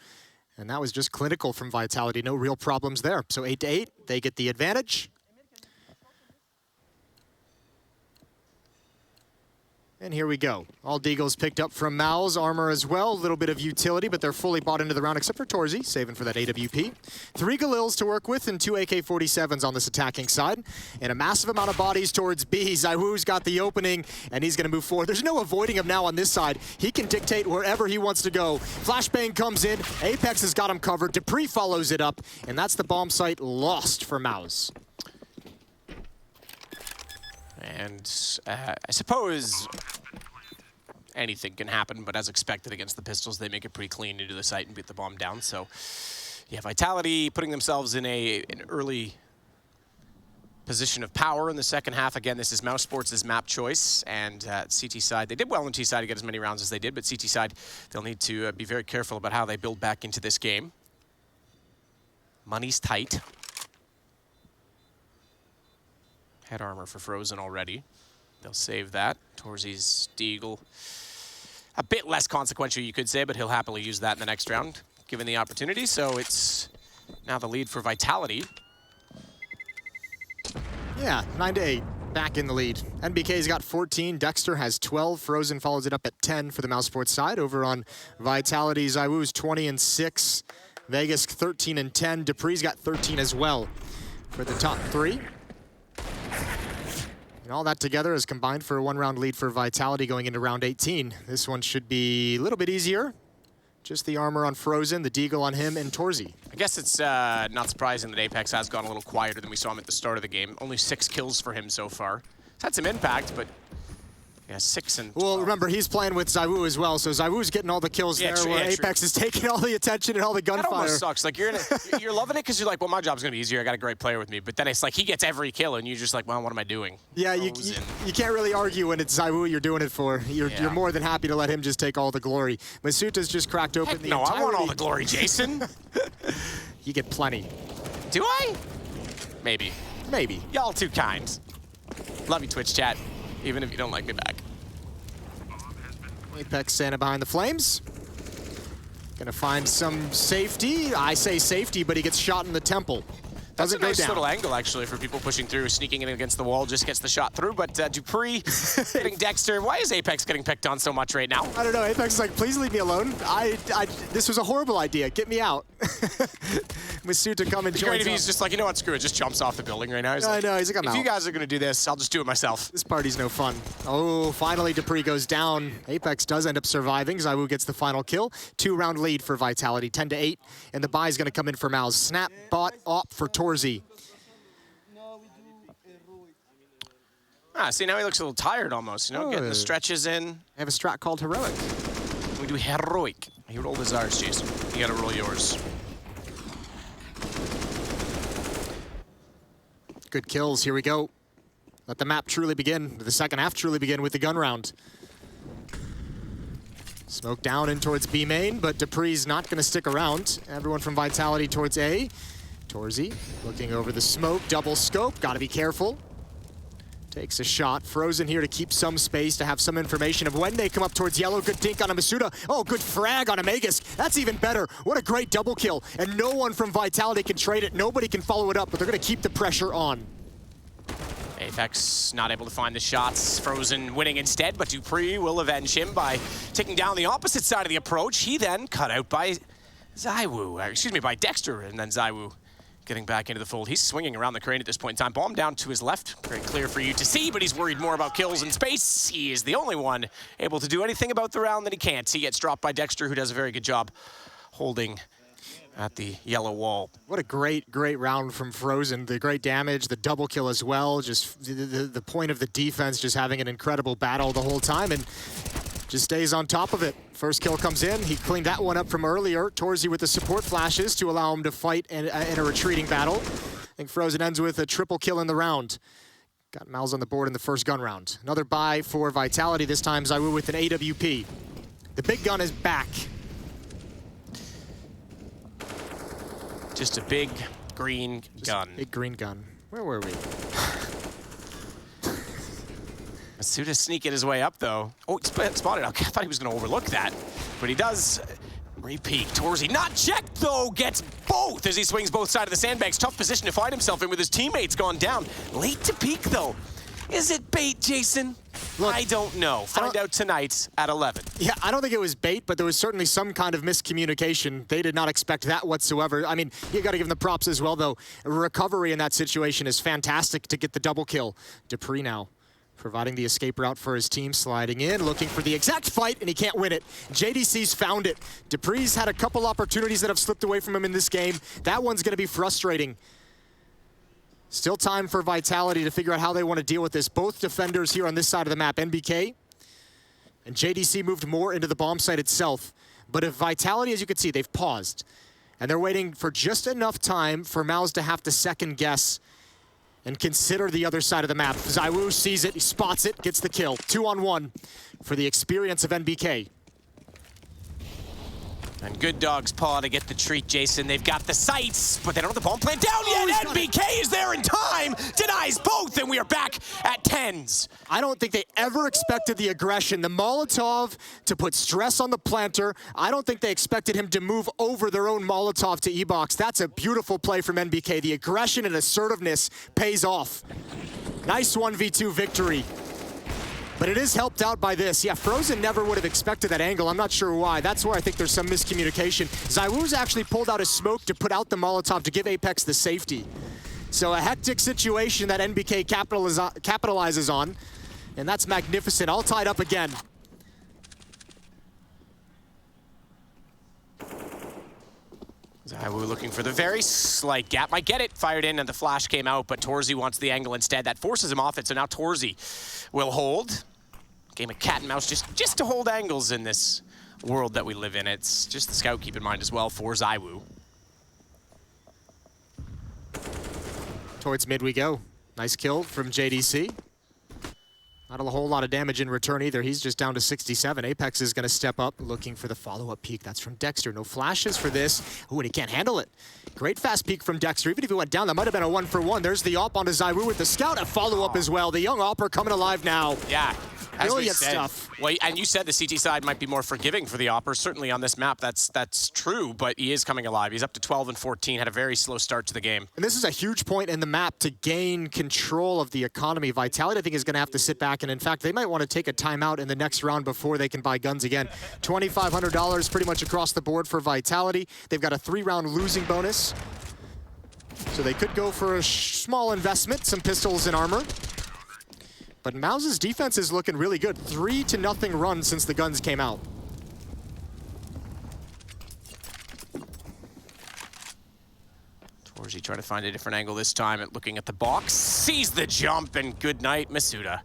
And that was just clinical from Vitality. No real problems there. So 8-8, they get the advantage. And here we go. All Deagles picked up from Mal's armor as well. A little bit of utility, but they're fully bought into the round, except for Torzy, saving for that AWP. 3 Galils to work with and 2 AK-47s on this attacking side. And a massive amount of bodies towards B. Zaiwu's got the opening, and he's going to move forward. There's no avoiding him now on this side. He can dictate wherever he wants to go. Flashbang comes in. Apex has got him covered. Dupree follows it up, and that's the bomb site lost for Mouse. And I suppose anything can happen, but as expected against the Pistols, they make it pretty clean into the site and beat the bomb down. So, yeah, Vitality putting themselves in an early position of power in the second half. Again, this is Mouse Sports' map choice, and CT side, they did well on T side to get as many rounds as they did, but CT side, they'll need to be very careful about how they build back into this game. Money's tight. Head armor for Frozen already. They'll save that. Torzy's Deagle. A bit less consequential, you could say, but he'll happily use that in the next round, given the opportunity. So it's now the lead for Vitality. Yeah, 9-8, back in the lead. NBK's got 14, Dexter has 12. Frozen follows it up at 10 for the Mouse Sports side. Over on Vitality, Zaiwu's 20-6. Vegas 13-10. Dupree's got 13 as well for the top 3. And all that together is combined for a 1-round lead for Vitality going into round 18. This one should be a little bit easier. Just the armor on Frozen, the Deagle on him, and Torzy. I guess it's not surprising that Apex has gone a little quieter than we saw him at the start of the game. Only 6 kills for him so far. It's had some impact, but yeah, 6 and 12. Well, remember, he's playing with Zaiwu as well, so Zaiwu's getting all the kills there, where Apex is taking all the attention and all the gunfire. That almost sucks. Like, you're loving it because you're like, well, my job's going to be easier. I got a great player with me. But then it's like he gets every kill, and you're just like, well, what am I doing? Yeah, you can't really argue when it's Zaiwu you're doing it for. You're more than happy to let him just take all the glory. Masuta's just cracked open the entirety. I want all the glory, Jason. You get plenty. Do I? Maybe. Maybe. Y'all too kind. Love you, Twitch chat, even if you don't like me back. Apex standing behind the flames. Gonna find some safety. I say safety, but he gets shot in the temple. That's a nice down. little angle, actually, for people pushing through, sneaking in against the wall, just gets the shot through. But Dupree getting Dexter. Why is Apex getting picked on so much right now? I don't know. Apex is like, please leave me alone. This was a horrible idea. Get me out. Masuta come and It'd be great if he's just like, you know what, screw it, just jumps off the building right now. He's I know, he's like, I'm if out. you guys are going to do this, I'll just do it myself. This party's no fun. Oh, finally Dupree goes down. Apex does end up surviving. Zaiwu gets the final kill. 2-round lead for Vitality, 10-8. And the buy is going to come in for Mal's. Snap, bot, op for Torzi. See, now he looks a little tired almost, you know, getting the stretches in. I have a strat called Heroic. We do Heroic. He rolled his R's, Jason. You got to roll yours. Good kills, here we go. Let the map truly begin, the second half truly begin with the gun round. Smoke down in towards B main, but Dupree's not gonna stick around. Everyone from Vitality towards A. Torzi looking over the smoke, double scope, gotta be careful. Takes a shot, Frozen here to keep some space, to have some information of when they come up towards yellow. Good dink on a Masuda. Oh, good frag on a Magus. That's even better. What a great double kill. And no one from Vitality can trade it. Nobody can follow it up, but they're gonna keep the pressure on. Apex not able to find the shots. Frozen winning instead, but Dupree will avenge him by taking down the opposite side of the approach. He then cut out by by Dexter, and then Zaiwu getting back into the fold. He's swinging around the crane at this point in time. Bomb down to his left. Very clear for you to see, but he's worried more about kills in space. He is the only one able to do anything about the round that he can't. He gets dropped by Dexter, who does a very good job holding at the yellow wall. What a great round from Frozen. The great damage, the double kill as well. Just the point of the defense, just having an incredible battle the whole time, and just stays on top of it. First kill comes in. He cleaned that one up from earlier. Torzi with the support flashes to allow him to fight in a retreating battle. I think Frozen ends with a triple kill in the round. Got Mal's on the board in the first gun round. Another buy for Vitality, this time Zaiwu with an AWP. The big gun is back. Just a big green gun. Big green gun. Where were we? Masuda sneaking his way up, though. Oh, spotted. I thought he was going to overlook that, but he does. Repeat. Torzi not checked, though. Gets both as he swings both sides of the sandbags. Tough position to find himself in with his teammates gone down. Late to peek, though. Is it bait, Jason? Look, I don't know. Find out tonight at 11. Yeah, I don't think it was bait, but there was certainly some kind of miscommunication. They did not expect that whatsoever. I mean, you got to give them the props as well, though. Recovery in that situation is fantastic to get the double kill. Dupree now providing the escape route for his team, sliding in, looking for the exact fight, and he can't win it. JDC's found it. Dupree's had a couple opportunities that have slipped away from him in this game. That one's going to be frustrating. Still time for Vitality to figure out how they want to deal with this. Both defenders here on this side of the map, NBK and JDC, moved more into the bomb site itself. But if Vitality, as you can see, they've paused. And they're waiting for just enough time for Maus to have to second guess and consider the other side of the map. Zaiwu sees it, he spots it, gets the kill. 2-on-1 for the experience of NBK. And Good Dog's paw to get the treat, Jason. They've got the sights, but they don't have the bomb plant down yet. NBK is there in time, denies both, and we are back at 10s. I don't think they ever expected the aggression. The Molotov to put stress on the planter. I don't think they expected him to move over their own Molotov to E-Box. That's a beautiful play from NBK. The aggression and assertiveness pays off. Nice 1v2 victory. But it is helped out by this. Yeah, Frozen never would have expected that angle. I'm not sure why. That's where I think there's some miscommunication. Zaiwu's actually pulled out a smoke to put out the Molotov to give Apex the safety. So a hectic situation that NBK capitalizes on. And that's magnificent. All tied up again. Zaiwu looking for the very slight gap. I get it. Fired in and the flash came out, but Torzi wants the angle instead. That forces him off it, so now Torzi will hold. Game of cat and mouse just to hold angles in this world that we live in. It's just the scout, keep in mind as well, for Zaiwu. Towards mid we go. Nice kill from JDC. Not a whole lot of damage in return either. He's just down to 67. Apex is going to step up, looking for the follow-up peek. That's from Dexter. No flashes for this. Ooh, and he can't handle it. Great fast peek from Dexter. Even if he went down, that might have been a 1-for-1. There's the op onto ZywOo with the scout. A follow-up as well. The young opper coming alive now. Yeah. As Brilliant we said, stuff. Well, and you said the CT side might be more forgiving for the opper. Certainly on this map, that's true, but he is coming alive. He's up to 12 and 14, had a very slow start to the game. And this is a huge point in the map to gain control of the economy. Vitality, I think, is going to have to sit back, and in fact, they might want to take a timeout in the next round before they can buy guns again. $2,500 pretty much across the board for Vitality. They've got a 3-round losing bonus. So they could go for a small investment, some pistols and armor. But Mouse's defense is looking really good. 3-0 run since the guns came out. Torzi trying to find a different angle this time at looking at the box. Sees the jump, and good night, Masuda.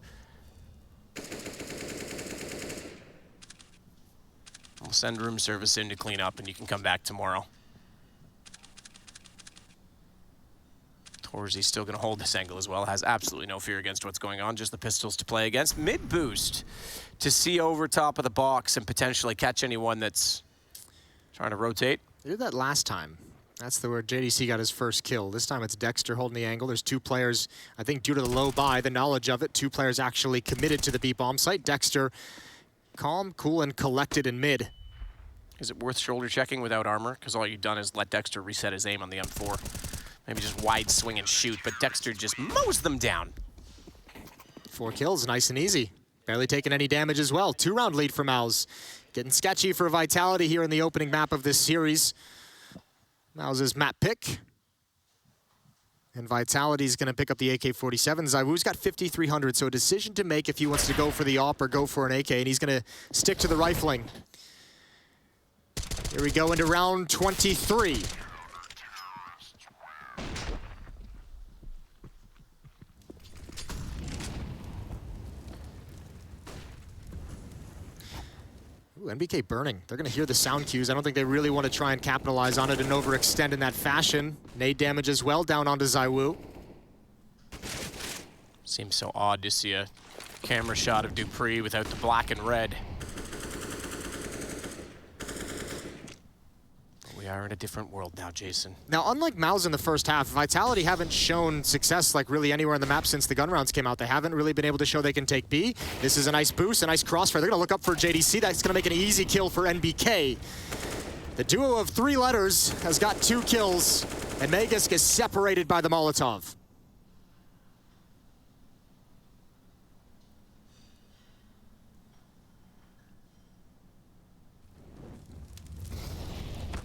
We'll send room service in to clean up, and you can come back tomorrow. Torzi's still going to hold this angle as well. Has absolutely no fear against what's going on. Just the pistols to play against. Mid boost to see over top of the box and potentially catch anyone that's trying to rotate. They did that last time. That's where JDC got his first kill. This time it's Dexter holding the angle. There's 2 players, I think due to the low buy, the knowledge of it, 2 players actually committed to the B-bomb site. Dexter, calm, cool, and collected in mid. Is it worth shoulder checking without armor? Because all you've done is let Dexter reset his aim on the M4. Maybe just wide swing and shoot, but Dexter just mows them down. 4 kills, nice and easy. Barely taking any damage as well. 2-round lead for Mouse. Getting sketchy for Vitality here in the opening map of this series. Mouse's map pick. And Vitality's going to pick up the AK-47. ZywOo's got 5,300, so a decision to make if he wants to go for the AWP or go for an AK, and he's going to stick to the rifling. Here we go into round 23. Ooh, NBK burning. They're going to hear the sound cues. I don't think they really want to try and capitalize on it and overextend in that fashion. Nade damage as well down onto ZywOo. Seems so odd to see a camera shot of Dupree without the black and red. We are in a different world now, Jason. Now, unlike Mouse in the first half, Vitality haven't shown success like really anywhere on the map since the gun rounds came out. They haven't really been able to show they can take B. This is a nice boost, a nice crossfire. They're going to look up for JDC. That's going to make an easy kill for NBK. The duo of 3 letters has got 2 kills, and Magisk is separated by the Molotov.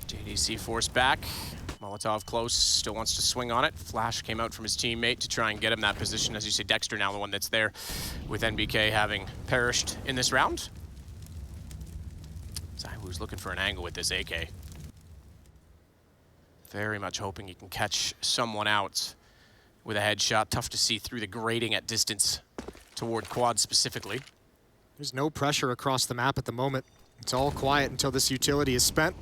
JDC forced back. Molotov close, still wants to swing on it. Flash came out from his teammate to try and get him that position. As you say, Dexter now the one that's there, with NBK having perished in this round. ZywOo's looking for an angle with this AK. Very much hoping he can catch someone out with a headshot. Tough to see through the grating at distance toward quad specifically. There's no pressure across the map at the moment. It's all quiet until this utility is spent.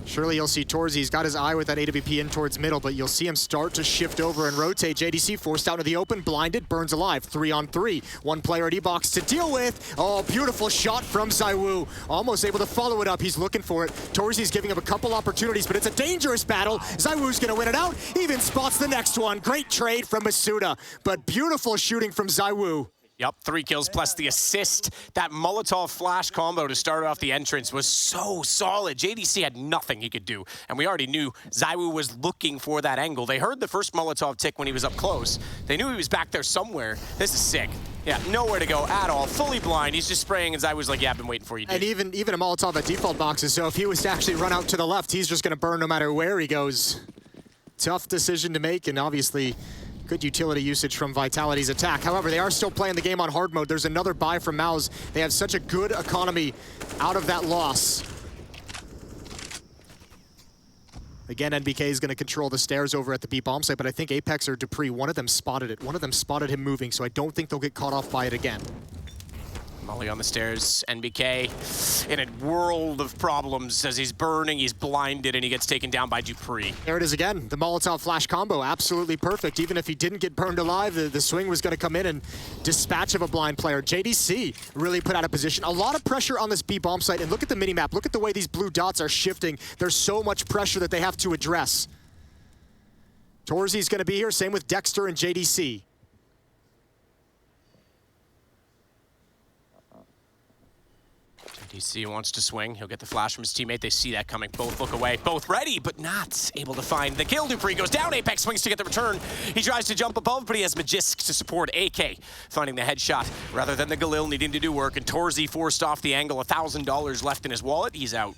Surely you'll see Torzi, he's got his eye with that AWP in towards middle, but you'll see him start to shift over and rotate. JDC forced out into the open, blinded, burns alive. 3-on-3. 1 player at E-box to deal with. Oh, beautiful shot from ZywOo. Almost able to follow it up. He's looking for it. Torzi's giving him a couple opportunities, but it's a dangerous battle. ZywOo's gonna win it out. Even spots the next one. Great trade from Masuda, but beautiful shooting from ZywOo. Yep, 3 kills plus the assist. That Molotov flash combo to start off the entrance was so solid. JDC had nothing he could do, and we already knew ZywOo was looking for that angle. They heard the first Molotov tick when he was up close. They knew he was back there somewhere. This is sick. Yeah, nowhere to go at all. Fully blind. He's just spraying, and ZywOo's like, yeah, I've been waiting for you, dude. And even a Molotov at default boxes, so if he was to actually run out to the left, he's just going to burn no matter where he goes. Tough decision to make, and obviously good utility usage from Vitality's attack. However, they are still playing the game on hard mode. There's another buy from Mouse. They have such a good economy out of that loss. Again, NBK is going to control the stairs over at the B-bomb site, but I think Apex or Dupree, one of them spotted it. One of them spotted him moving, so I don't think they'll get caught off by it again. Molly on the stairs, NBK in a world of problems as he's burning, he's blinded, and he gets taken down by Dupree. There it is again, the Molotov flash combo, absolutely perfect. Even if he didn't get burned alive, the swing was going to come in and dispatch of a blind player. JDC really put out of position. A lot of pressure on this B bomb site, and look at the minimap. Look at the way these blue dots are shifting. There's so much pressure that they have to address. Torzy's going to be here, same with Dexter and JDC. DC wants to swing. He'll get the flash from his teammate. They see that coming. Both look away. Both ready, but not able to find the kill. Dupree goes down. Apex swings to get the return. He tries to jump above, but he has Magisk to support. AK finding the headshot rather than the Galil needing to do work. And Torzy forced off the angle. $1,000 left in his wallet. He's out.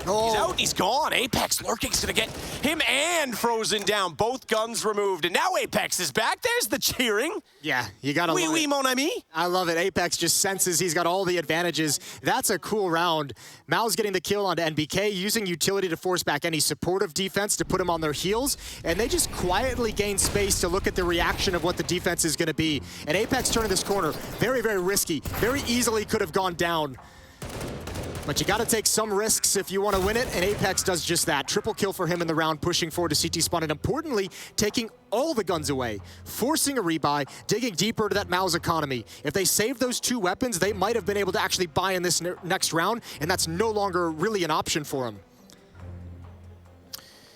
Oh. He's out. He's gone. Apex lurking's going to get him and Frozen down. Both guns removed. And now Apex is back. There's the cheering. Yeah, you got to love it. Oui, mon ami. I love it. Apex just senses he's got all the advantages. That's a cool round. Mal's getting the kill onto NBK, using utility to force back any supportive defense to put him on their heels. And they just quietly gain space to look at the reaction of what the defense is going to be. And Apex turning this corner, very, very risky. Very easily could have gone down. But you got to take some risks if you want to win it, and Apex does just that. Triple kill for him in the round, pushing forward to CT spawn, and importantly, taking all the guns away, forcing a rebuy, digging deeper into that Mal's economy. If they saved those 2 weapons, they might have been able to actually buy in this next round, and that's no longer really an option for him.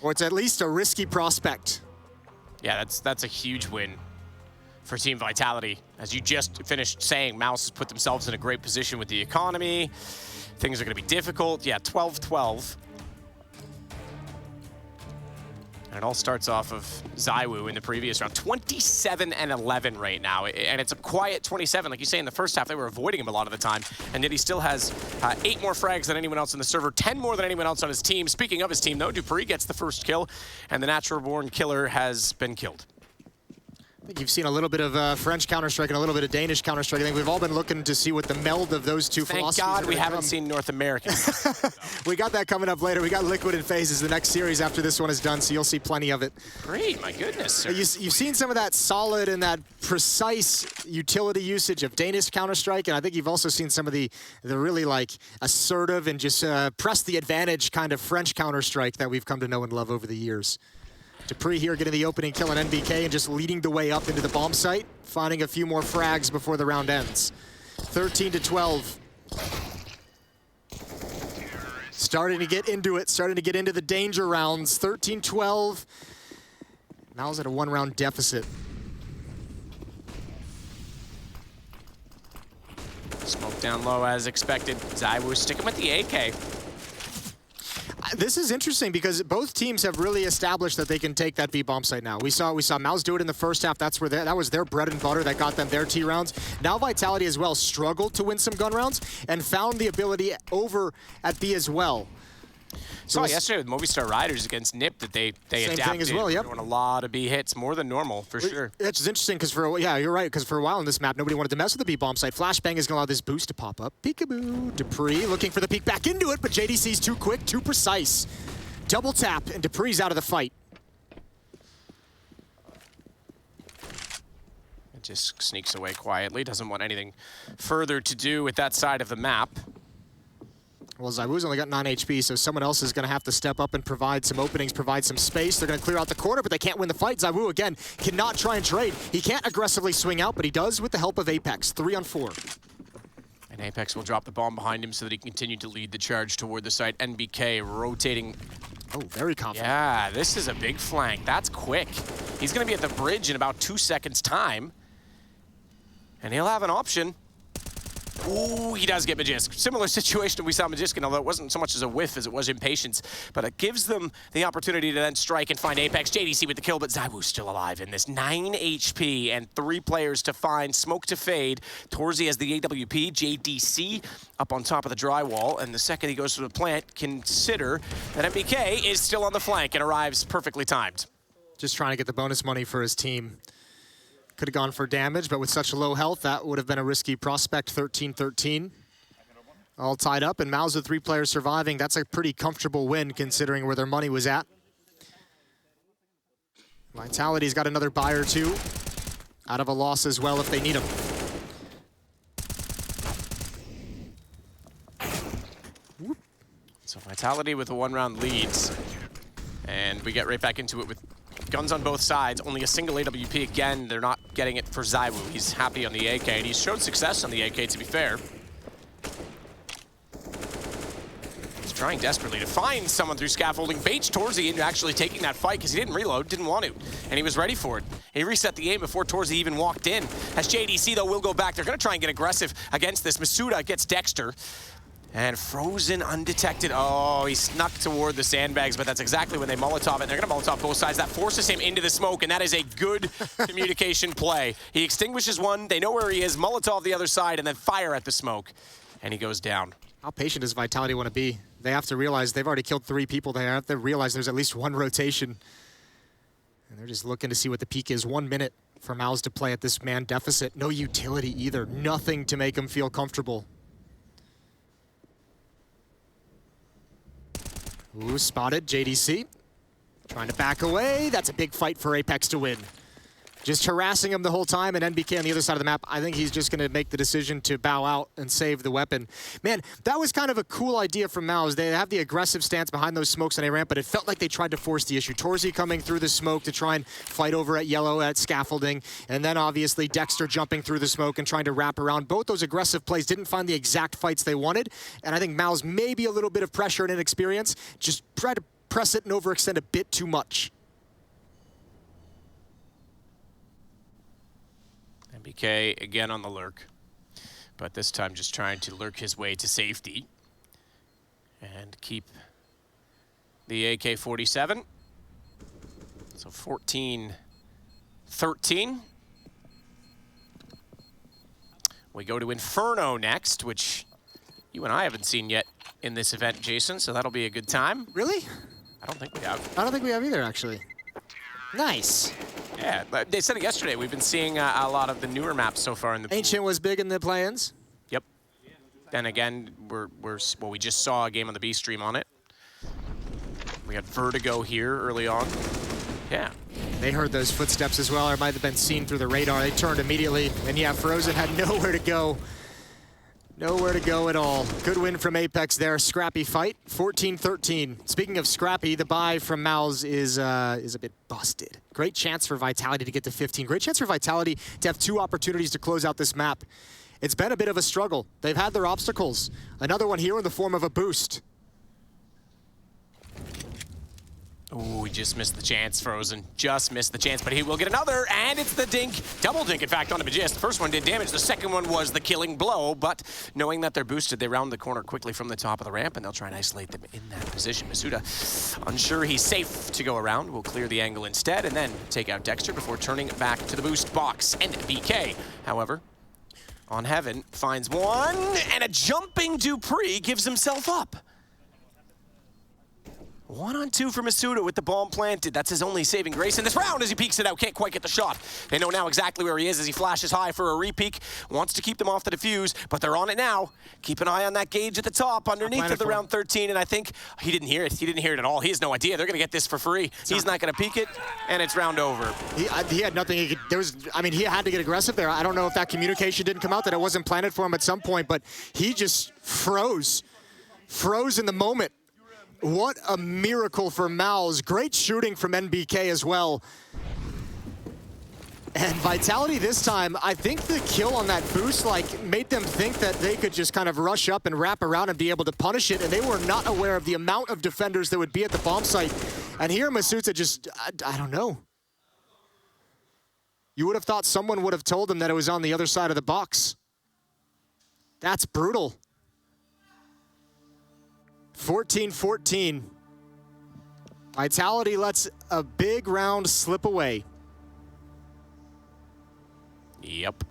Or it's at least a risky prospect. Yeah, that's a huge win for Team Vitality. As you just finished saying, Mouse has put themselves in a great position with the economy. Things are going to be difficult. Yeah, 12-12. And it all starts off of Zywoo in the previous round. 27-11 right now. And it's a quiet 27. Like you say, in the first half, they were avoiding him a lot of the time. And yet he still has 8 more frags than anyone else in the server, 10 more than anyone else on his team. Speaking of his team, though, Dupree gets the first kill, and the natural-born killer has been killed. I think you've seen a little bit of French Counter-Strike and a little bit of Danish Counter-Strike. I think we've all been looking to see what the meld of those two philosophies Thank God we haven't come. seen North American. We got that coming up later. We got Liquid and Phases the next series after this one is done, so you'll see plenty of it. Great, my goodness. You've seen some of that solid and that precise utility usage of Danish Counter-Strike, and I think you've also seen some of the really like assertive and just press the advantage kind of French Counter-Strike that we've come to know and love over the years. Dupree here getting the opening kill on NBK and just leading the way up into the bomb site, finding a few more frags before the round ends. 13-12. Starting to get into it, starting to get into the danger rounds. 13-12. Mal's at a 1-round deficit. Smoke down low as expected. Zywoo sticking with the AK. This is interesting because both teams have really established that they can take that B bomb site now. We saw Mouse do it in the first half. That was their bread and butter that got them their T rounds. Now Vitality as well struggled to win some gun rounds and found the ability over at B as well. Saw yesterday with Movistar Riders against NIP that they Same adapted. thing as well, yep. Doing a lot of B hits, more than normal, for sure. It's just interesting because you're right, because for a while in this map, nobody wanted to mess with the B bomb site. Flashbang is going to allow this boost to pop up. Peekaboo. Dupree looking for the peek back into it, but JDC's too quick, too precise. Double tap, and Dupree's out of the fight. It just sneaks away quietly, doesn't want anything further to do with that side of the map. Well, Zywoo's only got 9 HP, so someone else is going to have to step up and provide some openings, provide some space. They're going to clear out the corner, but they can't win the fight. Zywoo, again, cannot try and trade. He can't aggressively swing out, but he does with the help of Apex. 3-on-4. And Apex will drop the bomb behind him so that he can continue to lead the charge toward the site. NBK rotating. Oh, very confident. Yeah, this is a big flank. That's quick. He's going to be at the bridge in about 2 seconds' time. And he'll have an option. Ooh, he does get Magisk. Similar situation we saw Magisk, although it wasn't so much as a whiff as it was impatience. But it gives them the opportunity to then strike and find Apex. JDC with the kill, but Zywoo's still alive in this. 9 HP and 3 players to find. Smoke to fade. Torzy has the AWP. JDC up on top of the drywall. And the second he goes to the plant, consider that MBK is still on the flank and arrives perfectly timed. Just trying to get the bonus money for his team. Could have gone for damage, but with such low health, that would have been a risky prospect. 13-13. All tied up, and Mal's with 3 players surviving. That's a pretty comfortable win considering where their money was at. Vitality's got another buy or 2. Out of a loss as well if they need him. So Vitality with a 1-round lead. And we get right back into it with guns on both sides. Only a single AWP again. They're not getting it for ZywOo. He's happy on the AK, and he's showed success on the AK, to be fair. He's trying desperately to find someone through scaffolding. Baits Torzy into actually taking that fight because he didn't reload, didn't want to, and he was ready for it. He reset the game before Torzy even walked in. As JDC, though, will go back. They're going to try and get aggressive against this. Masuda gets Dexter. And Frozen undetected. Oh, he snuck toward the sandbags, but that's exactly when they Molotov it. And they're going to Molotov both sides. That forces him into the smoke, and that is a good communication play. He extinguishes one, they know where he is, Molotov the other side, and then fire at the smoke. And he goes down. How patient does Vitality want to be? They have to realize they've already killed 3 people. They have to realize there's at least 1 rotation. And they're just looking to see what the peak is. 1 minute for Mouse to play at this man deficit. No utility either. Nothing to make him feel comfortable. Ooh, spotted, JDC. Trying to back away. That's a big fight for Apex to win. Just harassing him the whole time, and NBK on the other side of the map, I think he's just going to make the decision to bow out and save the weapon. Man, that was kind of a cool idea from Mouse. They have the aggressive stance behind those smokes on a ramp, but it felt like they tried to force the issue. Torzy coming through the smoke to try and fight over at yellow at scaffolding, and then obviously Dexter jumping through the smoke and trying to wrap around. Both those aggressive plays didn't find the exact fights they wanted, and I think Mouse maybe a little bit of pressure and inexperience, just tried to press it and overextend a bit too much. MBK again on the lurk, but this time just trying to lurk his way to safety and keep the AK-47. So 14-13. We go to Inferno next, which you and I haven't seen yet in this event, Jason, so that'll be a good time. Really? I don't think we have. I don't think we have either, actually. Nice. Yeah, but they said it yesterday. We've been seeing a lot of the newer maps so far in the pool. Ancient was big in the play-ins. Yep. Then again, we just saw a game on the B stream on it. We got Vertigo here early on. Yeah. They heard those footsteps as well, or it might have been seen through the radar. They turned immediately, and yeah, Frozen had nowhere to go. Nowhere to go at all. Good win from Apex there. Scrappy fight, 14-13. Speaking of scrappy, the buy from Mouse is a bit busted. Great chance for Vitality to get to 15. Great chance for Vitality to have 2 opportunities to close out this map. It's been a bit of a struggle. They've had their obstacles. Another one here in the form of a boost. Ooh, he just missed the chance, Frozen. Just missed the chance, but he will get another, and it's the dink. Double dink, in fact, on a Magist. The first one did damage. The second one was the killing blow, but knowing that they're boosted, they round the corner quickly from the top of the ramp, and they'll try and isolate them in that position. Masuda, unsure he's safe to go around, will clear the angle instead, and then take out Dexter before turning back to the boost box. And BK, however, on Heaven, finds one, and a jumping Dupree gives himself up. 1-on-2 for Masuda with the bomb planted. That's his only saving grace in this round as he peeks it out. Can't quite get the shot. They know now exactly where he is as he flashes high for a re-peek. Wants to keep them off the defuse, but they're on it now. Keep an eye on that gauge at the top underneath of the round 13, and I think he didn't hear it. He didn't hear it at all. He has no idea. They're going to get this for free. He's not going to peek it, and it's round over. He had nothing. He had to get aggressive there. I don't know if that communication didn't come out, that it wasn't planted for him at some point, but he just froze. Froze in the moment. What a miracle for Mouse. Great shooting from NBK as well. And Vitality this time, I think the kill on that boost made them think that they could just kind of rush up and wrap around and be able to punish it, and they were not aware of the amount of defenders that would be at the bomb site. And here Masuda just, I don't know. You would have thought someone would have told them that it was on the other side of the box. That's brutal. 14-14. Vitality lets a big round slip away. Yep.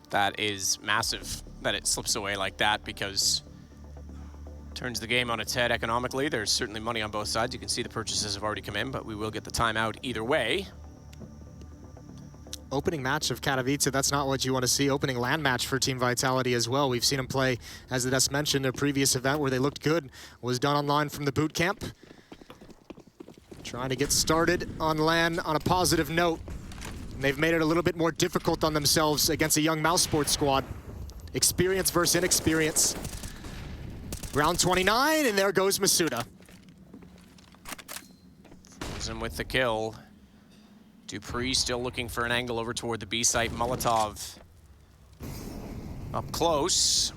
That is massive that it slips away like that, because it turns the game on its head economically. There's certainly money on both sides. You can see the purchases have already come in, but we will get the timeout either way. Opening match of Katowice, that's not what you want to see. Opening LAN match for Team Vitality as well. We've seen them play, as the Des mentioned, a previous event where they looked good. Was done online from the boot camp. Trying to get started on LAN on a positive note. And they've made it a little bit more difficult on themselves against a young Mouse Sports squad. Experience versus inexperience. Round 29, and there goes Masuda. Frozen with the kill. Dupree still looking for an angle over toward the B site. Molotov up close.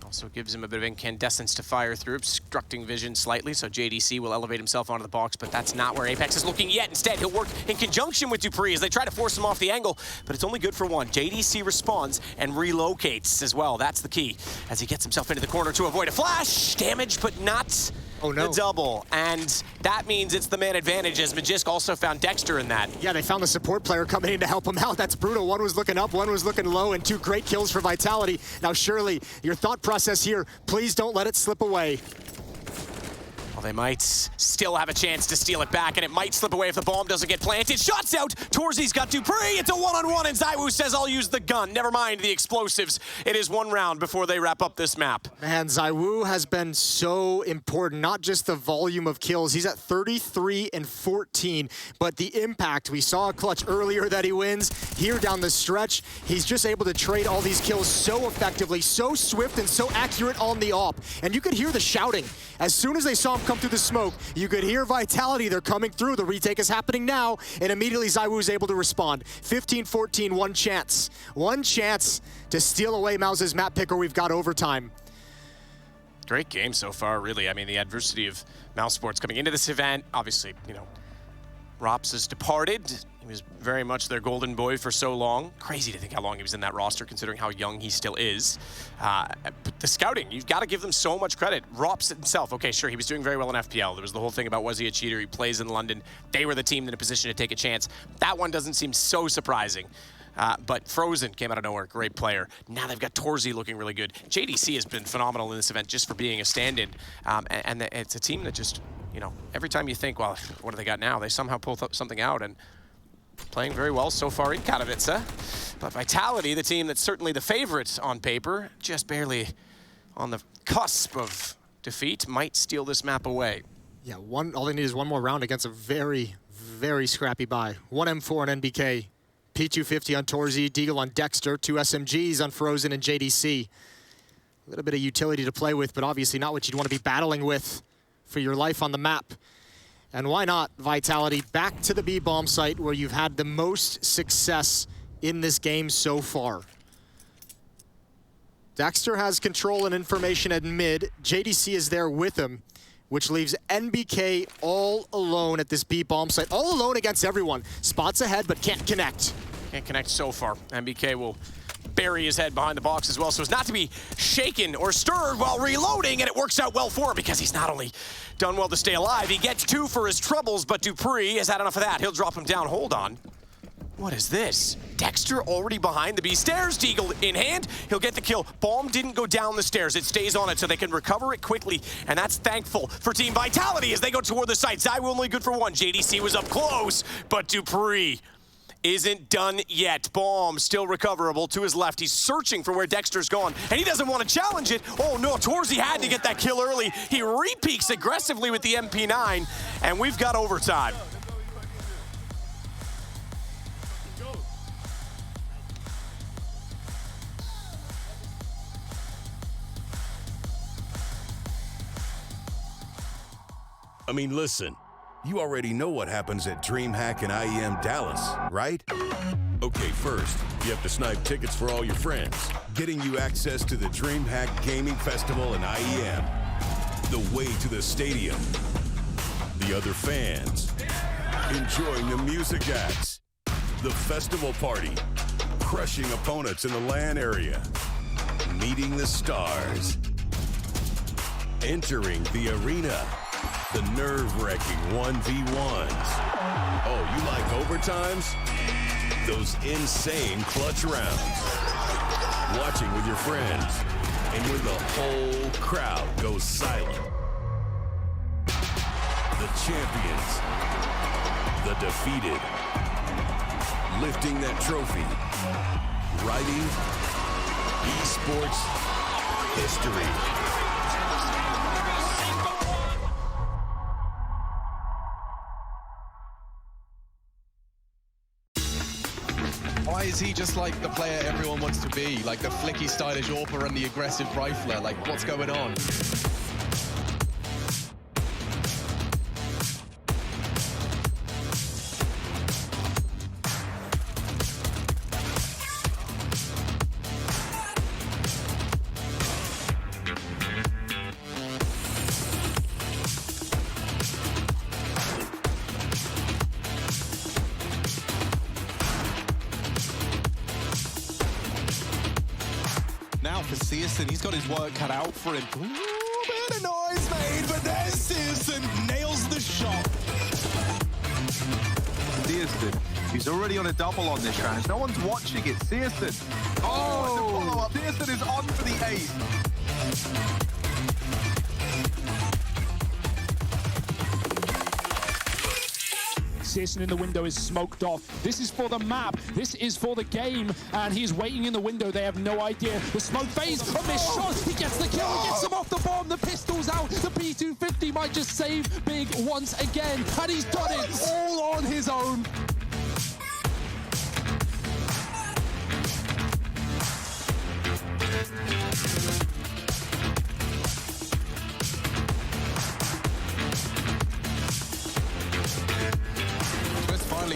Also gives him a bit of incandescence to fire through, obstructing vision slightly, so JDC will elevate himself onto the box, but that's not where Apex is looking yet. Instead, he'll work in conjunction with Dupree as they try to force him off the angle, but it's only good for one. JDC responds and relocates as well. That's the key, as he gets himself into the corner to avoid a flash. Damage, but not the double. And that means it's the man advantage, as Magisk also found Dexter in that. Yeah, they found the support player coming in to help him out. That's brutal. One was looking up, one was looking low, and 2 great kills for Vitality. Now, Shirley, your thought process here, please don't let it slip away. Well, they might still have a chance to steal it back, and it might slip away if the bomb doesn't get planted. Shots out! Torzi's got Dupree! It's a one-on-one, and ZywOo says, I'll use the gun. Never mind the explosives. It is 1 round before they wrap up this map. Man, ZywOo has been so important, not just the volume of kills. He's at 33 and 14, but the impact. We saw a clutch earlier that he wins. Here down the stretch, he's just able to trade all these kills so effectively, so swift and so accurate on the op. And you could hear the shouting. As soon as they saw him come through the smoke, you could hear Vitality. They're coming through. The retake is happening now, and immediately ZywOo is able to respond. 15-14, 1 chance. 1 chance to steal away Mouse's map picker. We've got overtime. Great game so far, really. I mean, the adversity of Mouse Sports coming into this event, obviously, you know, Rops has departed. He was very much their golden boy for so long. Crazy to think how long he was in that roster, considering how young he still is. But the scouting, you've got to give them so much credit. Rops himself, okay, sure, he was doing very well in FPL. There was the whole thing about, was he a cheater? He plays in London. They were the team in a position to take a chance. That one doesn't seem so surprising. But Frozen came out of nowhere, great player. Now they've got Torzi looking really good. JDC has been phenomenal in this event just for being a stand-in. And it's a team that just, you know, every time you think, well, what do they got now? They somehow pull something out, and playing very well so far in Katowice. But Vitality, the team that's certainly the favorite on paper, just barely on the cusp of defeat, might steal this map away. Yeah, all they need is 1 more round against a very, very scrappy buy. 1 M4 on NBK. P250 on Torzi, Deagle on Dexter, 2 SMGs on Frozen and JDC. A little bit of utility to play with, but obviously not what you'd want to be battling with for your life on the map. And why not Vitality back to the B bomb site where you've had the most success in this game so far. Dexter has control and information at mid. JDC is there with him, which leaves NBK all alone at this B bomb site. All alone against everyone. Spots ahead, but can't connect. Can't connect so far. NBK will bury his head behind the box as well, so as not to be shaken or stirred while reloading, and it works out well for him because he's not only done well to stay alive, he gets 2 for his troubles, but Dupree has had enough of that. He'll drop him down. Hold on. What is this? Dexter already behind the B stairs, Deagle in hand. He'll get the kill. Bomb didn't go down the stairs. It stays on it so they can recover it quickly, and that's thankful for Team Vitality as they go toward the site. ZywOo only good for 1. JDC was up close, but Dupree isn't done yet. Bomb still recoverable to his left. He's searching for where Dexter's gone, and he doesn't want to challenge it. Oh no, Torzi had to get that kill early. He re-peeks aggressively with the MP9, and we've got overtime. I mean, listen, you already know what happens at DreamHack and IEM Dallas, right? Okay, first, you have to snipe tickets for all your friends, getting you access to the DreamHack Gaming Festival and IEM, the way to the stadium, the other fans, enjoying the music acts, the festival party, crushing opponents in the LAN area, meeting the stars, entering the arena, the nerve-wracking 1v1s. Oh, you like overtimes? Those insane clutch rounds. Watching with your friends. And when the whole crowd goes silent. The champions. The defeated. Lifting that trophy. Writing esports history. Why is he just like the player everyone wants to be? Like the flicky, stylish AWPer and the aggressive rifler? Like, what's going on? Now for Searson, he's got his work cut out for him. Ooh, bit of noise made, but there's Searson, nails the shot. Searson, he's already on a double on this round. No one's watching it. Searson. Oh, the follow-up. Searson is on for the ace. Searson in the window is smoked off. This is for the map. This is for the game. And he's waiting in the window. They have no idea. The smoke phase, a missed shot. He gets the kill. He gets him off the bomb. The pistol's out. The P250 might just save Big once again. And he's done it all on his own.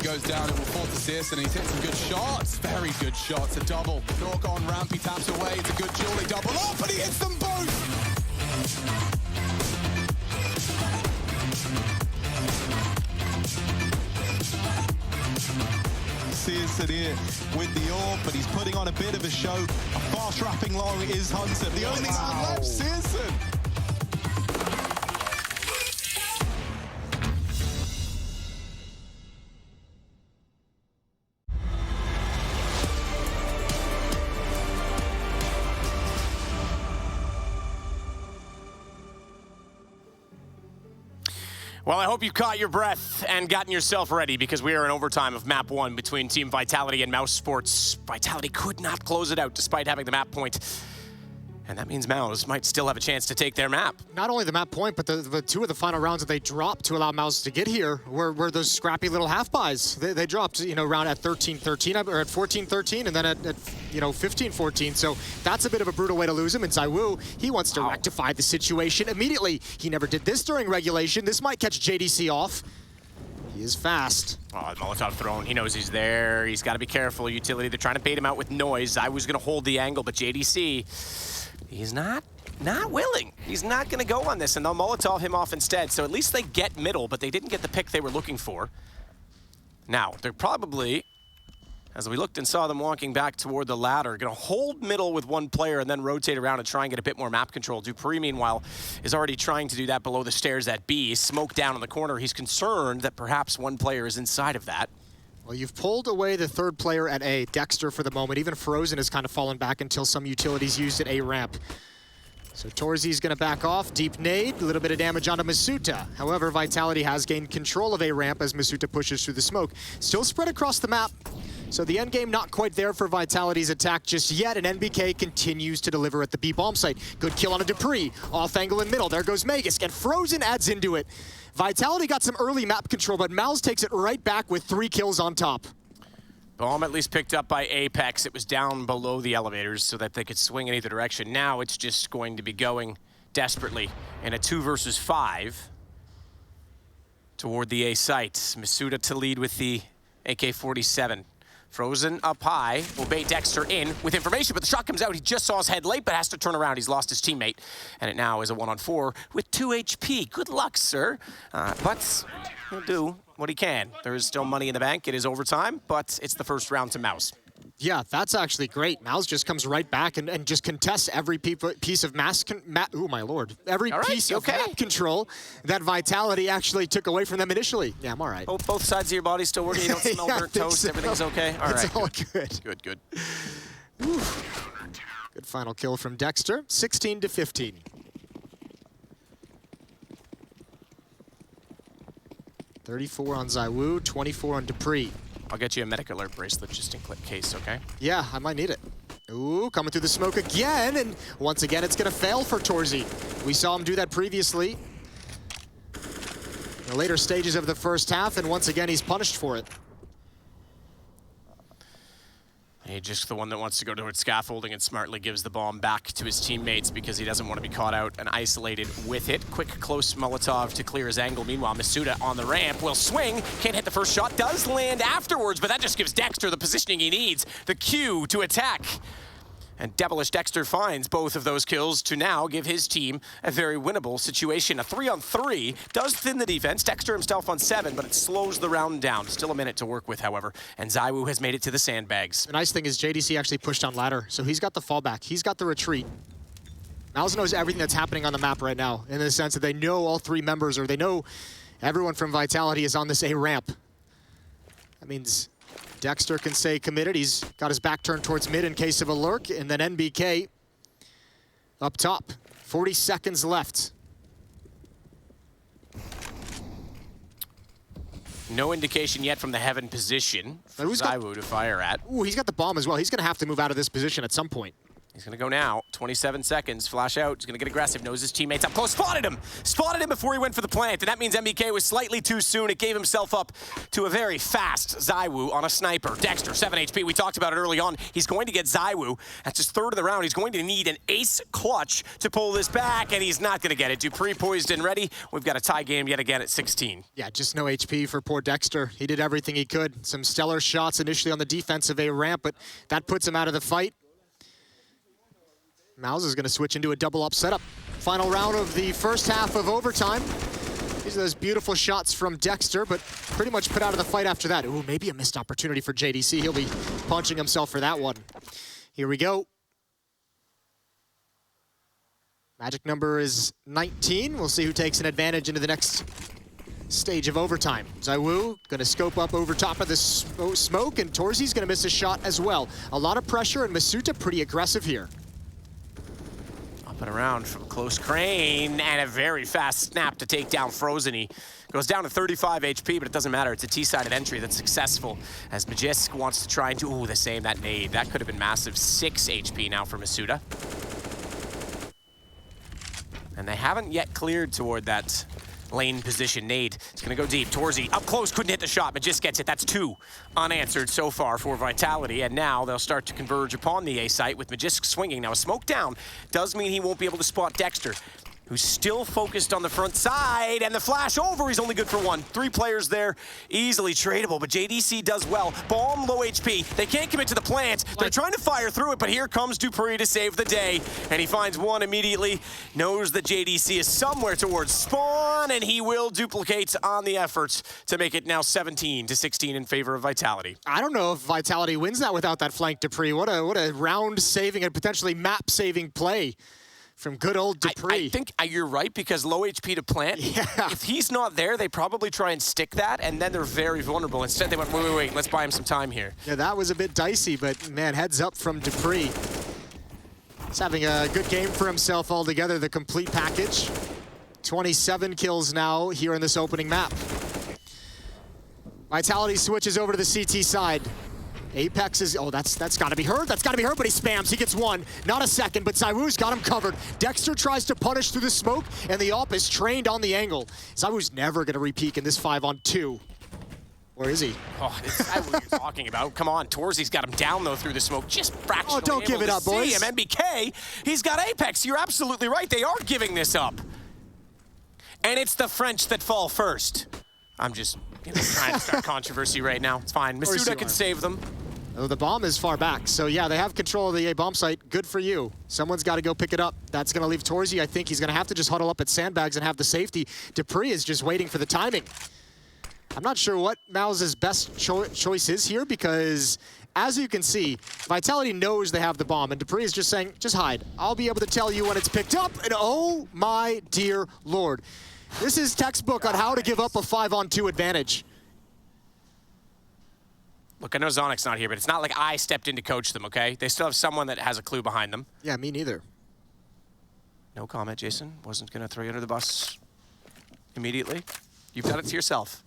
Goes down, it will fall to Searson, and he's hit some good shots. Very good shots. A double. Nork on ramp, he taps away. It's a good Julie double up, and he hits them both! Searson here with the AWP, but he's putting on a bit of a show. A fast wrapping long is Hunter. The only man left, Searson. Well, I hope you caught your breath and gotten yourself ready, because we are in overtime of map 1 between Team Vitality and Mouse Sports. Vitality could not close it out despite having the map point. And that means Mouse might still have a chance to take their map. Not only the map point, but the two of the final rounds that they dropped to allow Mouse to get here were those scrappy little half buys. They dropped, round at 13-13 or at 14-13, and then at 15-14. So that's a bit of a brutal way to lose him. And ZywOo, he wants to rectify the situation immediately. He never did this during regulation. This might catch JDC off. He is fast. Oh, Molotov thrown. He knows he's there. He's got to be careful. Utility, they're trying to bait him out with noise. ZywOo's going to hold the angle, but JDC, he's not willing. He's not going to go on this, and they'll Molotov him off instead. So at least they get middle, but they didn't get the pick they were looking for. Now, they're probably, as we looked and saw them walking back toward the ladder, going to hold middle with one player and then rotate around and try and get a bit more map control. Dupree, meanwhile, is already trying to do that below the stairs at B. Smoke down in the corner. He's concerned that perhaps one player is inside of that. Well, you've pulled away the third player at A, Dexter, for the moment. Even Frozen has kind of fallen back until some utilities used at A ramp. So Torzi's going to back off. Deep nade, a little bit of damage onto Masuta. However, Vitality has gained control of A ramp as Masuta pushes through the smoke. Still spread across the map. So the endgame not quite there for Vitality's attack just yet, and NBK continues to deliver at the B bomb site. Good kill on a Dupree. Off angle in middle. There goes Magus, and Frozen adds into it. Vitality got some early map control, but Mouse takes it right back with 3 kills on top. Bomb at least picked up by Apex. It was down below the elevators so that they could swing in either direction. Now it's just going to be going desperately in a 2 versus 5 toward the A site. Masuta to lead with the AK-47. Frozen up high, will bait Dexter in with information, but the shot comes out. He just saw his head late, but has to turn around. He's lost his teammate, and it now is a 1-on-4 with 2 HP. Good luck, sir. But he'll do what he can. There is still money in the bank. It is overtime, but it's the first round to Mouse. Yeah, that's actually great. Mouse just comes right back and just contests every piece of oh my lord. Every piece of map control that Vitality actually took away from them initially. Yeah, I'm all right. Both sides of your body still working? You don't smell burnt toast? So. Everything's okay? All right. It's all good. Good. Good final kill from Dexter. 16-15. $34 on ZywOo, 24 on Dupree. I'll get you a medic alert bracelet just in case, okay? Yeah, I might need it. Ooh, coming through the smoke again, and once again it's gonna fail for Torzi. We saw him do that previously in the later stages of the first half, and once again he's punished for it. Just the one that wants to go towards scaffolding and smartly gives the bomb back to his teammates because he doesn't want to be caught out and isolated with it. Quick, close Molotov to clear his angle. Meanwhile, Masuda on the ramp will swing. Can't hit the first shot. Does land afterwards, but that just gives Dexter the positioning he needs. The cue to attack. And Devilish Dexter finds both of those kills to now give his team a very winnable situation. A 3-on-3 does thin the defense. Dexter himself on 7, but it slows the round down. Still a minute to work with, however. And ZywOo has made it to the sandbags. The nice thing is JDC actually pushed on ladder, so he's got the fallback. He's got the retreat. Mouse knows everything that's happening on the map right now, in the sense that they know all 3 members, or they know everyone from Vitality is on this A ramp. That means Dexter can stay committed. He's got his back turned towards mid in case of a lurk, and then NBK up top. 40 seconds left. No indication yet from the heaven position for ZywOo to fire at. Ooh, he's got the bomb as well. He's going to have to move out of this position at some point. He's going to go now. 27 seconds. Flash out. He's going to get aggressive. Knows his teammates up close. Spotted him! Spotted him before he went for the plant. And that means MBK was slightly too soon. It gave himself up to a very fast ZywOo on a sniper. Dexter, 7 HP. We talked about it early on. He's going to get ZywOo. That's his 3rd of the round. He's going to need an ace clutch to pull this back, and he's not going to get it. Dupree poised and ready. We've got a tie game yet again at 16. Yeah, just no HP for poor Dexter. He did everything he could. Some stellar shots initially on the defensive A ramp, but that puts him out of the fight. Mouse is going to switch into a double-up setup. Final round of the first half of overtime. These are those beautiful shots from Dexter, but pretty much put out of the fight after that. Ooh, maybe a missed opportunity for JDC. He'll be punching himself for that one. Here we go. Magic number is 19. We'll see who takes an advantage into the next stage of overtime. ZywOo going to scope up over top of the smoke, and Torzi's going to miss a shot as well. A lot of pressure, and Masuta pretty aggressive here. Up and around from close crane, and a very fast snap to take down Frozen. He goes down to 35 HP, but it doesn't matter. It's a T-sided entry that's successful as Magisk wants to try and do, the same, that nade. That could have been massive. 6 HP now for Masuda. And they haven't yet cleared toward that lane position. Nade is going to go deep. Torzi up close, couldn't hit the shot, but just gets it. That's 2 unanswered so far for Vitality, and now they'll start to converge upon the A site with Magisk swinging. Now a smoke down does mean he won't be able to spot Dexter, who's still focused on the front side, and the flash over, he's only good for 1. 3 players there, easily tradable, but JDC does well. Bomb, low HP, they can't commit to the plant. They're trying to fire through it, but here comes Dupree to save the day, and he finds 1 immediately, knows that JDC is somewhere towards spawn, and he will duplicate on the efforts to make it now 17-16 in favor of Vitality. I don't know if Vitality wins that without that flank, Dupree. What a round-saving and potentially map-saving play from good old Dupree. I think you're right, because low HP to plant. Yeah. If he's not there, they probably try and stick that, and then they're very vulnerable. Instead, they went, wait, let's buy him some time here. Yeah, that was a bit dicey, but man, heads up from Dupree. He's having a good game for himself altogether, the complete package. 27 kills now here in this opening map. Vitality switches over to the CT side. Apex is, that's gotta be her, but he spams, he gets 1, not a second, but ZywOo's got him covered. Dexter tries to punish through the smoke, and the op is trained on the angle. ZywOo's never gonna repeat in this 5-on-2. Where is he? Oh, it's ZywOo you're talking about. Come on, Torzi's got him down though through the smoke, just fractionally. Oh, don't give it up, boys. MBK, he's got Apex, you're absolutely right, they are giving this up. And it's the French that fall first. I'm just trying to start controversy right now. It's fine. Masuda can save them. Oh, the bomb is far back. So yeah, they have control of the A bomb site. Good for you. Someone's got to go pick it up. That's going to leave Torzi. I think he's going to have to just huddle up at sandbags and have the safety. Dupree is just waiting for the timing. I'm not sure what Mouse's best choice is here, because as you can see, Vitality knows they have the bomb, and Dupree is just saying, just hide. I'll be able to tell you when it's picked up, and oh my dear Lord. This is textbook on how to give up a 5-on-2 advantage. Look, I know Zonic's not here, but it's not like I stepped in to coach them, okay? They still have someone that has a clue behind them. Yeah, me neither. No comment, Jason. Wasn't going to throw you under the bus immediately. You've done it to yourself.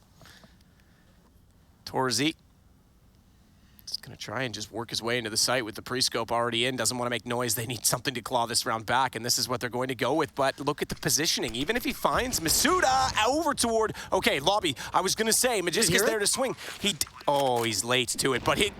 Torzi is going to try and just work his way into the site with the pre-scope already in. Doesn't want to make noise. They need something to claw this round back, and this is what they're going to go with. But look at the positioning. Even if he finds Masuda over toward... Okay, lobby. I was going to say, Magisk is there to swing. Oh, he's late to it, but he...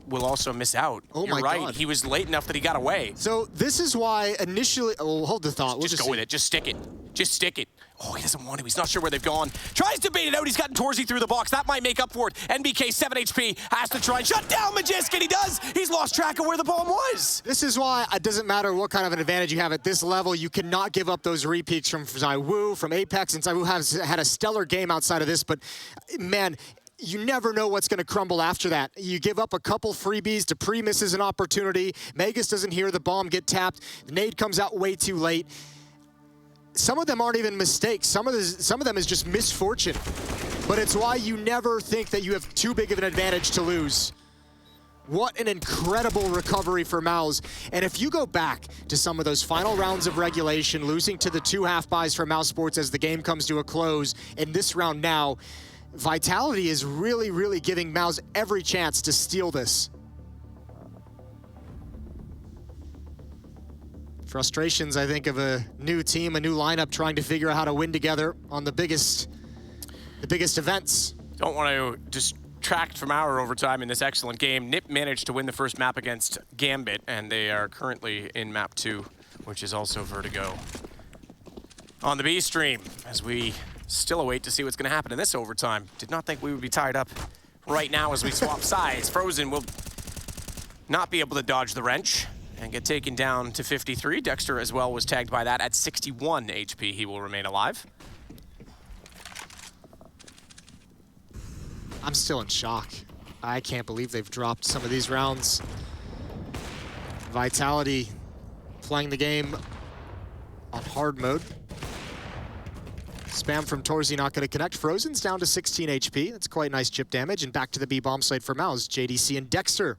will also miss out. Oh You're my right. God. He was late enough that he got away. So this is why initially, oh, hold the thought. Just go with it. Just stick it. Just stick it. Oh, he doesn't want to. He's not sure where they've gone. Tries to bait it out. He's gotten Torzy through the box. That might make up for it. NBK, 7 HP, has to try and shut down Magisk, and he does. He's lost track of where the bomb was. This is why it doesn't matter what kind of an advantage you have at this level. You cannot give up those repeats from ZywOo, from Apex, and ZywOo has had a stellar game outside of this, but man, you never know what's going to crumble after that. You give up a couple freebies, Dupree misses an opportunity, Magus doesn't hear the bomb get tapped, the nade comes out way too late. Some of them aren't even mistakes. Some of them is just misfortune. But it's why you never think that you have too big of an advantage to lose. What an incredible recovery for Mouse. And if you go back to some of those final rounds of regulation, losing to the 2 half-buys for Mouse Sports as the game comes to a close, in this round now, Vitality is really, really giving Mouse every chance to steal this. Frustrations, I think, of a new team, a new lineup, trying to figure out how to win together on the biggest events. Don't want to distract from our overtime in this excellent game. Nip managed to win the first map against Gambit, and they are currently in map 2, which is also Vertigo. On the B stream, as we still await to see what's going to happen in this overtime. Did not think we would be tied up right now as we swap sides. Frozen will not be able to dodge the wrench and get taken down to 53. Dexter as well was tagged by that at 61 HP. He will remain alive. I'm still in shock. I can't believe they've dropped some of these rounds. Vitality playing the game on hard mode. Spam from Torzy not going to connect. Frozen's down to 16 HP. That's quite nice chip damage. And back to the B bomb site for Mouse. JDC and Dexter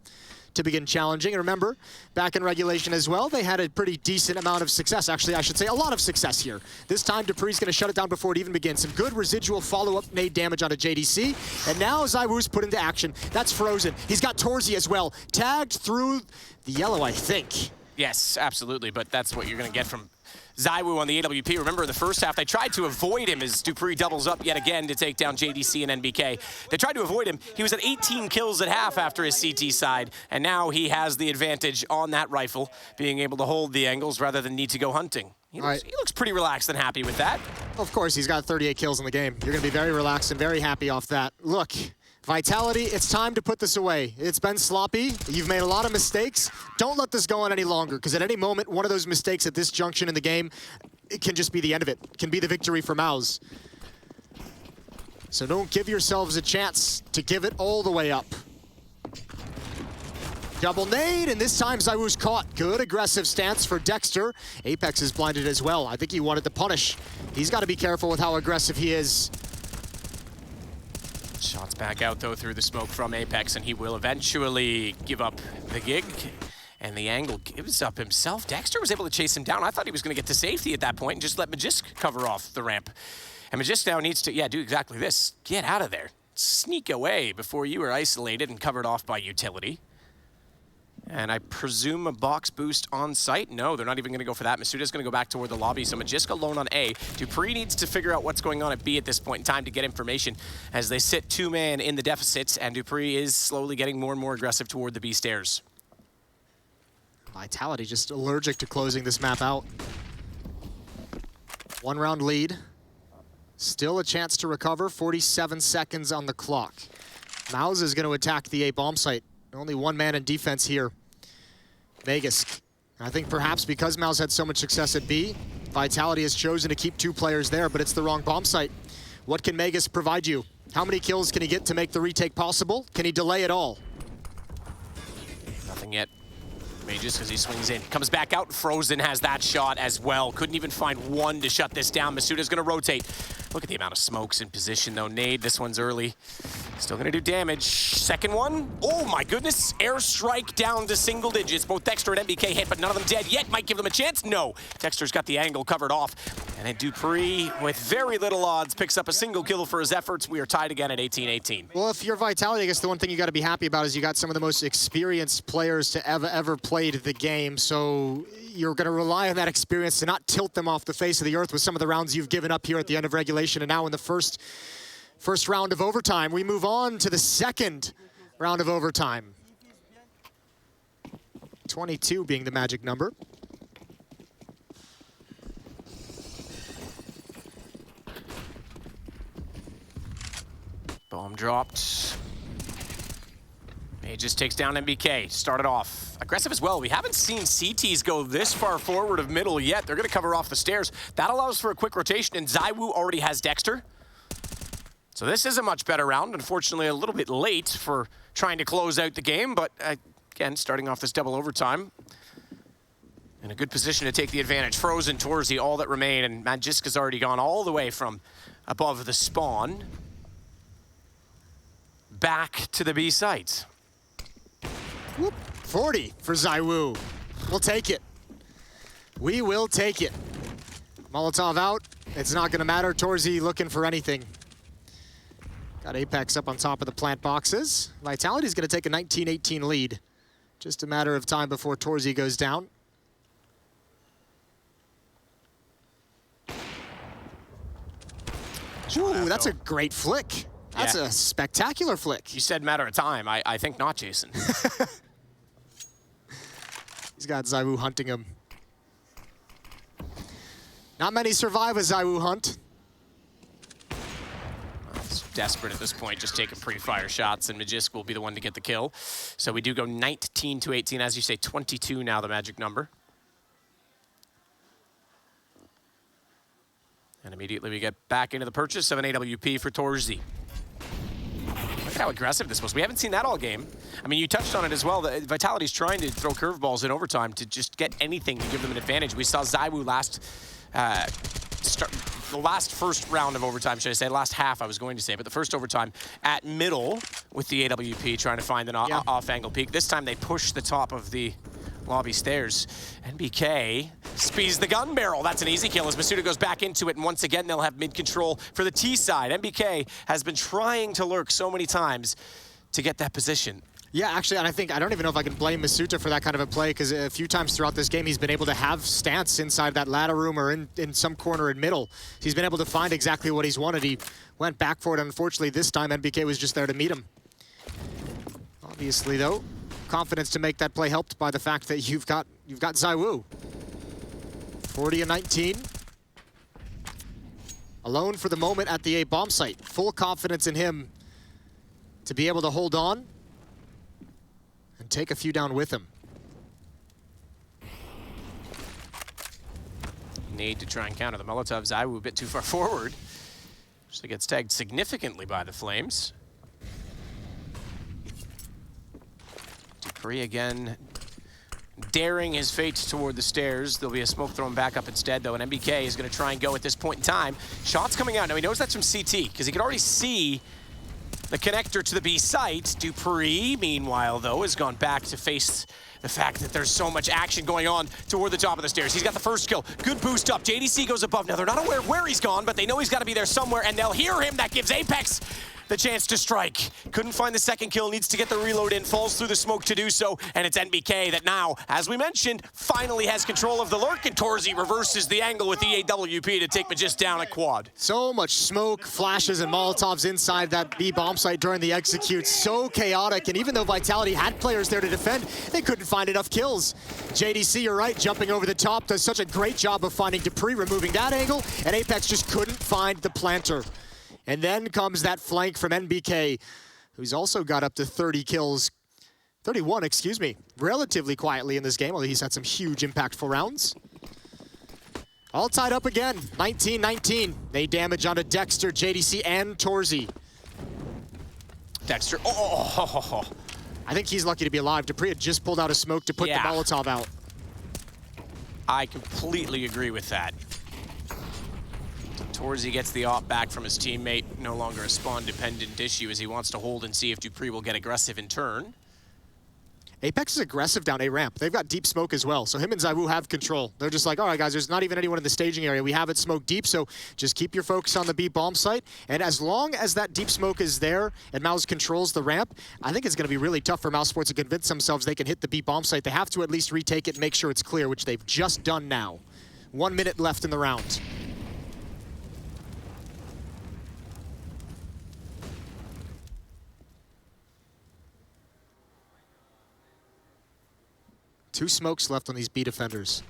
to begin challenging. And remember, back in regulation as well, they had a pretty decent amount of success. Actually, I should say a lot of success here. This time, Dupree's going to shut it down before it even begins. Some good residual follow-up nade damage onto JDC. And now ZywOo's put into action. That's Frozen. He's got Torzy as well. Tagged through the yellow, I think. Yes, absolutely. But that's what you're going to get from ZywOo on the AWP. Remember, in the first half, they tried to avoid him as Dupree doubles up yet again to take down JDC and NBK. They tried to avoid him. He was at 18 kills at half after his CT side, and now he has the advantage on that rifle, being able to hold the angles rather than need to go hunting. He looks pretty relaxed and happy with that. Of course, he's got 38 kills in the game. You're going to be very relaxed and very happy off that. Look, Vitality, it's time to put this away. It's been sloppy. You've made a lot of mistakes. Don't let this go on any longer, because at any moment, one of those mistakes at this junction in the game, it can just be the end of it. It can be the victory for Mouse. So don't give yourselves a chance to give it all the way up. Double nade, and this time ZywOo's caught. Good aggressive stance for Dexter. Apex is blinded as well. I think he wanted to punish. He's got to be careful with how aggressive he is. Shots back out, though, through the smoke from Apex, and he will eventually give up the gig. And the angle gives up himself. Dexter was able to chase him down. I thought he was going to get to safety at that point and just let Magisk cover off the ramp. And Magisk now needs to, do exactly this. Get out of there. Sneak away before you are isolated and covered off by utility. And I presume a box boost on site? No, they're not even going to go for that. Masuda's going to go back toward the lobby, so Magisk alone on A. Dupree needs to figure out what's going on at B at this point in time to get information as they sit 2-man in the deficits, and Dupree is slowly getting more and more aggressive toward the B stairs. Vitality just allergic to closing this map out. 1 round lead. Still a chance to recover, 47 seconds on the clock. Mouse is going to attack the A bomb site. Only 1 man in defense here. Vegas. I think perhaps because Mouse had so much success at B, Vitality has chosen to keep 2 players there, but it's the wrong bomb site. What can Magus provide you? How many kills can he get to make the retake possible? Can he delay it all? Nothing yet. Magus, because he swings in. Comes back out. Frozen has that shot as well. Couldn't even find one to shut this down. Masuda's going to rotate. Look at the amount of smokes in position, though. Nade, this one's early. Still going to do damage. Second one. Oh, my goodness. Airstrike down to single digits. Both Dexter and NBK hit, but none of them dead yet. Might give them a chance. No. Dexter's got the angle covered off. And then Dupree, with very little odds, picks up a single kill for his efforts. We are tied again at 18-18. Well, if you're Vitality, I guess the one thing you got to be happy about is you got some of the most experienced players to ever played the game. So you're going to rely on that experience to not tilt them off the face of the earth with some of the rounds you've given up here at the end of regulation. And now in the first round of overtime, we move on to the second round of overtime. 22 being the magic number. Bomb dropped. He just takes down MBK. Started off aggressive as well. We haven't seen CTs go this far forward of middle yet. They're going to cover off the stairs. That allows for a quick rotation, and ZywOo already has Dexter. So this is a much better round. Unfortunately, a little bit late for trying to close out the game, but again, starting off this double overtime. In a good position to take the advantage. Frozen, Torzy, all that remain, and Magiska's already gone all the way from above the spawn back to the B site. Whoop, 40 for ZywOo. We'll take it. We will take it. Molotov out. It's not going to matter. Torzy looking for anything. Got Apex up on top of the plant boxes. Vitality's going to take a 19-18 lead. Just a matter of time before Torzy goes down. Ooh, that's a great flick. That's a spectacular flick. You said matter of time. I think not, Jason. He's got ZywOo hunting him. Not many survive a ZywOo hunt. It's desperate at this point, just taking pre-fire shots, and Magisk will be the one to get the kill. So we do go 19-18, as you say, 22 now, the magic number. And immediately we get back into the purchase of an AWP for Torzy. Look at how aggressive this was. We haven't seen that all game. I mean, you touched on it as well. Vitality's trying to throw curveballs in overtime to just get anything to give them an advantage. We saw ZywOo the last first round of overtime, should I say, last half I was going to say, but the first overtime at middle with the AWP trying to find an off-angle peak. This time they push the top of the lobby stairs. NBK speeds the gun barrel. That's an easy kill as Masuda goes back into it, and once again they'll have mid-control for the T side. NBK has been trying to lurk so many times to get that position. Yeah, actually, and I don't even know if I can blame Masuda for that kind of a play, because a few times throughout this game he's been able to have stance inside that ladder room or in some corner in middle. He's been able to find exactly what he's wanted. He went back for it. Unfortunately, this time NBK was just there to meet him. Obviously, though, confidence to make that play helped by the fact that you've got ZywOo. 40-19. Alone for the moment at the A bomb site. Full confidence in him to be able to hold on and take a few down with him. Need to try and counter the Molotov. ZywOo a bit too far forward. So gets tagged significantly by the Flames. dupreeh again daring his fate toward the stairs. There'll be a smoke thrown back up instead, though, and MBK is going to try and go at this point in time. Shots coming out. Now, he knows that's from CT, because he could already see the connector to the B site. dupreeh, meanwhile, though, has gone back to face the fact that there's so much action going on toward the top of the stairs. He's got the first kill. Good boost up. JDC goes above. Now, they're not aware of where he's gone, but they know he's got to be there somewhere, and they'll hear him. That gives Apex the chance to strike. Couldn't find the second kill, needs to get the reload in, falls through the smoke to do so, and it's NBK that now, as we mentioned, finally has control of the lurk, and Torzy reverses the angle with the AWP to take Magisk down at quad. So much smoke, flashes, and Molotovs inside that B bomb site during the execute. So chaotic, and even though Vitality had players there to defend, they couldn't find enough kills. JDC, you're right, jumping over the top, does such a great job of finding dupreeh, removing that angle, and Apex just couldn't find the planter. And then comes that flank from NBK, who's also got up to 30 kills, 31, excuse me, relatively quietly in this game, although he's had some huge impactful rounds. All tied up again, 19-19. They damage onto Dexter, JDC, and Torzy. Dexter, I think he's lucky to be alive. dupreeh had just pulled out a smoke to put the Molotov out. I completely agree with that. Torzy gets the op back from his teammate. No longer a spawn-dependent issue as he wants to hold and see if dupreeh will get aggressive in turn. Apex is aggressive down A ramp. They've got deep smoke as well, so him and ZywOo have control. They're just like, all right, guys, there's not even anyone in the staging area. We have it smoked deep, so just keep your focus on the B bomb site. And as long as that deep smoke is there and Mouse controls the ramp, I think it's going to be really tough for Mouse Sports to convince themselves they can hit the B bomb site. They have to at least retake it and make sure it's clear, which they've just done now. 1 minute left in the round. 2 smokes left on these B defenders.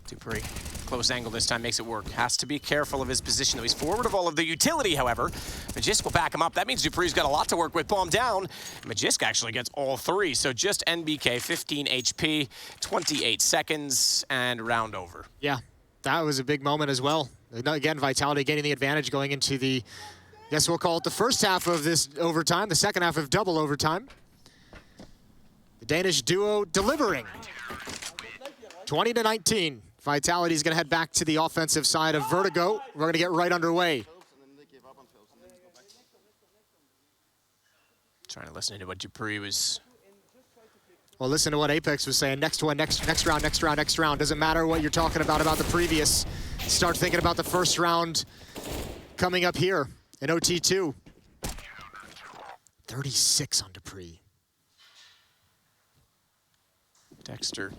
dupreeh, close angle this time makes it work. Has to be careful of his position, though. He's forward of all of the utility, however. Magisk will back him up. That means dupreeh's got a lot to work with. Bomb down. Magisk actually gets all 3, so just NBK, 15 HP, 28 seconds, and round over. Yeah, that was a big moment as well. Again, Vitality gaining the advantage going into the, I guess we'll call it the first half of this overtime, the second half of double overtime. The Danish duo delivering. 20-19. Vitality's gonna head back to the offensive side of Vertigo. We're gonna get right underway. Trying to listen to what dupreeh was. Well, listen to what Apex was saying. Next one, next round, next round, next round. Doesn't matter what you're talking about the previous. Start thinking about the first round coming up here in OT2. 36 on dupreeh. Dexter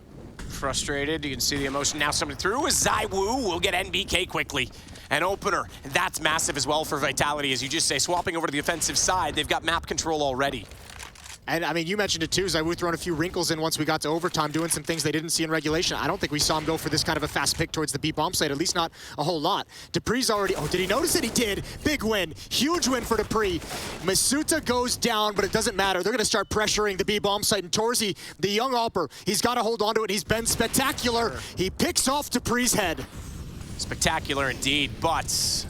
frustrated. You can see the emotion now coming through as ZywOo will get NBK quickly. An opener. That's massive as well for Vitality, as you just say, swapping over to the offensive side. They've got map control already. And I mean, you mentioned it too, ZywOo throwing a few wrinkles in once we got to overtime, doing some things they didn't see in regulation. I don't think we saw him go for this kind of a fast pick towards the B bomb site, at least not a whole lot. dupreeh's already, oh, did he notice it? He did. Big win, huge win for dupreeh. Masuta goes down, but it doesn't matter. They're gonna start pressuring the B bomb site, and Torzy, the young AWPer, he's gotta hold on to it. He's been spectacular. Sure. He picks off dupreeh's head. Spectacular indeed, but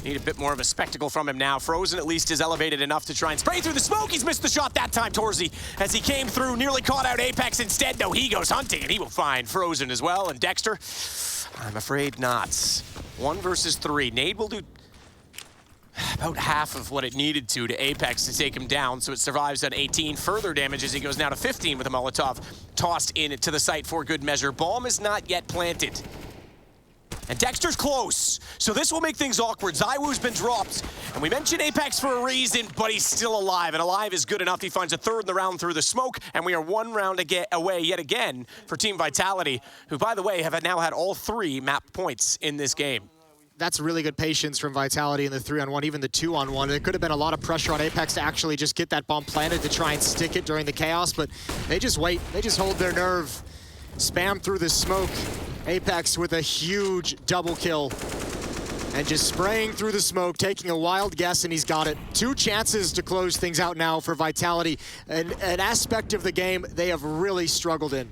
need a bit more of a spectacle from him now. Frozen at least is elevated enough to try and spray through the smoke. He's missed the shot that time, Torzy, as he came through, nearly caught out Apex. Instead, no, he goes hunting, and he will find Frozen as well. And Dexter, I'm afraid not. 1 versus 3. Nade will do about half of what it needed to Apex to take him down, so it survives at 18. Further damage as he goes now to 15 with a Molotov tossed in to the site for good measure. Bomb is not yet planted. And Dexter's close, so this will make things awkward. ZywOo's been dropped, and we mentioned Apex for a reason, but he's still alive, and alive is good enough. He finds a 3rd in the round through the smoke, and we are 1 round away yet again for Team Vitality, who, by the way, have now had all 3 map points in this game. That's really good patience from Vitality in the 3-on-1, even the 2-on-1. There could have been a lot of pressure on Apex to actually just get that bomb planted to try and stick it during the chaos, but they just wait. They just hold their nerve, spam through the smoke. Apex with a huge double kill and just spraying through the smoke, taking a wild guess, and he's got it. 2 chances to close things out now for Vitality. An aspect of the game they have really struggled in.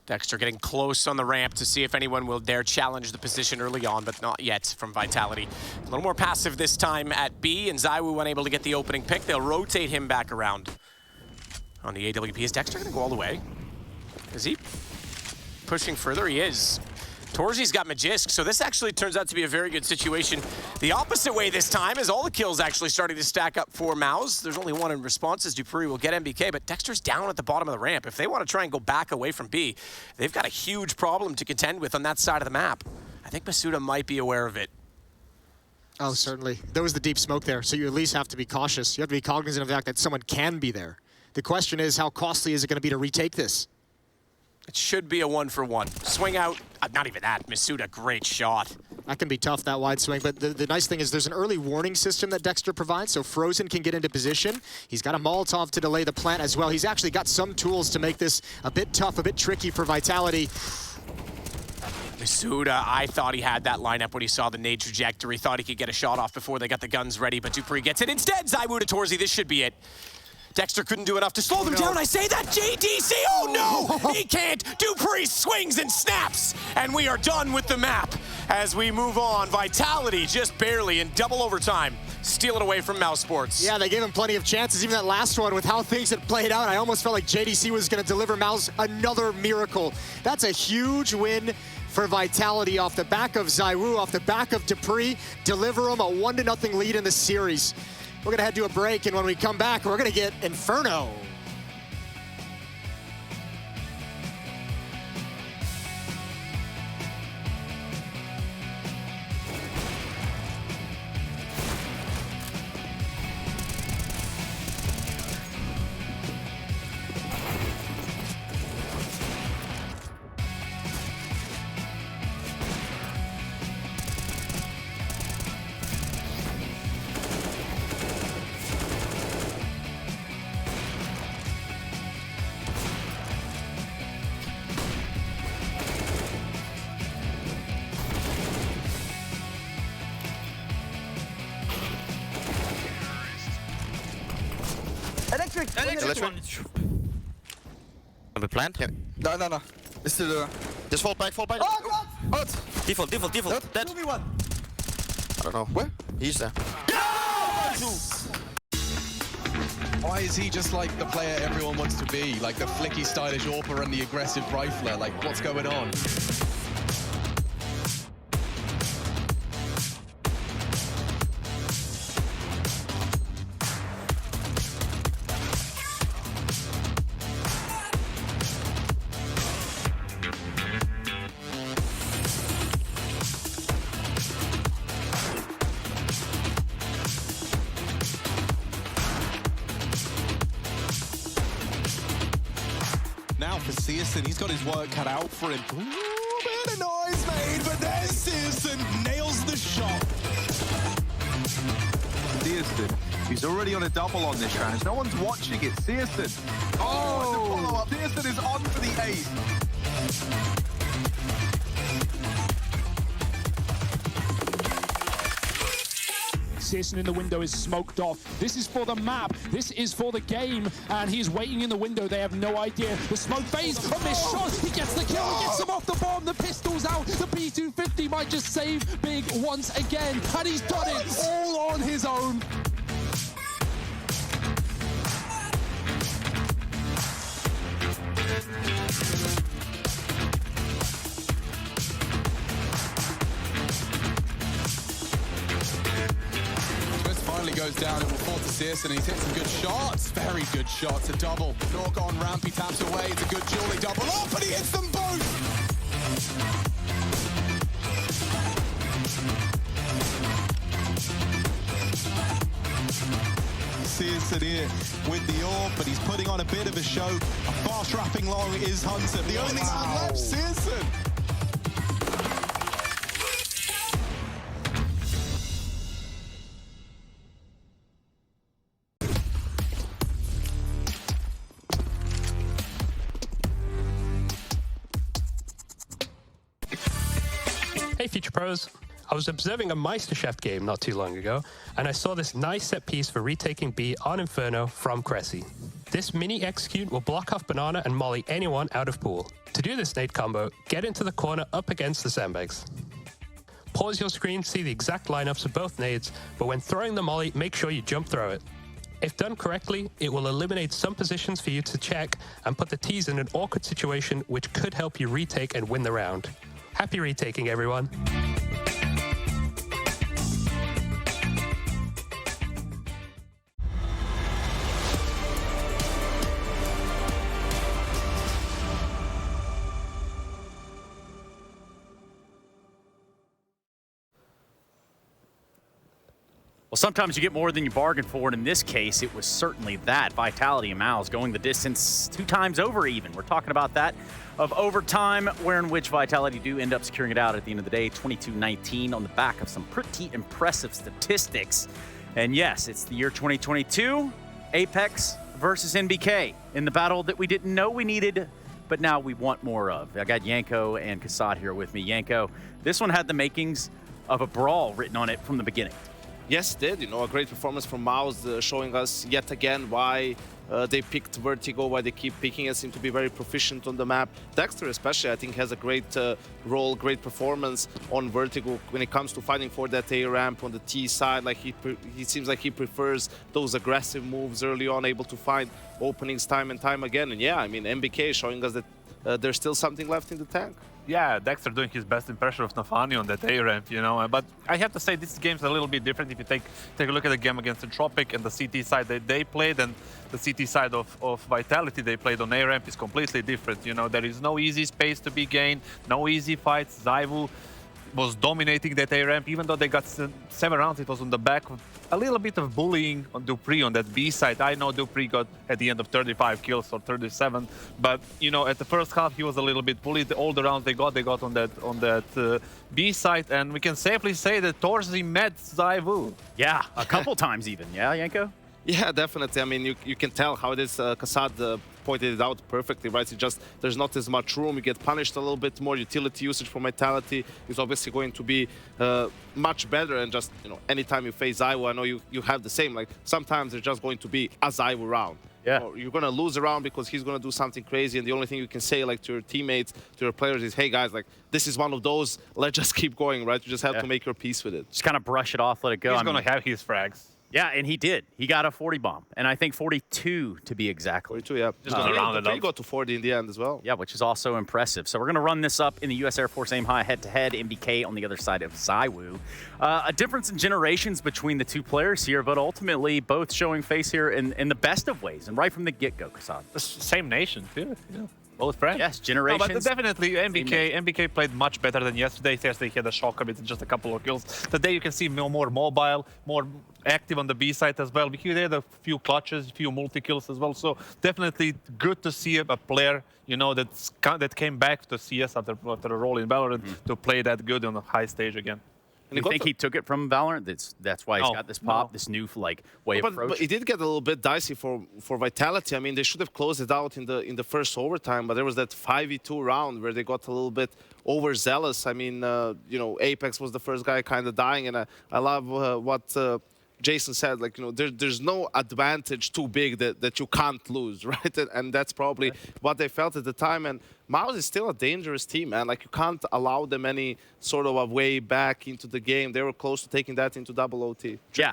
Dexter getting close on the ramp to see if anyone will dare challenge the position early on, but not yet from Vitality. A little more passive this time at B, and ZywOo unable to get the opening pick. They'll rotate him back around. On the AWP, is Dexter gonna go all the way? Is he pushing further? He is. Torzi's got Magisk, so this actually turns out to be a very good situation. The opposite way this time is all the kills actually starting to stack up for Maus. There's only 1 in response as dupreeh will get NBK, but Dexter's down at the bottom of the ramp. If they want to try and go back away from B, they've got a huge problem to contend with on that side of the map. I think Masuda might be aware of it. Oh, certainly. There was the deep smoke there, so you at least have to be cautious. You have to be cognizant of the fact that someone can be there. The question is, how costly is it going to be to retake this? It should be a 1-for-1. Swing out, not even that. Masuda, great shot. That can be tough, that wide swing, but the nice thing is there's an early warning system that Dexter provides, so Frozen can get into position. He's got a Molotov to delay the plant as well. He's actually got some tools to make this a bit tough, a bit tricky for Vitality. Masuda, I thought he had that lineup when he saw the nade trajectory. Thought he could get a shot off before they got the guns ready, but dupreeh gets it instead. ZywOo to Torzy, this should be it. Dexter couldn't do enough to slow them down. I say that, JDC, oh no! He can't. dupreeh swings and snaps, and we are done with the map. As we move on, Vitality just barely in double overtime. Steal it away from mousesports. Yeah, they gave him plenty of chances. Even that last one, with how things had played out, I almost felt like JDC was going to deliver Maus another miracle. That's a huge win for Vitality off the back of ZywOo, off the back of dupreeh. Deliver them a 1-0 lead in the series. We're going to head to a break, and when we come back, we're going to get Inferno. Can we plant? Yeah. No. It's still Just fall back. Oh, God! Default. Dead. I don't know. Where? He's there. Why is he just like the player everyone wants to be? Like the flicky, stylish AWPer and the aggressive rifler? Like, what's going on? Now for Searson, he's got his work cut out for him. Ooh, bit of noise made, but there's Searson, nails the shot. Searson, he's already on a double on this round. No one's watching it. Searson. Oh, the follow-up. Searson is on for the ace. Searson in the window is smoked off. This is for the map. This is for the game. And he's waiting in the window. They have no idea. The smoke phase, a missed shot. He gets the kill. He gets him off the bomb. The pistol's out. The P250 might just save big once again. And he's done it all on his own. Goes down, it will fall to Searson, and he's hit some good shots. Very good shots, a double. Nork on ramp, he taps away, it's a good Julie double up, and he hits them both! Searson here with the AWP, but he's putting on a bit of a show. A fast wrapping long is Hunter. The only man left, Searson! Hey Future Pros, I was observing a MeisterChef game not too long ago, and I saw this nice set piece for retaking B on Inferno from Cressy. This mini execute will block off Banana and molly anyone out of pool. To do this nade combo, get into the corner up against the sandbags. Pause your screen, see the exact lineups of both nades, but when throwing the molly, make sure you jump throw it. If done correctly, it will eliminate some positions for you to check and put the T's in an awkward situation which could help you retake and win the round. Happy retaking, everyone. Well, sometimes you get more than you bargain for, and in this case, it was certainly that. Vitality and Miles going the distance 2 times over even. We're talking about that of overtime, where in which Vitality do end up securing it out at the end of the day, 22-19 on the back of some pretty impressive statistics. And yes, it's the year 2022, Apex versus NBK in the battle that we didn't know we needed, but now we want more of. I got Yanko and Kassad here with me. Yanko, this one had the makings of a brawl written on it from the beginning. Yes, it did. You know, a great performance from Mouse, showing us yet again why they picked Vertigo, why they keep picking it, seem to be very proficient on the map. Dexter especially, I think, has a great role, great performance on Vertigo when it comes to fighting for that A ramp on the T side. Like he seems like he prefers those aggressive moves early on, able to find openings time and time again. And yeah, I mean, MBK showing us that there's still something left in the tank. Yeah, Dexter doing his best impression of Nafani on that A ramp, you know. But I have to say this game's a little bit different. If you take a look at the game against Entropic and the CT side that they played, and the CT side of Vitality they played on A ramp is completely different. You know, there is no easy space to be gained, no easy fights. Zaivu was dominating that A ramp, even though they got 7 rounds. It was on the back of a little bit of bullying on Dupree on that B side. I know Dupree got at the end of 35 kills or 37, but you know, at the first half he was a little bit bullied. All the rounds they got on that B side, and we can safely say that Torzi met Zaivu. Yeah, a couple times even. Yeah, Yanko? Yeah, definitely. I mean, you can tell how it is. Kassad pointed it out perfectly, right? It's just there's not as much room. You get punished a little bit more. Utility usage for Vitality is obviously going to be much better. And just, you know, anytime you face Zaiwu, I know you have the same. Like, sometimes there's just going to be a Zaiwu round. Yeah. You're going to lose a round because he's going to do something crazy, and the only thing you can say like to your teammates, to your players is, hey guys, like this is one of those, let's just keep going, right? You just have to make your peace with it. Just kind of brush it off, let it go. He's going to have his frags. Yeah, and he did. He got a 40 bomb, and I think 42 to be exact. 42, yeah. Just going to round it up. He got to 40 in the end as well. Yeah, which is also impressive. So we're going to run this up in the U.S. Air Force Aim High head-to-head, MBK on the other side of ZywOo. A difference in generations between the two players here, but ultimately both showing face here in the best of ways, and right from the get-go, Kassad. Same nation, too. Yeah. Both friends. Yes, generations. No, but definitely MBK played much better than yesterday. Yesterday he had a shocker with just a couple of kills. Today you can see more mobile, more active on the B side as well. He had a few clutches, a few multi-kills as well. So definitely good to see a player, you know, that came back to CS after a role in Valorant to play that good on a high stage again. And you think he took it from Valorant? That's why he's got this pop, this new like way of approach. But it did get a little bit dicey for Vitality. I mean, they should have closed it out in the first overtime, but there was that 5v2 round where they got a little bit overzealous. I mean, you know, Apex was the first guy kind of dying, and I love what Jason said, like, you know, there's no advantage too big that you can't lose, right? And that's probably what they felt at the time. And Mouse is still a dangerous team, man. Like, you can't allow them any sort of a way back into the game. They were close to taking that into double OT. Yeah.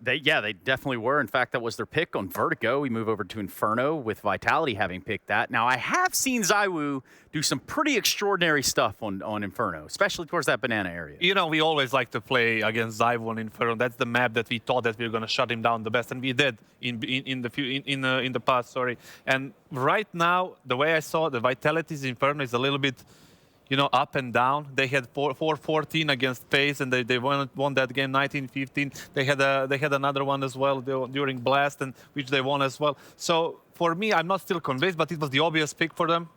They definitely were. In fact, that was their pick on Vertigo. We move over to Inferno with Vitality having picked that. Now, I have seen ZywOo do some pretty extraordinary stuff on Inferno, especially towards that banana area. You know, we always like to play against ZywOo on Inferno. That's the map that we thought that we were going to shut him down the best, and we did in the past. Sorry. And right now, the way I saw the Vitality's Inferno is a little bit, you know, up and down. They had 4-14 against FaZe, and they won that game 19-15. They had another one as well during Blast, and which they won as well. So for me, I'm not still convinced, but it was the obvious pick for them.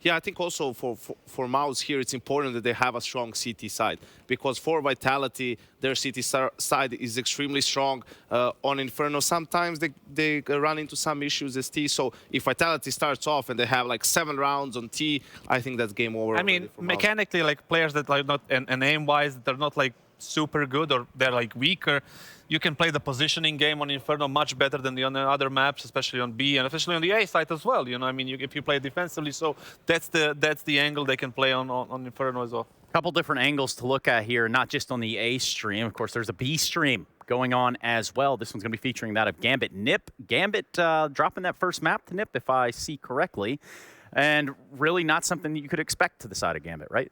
Yeah, I think also for Mouse here, it's important that they have a strong CT side, because for Vitality, their CT side is extremely strong. On Inferno, sometimes they run into some issues as T. So if Vitality starts off and they have like 7 rounds on T, I think that's game over. I mean, mechanically, like players that are not, and aim-wise, they're not like super good or they're like weaker. You can play the positioning game on Inferno much better than on the other maps, especially on B and especially on the A side as well. You know, I mean, if you play defensively, so that's the angle they can play on Inferno as well. Couple different angles to look at here, not just on the A stream. Of course, there's a B stream going on as well. This one's going to be featuring that of Gambit. Nip, Gambit dropping that first map to Nip, if I see correctly, and really not something that you could expect to the side of Gambit, right?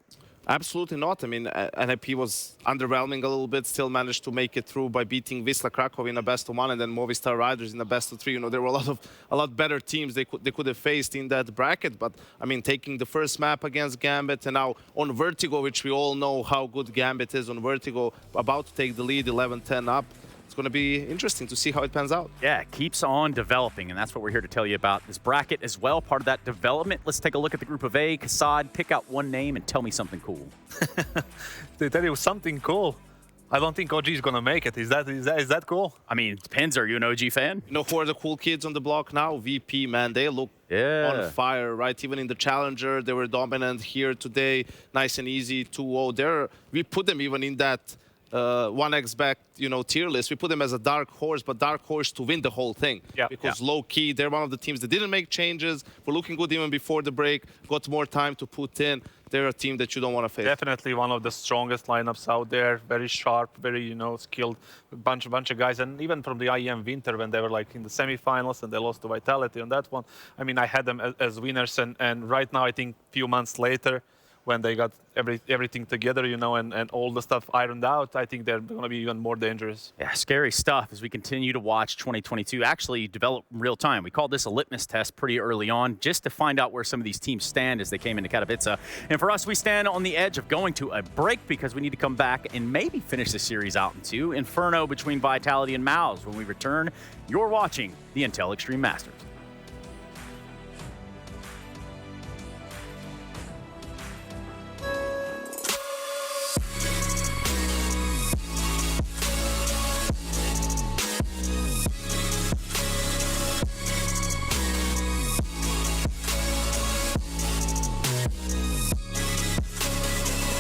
Absolutely not. I mean, NIP was underwhelming a little bit, still managed to make it through by beating Wisla Krakow in a best-of-1 and then Movistar Riders in a best-of-3. You know, there were a lot better teams they could have faced in that bracket. But, I mean, taking the first map against Gambit and now on Vertigo, which we all know how good Gambit is on Vertigo, about to take the lead 11-10 up. It's going to be interesting to see how it pans out. Yeah, it keeps on developing, and that's what we're here to tell you about. This bracket as well, part of that development. Let's take a look at the group of A. Kassad, pick out one name and tell me something cool. They tell you something cool. I don't think OG is going to make it. Is that cool? I mean, it depends. Are you an OG fan? You know who are the cool kids on the block now? VP, man. They look on fire, right? Even in the Challenger, they were dominant here today. Nice and easy, 2-0. We put them even in that 1x back, you know, tier list. We put them as a dark horse, but dark horse to win the whole thing. Yeah, because low key, they're one of the teams that didn't make changes, were looking good even before the break, got more time to put in. They're a team that you don't want to face. Definitely one of the strongest lineups out there. Very sharp, very, you know, skilled bunch of guys. And even from the IEM Winter, when they were like in the semifinals and they lost to Vitality on that one. I mean, I had them as winners, and right now, I think a few months later, when they got everything together, you know, and all the stuff ironed out, I think they're going to be even more dangerous. Yeah, scary stuff as we continue to watch 2022 actually develop in real time. We called this a litmus test pretty early on just to find out where some of these teams stand as they came into Katowice. And for us, we stand on the edge of going to a break because we need to come back and maybe finish the series out in 2. Inferno between Vitality and Mouse. When we return, you're watching the Intel Extreme Masters.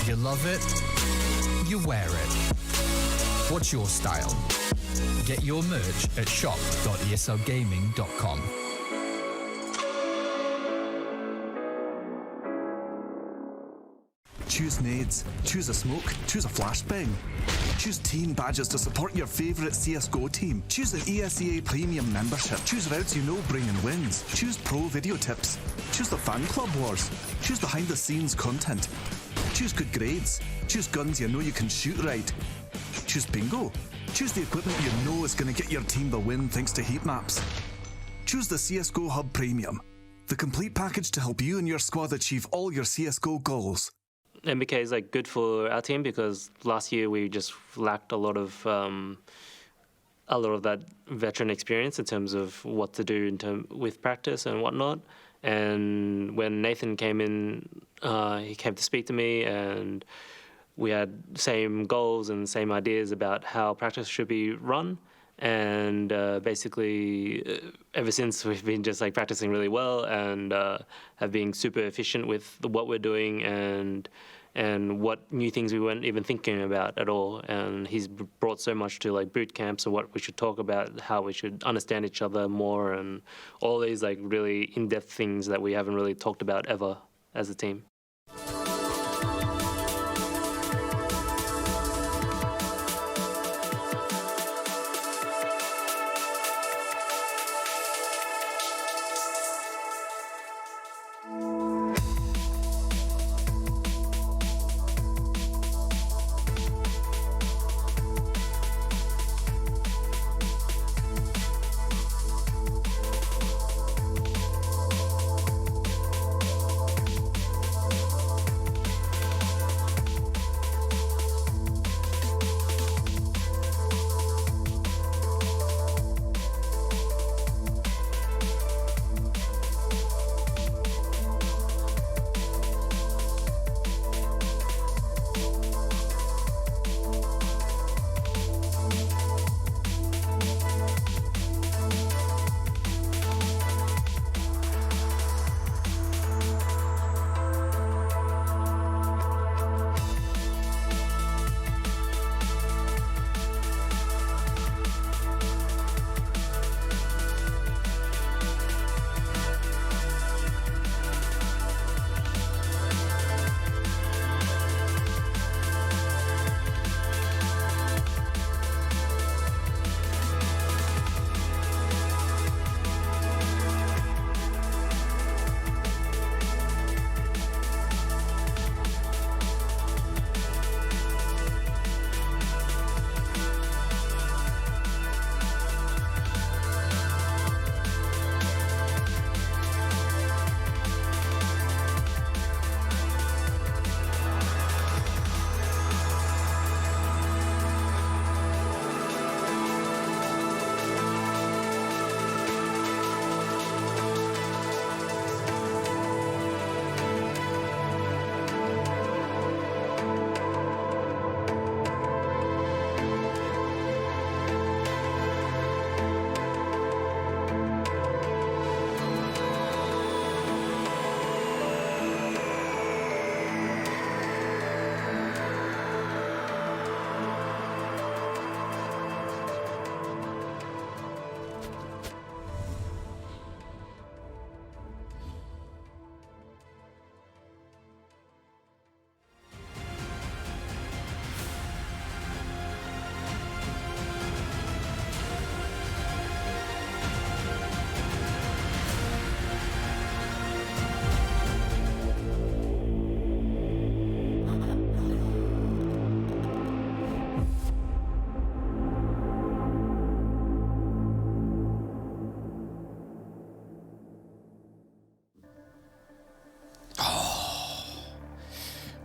You love it, you wear it. What's your style? Get your merch at shop.eslgaming.com. Choose nades, choose a smoke, choose a flashbang. Choose team badges to support your favourite CSGO team. Choose an ESEA Premium membership. Choose routes you know bring in wins. Choose pro video tips. Choose the fan club wars. Choose behind the scenes content. Choose good grades. Choose guns you know you can shoot right. Choose bingo. Choose the equipment you know is going to get your team the win thanks to heat maps. Choose the CSGO Hub Premium. The complete package to help you and your squad achieve all your CSGO goals. MBK is like good for our team because last year we just lacked a lot of that veteran experience in terms of what to do with practice and whatnot. And when Nathan came in, he came to speak to me, and we had same goals and same ideas about how practice should be run. And basically, ever since we've been just like practicing really well and have been super efficient with what we're doing and what new things we weren't even thinking about at all. And he's brought so much to like boot camps and what we should talk about, how we should understand each other more, and all these like really in-depth things that we haven't really talked about ever as a team.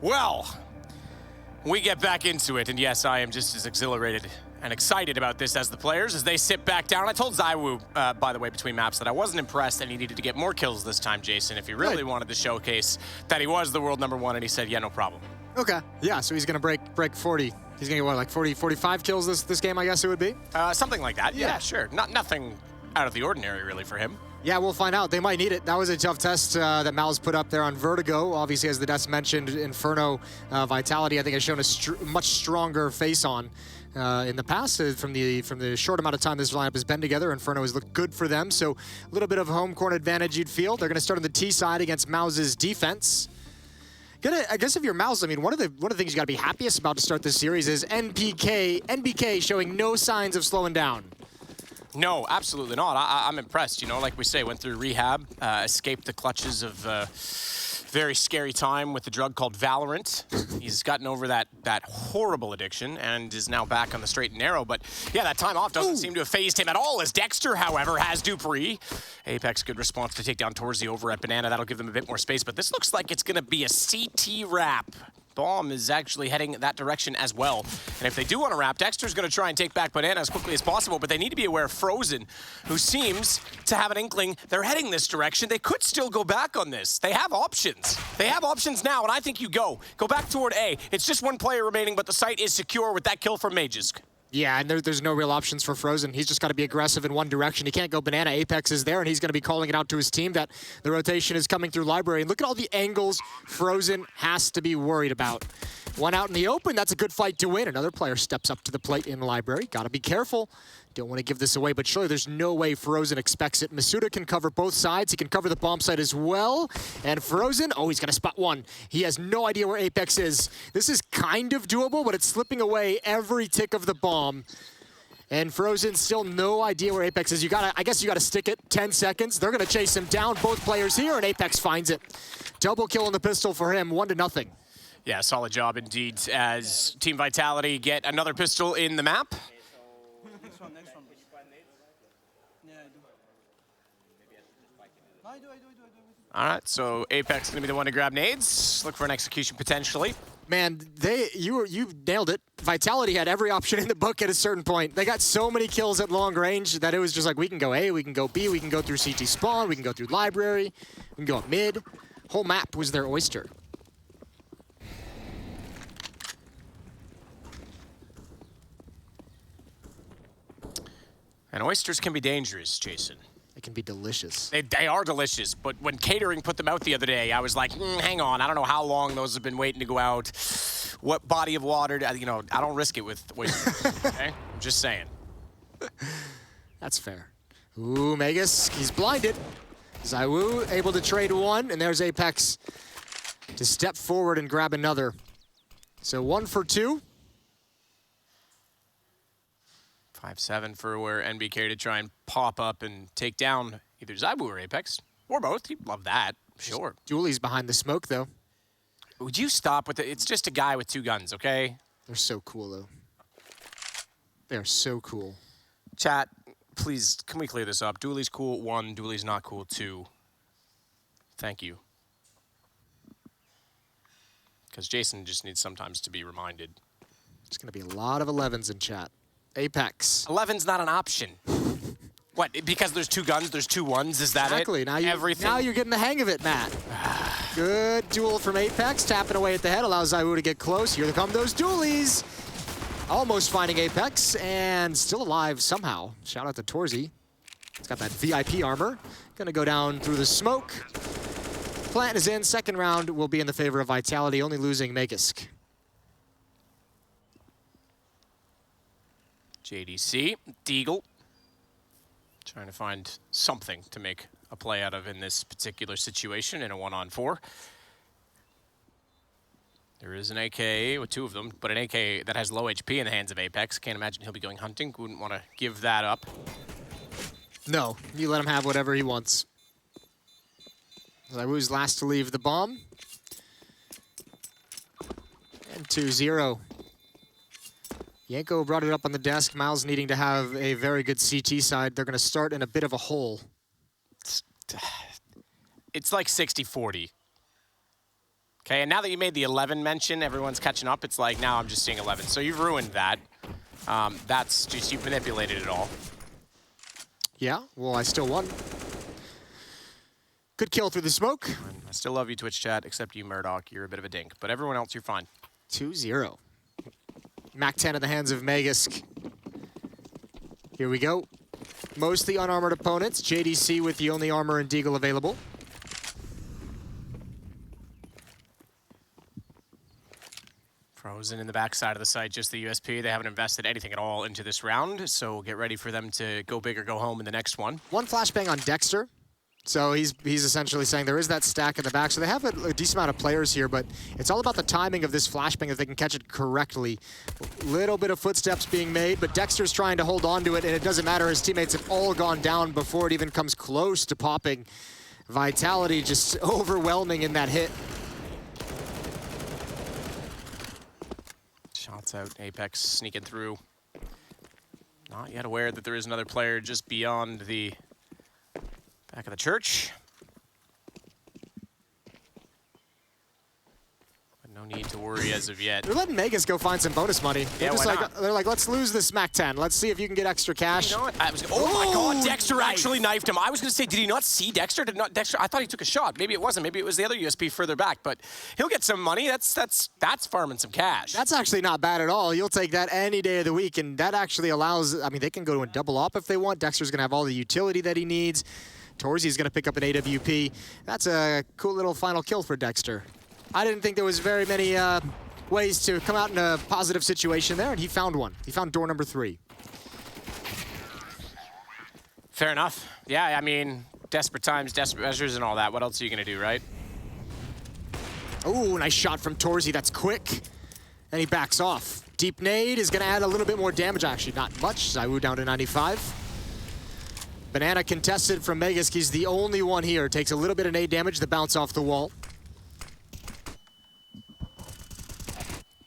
Well, we get back into it, and yes, I am just as exhilarated and excited about this as the players as they sit back down. I told Zaiwu, by the way, between maps that I wasn't impressed and he needed to get more kills this time, Jason, if he really wanted to showcase that he was the world #1, and he said, yeah, no problem. Okay, yeah, so he's going to break 40. He's going to get, what, like 40, 45 kills this game, I guess it would be? Something like that, yeah, sure. Nothing out of the ordinary, really, for him. Yeah, we'll find out. They might need it. That was a tough test that Mal's put up there on Vertigo. Obviously, as the Deaths mentioned, Inferno Vitality, I think, has shown a much stronger face-on in the past. From the short amount of time this lineup has been together, Inferno has looked good for them. So a little bit of home court advantage, you'd feel. They're going to start on the T side against Mouse's defense. I guess if you're Mouse, I mean, one of the things you got to be happiest about to start this series is NBK showing no signs of slowing down. No, absolutely not. I'm impressed. You know, like we say, went through rehab, escaped the clutches of very scary time with the drug called Valorant. He's gotten over that horrible addiction and is now back on the straight and narrow. But yeah, that time off doesn't seem to have phased him at all, as Dexter, however, has Dupree. Apex, good response to take down Torzy over at Banana. That'll give them a bit more space. But this looks like it's going to be a CT wrap. Bomb is actually heading that direction as well. And if they do want to wrap, Dexter's going to try and take back Banana as quickly as possible, but they need to be aware of Frozen, who seems to have an inkling they're heading this direction. They could still go back on this. They have options. They have options now, and I think you go back toward A. It's just one player remaining, but the site is secure with that kill from Magisk. Yeah, and there's no real options for Frozen. He's just got to be aggressive in one direction. He can't go Banana. Apex is there, and he's going to be calling it out to his team that the rotation is coming through Library. And look at all the angles Frozen has to be worried about. One out in the open, that's a good fight to win. Another player steps up to the plate in Library. Got to be careful. Don't want to give this away, but surely there's no way Frozen expects it. Masuda can cover both sides. He can cover the bomb site as well. And Frozen, he's going to spot one. He has no idea where Apex is. This is kind of doable, but it's slipping away every tick of the bomb. And Frozen still no idea where Apex is. I guess you gotta stick it. 10 seconds. They're gonna chase him down. Both players here, and Apex finds it. Double kill on the pistol for him, 1-0. Yeah, solid job indeed as Team Vitality get another pistol in the map. All right, so Apex is gonna be the one to grab nades. Look for an execution potentially. Man, you nailed it. Vitality had every option in the book at a certain point. They got so many kills at long range that it was just like, we can go A, we can go B, we can go through CT spawn, we can go through library, we can go up mid. Whole map was their oyster. And oysters can be dangerous, Jason. They can be delicious. They are delicious, but when catering put them out the other day, I was like, hang on, I don't know how long those have been waiting to go out. What body of water, I don't risk it with oysters, okay? I'm just saying. That's fair. Ooh, Magus, he's blinded. Zaiwu able to trade one, and there's Apex to step forward and grab another. So 1 for 2. 5-7 for where NBK to try and pop up and take down either Zaiwu or Apex, or both. You'd love that, sure. Julie's behind the smoke, though. Would you stop with it? It's just a guy with 2 guns, okay? They're so cool, though. They're so cool. Chat, please, can we clear this up? Dooley's cool 1, Dooley's not cool 2. Thank you. Because Jason just needs sometimes to be reminded. There's going to be a lot of 11s in chat. Apex. 11's not an option. What, because there's 2 guns, there's 2 1s, is that exactly. it? Now you're getting the hang of it, Matt. Good duel from Apex, tapping away at the head, allows Zaiwu to get close. Here come those dualies. Almost finding Apex, and still alive somehow. Shout out to Torzy. He's got that VIP armor. Gonna go down through the smoke. Plant is in, second round will be in the favor of Vitality, only losing Magisk. JDC, Deagle, trying to find something to make a play out of in this particular situation in a 1-on-4. There is an AK with 2 of them, but an AK that has low HP in the hands of Apex. Can't imagine he'll be going hunting. Wouldn't want to give that up. No, you let him have whatever he wants. Zaiwu's last to leave the bomb. And 2-0. Yanko brought it up on the desk. Miles needing to have a very good CT side. They're going to start in a bit of a hole. It's like 60-40. Okay, and now that you made the 11 mention, everyone's catching up. It's like, now I'm just seeing 11. So you've ruined that. That's just, you've manipulated it all. Yeah, well, I still won. Good kill through the smoke. I still love you, Twitch chat, except you, Murdoch. You're a bit of a dink. But everyone else, you're fine. 2-0. Mac 10 in the hands of Magisk. Here we go. mostly unarmored opponents. JDC with the only armor and deagle available. Frozen in the backside of the site, just the USP. They haven't invested anything at all into this round, so get ready for them to go big or go home in the next one. One flashbang on Dexter. So he's essentially saying there is that stack in the back. So they have a decent amount of players here, but it's all about the timing of this flashbang if they can catch it correctly. Little bit of footsteps being made, but Dexter's trying to hold on to it, and it doesn't matter. His teammates have all gone down before it even comes close to popping. Vitality just overwhelming in that hit. Shots out, Apex sneaking through. Not yet aware that there is another player just beyond the back of the church. But no need to worry as of yet. They're letting Megas go find some bonus money. Yeah, They're, why not? they're like, let's lose this Mac 10. Let's see if you can get extra cash. You know what? Oh my God, Dexter actually knifed him. I was going to say, did he not see Dexter? Dexter? I thought he took a shot. Maybe it wasn't. Maybe it was the other USP further back. But he'll get some money. That's farming some cash. That's actually not bad at all. You'll take that any day of the week, and that actually allows, I mean, they can go to a double op if they want. Dexter's going to have all the utility that he needs. Torzy's going to pick up an AWP. That's a cool little final kill for Dexter. I didn't think there was very many ways to come out in a positive situation there, and he found one. He found door number 3. Fair enough. Yeah, I mean, desperate times, desperate measures, and all that. What else are you going to do, right? Oh, nice shot from Torzy. That's quick. And he backs off. Deep nade is going to add a little bit more damage. Actually, not much. ZywOo down to 95. Banana contested from Megas. He's the only one here. Takes a little bit of nade damage to bounce off the wall.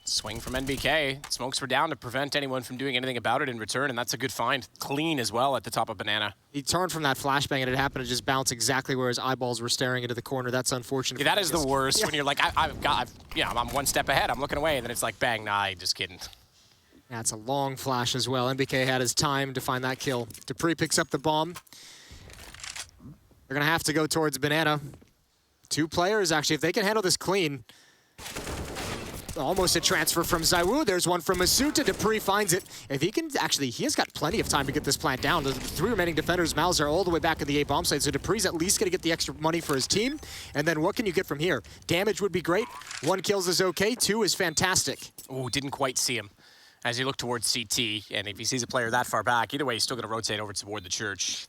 Swing from NBK. Smokes were down to prevent anyone from doing anything about it in return, and that's a good find. Clean as well at the top of Banana. He turned from that flashbang, and it happened to just bounce exactly where his eyeballs were staring into the corner. That's unfortunate. Yeah, that is the worst when you're like, I'm one step ahead. I'm looking away, and then it's like, bang, nah, just kidding. That's a long flash as well. NBK had his time to find that kill. Dupree picks up the bomb. They're going to have to go towards Banana. 2 players, actually, if they can handle this clean. Almost a transfer from ZywOo. There's one from Masuta. Dupree finds it. If he can, actually, he has got plenty of time to get this plant down. The 3 remaining defenders, Mals, are all the way back at the A bomb site, so Dupree's at least going to get the extra money for his team. And then what can you get from here? Damage would be great. 1 kills is okay. 2 is fantastic. Oh, didn't quite see him as he looked towards CT. And if he sees a player that far back, either way, he's still going to rotate over toward the church.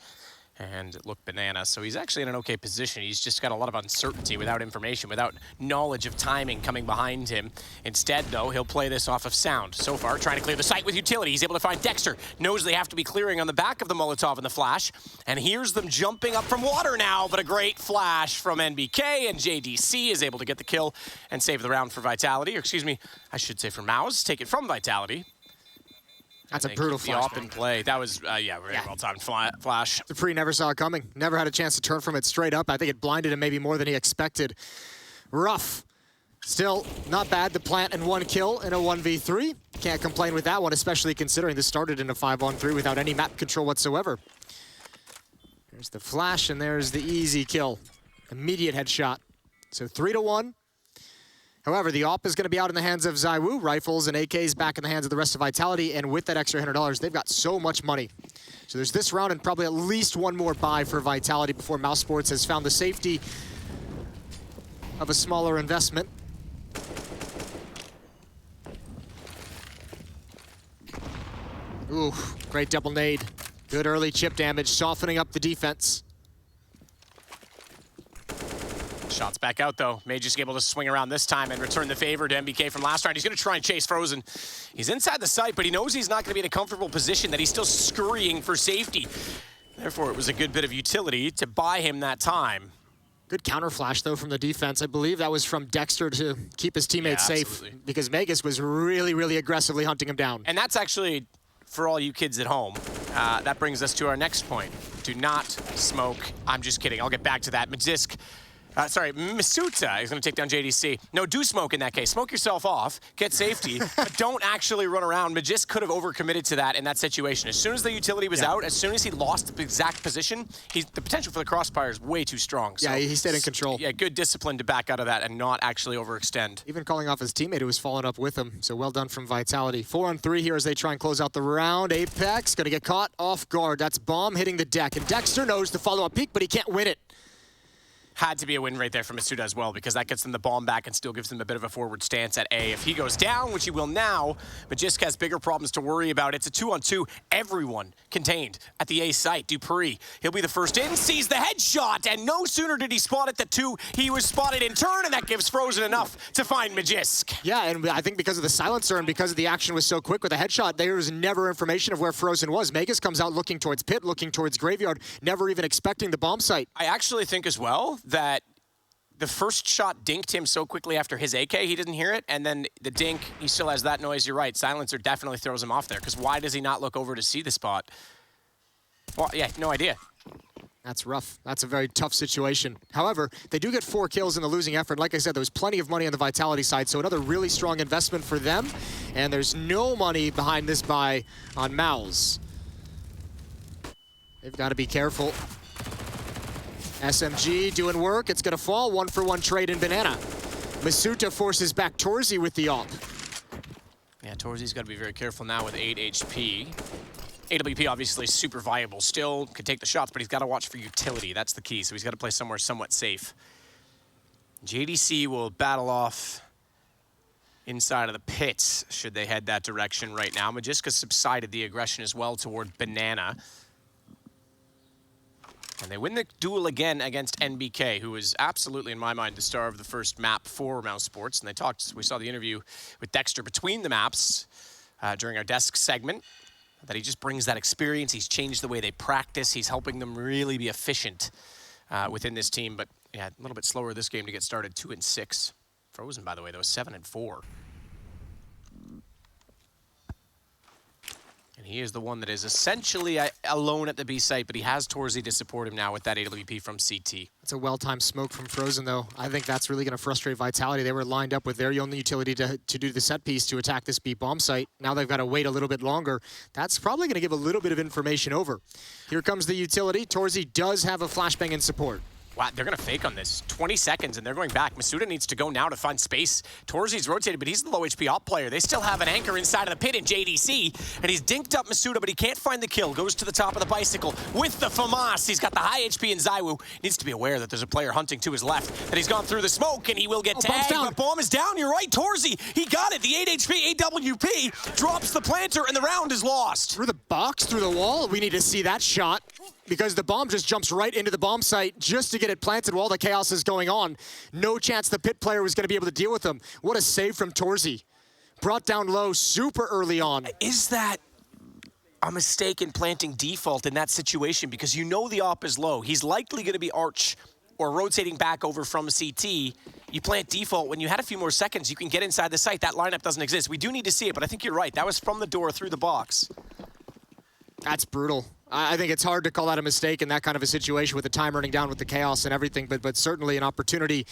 And look, Banana. So he's actually in an okay position. He's just got a lot of uncertainty without information, without knowledge of timing coming behind him. Instead, though, he'll play this off of sound. So far, trying to clear the site with utility. He's able to find Dexter. Knows they have to be clearing on the back of the Molotov and the flash. And here's them jumping up from water now, but a great flash from NBK, and JDC is able to get the kill and save the round for Vitality. Or excuse me, I should say for Mouse. Take it from Vitality. That's a brutal flash. Up in play. That was, very well-timed flash. Dupree never saw it coming. Never had a chance to turn from it straight up. I think it blinded him maybe more than he expected. Rough. Still, not bad to plant and 1 kill in a 1v3. Can't complain with that one, especially considering this started in a 5-on-3 without any map control whatsoever. There's the flash, and there's the easy kill. Immediate headshot. So 3-1. However, the AWP is going to be out in the hands of ZywOo. Rifles and AKs back in the hands of the rest of Vitality, and with that extra $100, they've got so much money. So there's this round and probably at least 1 more buy for Vitality before Mouse Sports has found the safety of a smaller investment. Ooh, great double nade. Good early chip damage, softening up the defense. Shots back out, though. May just be able to swing around this time and return the favor to NBK from last round. He's going to try and chase Frozen. He's inside the site, but he knows he's not going to be in a comfortable position, that he's still scurrying for safety. Therefore, it was a good bit of utility to buy him that time. Good counter flash, though, from the defense. I believe that was from Dexter to keep his teammates safe, because Megas was really, really aggressively hunting him down. And that's actually, for all you kids at home, that brings us to our next point. Do not smoke. I'm just kidding. I'll get back to that. Majisk Sorry, Masuta is going to take down JDC. No, do smoke in that case. Smoke yourself off, get safety, but don't actually run around. Magist could have overcommitted to that in that situation. As soon as the utility was out, as soon as he lost the exact position, the potential for the crossfire is way too strong. So, yeah, he stayed in control. Yeah, good discipline to back out of that and not actually overextend. Even calling off his teammate who was following up with him. So well done from Vitality. 4-on-3 here as they try and close out the round. Apex going to get caught off guard. That's Bomb hitting the deck. And Dexter knows the follow-up peek, but he can't win it. Had to be a win right there for Masuda as well, because that gets them the bomb back and still gives them a bit of a forward stance at A. If he goes down, which he will now, Magisk has bigger problems to worry about. It's a 2-on-2. Everyone contained at the A site. Dupree, he'll be the first in, sees the headshot, and no sooner did he spot it the 2, he was spotted in turn, and that gives Frozen enough to find Magisk. Yeah, and I think because of the silencer and because the action was so quick with the headshot, there was never information of where Frozen was. Magus comes out looking towards pit, looking towards graveyard, never even expecting the bomb site. I actually think as well that the first shot dinked him so quickly after his AK, he didn't hear it, and then the dink, he still has that noise. You're right, silencer definitely throws him off there, because why does he not look over to see the spot? Well, yeah, no idea. That's rough. That's a very tough situation. However, they do get 4 kills in the losing effort. Like I said, there was plenty of money on the Vitality side, so another really strong investment for them, and there's no money behind this buy on Mouse. They've got to be careful. SMG doing work. It's going to fall. 1-for-1 trade in Banana. Masuta forces back Torzi with the op. Yeah, Torzi's got to be very careful now with 8 HP. AWP obviously super viable still, can take the shots, but he's got to watch for utility. That's the key, so he's got to play somewhere somewhat safe. JDC will battle off inside of the pits should they head that direction right now. Magiska subsided the aggression as well toward Banana. And they win the duel again against NBK, who was absolutely, in my mind, the star of the first map for Mouse Sports. And they talked, we saw the interview with Dexter between the maps during our desk segment, that he just brings that experience. He's changed the way they practice. He's helping them really be efficient within this team. But yeah, a little bit slower this game to get started. 2-6. Frozen, by the way, though, 7-4. And he is the one that is essentially alone at the B site, but he has Torzi to support him now with that AWP from CT. It's a well-timed smoke from Frozen, though. I think that's really going to frustrate Vitality. They were lined up with their only utility to do the set piece to attack this B bomb site. Now they've got to wait a little bit longer. That's probably going to give a little bit of information over. Here comes the utility. Torzi does have a flashbang in support. Wow, they're going to fake on this. 20 seconds, and they're going back. Masuda needs to go now to find space. Torzi's rotated, but he's the low HP op player. They still have an anchor inside of the pit in JDC, and he's dinked up Masuda, but he can't find the kill. Goes to the top of the bicycle with the FAMAS. He's got the high HP in Zaiwu. Needs to be aware that there's a player hunting to his left, that he's gone through the smoke, and he will get tagged, but bomb is down. You're right, Torzi. He got it. The 8 HP AWP drops the planter, and the round is lost. Through the box, through the wall. We need to see that shot, because the bomb just jumps right into the bomb site just to get it planted while the chaos is going on. No chance the pit player was going to be able to deal with them. What a save from Torzi. Brought down low super early on. Is that a mistake in planting default in that situation? Because you know the op is low. He's likely going to be arch or rotating back over from CT. You plant default. When you had a few more seconds, you can get inside the site. That lineup doesn't exist. We do need to see it, but I think you're right. That was from the door through the box. That's brutal. I think it's hard to call that a mistake in that kind of a situation with the time running down with the chaos and everything, but certainly an opportunity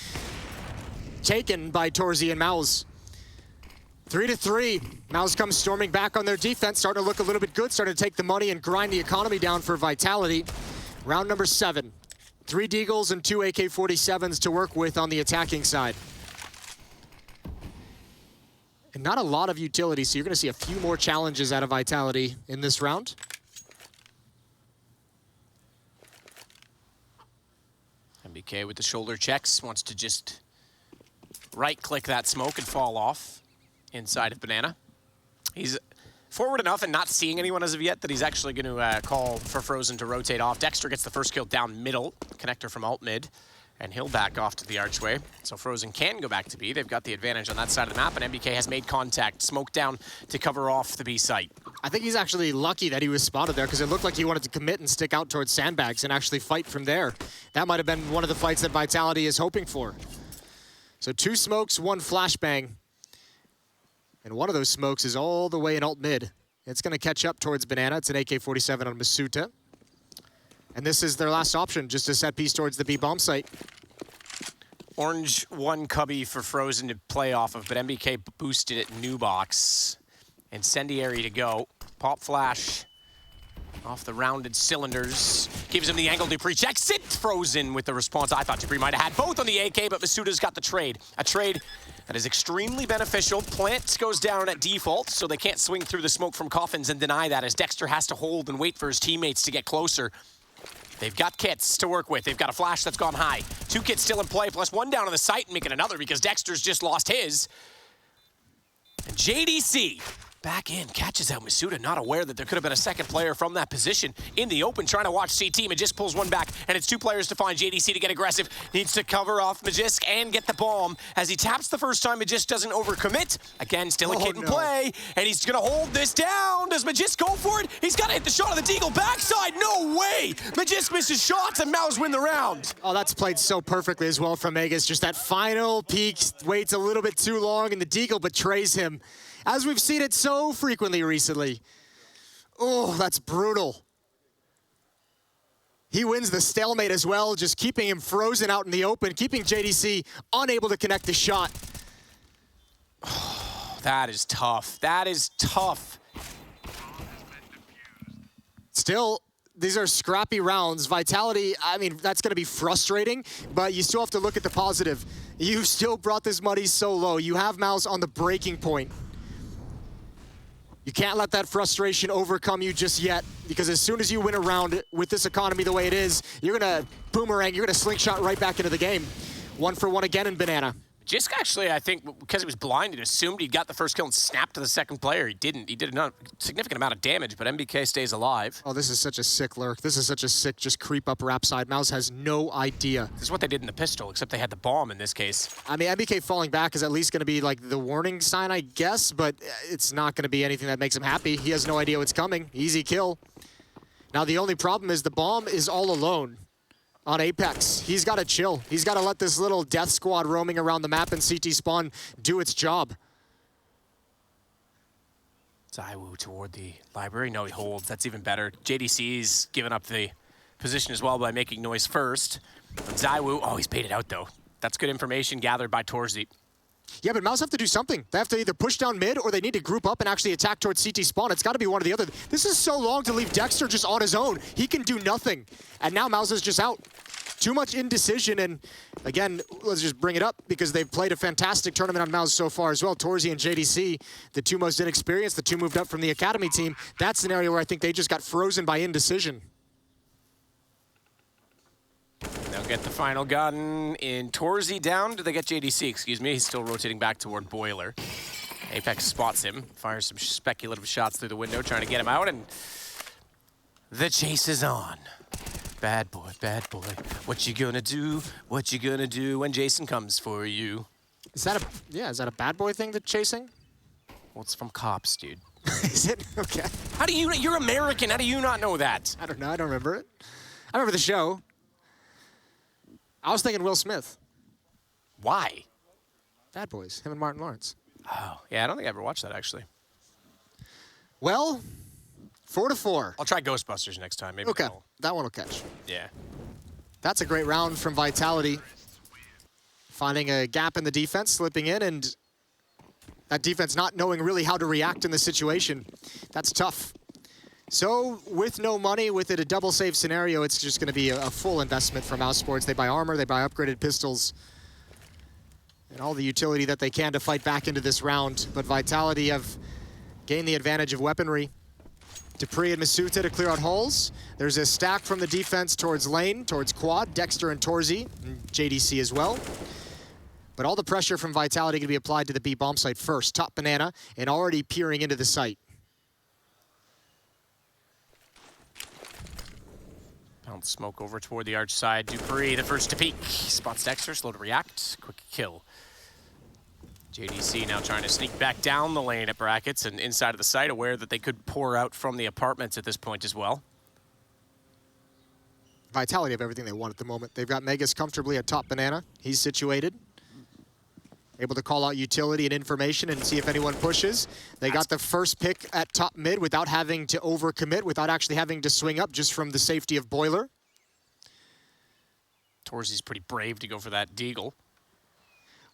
taken by Torzi and Mouse. 3-3. Mouse comes storming back on their defense, starting to look a little bit good, starting to take the money and grind the economy down for Vitality. Round number 7. 3 Deagles and 2 AK-47s to work with on the attacking side. And not a lot of utility, so you're going to see a few more challenges out of Vitality in this round. MBK with the shoulder checks, wants to just right-click that smoke and fall off inside of Banana. He's forward enough and not seeing anyone as of yet that he's actually going to call for Frozen to rotate off. Dexter gets the first kill down middle, connector from alt mid, and he'll back off to the archway. So Frozen can go back to B. They've got the advantage on that side of the map, and MBK has made contact. Smoke down to cover off the B site. I think he's actually lucky that he was spotted there, because it looked like he wanted to commit and stick out towards sandbags and actually fight from there. That might have been one of the fights that Vitality is hoping for. So 2 smokes, 1 flashbang. And one of those smokes is all the way in alt mid. It's going to catch up towards Banana. It's an AK-47 on Masuta. And this is their last option, just a set piece towards the B bomb site. Orange one cubby for Frozen to play off of, but MBK boosted it new box. Incendiary to go. Pop flash off the rounded cylinders. Gives him the angle. Dupree checks it. Frozen with the response. I thought Dupree might have had both on the AK, but Masuda's got the trade. A trade that is extremely beneficial. Plant goes down at default, so they can't swing through the smoke from coffins and deny that, as Dexter has to hold and wait for his teammates to get closer. They've got kits to work with. They've got a flash that's gone high. 2 kits still in play, plus 1 down on the site and making another because Dexter's just lost his. And JDC back in, catches out Masuda, not aware that there could have been a second player from that position in the open, trying to watch CT. Magisk pulls one back, and it's 2 players to find. JDC to get aggressive. Needs to cover off Magisk and get the bomb. As he taps the first time, Magisk doesn't overcommit. Again, still a kit in play, and he's going to hold this down. Does Magisk go for it? He's got to hit the shot of the Deagle backside. No way! Magisk misses shots, and Mouse win the round. Oh, that's played so perfectly as well from Megas. Just that final peak, waits a little bit too long, and the Deagle betrays him, as we've seen it so frequently recently. Oh, that's brutal. He wins the stalemate as well, just keeping him frozen out in the open, keeping JDC unable to connect the shot. Oh, that is tough. That is tough. Still, these are scrappy rounds. Vitality, I mean, that's going to be frustrating, but you still have to look at the positive. You still brought this money so low. You have Mouse on the breaking point. You can't let that frustration overcome you just yet, because as soon as you win a round with this economy the way it is, you're going to boomerang, you're going to slingshot right back into the game. 1 for 1 again in Banana. Jisk actually, I think, because he was blinded, assumed he'd got the first kill and snapped to the second player. He didn't. He did a significant amount of damage, but MBK stays alive. Oh, this is such a sick lurk. This is such a sick just creep up rap side. Mouse has no idea. This is what they did in the pistol, except they had the bomb in this case. I mean, MBK falling back is at least going to be like the warning sign, I guess, but it's not going to be anything that makes him happy. He has no idea what's coming. Easy kill. Now, the only problem is the bomb is all alone on Apex. He's got to chill. He's got to let this little death squad roaming around the map in CT spawn do its job. Zaiwu toward the library. No, he holds. That's even better. JDC's given up the position as well by making noise first. But Zaiwu, oh, he's paid it out though. That's good information gathered by Torzy. Yeah, but Mouse have to do something. They have to either push down mid or they need to group up and actually attack towards CT spawn. It's got to be one or the other. This is so long to leave Dexter just on his own. He can do nothing. And now Mouse is just out. Too much indecision, and again, let's just bring it up because they've played a fantastic tournament on Mouse so far as well. Torzy and JDC, the 2 most inexperienced, the 2 moved up from the academy team. That's an area where I think they just got frozen by indecision. They'll get the final gun in Torzy down. Do they get JDC? Excuse me. He's still rotating back toward Boiler. Apex spots him, fires some speculative shots through the window, trying to get him out, and the chase is on. Bad boy, what you gonna do? What you gonna do when Jason comes for you? Is that a bad boy thing, the chasing? Well, it's from Cops, dude. Is it? Okay. How do you, you're American, how do you not know that? I don't know, I don't remember it. I remember the show. I was thinking Will Smith. Why? Bad Boys, him and Martin Lawrence. Oh, yeah, I don't think I ever watched that, actually. Well, 4-4. I'll try Ghostbusters next time. Maybe okay, that one will catch. Yeah. That's a great round from Vitality. Finding a gap in the defense, slipping in, and that defense not knowing really how to react in the situation. That's tough. So, with no money, with it a double save scenario, it's just going to be a full investment from Mouse Sports. They buy armor, they buy upgraded pistols, and all the utility that they can to fight back into this round. But Vitality have gained the advantage of weaponry. Dupree and Masuta to clear out holes. There's a stack from the defense towards lane, towards quad, Dexter and Torzy, and JDC as well. But all the pressure from Vitality going to be applied to the B bomb site first. Top Banana, and already peering into the site. Bounce smoke over toward the arch side. Dupree, the first to peek. Spots Dexter, slow to react. Quick kill. JDC now trying to sneak back down the lane at brackets and inside of the site, aware that they could pour out from the apartments at this point as well. Vitality have everything they want at the moment. They've got Megas comfortably at top Banana. He's situated. Able to call out utility and information and see if anyone pushes. They got the first pick at top mid without having to overcommit, without actually having to swing up, just from the safety of Boiler. Torzy's pretty brave to go for that Deagle.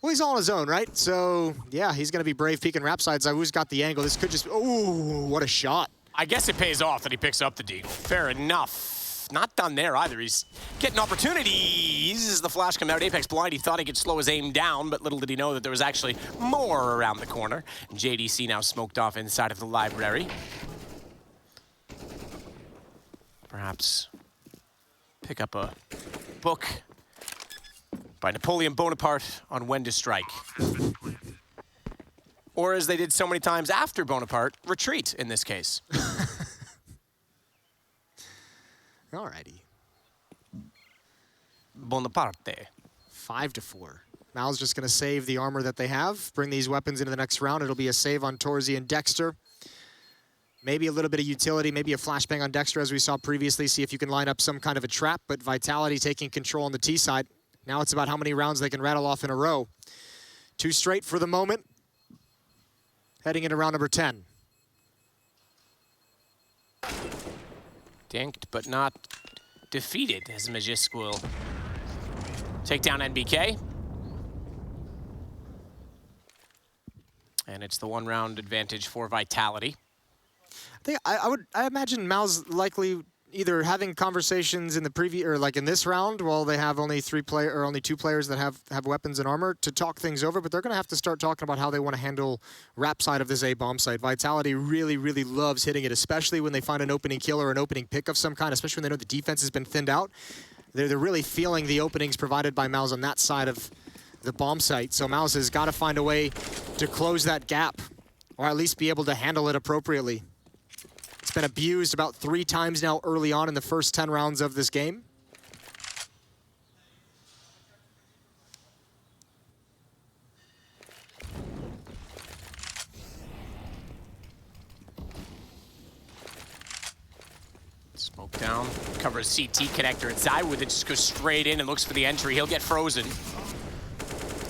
Well, he's all on his own, right? So, yeah, he's going to be brave peeking rap side. ZywOo's got the angle. This could just... Ooh, what a shot. I guess it pays off that he picks up the deagle. Fair enough. Not done there either. He's getting opportunities as the flash come out. Apex blind. He thought he could slow his aim down, but little did he know that there was actually more around the corner. And JDC now smoked off inside of the library. Perhaps pick up a book by Napoleon Bonaparte on when to strike. Or as they did so many times after Bonaparte, retreat in this case. Alrighty. Bonaparte. 5-4. Mal's just going to save the armor that they have, bring these weapons into the next round. It'll be a save on Torzy and Dexter. Maybe a little bit of utility, maybe a flashbang on Dexter as we saw previously, see if you can line up some kind of a trap, but Vitality taking control on the T side. Now it's about how many rounds they can rattle off in a row. 2 straight for the moment. Heading into round number 10. Dinked, but not defeated, as Magisk will take down NBK. And it's the 1-round advantage for Vitality. I imagine Mal's likely either having conversations in the preview or like in this round while they have only 2 players that have weapons and armor to talk things over, but they're going to have to start talking about how they want to handle rap side of this A-bomb site. Vitality really, really loves hitting it, especially when they find an opening kill or an opening pick of some kind, especially when they know the defense has been thinned out. They're really feeling the openings provided by Mouse on that side of the bomb site. So Mouse has got to find a way to close that gap or at least be able to handle it appropriately. It's been abused about 3 times now early on in the first 10 rounds of this game. Smoke down, covers CT connector at ZywOo that just goes straight in and looks for the entry. He'll get frozen.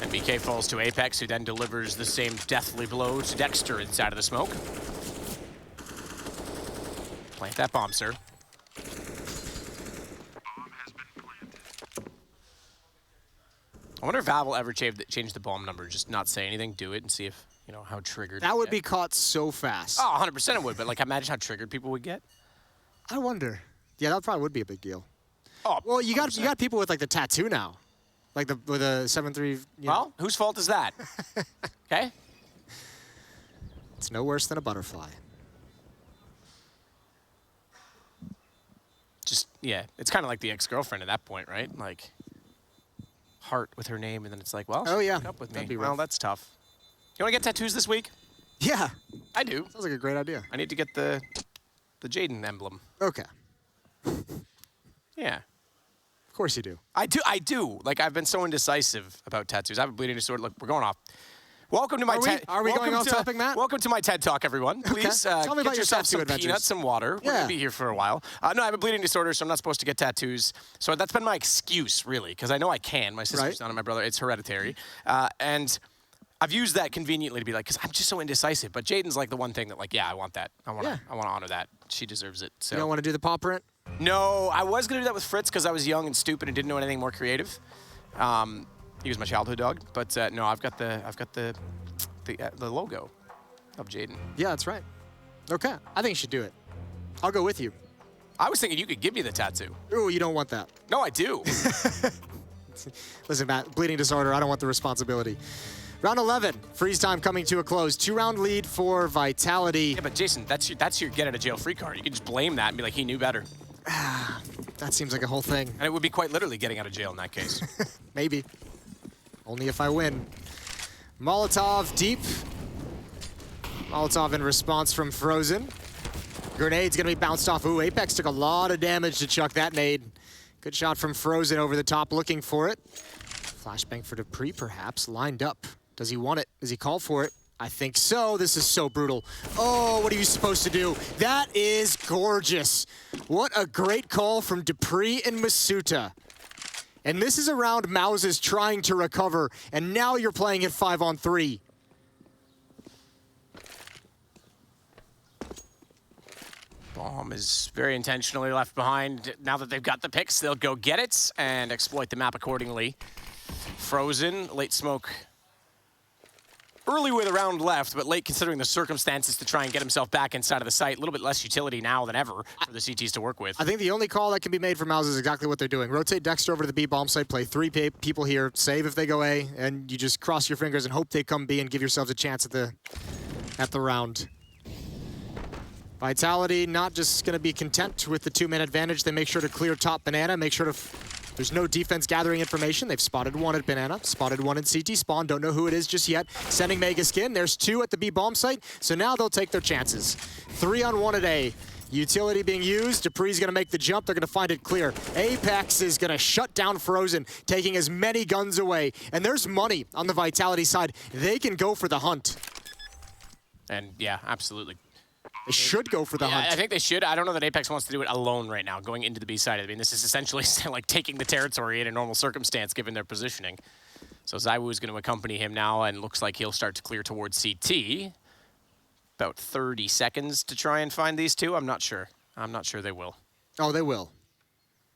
NBK falls to Apex, who then delivers the same deathly blow to Dexter inside of the smoke. Plant that bomb, sir. I wonder if Valve will ever change the bomb number, just not say anything, do it, and see if, you know, how triggered. That would be caught so fast. Oh, 100% it would, but like imagine how triggered people would get. I wonder. Yeah, that probably would be a big deal. Oh, well, you got people with like the tattoo now, like with a 7-3. Well, whose fault is that? Okay. It's no worse than a butterfly. Just, yeah, it's kind of like the ex-girlfriend at that point, right? Like, heart with her name, and then it's like, well, oh, yeah. Break up with me. That'd be well, rough. that's tough. You want to get tattoos this week? Yeah. I do. Sounds like a great idea. I need to get the Jaden emblem. Okay. Yeah. Of course you do. I do. Like, I've been so indecisive about tattoos. I have a bleeding disorder. Look, we're going off. Welcome to my TED. Are we going off topic, Matt? Welcome to my TED Talk, everyone. Please Tell me about get your yourself tattoo some adventures. peanuts and water. We're going to be here for a while. No, I have a bleeding disorder, so I'm not supposed to get tattoos. So that's been my excuse, really, because I know I can. My sister's done it, my brother. It's hereditary. And I've used that conveniently to be like, because I'm just so indecisive. But Jaden's like the one thing that, like, yeah, I want that. I want to honor that. She deserves it. So. You don't want to do the paw print? No, I was going to do that with Fritz because I was young and stupid and didn't know anything more creative. He was my childhood dog. But no, I've got the logo of Jaden. Yeah, that's right. Okay, I think you should do it. I'll go with you. I was thinking you could give me the tattoo. Ooh, you don't want that. No, I do. Listen, Matt, bleeding disorder, I don't want the responsibility. Round 11, freeze time coming to a close. 2-round lead for Vitality. Yeah, but Jason, that's your get out of jail free card. You can just blame that and be like, he knew better. That seems like a whole thing. And it would be quite literally getting out of jail in that case. Maybe. Only if I win. Molotov deep. Molotov in response from Frozen. Grenade's gonna be bounced off. Ooh, Apex took a lot of damage to chuck that nade. Good shot from Frozen over the top, looking for it. Flashbang for Dupree, perhaps, lined up. Does he want it? Does he call for it? I think so. This is so brutal. Oh, what are you supposed to do? That is gorgeous. What a great call from Dupree and Masuta. And this is a round Mouse is trying to recover, and now you're playing at 5-on-3. Bomb is very intentionally left behind. Now that they've got the picks, they'll go get it and exploit the map accordingly. Frozen, late smoke early with a round left, but late considering the circumstances to try and get himself back inside of the site. A little bit less utility now than ever for the CTs to work with. I think the only call that can be made for Mouse is exactly what they're doing. Rotate Dexter over to the B bomb site, play 3 people here, save if they go A, and you just cross your fingers and hope they come B and give yourselves a chance at the round. Vitality not just going to be content with the 2-man advantage. They make sure to clear top Banana, make sure to... There's no defense gathering information. They've spotted 1 at Banana, spotted 1 in CT spawn. Don't know who it is just yet. Sending Mega Skin. There's 2 at the B bomb site. So now they'll take their chances. 3-on-1 at A. Utility being used. Dupree's going to make the jump. They're going to find it clear. Apex is going to shut down Frozen, taking as many guns away. And there's money on the Vitality side. They can go for the hunt. And yeah, absolutely. They should go for the hunt. I think they should. I don't know that Apex wants to do it alone right now, going into the B side. I mean, this is essentially like taking the territory in a normal circumstance, given their positioning. So ZywOo is going to accompany him now, and looks like he'll start to clear towards CT. About 30 seconds to try and find these two. I'm not sure. I'm not sure they will. Oh, they will.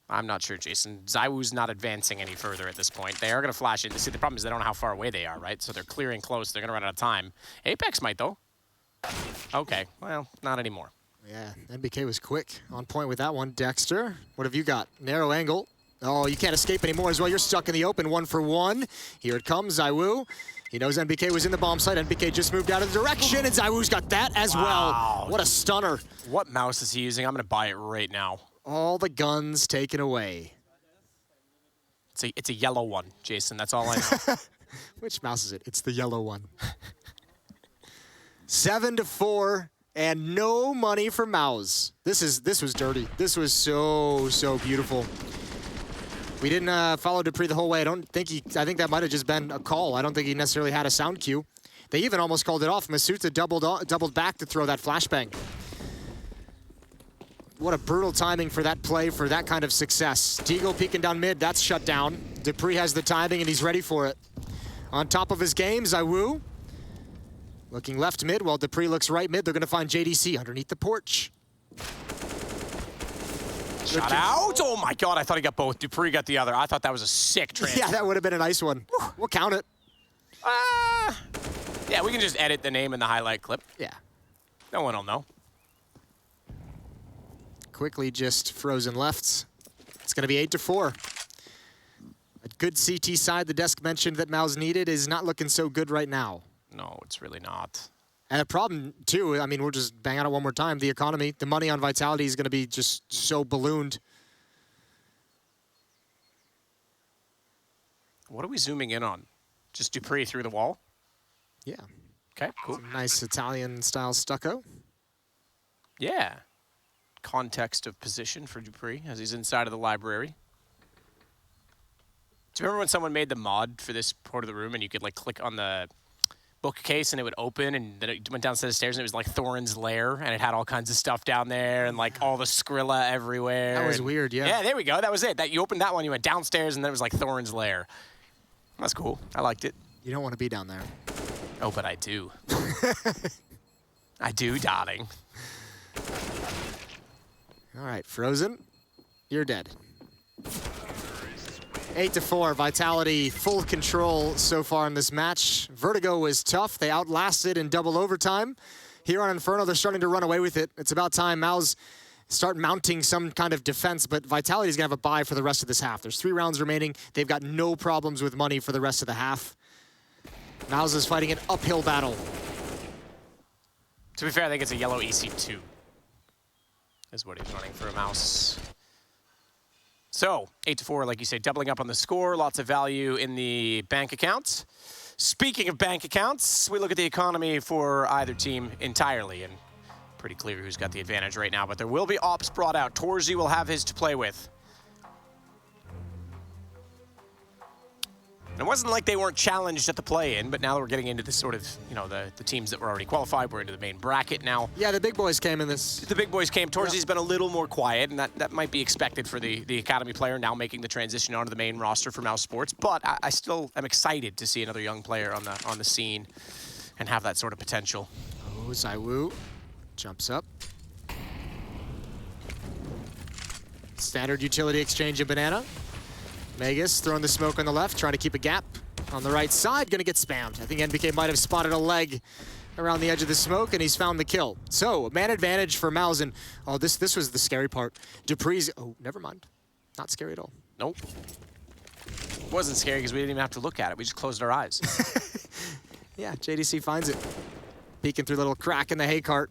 I'm not sure, Jason. ZywOo's not advancing any further at this point. They are going to flash in. See, the problem is they don't know how far away they are, right? So they're clearing close. They're going to run out of time. Apex might, though. Okay, well, not anymore. Yeah, NBK was quick on point with that one. Dexter, what have you got? Narrow angle. Oh, you can't escape anymore as well. You're stuck in the open, 1 for 1. Here it comes, ZywOo. He knows NBK was in the bomb site. NBK just moved out of the direction, and ZywOo's got that as well. What a stunner. What mouse is he using? I'm going to buy it right now. All the guns taken away. It's a yellow one, Jason. That's all I know. Which mouse is it? It's the yellow one. 7-4, and no money for Mouse. This was dirty. This was so beautiful. We didn't follow Dupree the whole way. I think that might have just been a call. I don't think he necessarily had a sound cue. They even almost called it off. Masuta doubled back to throw that flashbang. What a brutal timing for that play, for that kind of success. Deagle peeking down mid, that's shut down. Dupree has the timing and he's ready for it. On top of his game, ZywOo. Looking left mid while Dupree looks right mid. They're going to find JDC underneath the porch. Shot out. Oh my God, I thought he got both. Dupree got the other. I thought that was a sick transfer. Yeah, that would have been a nice one. We'll count it. Yeah, we can just edit the name in the highlight clip. Yeah. No one will know. Quickly just Frozen left. It's going to be 8-4. A good CT side the desk mentioned that Mal's needed is not looking so good right now. No, it's really not. And a problem, too, I mean, we'll just bang on it one more time. The economy, the money on Vitality is going to be just so ballooned. What are we zooming in on? Just Dupree through the wall? Yeah. Okay, cool. Some nice Italian-style stucco. Yeah. Context of position for Dupree as he's inside of the library. Do you remember when someone made the mod for this part of the room and you could like click on the bookcase and it would open and then it went down the stairs and it was like Thorin's lair and it had all kinds of stuff down there and like all the Skrilla everywhere. That was weird, yeah. Yeah, there we go. That was it. That you opened that one, you went downstairs and then it was like Thorin's lair. That's cool. I liked it. You don't want to be down there. Oh, but I do. I do, darling. All right, Frozen, you're dead. 8-4, Vitality full control so far in this match. Vertigo was tough. They outlasted in double overtime. Here on Inferno, they're starting to run away with it. It's about time Maus start mounting some kind of defense, but Vitality's gonna have a bye for the rest of this half. There's 3 rounds remaining. They've got no problems with money for the rest of the half. Maus is fighting an uphill battle. To be fair, I think it's a yellow EC2 is what he's running for a mouse. So, 8-4, like you say, doubling up on the score. Lots of value in the bank accounts. Speaking of bank accounts, we look at the economy for either team entirely, and pretty clear who's got the advantage right now. But there will be ops brought out. Torzi will have his to play with. And it wasn't like they weren't challenged at the play-in, but now that we're getting into this sort of, you know, the teams that were already qualified. We're into the main bracket now. Yeah, the big boys came in this. The big boys came. Torzi's been a little more quiet, and that might be expected for the Academy player now making the transition onto the main roster for Mouse Sports. But I still am excited to see another young player on the scene and have that sort of potential. Oh, ZywOo jumps up. Standard utility exchange of Banana. Magus throwing the smoke on the left, trying to keep a gap. on the right side, gonna get spammed. I think NBK might have spotted a leg around the edge of the smoke, and he's found the kill. So, man advantage for Mouse, and oh, this was the scary part. Dupree's, oh, never mind. Not scary at all. Nope. It wasn't scary because we didn't even have to look at it. We just closed our eyes. Yeah, JDC finds it. Peeking through a little crack in the hay cart.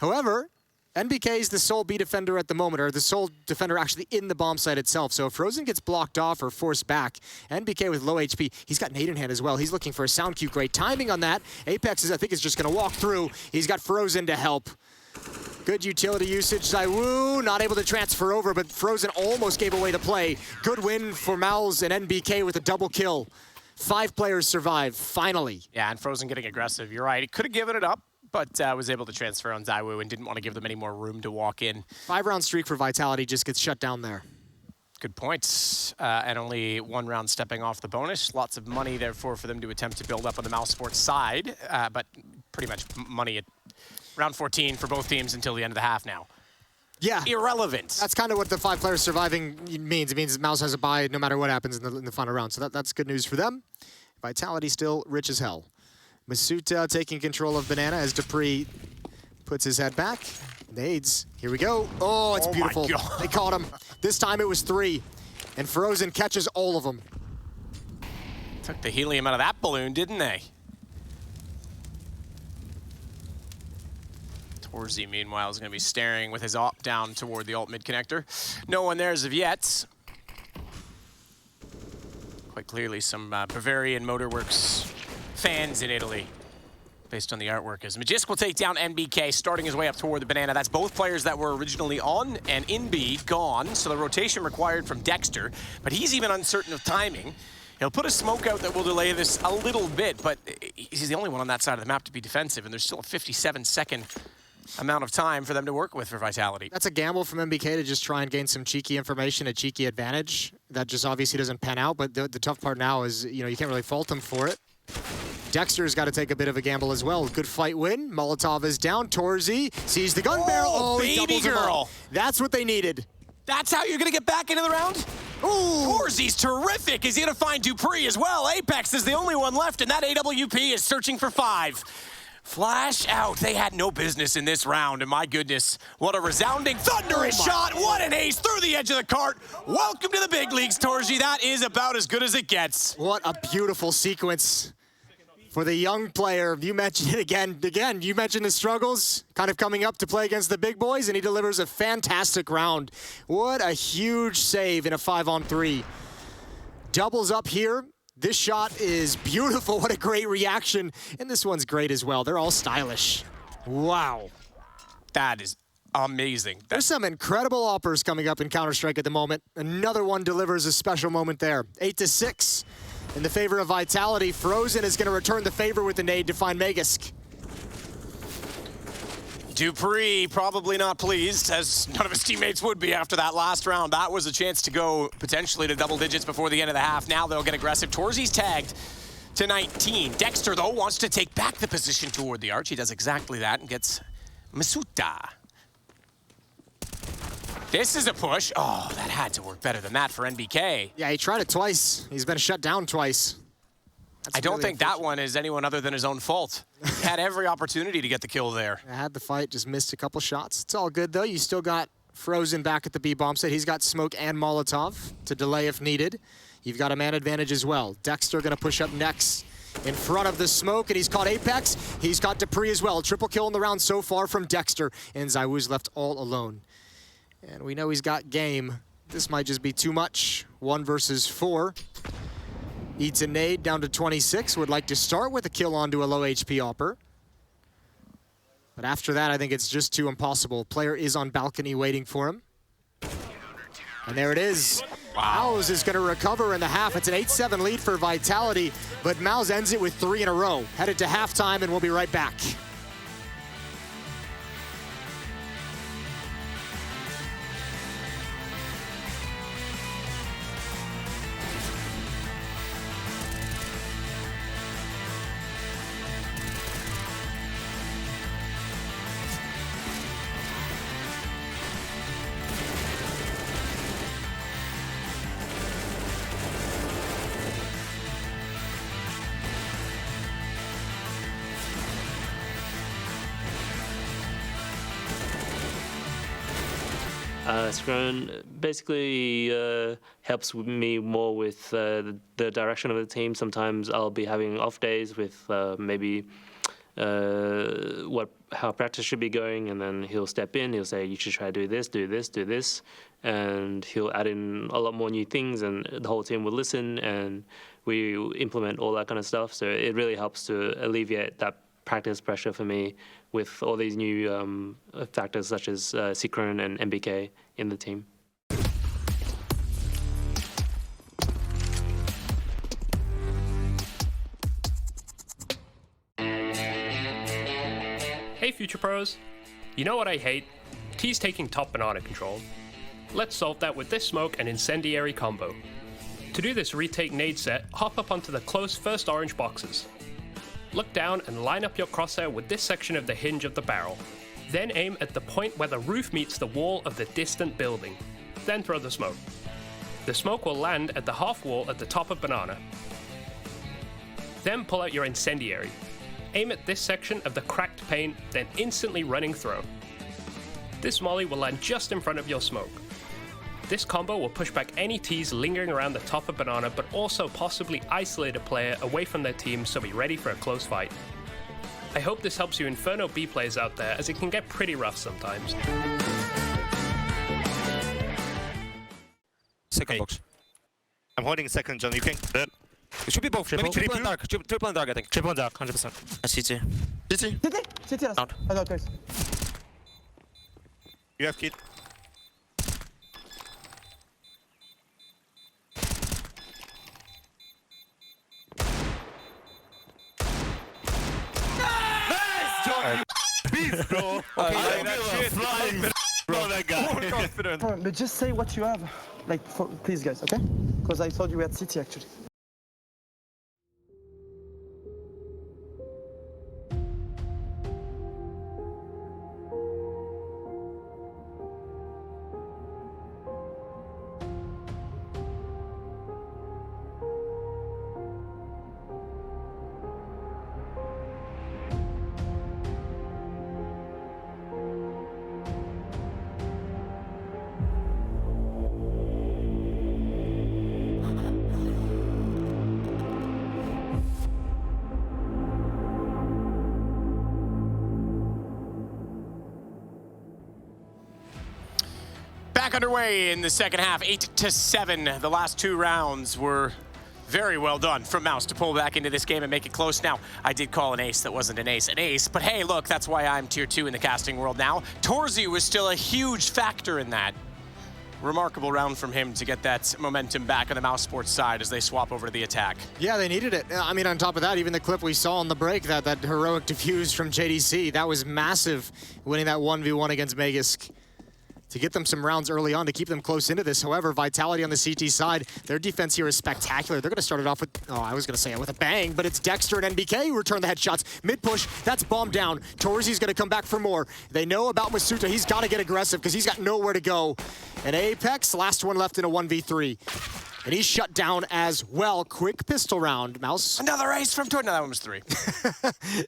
However, NBK is the sole B defender at the moment, or the sole defender actually in the bomb site itself. So if Frozen gets blocked off or forced back, NBK with low HP, he's got nade in hand as well. He's looking for a sound cue. Great timing on that. Apex is, I think, is just going to walk through. He's got Frozen to help. Good utility usage. ZywOo not able to transfer over, but Frozen almost gave away the play. Good win for Mouse and NBK with a double kill. 5 players survive, finally. Yeah, and Frozen getting aggressive. You're right. He could have given it up, but was able to transfer on ZywOo and didn't want to give them any more room to walk in. 5-round streak for Vitality just gets shut down there. Good points. And only 1 round stepping off the bonus. Lots of money, therefore, for them to attempt to build up on the Mouse Sports side, but pretty much money at round 14 for both teams until the end of the half now. Yeah. Irrelevant. That's kind of what the 5 players surviving means. It means Mouse has a bye no matter what happens in the final round. So that's good news for them. Vitality still rich as hell. Masuta taking control of Banana as Dupree puts his head back. Nades. Here we go. Oh, it's beautiful. They caught him. This time it was 3. And Frozen catches all of them. Took the helium out of that balloon, didn't they? Torzy, meanwhile, is going to be staring with his op down toward the alt mid connector. No one there as of yet. Quite clearly some Bavarian Motorworks fans in Italy, based on the artwork. As Magisk will take down NBK, starting his way up toward the Banana. That's both players that were originally on and in B gone, so the rotation required from Dexter, but he's even uncertain of timing. He'll put a smoke out that will delay this a little bit, but he's the only one on that side of the map to be defensive, and there's still a 57-second amount of time for them to work with for Vitality. That's a gamble from NBK to just try and gain some cheeky information, a cheeky advantage. That just obviously doesn't pan out, but the tough part now is, you know, you can't really fault him for it. Dexter's got to take a bit of a gamble as well. Good fight win. Molotov is down. Torzy sees the gun barrel. Oh, he baby doubles him girl. up. That's what they needed. That's how you're going to get back into the round? Ooh. Torzy's terrific. Is he going to find Dupree as well? Apex is the only one left, and that AWP is searching for 5. Flash out. They had no business in this round, and my goodness, what a resounding, thunderous shot. What an ace through the edge of the cart. Welcome to the big leagues, Torzy. That is about as good as it gets. What a beautiful sequence for the young player. You mentioned it again. You mentioned his struggles, kind of coming up to play against the big boys, and he delivers a fantastic round. What a huge save in a 5-on-3. Doubles up here. This shot is beautiful. What a great reaction. And this one's great as well. They're all stylish. Wow. That is amazing. There's some incredible offers coming up in Counter-Strike at the moment. Another one delivers a special moment there. 8-6 in the favor of Vitality. Frozen is going to return the favor with the nade to find Magisk. Dupree probably not pleased, as none of his teammates would be after that last round. That was a chance to go potentially to double digits before the end of the half. Now they'll get aggressive. Torzy's tagged to 19. Dexter, though, wants to take back the position toward the arch. He does exactly that and gets Masuta. This is a push. Oh, that had to work better than that for NBK. Yeah, he tried it twice. He's been shut down twice. I don't think that one is anyone other than his own fault. He had every opportunity to get the kill there. Had the fight, just missed a couple shots. It's all good, though. You still got Frozen back at the B bomb site. He's got smoke and Molotov to delay if needed. You've got a man advantage as well. Dexter going to push up next in front of the smoke, and he's caught Apex. He's got Dupree as well. Triple kill in the round so far from Dexter, and ZywOo's left all alone. And we know he's got game. This might just be too much. 1 versus 4. Eats a nade down to 26. Would like to start with a kill onto a low HP Opper. But after that, I think it's just too impossible. Player is on balcony waiting for him. And there it is. Wow. Mouse is going to recover in the half. It's an 8-7 lead for Vitality, but Mouse ends it with 3 in a row. Headed to halftime, and we'll be right back. Scrum basically helps me more with the direction of the team. Sometimes I'll be having off days with maybe how practice should be going, and then he'll step in. He'll say, "You should try to do this, do this, do this," and he'll add in a lot more new things, and the whole team will listen, and we implement all that kind of stuff. So it really helps to alleviate that practice pressure for me with all these new factors such as Sikron and MBK in the team. Hey Future Pros, you know what I hate? T's taking top banana control. Let's solve that with this smoke and incendiary combo. To do this retake nade set, hop up onto the close first orange boxes. Look down and line up your crosshair with this section of the hinge of the barrel. Then aim at the point where the roof meets the wall of the distant building. Then throw the smoke. The smoke will land at the half wall at the top of banana. Then pull out your incendiary. Aim at this section of the cracked pane, then instantly running throw. This molly will land just in front of your smoke. This combo will push back any Ts lingering around the top of banana, but also possibly isolate a player away from their team, so be ready for a close fight. I hope this helps you Inferno B players out there, as it can get pretty rough sometimes. Second box. I'm holding second, John. You can. It should be both. Maybe triple and dark. Triple and dark, I think. Triple and dark, 100%. CT. CT last. Out. I got guys. You have kid. Beast, bro. Okay, flying, bro, that guy. More confident. But just say what you have, like, please, guys, okay? Because I thought you were at City, actually. Back underway in the second half, 8-7. The last two rounds were very well done from Mouse to pull back into this game and make it close. Now, I did call an ace that wasn't an ace, but hey, look, that's why I'm tier 2 in the casting world now. Torzy was still a huge factor in that. Remarkable round from him to get that momentum back on the Mouse Sports side as they swap over to the attack. Yeah, they needed it. I mean, on top of that, even the clip we saw on the break, that heroic defuse from JDC, that was massive, winning that 1v1 against Magisk. To get them some rounds early on to keep them close into this. However, Vitality on the CT side, their defense here is spectacular. They're going to start it off with, I was going to say it with a bang, but it's Dexter and NBK who return the headshots. Mid-push, that's bomb down. Torzi's going to come back for more. They know about Masuta. He's got to get aggressive because he's got nowhere to go. And Apex, last one left in a 1v3. And he's shut down as well. Quick pistol round. Mouse. Another ace from Tor. No, that one was 3.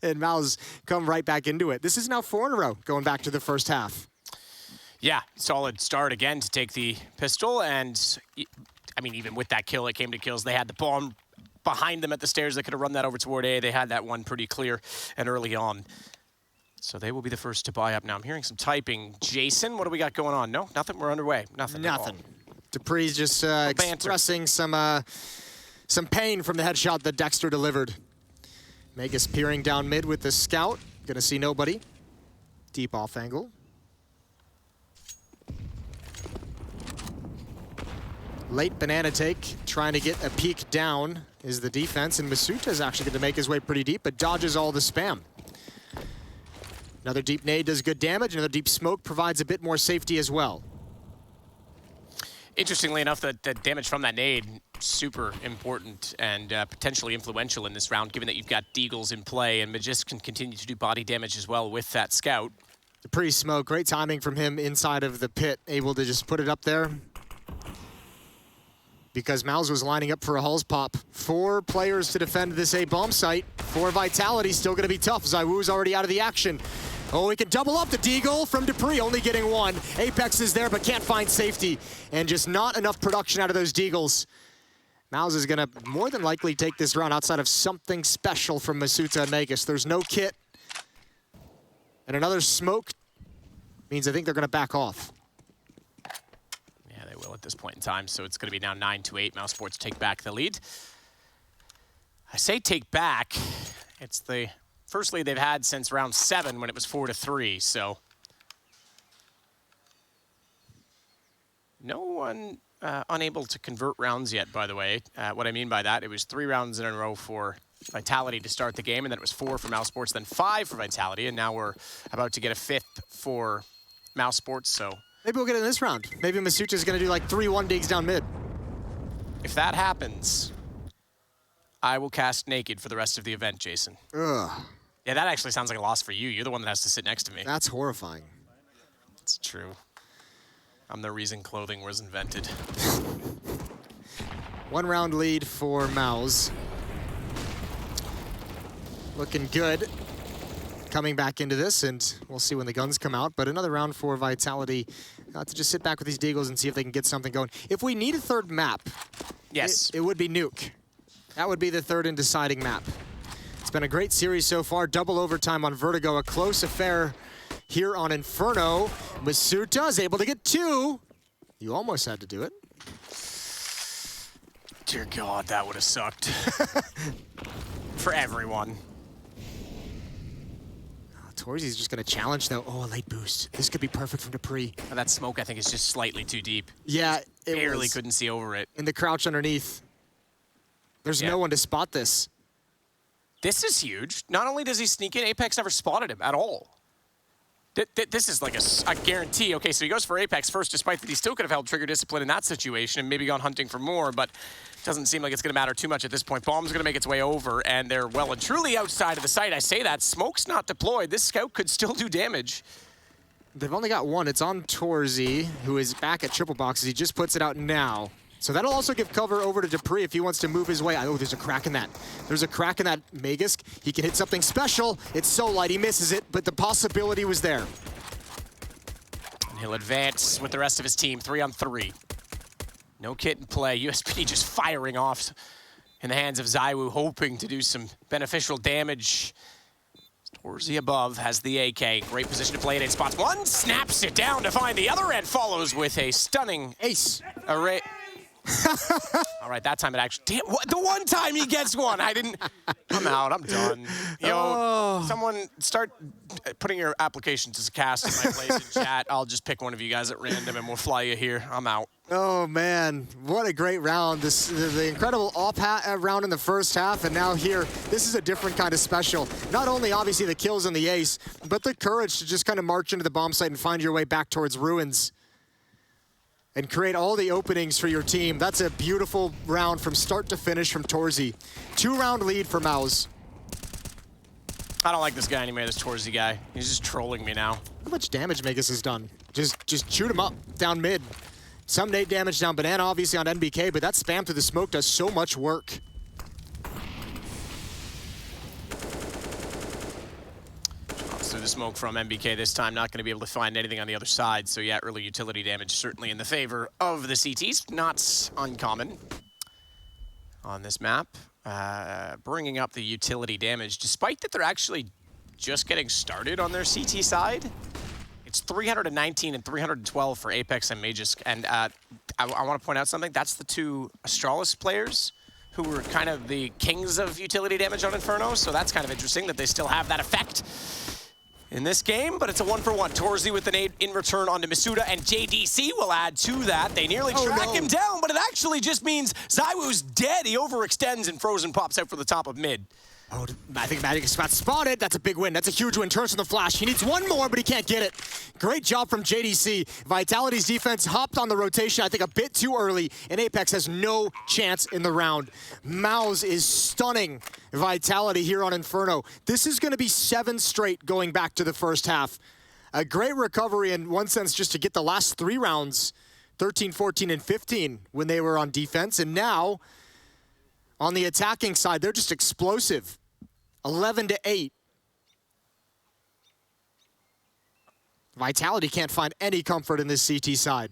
And Mouse come right back into it. This is now 4 in a row going back to the first half. Yeah, solid start again to take the pistol, and I mean, even with that kill, it came to kills. They had the bomb behind them at the stairs. They could have run that over toward A. They had that one pretty clear and early on. So they will be the first to buy up now. I'm hearing some typing. Jason, what do we got going on? No, nothing. We're underway. Nothing. Dupree's just expressing some pain from the headshot that Dexter delivered. Magus peering down mid with the scout. Gonna see nobody. Deep off angle. Late banana take, trying to get a peek down is the defense, and Masuta is actually going to make his way pretty deep, but dodges all the spam. Another deep nade does good damage, another deep smoke provides a bit more safety as well. Interestingly enough, the damage from that nade, super important and potentially influential in this round, given that you've got Deagles in play, and Magisk can continue to do body damage as well with that scout. Pre-smoke, great timing from him inside of the pit, able to just put it up there. Because Mouse was lining up for a Hulls pop. 4 players to defend this A bomb site. For Vitality, still going to be tough. Zywoo's already out of the action. Oh, he can double up the Deagle from Dupree, only getting one. Apex is there, but can't find safety. And just not enough production out of those Deagles. Mouse is gonna more than likely take this round outside of something special from Masuta and Magus. There's no kit. And another smoke means I think they're gonna back off. Yeah, they will at this point in time. So it's gonna be now 9-8. Mouse Sports take back the lead. I say take back. It's the first lead they've had since round 7 when it was 4-3, so. No one unable to convert rounds yet, by the way. What I mean by that, it was 3 rounds in a row for Vitality to start the game, and then it was 4 for Mouse Sports, then 5 for Vitality, and now we're about to get a 5th for Mouse Sports, so. Maybe we'll get it in this round. Maybe Masucha's gonna do like 3-1 digs down mid. If that happens, I will cast naked for the rest of the event, Jason. Ugh. Yeah, that actually sounds like a loss for you. You're the one that has to sit next to me. That's horrifying. It's true. I'm the reason clothing was invented. 1 round lead for Mouse. Looking good. Coming back into this, and we'll see when the guns come out. But another round for Vitality to just sit back with these Deagles and see if they can get something going. If we need a 3rd map, yes, it would be Nuke. That would be the 3rd and deciding map. It's been a great series so far. Double overtime on Vertigo, a close affair here on Inferno. Masuta is able to get 2. You almost had to do it. Dear God, that would have sucked. For everyone. Torzy's just going to challenge, though. Oh, a late boost. This could be perfect from Dupree. And that smoke, I think, is just slightly too deep. Yeah, it barely couldn't see over it. In the crouch underneath. There's no one to spot this. This is huge. Not only does he sneak in, Apex never spotted him at all. This is like a guarantee. Okay, so he goes for Apex first, despite that he still could have held trigger discipline in that situation and maybe gone hunting for more, but it doesn't seem like it's going to matter too much at this point. Bomb's going to make its way over, and they're well and truly outside of the site. I say that. Smoke's not deployed. This scout could still do damage. They've only got 1. It's on Torzy, who is back at triple boxes. He just puts it out now. So that'll also give cover over to Dupree if he wants to move his way. Oh, there's a crack in that. There's a crack in that Magus. He can hit something special. It's so light, he misses it, but the possibility was there. And he'll advance with the rest of his team, 3-on-3. No kit in play. USP just firing off in the hands of Zaiwu, hoping to do some beneficial damage. Torzy above has the AK. Great position to play it in. Spots one, snaps it down to find the other end, follows with a stunning ace array. All right, that time it actually, damn, the one time he gets one, I'm out, I'm done. Yo, someone start putting your applications as a cast in my place in chat. I'll just pick one of you guys at random and we'll fly you here. I'm out. Oh man, what a great round. The incredible op round in the first half, and now here, this is a different kind of special. Not only obviously the kills and the ace, but the courage to just kind of march into the bomb site and find your way back towards ruins. And create all the openings for your team. That's a beautiful round from start to finish from Torzy. 2-round lead for Mouse. I don't like this guy anymore, this Torzy guy. He's just trolling me now. How much damage Magus has done? Just shoot him up down mid. Some nade damage down Banana, obviously on NBK, but that spam through the smoke does so much work. Through the smoke from MBK this time, not going to be able to find anything on the other side. So yeah, early utility damage certainly in the favor of the CTs. Not uncommon on this map. Bringing up the utility damage, despite that they're actually just getting started on their CT side. It's 319 and 312 for Apex and Magus. And I want to point out something. That's the 2 Astralis players who were kind of the kings of utility damage on Inferno. So that's kind of interesting that they still have that effect in this game, but it's a 1-for-1. Torzy with the nade in return onto Masuta, and JDC will add to that. They nearly track him down, but it actually just means Zaiwu's dead. He overextends and Frozen pops out for the top of mid. Oh, I think Magic got spotted. That's a big win. That's a huge win. Turns from the flash. He needs one more, but he can't get it. Great job from JDC. Vitality's defense hopped on the rotation, I think, a bit too early, and Apex has no chance in the round. Mouse is stunning Vitality here on Inferno. This is going to be 7 straight going back to the first half. A great recovery in one sense just to get the last 3 rounds, 13, 14, and 15, when they were on defense, and now on the attacking side, they're just explosive. 11-8. Vitality can't find any comfort in this CT side.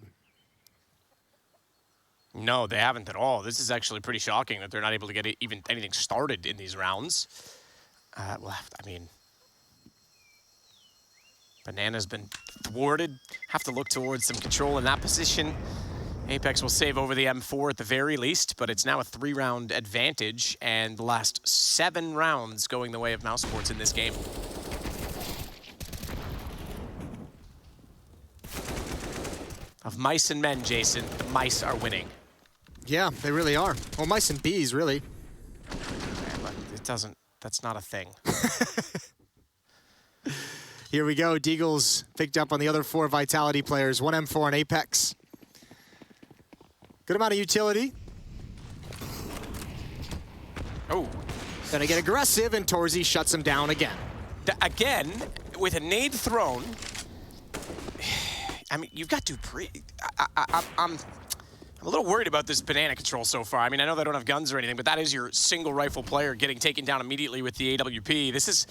No, they haven't at all. This is actually pretty shocking that they're not able to get even anything started in these rounds. Well, I mean, Banana's been thwarted. Have to look towards some control in that position. Apex will save over the M4 at the very least, but it's now a 3-round advantage, and the last 7 rounds going the way of Mousesports in this game. Of mice and men, Jason, the mice are winning. Yeah, they really are. Well, mice and bees, really. Yeah, but it doesn't, that's not a thing. Here we go. Deagles picked up on the other 4 Vitality players. 1 M4 on Apex. Good amount of utility. Oh. Gonna get aggressive, and Torzy shuts him down again. Again, with a nade thrown. I mean, you've got Dupree. I'm a little worried about this Banana control so far. I mean, I know they don't have guns or anything, but that is your single rifle player getting taken down immediately with the AWP. This is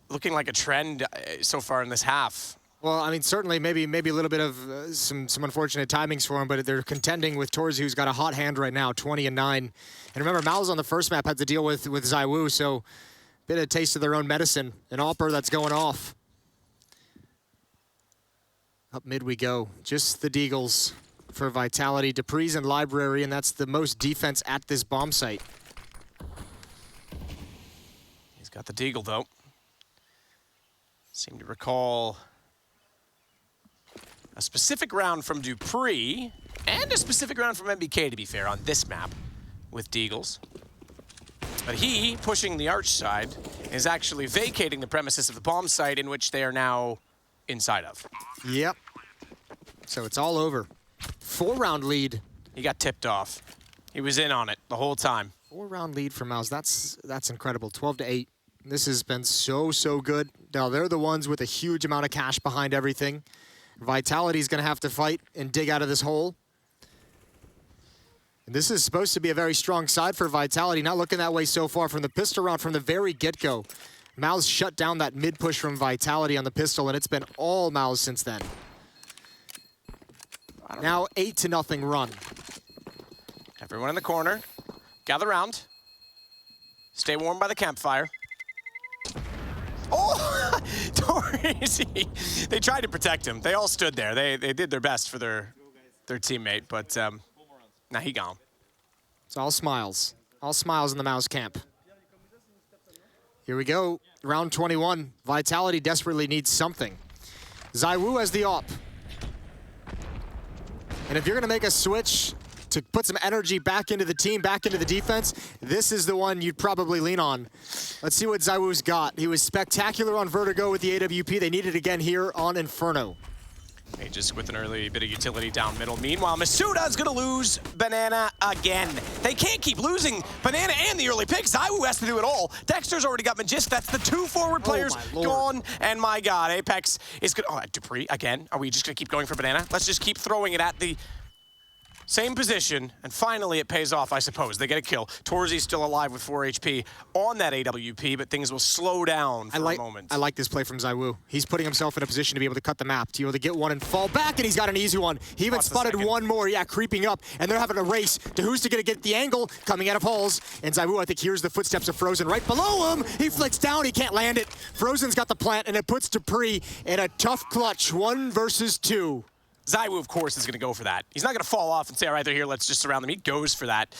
looking like a trend so far in this half. Well, I mean, certainly maybe a little bit of some unfortunate timings for him, but they're contending with Torzy, who's got a hot hand right now, 20-9. And remember, Mal's on the first map had to deal with ZywOo, so a bit of a taste of their own medicine. An AWPer that's going off. Up mid we go. Just the Deagles for Vitality. Dupree's in Library, and that's the most defense at this bomb site. He's got the Deagle, though. Seem to recall a specific round from Dupree and a specific round from MBK, to be fair, on this map with Deagles. But he, pushing the arch side, is actually vacating the premises of the bomb site in which they are now inside of. Yep. So it's all over. 4-round lead. He got tipped off. He was in on it the whole time. 4-round lead for Mouse. That's incredible. 12-8. This has been so good. Now, they're the ones with a huge amount of cash behind everything. Vitality's going to have to fight and dig out of this hole. And this is supposed to be a very strong side for Vitality. Not looking that way so far from the pistol round from the very get-go. Mal's shut down that mid-push from Vitality on the pistol, and it's been all Mal's since then. Now 8-0 run. Everyone in the corner. Gather round. Stay warm by the campfire. Oh! Torzy! They tried to protect him. They all stood there. They did their best for their teammate, but now he gone. It's all smiles. All smiles in the Mouse camp. Here we go. Round 21. Vitality desperately needs something. ZywOo has the AWP. And if you're going to make a switch to put some energy back into the team, back into the defense, this is the one you'd probably lean on. Let's see what ZywOo's got. He was spectacular on Vertigo with the AWP. They need it again here on Inferno. Just with an early bit of utility down middle. Meanwhile, Masuda's gonna lose Banana again. They can't keep losing Banana and the early pick. ZywOo has to do it all. Dexter's already got Magist. That's the 2 forward players gone. And my God, Apex is good. Oh, Dupree again. Are we just gonna keep going for Banana? Let's just keep throwing it at the same position, and finally it pays off, I suppose. They get a kill. Torzy's still alive with 4 HP on that AWP, but things will slow down for a moment. I like this play from ZywOo. He's putting himself in a position to be able to cut the map, to be able to get one and fall back, and he's got an easy one. He even spotted one more, creeping up, and they're having a race to who's going to get the angle coming out of holes. And ZywOo, I think, hears the footsteps of Frozen right below him. He flicks down, he can't land it. Frozen's got the plant, and it puts Dupree in a tough clutch, 1 versus 2. ZywOo, of course, is going to go for that. He's not going to fall off and say, all right, they're here, let's just surround them. He goes for that.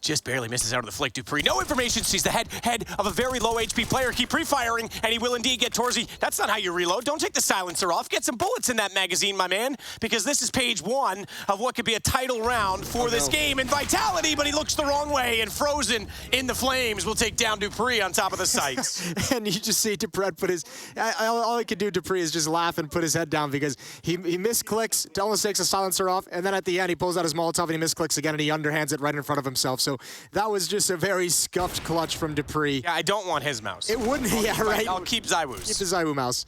Just barely misses out of the flick. Dupree, no information, sees the head of a very low HP player. Keep pre-firing, and he will indeed get Torzy. That's not how you reload. Don't take the silencer off. Get some bullets in that magazine, my man, because this is page 1 of what could be a title round for this game in Vitality, but he looks the wrong way, and Frozen in the flames will take down Dupree on top of the sights. And you just see Dupree put his, all he could do, Dupree, is just laugh and put his head down because he misclicks, almost takes a silencer off, and then at the end he pulls out his Molotov and he misclicks again and he underhands it right in front of himself. So that was just a very scuffed clutch from Dupree. Yeah, I don't want his mouse. It wouldn't, right? I'll keep ZywOo's. Keep the ZywOo mouse.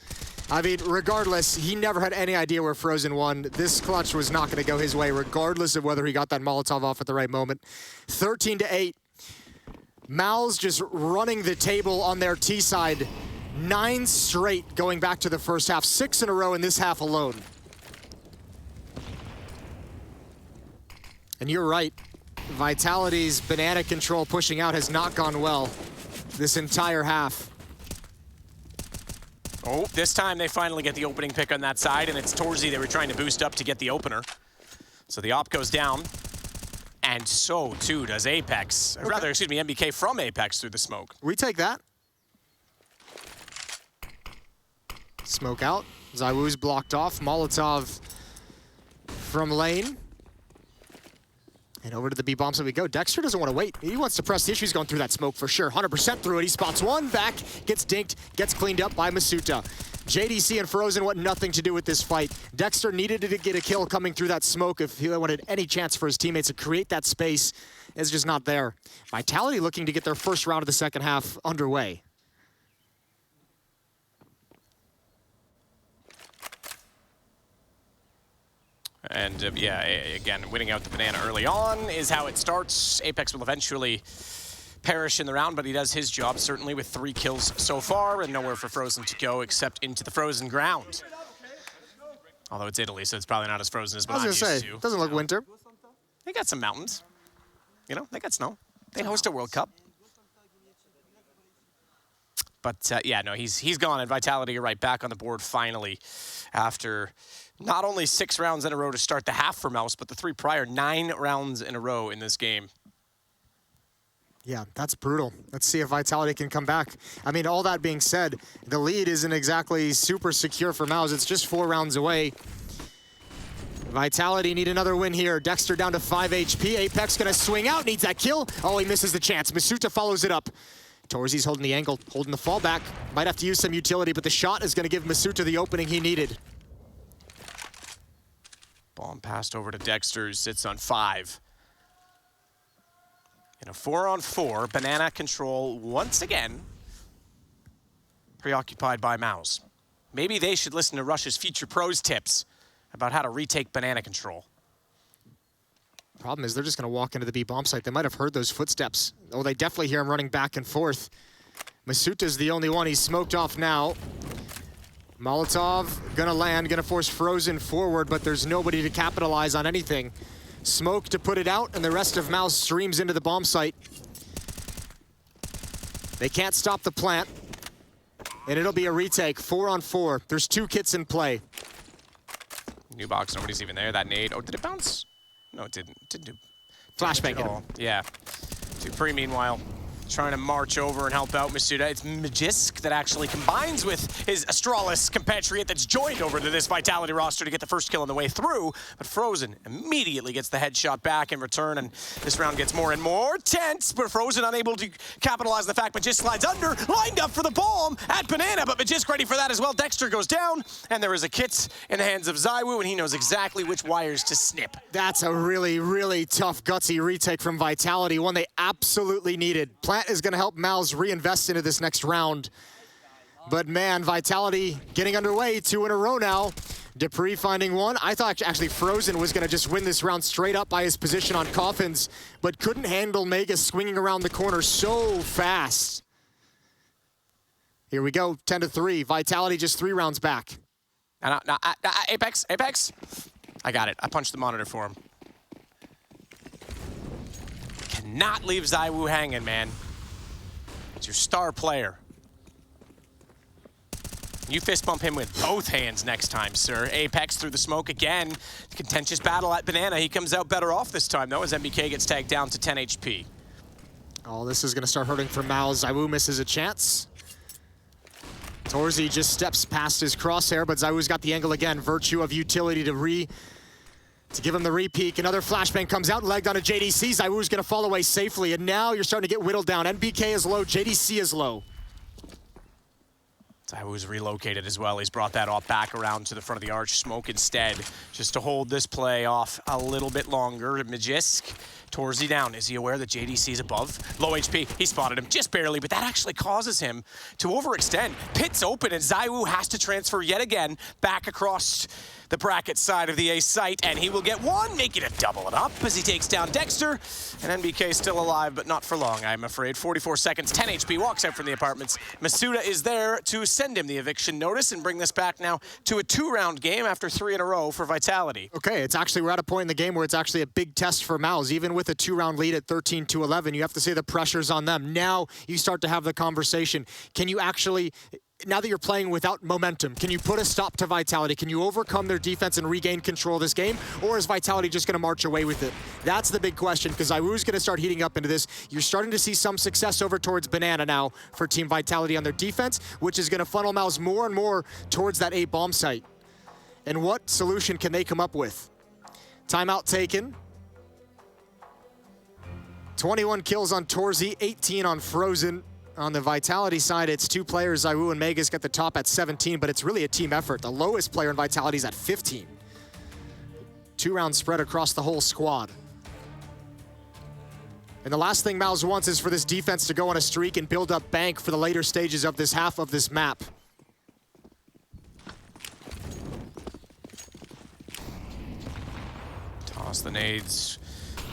I mean, regardless, he never had any idea where Frozen won. This clutch was not going to go his way, regardless of whether he got that Molotov off at the right moment. 13-8. Mal's just running the table on their T side. 9 straight going back to the first half, 6 in a row in this half alone. And you're right, Vitality's banana control pushing out has not gone well this entire half. Oh, this time they finally get the opening pick on that side, and it's Torzy they were trying to boost up to get the opener. So the op goes down, and so too does Apex. Okay. Rather, excuse me, MBK from Apex through the smoke. We take that. Smoke out. ZywOo's blocked off. Molotov from lane. And over to the B bomb, so we go. Dexter doesn't want to wait. He wants to press the issue. He's going through that smoke for sure. 100% through it. He spots one, back, gets dinked, gets cleaned up by Masuta. JDC and Frozen want nothing to do with this fight. Dexter needed to get a kill coming through that smoke if he wanted any chance for his teammates to create that space. It's just not there. Vitality looking to get their first round of the second half underway. And yeah, again, winning out the banana early on is how it starts. Apex will eventually perish in the round, but he does his job, certainly, with 3 kills so far, and nowhere for Frozen to go except into the frozen ground. Although it's Italy, so it's probably not as frozen as what I'm used to. Doesn't look winter. They got some mountains. You know, they got snow. They host a World Cup. But yeah, no, he's gone, and Vitality are right back on the board finally after not only 6 rounds in a row to start the half for Mouse, but the 3 prior, 9 rounds in a row in this game. Yeah, that's brutal. Let's see if Vitality can come back. I mean, all that being said, the lead isn't exactly super secure for Mouse. It's just 4 rounds away. Vitality need another win here. Dexter down to 5 HP. Apex gonna swing out, needs that kill. Oh, he misses the chance. Masuta follows it up. Torzy's holding the angle, holding the fallback. Might have to use some utility, but the shot is gonna give Masuta the opening he needed. Bomb passed over to Dexter, who sits on 5. In a 4-on-4, banana control once again preoccupied by Mouse. Maybe they should listen to Rush's Future Pros tips about how to retake banana control. Problem is they're just going to walk into the B bomb site. They might have heard those footsteps. Oh, they definitely hear him running back and forth. Masuta's the only one. He's smoked off now. Molotov gonna land, gonna force Frozen forward, but there's nobody to capitalize on anything. Smoke to put it out, and the rest of Mouse streams into the bomb site. They can't stop the plant, and it'll be a retake, 4-on-4. There's 2 kits in play. New box, nobody's even there. That nade, oh, did it bounce? No, it didn't. It didn't do flashbang at all. Yeah. Dupree, meanwhile, trying to march over and help out Masuta. It's Magisk that actually combines with his Astralis compatriot that's joined over to this Vitality roster to get the first kill on the way through, but Frozen immediately gets the headshot back in return, and this round gets more and more tense, but Frozen unable to capitalize the fact Magisk slides under, lined up for the bomb at Banana, but Magisk ready for that as well. Dexter goes down, and there is a kit in the hands of ZywOo, and he knows exactly which wires to snip. That's a really, really tough, gutsy retake from Vitality, one they absolutely needed. Plant is going to help Malz reinvest into this next round. But man, Vitality getting underway, 2 in a row now. Dupree finding 1. I thought actually Frozen was going to just win this round straight up by his position on Coffins, but couldn't handle Mega swinging around the corner so fast. Here we go, 10-3. Vitality just 3 rounds back. Apex. I got it. I punched the monitor for him. Cannot leave ZywOo hanging, man. It's your star player. You fist bump him with both hands next time, sir. Apex through the smoke again. Contentious battle at Banana. He comes out better off this time, though, as MBK gets tagged down to 10 HP. Oh, this is going to start hurting for Malz. ZywOo misses a chance. Torzy just steps past his crosshair, but ZywOo's got the angle again. Virtue of utility to give him the re-peek. Another flashbang comes out, legged on a JDC. ZywOo's gonna fall away safely, and now you're starting to get whittled down. NBK is low, JDC is low. ZywOo's relocated as well. He's brought that off back around to the front of the arch. Smoke instead, just to hold this play off a little bit longer. Magisk, Torzy down. Is he aware that JDC's above? Low HP, he spotted him just barely, but that actually causes him to overextend. Pit's open, and ZywOo has to transfer yet again back across the bracket side of the A site, and he will get one, making it double it up as he takes down Dexter. And NBK still alive, but not for long, I'm afraid. 44 seconds, 10 HP, walks out from the apartments. Masuda is there to send him the eviction notice and bring this back now to a 2-round game after 3 in a row for Vitality. Okay, we're at a point in the game where it's actually a big test for MOUZ. Even with a 2-round lead at 13-11, you have to say the pressure's on them. Now you start to have the conversation. Can you actually, now that you're playing without momentum, can you put a stop to Vitality? Can you overcome their defense and regain control of this game? Or is Vitality just going to march away with it? That's the big question, because ZywOo's going to start heating up into this. You're starting to see some success over towards Banana now for Team Vitality on their defense, which is going to funnel MOUZ more and more towards that A bomb site. And what solution can they come up with? Timeout taken. 21 kills on Torzy, 18 on Frozen. On the Vitality side, it's 2 players. ZywOo and Megas get the top at 17, but it's really a team effort. The lowest player in Vitality is at 15. 2-round spread across the whole squad. And the last thing MOUZ wants is for this defense to go on a streak and build up bank for the later stages of this half of this map. Toss the nades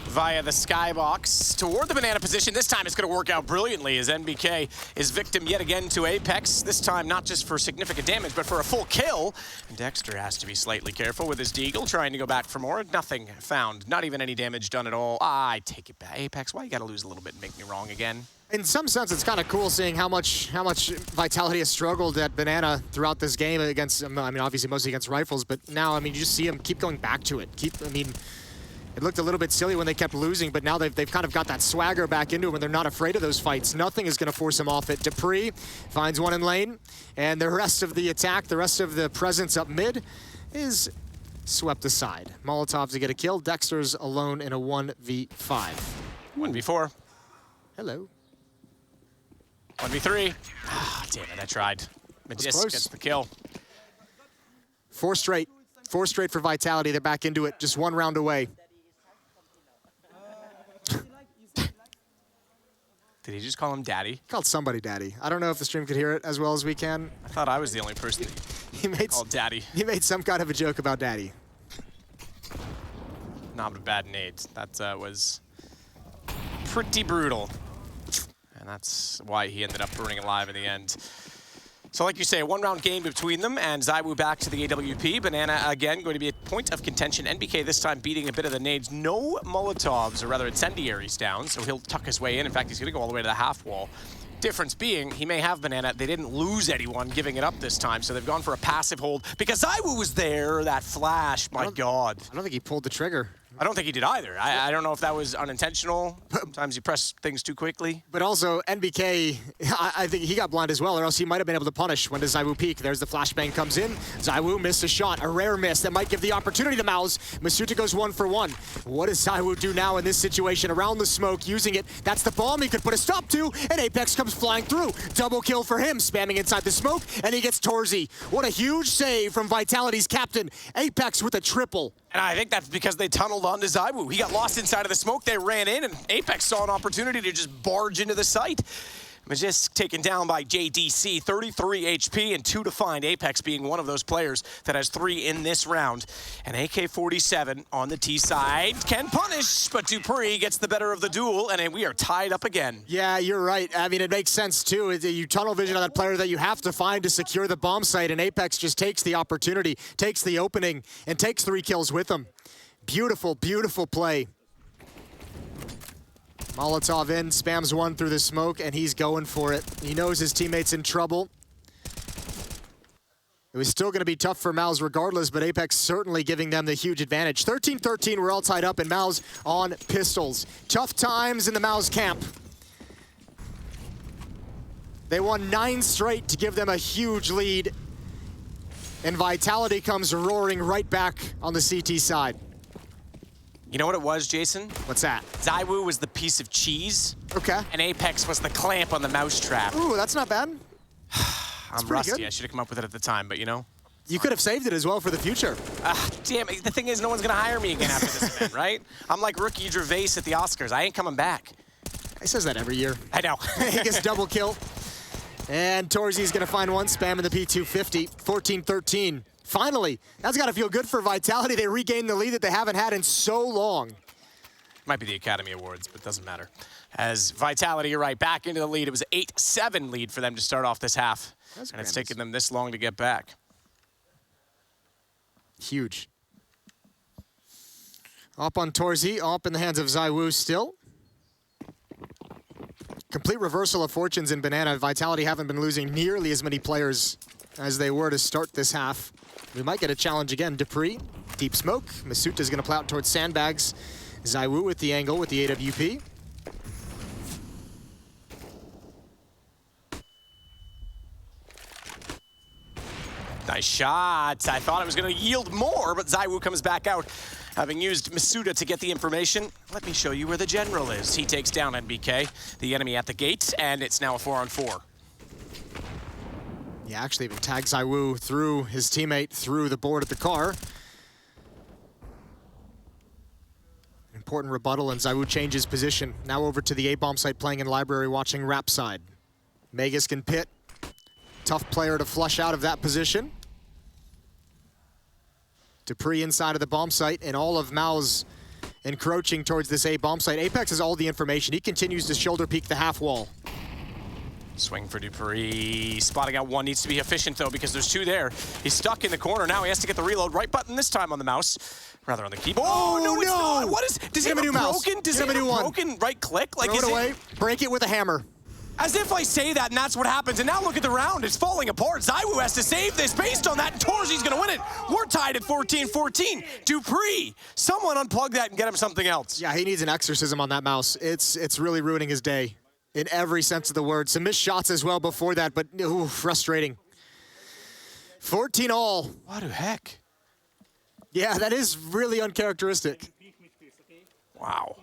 via the skybox toward the Banana position. This time it's going to work out brilliantly as NBK is victim yet again to Apex. This time not just for significant damage, but for a full kill. And Dexter has to be slightly careful with his Deagle, trying to go back for more. Nothing found. Not even any damage done at all. I take it back. Apex, why you got to lose a little bit and make me wrong again? In some sense, it's kind of cool seeing how much Vitality has struggled at Banana throughout this game against, I mean, obviously mostly against Rifles, but now, I mean, you just see them keep going back to it. It looked a little bit silly when they kept losing, but now they've kind of got that swagger back into them, and they're not afraid of those fights. Nothing is going to force them off it. Dupree finds one in lane, and the rest of the attack, the rest of the presence up mid is swept aside. Molotov to get a kill. Dexter's alone in a 1v5. 1v4. Hello. 1v3. Ah, damn it, I tried. Magis gets the kill. 4 straight. 4 straight for Vitality. They're back into it, just 1 round away. Did he just call him Daddy? He called somebody Daddy. I don't know if the stream could hear it as well as we can. I thought I was the only person he made called Daddy. He made some kind of a joke about Daddy. Not a bad nades. That was pretty brutal. And that's why he ended up burning alive in the end. So like you say, a 1-round game between them, and ZywOo back to the AWP. Banana, again, going to be a point of contention. NBK this time beating a bit of the nades. No Molotovs, or rather incendiaries down, so he'll tuck his way in. In fact, he's going to go all the way to the half wall. Difference being, he may have Banana. They didn't lose anyone giving it up this time, so they've gone for a passive hold. Because ZywOo was there, that flash, my God. I don't think he pulled the trigger. I don't think he did either. I don't know if that was unintentional. Sometimes you press things too quickly. But also, NBK, I think he got blind as well, or else he might have been able to punish when does ZywOo peek. There's the flashbang comes in. ZywOo missed a shot, a rare miss that might give the opportunity to MOUZ. Masuta goes 1 for 1. What does ZywOo do now in this situation? Around the smoke, using it. That's the bomb he could put a stop to, and Apex comes flying through. Double kill for him, spamming inside the smoke, and he gets Torzy. What a huge save from Vitality's captain. Apex with a triple. And I think that's because they tunneled onto ZywOo. He got lost inside of the smoke, they ran in, and Apex saw an opportunity to just barge into the site. Magis taken down by JDC, 33 HP and 2 to find. Apex being one of those players that has 3 in this round. And AK-47 on the T side can punish, but Dupree gets the better of the duel, and we are tied up again. Yeah, you're right. I mean, it makes sense too. You tunnel vision on that player that you have to find to secure the bomb site, and Apex just takes the opportunity, takes the opening, and takes 3 kills with him. Beautiful, beautiful play. Molotov in, spams 1 through the smoke, and he's going for it. He knows his teammate's in trouble. It was still going to be tough for MOUZ regardless, but Apex certainly giving them the huge advantage. 13-13, we're all tied up, and MOUZ on pistols. Tough times in the MOUZ camp. They won 9 straight to give them a huge lead, and Vitality comes roaring right back on the CT side. You know what it was, Jason? What's that? ZywOo was the piece of cheese. Okay. And Apex was the clamp on the mousetrap. Ooh, that's not bad. I'm rusty. Good. I should have come up with it at the time, but you know. You could have saved it as well for the future. Damn it. The thing is, no one's going to hire me again after this event, right? I'm like Rookie Gervais at the Oscars. I ain't coming back. He says that every year. I know. He gets double kill. And Torzy's going to find one, spamming the P250. 14-13. Finally, that's got to feel good for Vitality. They regained the lead that they haven't had in so long. Might be the Academy Awards, but doesn't matter. As Vitality, you're right, back into the lead. It was an 8-7 lead for them to start off this half. And it's taken them this long to get back. Huge. Up on Torzi, up in the hands of ZywOo still. Complete reversal of fortunes in Banana. Vitality haven't been losing nearly as many players as they were to start this half. We might get a challenge again. Dupree, deep smoke. Masuta's gonna play out towards sandbags. ZywOo with the angle with the AWP. Nice shot. I thought it was going to yield more, but ZywOo comes back out, having used Masuda to get the information. Let me show you where the general is. He takes down NBK, the enemy at the gate, and it's now a 4-on-4. Yeah, actually even tagged ZywOo through his teammate through the board at the car. Important rebuttal, and ZywOo changes position. Now over to the A-bomb site, playing in library, watching Rap side. Magus can pit. Tough player to flush out of that position. Dupree inside of the bomb site, and all of Mao's encroaching towards this A-bomb site. Apex has all the information. He continues to shoulder peek the half wall. Swing for Dupree. Spotting out one needs to be efficient, though, because there's two there. He's stuck in the corner. Now he has to get the reload. Right button this time on the mouse. Rather on the keyboard. Oh, no, it's not. What is... Does he have a broken... Does he have a broken right click? Like, throw it away. Break it with a hammer. As if I say that and that's what happens. And now look at the round. It's falling apart. ZywOo has to save this based on that. Torzi's going to win it. We're tied at 14-14. Dupree, someone unplug that and get him something else. Yeah, he needs an exorcism on that mouse. It's really ruining his day in every sense of the word. Some missed shots as well before that, but ooh, frustrating. 14 all. What the heck? Yeah, that is really uncharacteristic. Wow.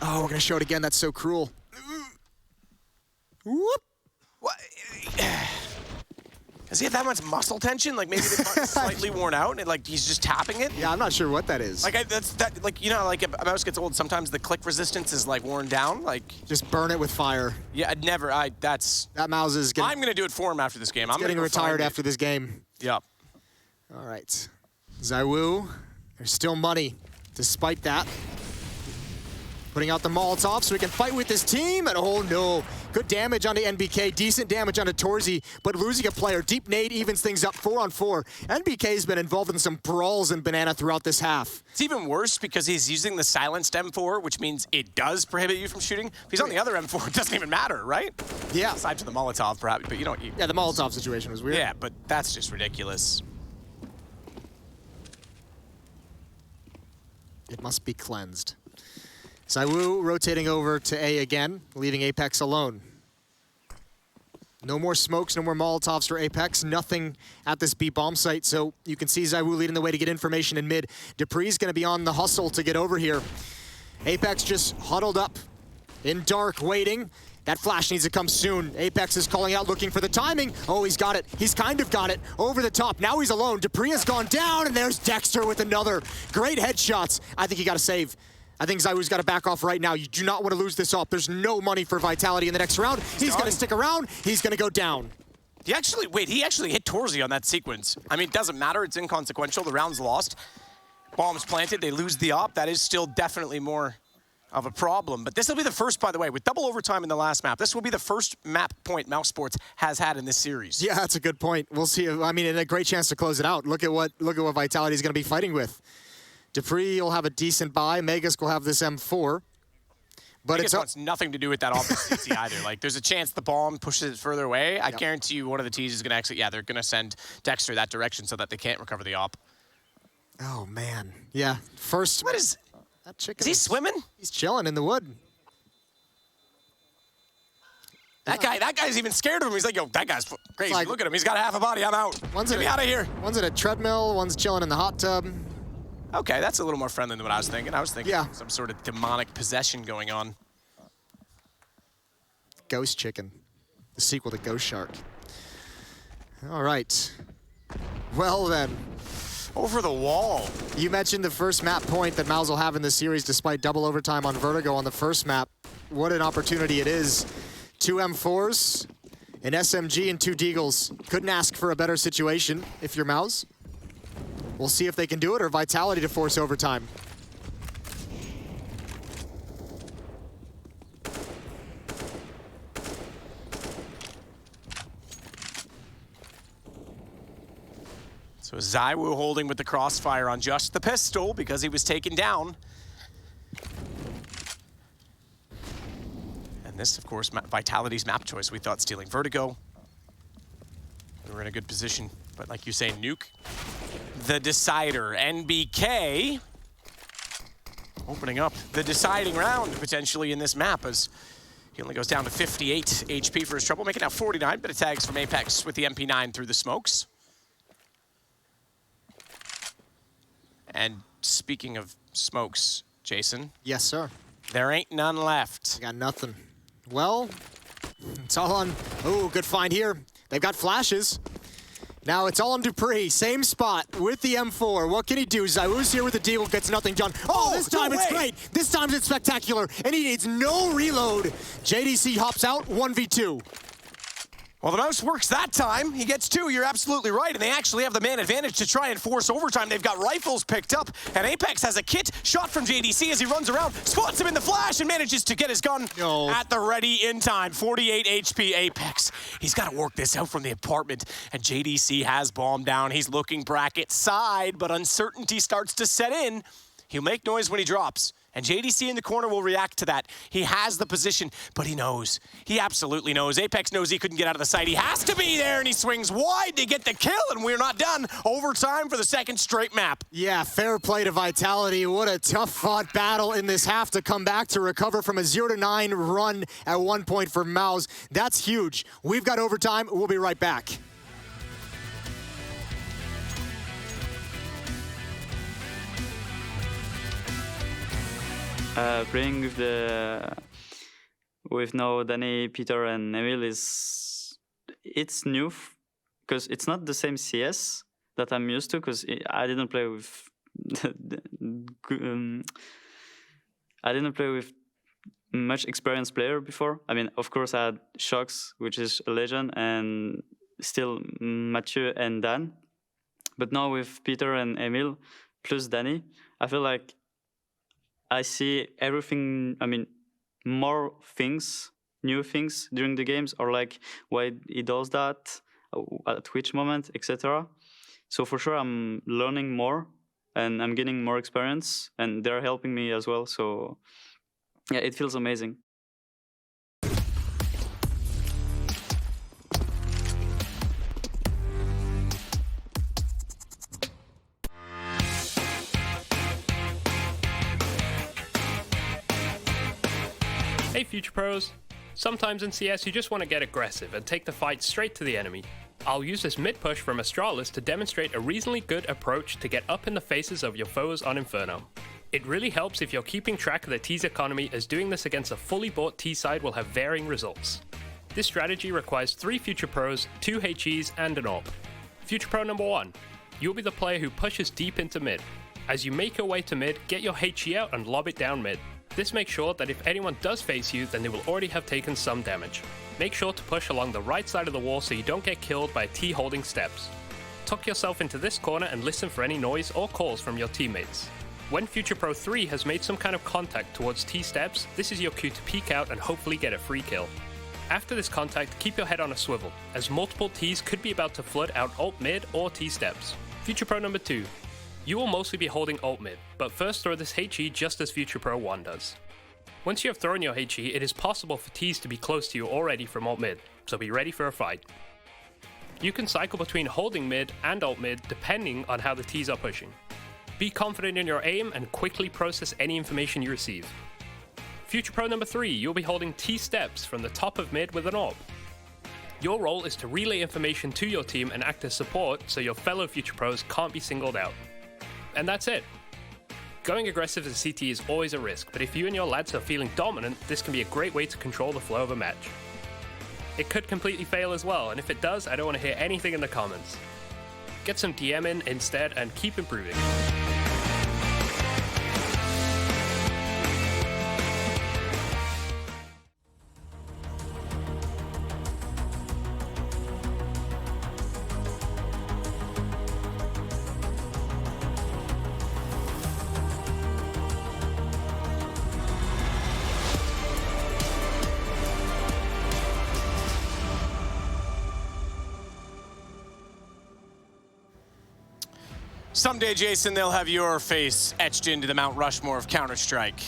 Oh, we're gonna show it again. That's so cruel. Whoop. What? Does he have that much muscle tension? Like maybe the button's slightly worn out and like he's just tapping it? Yeah, I'm not sure what that is. Like like you know, like a mouse gets old, sometimes the click resistance is like worn down. Like just burn it with fire. Yeah, I'd never. That mouse is. I'm gonna do it for him after this game. I'm getting retired after this game. Yep. All right, ZywOo. There's still money, despite that. Putting out the Molotov so we can fight with this team, and oh no. Good damage onto NBK, decent damage onto Torzi, but losing a player. Deep nade evens things up 4-on-4. NBK's been involved in some brawls in Banana throughout this half. It's even worse because he's using the silenced M4, which means it does prohibit you from shooting. If he's on the other M4, it doesn't even matter, right? Yeah. Aside from the Molotov, perhaps, but you don't. Yeah, the Molotov situation was weird. Yeah, but that's just ridiculous. It must be cleansed. ZywOo rotating over to A again, leaving Apex alone. No more smokes, no more Molotovs for Apex, nothing at this B bomb site, so you can see ZywOo leading the way to get information in mid. Dupree's gonna be on the hustle to get over here. Apex just huddled up in dark, waiting. That flash needs to come soon. Apex is calling out, looking for the timing. Oh, he's got it. He's kind of got it. Over the top. Now he's alone. Dupree has gone down, and there's Dexter with another. Great headshots. I think he got to save. I think ZywOo's got to back off right now. You do not want to lose this up. There's no money for Vitality in the next round. He's going to stick around. He's going to go down. He actually hit Torzi on that sequence. I mean, it doesn't matter. It's inconsequential. The round's lost. Bombs planted. They lose the op. That is still definitely more of a problem. But this will be the first, by the way, with double overtime in the last map. This will be the first map point Mouse Sports has had in this series. Yeah, that's a good point. We'll see. I mean, and a great chance to close it out. Look at what Vitality is going to be fighting with. Dupree will have a decent buy. Magus will have this M4. But Vegas wants nothing to do with that offense CT either. Like, there's a chance the bomb pushes it further away. I guarantee you one of the T's is going to actually, they're going to send Dexter that direction so that they can't recover the op. Oh, man. Yeah, first. What is that chicken? Is he swimming? He's chilling in the wood. That guy's even scared of him. He's like, yo, that guy's crazy. Like, look at him. He's got half a body. I'm out. Get me out of here. One's at a treadmill. One's chilling in the hot tub. Okay, that's a little more friendly than what I was thinking. I was thinking some sort of demonic possession going on. Ghost Chicken, the sequel to Ghost Shark. All right. Well then. Over the wall. You mentioned the first map point that Mouse will have in this series despite double overtime on Vertigo on the first map. What an opportunity it is. 2 M4s An SMG and 2 Deagles. Couldn't ask for a better situation if you're Mouse. We'll see if they can do it or Vitality to force overtime. So ZywOo holding with the crossfire on just the pistol because he was taken down. And this, of course, Vitality's map choice. We thought stealing Vertigo. We were in a good position, but like you say, Nuke, the decider. NBK opening up the deciding round potentially in this map as he only goes down to 58 HP for his trouble, making now 49, but it tags from Apex with the MP9 through the smokes. And speaking of smokes, Jason. Yes, sir. There ain't none left. Got nothing. Well, it's all on... Oh, good find here. They've got flashes. Now it's all on Dupree. Same spot with the M4. What can he do? ZywOo's here with the Deagle, gets nothing done. Oh, this time it's great. This time it's spectacular. And he needs no reload. JDC hops out, 1v2. Well, the Mouse works that time. He gets 2, you're absolutely right. And they actually have the man advantage to try and force overtime. They've got rifles picked up. And Apex has a kit shot from JDC as he runs around, spots him in the flash, and manages to get his gun at the ready in time. 48 HP Apex. He's got to work this out from the apartment. And JDC has bomb down. He's looking bracket side, but uncertainty starts to set in. He'll make noise when he drops. And JDC in the corner will react to that. He has the position, but he knows. He absolutely knows. Apex knows he couldn't get out of the site. He has to be there, and he swings wide to get the kill, and we're not done. Overtime for the second straight map. Yeah, fair play to Vitality. What a tough-fought battle in this half to come back to recover from a 0-9 run at one point for Mouse. That's huge. We've got overtime. We'll be right back. Playing with now Danny, Peter, and Emil it's new because it's not the same CS that I'm used to because I didn't play with much experienced player before. I mean, of course, I had Shox, which is a legend, and still Mathieu and Dan. But now with Peter and Emil plus Danny, I feel like I see everything, I mean, more things, new things during the games, or like why he does that, at which moment, etc. So for sure, I'm learning more, and I'm getting more experience, and they're helping me as well. So yeah, it feels amazing. Hey Future Pros! Sometimes in CS you just want to get aggressive and take the fight straight to the enemy. I'll use this mid push from Astralis to demonstrate a reasonably good approach to get up in the faces of your foes on Inferno. It really helps if you're keeping track of the T's economy, as doing this against a fully bought T side will have varying results. This strategy requires 3 Future Pros, 2 HEs and an AWP. Future Pro number 1. You'll be the player who pushes deep into mid. As you make your way to mid, get your HE out and lob it down mid. This makes sure that if anyone does face you, then they will already have taken some damage. Make sure to push along the right side of the wall so you don't get killed by a T holding steps. Tuck yourself into this corner and listen for any noise or calls from your teammates. When Future Pro 3 has made some kind of contact towards T steps, this is your cue to peek out and hopefully get a free kill. After this contact, keep your head on a swivel, as multiple Ts could be about to flood out ult mid or T steps. Future Pro number 2. You will mostly be holding ult mid, but first throw this HE just as Future Pro 1 does. Once you have thrown your HE, it is possible for Ts to be close to you already from ult mid, so be ready for a fight. You can cycle between holding mid and ult mid depending on how the Ts are pushing. Be confident in your aim and quickly process any information you receive. Future Pro number 3, you'll be holding T steps from the top of mid with an AWP. Your role is to relay information to your team and act as support so your fellow Future Pros can't be singled out. And that's it. Going aggressive as a CT is always a risk, but if you and your lads are feeling dominant, this can be a great way to control the flow of a match. It could completely fail as well, and if it does, I don't want to hear anything in the comments. Get some DM in instead and keep improving. Someday, Jason, they'll have your face etched into the Mount Rushmore of Counter-Strike.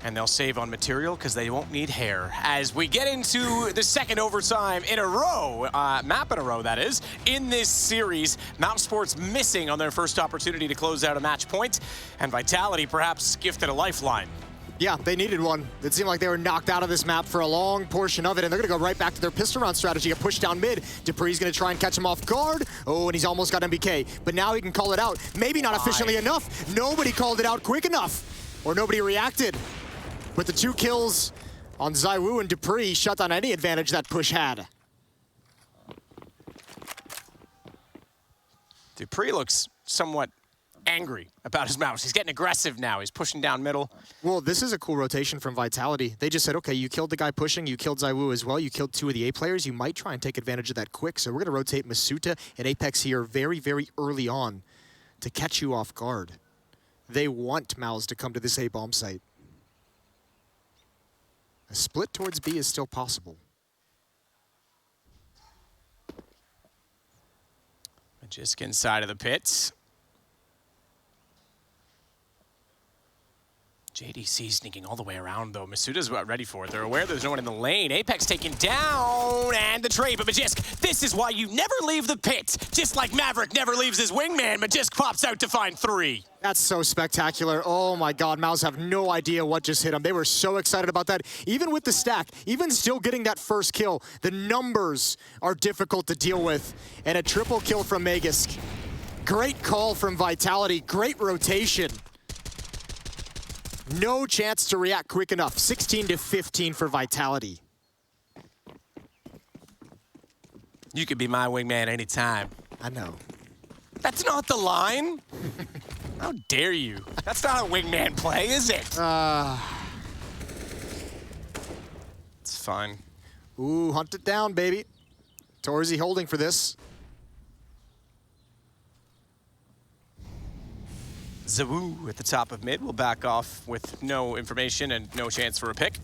And they'll save on material because they won't need hair. As we get into the second overtime in a row, map in a row, that is, in this series, Mousesports missing on their first opportunity to close out a match point, and Vitality perhaps gifted a lifeline. Yeah, they needed one. It seemed like they were knocked out of this map for a long portion of it, and they're going to go right back to their pistol round strategy, a push down mid. Dupree's going to try and catch him off guard. Oh, and he's almost got MBK, but now he can call it out. Maybe not efficiently enough. Nobody called it out quick enough, or nobody reacted. But the 2 kills on ZywOo and Dupree shut down any advantage that push had. Dupree looks somewhat angry about his mouse. He's getting aggressive now. He's pushing down middle. Well, this is a cool rotation from Vitality. They just said, okay, you killed the guy pushing, you killed ZywOo as well, you killed 2 of the A players, you might try and take advantage of that quick. So we're going to rotate Masuta and Apex here very, very early on to catch you off guard. They want Mouse to come to this A bomb site. A split towards B is still possible. Just inside of the pits. JDC sneaking all the way around, though. Masuta's about ready for it. They're aware there's no one in the lane. Apex taken down, and the trade. But Magisk, this is why you never leave the pit. Just like Maverick never leaves his wingman, Magisk pops out to find 3. That's so spectacular. Oh my God, Mouse have no idea what just hit them. They were so excited about that. Even with the stack, even still getting that first kill, the numbers are difficult to deal with. And a triple kill from Magisk. Great call from Vitality, great rotation. No chance to react quick enough. 16-15 for Vitality. You could be my wingman anytime. I know. That's not the line. How dare you? That's not a wingman play, is it? It's fine. Ooh, hunt it down, baby. Torzy holding for this. ZywOo at the top of mid will back off with no information and no chance for a pick.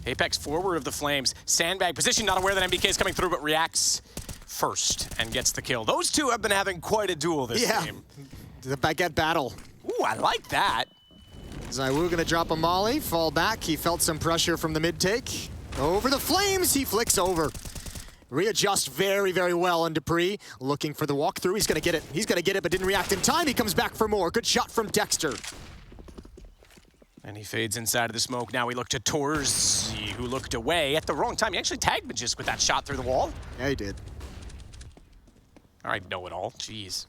Apex forward of the Flames. Sandbag position, not aware that MBK is coming through, but reacts first and gets the kill. Those two have been having quite a duel this game. The baguette battle. Ooh, I like that. ZywOo gonna drop a molly, fall back. He felt some pressure from the mid take. Over the Flames, he flicks over. Readjust very, very well, and Dupree looking for the walkthrough. He's gonna get it. He's gonna get it, but didn't react in time. He comes back for more. Good shot from Dexter. And he fades inside of the smoke. Now we look to Torzy, who looked away at the wrong time. He actually tagged Magisk with that shot through the wall. Yeah, he did. All right, know it all. Jeez.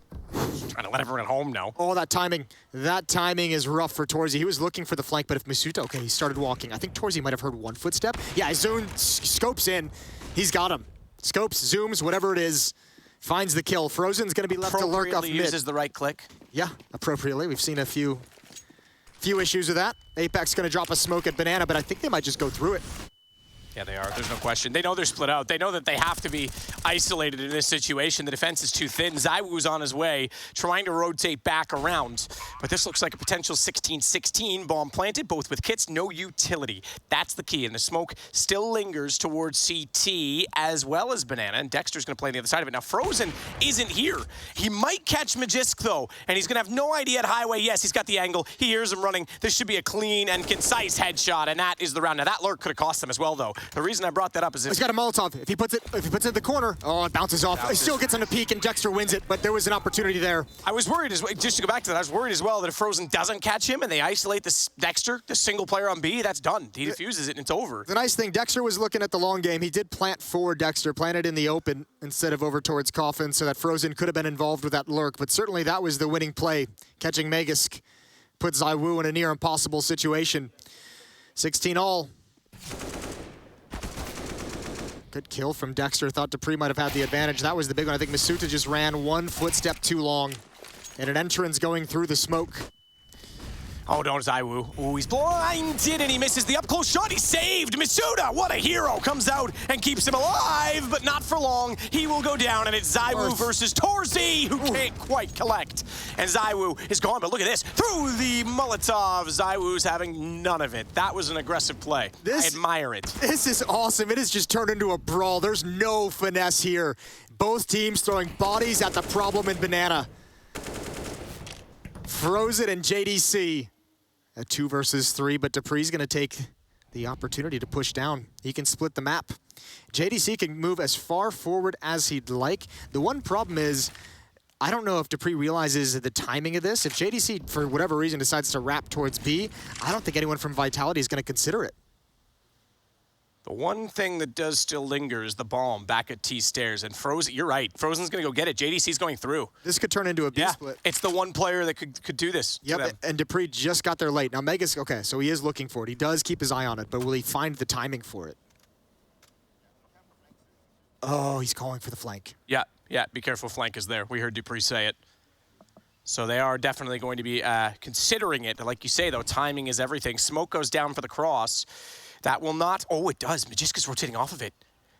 Trying to let everyone at home know. Oh, that timing. That timing is rough for Torzy. He was looking for the flank, but if Masuta, okay, he started walking. I think Torzy might have heard one footstep. Yeah, scopes in. He's got him. Scopes, zooms, whatever it is, finds the kill. Frozen's going to be left to lurk off mid. Uses the right click. Yeah, appropriately. We've seen a few issues with that. Apex going to drop a smoke at Banana, but I think they might just go through it. Yeah, they are. There's no question. They know they're split out. They know that they have to be isolated in this situation. The defense is too thin. ZywOo's on his way, trying to rotate back around. But this looks like a potential 16-16 bomb planted, both with kits, no utility. That's the key. And the smoke still lingers towards CT as well as Banana. And Dexter's going to play on the other side of it. Now, Frozen isn't here. He might catch Magisk, though. And he's going to have no idea at Highway. Yes, he's got the angle. He hears him running. This should be a clean and concise headshot. And that is the round. Now, that lurk could have cost him as well, though. The reason I brought that up is he's got a Molotov. If he puts it in the corner, oh, it bounces off. He still gets him to peek, and Dexter wins it, but there was an opportunity there. I was worried, just to go back to that, I was worried as well that if Frozen doesn't catch him and they isolate this Dexter, the single player on B, that's done. He defuses it and it's over. The nice thing, Dexter was looking at the long game. He did plant for Dexter, planted in the open instead of over towards Coffin, so that Frozen could have been involved with that lurk, but certainly that was the winning play. Catching Magisk put ZywOo in a near impossible situation. 16 all. Good kill from Dexter. Thought Dupree might have had the advantage. That was the big one. I think Masuta just ran one footstep too long. And an entrance going through the smoke. Oh, don't ZywOo. Ooh, he's blinded and he misses the up-close shot. He saved Masuta. What a hero. Comes out and keeps him alive, but not for long. He will go down, and it's ZywOo versus Torzy, who can't quite collect. And ZywOo is gone, but look at this. Through the Molotov, ZywOo's having none of it. That was an aggressive play. I admire it. This is awesome. It has just turned into a brawl. There's no finesse here. Both teams throwing bodies at the problem in Banana. Frozen and JDC. A 2 versus 3, but dupree's going to take the opportunity to push down. He can split the map. JDC can move as far forward as he'd like. The one problem is, I don't know if dupree realizes the timing of this. If JDC, for whatever reason, decides to wrap towards B, I don't think anyone from Vitality is going to consider it. The one thing that does still linger is the bomb back at T stairs. And Frozen, you're right. Frozen's going to go get it. JDC's going through. This could turn into a B split. It's the one player that could do this. Yep, and dupree just got there late. Now Megas, okay, so he is looking for it. He does keep his eye on it, but will he find the timing for it? Oh, he's calling for the flank. Yeah, be careful, flank is there. We heard dupree say it. So they are definitely going to be considering it. Like you say, though, timing is everything. Smoke goes down for the cross. That will not, oh, it does. Magiska's rotating off of it.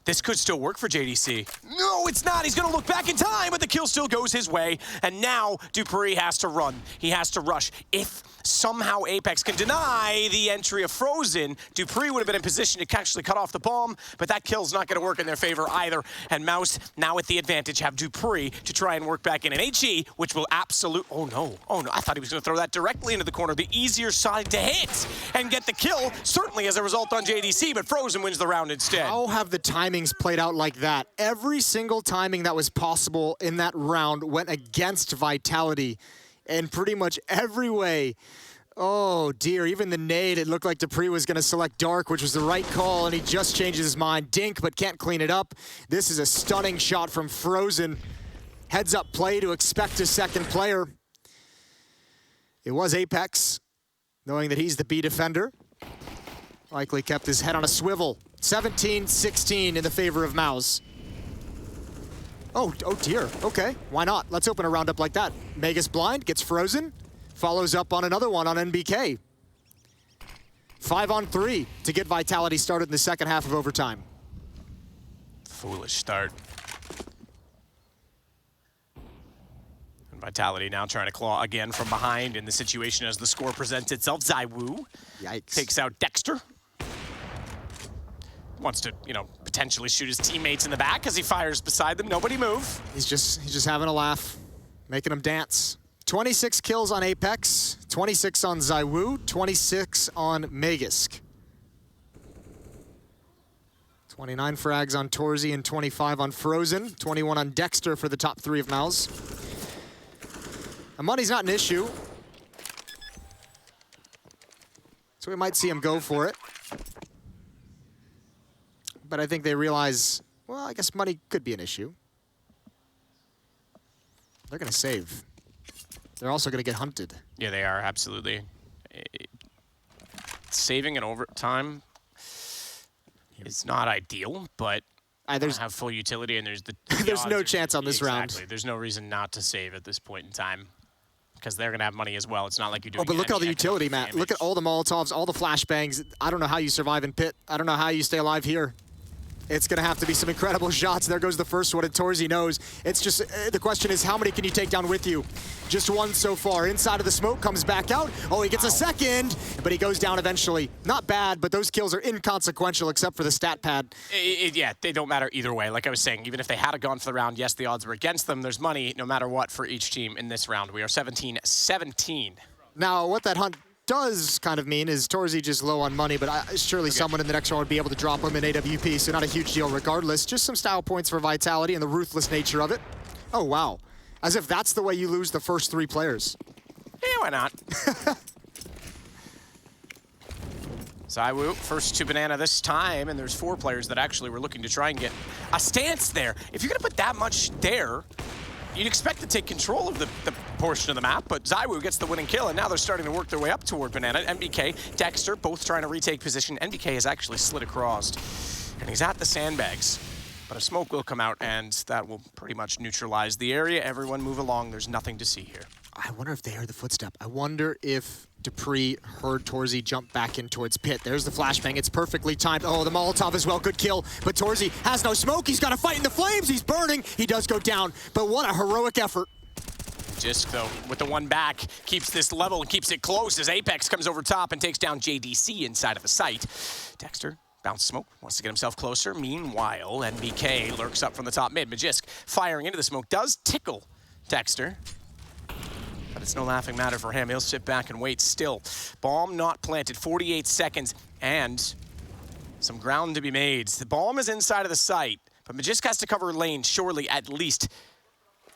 This could still work for JDC. No, it's not. He's going to look back in time, but the kill still goes his way. And now dupree has to run. He has to rush. If somehow Apex can deny the entry of Frozen, dupree would have been in position to actually cut off the bomb, but that kill's not going to work in their favor either. And Mouse, now with the advantage, have dupree to try and work back in an HE, which will oh no, I thought he was going to throw that directly into the corner, the easier side to hit and get the kill, certainly as a result on JDC, but Frozen wins the round instead. How have the timings played out like that? Every single timing that was possible in that round went against Vitality in pretty much every way. Oh dear, even the nade, it looked like dupree was going to select Dark, which was the right call, and he just changes his mind. Dink, but can't clean it up. This is a stunning shot from Frozen. Heads up play to expect a second player. It was Apex, knowing that he's the B defender. Likely kept his head on a swivel. 17-16 in the favor of Mouse. Oh dear, okay, why not? Let's open a round up like that. Megas blind, gets Frozen, follows up on another one on NBK. 5-on-3 to get Vitality started in the second half of overtime. Foolish start. And Vitality now trying to claw again from behind in the situation as the score presents itself. ZywOo takes out Dexter. Wants to, potentially shoot his teammates in the back as he fires beside them. Nobody move. He's just having a laugh, making them dance. 26 kills on Apex, 26 on ZywOo, 26 on Magisk. 29 frags on Torzy and 25 on Frozen, 21 on Dexter for the top 3 of Mouse. The money's not an issue, so we might see him go for it. But I think they realize, well, I guess money could be an issue. They're going to save. They're also going to get hunted. Yeah, they are, absolutely. Saving in overtime is not ideal, but there's have full utility, and there's there's no chance on this round. Exactly. There's no reason not to save at this point in time, because they're going to have money as well. It's not like you're doing. Oh, but look at all the utility, Matt. Damage. Look at all the Molotovs, all the flashbangs. I don't know how you survive in pit. I don't know how you stay alive here. It's going to have to be some incredible shots. There goes the first one, and Torzy knows. It's just, the question is, how many can you take down with you? Just one so far. Inside of the smoke, comes back out. Oh, he gets a second, but he goes down eventually. Not bad, but those kills are inconsequential except for the stat pad. Yeah, they don't matter either way. Like I was saying, even if they had gone for the round, yes, the odds were against them. There's money no matter what for each team in this round. We are 17-17. Now, what that hunt does kind of mean is Torzy just low on money, but surely someone in the next round would be able to drop him in AWP, so not a huge deal regardless. Just some style points for Vitality and the ruthless nature of it. Oh, wow. As if that's the way you lose the first 3 players. Yeah, why not? ZywOo, first to Banana this time, and there's 4 players that actually were looking to try and get a stance there. If you're going to put that much there, you'd expect to take control of the portion of the map, but ZywOo gets the winning kill, and now they're starting to work their way up toward Banana. NBK, Dexter, both trying to retake position. NBK has actually slid across, and he's at the sandbags. But a smoke will come out, and that will pretty much neutralize the area. Everyone move along. There's nothing to see here. I wonder if they heard the footstep. I wonder if dupree heard Torzy jump back in towards pit. There's the flashbang. It's perfectly timed. Oh, the Molotov as well. Good kill. But Torzy has no smoke. He's got to fight in the flames. He's burning. He does go down. But what a heroic effort. Jisk, though, with the one back, keeps this level and keeps it close as Apex comes over top and takes down JDC inside of the site. Dexter, bounce smoke, wants to get himself closer. Meanwhile, NBK lurks up from the top mid. Magisk firing into the smoke does tickle Dexter. But it's no laughing matter for him. He'll sit back and wait still. Bomb not planted, 48 seconds, and some ground to be made. The bomb is inside of the site, but Magisk has to cover lane, surely, at least.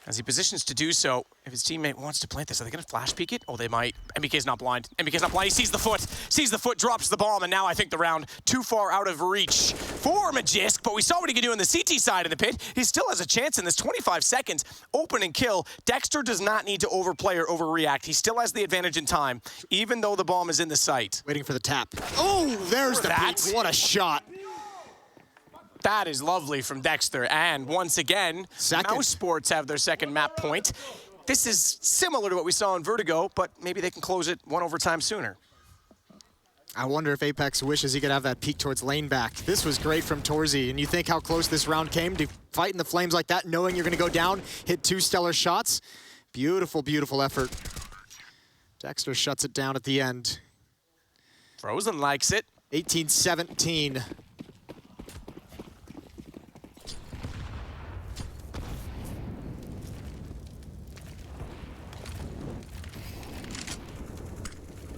As he positions to do so, if his teammate wants to plant this, are they going to flash peek it? Oh, they might. MBK's not blind. MBK's not blind. He sees the foot, drops the bomb, and now I think the round too far out of reach for Magisk, but we saw what he could do in the CT side of the pit. He still has a chance in this 25 seconds. Open and kill. Dexter does not need to overplay or overreact. He still has the advantage in time, even though the bomb is in the site. Waiting for the tap. Oh, there's the peek. What a shot. That is lovely from Dexter, and once again, Mouse Sports have their second map point. This is similar to what we saw in Vertigo, but maybe they can close it one overtime sooner. I wonder if Apex wishes he could have that peek towards lane back. This was great from Torzy, and you think how close this round came to fight in the flames like that, knowing you're going to go down, hit 2 stellar shots. Beautiful, beautiful effort. Dexter shuts it down at the end. Frozen likes it. 18-17.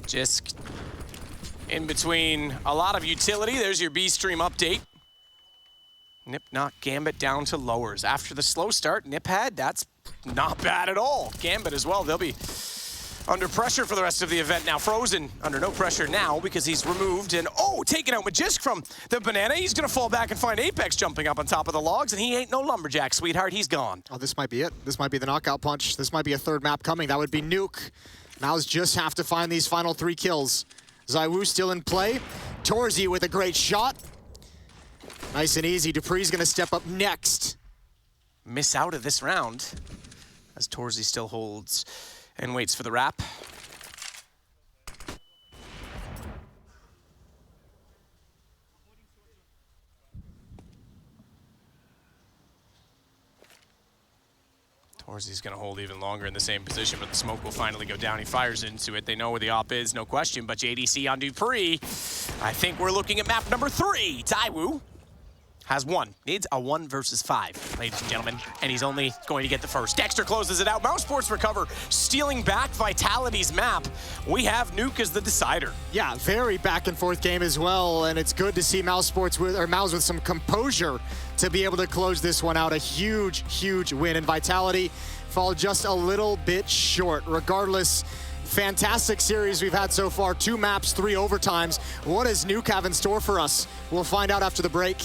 Just in between a lot of utility. There's your B stream update. Nip knocked Gambit down to lowers. After the slow start Nip had, that's not bad at all. Gambit as well, they'll be under pressure for the rest of the event now. Frozen under no pressure now because he's removed and, oh, taking out Magisk from the banana. He's gonna fall back and find Apex jumping up on top of the logs, and he ain't no lumberjack, sweetheart, he's gone. Oh, this might be it. This might be the knockout punch. This might be a third map coming. That would be Nuke. Mouse just have to find these final 3 kills. ZywOo still in play. Torzy with a great shot. Nice and easy. Dupree's gonna step up next. Miss out of this round as Torzy still holds and waits for the wrap. Torzy's gonna hold even longer in the same position, but the smoke will finally go down. He fires into it. They know where the op is, no question, but JDC on Dupree. I think we're looking at map number 3. ZywOo has 1. Needs a 1 versus 5, ladies and gentlemen, and he's only going to get the first. Dexter closes it out. Mouse Sports recover, stealing back Vitality's map. We have Nuke as the decider. Yeah, very back and forth game as well, and it's good to see Mouse with some composure to be able to close this one out. A huge, huge win, and Vitality fall just a little bit short. Regardless, fantastic series we've had so far. 2 maps, 3 overtimes. What does Nuke have in store for us? We'll find out after the break.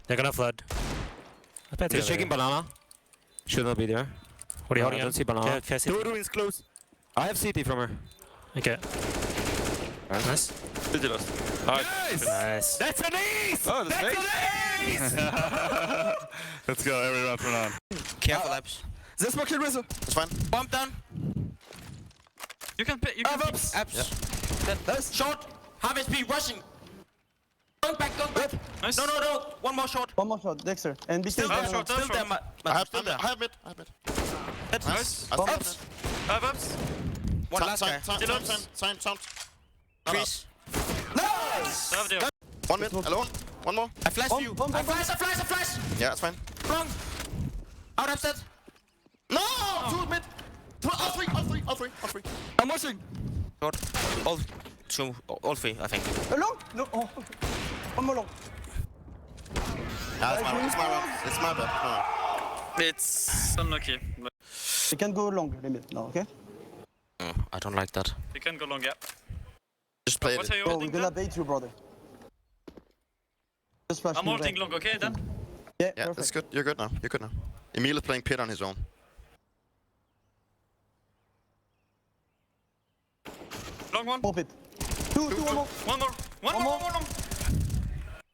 They're gonna flood. They're shaking banana. Should not be there. What are you holding? I don't see banana. Two ruins close. I have CT from her. Okay. Nice. Nice. That's an ace! Oh, that's an ace! Let's go, everyone from on. Careful, Abs. This one kill Rizzo. It's fine. Bomb down. You can pick. You can pick. Abs. Nice. Short. Half HP rushing. Going back. Nice. No. One more shot. One more shot, Dexter. And be Still there. Still there. I have mid. Nice. Ups. Have ups. One last guy. Sound. Freeze. Nice. One mid, alone. One more. I flash you. I flash. Yeah, it's fine. Wrong. Out upset. No! 2 mid. All three. I'm watching. Short. All 3, I think. Long? No. Oh. One more long. It's my bad. It's unlucky. You can go long limit now, okay? I don't like that. You can go long, yeah. Just play What it. are you Oh, we're holding gonna then? bait you, brother. Just flash I'm me holding back. long, okay then? Yeah, Yeah, perfect. that's good. You're good now. Emil is playing pit on his own. Long one. Pop it. Two, one more. One more long.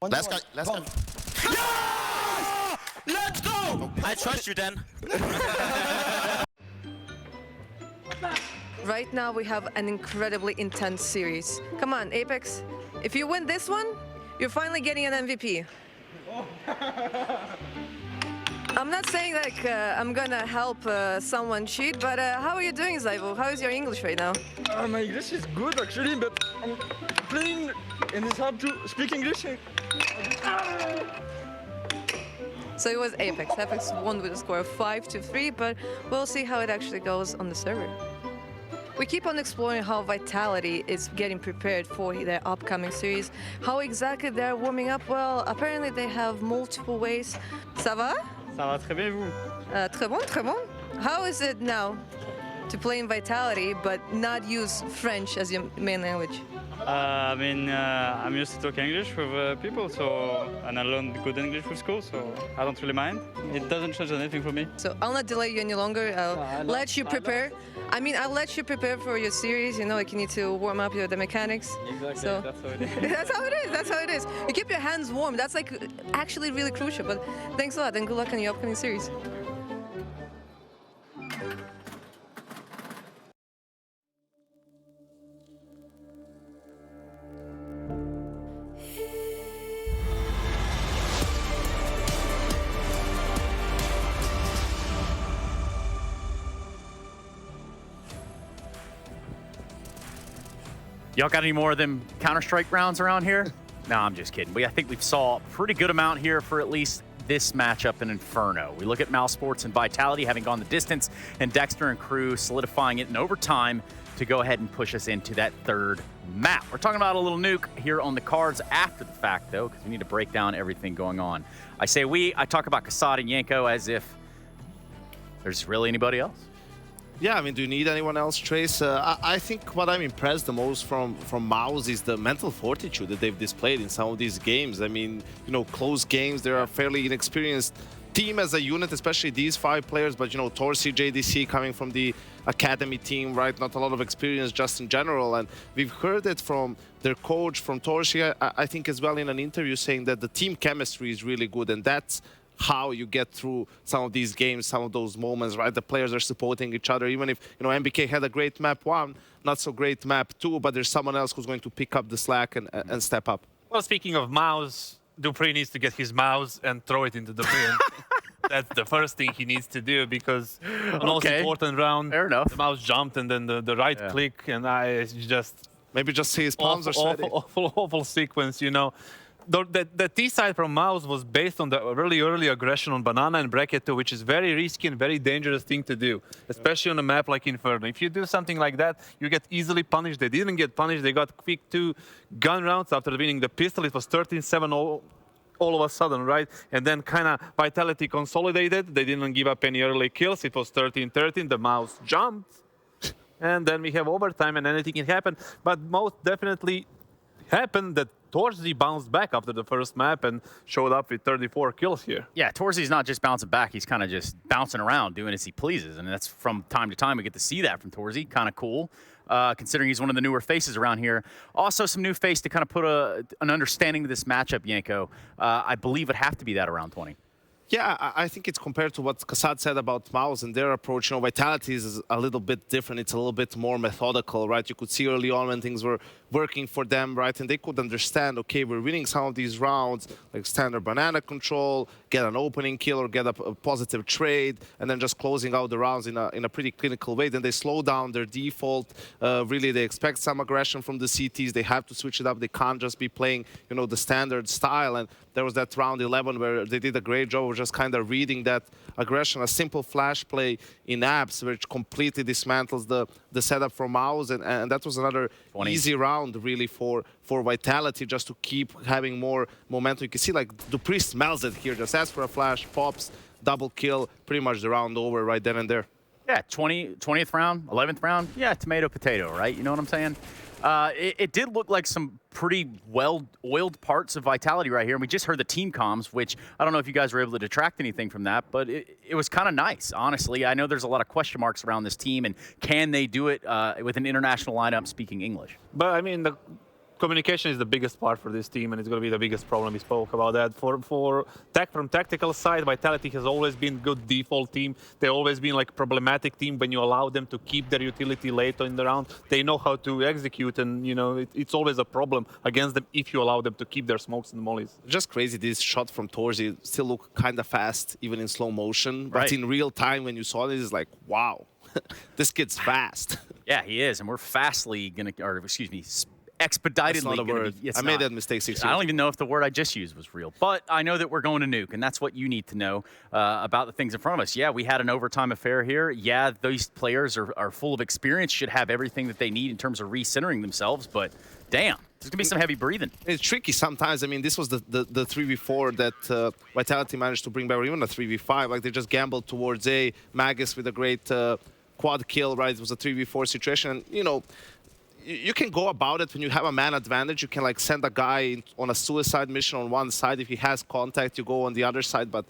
Last guy. Let's go! I trust you, Dan. Right now we have an incredibly intense series. Come on, Apex. If you win this one, you're finally getting an MVP. I'm not saying like I'm gonna help someone cheat, but how are you doing, Zaivo? How is your English right now? My English is good actually, but I'm playing and it's hard to speak English. So it was Apex. Apex won with a score of 5-3, but we'll see how it actually goes on the server. We keep on exploring how Vitality is getting prepared for their upcoming series. How exactly they're warming up? Well, apparently they have multiple ways. Ça va? Ça va très bien, vous? Très bon, très bon. How is it now to play in Vitality but not use French as your main language? I mean, I'm used to talking English with people, and I learned good English with school, so I don't really mind. It doesn't change anything for me. So I'll not delay you any longer. I'll let you prepare. I mean, I'll let you prepare for your series. You know, like you need to warm up the mechanics. Exactly, so that's how it is. That's how it is. That's how it is. You keep your hands warm. That's like actually really crucial. But thanks a lot, and good luck on your upcoming series. Y'all got any more of them Counter-Strike rounds around here? No, I'm just kidding. I think we've saw a pretty good amount here for at least this matchup in Inferno. We look at mousesports and Vitality having gone the distance, and Dexter and crew solidifying it in overtime to go ahead and push us into that third map. We're talking about a little nuke here on the cards after the fact, though, because we need to break down everything going on. I say I talk about Kasad and Yanko as if there's really anybody else. Yeah, I mean, do you need anyone else, Trace? I think what I'm impressed the most from MOUZ is the mental fortitude that they've displayed in some of these games. I mean, you know, close games, they're a fairly inexperienced team as a unit, especially these 5 players, but, you know, Torsi, JDC coming from the academy team, right? Not a lot of experience just in general. And we've heard it from their coach, from Torsi, I think as well in an interview, saying that the team chemistry is really good, and that's how you get through some of these games, some of those moments, right? The players are supporting each other. Even if, you know, MBK had a great map 1, not so great map 2, but there's someone else who's going to pick up the slack and step up. Well, speaking of MOUZ, Dupree needs to get his mouse and throw it into the bin. That's the first thing he needs to do, because on the most important round, the mouse jumped and then the right click, and it's just... Maybe just see his palms are sweaty. Awful sequence, you know. The T side from MOUZ was based on the really early aggression on Banana and Bracket 2, which is very risky and very dangerous thing to do, especially on a map like Inferno. If you do something like that, you get easily punished. They didn't get punished. They got quick 2 gun rounds after winning the pistol. It was 13-7 all of a sudden, right? And then kind of Vitality consolidated. They didn't give up any early kills. It was 13-13. The MOUZ jumped. And then we have overtime and anything can happen. But most definitely happened that Torsi bounced back after the first map and showed up with 34 kills here. Yeah, Torsi's not just bouncing back, he's kind of just bouncing around, doing as he pleases. And that's from time to time we get to see that from Torsi. Kind of cool, considering he's one of the newer faces around here. Also some new face to kind of put an understanding to this matchup, Yanko. I believe it'd have to be that around 20. Yeah, I think it's compared to what Kasad said about MOUZ and their approach. You know, Vitality is a little bit different. It's a little bit more methodical, right? You could see early on when things were working for them, right? And they could understand, okay, we're winning some of these rounds, like standard banana control, get an opening kill or get a positive trade, and then just closing out the rounds in a pretty clinical way. Then they slow down their default. Really, they expect some aggression from the CTs. They have to switch it up. They can't just be playing, you know, the standard style. And there was that round 11 where they did a great job of just kind of reading that aggression, a simple flash play in apps, which completely dismantles the setup for MOUZ, and that was another easy round really for Vitality, just to keep having more momentum. You can see like Dupree smells it here, just asks for a flash, pops, double kill, pretty much the round over right then and there. Yeah, 20th round, 11th round, yeah, tomato, potato, right? You know what I'm saying? It did look like some pretty well-oiled parts of Vitality right here. And we just heard the team comms, which I don't know if you guys were able to detract anything from that, but it was kind of nice, honestly. I know there's a lot of question marks around this team, and can they do it with an international lineup speaking English? But, I mean, communication is the biggest part for this team, and it's going to be the biggest problem. We spoke about that. From tactical side, Vitality has always been good default team. They've always been like problematic team when you allow them to keep their utility late in the round. They know how to execute, and you know it's always a problem against them if you allow them to keep their smokes and mollies. Just crazy. This shot from Torzi still look kind of fast, even in slow motion. But Right. in real time, when you saw this, it's like, wow, this kid's fast. Yeah, he is, and we're fastly gonna, or excuse me, expeditedly. That's not a gonna word. Be, it's I made not. that mistake 6 years I don't ago. even know if the word I just used was real, but I know that we're going to nuke, and that's what you need to know about the things in front of us. Yeah, we had an overtime affair here. Yeah, these players are full of experience, should have everything that they need in terms of recentering themselves, but damn, there's going to be some heavy breathing. It's tricky sometimes. I mean, this was the 3v4 that Vitality managed to bring back, or even a 3v5. Like, they just gambled towards A. Magus with a great quad kill, right? It was a 3v4 situation. And, you know, you can go about it when you have a man advantage. You can, like, send a guy on a suicide mission on one side. If he has contact, you go on the other side. But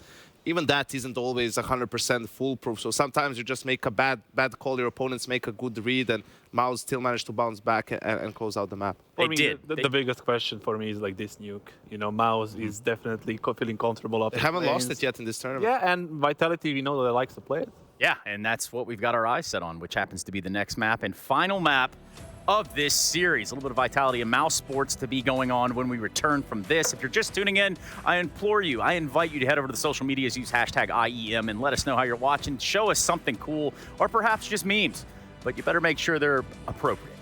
even that isn't always 100% foolproof. So sometimes you just make a bad call. Your opponents make a good read, and Maus still managed to bounce back and close out the map. I mean, the biggest question for me is like this nuke. You know, Maus is definitely feeling comfortable up. They haven't lost it yet in this tournament. Yeah, and Vitality, we know that they likes to play it. Yeah, and that's what we've got our eyes set on, which happens to be the next map and final map of this series. A little bit of Vitality and Mouse Sports to be going on when we return from this. If you're just tuning in, I implore you, I invite you to head over to the social medias, use hashtag IEM, and let us know how you're watching. Show us something cool, or perhaps just memes. But you better make sure they're appropriate.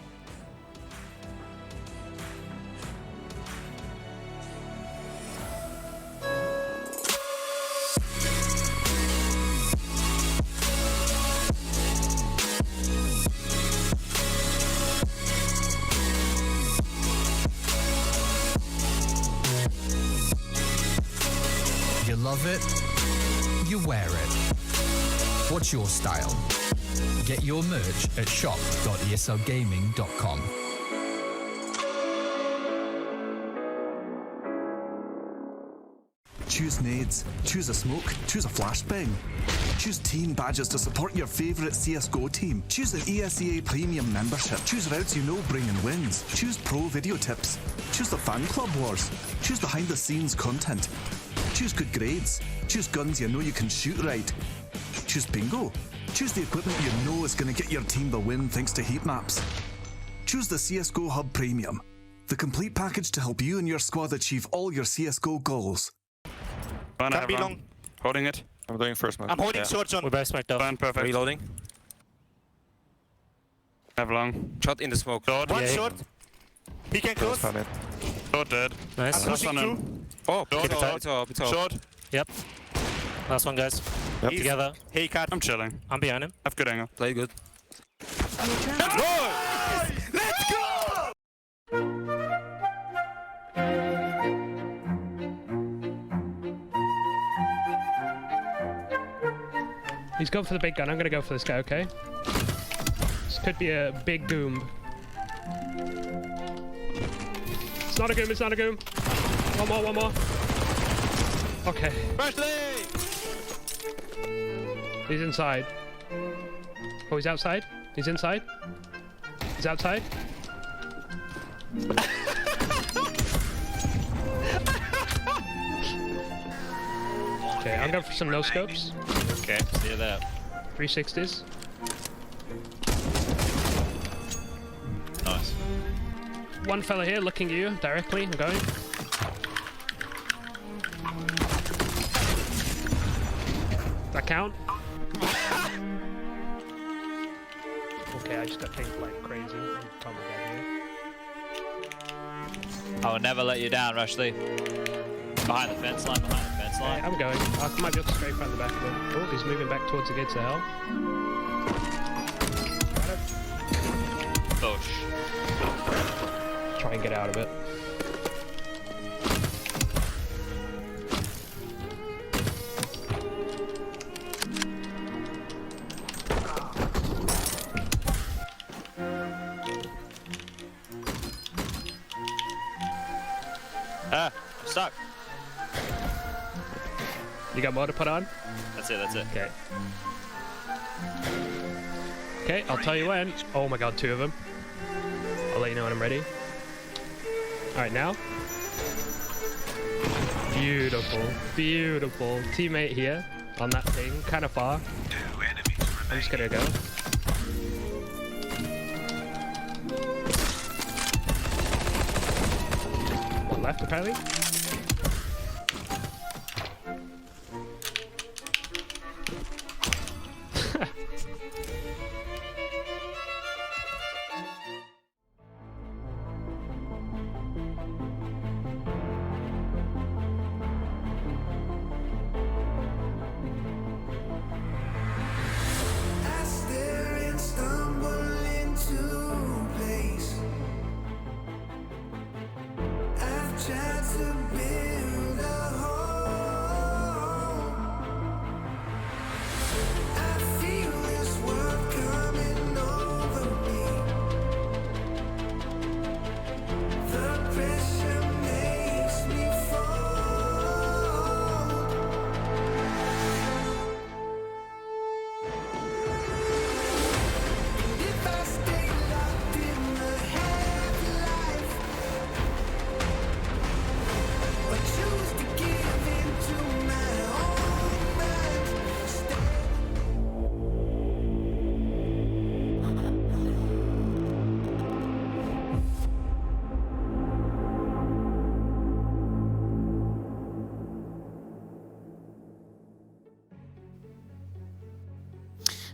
You love it, you wear it. What's your style? Get your merch at shop.eslgaming.com. Choose nades, choose a smoke, choose a flashbang. Choose team badges to support your favourite CSGO team. Choose an ESEA Premium membership. Choose routes you know bring in wins. Choose pro video tips. Choose the fan club wars. Choose behind the scenes content. Choose good grades. Choose guns you know you can shoot right. Choose bingo. Choose the equipment you know is going to get your team the win thanks to heat maps. Choose the CSGO Hub Premium, the complete package to help you and your squad achieve all your CSGO goals. Can't be long. Holding it. I'm doing first smoke. I'm holding short on. We're both smoked up. Plan perfect. Reloading. Have long. Shot in the smoke. Short. One short. He can close. Short dead. Nice. Last on him. Oh, Short, it's up, it's up, it's up. Short. Yep. Last one, guys. Yep. Together. Hey, cat. I'm chilling. I'm behind him. Have good angle. Play good. Let's go! Let's go! He's going for the big gun. I'm going to go for this guy, okay? This could be a big goom. It's not a goom, it's not a goom. One more. Okay. He's inside. Oh, he's outside? He's inside? He's outside? Okay, I'm going for some no-scopes. Okay, see that. 360s. Nice. One fella here looking at you directly. I'm going. Does that count? Okay, I just got pinged like crazy. Oh my god, here. I will never let you down, Rushley. Behind the fence line, Okay, I'm going. I might be able to strafe around the back of him. Oh, he's moving back towards the gates of hell. Push. Try and get out of it. Ah, stuck. You got more to put on? That's it, that's it. Okay. Okay, I'll tell you when. Oh my god, two of them. I'll let you know when I'm ready. right, now. Beautiful, beautiful. Teammate here on that thing, kind of far. I'm just gonna go. One left, apparently.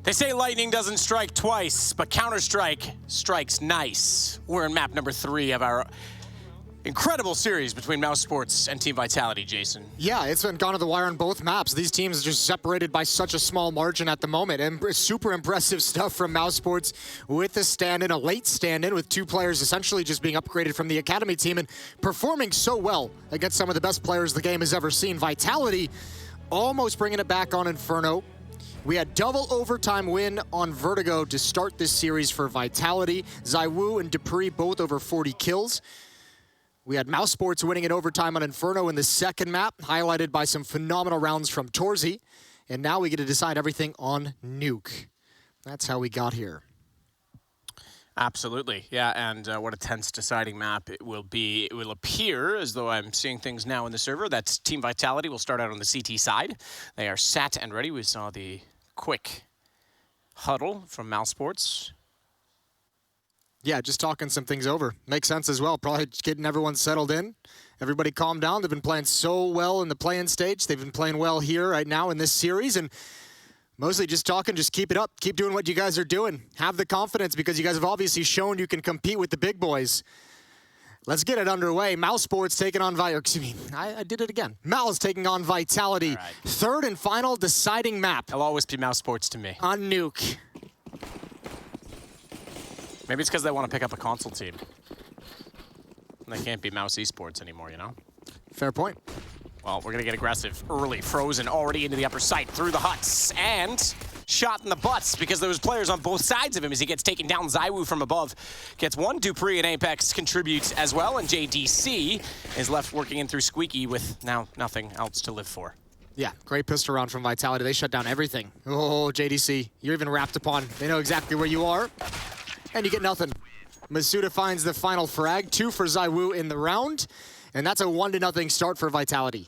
They say lightning doesn't strike twice, but Counter-Strike strikes nice. We're in map number 3 of our incredible series between Mouse Sports and Team Vitality, Jason. Yeah, it's been gone to the wire on both maps. These teams are just separated by such a small margin at the moment. And super impressive stuff from Mouse Sports with a stand-in, a late stand-in, with 2 players essentially just being upgraded from the Academy team and performing so well against some of the best players the game has ever seen. Vitality almost bringing it back on Inferno. We had double overtime win on Vertigo to start this series for Vitality. ZywOo and Dupree both over 40 kills. We had Mouse Sports winning in overtime on Inferno in the second map, highlighted by some phenomenal rounds from Torzy. And now we get to decide everything on Nuke. That's how we got here. Absolutely, yeah, and what a tense deciding map it will be. It will appear as though I'm seeing things now in the server. That's Team Vitality will start out on the CT side. They are set and ready. We saw the quick huddle from Mouse Sports. Yeah, just talking some things over. Makes sense as well. Probably getting everyone settled in. Everybody calm down. They've been playing so well in the play-in stage. They've been playing well here right now in this series. And mostly just talking, just keep it up. Keep doing what you guys are doing. Have the confidence because you guys have obviously shown you can compete with the big boys. Let's get it underway. Mouse Sports taking on I did it again. Mal's taking on Vitality. Right. Third and final deciding map. It'll always be Mouse Sports to me. On Nuke. Maybe it's because they want to pick up a console team. They can't be Mouse Esports anymore, you know? Fair point. Well, we're going to get aggressive early. Frozen already into the upper site through the huts. And shot in the butts because there was players on both sides of him as he gets taken down. ZywOo from above gets one. Dupree and Apex contributes as well. And JDC is left working in through Squeaky with now nothing else to live for. Yeah, great pistol round from Vitality. They shut down everything. Oh, JDC, you're even wrapped upon. They know exactly where you are. And you get nothing. Masuda finds the final frag. 2 for ZywOo in the round. And that's a 1-0 start for Vitality.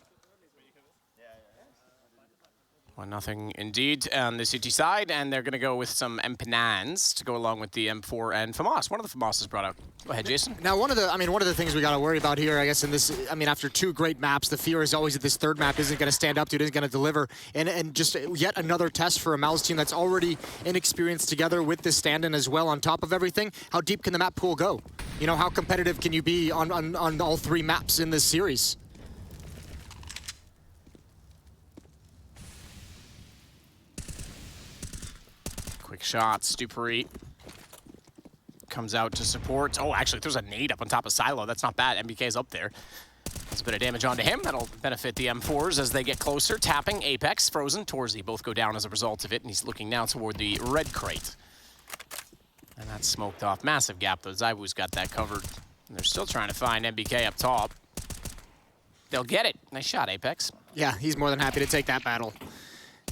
1-0 indeed on the CT side, and they're going to go with some MP9s to go along with the M4 and FAMAS. One of the FAMAS is brought out. Go ahead, Jason. Now, one of the things we got to worry about here, I guess, in this, after 2 great maps, the fear is always that this third map isn't going to stand up to it, isn't going to deliver, and just yet another test for a Mal's team that's already inexperienced together with this stand-in as well on top of everything. How deep can the map pool go? You know, how competitive can you be on all 3 maps in this series? Quick shots. Dupree comes out to support. Oh, actually, there's a nade up on top of Silo. That's not bad. MBK's up there. That's a bit of damage onto him. That'll benefit the M4s as they get closer. Tapping, Apex, Frozen, Torzy both go down as a result of it, and he's looking now toward the red crate. And that's smoked off. Massive gap, though. ZywOo's got that covered. And they're still trying to find MBK up top. They'll get it. Nice shot, Apex. Yeah, he's more than happy to take that battle.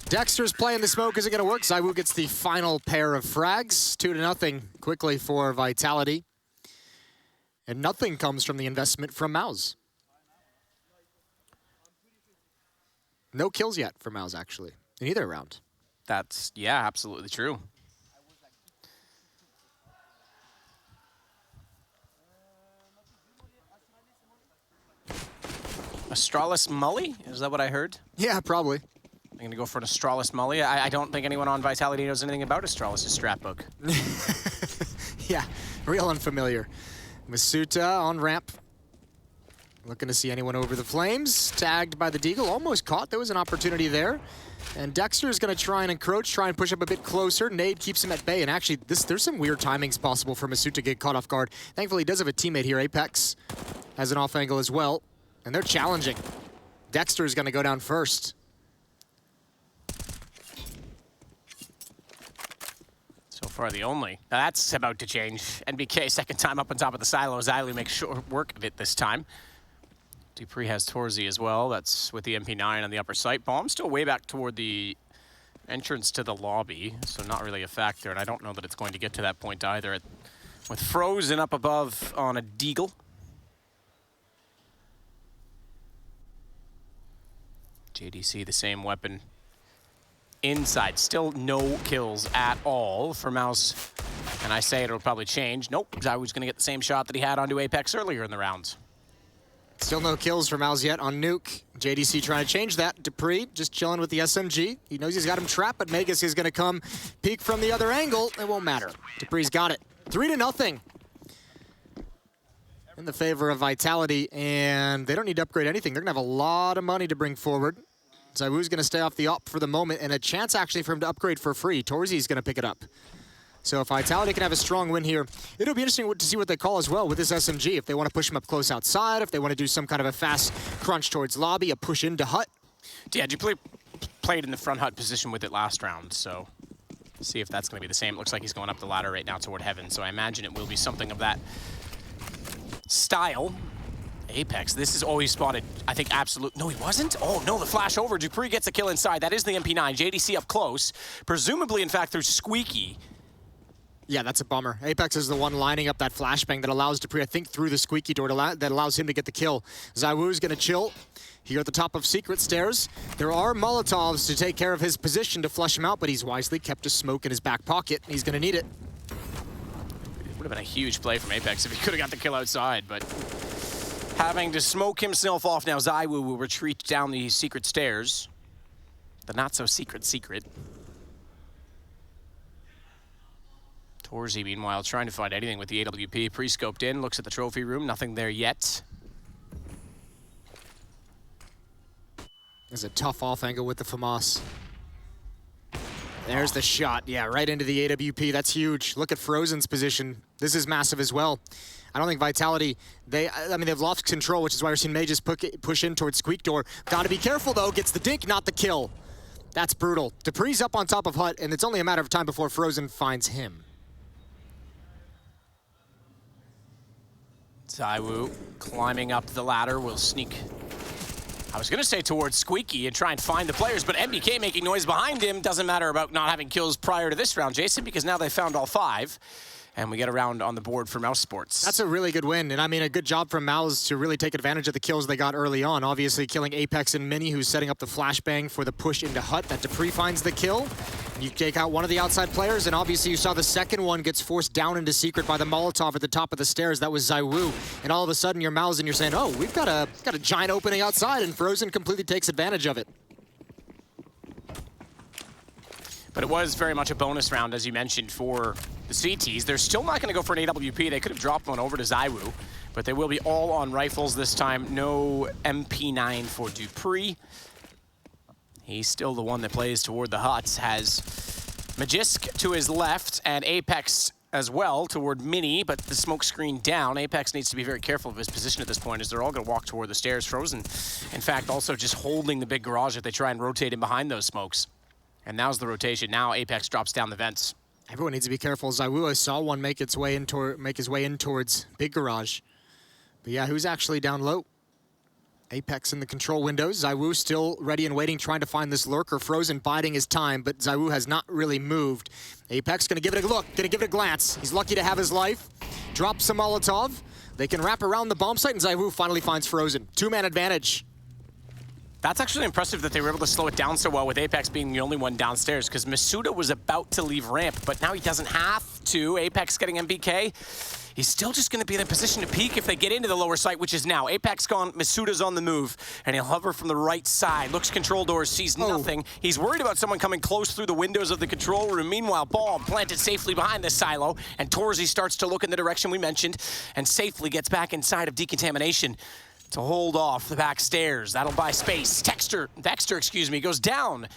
Dexter's playing the smoke. Is it going to work? ZywOo gets the final pair of frags. 2-0 quickly for Vitality. And nothing comes from the investment from Mouse. No kills yet for Mouse, actually, in either round. That's, yeah, absolutely true. Astralis Mully? Is that what I heard? Yeah, probably. I'm going to go for an Astralis Mully. I don't think anyone on Vitality knows anything about Astralis' strat book. Yeah, real unfamiliar. Masuta on ramp. Looking to see anyone over the flames. Tagged by the Deagle, almost caught. There was an opportunity there. And Dexter is going to try and encroach, try and push up a bit closer. Nade keeps him at bay, and actually, there's some weird timings possible for Masuta to get caught off guard. Thankfully, he does have a teammate here. Apex has an off angle as well, and they're challenging. Dexter is going to go down first. So far, the only. Now, that's about to change. NBK, second time up on top of the silo. Zylu makes short work of it this time. Dupree has Torzi as well. That's with the MP9 on the upper site. Bomb still way back toward the entrance to the lobby, so not really a factor, and I don't know that it's going to get to that point either. With Frozen up above on a Deagle. JDC, the same weapon. Inside, still no kills at all for Mouse. And I say it'll probably change. Nope, Zywoo's gonna get the same shot that he had onto Apex earlier in the round. Still no kills for Mouse yet on Nuke. JDC trying to change that. Dupree just chilling with the SMG. He knows he's got him trapped, but Magus is gonna come peek from the other angle. It won't matter. Dupree's got it. 3-0. In the favor of Vitality, and they don't need to upgrade anything. They're gonna have a lot of money to bring forward. Zywoo's gonna stay off the op for the moment, and a chance actually for him to upgrade for free. Torzi's gonna pick it up. So if Vitality can have a strong win here, it'll be interesting to see what they call as well with this SMG. If they want to push him up close outside, if they want to do some kind of a fast crunch towards lobby, a push into hut. Yeah, Dupree played in the front hut position with it last round, so see if that's going to be the same. It looks like he's going up the ladder right now toward heaven, so I imagine it will be something of that style. Apex, this is always spotted, I think, absolute. No, he wasn't? Oh, no, the flash over. Dupree gets a kill inside. That is the MP9. JDC up close, presumably, in fact, through Squeaky. Yeah, that's a bummer. Apex is the one lining up that flashbang that allows Dupree, I think, through the Squeaky door that allows him to get the kill. Zywoo's going to chill here at the top of Secret Stairs. There are Molotovs to take care of his position to flush him out, but he's wisely kept a smoke in his back pocket. He's going to need it. It would have been a huge play from Apex if he could have got the kill outside, but having to smoke himself off now, Zywoo will retreat down the Secret Stairs. The not-so-secret secret. Torzi, meanwhile, trying to find anything with the AWP. Pre-scoped in, looks at the trophy room. Nothing there yet. There's a tough off angle with the FAMAS. There's the shot. Yeah, right into the AWP. That's huge. Look at Frozen's position. This is massive as well. I don't think Vitality, they've lost control, which is why we're seeing Mages push in towards Squeak Door. Gotta be careful, though. Gets the dink, not the kill. That's brutal. Dupree's up on top of hut, and it's only a matter of time before Frozen finds him. Zywoo climbing up the ladder will sneak, I was gonna say towards Squeaky and try and find the players, but MBK making noise behind him. Doesn't matter about not having kills prior to this round, Jason, because now they found all 5. And we get a round on the board for Mouse Sports. That's a really good win, and I mean a good job from Mouse to really take advantage of the kills they got early on. Obviously killing Apex and Mini, who's setting up the flashbang for the push into hut. That Dupree finds the kill. You take out one of the outside players, and obviously you saw the second one gets forced down into secret by the Molotov at the top of the stairs. That was Zywoo, and all of a sudden you're Mouse and you're saying, oh, we've got a giant opening outside, and Frozen completely takes advantage of it. But it was very much a bonus round, as you mentioned, for the CTs. They're still not going to go for an AWP. They could have dropped one over to Zywoo, but they will be all on rifles this time. No MP9 for Dupree. He's still the one that plays toward the huts. Has Magisk to his left and Apex as well toward Mini, but the smoke screen down. Apex needs to be very careful of his position at this point, as they're all going to walk toward the stairs. Frozen, in fact, also just holding the big garage if they try and rotate in behind those smokes. And now's the rotation. Now Apex drops down the vents. Everyone needs to be careful. Zywoo saw one make his way in towards Big Garage. But yeah, who's actually down low? Apex in the control windows. Zywoo still ready and waiting, trying to find this lurker. Frozen biding his time, but Zywoo has not really moved. Apex gonna give it a look, gonna give it a glance. He's lucky to have his life. Drops some Molotov. They can wrap around the bomb site, and ZywOo finally finds Frozen. 2-man advantage. That's actually impressive that they were able to slow it down so well with Apex being the only one downstairs, because Masuda was about to leave ramp, but now he doesn't have to. Apex getting MBK. He's still just going to be in a position to peek if they get into the lower site, which is now. Apex gone, Masuda's on the move, and he'll hover from the right side. Looks control doors, sees nothing. He's worried about someone coming close through the windows of the control room. Meanwhile, bomb planted safely behind the silo, and Torzy starts to look in the direction we mentioned, and safely gets back inside of decontamination to hold off the back stairs. That'll buy space. Dexter, goes down.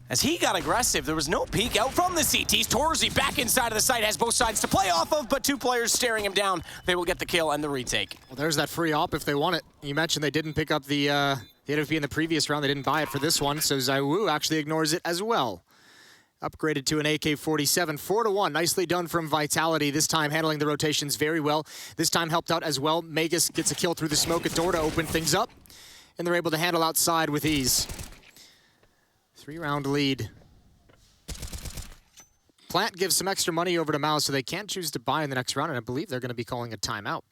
As he got aggressive, there was no peek out from the CTs. Torzy back inside of the site, has both sides to play off of, but 2 players staring him down. They will get the kill and the retake. Well, there's that free op if they want it. You mentioned they didn't pick up the AWP in the previous round. They didn't buy it for this one, so ZywOo actually ignores it as well. Upgraded to an AK-47, 4-1. Nicely done from Vitality. This time handling the rotations very well. This time helped out as well. Magus gets a kill through the smoke at door to open things up, and they're able to handle outside with ease. 3-round lead. Plant gives some extra money over to Mouse, so they can't choose to buy in the next round, and I believe they're going to be calling a timeout.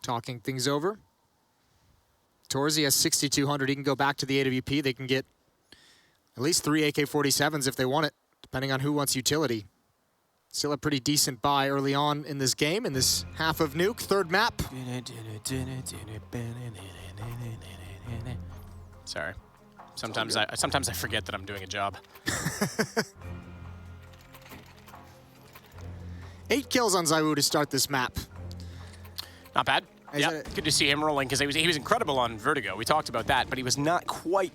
Talking things over. Torzy has 6,200. He can go back to the AWP. They can get at least 3 AK-47s if they want it, depending on who wants utility. Still a pretty decent buy early on in this game, in this half of Nuke. Third map. Sorry. Sometimes I forget that I'm doing a job. 8 kills on ZywOo to start this map. Not bad. Yeah, good to see him rolling, because he was incredible on Vertigo. We talked about that, but he was not quite.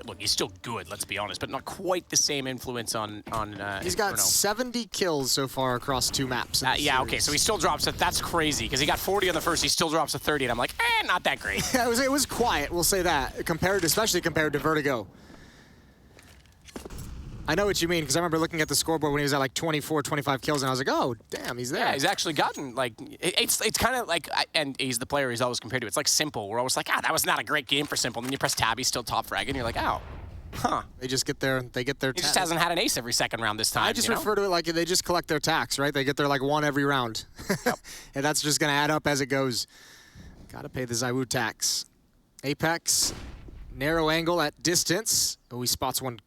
Look, he's still good. Let's be honest, but not quite the same influence on. He's got 70 kills so far across 2 maps. Yeah, okay, so he still drops it. That's crazy, because he got 40 on the first. He still drops a 30, and I'm like, not that great. Yeah, it was quiet. We'll say that, especially compared to Vertigo. I know what you mean, because I remember looking at the scoreboard when he was at like 24, 25 kills, and I was like, oh, damn, he's there. Yeah, he's actually gotten, like, it's kind of like, and he's the player he's always compared to. It's like Simple. We're always like, that was not a great game for Simple. And then you press tab, he's still top frag, and you're like, oh, huh. They just get their, He just hasn't had an ace every second round this time. I just refer to it like they just collect their tax, right? They get their, like, 1 every round. Yep. And that's just going to add up as it goes. Got to pay the ZywOo tax. Apex, narrow angle at distance. Oh, he spots one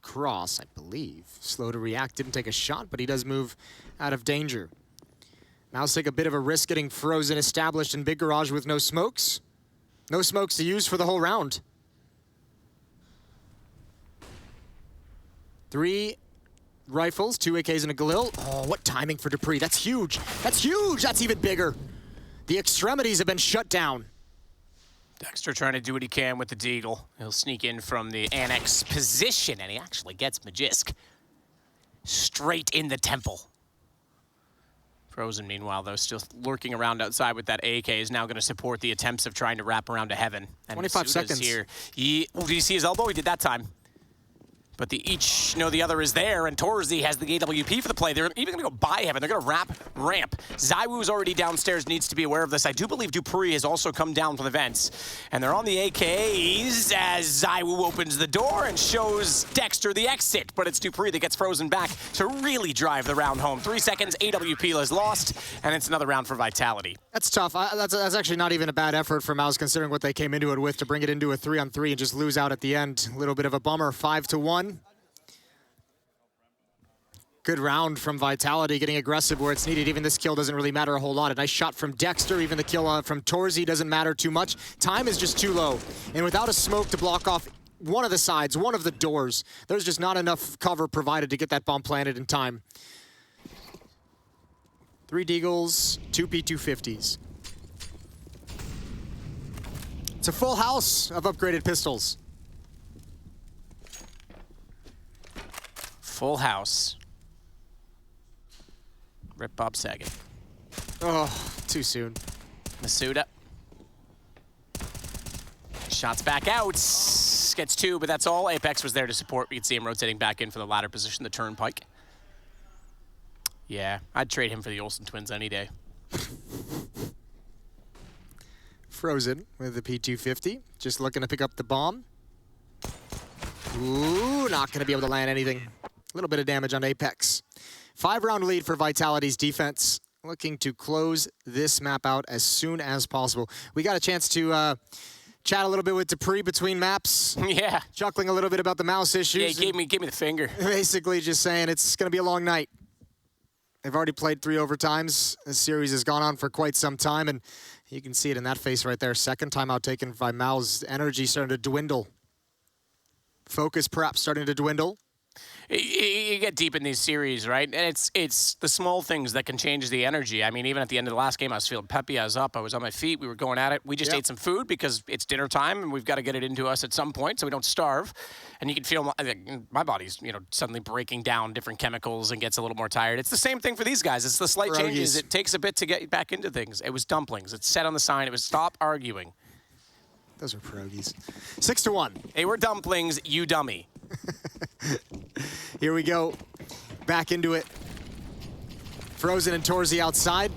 cross, I believe. Slow to react, didn't take a shot, but he does move out of danger. Mouse take a bit of a risk getting Frozen established in Big Garage with no smokes. No smokes to use for the whole round. 3 rifles, 2 AKs and a Galil. Oh, what timing for Dupree. That's huge. That's huge. That's even bigger. The extremities have been shut down. Dexter trying to do what he can with the Deagle. He'll sneak in from the annex position, and he actually gets Magisk straight in the temple. Frozen, meanwhile, though, still lurking around outside with that AK, is now going to support the attempts of trying to wrap around to heaven. And 25 Masuda's seconds. Here. Did you see his elbow? He did that time. But they each know the other is there, and Torzy has the AWP for the play. They're even going to go by heaven. They're going to ramp. ZywOo's already downstairs, needs to be aware of this. I do believe Dupree has also come down from the vents. And they're on the AKs as ZywOo opens the door and shows Dexter the exit. But it's Dupree that gets Frozen back to really drive the round home. 3 seconds, AWP is lost, and it's another round for Vitality. That's tough. That's actually not even a bad effort for Mouse, considering what they came into it with, to bring it into a 3-on-3 and just lose out at the end. A little bit of a bummer, 5-1. Good round from Vitality, getting aggressive where it's needed. Even this kill doesn't really matter a whole lot. A nice shot from Dexter. Even the kill from Torzy doesn't matter too much. Time is just too low. And without a smoke to block off one of the sides, one of the doors, there's just not enough cover provided to get that bomb planted in time. 3 Deagles, 2 P250s. It's a full house of upgraded pistols. Full house. Rip Bob Saget. Oh, too soon. Masuda. Shots back out. Gets 2, but that's all. Apex was there to support. We can see him rotating back in for the ladder position, the turnpike. Yeah, I'd trade him for the Olsen twins any day. Frozen with the P250. Just looking to pick up the bomb. Ooh, not going to be able to land anything. A little bit of damage on Apex. 5-round lead for Vitality's defense, looking to close this map out as soon as possible. We got a chance to chat a little bit with Dupree between maps. Yeah. Chuckling a little bit about the mouse issues. Yeah, he gave me the finger. Basically just saying it's going to be a long night. They've already played 3 overtimes. This series has gone on for quite some time, and you can see it in that face right there. Second timeout taken by Mal's. Energy starting to dwindle. Focus perhaps starting to dwindle. You get deep in these series, right? And it's the small things that can change the energy. I mean, even at the end of the last game, I was feeling peppy. I was up. I was on my feet. We were going at it. We just ate some food because it's dinner time, and we've got to get it into us at some point so we don't starve. And you can feel my body's, suddenly breaking down different chemicals and gets a little more tired. It's the same thing for these guys. It's the slight changes. It takes a bit to get back into things. It was dumplings. It said on the sign. It was stop arguing. Those are pierogies. 6-1. They were dumplings, you dummy. Here we go. Back into it. Frozen and Torzy outside.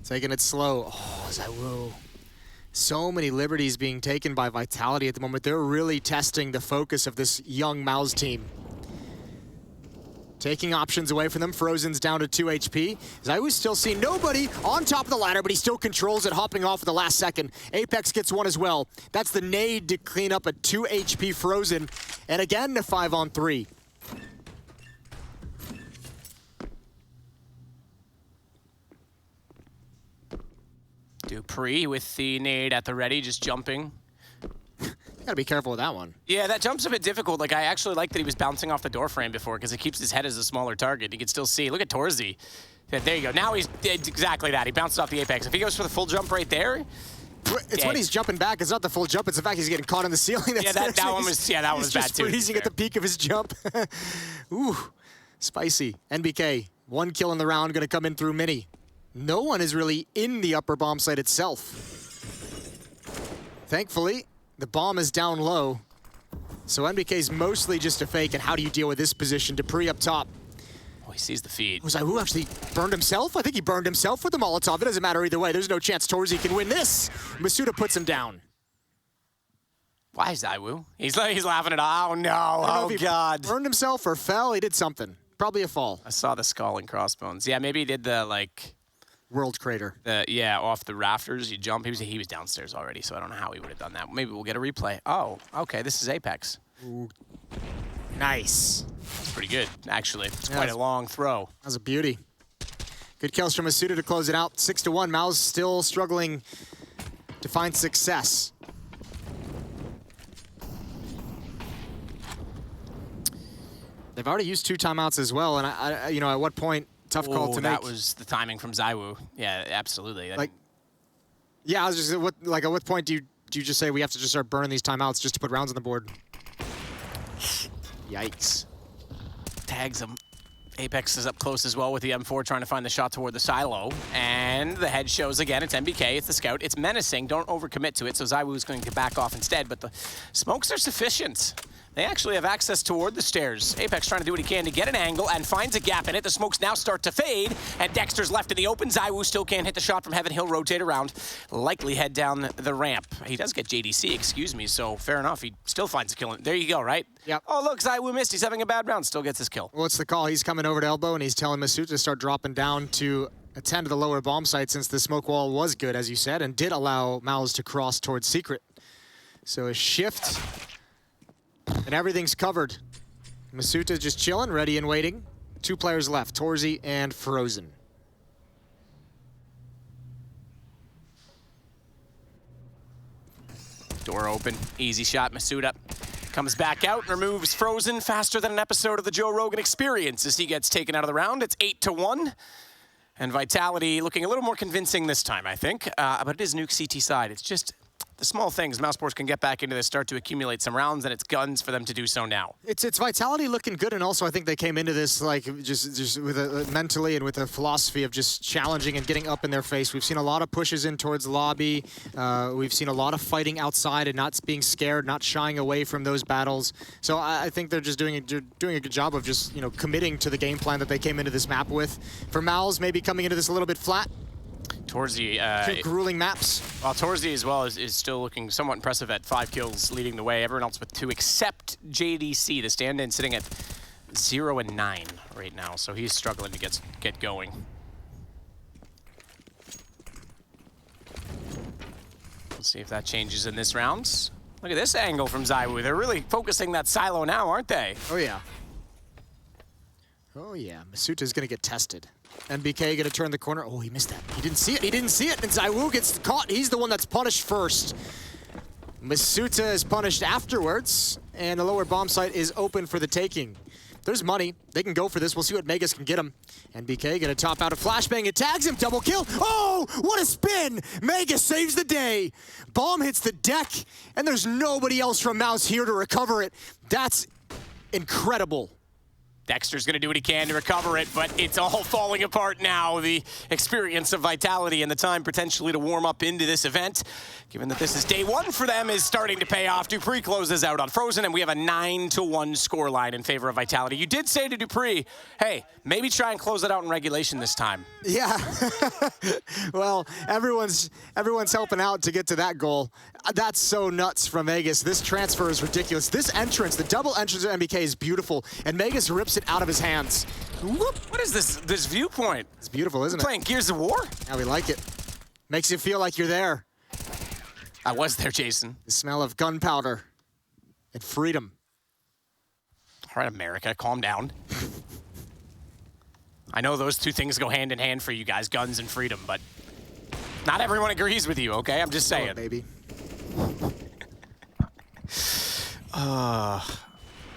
Taking it slow. Oh, ZywOo. So many liberties being taken by Vitality at the moment. They're really testing the focus of this young Mouse team. Taking options away from them. Frozen's down to 2 HP. ZywOo's still seeing nobody on top of the ladder, but he still controls it, hopping off at the last second. Apex gets one as well. That's the nade to clean up a 2 HP Frozen. And again, a 5-on-3. Dupree with the nade at the ready, just jumping. Gotta be careful with that one. Yeah, that jump's a bit difficult. Like, I actually like that he was bouncing off the door frame before because it keeps his head as a smaller target. You can still see. Look at Torzy. There you go. Now he's exactly that. He bounced off the Apex. If he goes for the full jump right there, it's when he's jumping back. It's not the full jump. It's the fact he's getting caught in the ceiling. Yeah, that one was bad too. He's just freezing at the peak of his jump. Ooh, spicy. NBK, 1 kill in the round, gonna come in through Mini. No one is really in the upper bomb site itself. Thankfully, the bomb is down low. So NBK's mostly just a fake, and how do you deal with this position? Dupree up top. Oh, he sees the feed. Was ZywOo actually burned himself? I think he burned himself with the Molotov. It doesn't matter either way. There's no chance Torzy can win this. Masuda puts him down. Why is ZywOo? He's laughing at, oh no, oh God. Burned himself or fell, he did something. Probably a fall. I saw the skull and crossbones. Yeah, maybe he did the, World Crater. Yeah, off the rafters, you jump. He was downstairs already, so I don't know how he would have done that. Maybe we'll get a replay. Oh, okay, this is Apex. Ooh. Nice. That's pretty good, actually. It's quite a long throw. That was a beauty. Good kills from Masuda to close it out. 6-1. Mao's still struggling to find success. They've already used 2 timeouts as well, and I at what point? Tough call to make. That was the timing from ZywOo. Yeah, absolutely. Yeah, I was just at what point do you just say we have to just start burning these timeouts just to put rounds on the board? Yikes. Tags him. Apex is up close as well with the M4 trying to find the shot toward the silo. And the head shows again. It's MBK. It's the scout. It's menacing. Don't overcommit to it. So ZywOo is going to back off instead. But the smokes are sufficient. They actually have access toward the stairs. Apex trying to do what he can to get an angle and finds a gap in it. The smokes now start to fade, and Dexter's left in the open. ZywOo still can't hit the shot from heaven. He'll rotate around, likely head down the ramp. He does get JDC, excuse me, so fair enough. He still finds a kill. There you go, right? Yep. Oh, look, ZywOo missed. He's having a bad round. Still gets his kill. What's the call? He's coming over to elbow, and he's telling Masuda to start dropping down to attend to the lower bomb site since the smoke wall was good, as you said, and did allow Mouse to cross towards Secret. So a shift, and everything's covered. Masuda just chilling, ready and waiting. 2 players left, Torzy and Frozen. Door open, easy shot, Masuda comes back out, removes Frozen faster than an episode of the Joe Rogan Experience as he gets taken out of the round. It's 8-1. And Vitality looking a little more convincing this time, I think. But it is Nuke CT side. It's just the small things. Mousesports can get back into this, start to accumulate some rounds, and it's guns for them to do so now. It's Vitality looking good, and also I think they came into this just with mentally and with a philosophy of just challenging and getting up in their face. We've seen a lot of pushes in towards lobby. We've seen a lot of fighting outside and not being scared, not shying away from those battles. So I think they're just doing a good job of just committing to the game plan that they came into this map with. For Mal's maybe coming into this a little bit flat. Torzy, grueling maps. Well, Torzy as well is still looking somewhat impressive at 5 kills, leading the way. Everyone else with 2, except JDC, the stand-in sitting at 0 and 9 right now, so he's struggling to get going. Let's see if that changes in this round. Look at this angle from ZywOo. They're really focusing that silo now, aren't they? Oh, yeah. Oh, yeah. Masuta's going to get tested. NBK going to turn the corner. Oh, he missed that. He didn't see it. He didn't see it. And ZywOo gets caught. He's the one that's punished first. Masuta is punished afterwards. And the lower bomb site is open for the taking. There's money. They can go for this. We'll see what Magus can get him. NBK going to top out a flashbang. It tags him. Double kill. Oh, what a spin. Magus saves the day. Bomb hits the deck. And there's nobody else from Mouse here to recover it. That's incredible. Dexter's gonna do what he can to recover it, but it's all falling apart now. The experience of Vitality and the time potentially to warm up into this event, given that this is day one for them, is starting to pay off. Dupree closes out on Frozen, and we have a 9-1 scoreline in favor of Vitality. You did say to Dupree, hey, maybe try and close it out in regulation this time. Yeah. Well, everyone's helping out to get to that goal. That's so nuts from Magus. This transfer is ridiculous. This entrance, the double entrance of MBK is beautiful, and Magus rips it out of his hands. Whoop. What is this viewpoint? It's beautiful, isn't it? Playing Gears of War? Yeah, we like it. Makes you feel like you're there. I was there, Jason. The smell of gunpowder and freedom. All right, America, calm down. I know those two things go hand in hand for you guys, guns and freedom, but not everyone agrees with you, okay? I'm just saying. Oh, baby.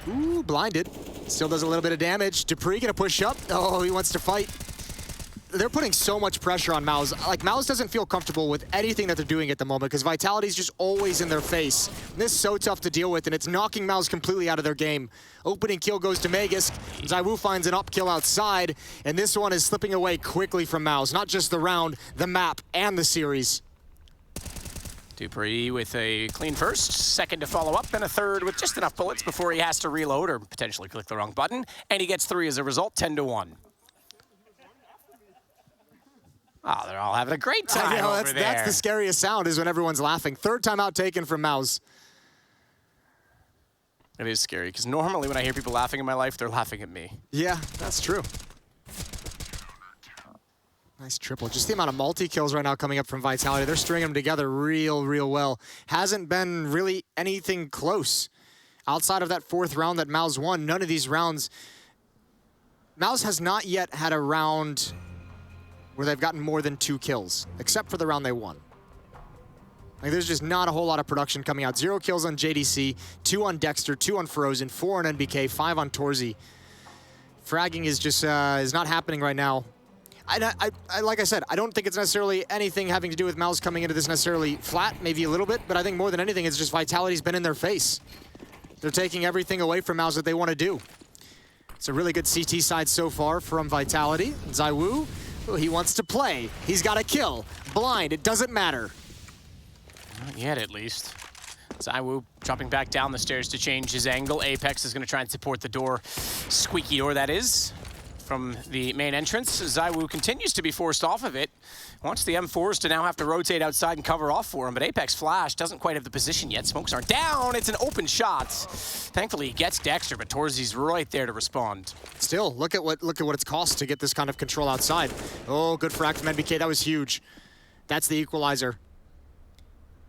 Ooh, blinded. Still does a little bit of damage. Dupree gonna push up. Oh, he wants to fight. They're putting so much pressure on Mouse. Like, Mouse doesn't feel comfortable with anything that they're doing at the moment because Vitality's just always in their face. And this is so tough to deal with, and it's knocking Mouse completely out of their game. Opening kill goes to Magus. ZywOo finds an up kill outside, and this one is slipping away quickly from Mouse. Not just the round, the map, and the series. Dupree with a clean first, second to follow up, and a third with just enough bullets before he has to reload or potentially click the wrong button, and he gets 3 as a result, 10-1. Oh, they're all having a great time over there. That's the scariest sound, is when everyone's laughing. Third time out taken from Mouse. It is scary, because normally when I hear people laughing in my life, they're laughing at me. Yeah, that's true. Nice triple. Just the amount of multi-kills right now coming up from Vitality. They're stringing them together real well. Hasn't been really anything close. Outside of that 4th round that Mouse won, none of these rounds... Mouse has not yet had a round where they've gotten more than 2 kills, except for the round they won. Like, there's just not a whole lot of production coming out. 0 kills on JDC, 2 on Dexter, 2 on Frozen, 4 on NBK, 5 on Torzy. Fragging is just is not happening right now. I like I said, I don't think it's necessarily anything having to do with Mouse coming into this necessarily flat, maybe a little bit, but I think more than anything, it's just Vitality's been in their face. They're taking everything away from Mouse that they want to do. It's a really good CT side so far from Vitality. ZywOo, he wants to play. He's got a kill. Blind, it doesn't matter. Not yet, at least. ZywOo dropping back down the stairs to change his angle. Apex is going to try and support the door. Squeaky door, that is. From the main entrance, ZywOo continues to be forced off of it. Wants the M4s to now have to rotate outside and cover off for him, but Apex Flash doesn't quite have the position yet. Smokes aren't down, it's an open shot. Thankfully, he gets Dexter, but Torzy's right there to respond. Still, look at what it's cost to get this kind of control outside. Oh, good frag from NBK, that was huge. That's the equalizer.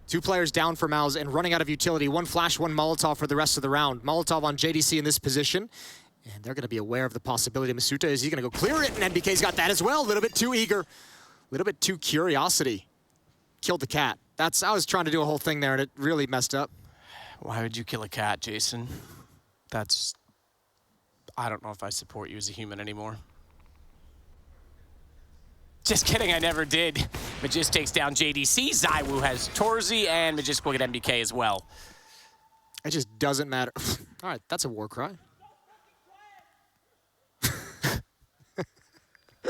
2 players down for Mouse and running out of utility. 1 flash, 1 Molotov for the rest of the round. Molotov on JDC in this position. And they're going to be aware of the possibility. Masuta, is he going to go clear it? And NBK's got that as well. A little bit too eager. A little bit too curiosity. Killed the cat. I was trying to do a whole thing there, and it really messed up. Why would you kill a cat, Jason? I don't know if I support you as a human anymore. Just kidding, I never did. Magist takes down JDC. ZywOo has Torzy, and Magist will get MBK as well. It just doesn't matter. All right, that's a war cry.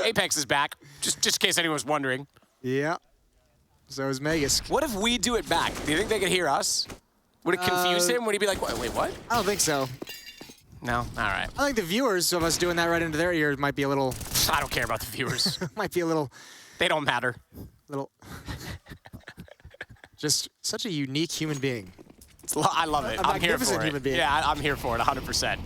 Apex is back, just in case anyone was wondering. Yeah, so is Magus. What if we do it back? Do you think they could hear us? Would it confuse him? Would he be like, wait, what? I don't think so. No? All right. I think the viewers of us doing that right into their ears might be a little... I don't care about the viewers. Might be a little... They don't matter. Little... Just such a unique human being. I love it. I'm here for it. Human being. Yeah, I'm here for it, 100%.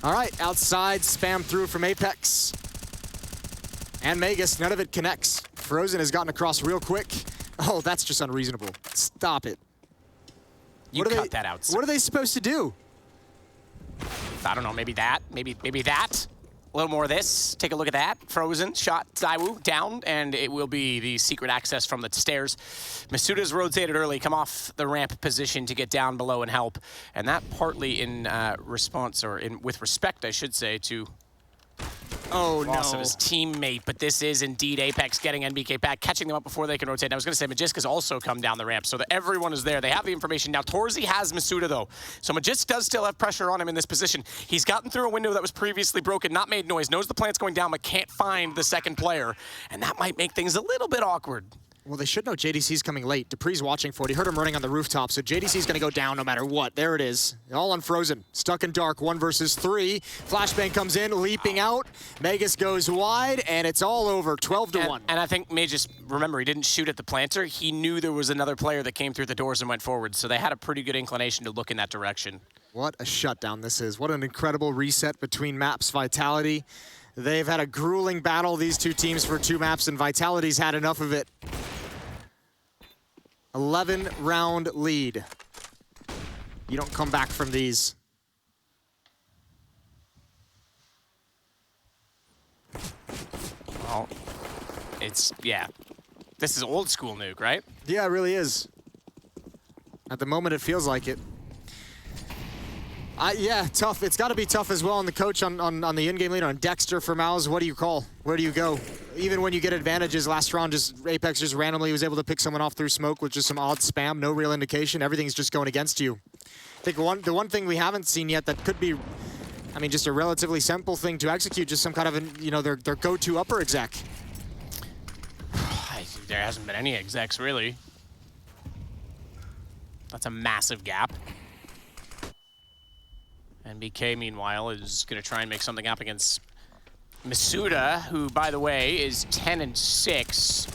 All right, outside, spam through from Apex. And Magus, none of it connects. Frozen has gotten across real quick. Oh, that's just unreasonable. Stop it. You cut that out. What are they supposed to do? I don't know, maybe that, maybe that. A little more of this. Take a look at that. Frozen, shot ZywOo down, and it will be the secret access from the stairs. Masuda's rotated early, come off the ramp position to get down below and help. And that partly in response, or with respect, I should say, to loss of his teammate, but this is indeed Apex getting NBK back, catching them up before they can rotate. And I was going to say Magiska's also come down the ramp, so that everyone is there. They have the information. Now, Torzy has Masuda, though, so Magisk does still have pressure on him in this position. He's gotten through a window that was previously broken, not made noise, knows the plant's going down, but can't find the second player, and that might make things a little bit awkward. Well, they should know JDC's coming late. Dupree's watching for it. He heard him running on the rooftop, so JDC's going to go down no matter what. There it is. All on Frozen. Stuck in dark, 1 versus 3. Flashbang comes in, leaping out. Magus goes wide, and it's all over, 12-1. And I think Magus, remember, he didn't shoot at the planter. He knew there was another player that came through the doors and went forward, so they had a pretty good inclination to look in that direction. What a shutdown this is. What an incredible reset between maps. Vitality. They've had a grueling battle, these two teams, for 2 maps, and Vitality's had enough of it. 11-round lead. You don't come back from these. Well, yeah. This is old school Nuke, right? Yeah, it really is. At the moment, it feels like it. Yeah, tough. It's got to be tough as well on the coach, on the in-game leader, on Dexter for Mouse. What do you call? Where do you go? Even when you get advantages, last round, Apex just randomly was able to pick someone off through smoke with just some odd spam, no real indication. Everything's just going against you. I think the one thing we haven't seen yet that could be, I mean, just a relatively simple thing to execute, just some kind of, their go-to upper exec. There hasn't been any execs, really. That's a massive gap. NBK, meanwhile, is going to try and make something up against Masuda, who, by the way, is 10-6.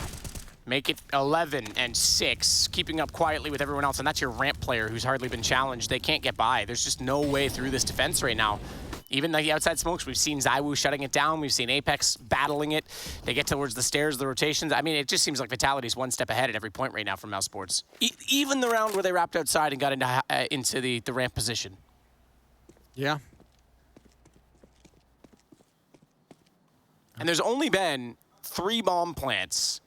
Make it 11-6, keeping up quietly with everyone else, and that's your ramp player who's hardly been challenged. They can't get by. There's just no way through this defense right now. Even the outside smokes, we've seen ZywOo shutting it down. We've seen Apex battling it. They get towards the stairs, the rotations. I mean, it just seems like Vitality's one step ahead at every point right now from Mouse Sports. Even the round where they wrapped outside and got into the ramp position. Yeah. And there's only been 3 bomb plants,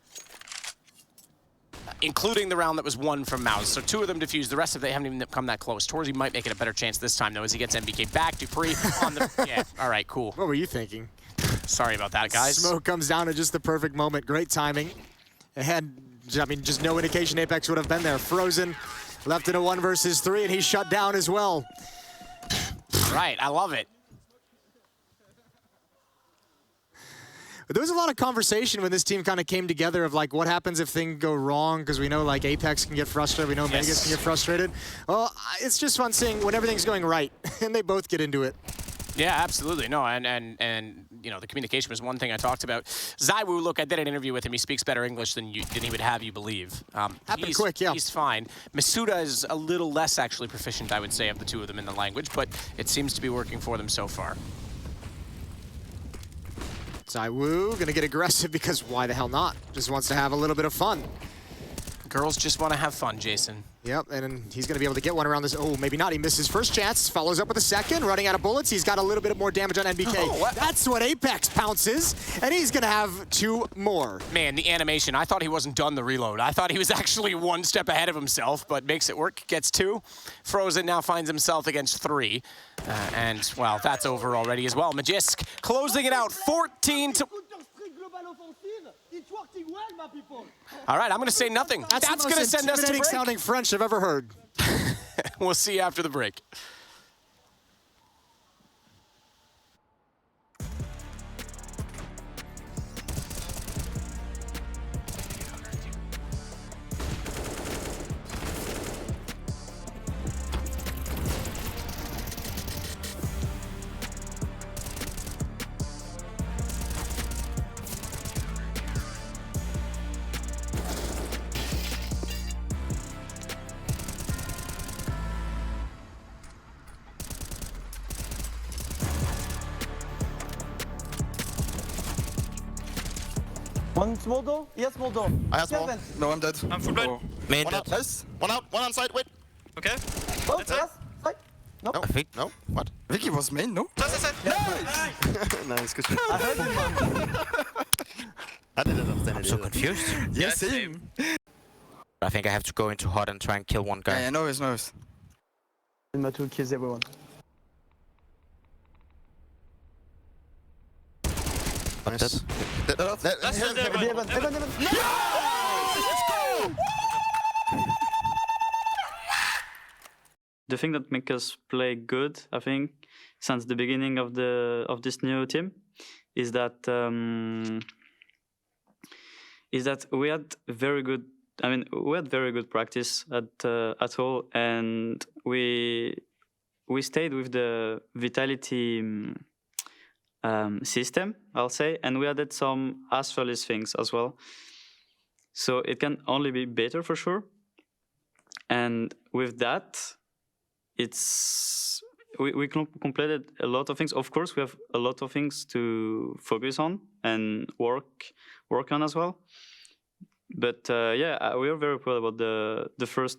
including the round that was won from Mouse. So 2 of them defused. The rest of them haven't even come that close. Torzy might make it a better chance this time, though, as he gets NBK back. Dupree on the... Yeah, all right, cool. What were you thinking? Sorry about that, guys. Smoke comes down at just the perfect moment. Great timing. And, I mean, just no indication Apex would have been there. Frozen left in a 1 versus 3, and he's shut down as well. Right, I love it. There was a lot of conversation when this team kind of came together of like, what happens if things go wrong? Because we know like Apex can get frustrated, we know Magus can get frustrated. Well, it's just fun seeing when everything's going right, and they both get into it. Yeah, absolutely. No, and you know, the communication was one thing I talked about. ZywOo, look, I did an interview with him. He speaks better English than he would have you believe. Happened quick, yeah. He's fine. Masuda is a little less actually proficient, I would say, of the 2 of them in the language, but it seems to be working for them so far. ZywOo gonna get aggressive because why the hell not? Just wants to have a little bit of fun. Girls just want to have fun, Jason. Yep, and he's going to be able to get one around this. Oh, maybe not. He missed his first chance. Follows up with a second. Running out of bullets. He's got a little bit more damage on NBK. Oh, that's what Apex pounces, and he's going to have 2 more. Man, the animation. I thought he wasn't done the reload. I thought he was actually 1 step ahead of himself, but makes it work. Gets 2. Frozen now finds himself against 3. And, well, that's over already as well. Magisk closing it out 14 to... All right, I'm going to say nothing. That's going to send us to break. Sounding French I've ever heard. We'll see you after the break. One small door? Yes, small door. I have small. No, I'm dead. I'm full blind. Main One dead. out. Nice. One out. One on side. Wait. Okay. Oh, That's it. yes. Side. No. No. I think. No. What? I think he was main, no? That's Nice. Good shot. I heard him, man. I didn't understand I'm it so either. confused. Yes, same. I think I have to go into hot and try and kill one guy. Yeah, knows. Matu kills everyone. Nice. Evan. The thing that makes us play good, I think, since the beginning of this new team, is that we had very good. I mean, we had very good practice at all, and we stayed with the vitality system, I'll say, and we added some Astralis things as well. So it can only be better for sure. And with that, we completed a lot of things. Of course, we have a lot of things to focus on and work on as well. But yeah, we are very proud about the first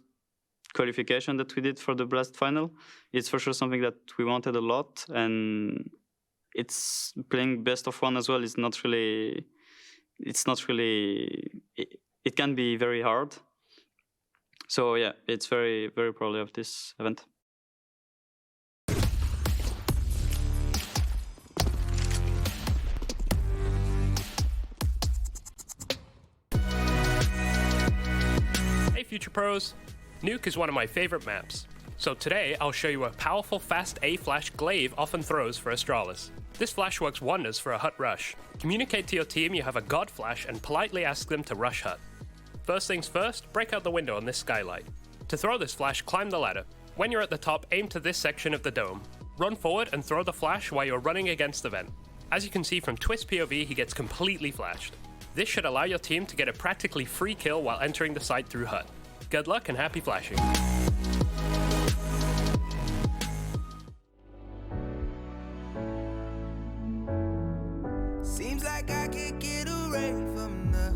qualification that we did for the Blast final. It's for sure something that we wanted a lot, and it's playing best of one as well. It's not really. It can be very hard. So yeah, it's very, very proud of this event. Hey Future Pros! Nuke is one of my favorite maps. So today I'll show you a powerful fast A flash Glaive often throws for Astralis. This flash works wonders for a hut rush. Communicate to your team you have a god flash and politely ask them to rush hut. First things first, break out the window on this skylight. To throw this flash, climb the ladder. When you're at the top, aim to this section of the dome. Run forward and throw the flash while you're running against the vent. As you can see from Twist POV, he gets completely flashed. This should allow your team to get a practically free kill while entering the site through hut. Good luck and happy flashing. Seems like I can't get away from the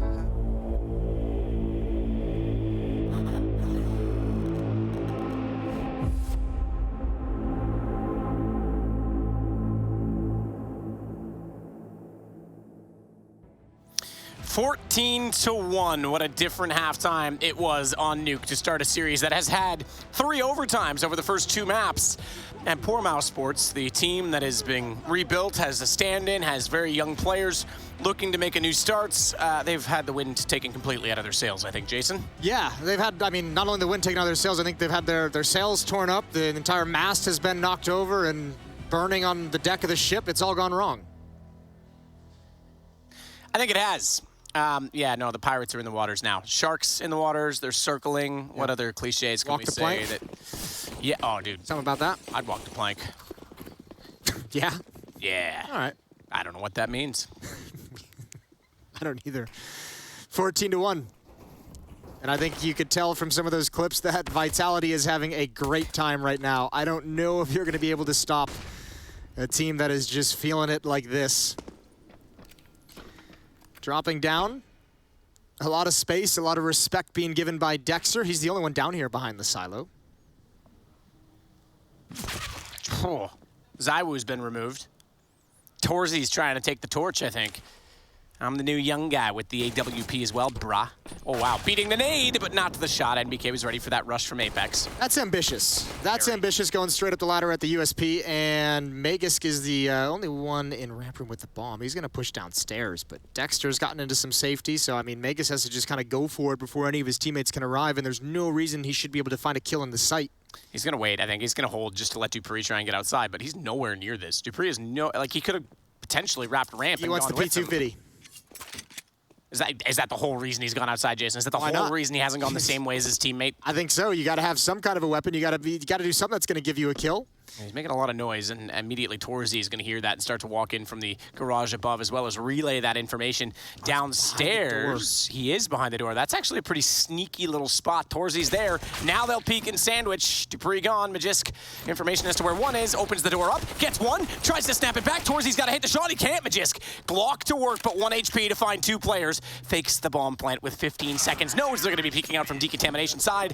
14-1. What a different halftime it was on Nuke to start a series that has had 3 overtimes over the first 2 maps. And poor Mouse Sports, the team that is being rebuilt, has a stand-in, has very young players looking to make a new start. They've had the wind taken completely out of their sails, I think, Jason. Yeah, they've had, I mean, not only the wind taken out of their sails, I think they've had their sails torn up, the entire mast has been knocked over and burning on the deck of the ship. It's all gone wrong. I think it has. Yeah, no, the pirates are in the waters now. Sharks in the waters, they're circling. Yep. What other cliches can we say? Plank. That? Yeah, oh, dude. Something about that? I'd walk the plank. Yeah? Yeah. All right. I don't know what that means. I don't either. 14-1. And I think you could tell from some of those clips that Vitality is having a great time right now. I don't know if you're going to be able to stop a team that is just feeling it like this. Dropping down. A lot of space, a lot of respect being given by Dexter. He's the only one down here behind the silo. Oh, Zywoo's been removed. Torzy's trying to take the torch, I think. I'm the new young guy with the AWP as well, brah. Oh, wow. Beating the nade, but not to the shot. NBK was ready for that rush from Apex. That's ambitious. That's ambitious, going straight up the ladder at the USP, and Magisk is the only one in ramp room with the bomb. He's going to push downstairs, but Dexter's gotten into some safety, so, I mean, Magisk has to just kind of go for it before any of his teammates can arrive, and there's no reason he should be able to find a kill in the site. He's going to wait, I think. He's going to hold just to let Dupree try and get outside, but he's nowhere near this. Dupree is like, he could have potentially wrapped ramp and gone with him. He wants the P2 Viddy. Is that the whole reason he's gone outside, Jason? Is that the whole reason he hasn't gone the same way as his teammate? I think so. You got to have some kind of a weapon. You got to do something that's going to give you a kill. He's making a lot of noise, and immediately Torzy is going to hear that and start to walk in from the garage above, as well as relay that information downstairs. He is behind the door. That's actually a pretty sneaky little spot. Torzy's there. Now they'll peek and sandwich. Dupree gone. Magisk, information as to where one is, opens the door up, gets one, tries to snap it back. Torzy's got to hit the shot. He can't. Magisk, block to work, but 1 HP to find 2 players. Fakes the bomb plant with 15 seconds. Knows they're going to be peeking out from decontamination side.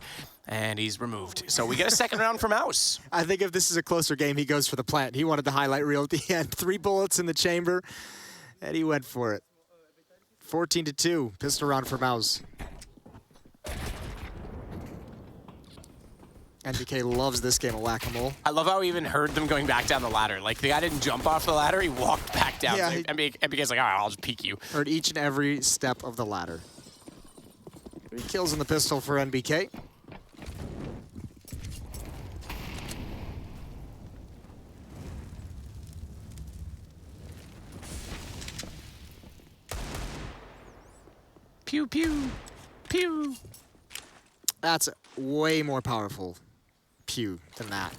And he's removed. So we get a second round for Mouse. I think if this is a closer game, he goes for the plant. He wanted the highlight reel at the end. 3 bullets in the chamber, and he went for it. 14-2, pistol round for Mouse. NBK loves this game of whack-a-mole. I love how he even heard them going back down the ladder. Like, the guy didn't jump off the ladder, he walked back down. Yeah, So NBK's like, all right, I'll just peek you. Heard each and every step of the ladder. 3 kills in the pistol for NBK. Pew, pew, pew. That's way more powerful pew than that.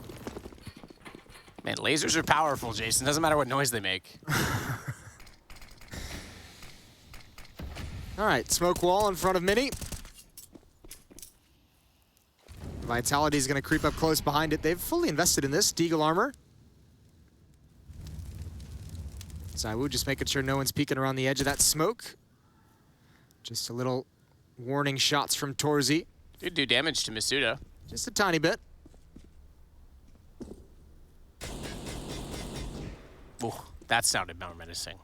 Man, lasers are powerful, Jason. Doesn't matter what noise they make. All right, smoke wall in front of Mini. Vitality's gonna creep up close behind it. They've fully invested in this. Deagle armor. Zaiwu just making sure no one's peeking around the edge of that smoke. Just a little warning shots from Torzy. Did do damage to Masuda. Just a tiny bit. Ooh, that sounded more menacing.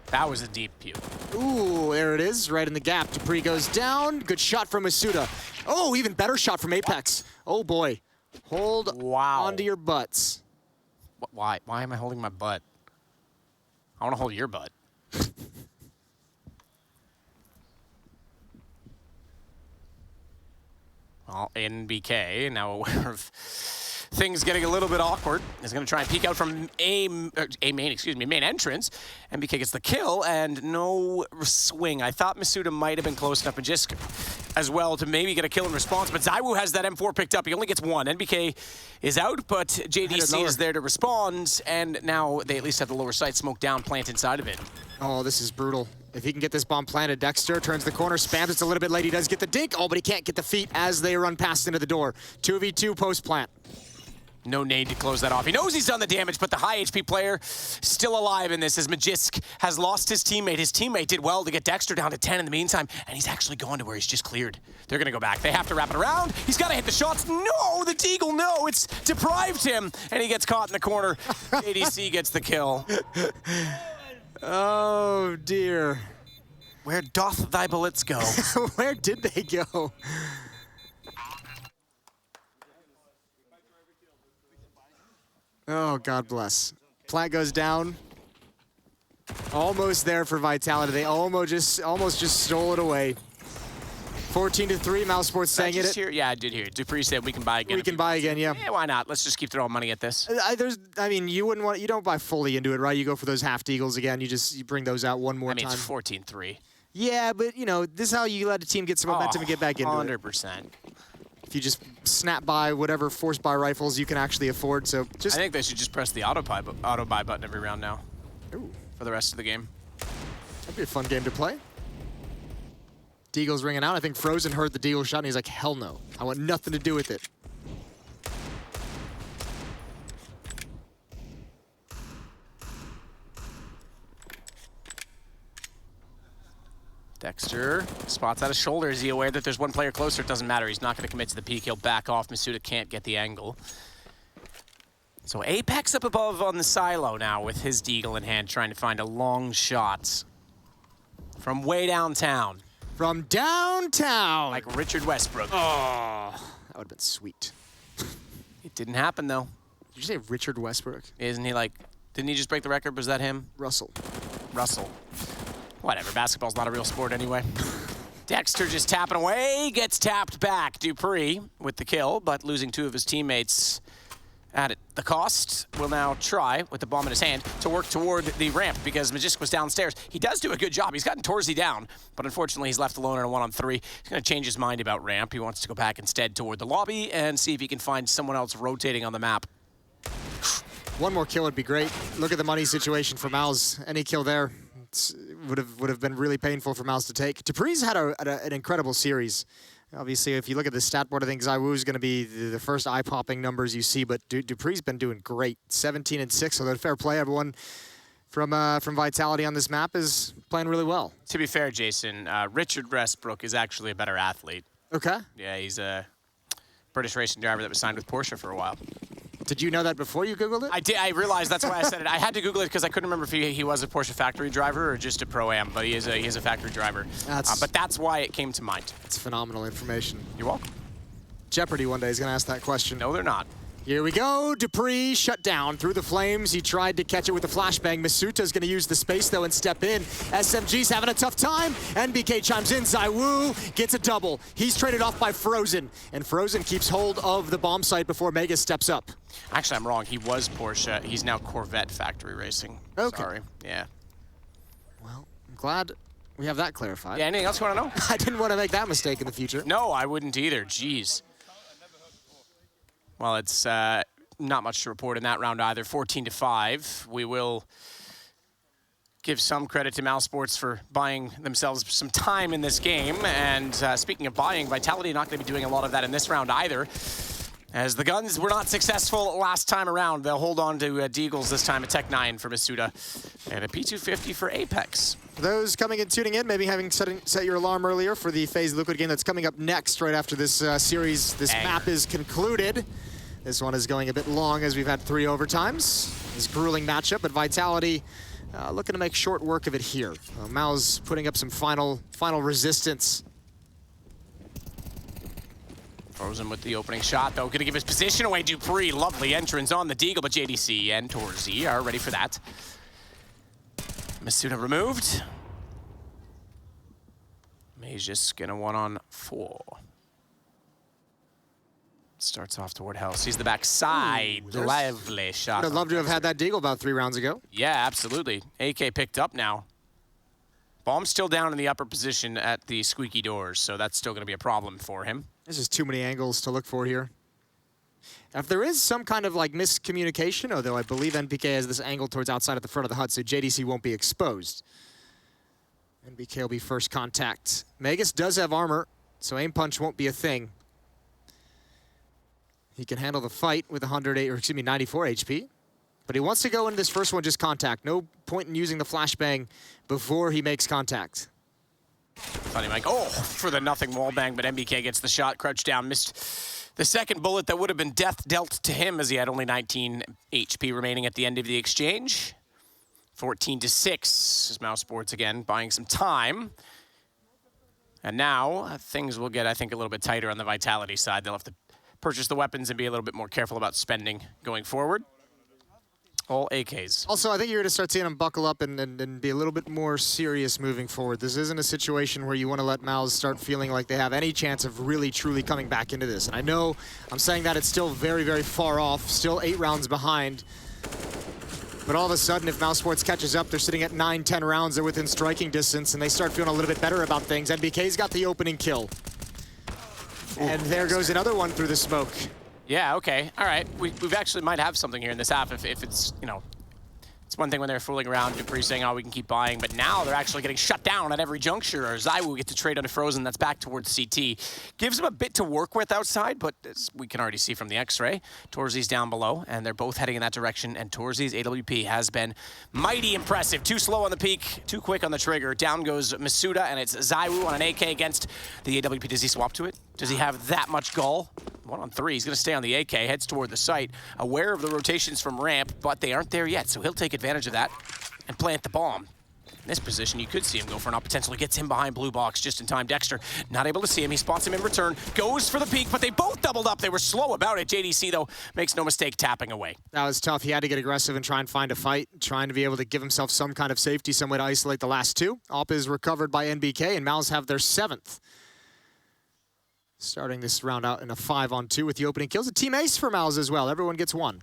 That was a deep pew. Ooh, there it is, right in the gap. Dupree goes down. Good shot from Masuda. Oh, even better shot from Apex. Oh boy. Hold onto your butts. Why? Why am I holding my butt? I want to hold your butt. Well, NBK, now aware of things getting a little bit awkward, is going to try and peek out from main entrance. NBK gets the kill and no swing. I thought Masuda might have been close enough, and just as well to maybe get a kill in response, but Zaiwu has that M4 picked up. He only gets 1. NBK is out, but JDC is there to respond, and now they at least have the lower sight, smoke down, plant inside of it. Oh, this is brutal. If he can get this bomb planted, Dexter turns the corner, spams it a little bit late. He does get the dink. Oh, but he can't get the feet as they run past into the door. 2v2 post-plant. No need to close that off. He knows he's done the damage, but the high HP player still alive in this as Magisk has lost his teammate. His teammate did well to get Dexter down to 10 in the meantime, and he's actually gone to where he's just cleared. They're going to go back. They have to wrap it around. He's got to hit the shots. No, the Deagle, no. It's deprived him, and he gets caught in the corner. ADC gets the kill. Oh, dear. Where doth thy bullets go? Where did they go? Oh, God bless. Plant goes down. Almost there for Vitality. They almost just stole it away. 14-3, Mouse Sports saying it. Yeah, I did hear it. Dupree said we can buy again. We can buy again, yeah. Yeah, why not? Let's just keep throwing money at this. I mean, you don't buy fully into it, right? You go for those half Deagles again. You bring those out one more time. I mean, it's 14-3. Yeah, but this is how you let a team get some momentum and get back into 100%. it. If you just snap buy whatever force buy rifles you can actually afford, so just. I think they should just press the auto buy button every round now. Ooh. For the rest of the game. That'd be a fun game to play. Deagle's ringing out. I think Frozen heard the Deagle shot and he's like, hell no. I want nothing to do with it. Dexter spots out his shoulder. Is he aware that there's one player closer? It doesn't matter. He's not going to commit to the peek. He'll back off. Masuda can't get the angle. So Apex up above on the silo now with his Deagle in hand, trying to find a long shot from way downtown. From downtown! Like Richard Westbrook. Oh, that would have been sweet. It didn't happen, though. Did you say Richard Westbrook? Isn't he like, didn't he just break the record? Was that him? Russell. Whatever, basketball's not a real sport anyway. Dexter just tapping away, gets tapped back. Dupree with the kill, but losing 2 of his teammates at it. The cost will now try, with the bomb in his hand, to work toward the ramp because Magisk was downstairs. He does do a good job. He's gotten Torzy down, but unfortunately he's left alone in a 1-on-3. He's going to change his mind about ramp. He wants to go back instead toward the lobby and see if he can find someone else rotating on the map. One more kill would be great. Look at the money situation for Mouse. Any kill there would have been really painful for Mouse to take. Dupree's had an incredible series. Obviously, if you look at the stat board, I think ZywOo is going to be the first eye-popping numbers you see, but Dupree's been doing great. 17 and 6, so fair play. Everyone from Vitality on this map is playing really well. To be fair, Jason, Richard Westbrook is actually a better athlete. Okay. Yeah, he's a British racing driver that was signed with Porsche for a while. Did you know that before you Googled it? I did. I realized that's why I said it. I had to Google it because I couldn't remember if he was a Porsche factory driver or just a Pro-Am, but he is a factory driver. But that's why it came to mind. It's phenomenal information. You're welcome. Jeopardy one day is going to ask that question. No, they're not. Here we go. Dupree shut down through the flames. He tried to catch it with a flashbang. Masuta's going to use the space, though, and step in. SMG's having a tough time. NBK chimes in. ZywOo gets a double. He's traded off by Frozen, and Frozen keeps hold of the bomb site before Mega steps up. Actually, I'm wrong. He was Porsche. He's now Corvette factory racing. Okay. Sorry. Yeah. Well, I'm glad we have that clarified. Yeah, anything else you want to know? I didn't want to make that mistake in the future. No, I wouldn't either. Jeez. Well, it's not much to report in that round either. 14-5. We will give some credit to Mousesports for buying themselves some time in this game. And speaking of buying, Vitality not going to be doing a lot of that in this round either. As the guns were not successful last time around, they'll hold on to Deagles this time, a Tech 9 for Masuda, and a P250 for Apex. For those coming and tuning in, maybe having set your alarm earlier for the FaZe Liquid game that's coming up next right after this series. This map is concluded. This one is going a bit long as we've had 3 overtimes. This grueling matchup, but Vitality looking to make short work of it here. Mao's putting up some final resistance. Frozen with the opening shot, though. Gonna give his position away. Dupree, lovely entrance on the Deagle, but JDC and Torzy are ready for that. Masuda removed. Magisk gonna 1-on-4. Starts off toward Hell. Sees the backside. Lovely shot. I'd love to have had that Deagle about 3 rounds ago. Yeah, absolutely. AK picked up now. Bomb's still down in the upper position at the squeaky doors, so that's still going to be a problem for him. There's just too many angles to look for here. If there is some kind of like miscommunication, although I believe NBK has this angle towards outside at the front of the hut, so JDC won't be exposed. NBK will be first contact. Magus does have armor, so aim punch won't be a thing. He can handle the fight with 94 HP. But he wants to go into this first one just contact. No point in using the flashbang before he makes contact. Funny Mike, for the nothing wall bang, but MBK gets the shot, crouched down, missed the second bullet that would have been death dealt to him as he had only 19 HP remaining at the end of the exchange. 14-6 as Mousesports again buying some time. And now things will get, I think, a little bit tighter on the Vitality side. They'll have to purchase the weapons and be a little bit more careful about spending going forward. All AKs. Also, I think you're going to start seeing them buckle up and be a little bit more serious moving forward. This isn't a situation where you want to let Mouse start feeling like they have any chance of really, truly coming back into this. And I know I'm saying that it's still very, very far off, still 8 rounds behind. But all of a sudden, if Mousesports catches up, they're sitting at 9, 10 rounds, they're within striking distance, and they start feeling a little bit better about things. NBK's got the opening kill. And there goes another one through the smoke. Yeah, okay, all right. We've actually might have something here in this half if it's, you know, it's one thing when they're fooling around, Dupree saying, oh, we can keep buying, but now they're actually getting shut down at every juncture, or ZywOo gets to trade onto Frozen, that's back towards CT. Gives him a bit to work with outside, but as we can already see from the X-ray, Torzy's down below, and they're both heading in that direction, and Torzy's AWP has been mighty impressive. Too slow on the peak, too quick on the trigger. Down goes Masuda, and it's ZywOo on an AK against the AWP. Does he swap to it? Does he have that much gall? 1-on-3, he's gonna stay on the AK, heads toward the site, aware of the rotations from ramp, but they aren't there yet, so he'll take advantage of that and plant the bomb. In this position, you could see him go for an up, potentially gets him behind blue box just in time. Dexter, not able to see him, he spots him in return, goes for the peek, but they both doubled up. They were slow about it. JDC, though, makes no mistake tapping away. That was tough. He had to get aggressive and try and find a fight, trying to be able to give himself some kind of safety, some way to isolate the last 2. Op is recovered by NBK, and Mals have their 7th. Starting this round out in a 5-on-2 with the opening kills. A team ace for Mouse as well. Everyone gets one.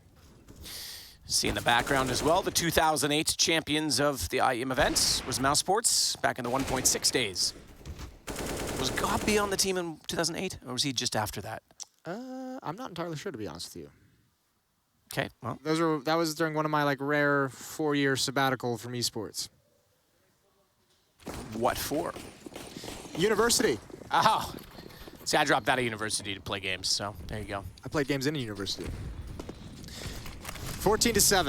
See in the background as well, the 2008 champions of the IEM events was Mouse Sports back in the 1.6 days. Was Godby on the team in 2008, or was he just after that? I'm not entirely sure, to be honest with you. Okay, well. That was during one of my rare 4-year sabbatical from esports. What for? University. Oh. See, I dropped out of university to play games, so there you go. I played games in a university. 14-7.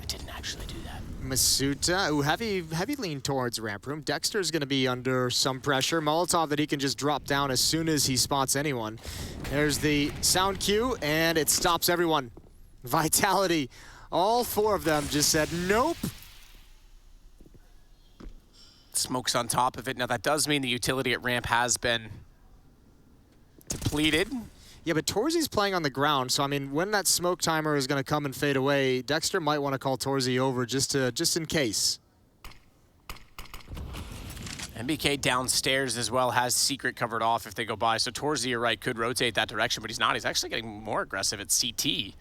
I didn't actually do that. Masuta, ooh, heavy lean towards ramp room. Dexter's going to be under some pressure. Molotov that he can just drop down as soon as he spots anyone. There's the sound cue, and it stops everyone. Vitality. All 4 of them just said, nope. Smoke's on top of it. Now, that does mean the utility at ramp has been depleted. Yeah, but Torzy's playing on the ground, so I mean, when that smoke timer is going to come and fade away, Dexter might want to call Torzy over just in case. MBK downstairs as well has Secret covered off if they go by, so Torzy, you're right, could rotate that direction, but he's not. He's actually getting more aggressive at CT.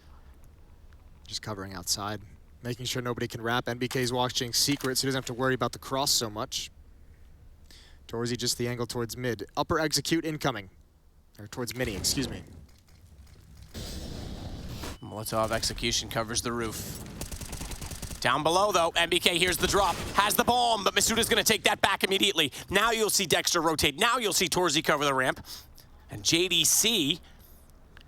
Just covering outside, making sure nobody can wrap. MBK's watching Secret, so he doesn't have to worry about the cross so much. Torzy just the angle towards mid. Upper execute incoming. Or towards mini, excuse me. Molotov execution covers the roof. Down below, though, MBK here's the drop, has the bomb, but Masuda's going to take that back immediately. Now you'll see Dexter rotate. Now you'll see Torzy cover the ramp. And JDC,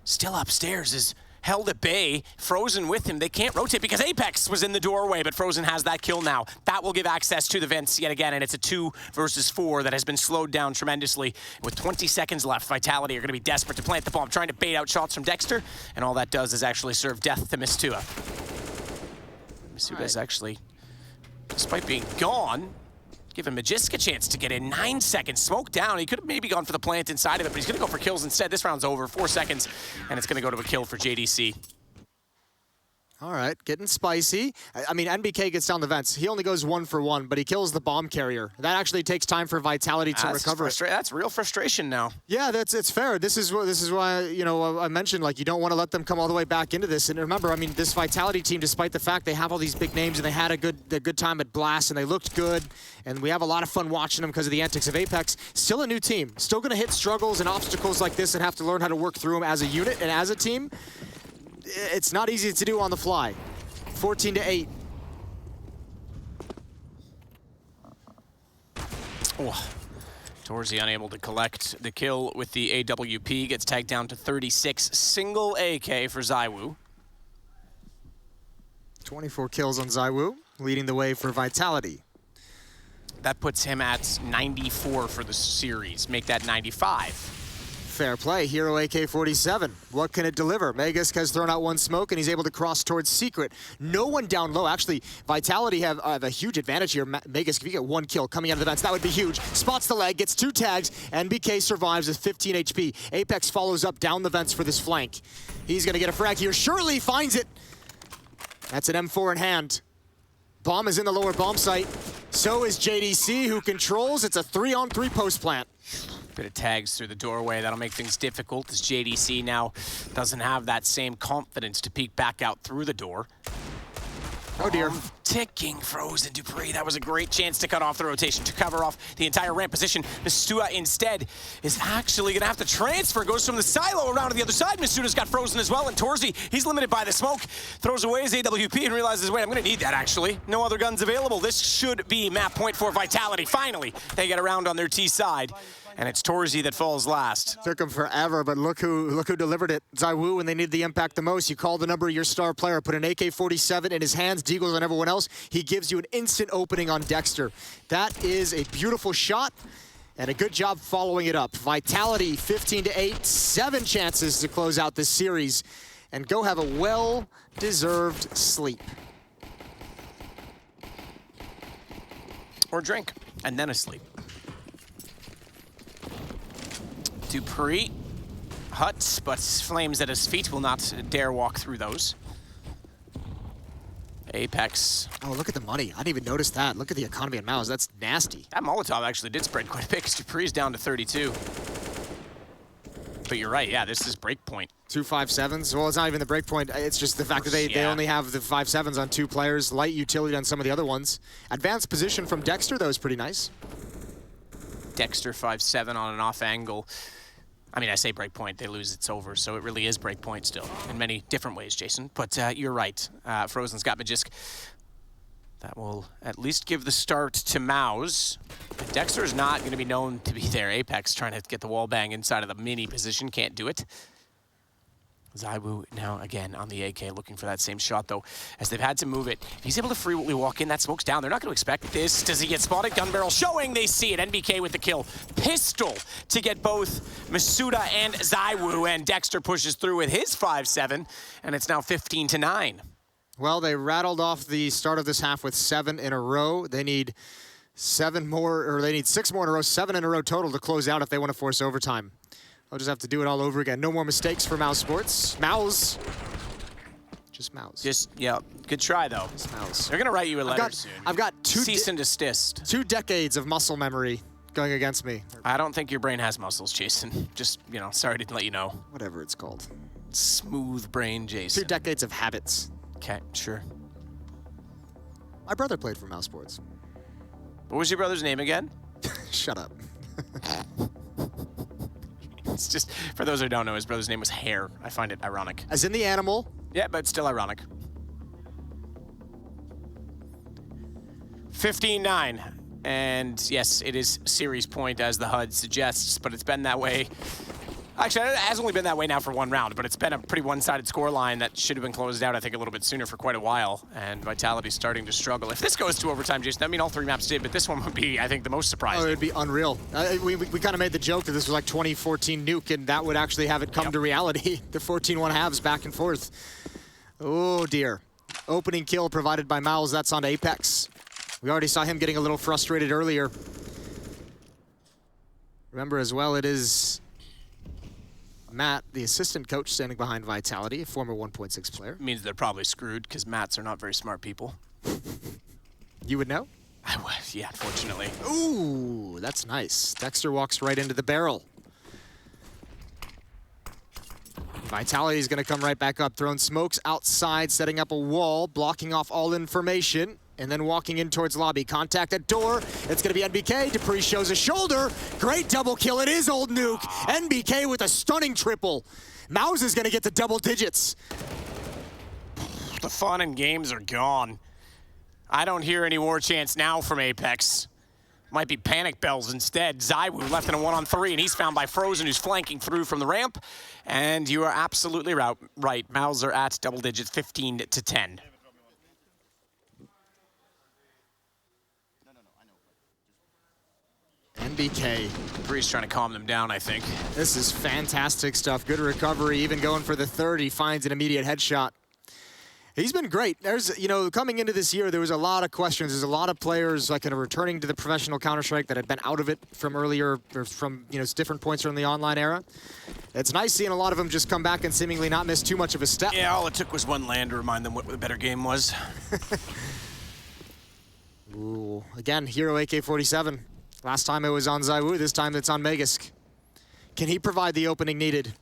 still upstairs, is held at bay. Frozen with him. They can't rotate because Apex was in the doorway, but Frozen has that kill now. That will give access to the vents yet again, and it's a 2 versus 4 that has been slowed down tremendously. With 20 seconds left, Vitality are going to be desperate to plant the bomb, trying to bait out shots from Dexter, and all that does is actually serve death to Mistua. Masuda is actually, despite being gone, giving Magisk a chance to get in. 9 seconds, smoke down. He could have maybe gone for the plant inside of it, but he's gonna go for kills instead. This round's over, 4 seconds, and it's gonna go to a kill for JDC. All right, getting spicy. I mean, NBK gets down the vents. He only goes 1 for 1, but he kills the bomb carrier. That actually takes time for Vitality to recover. That's real frustration now. Yeah, it's fair. This is why, you know, I mentioned, like, you don't want to let them come all the way back into this. And remember, I mean, this Vitality team, despite the fact they have all these big names and they had a good time at Blast and they looked good, and we have a lot of fun watching them because of the antics of Apex, still a new team. Still going to hit struggles and obstacles like this and have to learn how to work through them as a unit and as a team. It's not easy to do on the fly. 14-8. Oh, Torzy unable to collect the kill with the AWP. Gets tagged down to 36. Single AK for ZywOo. 24 kills on ZywOo, leading the way for Vitality. That puts him at 94 for the series. Make that 95. Fair play, Hero AK-47. What can it deliver? Magisk has thrown out 1 smoke and he's able to cross towards Secret. No one down low. Actually, Vitality have a huge advantage here. Magisk, if you get 1 kill coming out of the vents, that would be huge. Spots the leg, gets 2 tags. NBK survives with 15 HP. Apex follows up down the vents for this flank. He's gonna get a frag here. Surely finds it. That's an M4 in hand. Bomb is in the lower bomb site. So is JDC, who controls. It's a 3-on-3 post plant. Bit of tags through the doorway. That'll make things difficult as JDC now doesn't have that same confidence to peek back out through the door. Oh dear. Ticking Frozen Dupree. That was a great chance to cut off the rotation, to cover off the entire ramp position. Mistua instead is actually going to have to transfer. Goes from the silo around to the other side. Misuda's got Frozen as well, and Torzy, he's limited by the smoke. Throws away his AWP and realizes, wait, I'm going to need that actually. No other guns available. This should be map point for Vitality. Finally, they get around on their T side. And it's Torzy that falls last. Took him forever, but look who delivered it. ZywOo, when they needed the impact the most, you call the number of your star player, put an AK-47 in his hands, Deagles on everyone else. He gives you an instant opening on Dexter. That is a beautiful shot, and a good job following it up. Vitality, 15-8, 7 chances to close out this series, and go have a well-deserved sleep. Or drink, and then a sleep. Dupree, Huts, but flames at his feet will not dare walk through those. Apex. Oh, look at the money. I didn't even notice that. Look at the economy on Mouse. That's nasty. That Molotov actually did spread quite a bit because Dupree's down to 32. But you're right, yeah, this is breakpoint. 2 5-7s. Well, it's not even the breakpoint. It's just the fact that they only have the 5-7s on 2 players. Light utility on some of the other ones. Advanced position from Dexter, though, is pretty nice. Dexter 5-7 on an off angle. I mean, I say breakpoint, they lose, it's over. So it really is breakpoint still in many different ways, Jason. But you're right. Frozen's got Magisk. That will at least give the start to Mouse. Dexter is not going to be known to be there. Apex trying to get the wall bang inside of the mini position. Can't do it. ZywOo now again on the AK looking for that same shot though, as they've had to move it. If he's able to freely walk in, that smoke's down. They're not going to expect this. Does he get spotted? Gun barrel showing, they see it. NBK with the kill. Pistol to get both Masuda and ZywOo, and Dexter pushes through with his 5-7, and it's now 15-9. Well, they rattled off the start of this half with 7 in a row. They need 7 more, or they need 6 more in a row, 7 in a row total to close out if they want to force overtime. I'll just have to do it all over again. No more mistakes for Mouse Sports. Mouse. Just Mouse. Just, yeah, good try though. Just Mouse. They're gonna write you a letter soon. I've got 2 cease and desist. 2 decades of muscle memory going against me. I don't think your brain has muscles, Jason. Just, you know, sorry to let you know. Whatever it's called. Smooth brain, Jason. 2 decades of habits. Okay, sure. My brother played for Mouse Sports. What was your brother's name again? Shut up. It's just, for those who don't know, his brother's name was Hare. I find it ironic. As in the animal? Yeah, but still ironic. 15-9. And yes, it is series point as the HUD suggests, but it's been that way. Actually, it has only been that way now for 1 round, but it's been a pretty one-sided scoreline that should have been closed out, I think, a little bit sooner for quite a while. And Vitality's starting to struggle. If this goes to overtime, Jason, I mean, all 3 maps did, but this one would be, I think, the most surprising. Oh, it would be unreal. We kind of made the joke that this was like 2014 Nuke, and that would actually have it come to reality. The 14-1 halves back and forth. Oh, dear. Opening kill provided by Miles. That's on Apex. We already saw him getting a little frustrated earlier. Remember as well, it is Matt, the assistant coach, standing behind Vitality, a former 1.6 player. Means they're probably screwed, because Mats are not very smart people. You would know? I would, yeah, unfortunately. Ooh, that's nice. Dexter walks right into the barrel. Vitality is going to come right back up, throwing smokes outside, setting up a wall, blocking off all information, and then walking in towards lobby. Contact at door. It's going to be NBK. Dupree shows a shoulder. Great double kill. It is Old Nuke. NBK with a stunning triple. Mouse is going to get to double digits. The fun and games are gone. I don't hear any war chants now from Apex. Might be panic bells instead. ZywOo left in a 1-on-3, and he's found by Frozen, who's flanking through from the ramp. And you are absolutely right. Mouse are at double digits, 15-10. NBK. Dupree's trying to calm them down, I think. This is fantastic stuff. Good recovery, even going for the third. He finds an immediate headshot. He's been great. There's, you know, coming into this year, there was a lot of questions. There's a lot of players like returning to the professional Counter-Strike that had been out of it from earlier, or from, you know, different points from the online era. It's nice seeing a lot of them just come back and seemingly not miss too much of a step. Yeah, all it took was 1 land to remind them what the better game was. Ooh, again, Hero AK-47. Last time it was on ZywOo, this time it's on Magisk. Can he provide the opening needed?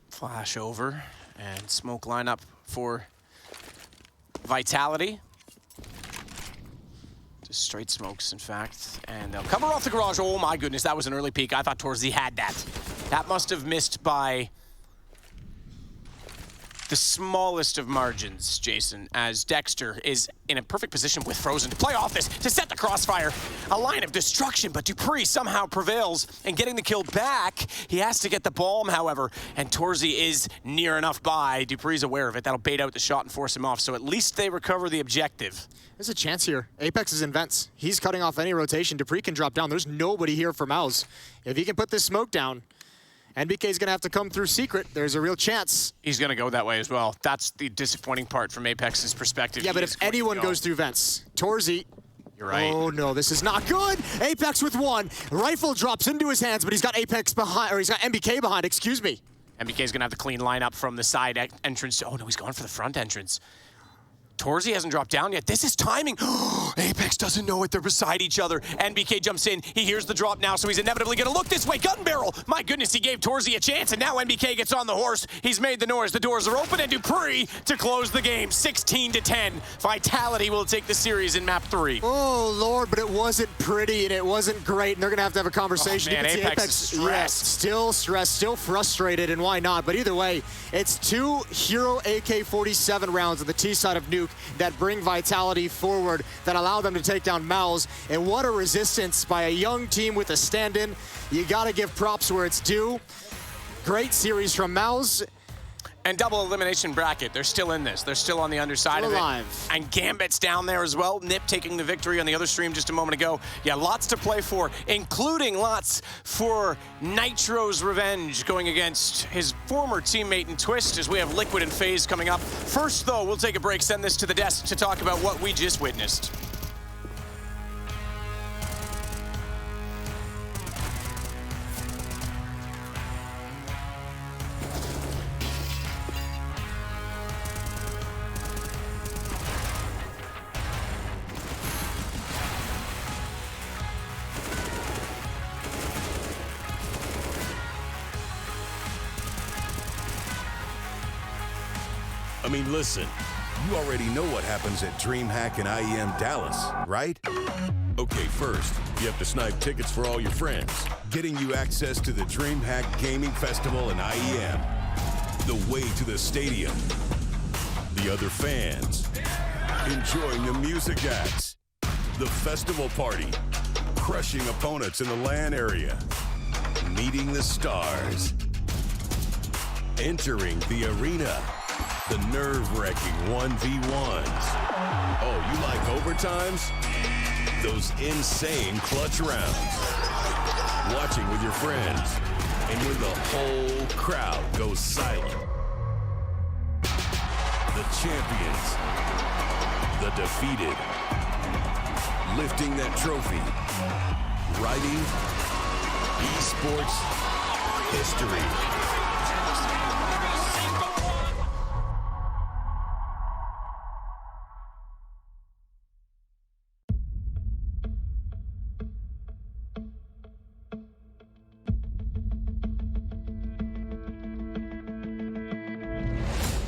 Flash over and smoke lineup for Vitality. Just straight smokes, in fact. And they'll cover off the garage. Oh my goodness, that was an early peek. I thought Torzy had that. That must have missed by the smallest of margins, Jason, as Dexter is in a perfect position with Frozen to play off this, to set the crossfire. A line of destruction, but Dupree somehow prevails in getting the kill back. He has to get the bomb, however, and Torzy is near enough by. Dupree's aware of it. That'll bait out the shot and force him off, so at least they recover the objective. There's a chance here. Apex is in vents. He's cutting off any rotation. Dupree can drop down. There's nobody here for Mouse. If he can put this smoke down, NBK's gonna have to come through secret. There's a real chance. He's gonna go that way as well. That's the disappointing part from Apex's perspective. Yeah, but if anyone goes through vents, Torzy. You're right. Oh no, this is not good. Apex with 1. Rifle drops into his hands, but he's got Apex behind, or he's got NBK behind, excuse me. NBK's gonna have to clean lineup from the side entrance. Oh no, he's going for the front entrance. Torzy hasn't dropped down yet. This is timing. Apex doesn't know it. They're beside each other. NBK jumps in. He hears the drop now, so he's inevitably going to look this way. Gun barrel. My goodness, he gave Torzy a chance, and now NBK gets on the horse. He's made the noise. The doors are open, and Dupree to close the game. 16-10. Vitality will take the series in map 3. Oh, Lord, but it wasn't pretty, and it wasn't great, and they're going to have a conversation. Oh, man, you can Apex see is stressed. Still stressed, still frustrated, and why not? But either way, it's 2 Hero AK-47 rounds on the T side of Nuke that bring Vitality forward, that allow them to take down Mouse. And what a resistance by a young team with a stand-in. You got to give props where it's due. Great series from Mouse. And double elimination bracket. They're still in this. They're still on the underside of it. And Gambit's down there as well. Nip taking the victory on the other stream just a moment ago. Yeah, lots to play for, including lots for Nitro's revenge going against his former teammate in Twist as we have Liquid and FaZe coming up. First, though, we'll take a break, send this to the desk to talk about what we just witnessed. I mean, listen, you already know what happens at DreamHack and IEM Dallas, right? Okay, first, you have to snipe tickets for all your friends, getting you access to the DreamHack Gaming Festival and IEM, the way to the stadium, the other fans, enjoying the music acts, the festival party, crushing opponents in the LAN area, meeting the stars, entering the arena, the nerve-wracking 1v1s. Oh, you like overtimes? Those insane clutch rounds. Watching with your friends. And when the whole crowd goes silent. The champions. The defeated. Lifting that trophy. Writing esports history.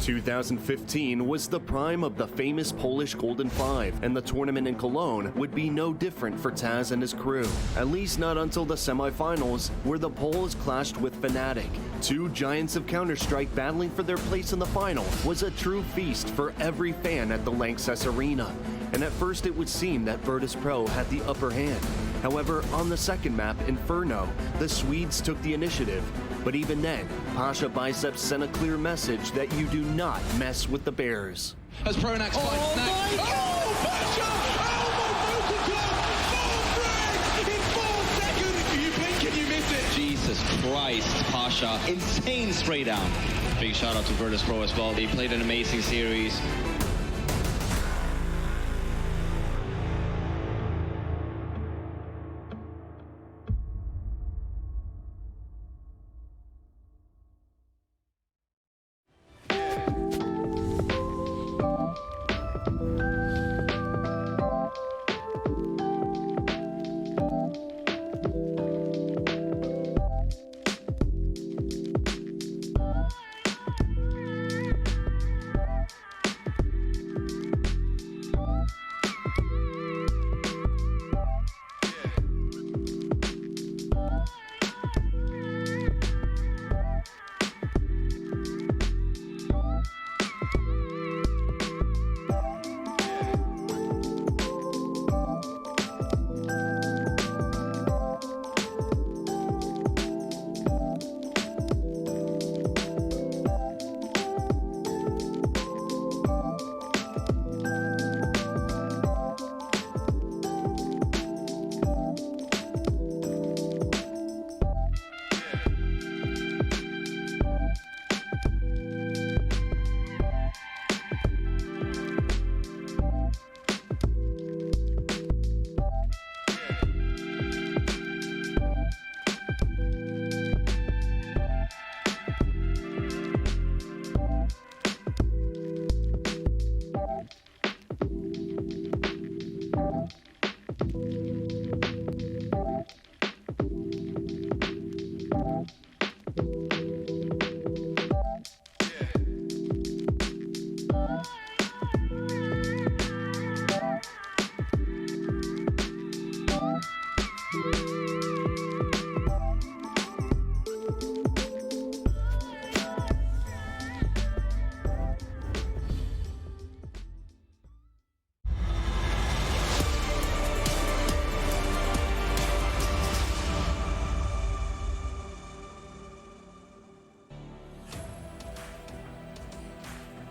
2015 was the prime of the famous Polish Golden Five, and the tournament in Cologne would be no different for Taz and his crew. At least not until the semifinals, where the Poles clashed with Fnatic. Two giants of Counter-Strike battling for their place in the final was a true feast for every fan at the Lanxess Arena. And at first it would seem that Virtus Pro had the upper hand. However, on the second map, Inferno, the Swedes took the initiative. But even then, Pasha Biceps sent a clear message that you do not mess with the Bears. As Pronax finds Snack. Oh, Pasha! Oh, my focus! In 4 seconds! You blink and you miss it! Jesus Christ, Pasha. Insane spray down. Big shout out to Virtus Pro as well. They played an amazing series.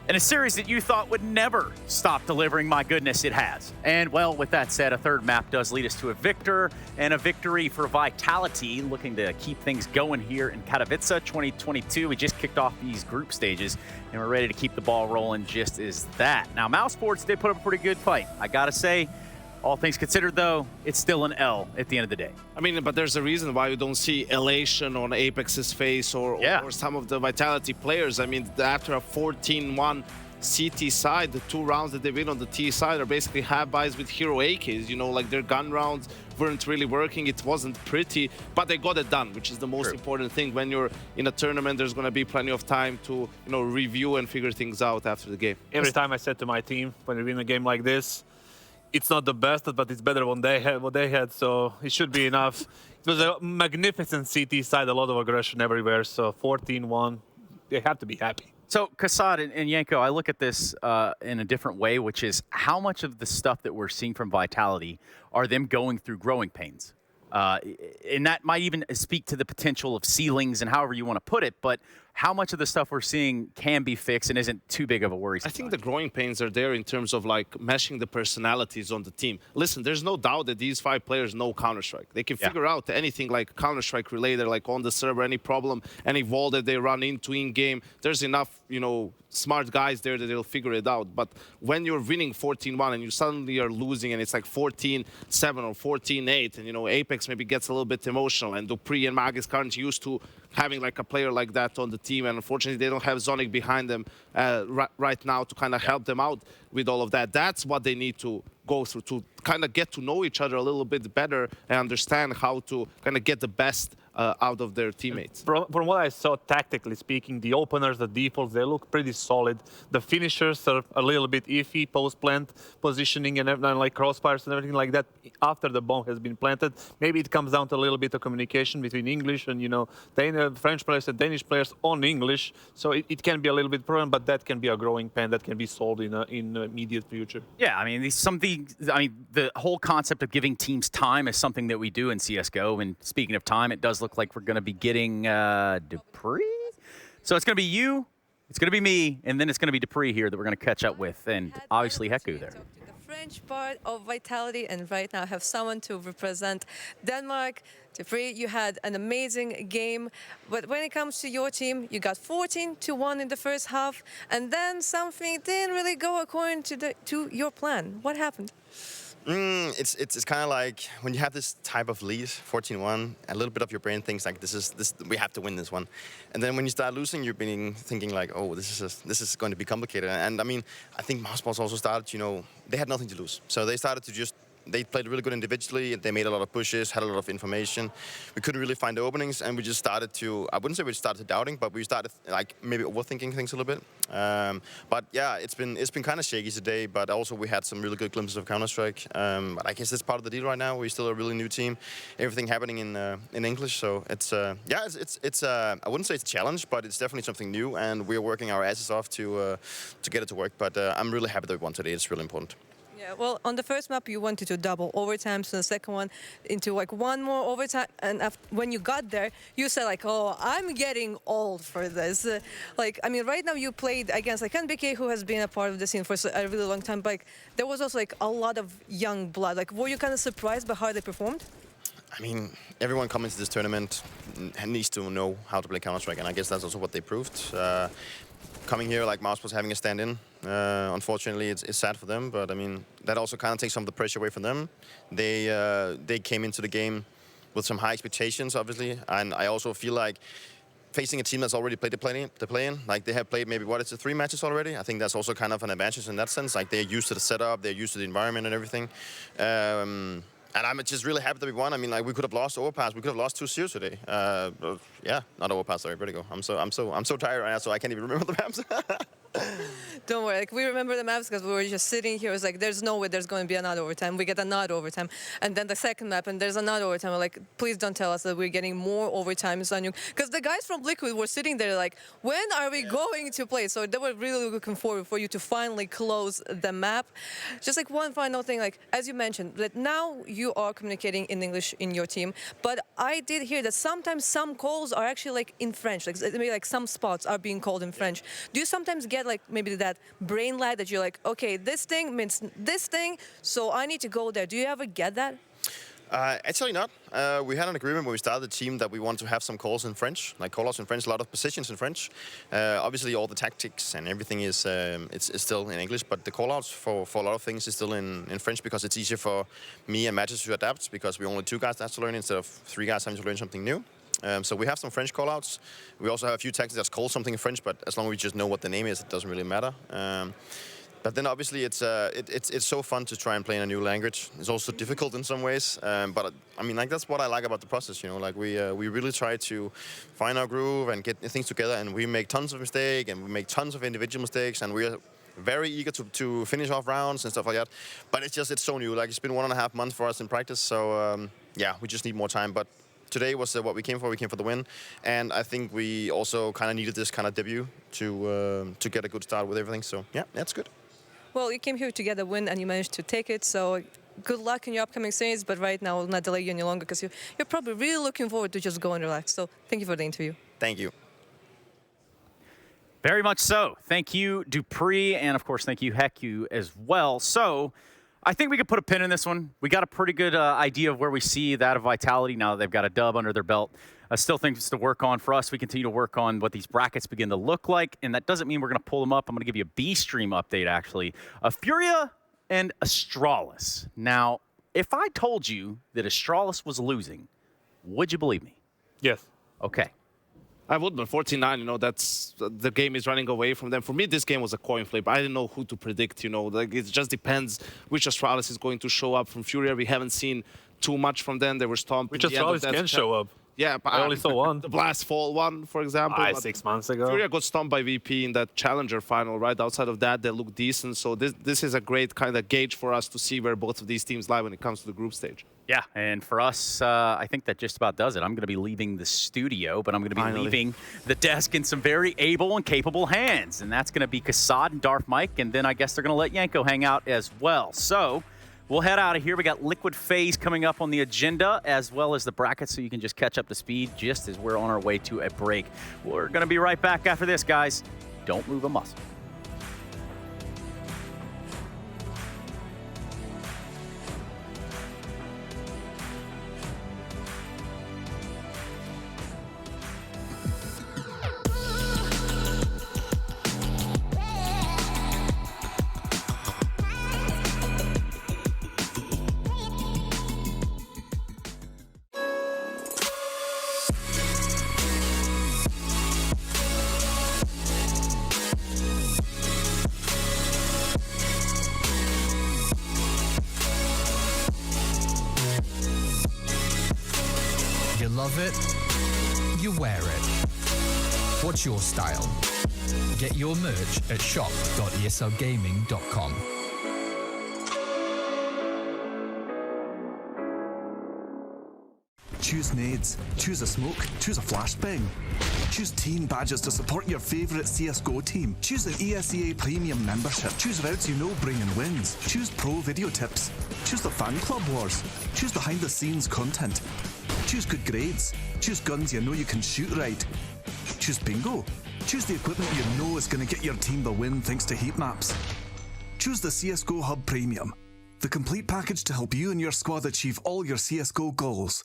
In a series that you thought would never stop delivering, my goodness, it has. And, well, with that said, a third map does lead us to a victor and a victory for Vitality, looking to keep things going here in Katowice 2022. We just kicked off these group stages, and we're ready to keep the ball rolling just as that. Now, Mousesports did put up a pretty good fight. I got to say, all things considered, though, it's still an L at the end of the day. I mean, but there's a reason why you don't see elation on Apex's face or some of the Vitality players. I mean, after a 14-1 CT side, the 2 rounds that they win on the T side are basically half-buys with hero AKs. You know, like their gun rounds weren't really working. It wasn't pretty, but they got it done, which is the most important thing. When you're in a tournament, there's going to be plenty of time to, you know, review and figure things out after the game. Every time I said to my team, when we win a game like this, it's not the best, but it's better what they had, so it should be enough. It was a magnificent CT side, a lot of aggression everywhere, so 14-1, they have to be happy. So, Kassad and Yanko, I look at this in a different way, which is how much of the stuff that we're seeing from Vitality are them going through growing pains? And that might even speak to the potential of ceilings and however you want to put it, but how much of the stuff we're seeing can be fixed and isn't too big of a worry? I think the growing pains are there in terms of like meshing the personalities on the team. Listen, there's no doubt that these 5 players know Counter-Strike. They can figure out anything like Counter-Strike related, like on the server, any problem, any wall that they run into in-game. There's enough, you know, smart guys there that they'll figure it out. But when you're winning 14-1 and you suddenly are losing and it's like 14-7 or 14-8, and, you know, Apex maybe gets a little bit emotional, and Dupree and Mag is currently used to having like a player like that on the team, and unfortunately they don't have Zonic behind them right now to kind of help them out with all of that. That's what they need to go through, to kind of get to know each other a little bit better and understand how to kind of get the best out of their teammates. From what I saw, tactically speaking, the openers, the defaults, they look pretty solid. The finishers are a little bit iffy, post-plant positioning and everything, like crossfires and everything like that after the bomb has been planted. Maybe it comes down to a little bit of communication between English and, you know, French players and Danish players on English. So it can be a little bit problem, but that can be a growing pain that can be solved in the immediate future. Yeah, I mean, the whole concept of giving teams time is something that we do in CSGO. And speaking of time, it does look like we're going to be getting Dupree. So it's going to be you, it's going to be me, and then it's going to be Dupree here that we're going to catch up with, and obviously Heku there. French part of Vitality, and right now have someone to represent Denmark. Dupree, you had an amazing game, but when it comes to your team, you got 14-1 in the first half, and then something didn't really go according to your plan. What happened? It's kind of like when you have this type of lead, 14-1, a little bit of your brain thinks like this we have to win this one, and then when you start losing, you're thinking like, oh, this is going to be complicated. And I mean, I think Mousesports also started, you know, they had nothing to lose, so they started to just. They played really good individually. They made a lot of pushes, had a lot of information. We couldn't really find the openings, and we just started to, I wouldn't say we started doubting, but we started like maybe overthinking things a little bit. But yeah, it's been kind of shaky today, but also we had some really good glimpses of Counter-Strike. But I guess that's part of the deal right now. We're still a really new team. Everything happening in English, so it's it's I wouldn't say it's a challenge, but it's definitely something new, and we're working our asses off to get it to work. But I'm really happy that we won today. It's really important. Yeah, well, on the first map, you wanted to double overtime, so the second one into like one more overtime. And when you got there, you said like, oh, I'm getting old for this. Like, I mean, right now you played against like NBK, who has been a part of the scene for a really long time. But like, there was also like a lot of young blood. Like, were you kind of surprised by how they performed? I mean, everyone coming to this tournament needs to know how to play Counter-Strike, and I guess that's also what they proved. Coming here, like Mouse was having a stand-in. Unfortunately, it's sad for them, but I mean, that also kind of takes some of the pressure away from them. They came into the game with some high expectations, obviously, and I also feel like facing a team that's already played the play-in. Like they have played maybe, what is it, 3 matches already? I think that's also kind of an advantage in that sense. Like they're used to the setup, they're used to the environment and everything. And I'm just really happy that we won. I mean, like we could have lost Overpass. We could have lost 2-0 today. Yeah, not Overpass. Sorry, Vertigo. I'm so tired right now, so I can't even remember the maps. Don't worry, like we remember the maps because we were just sitting here. It was like, there's no way there's going to be another overtime. We get another overtime, and then the second map, and there's another overtime. We're like, please don't tell us that we're getting more overtimes on you, because the guys from Liquid were sitting there like, when are we going to play? So they were really looking forward for you to finally close the map. Just like one final thing, like as you mentioned, that now you are communicating in English in your team, but I did hear that sometimes some calls are actually like in French, like maybe like some spots are being called in French. Do you sometimes get like maybe that brain lag that you're like, okay, this thing means this thing, so I need to go there? Do you ever get that? Actually not. We had an agreement when we started the team that we want to have some calls in French, like call-outs in French, a lot of positions in French. Obviously, all the tactics and everything is it's still in English, but the call-outs for a lot of things is still in French because it's easier for me and Matches to adapt because we're only 2 guys that have to learn instead of 3 guys having to learn something new. So we have some French call-outs. We also have a few tactics that's called something in French, but as long as we just know what the name is, it doesn't really matter. But then obviously it's so fun to try and play in a new language. It's also difficult in some ways, but I mean, like that's what I like about the process. You know, like we really try to find our groove and get things together, and we make tons of mistakes and we make tons of individual mistakes, and we are very eager to finish off rounds and stuff like that. But it's so new. Like it's been 1.5 months for us in practice, so yeah, we just need more time. But today was what we came for. We came for the win, and I think we also kind of needed this kind of debut to get a good start with everything. So yeah, that's good. Well, you came here to get a win, and you managed to take it. So good luck in your upcoming series. But right now, we'll not delay you any longer because you're probably really looking forward to just go and relax. So thank you for the interview. Thank you. Very much so. Thank you, Dupree, and of course, thank you, Heku, as well. So I think we could put a pin in this one. We got a pretty good idea of where we see that of Vitality now that they've got a dub under their belt. I still think it's to work on for us. We continue to work on what these brackets begin to look like, and that doesn't mean we're going to pull them up. I'm going to give you a B-Stream update, actually. Furia and Astralis. Now, if I told you that Astralis was losing, would you believe me? Yes. Okay. I would, but 14-9, you know, that's the game is running away from them. For me, this game was a coin flip. I didn't know who to predict, you know. Like it just depends which Astralis is going to show up. From Furia, we haven't seen too much from them. They were stomped. Which Astralis can show up? Yeah, but I only saw one. The Blast Fall one, for example. 6 months ago. Furia got stomped by VP in that Challenger final, right? Outside of that, they look decent. So this is a great kind of gauge for us to see where both of these teams lie when it comes to the group stage. Yeah, and for us, I think that just about does it. I'm going to be leaving the studio, but I'm going to be leaving the desk in some very able and capable hands. And that's going to be Kassad and Darth Mike, and then I guess they're going to let Yanko hang out as well. So we'll head out of here. We got Liquid FaZe coming up on the agenda, as well as the brackets, so you can just catch up to speed just as we're on our way to a break. We're going to be right back after this, guys. Don't move a muscle. You love it, you wear it. What's your style? Get your merch at shop.eslgaming.com. Choose nades, choose a smoke, choose a flashbang. Choose team badges to support your favourite CSGO team. Choose an ESEA Premium membership. Choose routes you know bring in wins. Choose pro video tips. Choose the fan club wars. Choose behind the scenes content. Choose good grades. Choose guns you know you can shoot right. Choose bingo. Choose the equipment you know is going to get your team the win thanks to heat maps. Choose the CSGO Hub Premium, the complete package to help you and your squad achieve all your CSGO goals.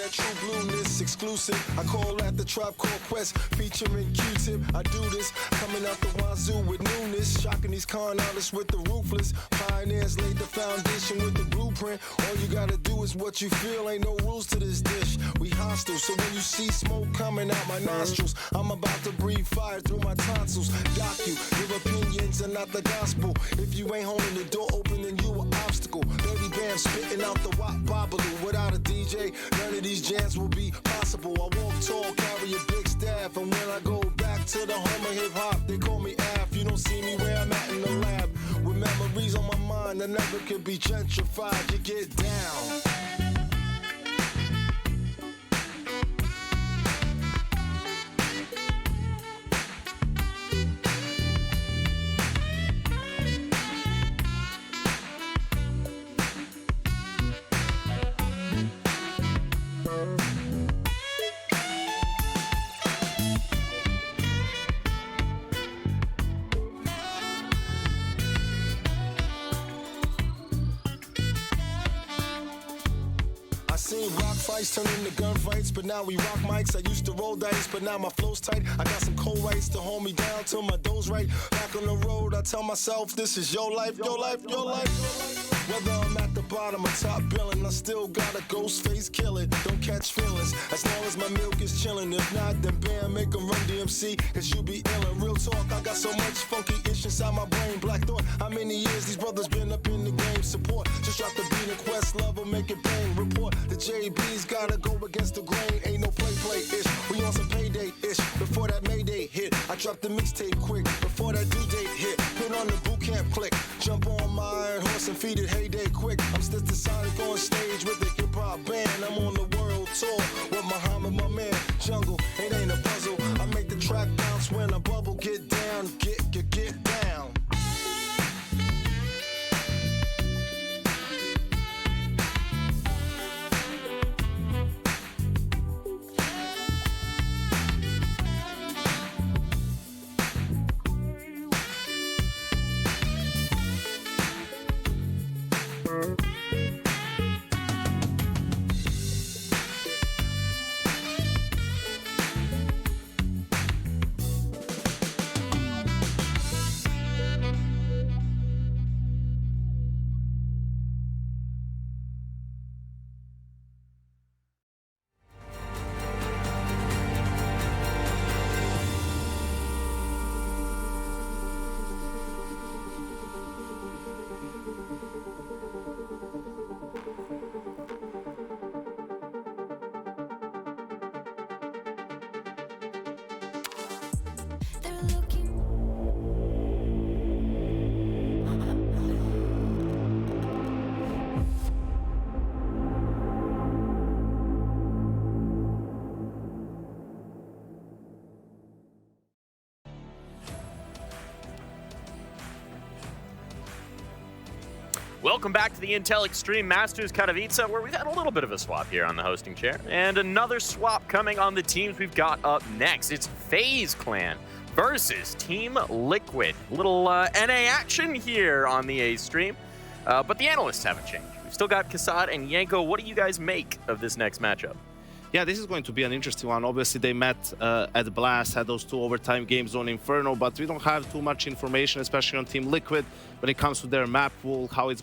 that true blueness exclusive. I call that the Tribe Called Quest featuring Q-Tip. I do this coming out the wazoo with newness, shocking these con artists with the ruthless. Pioneers laid the foundation with the blueprint. All you gotta do is what you feel. Ain't no rules to this dish. We hostile, so when you see smoke coming out my nostrils, I'm about to breathe fire through my tonsils. Doc you, your opinions are not the gospel. If you ain't holding the door open, then you an obstacle. Baby Bam spitting out the wop babaloo. Without a DJ, none of these jams will be possible. I walk tall, carry a big staff, and when I go back to the home of hip hop, they call me Af. You don't see me where I'm at in the lab, with memories on my mind that never could be gentrified. You get down. Seen rock fights turn into gunfights, but now we rock mics. I used to roll dice, but now my flow's tight. I got some cold rights to hold me down till my dough's right. Back on the road, I tell myself this is your life, your life, your life. Whether I'm at the bottom or top billing, I still got a ghost face, kill it. Don't catch feelings, as long as my milk is chilling. If not, then bam, make 'em run DMC, cause you be illin'. Real talk, I got so much funky ish inside my brain. Black thought, how many years these brothers been up in the game? Support, just drop the beat and quest level, make it bang. Report, the JB's gotta go against the grain. Ain't no play-ish, we on some payday-ish. Before that Mayday hit, I dropped the mixtape quick. Before that due date hit, put on the boot camp click. Jump on my iron horse and feed it heyday quick. I'm still the Sonic on stage with the hip-hop band. I'm on the world tour with Muhammad, my man. Jungle, it ain't a puzzle. I make the track bounce when I bubble. Get down, get down. Welcome back to the Intel Extreme Masters Katowice, where we've had a little bit of a swap here on the hosting chair. And another swap coming on the teams we've got up next. It's FaZe Clan versus Team Liquid. Little NA action here on the A stream, but the analysts haven't changed. We've still got Kassad and Yanko. What do you guys make of this next matchup? Yeah, this is going to be an interesting one. Obviously, they met at Blast, had those 2 overtime games on Inferno, but we don't have too much information, especially on Team Liquid, when it comes to their map pool, how is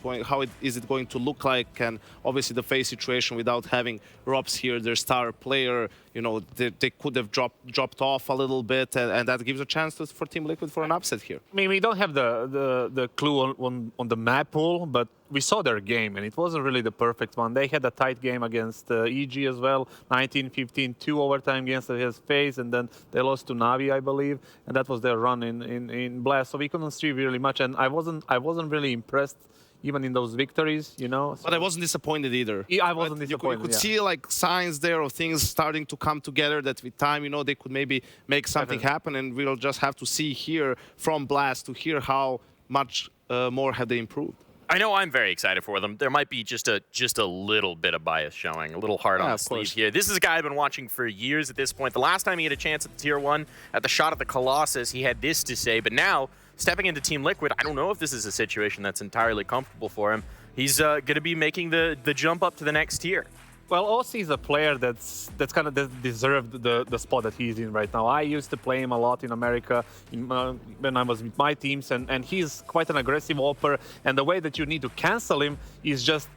it going to look like, and obviously the FaZe situation without having Robs here, their star player, you know, they could have dropped off a little bit, and that gives a chance for Team Liquid for an upset here. I mean, we don't have the clue on the map pool, but we saw their game, and it wasn't really the perfect one. They had a tight game against EG as well, 19-15, 2 overtime games against FaZe, and then they lost to Navi, I believe, and that was their run in Blast. So we couldn't see really much, and I wasn't really impressed even in those victories, you know. So but I wasn't disappointed either. I wasn't disappointed. You could see like signs there of things starting to come together that with time, you know, they could maybe make something happen, and we'll just have to see here from Blast to hear how much more have they improved. I know I'm very excited for them. There might be just a little bit of bias showing, a little hard on the sleeve here. This is a guy I've been watching for years at this point. The last time he had a chance at the Tier 1, at the shot at the Colossus, he had this to say, but now, stepping into Team Liquid, I don't know if this is a situation that's entirely comfortable for him. He's going to be making the jump up to the next tier. Well, Aussie is a player that's kind of deserved the spot that he's in right now. I used to play him a lot in America when I was with my teams, and he's quite an aggressive AWPer. And the way that you need to cancel him is just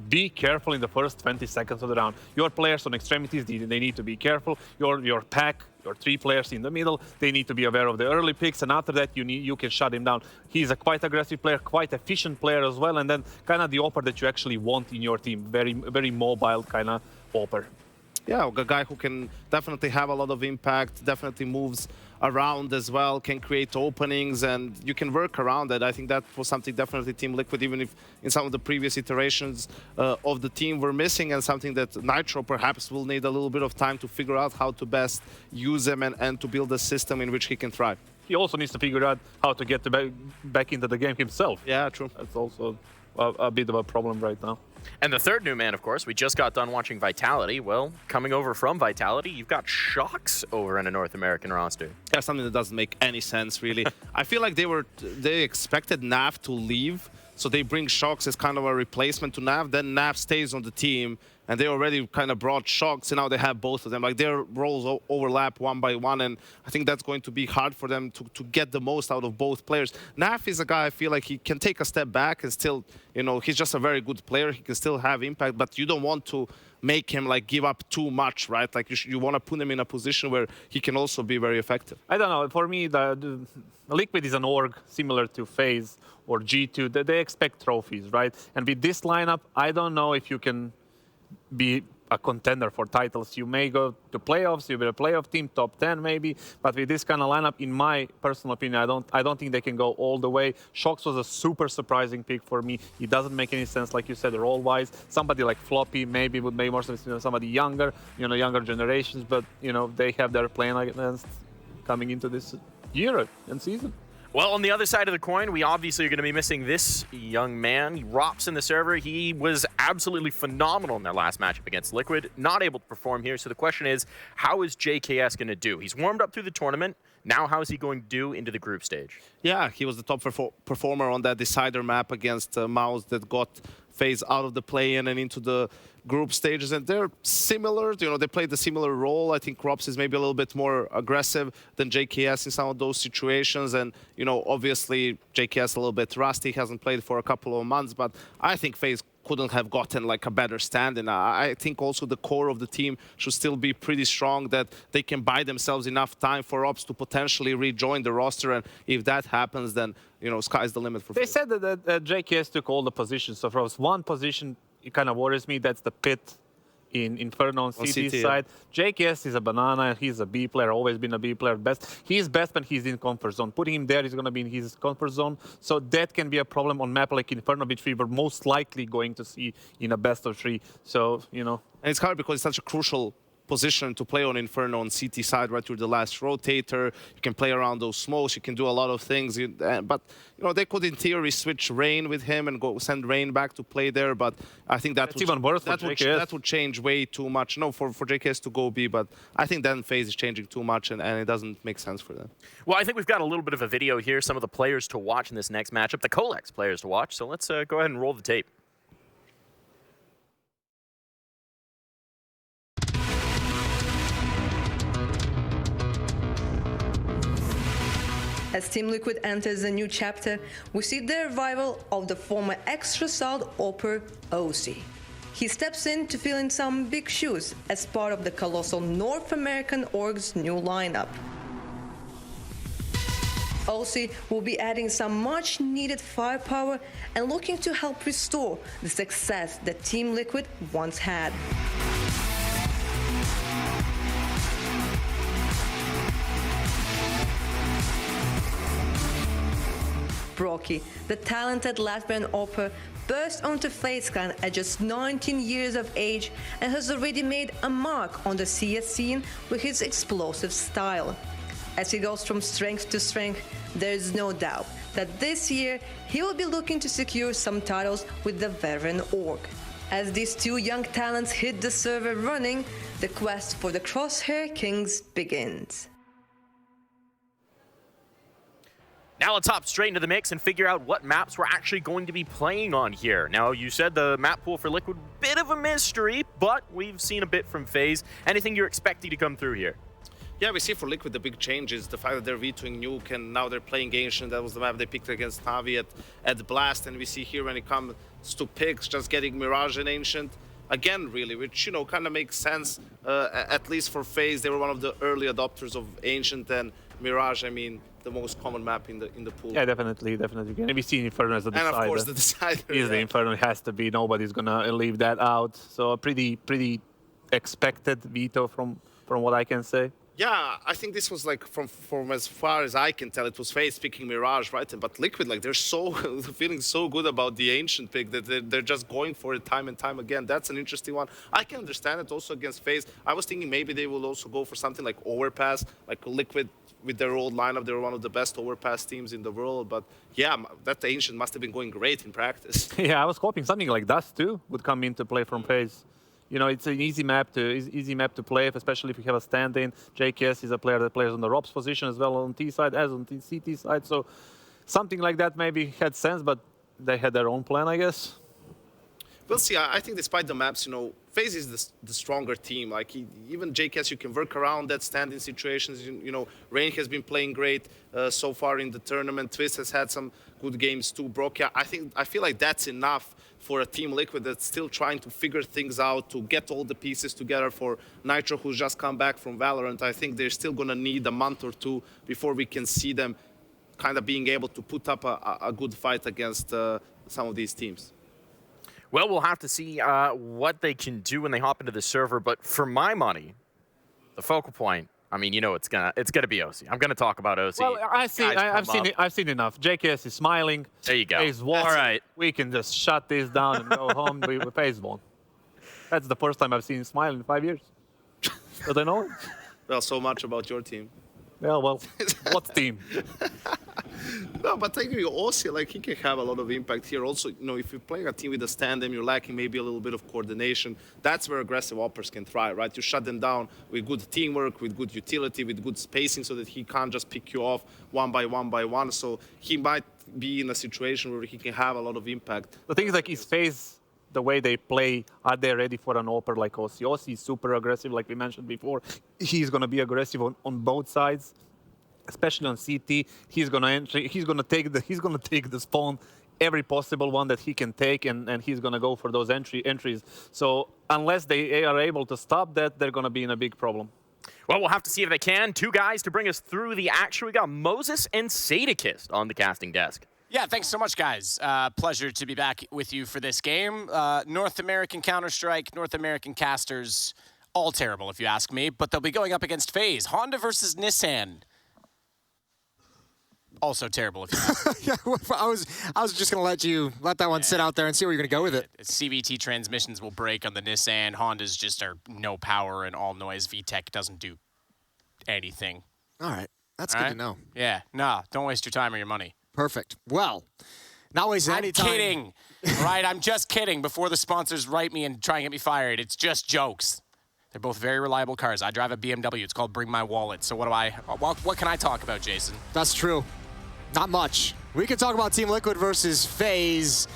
be careful in the first 20 seconds of the round. Your players on extremities, they need to be careful. Your pack, your 3 players in the middle, they need to be aware of the early picks, and after that you can shut him down. He's a quite aggressive player, quite efficient player as well, and then kind of the AWPer that you actually want in your team. Very mobile kind of AWPer. Yeah, a guy who can definitely have a lot of impact, definitely moves around as well, can create openings, and you can work around it. I think that was something definitely Team Liquid, even if in some of the previous iterations of the team were missing, and something that Nitro perhaps will need a little bit of time to figure out how to best use him and to build a system in which he can thrive. He also needs to figure out how to get back into the game himself. Yeah, true. That's also a bit of a problem right now. And the third new man, of course, we just got done watching Vitality. Well, coming over from Vitality, you've got Shox over in a North American roster. Yeah, something that doesn't make any sense, really. I feel like they expected Nav to leave, so they bring Shox as kind of a replacement to Nav. Then Nav stays on the team, and they already kind of brought Shox, and now they have both of them. Like, their roles overlap one by one, and I think that's going to be hard for them to get the most out of both players. Naf is a guy I feel like he can take a step back and still, you know, he's just a very good player. He can still have impact, but you don't want to make him like give up too much, right? Like you want to put him in a position where he can also be very effective. I don't know. For me, the Liquid is an org similar to FaZe or G2. They expect trophies, right? And with this lineup, I don't know if you can be a contender for titles. You may go to playoffs, you'll be a playoff team, top 10 maybe, but with this kind of lineup, in my personal opinion, I don't think they can go all the way. Shox was a super surprising pick for me. It doesn't make any sense, like you said, role-wise. Somebody like Floppy maybe would make more sense, you know, somebody younger, you know, younger generations, but, you know, they have their plan against coming into this year and season. Well, on the other side of the coin, we obviously are going to be missing this young man. Rops in the server. He was absolutely phenomenal in their last matchup against Liquid. Not able to perform here. So the question is, how is JKS going to do? He's warmed up through the tournament. Now, how is he going to do into the group stage? Yeah, he was the top performer on that decider map against Mouse that got FaZe out of the play-in and into the group stages, and they're similar. You know, they played a similar role. I think Rops is maybe a little bit more aggressive than JKS in some of those situations, and you know, obviously JKS a little bit rusty, hasn't played for a couple of months, but I think FaZe couldn't have gotten like a better stand, and I think also the core of the team should still be pretty strong, that they can buy themselves enough time for Ops to potentially rejoin the roster, and if that happens, then you know, sky's the limit for FaZe. They said that JKS took all the positions, so from one position it kind of worries me. That's the pit in Inferno on CT side. Yeah. JKS is a banana. He's a B player, always been a B player best. He's best when he's in comfort zone. Putting him there, he's going to be in his comfort zone. So that can be a problem on map like Inferno, which we were most likely going to see in a best of 3. So, you know. And it's hard because it's such a crucial position to play on Inferno on CT side, right? You're the last rotator. You can play around those smokes. You can do a lot of things. But you know, they could in theory switch Rain with him and go send Rain back to play there. But I think that would change way too much. No, for JKS to go B. But I think then FaZe is changing too much, and it doesn't make sense for them. Well, I think we've got a little bit of a video here. Some of the players to watch in this next matchup, the Colex players to watch. So let's go ahead and roll the tape. As Team Liquid enters a new chapter, we see the revival of the former extra solid AWPer OC. He steps in to fill in some big shoes as part of the colossal North American org's new lineup. OC will be adding some much needed firepower and looking to help restore the success that Team Liquid once had. Brocky, the talented Latvian AWPer, burst onto FaZe Clan at just 19 years of age and has already made a mark on the CS scene with his explosive style. As he goes from strength to strength, there is no doubt that this year he will be looking to secure some titles with the veteran org. As these two young talents hit the server running, the quest for the Crosshair Kings begins. Now let's hop straight into the mix and figure out what maps we're actually going to be playing on here. Now, you said the map pool for Liquid, bit of a mystery, but we've seen a bit from FaZe. Anything you're expecting to come through here? Yeah, we see for Liquid the big changes, the fact that they're vetoing Nuke and now they're playing Ancient. That was the map they picked against Navi at Blast. And we see here when it comes to picks, just getting Mirage and Ancient again, really, which, you know, kind of makes sense, at least for FaZe. They were one of the early adopters of Ancient and Mirage. I mean, the most common map in the pool. Yeah, definitely. And we see Inferno as a decider. And of course the decider. Easily, Inferno has to be. Nobody's gonna leave that out. So a pretty expected veto from what I can say. Yeah, I think this was like from as far as I can tell, it was FaZe picking Mirage, right? But Liquid, like, they're so feeling so good about the Ancient pick that they're just going for it time and time again. That's an interesting one. I can understand it also against FaZe. I was thinking maybe they will also go for something like Overpass, like Liquid with their old lineup. They were one of the best Overpass teams in the world. But yeah, that Ancient must have been going great in practice. Yeah, I was hoping something like Dust too would come into play from FaZe. You know, it's an easy map to play, especially if you have a stand-in. JKS is a player that plays on the Rob's position as well on T side as on CT side. So something like that maybe had sense, but they had their own plan, I guess. We'll see. I think despite the maps, you know, FaZe is the stronger team. Like, even JKS, you can work around that stand-in situations. You know, Rain has been playing great so far in the tournament. Twist has had some good games too. Brokia, I feel like that's enough for a Team Liquid that's still trying to figure things out, to get all the pieces together. For Nitro, who's just come back from Valorant, I think they're still going to need a month or two before we can see them kind of being able to put up a good fight against some of these teams. Well, we'll have to see what they can do when they hop into the server. But for my money, the focal point, I mean, you know, it's gonna be OC. I'm gonna talk about OC. Well, I've seen enough. JKS is smiling. There you go. FaZe won. All right. We can just shut this down and go home. We FaZe won. That's the first time I've seen him smile in 5 years. But I know it. Well, so much about your team. Yeah, well, what team? No, but technically also, like, he can have a lot of impact here. Also, you know, if you're playing a team with a stand-in, you're lacking maybe a little bit of coordination. That's where aggressive operators can thrive, right? You shut them down with good teamwork, with good utility, with good spacing, so that he can't just pick you off one by one. So he might be in a situation where he can have a lot of impact. The thing is, like, his FaZe, the way they play, are they ready for an operator like OC? OC is super aggressive, like we mentioned before. He's going to be aggressive on both sides, especially on CT. He's going to enter. He's going to take the spawn, every possible one that he can take, and he's going to go for those entries. So unless they are able to stop that, they're going to be in a big problem. Well, we'll have to see if they can. Two guys to bring us through the action. We got Moses and Sadakist on the casting desk. Yeah, thanks so much, guys. Pleasure to be back with you for this game. North American Counter-Strike, North American casters, all terrible if you ask me, but they'll be going up against FaZe. Honda versus Nissan. Also terrible if you ask me. Yeah, I was just going to let that one sit out there and see where you're going to go with it. CVT transmissions will break on the Nissan. Hondas just are no power and all noise. VTEC doesn't do anything. All right. That's good to know. Yeah. Nah, don't waste your time or your money. Perfect. Well, not wasting any time. I'm kidding. All right, I'm just kidding. Before the sponsors write me and try and get me fired, it's just jokes. They're both very reliable cars. I drive a BMW. It's called Bring My Wallet. So what can I talk about, Jason? That's true. Not much. We can talk about Team Liquid versus FaZe.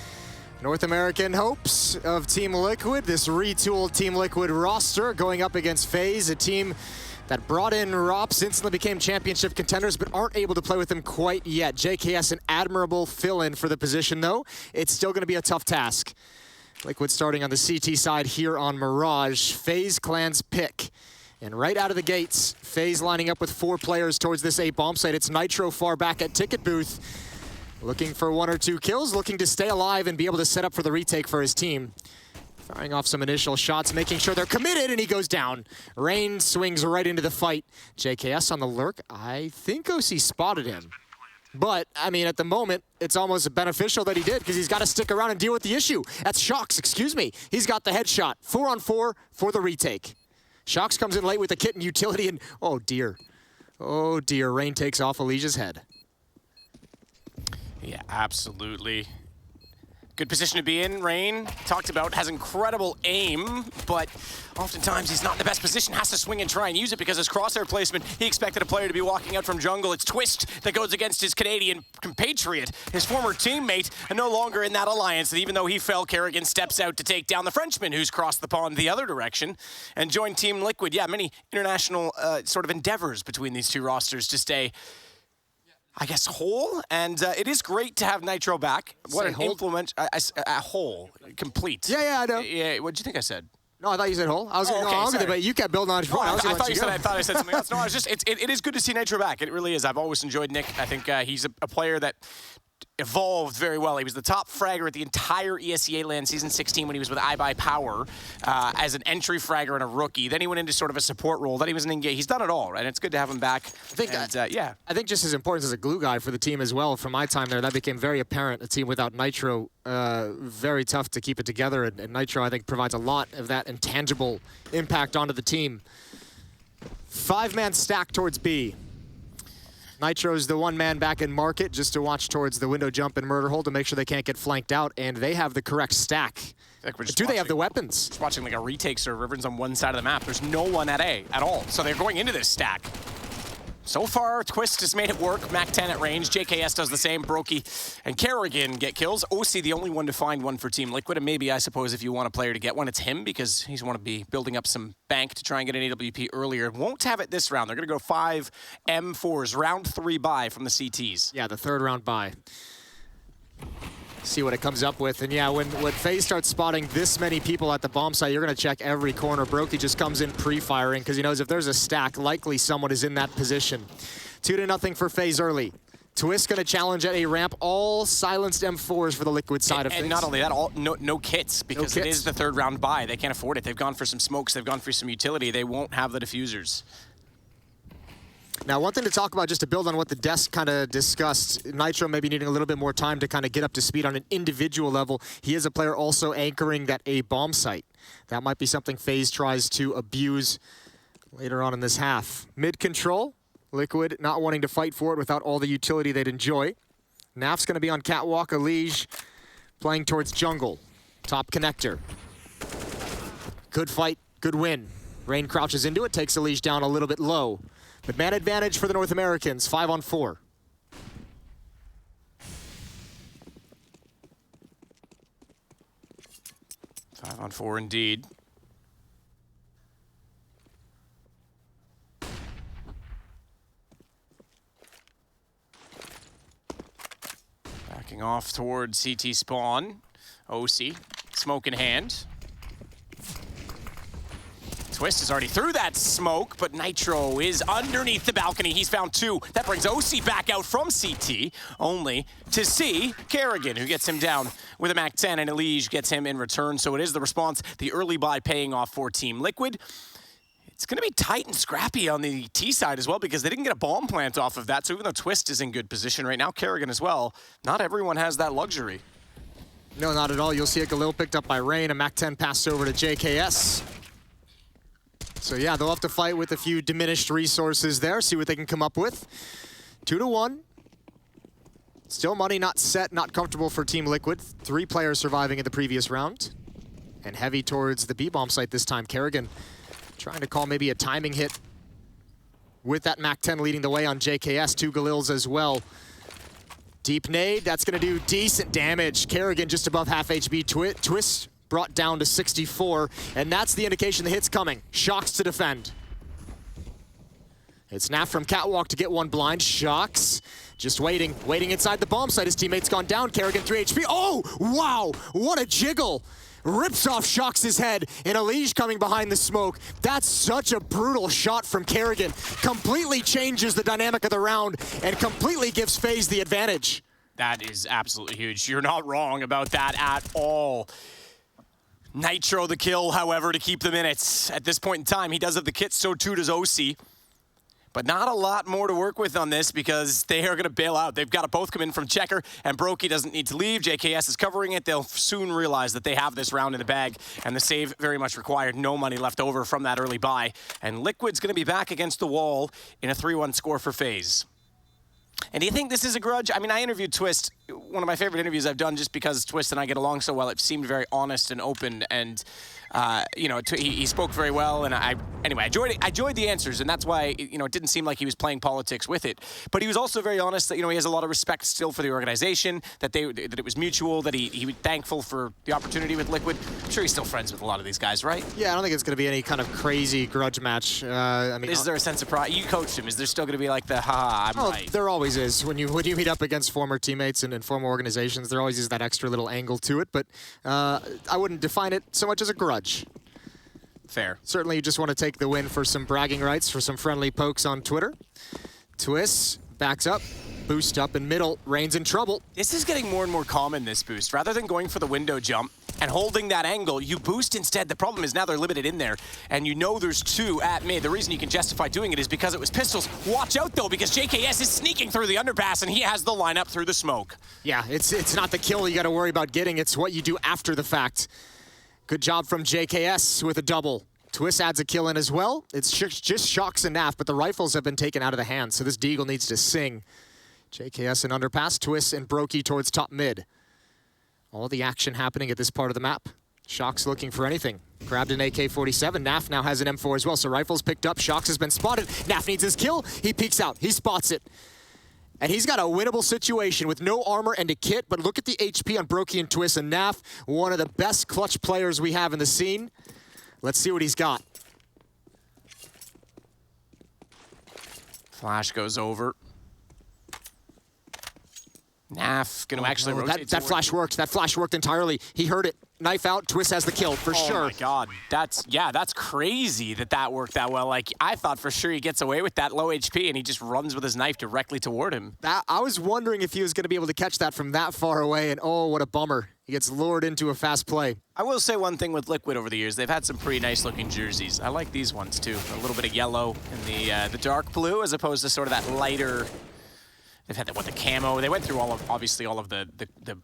North American hopes of Team Liquid, this retooled Team Liquid roster going up against FaZe, a team that brought in Rops, instantly became championship contenders, but aren't able to play with them quite yet. JKS, an admirable fill-in for the position, though. It's still going to be a tough task. Liquid starting on the CT side here on Mirage. FaZe Clan's pick. And right out of the gates, FaZe lining up with 4 players towards this A bomb site. It's Nitro far back at Ticket Booth, looking for 1 or 2 kills, looking to stay alive and be able to set up for the retake for his team. Firing off some initial shots, making sure they're committed, and he goes down. Rain swings right into the fight. JKS on the lurk. I think OC spotted him. But, I mean, at the moment, it's almost beneficial that he did, because he's got to stick around and deal with the issue. That's Shox, excuse me. He's got the headshot. 4-on-4 for the retake. Shox comes in late with the kit and utility, and oh dear. Oh dear, Rain takes off Alicia's head. Yeah, absolutely. Good position to be in. Rain, talked about, has incredible aim, but oftentimes he's not in the best position, has to swing and try and use it because his crosshair placement, he expected a player to be walking out from jungle. It's Twist that goes against his Canadian compatriot, his former teammate, and no longer in that alliance. And even though he fell, Kerrigan steps out to take down the Frenchman who's crossed the pond the other direction and joined Team Liquid. Yeah, many international sort of endeavors between these two rosters to stay, I guess, whole, and it is great to have Nitro back. What an implement, a whole, complete. Yeah, I know. Yeah, what did you think I said? No, I thought you said whole. I was going to go on with it, but you kept building on it. I thought I said something else. No, it is good to see Nitro back. It really is. I've always enjoyed Nick. I think he's a player that evolved very well. He was the top fragger at the entire ESEA LAN Season 16 when he was with iBuyPower as an entry fragger and a rookie. Then he went into sort of a support role. Then he was an engage. He's done it all, and it's good to have him back. I think just his importance as a glue guy for the team as well. From my time there, that became very apparent. A team without Nitro, very tough to keep it together. And Nitro, I think, provides a lot of that intangible impact onto the team. 5-man stack towards B. Nitro's the one man back in market just to watch towards the window jump and murder hole to make sure they can't get flanked out, and they have the correct stack. Do they have the weapons? Just watching like a retake server. Everyone's on one side of the map. There's no one at A at all. So they're going into this stack. So far, Twist has made it work. Mac 10 at range. JKS does the same. Brokey and Kerrigan get kills. OC the only one to find one for Team Liquid. And maybe, I suppose, if you want a player to get one, it's him because he's want to be building up some bank to try and get an AWP earlier. Won't have it this round. They're going to go 5 M4s. Round 3 buy from the CTs. Yeah, the third round buy. See what it comes up with. And yeah, when FaZe starts spotting this many people at the bomb site, you're going to check every corner. Brokey just comes in pre-firing because he knows if there's a stack, likely someone is in that position. 2-0 for FaZe early. Twist going to challenge at a ramp. All silenced M4s for the Liquid side of things. And not only that, no kits because it is the third round buy. They can't afford it. They've gone for some smokes. They've gone for some utility. They won't have the diffusers. Now, one thing to talk about, just to build on what the desk kind of discussed, Nitro maybe needing a little bit more time to kind of get up to speed on an individual level. He is a player also anchoring that A bomb site. That might be something FaZe tries to abuse later on in this half. Mid control, Liquid not wanting to fight for it without all the utility they'd enjoy. Naf's going to be on catwalk, Elige playing towards jungle. Top connector. Good fight, good win. Rain crouches into it, takes Elige down a little bit low. But man advantage for the North Americans, 5 on 4. Five on 4 indeed. Backing off towards CT spawn. OC, smoke in hand. Twist is already through that smoke, but Nitro is underneath the balcony. He's found 2. That brings OC back out from CT, only to see Kerrigan, who gets him down with a Mac 10, and Elige gets him in return. So it is the response, the early buy paying off for Team Liquid. It's going to be tight and scrappy on the T side as well because they didn't get a bomb plant off of that. So even though Twist is in good position right now, Kerrigan as well, not everyone has that luxury. No, not at all. You'll see a Galil picked up by Rain. A Mac 10 passed over to JKS. So yeah, they'll have to fight with a few diminished resources there, see what they can come up with. 2-1. Still money not set, not comfortable for Team Liquid. 3 players surviving in the previous round. And heavy towards the B-bomb site this time. Kerrigan trying to call maybe a timing hit with that Mac 10 leading the way on JKS. 2 Galils as well. Deep nade, that's gonna do decent damage. Kerrigan just above half HP. Twist brought down to 64, and that's the indication the hit's coming. Shocks to defend. It's Naf from catwalk to get one blind. Shocks just waiting inside the bomb site. His teammate's gone down. Kerrigan 3 HP. Oh, wow, what a jiggle. Rips off Shocks' head, and Elige coming behind the smoke. That's such a brutal shot from Kerrigan. Completely changes the dynamic of the round and completely gives FaZe the advantage. That is absolutely huge. You're not wrong about that at all. Nitro the kill, however, to keep the minutes. At this point in time, he does have the kit, so too does OC. But not a lot more to work with on this because they are going to bail out. They've got to both come in from checker, and Brokey doesn't need to leave. JKS is covering it. They'll soon realize that they have this round in the bag, and the save very much required. No money left over from that early buy. And Liquid's going to be back against the wall in a 3-1 score for FaZe. And do you think this is a grudge? I mean, I interviewed Twist one of my favorite interviews I've done just because Twist and I get along so well. It seemed very honest and open, and you know, he spoke very well. And I enjoyed the answers, and that's why, you know, it didn't seem like he was playing politics with it. But he was also very honest that, you know, he has a lot of respect still for the organization, that it was mutual, that he was thankful for the opportunity with Liquid. I'm sure he's still friends with a lot of these guys, right? Yeah, I don't think it's going to be any kind of crazy grudge match. I mean, is there a sense of pride? You coached him. Is there still going to be like the I'm right? There always is. When you meet up against former teammates and former organizations, there always is that extra little angle to it. But I wouldn't define it so much as a grudge. Fair. Certainly you just want to take the win for some bragging rights, for some friendly pokes on Twitter. Twist backs up, boost up in middle, Rain's in trouble. This is getting more and more common, this boost. Rather than going for the window jump and holding that angle, you boost instead. The problem is now they're limited in there, and you know there's two at mid. The reason you can justify doing it is because it was pistols. Watch out, though, because JKS is sneaking through the underpass, and he has the lineup through the smoke. Yeah, it's not the kill you got to worry about getting. It's what you do after the fact. Good job from JKS with a double. Twist adds a kill in as well. It's just Shocks and Naf, but the rifles have been taken out of the hands, so this Deagle needs to sing. JKS in underpass, Twist and Brokey towards top mid. All the action happening at this part of the map. Shocks looking for anything. Grabbed an AK-47. Naf now has an M4 as well, so rifles picked up. Shocks has been spotted. Naf needs his kill. He peeks out. He spots it. And he's got a winnable situation with no armor and a kit, but look at the HP on Brokey and Twist, and Naf, one of the best clutch players we have in the scene. Let's see what he's got. Flash goes over. Naf going to actually rotate. That flash worked. That flash worked entirely. He heard it. Knife out. Twist has the kill for sure. Oh my God, that's crazy that worked that well. Like, I thought for sure he gets away with that low HP, and he just runs with his knife directly toward him. I was wondering if he was going to be able to catch that from that far away, and oh, what a bummer. He gets lured into a fast play. I will say one thing with Liquid over the years. They've had some pretty nice looking jerseys. I like these ones too. A little bit of yellow and the dark blue, as opposed to sort of that lighter. They've had the camo. They went through obviously all of the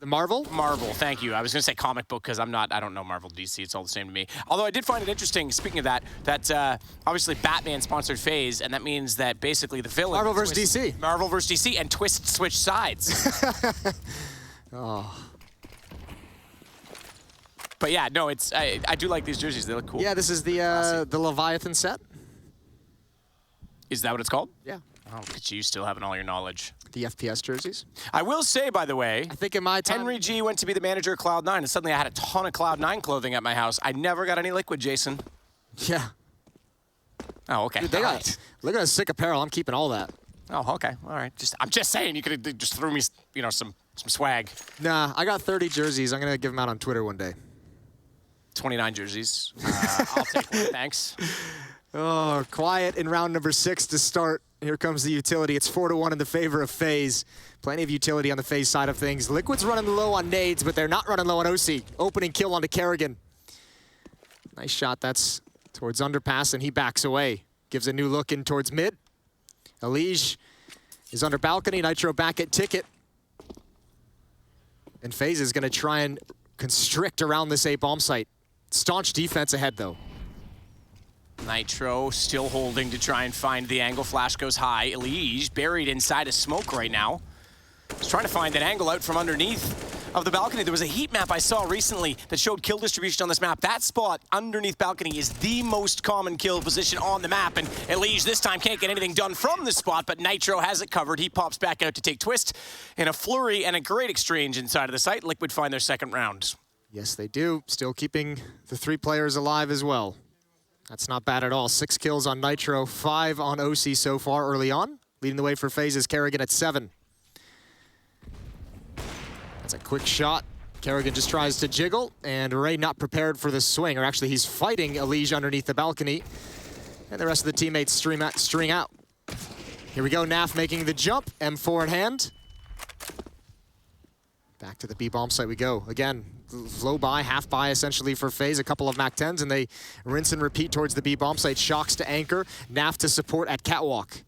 Marvel? Marvel, thank you. I was going to say comic book because I don't know Marvel DC. It's all the same to me. Although I did find it interesting, speaking of that obviously Batman sponsored FaZe, and that means that basically the villain... Marvel versus DC. Marvel versus DC, and Twist switched sides. Oh. But yeah, no, I do like these jerseys. They look cool. Yeah, this is the Leviathan set. Is that what it's called? Yeah. Oh, look at you still having all your knowledge. The FPS jerseys. I will say, by the way, I think in my time, Henry G went to be the manager of Cloud9, and suddenly I had a ton of Cloud9 clothing at my house. I never got any Liquid, Jason. Yeah. Oh, okay. Dude, look at the sick apparel. I'm keeping all that. Oh, okay. All right. I'm just saying, you could have just threw me, you know, some swag. Nah, I got 30 jerseys. I'm gonna give them out on Twitter one day. 29 jerseys. I'll take one, thanks. Oh, quiet in round number 6 to start. Here comes the utility. It's 4-1 in the favor of FaZe. Plenty of utility on the FaZe side of things. Liquid's running low on nades, but they're not running low on OC. Opening kill onto Kerrigan. Nice shot. That's towards underpass, and he backs away. Gives a new look in towards mid. Elige is under balcony. Nitro back at ticket. And FaZe is going to try and constrict around this A bomb site. Staunch defense ahead, though. Nitro still holding to try and find the angle. Flash goes high. Elige buried inside a smoke right now. He's trying to find an angle out from underneath of the balcony. There was a heat map I saw recently that showed kill distribution on this map. That spot underneath balcony is the most common kill position on the map, and Elige this time can't get anything done from this spot, but Nitro has it covered. He pops back out to take Twist in a flurry and a great exchange inside of the site. Liquid find their second round. Yes, they do. Still keeping the 3 players alive as well. That's not bad at all. 6 kills on Nitro, 5 on OC so far early on. Leading the way for FaZe is Kerrigan at 7. That's a quick shot. Kerrigan just tries to jiggle, and Ray not prepared for the swing, or actually he's fighting Elige underneath the balcony. And the rest of the teammates string out. Here we go, Naf making the jump, M4 in hand. Back to the B bomb site we go. Again, low buy, half buy essentially for FaZe, a couple of MAC-10s, and they rinse and repeat towards the B bomb site. Shocks to anchor, Naf to support at catwalk.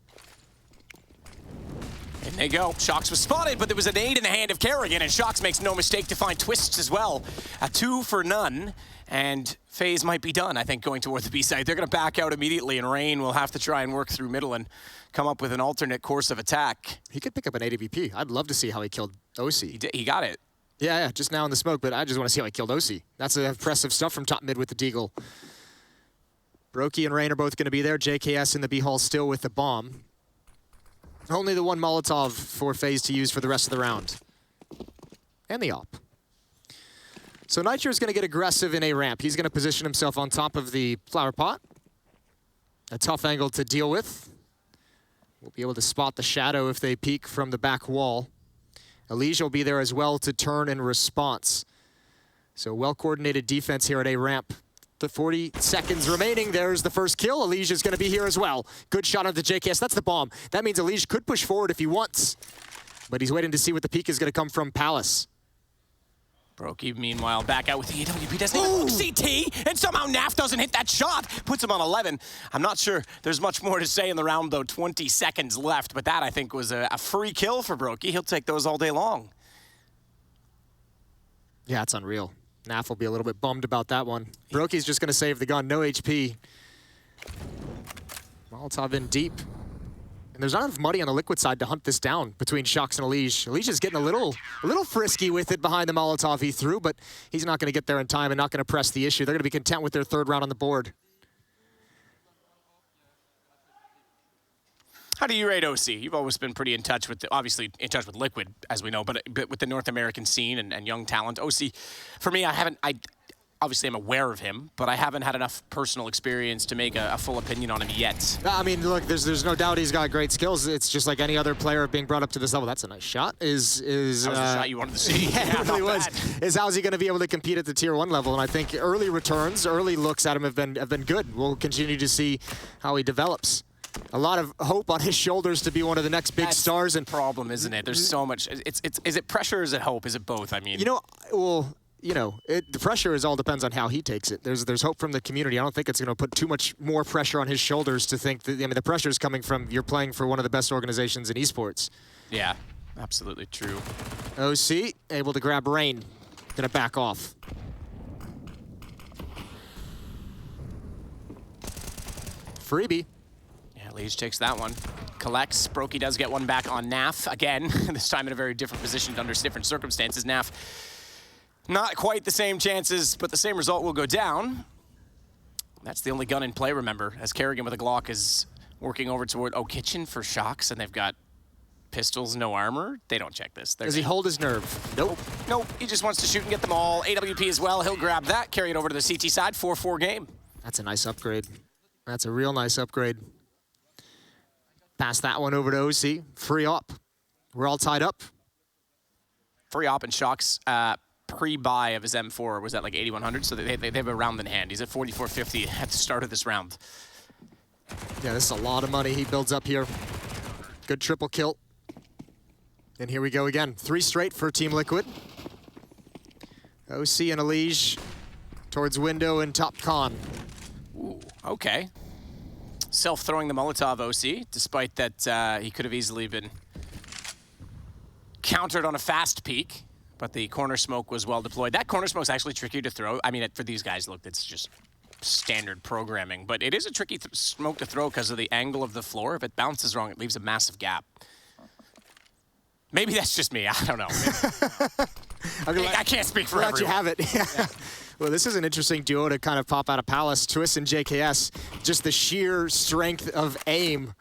they go. Shox was spotted, but there was a nade in the hand of Kerrigan, and Shox makes no mistake to find twists as well. A 2 for none, and FaZe might be done, I think, going toward the B side. They're going to back out immediately, and Rain will have to try and work through middle and come up with an alternate course of attack. He could pick up an AWP. I'd love to see how he killed OC. He got it. Yeah, just now in the smoke, but I just want to see how he killed OC. That's impressive stuff from top mid with the Deagle. Brokey and Rain are both going to be there. JKS in the B hall still with the bomb. Only the one Molotov for FaZe to use for the rest of the round. And the op. So Nitro is going to get aggressive in A ramp. He's going to position himself on top of the flower pot. A tough angle to deal with. We'll be able to spot the shadow if they peek from the back wall. Elijah will be there as well to turn in response. So well-coordinated defense here at A ramp. The 40 seconds remaining, there's the first kill. Elijah's going to be here as well. Good shot on the JKS. That's the bomb. That means Elijah could push forward if he wants. But he's waiting to see what the peek is going to come from Palace. Brokey, meanwhile, back out with the AWP. Doesn't even look CT, and somehow Naf doesn't hit that shot. Puts him on 11. I'm not sure there's much more to say in the round, though. 20 seconds left, but that, I think, was a free kill for Brokey. He'll take those all day long. Yeah, it's unreal. Naf will be a little bit bummed about that one. Brokey's just going to save the gun. No HP. Molotov in deep. And there's not enough money on the Liquid side to hunt this down between Shox and Elige. Elige's getting a little frisky with it behind the Molotov he threw, but he's not going to get there in time and not going to press the issue. They're going to be content with their third round on the board. How do you rate OC? You've always been pretty in touch with, obviously in touch with Liquid, as we know, but with the North American scene and young talent. OC, for me, obviously I'm aware of him, but I haven't had enough personal experience to make a full opinion on him yet. I mean, look, there's no doubt he's got great skills. It's just like any other player being brought up to this level. That's a nice shot. That was the shot you wanted to see. Yeah, it really was. How's he going to be able to compete at the tier 1 level? And I think early returns, early looks at him have been good. We'll continue to see how he develops. A lot of hope on his shoulders to be one of the next big stars. And problem, isn't it? There's so much. Is it pressure or is it hope? Is it both? I mean, the pressure all depends on how he takes it. There's hope from the community. I don't think it's going to put too much more pressure on his shoulders to think that, the pressure is coming from you're playing for one of the best organizations in esports. Yeah, absolutely true. OC able to grab Rain. Gonna back off. Freebie. Lige takes that one. Collects. Brokey does get one back on Naf again, this time in a very different position under different circumstances. Naf, not quite the same chances, but the same result will go down. That's the only gun in play, remember, as Kerrigan with a Glock is working over toward Kitchen for Shox, and they've got pistols, no armor. They don't check this. Does he hold his nerve? Nope. Nope. He just wants to shoot and get them all. AWP as well. He'll grab that, carry it over to the CT side. 4-4 game. That's a nice upgrade. That's a real nice upgrade. Pass that one over to OC. Free op. We're all tied up. Free op and Shox pre-buy of his M4 was at like 8,100, so they have a round in hand. He's at 4,450 at the start of this round. Yeah, this is a lot of money he builds up here. Good triple kill. And here we go again. 3 straight for Team Liquid. OC and Elige towards window and top con. Ooh, okay. Self-throwing the Molotov OC, despite that he could have easily been countered on a fast peek, but the corner smoke was well deployed. That corner smoke's actually tricky to throw. I mean, for these guys, look, it's just standard programming, but it is a tricky smoke to throw because of the angle of the floor. If it bounces wrong, it leaves a massive gap. Maybe that's just me. I don't know. I can't speak for everyone. You have it. Yeah. Well, this is an interesting duo to kind of pop out of Palace. Twist and JKS, just the sheer strength of aim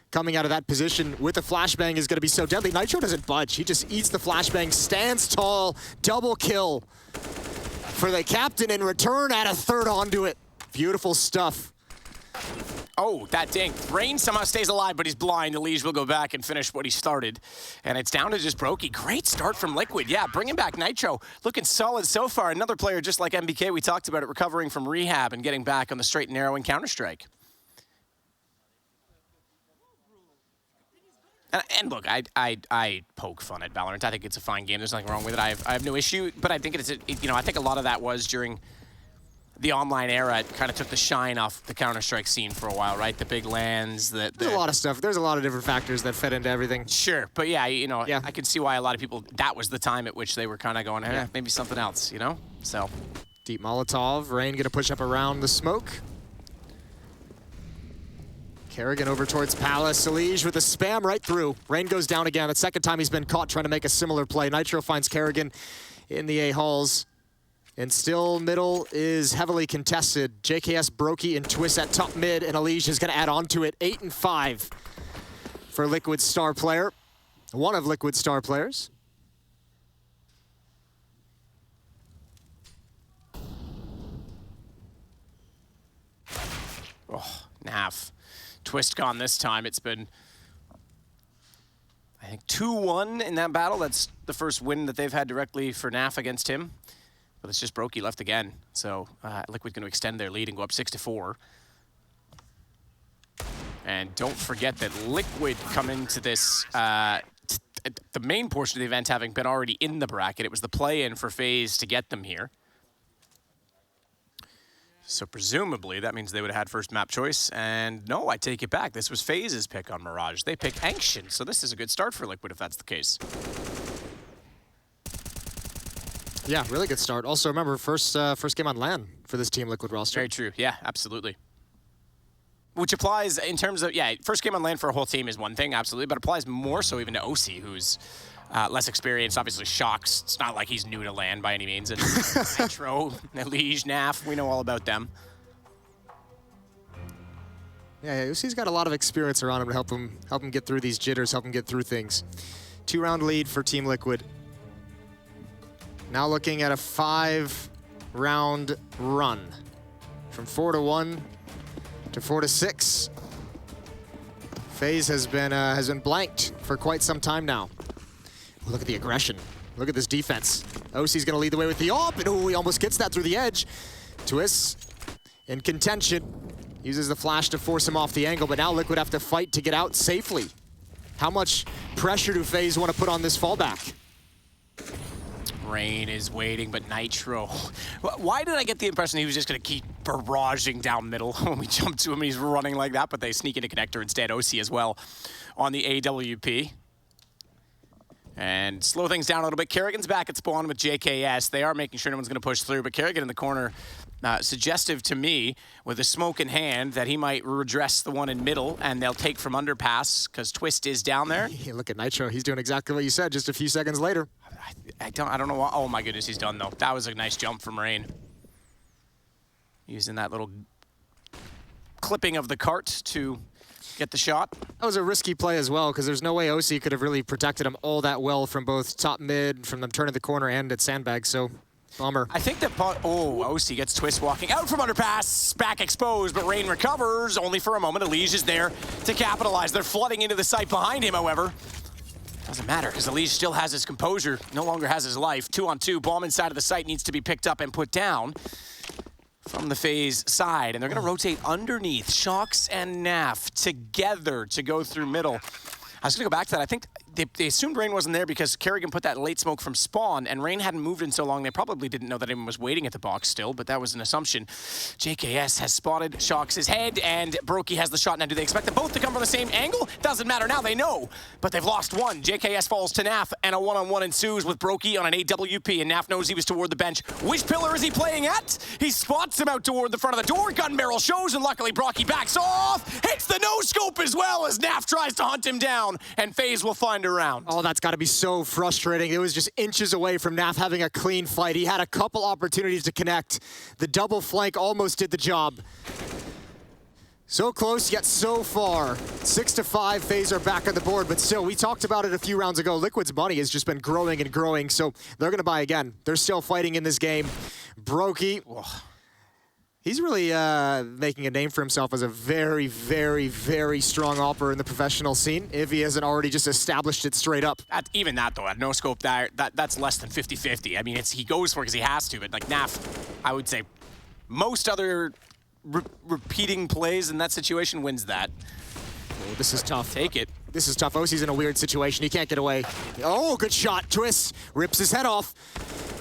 coming out of that position with the flashbang is going to be so deadly. Nitro doesn't budge. He just eats the flashbang, stands tall, double kill for the captain in return, add a third onto it. Beautiful stuff. Oh, that dink. Rain somehow stays alive, but he's blind. Elige will go back and finish what he started. And it's down to just Brokey. Great start from Liquid. Yeah, bringing back Nitro. Looking solid so far. Another player just like MBK, we talked about it, recovering from rehab and getting back on the straight and narrow in Counter-Strike. And look, I poke fun at Valorant. I think it's a fine game. There's nothing wrong with it. I have no issue, but I think I think a lot of that was during the online era kind of took the shine off the Counter-Strike scene for a while, right? The big LANs. There's a lot of stuff. There's a lot of different factors that fed into everything. Sure, but yeah, you know, I can see why a lot of people, that was the time at which they were kind of going, maybe something else, you know? So. Deep Molotov. Rain going to push up around the smoke. Kerrigan over towards Palace. Elige with a spam right through. Rain goes down again. The second time he's been caught trying to make a similar play. Nitro finds Kerrigan in the A-halls. And still middle is heavily contested. JKS, Brokey, and Twist at top mid, and Elige is going to add on to it. 8 and 5 for Liquid's star player. One of Liquid's star players. Oh, Naf. Twist gone this time. It's been, I think, 2-1 in that battle. That's the first win that they've had directly for Naf against him. But it's just Brokey left again. So Liquid's going to extend their lead and go up 6-4. And don't forget that Liquid come into this, the main portion of the event having been already in the bracket. It was the play-in for FaZe to get them here. So presumably, that means they would have had first map choice. And no, I take it back. This was FaZe's pick on Mirage. They picked Ancient, so this is a good start for Liquid if that's the case. Yeah, really good start. Also, remember, first game on LAN for this Team Liquid roster. Very true. Yeah, absolutely. Which applies in terms of, yeah, first game on LAN for a whole team is one thing, absolutely, but applies more so even to OC, who's less experienced. Obviously, Shocks, it's not like he's new to LAN by any means. And Nitro, Elige, Naf, we know all about them. Yeah, OC's got a lot of experience around him to help him get through these jitters, help him get through things. 2-round lead for Team Liquid. Now looking at a 5-round run. From 4-1 to 4-6. FaZe has been blanked for quite some time now. Look at the aggression. Look at this defense. OC's gonna lead the way with the AWP, and he almost gets that through the edge. Twist in contention. Uses the flash to force him off the angle, but now Liquid have to fight to get out safely. How much pressure do FaZe want to put on this fallback? Rain is waiting, but Nitro. Why did I get the impression he was just going to keep barraging down middle when we jumped to him? He's running like that, but they sneak into connector instead. OC as well on the AWP. And slow things down a little bit. Kerrigan's back at spawn with JKS. They are making sure no one's going to push through, but Kerrigan in the corner, suggestive to me, with a smoke in hand, that he might redress the one in middle, and they'll take from underpass, because Twist is down there. Yeah, look at Nitro. He's doing exactly what you said just a few seconds later. I don't know why. Oh my goodness, he's done though. That was a nice jump from Rain. Using that little clipping of the cart to get the shot. That was a risky play as well, because there's no way OC could have really protected him all that well from both top mid, from them turning the corner, and at sandbag, so bummer. I think that, OC gets Twist walking out from underpass, back exposed, but Rain recovers only for a moment. Elige is there to capitalize. They're flooding into the site behind him, however. Doesn't matter, because Elige still has his composure, no longer has his life. 2-on-2, bomb inside of the site needs to be picked up and put down from the FaZe side. And they're going to rotate underneath. Shocks and Naf together to go through middle. I was going to go back to that. I think they assumed Rain wasn't there because Kerrigan put that late smoke from spawn, and Rain hadn't moved in so long, they probably didn't know that anyone was waiting at the box still, but that was an assumption. JKS has spotted Shocks' head, and Brokey has the shot. Now, do they expect them both to come from the same angle? Doesn't matter now, they know, but they've lost one. JKS falls to Naf, and a one-on-one ensues with Brokey on an AWP, and Naf knows he was toward the bench. Which pillar is he playing at? He spots him out toward the front of the door. Gun barrel shows, and luckily Brokey backs off, hits the no-scope as well as Naf tries to hunt him down, and FaZe will find around. Oh, that's got to be so frustrating. It was just inches away from Naf having a clean fight. He had a couple opportunities to connect. The double flank almost did the job. So close, yet so far. 6-5, FaZe are back on the board, but still, we talked about it a few rounds ago. Liquid's money has just been growing and growing, so they're going to buy again. They're still fighting in this game. Brokey. He's really making a name for himself as a very, very, very strong operator in the professional scene, if he hasn't already just established it straight up. Even that, though, at no scope, that's less than 50-50. I mean, he goes for it because he has to, but like Naf, I would say most other repeating plays in that situation wins that. Oh, this is tough. Take it. This is tough. OC's in a weird situation. He can't get away. Oh, good shot. Twist rips his head off.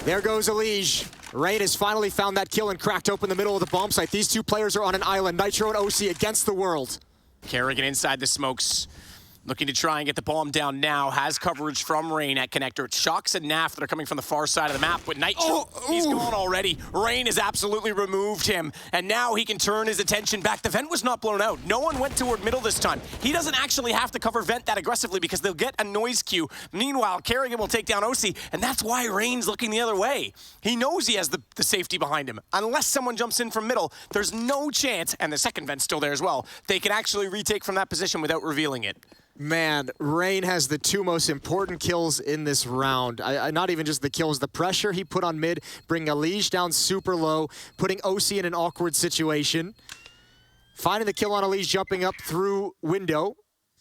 There goes Elige. Rain has finally found that kill and cracked open the middle of the bomb site. These two players are on an island. Nitro and OC against the world. Kerrigan inside the smokes. Looking to try and get the bomb down now. Has coverage from Rain at connector. It's Shox and Naf that are coming from the far side of the map. But Nitro, he's gone already. Rain has absolutely removed him. And now he can turn his attention back. The vent was not blown out. No one went toward middle this time. He doesn't actually have to cover vent that aggressively because they'll get a noise cue. Meanwhile, Kerrigan will take down OC. And that's why Rain's looking the other way. He knows he has the safety behind him. Unless someone jumps in from middle, there's no chance, and the second vent's still there as well, they can actually retake from that position without revealing it. Man, Rain has the two most important kills in this round. Not even just the kills, the pressure he put on mid, bringing Elige down super low, putting OC in an awkward situation, finding the kill on Elige jumping up through window.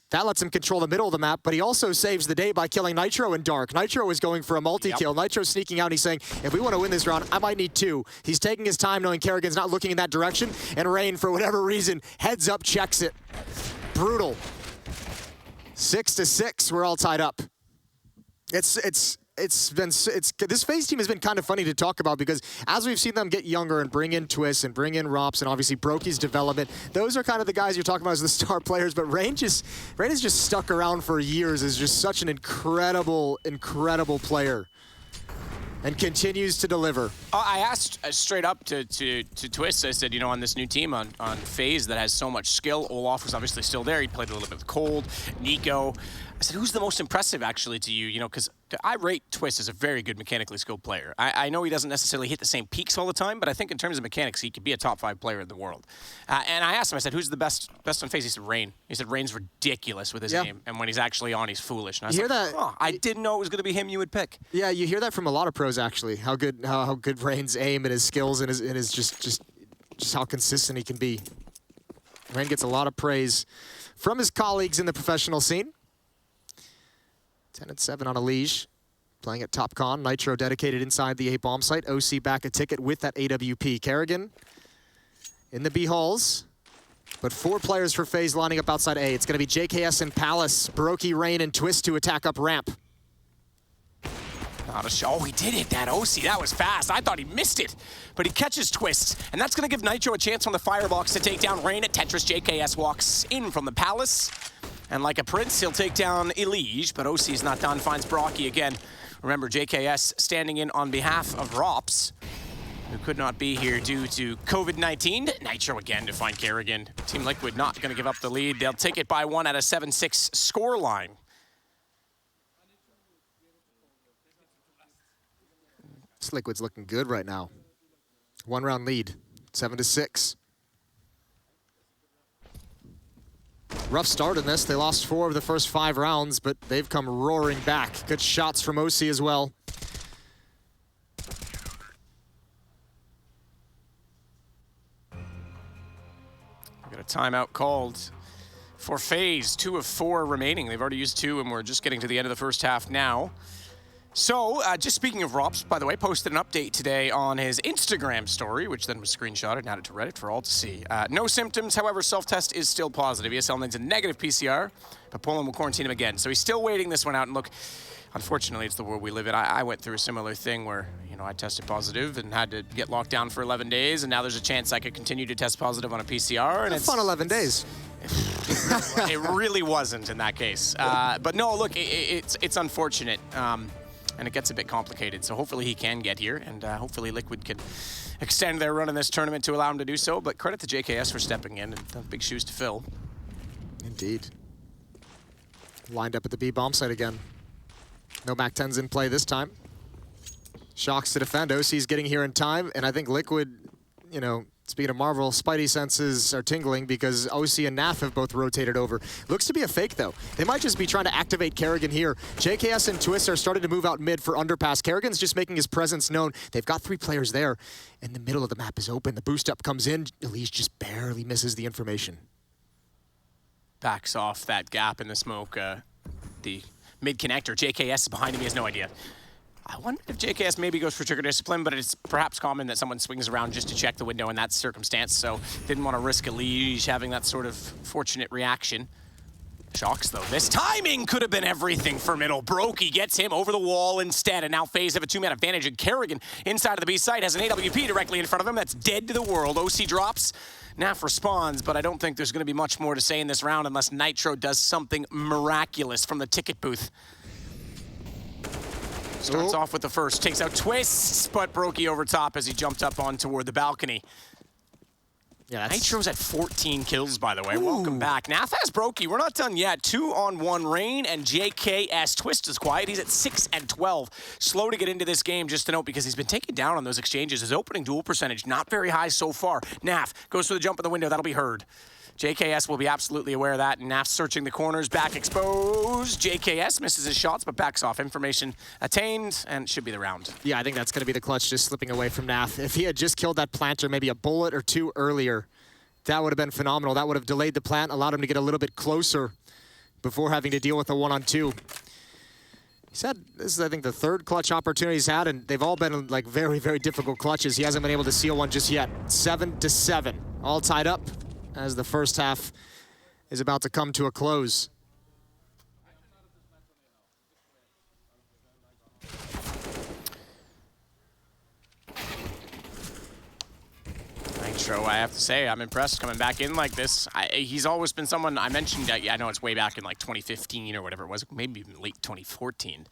That lets him control the middle of the map, but he also saves the day by killing Nitro in dark. Nitro is going for a multi-kill. Yep. Nitro sneaking out, and he's saying, if we want to win this round, I might need two. He's taking his time knowing Kerrigan's not looking in that direction, and Rain, for whatever reason, heads up, checks it. Brutal. 6-6, we're all tied up. This FaZe team has been kind of funny to talk about because as we've seen them get younger and bring in Twist and bring in Rops and obviously Brokey's development, those are kind of the guys you're talking about as the star players, but Rain has just stuck around for years as just such an incredible, incredible player. And continues to deliver. I asked straight up to Twist, I said, you know, on this new team, on FaZe that has so much skill, Olaf was obviously still there. He played a little bit with Cold, Nico. I said, who's the most impressive, actually, to you? You know, because I rate Twist as a very good mechanically skilled player. I know he doesn't necessarily hit the same peaks all the time, but I think in terms of mechanics, he could be a top 5 player in the world. And I asked him, I said, who's the best on FaZe? He said, Rain. He said, Rain's ridiculous with his aim, and when he's actually on, he's foolish. And I was like, oh, I didn't know it was going to be him you would pick. Yeah, you hear that from a lot of pros, actually, how good Rain's aim and his skills and his just how consistent he can be. Rain gets a lot of praise from his colleagues in the professional scene. 10-7 on Elige, playing at top con. Nitro dedicated inside the A bomb site. OC back a ticket with that AWP. Kerrigan in the B halls, but 4 players for FaZe lining up outside A. It's going to be JKS and Palace, Brokey, Rain, and Twist to attack up ramp. Not a show. Oh, he did it, that OC. That was fast. I thought he missed it, but he catches Twist, and that's going to give Nitro a chance on the firebox to take down Rain at Tetris. JKS walks in from the Palace. And like a prince, he'll take down Elige, but OC's not done, finds Brocky again. Remember, JKS standing in on behalf of Rops, who could not be here due to COVID-19. Nitro again to find Kerrigan. Team Liquid not going to give up the lead. They'll take it by 1 at a 7-6 scoreline. This Liquid's looking good right now. 1-round lead, 7-6. Rough start in this. They lost 4 of the first 5 rounds, but they've come roaring back. Good shots from OC as well. Got a timeout called for FaZe. 2 of 4 remaining. They've already used 2, and we're just getting to the end of the first half now. So, just speaking of Rops, by the way, posted an update today on his Instagram story, which then was screenshotted and added to Reddit for all to see. No symptoms, however, self-test is still positive. ESL needs a negative PCR, but Poland will quarantine him again. So he's still waiting this one out, and look, unfortunately, it's the world we live in. I went through a similar thing where, you know, I tested positive and had to get locked down for 11 days, and now there's a chance I could continue to test positive on a PCR. And it's fun 11 days. It really wasn't in that case. But no, look, it's unfortunate. And it gets a bit complicated, so hopefully he can get here, and hopefully Liquid can extend their run in this tournament to allow him to do so, but credit to JKS for stepping in, and big shoes to fill. Indeed. Lined up at the B bomb site again. No MAC-10s in play this time. Shox to defend. OC's getting here in time, and I think Liquid, you know, speaking of Marvel, Spidey senses are tingling because OC and Naf have both rotated over. Looks to be a fake, though. They might just be trying to activate Kerrigan here. JKS and Twist are starting to move out mid for underpass. Kerrigan's just making his presence known. They've got 3 players there, and the middle of the map is open. The boost up comes in. Elige just barely misses the information. Backs off that gap in the smoke. The mid connector, JKS is behind him. He has no idea. I wonder if JKS maybe goes for trigger discipline, but it's perhaps common that someone swings around just to check the window in that circumstance, so didn't want to risk Elige having that sort of fortunate reaction. Shocks, though. This timing could have been everything for middle. Brokey gets him over the wall instead, and now FaZe have a two-man advantage, and Kerrigan inside of the B site has an AWP directly in front of him. That's dead to the world. OC drops. Naf responds, but I don't think there's going to be much more to say in this round unless Nitro does something miraculous from the ticket booth. Starts off with the first, takes out Twists, but Brokey over top as he jumped up on toward the balcony. Yeah, Nitro's at 14 kills, by the way. Welcome back. Naf has Brokey. We're not done yet. 2-on-1 Rain and JKS. Twist is quiet. He's at 6 and 12. Slow to get into this game, just to note, because he's been taken down on those exchanges. His opening duel percentage, not very high so far. Naf goes for the jump in the window. That'll be heard. JKS will be absolutely aware of that, and Naf's searching the corners, back exposed. JKS misses his shots, but backs off. Information attained, and should be the round. Yeah, I think that's going to be the clutch, just slipping away from Naf. If he had just killed that planter maybe a bullet or two earlier, that would have been phenomenal. That would have delayed the plant, allowed him to get a little bit closer before having to deal with a 1-on-2. He's had, this is, I think, the third clutch opportunity he's had, and they've all been like very, very difficult clutches. He hasn't been able to seal one just yet. 7-7, all tied up as the first half is about to come to a close. Nitro, I have to say, I'm impressed coming back in like this. He's always been someone I mentioned, I know it's way back in like 2015 or whatever it was, maybe even late 2014.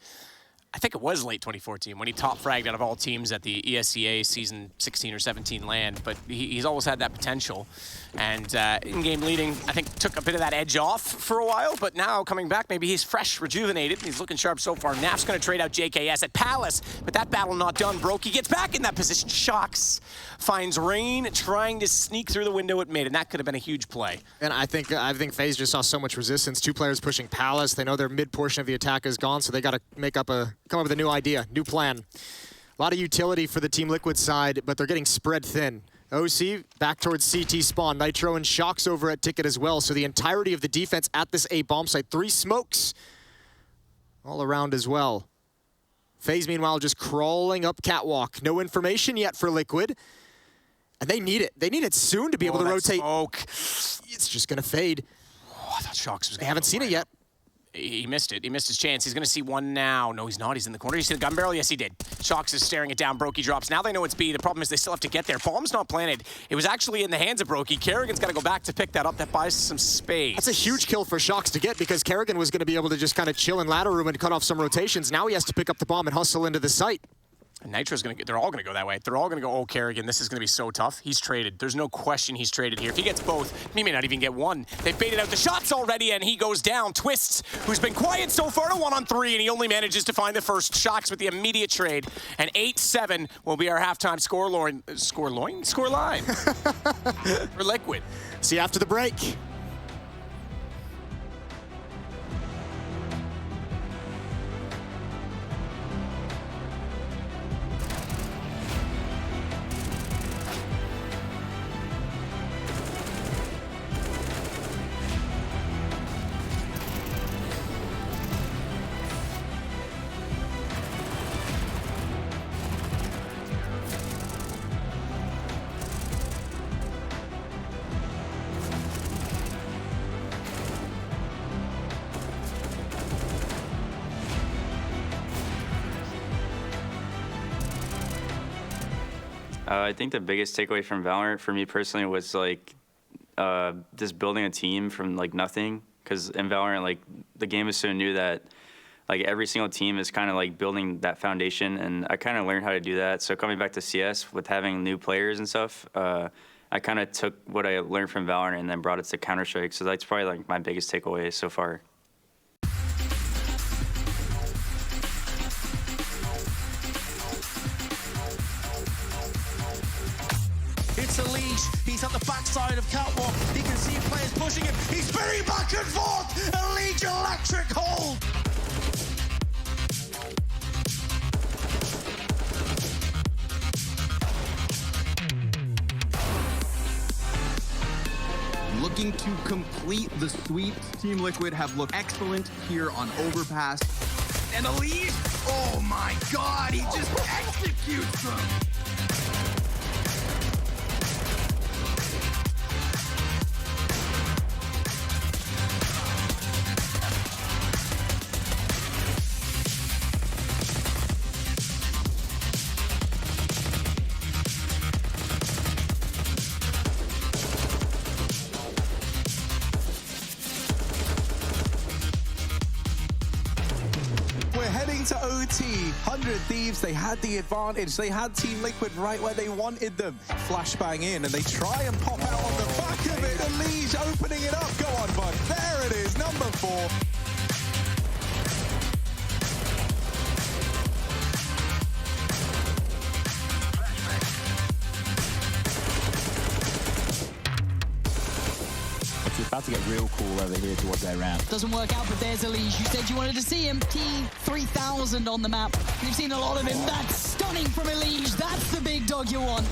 I think it was late 2014 when he top fragged out of all teams at the ESEA season 16 or 17 land, but he's always had that potential. And in-game leading, I think, took a bit of that edge off for a while, but now coming back, maybe he's fresh, rejuvenated, and he's looking sharp so far. Naf's going to trade out JKS at Palace, but that battle not done. Brokey gets back in that position. Shocks, finds Rain, trying to sneak through the window at mid, and that could have been a huge play. And I think FaZe just saw so much resistance. Two players pushing Palace. They know their mid portion of the attack is gone, so they got to come up with a new idea, new plan. A lot of utility for the Team Liquid side, but they're getting spread thin. OC back towards CT spawn. Nitro and Shocks over at Ticket as well. So the entirety of the defense at this A bomb site. 3 smokes all around as well. FaZe, meanwhile, just crawling up catwalk. No information yet for Liquid. And they need it. They need it soon to be able to rotate. Smoke. It's just going to fade. Oh, I thought Shocks was They haven't seen it yet. He missed it. He missed his chance. He's going to see one now. No, he's not. He's in the corner. You see the gun barrel? Yes, he did. Shocks is staring it down. Brokey drops. Now they know it's B. The problem is they still have to get there. Bomb's not planted. It was actually in the hands of Brokey. Kerrigan's got to go back to pick that up. That buys some space. That's a huge kill for Shocks to get because Kerrigan was going to be able to just kind of chill in ladder room and cut off some rotations. Now he has to pick up the bomb and hustle into the site. And Nitro's going to they're all going to go that way. They're all going to go, oh, Kerrigan, this is going to be so tough. He's traded. There's no question he's traded here. If he gets both, he may not even get one. They've baited out the shots already, and he goes down. Twists, who's been quiet so far, to 1-on-3, and he only manages to find the first. Shocks with the immediate trade. And 8-7 will be our halftime score line for Liquid. See you after the break. I think the biggest takeaway from Valorant for me personally was like just building a team from like nothing. Because in Valorant, like the game is so new that like every single team is kind of like building that foundation, and I kind of learned how to do that. So coming back to CS with having new players and stuff, I kind of took what I learned from Valorant and then brought it to Counter-Strike. So that's probably like my biggest takeaway so far. It's a leash. He's at the backside of catwalk. He can see players pushing him. He's spinning back and forth. A Legion electric hold. Looking to complete the sweep. Team Liquid have looked excellent here on Overpass. And Elise, oh my god, he just executes them. into OT. 100 Thieves, they had the advantage. They had Team Liquid right where they wanted them. Flashbang in, and they try and pop out on the back of it. Elige opening it up. Go on, bud. There it is, number 4. It's about to get real cool over here towards their ramp. Doesn't work out, but there's Elige. You said you wanted to see him. T3000 on the map. You've seen a lot of him. That's stunning from Elige. That's the big dog you want.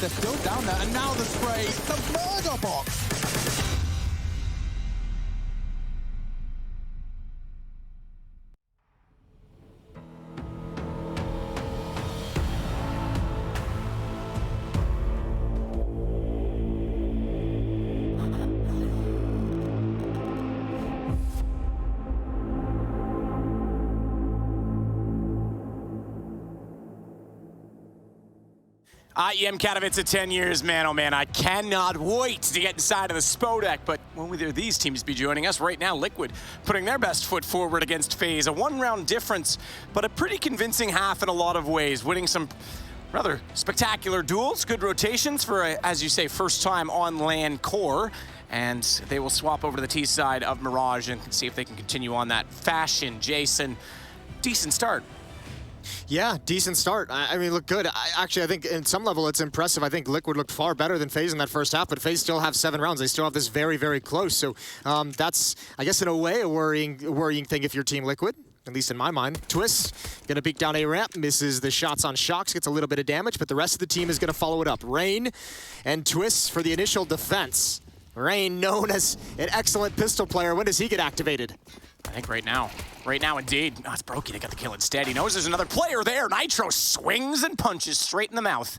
They're still down there, and now the spray, the murder box. IEM Katowice 10 years, man, oh man, I cannot wait to get inside of the Spodek, but when will these teams be joining us? Right now, Liquid putting their best foot forward against FaZe. A one-round difference, but a pretty convincing half in a lot of ways, winning some rather spectacular duels, good rotations for, as you say, first time on LAN core, and they will swap over to the T side of Mirage and see if they can continue on that fashion. Jason, decent start. Yeah, decent start. I mean, look good. Actually, I think in some level it's impressive. I think Liquid looked far better than FaZe in that first half, but FaZe still have 7 rounds. They still have this very, very close. So that's, I guess, in a way, a worrying thing if you're Team Liquid, at least in my mind. Twist, gonna peek down a ramp, misses the shots on Shox, gets a little bit of damage, but the rest of the team is gonna follow it up. Rain and Twist for the initial defense. Rain, known as an excellent pistol player. When does he get activated? I think right now. Right now, indeed. Oh, it's Brokey that got the kill instead. He knows there's another player there. Nitro swings and punches straight in the mouth.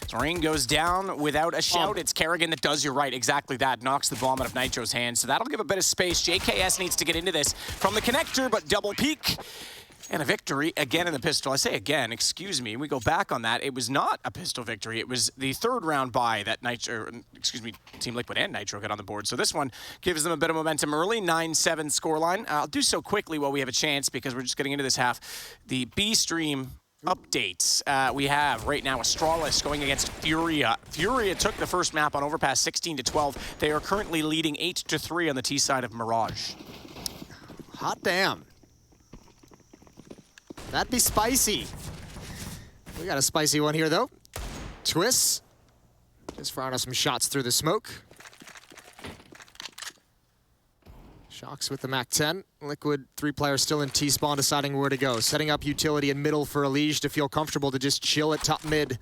So Rain goes down without a shout. It's Kerrigan that does, you're right, exactly that. Knocks the bomb out of Nitro's hands. So that'll give a bit of space. JKS needs to get into this from the connector, but double peek. And a victory again in the pistol. I say again, excuse me. We go back on that. It was not a pistol victory. It was the 3rd round bye that Team Liquid and Nitro got on the board. So this one gives them a bit of momentum early. 9-7 scoreline. I'll do so quickly while we have a chance because we're just getting into this half. The B stream updates. We have right now Astralis going against Furia. Furia took the first map on Overpass 16-12. They are currently leading 8-3 on the T side of Mirage. Hot damn. That'd be spicy. We got a spicy one here, though. Twist. Just firing us some shots through the smoke. Shox with the MAC-10. Liquid, 3 players still in T-spawn, deciding where to go. Setting up utility in middle for Elige to feel comfortable to just chill at top mid.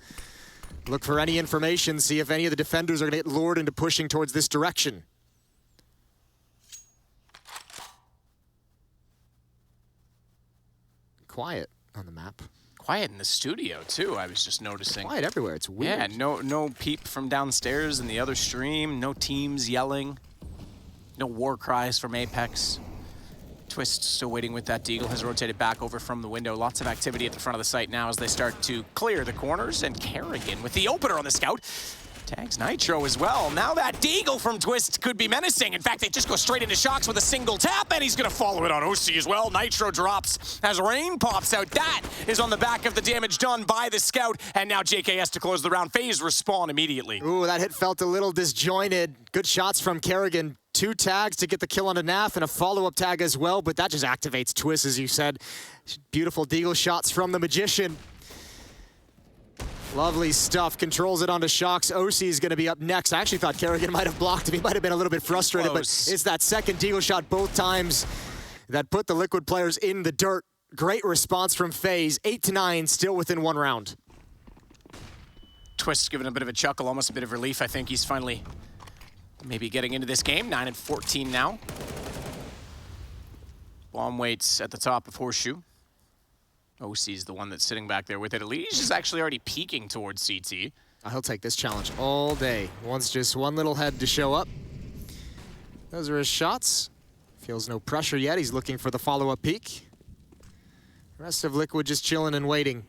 Look for any information, see if any of the defenders are going to get lured into pushing towards this direction. Quiet on the map. Quiet in the studio, too, I was just noticing. Quiet everywhere, it's weird. Yeah, no peep from downstairs in the other stream, no teams yelling, no war cries from Apex. Twist still waiting with that. Deagle has rotated back over from the window. Lots of activity at the front of the site now as they start to clear the corners, and Kerrigan with the opener on the scout. Tags Nitro as well. Now that Deagle from Twist could be menacing. In fact, they just go straight into Shox with a single tap, and he's going to follow it on OC as well. Nitro drops as Rain pops out. That is on the back of the damage done by the scout, and now JKS to close the round. FaZe respawn immediately. Ooh, that hit felt a little disjointed. Good shots from Kerrigan. 2 tags to get the kill on a NAF and a follow-up tag as well, but that just activates Twist, as you said. Beautiful Deagle shots from the Magician. Lovely stuff. Controls it onto Shox. OC is going to be up next. I actually thought Kerrigan might have blocked him. He might have been a little bit frustrated, but it's that second Deagle shot both times that put the Liquid players in the dirt. Great response from FaZe. 8-9, still within 1 round. Twist giving a bit of a chuckle, almost a bit of relief. I think he's finally maybe getting into this game. 9-14 now. Bomb waits at the top of Horseshoe. OC's the one that's sitting back there with it. Elige is actually already peeking towards CT. He'll take this challenge all day. Wants just one little head to show up. Those are his shots. Feels no pressure yet. He's looking for the follow-up peek. Rest of Liquid just chilling and waiting.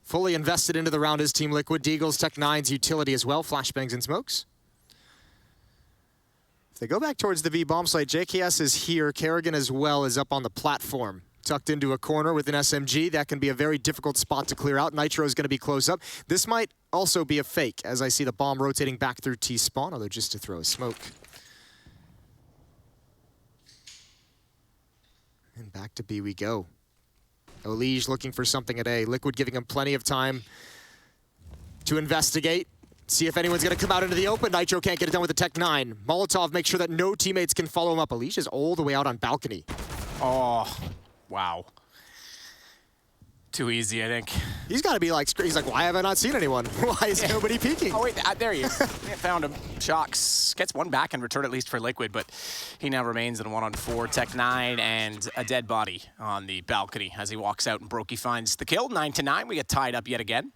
Fully invested into the round is Team Liquid. Deagle's Tech9's utility as well. Flashbangs and smokes. If they go back towards the B bomb site, JKS is here. Kerrigan as well is up on the platform. Tucked into a corner with an SMG. That can be a very difficult spot to clear out. Nitro is going to be close up. This might also be a fake, as I see the bomb rotating back through T-spawn, although just to throw a smoke. And back to B we go. Olige looking for something at A. Liquid giving him plenty of time to investigate. See if anyone's going to come out into the open. Nitro can't get it done with the Tech-9. Molotov makes sure that no teammates can follow him up. Olige is all the way out on balcony. Oh, wow. Too easy, I think. He's got to be like, he's like, why have I not seen anyone? Why is nobody peeking? Oh, wait, there he is. Found him. Shocks gets one back in return, at least for Liquid, but he now remains in a 1-on-4. Tech-9 and a dead body on the balcony as he walks out, and Brokey finds the kill. 9-9. We get tied up yet again.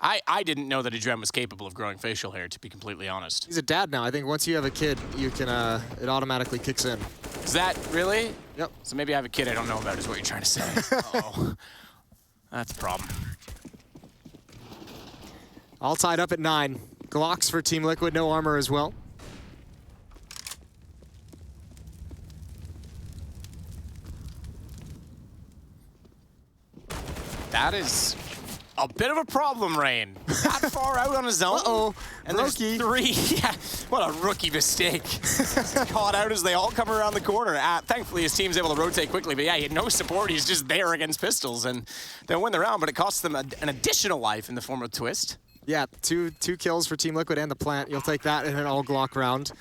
I didn't know that Adrem was capable of growing facial hair, to be completely honest. He's a dad now. I think once you have a kid, you can, it automatically kicks in. Is that really? Yep. So maybe I have a kid I don't know about is what you're trying to say. Uh-oh. That's a problem. All tied up at 9. Glocks for Team Liquid, no armor as well. That is a bit of a problem, Rain. Not far out on his own. Uh-oh, and there's 3. Yeah, what a rookie mistake. Caught out as they all come around the corner. Thankfully, his team's able to rotate quickly, but yeah, he had no support. He's just there against pistols, and they'll win the round, but it costs them an additional life in the form of Twist. Yeah, two kills for Team Liquid and the plant. You'll take that in an all Glock round.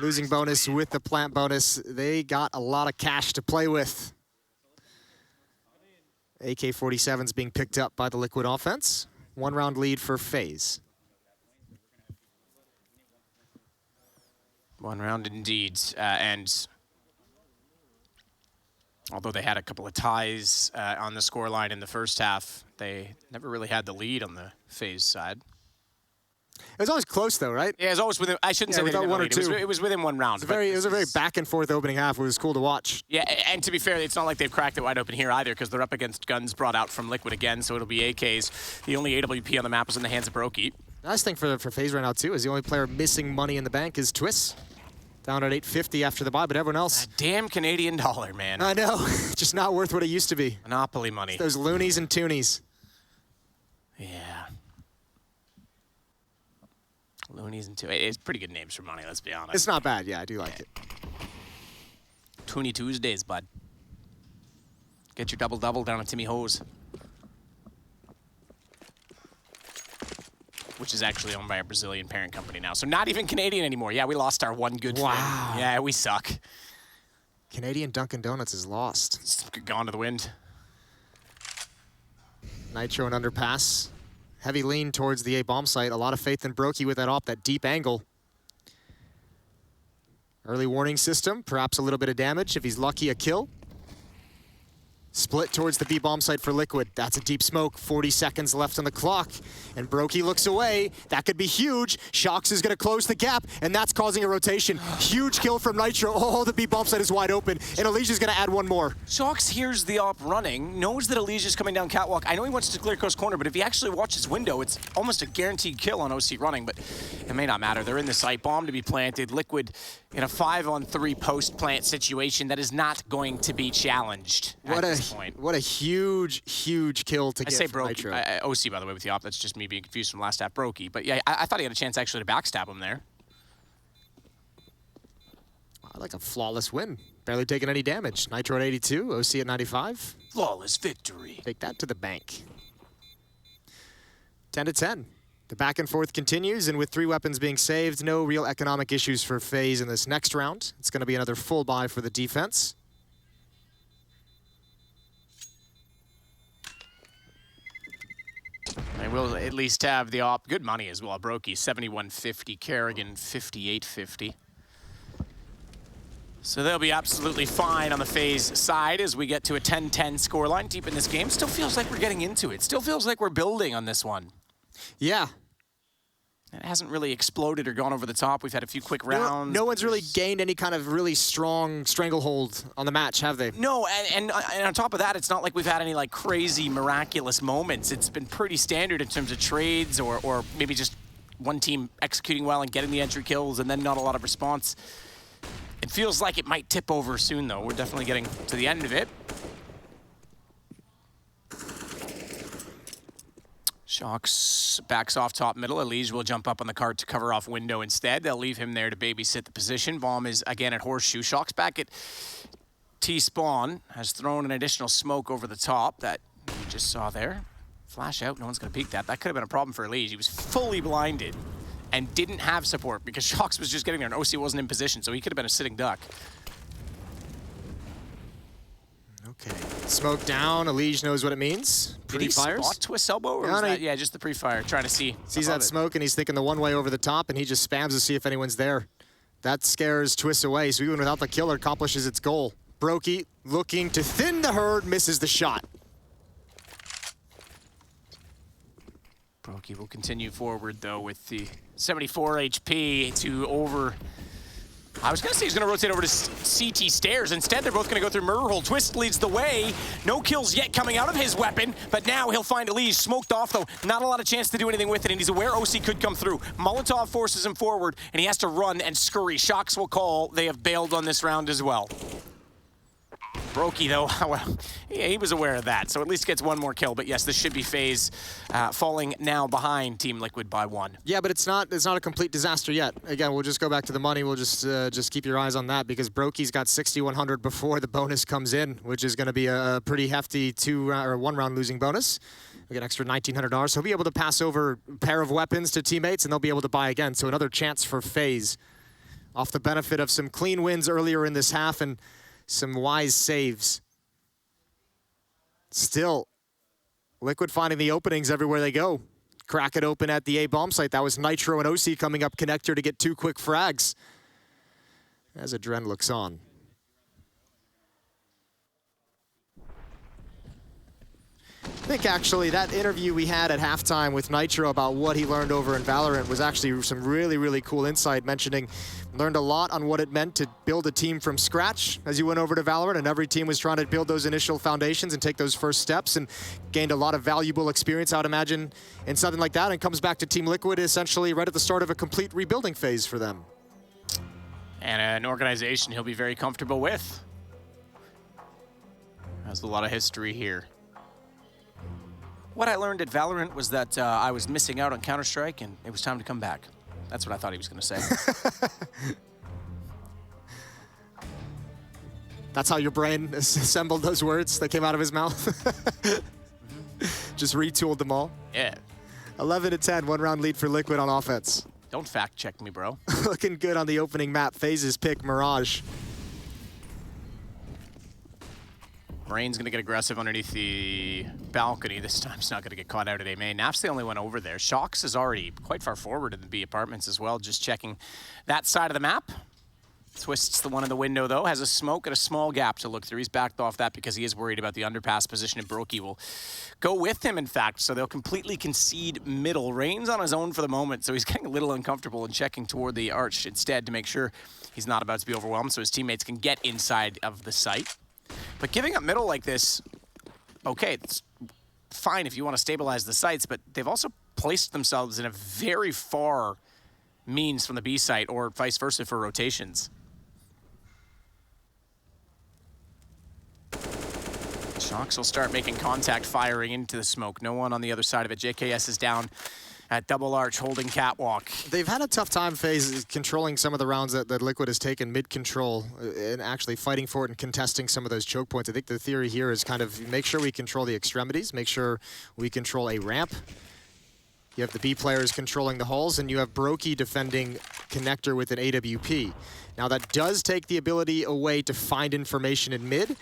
Losing bonus with the plant bonus. They got a lot of cash to play with. AK-47's being picked up by the Liquid offense. 1 round lead for FaZe. 1 round indeed, and although they had a couple of ties on the scoreline in the first half, they never really had the lead on the FaZe side. It was always close, though, right? Yeah, it was always within. I shouldn't say within 1 or 2. It was within 1 round. It was a very back and forth opening half. It was cool to watch. Yeah, and to be fair, it's not like they've cracked it wide open here either, because they're up against guns brought out from Liquid again, so it'll be AKs. The only AWP on the map was in the hands of Brokey. Nice thing for FaZe right now, too, is the only player missing money in the bank is Twist. Down at 850 after the buy, but everyone else. That damn Canadian dollar, man. I know. Just not worth what it used to be. Monopoly money. It's those loonies and toonies. Yeah. Loonies and toonies. It's pretty good names for money, let's be honest. It's not bad, yeah, I do like it. Toonie Tuesdays, bud. Get your double-double down at Timmy Ho's. Which is actually owned by a Brazilian parent company now. So not even Canadian anymore. Yeah, we lost our one good friend. Yeah, we suck. Canadian Dunkin' Donuts is lost. It's gone to the wind. Nitro and underpass. Heavy lean towards the A bomb site. A lot of faith in Brokey with that op, that deep angle. Early warning system, perhaps a little bit of damage. If he's lucky, a kill. Split towards the B bomb site for Liquid. That's a deep smoke. 40 seconds left on the clock. And Brokey looks away. That could be huge. Shocks is going to close the gap, and that's causing a rotation. Huge kill from Nitro. Oh, the B bomb site is wide open, and Alicia's going to add 1 more. Shocks hears the op running, knows that Alicia's coming down catwalk. I know he wants to clear coast corner, but if he actually watches window, it's almost a guaranteed kill on OC running, but it may not matter. They're in the site. Bomb to be planted. Liquid in a 5-on-3 post-plant situation that is not going to be challenged at this point. What a huge, huge kill to get from Nitro. Nitro. OC, by the way, with the op. That's just me being confused from last half Brokey. But yeah, I thought he had a chance actually to backstab him there. Like a flawless win. Barely taking any damage. Nitro at 82, OC at 95. Flawless victory. Take that to the bank. 10-10. The back and forth continues, and with 3 weapons being saved, no real economic issues for FaZe in this next round. It's going to be another full buy for the defense. They will at least have the op. Good money as well. Brokey, 71.50. Kerrigan, 58.50. So they'll be absolutely fine on the FaZe side as we get to a 10-10 scoreline deep in this game. Still feels like we're getting into it. Still feels like we're building on this one. Yeah. It hasn't really exploded or gone over the top. We've had a few quick rounds. No one's really gained any kind of really strong stranglehold on the match, have they? No, and on top of that, it's not like we've had any like crazy miraculous moments. It's been pretty standard in terms of trades or maybe just one team executing well and getting the entry kills and then not a lot of response. It feels like it might tip over soon, though. We're definitely getting to the end of it. Shocks backs off top middle. Elige will jump up on the cart to cover off window instead. They'll leave him there to babysit the position. Bomb is again at horseshoe. Shocks back at T-spawn. Has thrown an additional smoke over the top that you just saw there. Flash out. No one's going to peek that. That could have been a problem for Elige. He was fully blinded and didn't have support because Shocks was just getting there and OC wasn't in position, so he could have been a sitting duck. Okay. Smoke down. Elige knows what it means. Did he spot Twist's elbow? Or was that, yeah, just the pre-fire, trying to see. Sees that smoke, and he's thinking the one way over the top, and he just spams to see if anyone's there. That scares Twist away, so even without the killer, accomplishes its goal. Brokey looking to thin the herd, misses the shot. Brokey will continue forward, though, with the 74 HP to over... I was going to say he's going to rotate over to CT stairs. Instead, they're both going to go through murder hole. Twist leads the way. No kills yet coming out of his weapon, but now he'll find Elige. Smoked off, though. Not a lot of chance to do anything with it, and he's aware OC could come through. Molotov forces him forward, and he has to run and scurry. Shocks will call. They have bailed on this round as well. Brokey, though, well, yeah, he was aware of that, so at least gets one more kill. But yes, this should be FaZe falling now behind Team Liquid by 1. Yeah, but it's not a complete disaster yet. Again, we'll just go back to the money. We'll just keep your eyes on that because Brokey's got 6,100 before the bonus comes in, which is going to be a pretty hefty one-round losing bonus. We get an extra $1,900. So he'll be able to pass over a pair of weapons to teammates, and they'll be able to buy again. So another chance for FaZe off the benefit of some clean wins earlier in this half and some wise saves. Still, Liquid finding the openings everywhere they go. Crack it open at the A bomb site. That was Nitro and OC coming up connector to get 2 quick frags. As Adren looks on. I think actually that interview we had at halftime with Nitro about what he learned over in Valorant was actually some really, really cool insight, mentioning learned a lot on what it meant to build a team from scratch as you went over to Valorant, and every team was trying to build those initial foundations and take those first steps, and gained a lot of valuable experience, I would imagine, in something like that, and comes back to Team Liquid essentially right at the start of a complete rebuilding phase for them. And an organization he'll be very comfortable with. Has a lot of history here. What I learned at Valorant was that I was missing out on Counter-Strike and it was time to come back. That's what I thought he was going to say. That's how your brain assembled those words that came out of his mouth? Just retooled them all? Yeah. 11-10, 1-round lead for Liquid on offense. Don't fact check me, bro. Looking good on the opening map. FaZe's pick, Mirage. Brain's going to get aggressive underneath the balcony. This time he's not going to get caught out at A main. Naf's the only one over there. Shocks is already quite far forward in the B apartments as well, just checking that side of the map. Twist's the one in the window, though. Has a smoke and a small gap to look through. He's backed off that because he is worried about the underpass position, and Brokey will go with him, in fact. So they'll completely concede middle. Rain's on his own for the moment, so he's getting a little uncomfortable and checking toward the arch instead to make sure he's not about to be overwhelmed so his teammates can get inside of the site. But giving up middle like this, okay, it's fine if you want to stabilize the sites, but they've also placed themselves in a very far means from the B site or vice versa for rotations. Shocks will start making contact, firing into the smoke. No one on the other side of it. JKS is down at double arch, holding catwalk. They've had a tough time, FaZe, controlling some of the rounds that Liquid has taken mid-control and actually fighting for it and contesting some of those choke points. I think the theory here is kind of make sure we control the extremities, make sure we control a ramp. You have the B players controlling the halls, and you have Brokey defending connector with an AWP. Now that does take the ability away to find information in mid,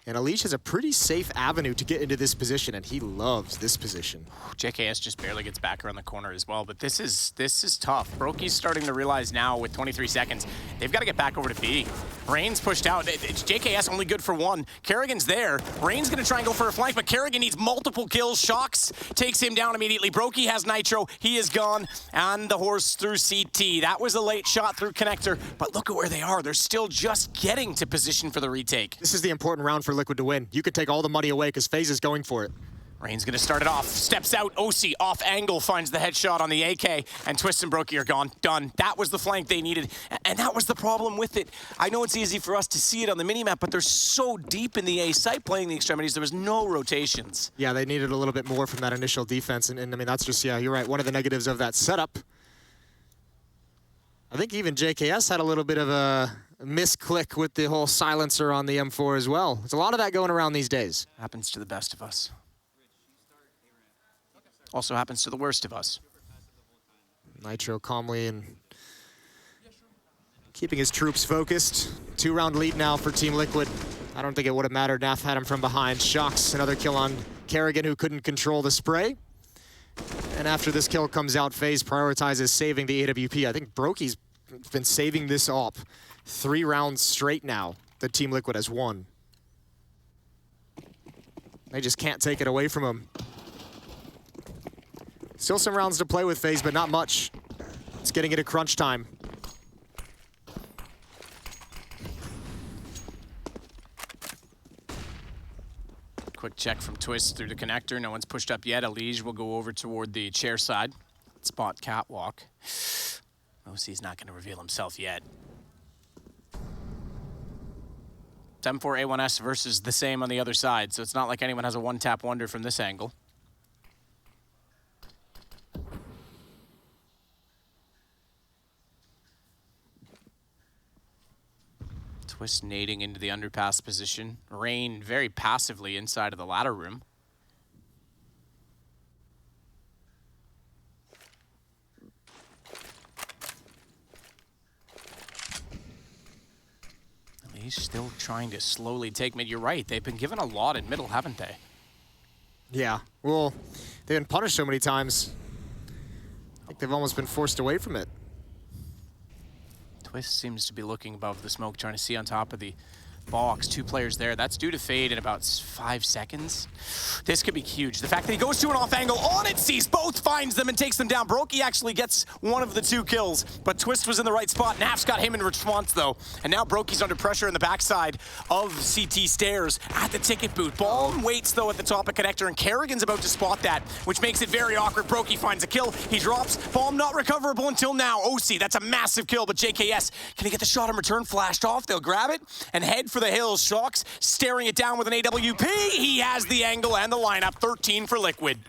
and Alish has a pretty safe avenue to get into this position, and he loves this position. JKS just barely gets back around the corner as well, but this is tough. Broki's starting to realize now with 23 seconds, they've got to get back over to B. Rain's pushed out. It's JKS only good for one. Kerrigan's there. Rain's going to try and go for a flank, but Kerrigan needs multiple kills. Shocks takes him down immediately. Broki has Nitro. He is gone. And the horse through CT. That was a late shot through connector, but look at where they are. They're still just getting to position for the retake. This is the important round for Liquid to win. You could take all the money away because FaZe is going for it. Rain's gonna start it off, steps out, OC off angle, finds the headshot on the AK, and Twist and Broki are gone, done. That was the flank they needed, and that was the problem with it. I know it's easy for us to see it on the minimap, but they're so deep in the A site playing the extremities, there was no rotations. Yeah, they needed a little bit more from that initial defense, and I mean, that's just, yeah, you're right, one of the negatives of that setup. I think even JKS had a little bit of a misclick with the whole silencer on the M4 as well. There's a lot of that going around these days. Happens to the best of us. Also happens to the worst of us. Nitro calmly and keeping his troops focused. 2-round lead now for Team Liquid. I don't think it would have mattered. Naf had him from behind. Shocks, another kill on Kerrigan, who couldn't control the spray. And after this kill comes out, FaZe prioritizes saving the AWP. I think Broki's been saving this op 3 rounds straight now that Team Liquid has won. They just can't take it away from him. Still some rounds to play with FaZe, but not much. It's getting into crunch time. Quick check from Twist through the connector. No one's pushed up yet. Alish will go over toward the chair side. Spot catwalk. OC's not going to reveal himself yet. 7-4 A1S versus the same on the other side, so it's not like anyone has a one-tap wonder from this angle. Twist nading into the underpass position. Rain very passively inside of the ladder room. He's still trying to slowly take mid. You're right, they've been given a lot in middle, haven't they? Yeah, well, they've been punished so many times. I think they've almost been forced away from it. Twist seems to be looking above the smoke, trying to see on top of the box. 2 players there. That's due to fade in about 5 seconds. This could be huge. The fact that he goes to an off angle on it, sees both, finds them, and takes them down. Broki actually gets one of the 2 kills, but Twist was in the right spot. Naf's got him in response, though. And now Broki's under pressure in the backside of CT stairs at the ticket booth. Balm waits, though, at the top of connector, and Kerrigan's about to spot that, which makes it very awkward. Broki finds a kill. He drops. Balm not recoverable until now. OC, that's a massive kill, but JKS, can he get the shot in return? Flashed off. They'll grab it and head for the hills. Shocks staring it down with an AWP. He has the angle and the lineup. 13 for Liquid.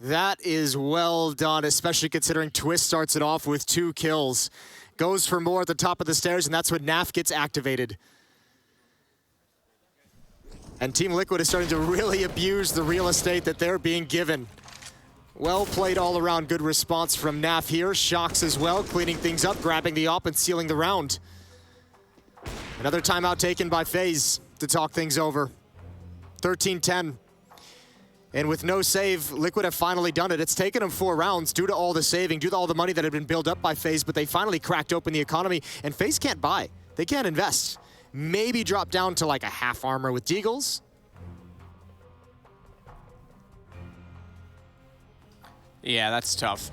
That is well done, especially considering Twist starts it off with 2 kills. Goes for more at the top of the stairs, and that's when Naf gets activated. And Team Liquid is starting to really abuse the real estate that they're being given. Well played all around. Good response from Naf here. Shocks as well, cleaning things up, grabbing the op and sealing the round. Another timeout taken by FaZe to talk things over. 13-10. And with no save, Liquid have finally done it. It's taken them 4 rounds due to all the saving, due to all the money that had been built up by FaZe, but they finally cracked open the economy, and FaZe can't buy. They can't invest. Maybe drop down to like a half armor with Deagles. Yeah, that's tough.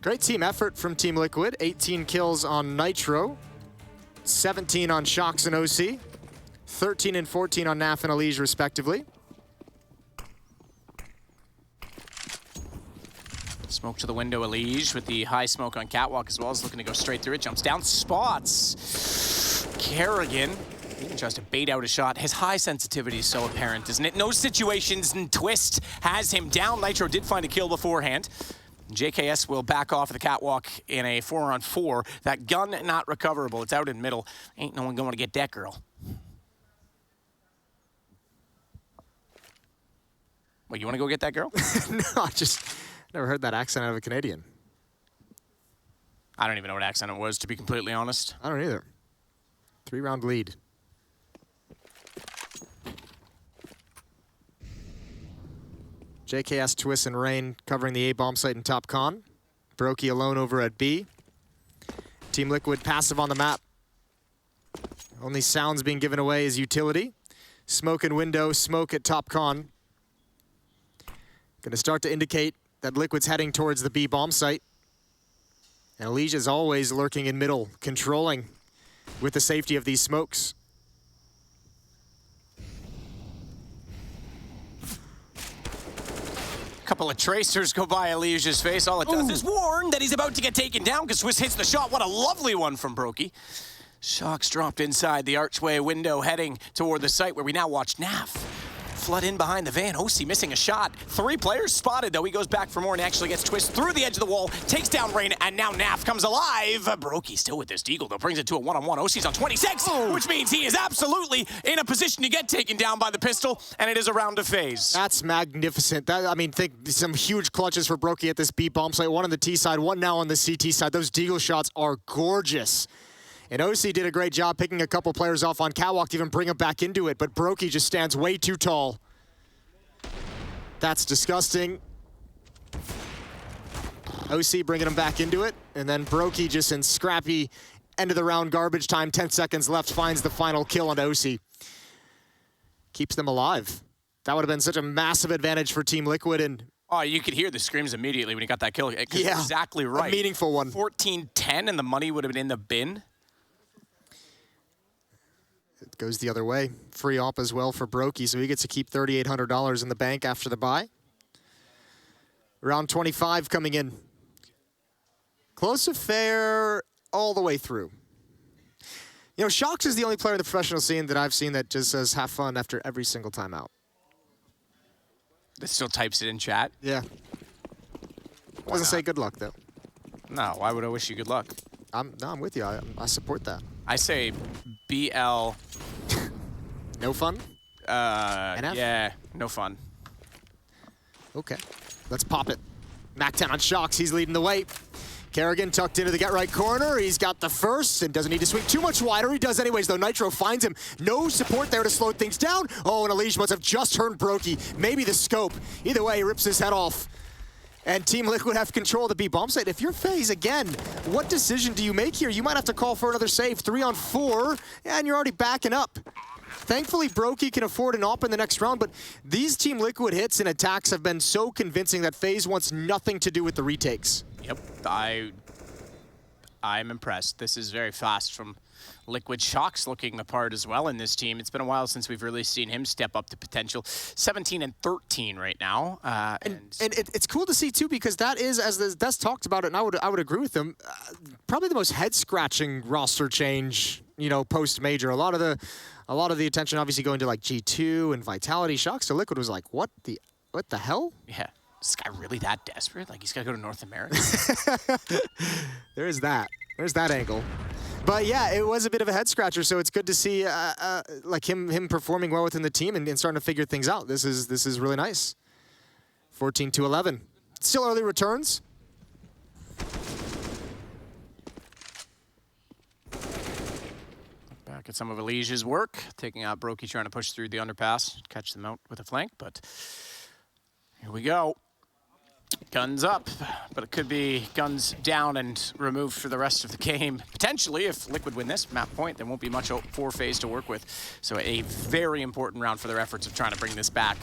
Great team effort from Team Liquid. 18 kills on Nitro, 17 on Shocks and OC, 13 and 14 on Naf and Alish, respectively. Smoke to the window, Alish with the high smoke on catwalk as well as looking to go straight through it. Jumps down, spots Kerrigan. He even tries to bait out a shot. His high sensitivity is so apparent, isn't it? No situations, and Twist has him down. Nitro did find a kill beforehand. JKS will back off the catwalk in a 4-on-4. That gun not recoverable. It's out in middle. Ain't no one going to get that girl. What, you want to go get that girl? No, I just never heard that accent out of a Canadian. I don't even know what accent it was, to be completely honest. I don't either. 3-round lead. JKS, Twist, and Rain covering the A-bomb site in top con. Brokey alone over at B. Team Liquid passive on the map. Only sounds being given away is utility. Smoke and window, smoke at top con. Gonna start to indicate that Liquid's heading towards the B bomb site. And Elige is always lurking in middle, controlling with the safety of these smokes. Couple of tracers go by Elige's face. All it does is warn that he's about to get taken down because Swiss hits the shot. What a lovely one from Brokey. Shocks dropped inside the archway window, heading toward the site where we now watch Naf flood in behind the van. OC missing a shot. 3 players spotted, though. He goes back for more and actually gets Twist through the edge of the wall, takes down Rain, and now Naf comes alive. Brokey still with this deagle, though, brings it to a one-on-one. OC's on 26, which means he is absolutely in a position to get taken down by the pistol, and it is a round of phase. That's magnificent. I mean, think some huge clutches for Brokey at this B bomb site. One on the T side, one now on the CT side. Those deagle shots are gorgeous. And OC did a great job picking a couple players off on catwalk to even bring them back into it, but Brokey just stands way too tall. That's disgusting. OC bringing him back into it, and then Brokey just in scrappy end of the round garbage time, 10 seconds left, finds the final kill on OC. Keeps them alive. That would have been such a massive advantage for Team Liquid, and oh, you could hear the screams immediately when he got that kill. Yeah, exactly right. A meaningful one. 14-10, and the money would have been in the bin. It goes the other way. Free op as well for Brokey, so he gets to keep $3,800 in the bank after the buy. Round 25 coming in. Close affair all the way through. You know, Shocks is the only player in the professional scene that I've seen that just says have fun after every single time out. That still types it in chat? Yeah. Doesn't say good luck, though. No, why would I wish you good luck? I'm with you. I support that. I say BL. No fun? NF? Yeah, no fun. Okay, let's pop it. Mac 10 on Shocks, he's leading the way. Kerrigan tucked into the get-right corner. He's got the first and doesn't need to swing too much wider. He does anyways, though. Nitro finds him. No support there to slow things down. Oh, and Elige must have just turned Brokey. Maybe the scope. Either way, he rips his head off. And Team Liquid have control of the B bomb site. If you're FaZe again, what decision do you make here? You might have to call for another save. 3 on 4, and you're already backing up. Thankfully, Brokey can afford an op in the next round, but these Team Liquid hits and attacks have been so convincing that FaZe wants nothing to do with the retakes. Yep, I'm impressed. This is very fast from Liquid. Shocks looking the part as well in this team. It's been a while since we've really seen him step up to potential. 17 and 13 right now. And it's cool to see too, because that is, as the Des talked about it, and I would agree with him, probably the most head-scratching roster change, you know, post-major. A lot of the attention obviously going to like G2 and Vitality. Shocks to Liquid was like, what the hell? Yeah. Is this guy really that desperate? Like, he's got to go to North America? There's that. There's that angle. But yeah, it was a bit of a head scratcher, so it's good to see like him performing well within the team and starting to figure things out. This is really nice. 14-11. Still early returns. Back at some of Elige's work, taking out Brokey, trying to push through the underpass, catch them out with a flank, but here we go. Guns up, but it could be guns down and removed for the rest of the game. Potentially, if Liquid win this map point, there won't be much for FaZe to work with. So a very important round for their efforts of trying to bring this back.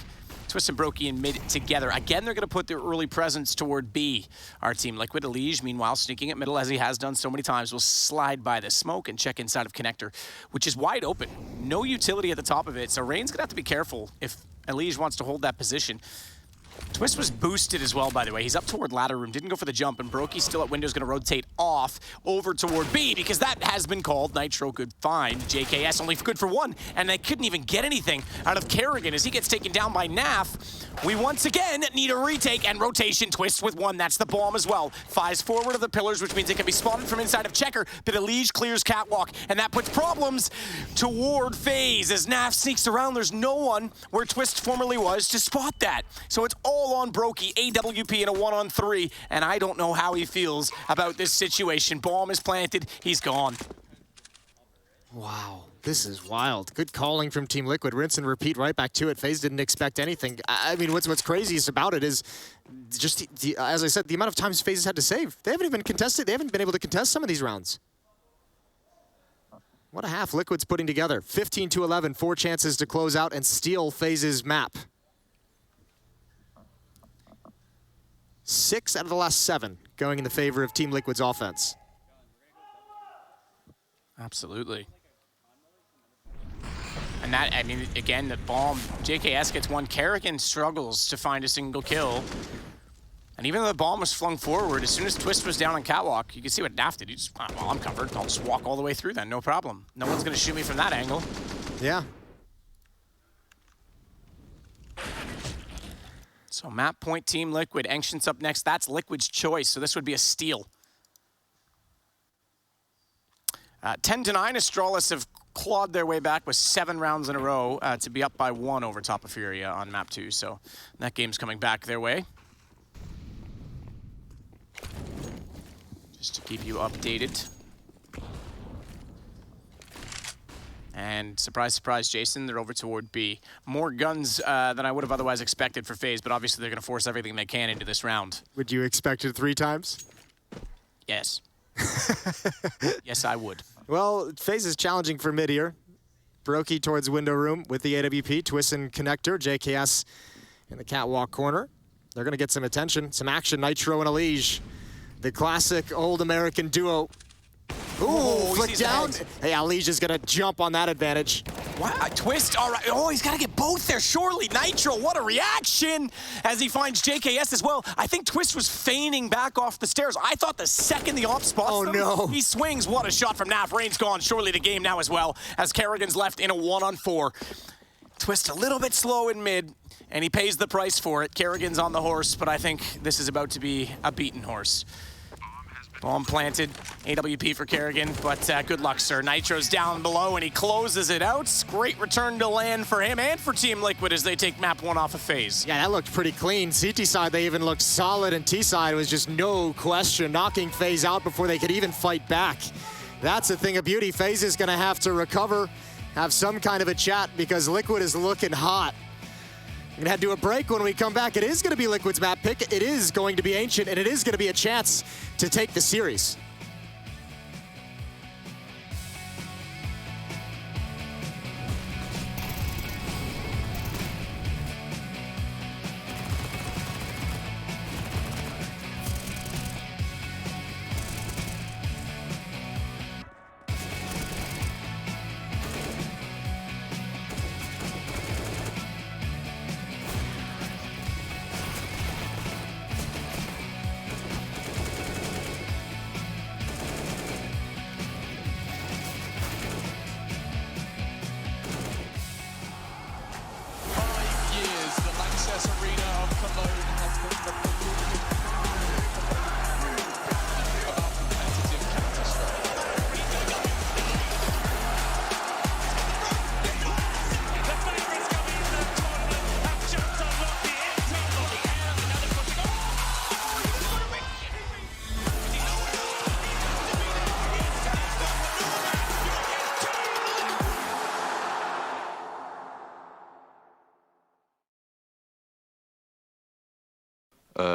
Twist and Brokey in mid together. Again, they're going to put their early presence toward B. Our Team Liquid. Elige, meanwhile, sneaking at middle, as he has done so many times, will slide by the smoke and check inside of Connector, which is wide open. No utility at the top of it, so Rain's going to have to be careful if Elige wants to hold that position. Twist was boosted as well, by the way. He's up toward ladder room, didn't go for the jump, and Brokey still at window's gonna rotate off over toward B because that has been called. Nitro good find. JKS only good for 1, and they couldn't even get anything out of Kerrigan as he gets taken down by Naf. We once again need a retake and rotation. Twist with 1, that's the bomb as well. Flies forward of the pillars, which means it can be spotted from inside of Checker, but Elige clears catwalk, and that puts problems toward FaZe as Naf sneaks around. There's no one where Twist formerly was to spot that. So it's all on Brokey, AWP in a 1-on-3, and I don't know how he feels about this situation. Bomb is planted, he's gone. Wow, this is wild. Good calling from Team Liquid. Rinse and repeat right back to it. FaZe didn't expect anything. I mean, what's craziest about it is just, as I said, the amount of times FaZe has had to save. They haven't even contested. They haven't been able to contest some of these rounds. What a half Liquid's putting together. 15-11, 4 chances to close out and steal FaZe's map. 6 out of the last 7 going in the favor of Team Liquid's offense. Absolutely. And that, I mean, again, the bomb, JKS gets one. Kerrigan struggles to find a single kill. And even though the bomb was flung forward, as soon as Twist was down on Catwalk, you can see what Naf did. He just, well, I'm covered. I'll just walk all the way through then, no problem. No one's going to shoot me from that angle. Yeah. So map point Team Liquid. Ancient's up next. That's Liquid's choice, so this would be a steal. 10-9, Astralis have clawed their way back with 7 rounds in a row to be up by 1 over top of Furia on map 2. So that game's coming back their way. Just to keep you updated. And surprise, surprise, Jason, they're over toward B. More guns than I would have otherwise expected for FaZe, but obviously they're going to force everything they can into this round. Would you expect it 3 times? Yes. Yes, I would. Well, FaZe is challenging for mid here. Brokey towards window room with the AWP. Twist and connector. JKS in the catwalk corner. They're going to get some attention, some action. Nitro and Elige. The classic old American duo. Ooh, flick down. Hey, Elige is going to jump on that advantage. Wow, Twist, all right. Oh, he's got to get both there, surely. Nitro, what a reaction as he finds JKS as well. I think Twist was feigning back off the stairs. I thought the second the op spots them, no. He swings. What a shot from Naf. Rain's gone. Surely the game now as well, as Kerrigan's left in a 1-on-4. Twist a little bit slow in mid, and he pays the price for it. Kerrigan's on the horse, but I think this is about to be a beaten horse. Bomb planted, AWP for Kerrigan, but good luck, sir. Nitro's down below, and he closes it out. Great return to land for him and for Team Liquid as they take map 1 off of FaZe. Yeah, that looked pretty clean. CT side, they even looked solid, and T side was just no question, knocking FaZe out before they could even fight back. That's a thing of beauty. FaZe is going to have to recover, have some kind of a chat, because Liquid is looking hot. We're gonna head to a break. When we come back, it is gonna be Liquid's map pick. It is going to be Ancient, and it is gonna be a chance to take the series.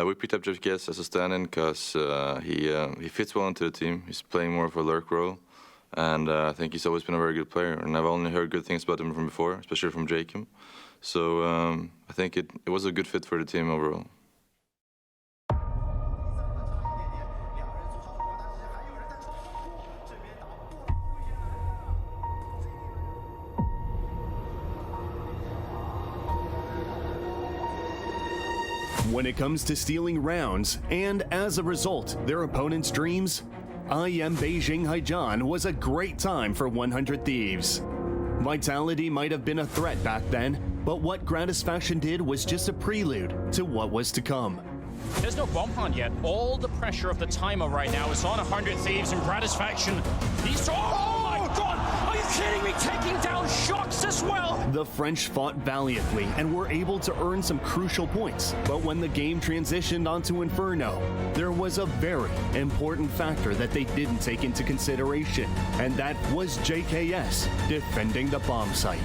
We picked up JKS as a stand-in because he fits well into the team. He's playing more of a lurk role, and I think he's always been a very good player. And I've only heard good things about him from before, especially from Jacob. So I think it was a good fit for the team overall. When it comes to stealing rounds, and as a result, their opponent's dreams, IEM Beijing Haijian was a great time for 100 Thieves. Vitality might have been a threat back then, but what Gratisfaction did was just a prelude to what was to come. There's no bomb plant yet. All the pressure of the timer right now is on 100 Thieves and Gratisfaction. He's... Oh my god! Are you you kidding me? Taking down shots as well. The French fought valiantly and were able to earn some crucial points. But when the game transitioned onto Inferno, there was a very important factor that they didn't take into consideration, and that was JKS defending the bomb site.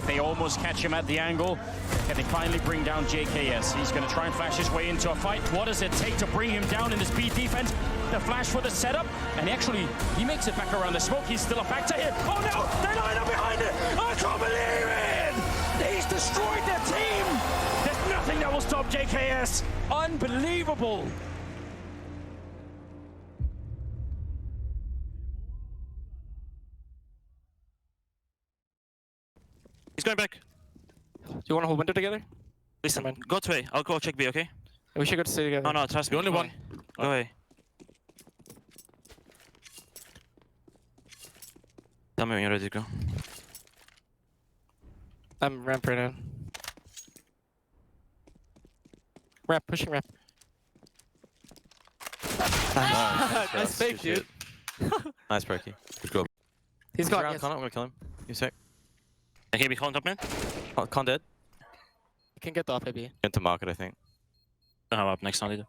They almost catch him at the angle. Can they finally bring down JKS? He's going to try and flash his way into a fight. What does it take to bring him down in this B defense? The flash for the setup, and actually, he makes it back around the smoke. He's still a factor here. Oh no, they line up behind it. I can't believe it. He's destroyed their team. There's nothing that will stop JKS. Unbelievable. He's going back. Do you want to hold window together? Listen, man. Go to A. I'll go check B, okay? We should go to C together. No, no, trust me. Only one. Go away. Tell me when you're ready to go. I'm ramp right now. Ramp, pushing ramp. Nice, nice fake, dude. Nice, Perky. Good go. He's got around Connor. I'm gonna kill him. You sec. Okay, be calling top man. Con dead. You can get the off maybe. Get to market, I think. I'm up next on either.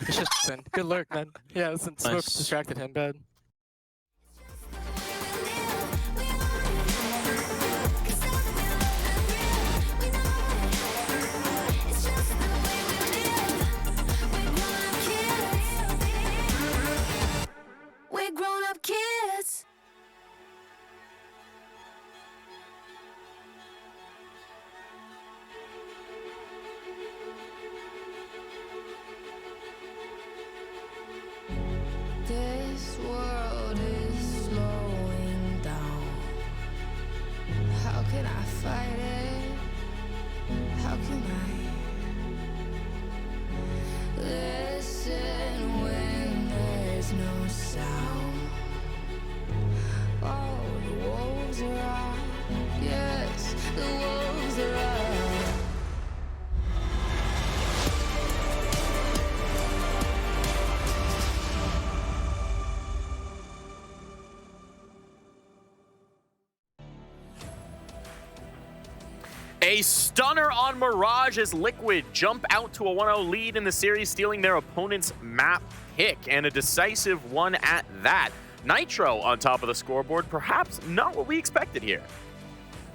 It's just sin. Good lurk, man. Yeah, listen, smoke Nice. distracted him bad. We're grown-up kids. This world is slowing down. How can I fight it? How can I listen when there's no sound? Oh, the wolves are out. Yes, the wolves are out. A stunner on Mirage as Liquid jump out to a 1-0 lead in the series, stealing their opponent's map pick, and a decisive one at that. Nitro on top of the scoreboard, perhaps not what we expected here.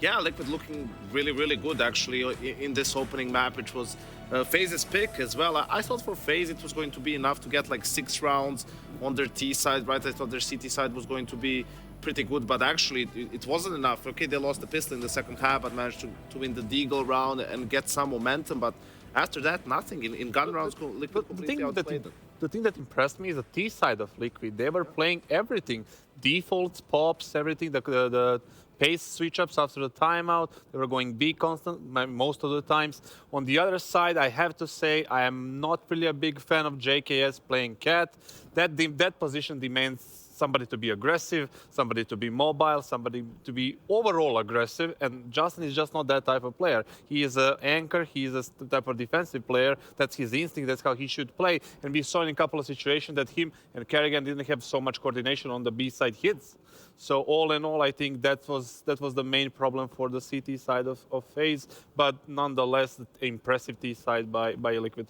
Yeah, Liquid looking really, really good actually in this opening map, which was FaZe's pick as well. I thought for FaZe it was going to be enough to get like 6 rounds on their T side, right? I thought their CT side was going to be pretty good, but actually it wasn't enough. Okay, they lost the pistol in the second half, but managed to win the Deagle round and get some momentum, but after that, nothing. In gun rounds, Liquid completely outplayed them. The thing that impressed me is the T side of Liquid. They were playing everything. Defaults, pops, everything. The pace switch-ups after the timeout. They were going B constant most of the times. On the other side, I have to say, I am not really a big fan of JKS playing Cat. That position demands somebody to be aggressive, somebody to be mobile, somebody to be overall aggressive, and Justin is just not that type of player. He is an anchor, he is a type of defensive player, that's his instinct, that's how he should play, and we saw in a couple of situations that him and Kerrigan didn't have so much coordination on the B-side hits. So all in all, I think that was the main problem for the CT side of FaZe, but nonetheless, impressive T side by Liquid.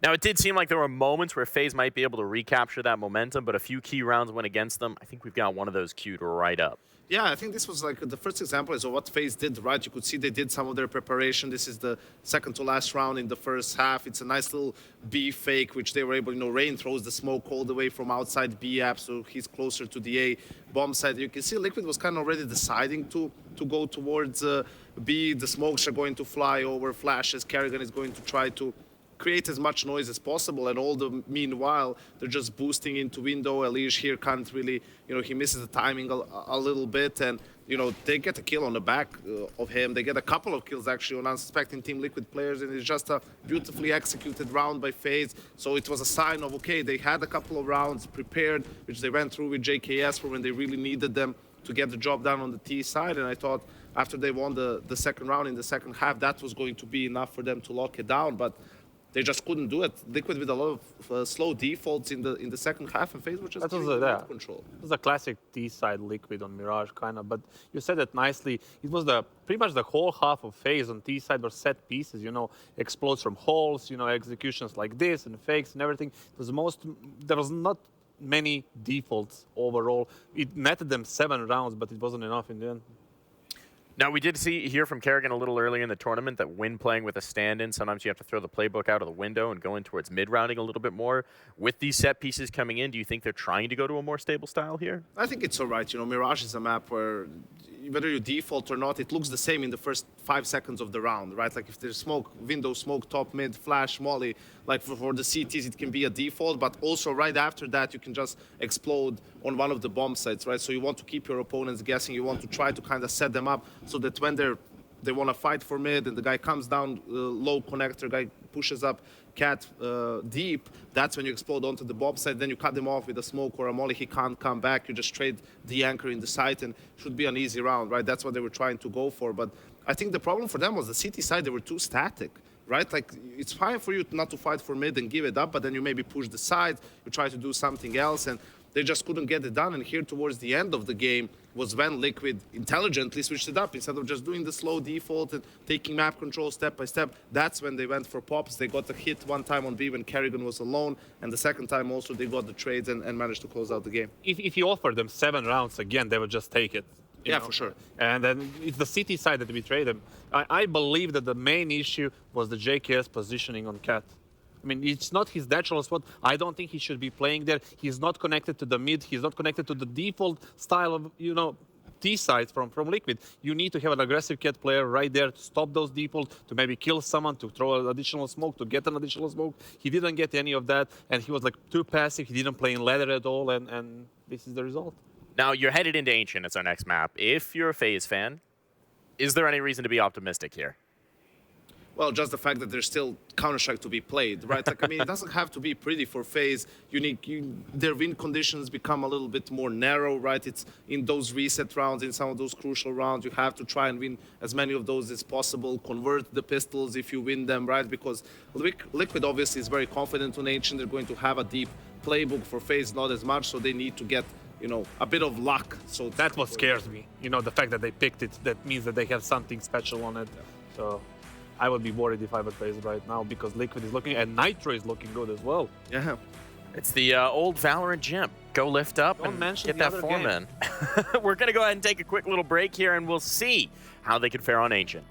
Now, it did seem like there were moments where FaZe might be able to recapture that momentum, but a few key rounds went against them. I think we've got one of those queued right up. Yeah, I think this was like the first example is of what FaZe did, right? You could see they did some of their preparation. This is the second to last round in the first half. It's a nice little B fake, which they were able, Rain throws the smoke all the way from outside B app, so he's closer to the A bomb side. You can see Liquid was kind of already deciding to go towards B. The smokes are going to fly over flashes. Kerrigan is going to try to create as much noise as possible, and all the meanwhile they're just boosting into window. Elish here can't really, he misses the timing a little bit, and they get a kill on the back of him. They get a couple of kills actually on unsuspecting Team Liquid players, and it's just a beautifully executed round by FaZe. So it was a sign of, okay, they had a couple of rounds prepared, which they went through with JKS for when they really needed them to get the job done on the T side. And I thought after they won the second round in the second half, that was going to be enough for them to lock it down. But they just couldn't do it. Liquid with a lot of slow defaults in the second half, and FaZe was just control. It was a classic T-side Liquid on Mirage, kind of. But you said it nicely. It was pretty much the whole half of FaZe on T-side were set pieces. You know, explodes from holes. You know, executions like this and fakes and everything. It was there was not many defaults overall. It netted them 7 rounds, but it wasn't enough in the end. Now, we did hear from Kerrigan a little earlier in the tournament that when playing with a stand-in, sometimes you have to throw the playbook out of the window and go in towards mid-rounding a little bit more. With these set pieces coming in, do you think they're trying to go to a more stable style here? I think it's all right. You know, Mirage is a map where whether you default or not, it looks the same in the first 5 seconds of the round, right? Like if there's smoke, window, smoke, top, mid, flash, molly, like for the CTs, it can be a default, but also right after that, you can just explode on one of the bomb sites, right? So you want to keep your opponents guessing. You want to try to kind of set them up so that when they want to fight for mid and the guy comes down low connector, guy pushes up cat deep, that's when you explode onto the bomb site. Then you cut them off with a smoke or a molly. He can't come back. You just trade the anchor in the site and should be an easy round, right? That's what they were trying to go for. But I think the problem for them was the CT side, they were too static, right? Like it's fine for you not to fight for mid and give it up, but then you maybe push the side, you try to do something else, and they just couldn't get it done. And here towards the end of the game was when Liquid intelligently switched it up. Instead of just doing the slow default and taking map control step by step, that's when they went for pops. They got a hit one time on B when Kerrigan was alone, and the second time also they got the trades and managed to close out the game. If you offer them 7 rounds again, they would just take it. Yeah, for sure. And then it's the CT side that betrayed them. I believe that the main issue was the JKS positioning on Cat. I mean, it's not his natural spot. I don't think he should be playing there. He's not connected to the mid. He's not connected to the default style of, you know, T-sides from Liquid. You need to have an aggressive Cat player right there to stop those defaults, to maybe kill someone, to throw an additional smoke, to get an additional smoke. He didn't get any of that, and he was like too passive. He didn't play in ladder at all, and this is the result. Now, you're headed into Ancient as our next map. If you're a FaZe fan, is there any reason to be optimistic here? Well, just the fact that there's still Counter-Strike to be played, right? Like, I mean, it doesn't have to be pretty for FaZe. Their win conditions become a little bit more narrow, right? It's in those reset rounds, in some of those crucial rounds, you have to try and win as many of those as possible, convert the pistols if you win them, right? Because Liquid obviously is very confident on Ancient. They're going to have a deep playbook. For FaZe, not as much, so they need to get, you know, a bit of luck. So that's what scares me. You know, the fact that they picked it, that means that they have something special on it. So I would be worried if I were FaZe right now, because Liquid is looking, and Nitro is looking good as well. Yeah. It's the old Valorant gym. Go lift up and get that form in. We're going to go ahead and take a quick little break here, and we'll see how they can fare on Ancient.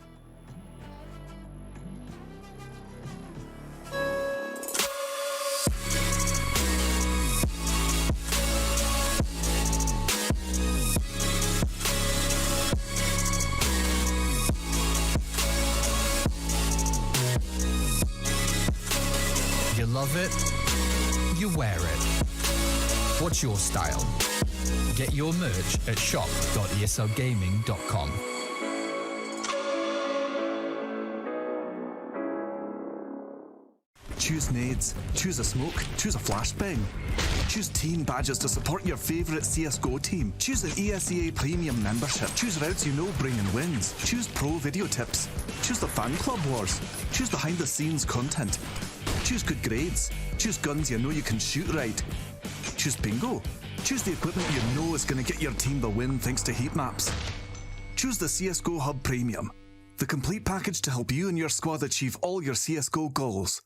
You love it, you wear it. What's your style? Get your merch at shop.eslgaming.com. Choose nades, choose a smoke, choose a flashbang. Choose team badges to support your favourite CSGO team. Choose an ESEA Premium membership. Choose routes you know bring in wins. Choose pro video tips. Choose the fan club wars. Choose behind the scenes content. Choose good grades. Choose guns you know you can shoot right. Choose bingo. Choose the equipment you know is going to get your team the win thanks to heat maps. Choose the CSGO Hub Premium, the complete package to help you and your squad achieve all your CSGO goals.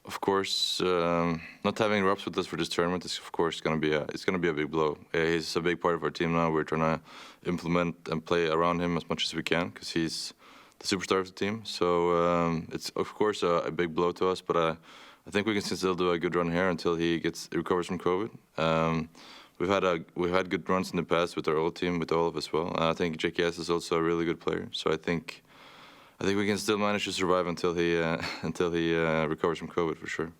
Of course, not having Robs with us for this tournament is, of course, going to be a big blow. He's a big part of our team now. We're trying to implement and play around him as much as we can because he's the superstar of the team. So it's, of course, a big blow to us. But I think we can still do a good run here until he recovers from COVID. We've had good runs in the past with our old team, with all of us as well. I think JKS is also a really good player. So I think we can still manage to survive until he recovers from COVID for sure.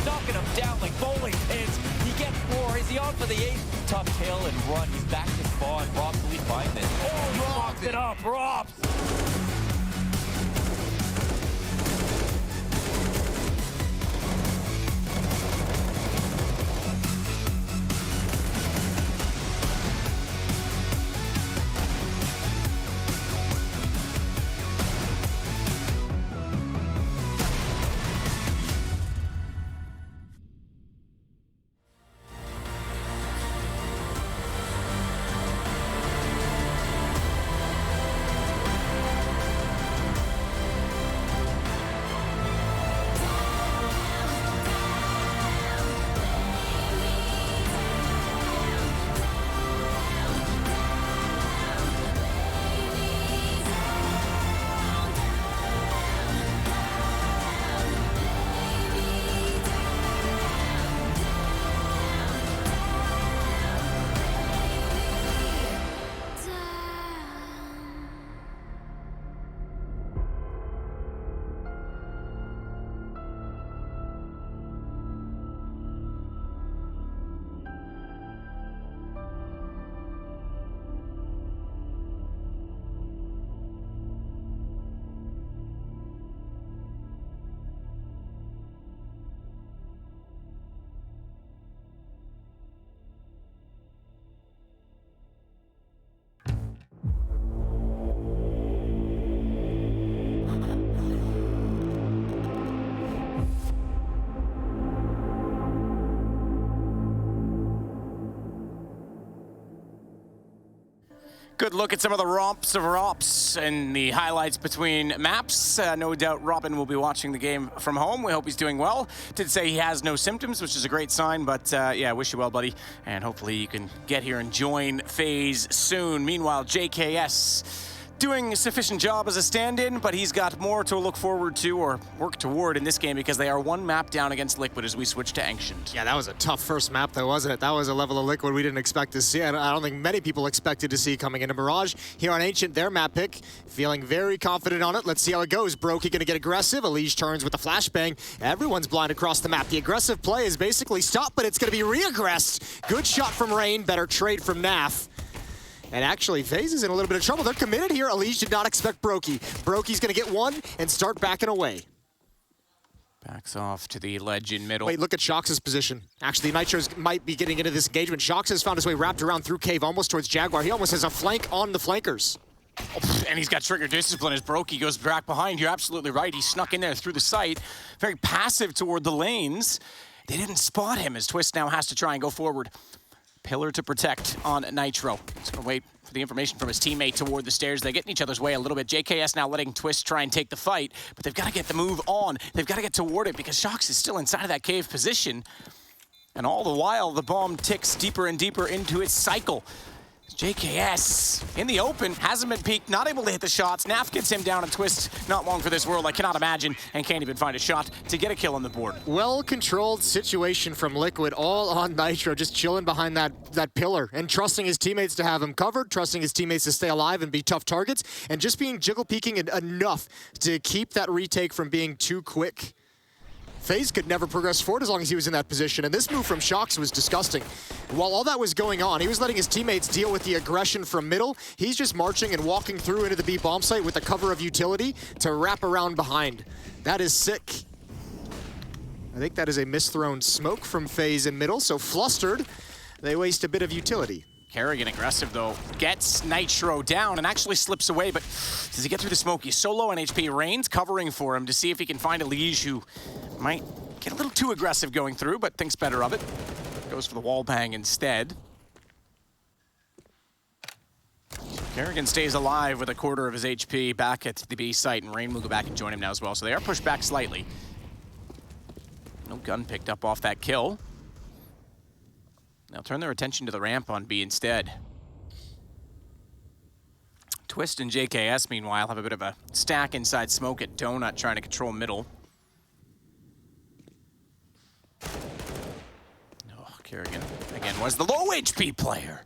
knocking him down like bowling pins. He gets 4. Is he on for the 8th? Tough kill and run. He's back to spawn. Robs, will he find this? Oh, he locked it up. Robs. Good look at some of the romps of romps and the highlights between maps. No doubt Robin will be watching the game from home. We hope he's doing well. Did say he has no symptoms, which is a great sign, but yeah, wish you well, buddy. And hopefully you can get here and join FaZe soon. Meanwhile, JKS doing a sufficient job as a stand-in, but he's got more to look forward to or work toward in this game because they are one map down against Liquid as we switch to Ancient. Yeah, that was a tough first map though, wasn't it? That was a level of Liquid we didn't expect to see. I don't think many people expected to see coming into Mirage. Here on Ancient, their map pick, feeling very confident on it. Let's see how it goes. Brokey gonna get aggressive. Elige turns with the flashbang. Everyone's blind across the map. The aggressive play is basically stopped, but it's gonna be re-aggressed. Good shot from Rain, better trade from Naf. And actually, FaZe is in a little bit of trouble. They're committed here. Elige did not expect Brokey. Brokey's going to get one and start backing away. Backs off to the ledge in middle. Wait, look at Shox' position. Actually, Nitros might be getting into this engagement. Shox has found his way wrapped around through cave, almost towards Jaguar. He almost has a flank on the flankers. And he's got trigger discipline as Brokey goes back behind. You're absolutely right. He snuck in there through the site. Very passive toward the lanes. They didn't spot him as Twist now has to try and go forward. Pillar to protect on Nitro. He's gonna wait for the information from his teammate toward the stairs. They get in each other's way a little bit. JKS now letting Twist try and take the fight, but they've got to get the move on. They've got to get toward it because Shox is still inside of that cave position. And all the while, the bomb ticks deeper and deeper into its cycle. JKS in the open, hasn't been peaked, not able to hit the shots. Naf gets him down and Twist, not long for this world, I cannot imagine, and can't even find a shot to get a kill on the board. Well-controlled situation from Liquid, all on Nitro, just chilling behind that pillar and trusting his teammates to have him covered, trusting his teammates to stay alive and be tough targets, and just being jiggle-peeking enough to keep that retake from being too quick. FaZe could never progress forward as long as he was in that position, and this move from Shox was disgusting. While all that was going on, he was letting his teammates deal with the aggression from middle. He's just marching and walking through into the B bomb site with the cover of utility to wrap around behind. That is sick. I think that is a misthrown smoke from FaZe in middle, so flustered, they waste a bit of utility. Kerrigan aggressive though, gets Nitro down and actually slips away, but does he get through the smoke? He's so low on HP. Rain's covering for him to see if he can find Elige, who might get a little too aggressive going through, but thinks better of it. Goes for the wall bang instead. Kerrigan stays alive with a quarter of his HP back at the B site, and Rain will go back and join him now as well. So they are pushed back slightly. No gun picked up off that kill. They'll turn their attention to the ramp on B instead. Twist and JKS, meanwhile, have a bit of a stack inside smoke at Donut, trying to control middle. Oh, Kerrigan, again, was the low HP player.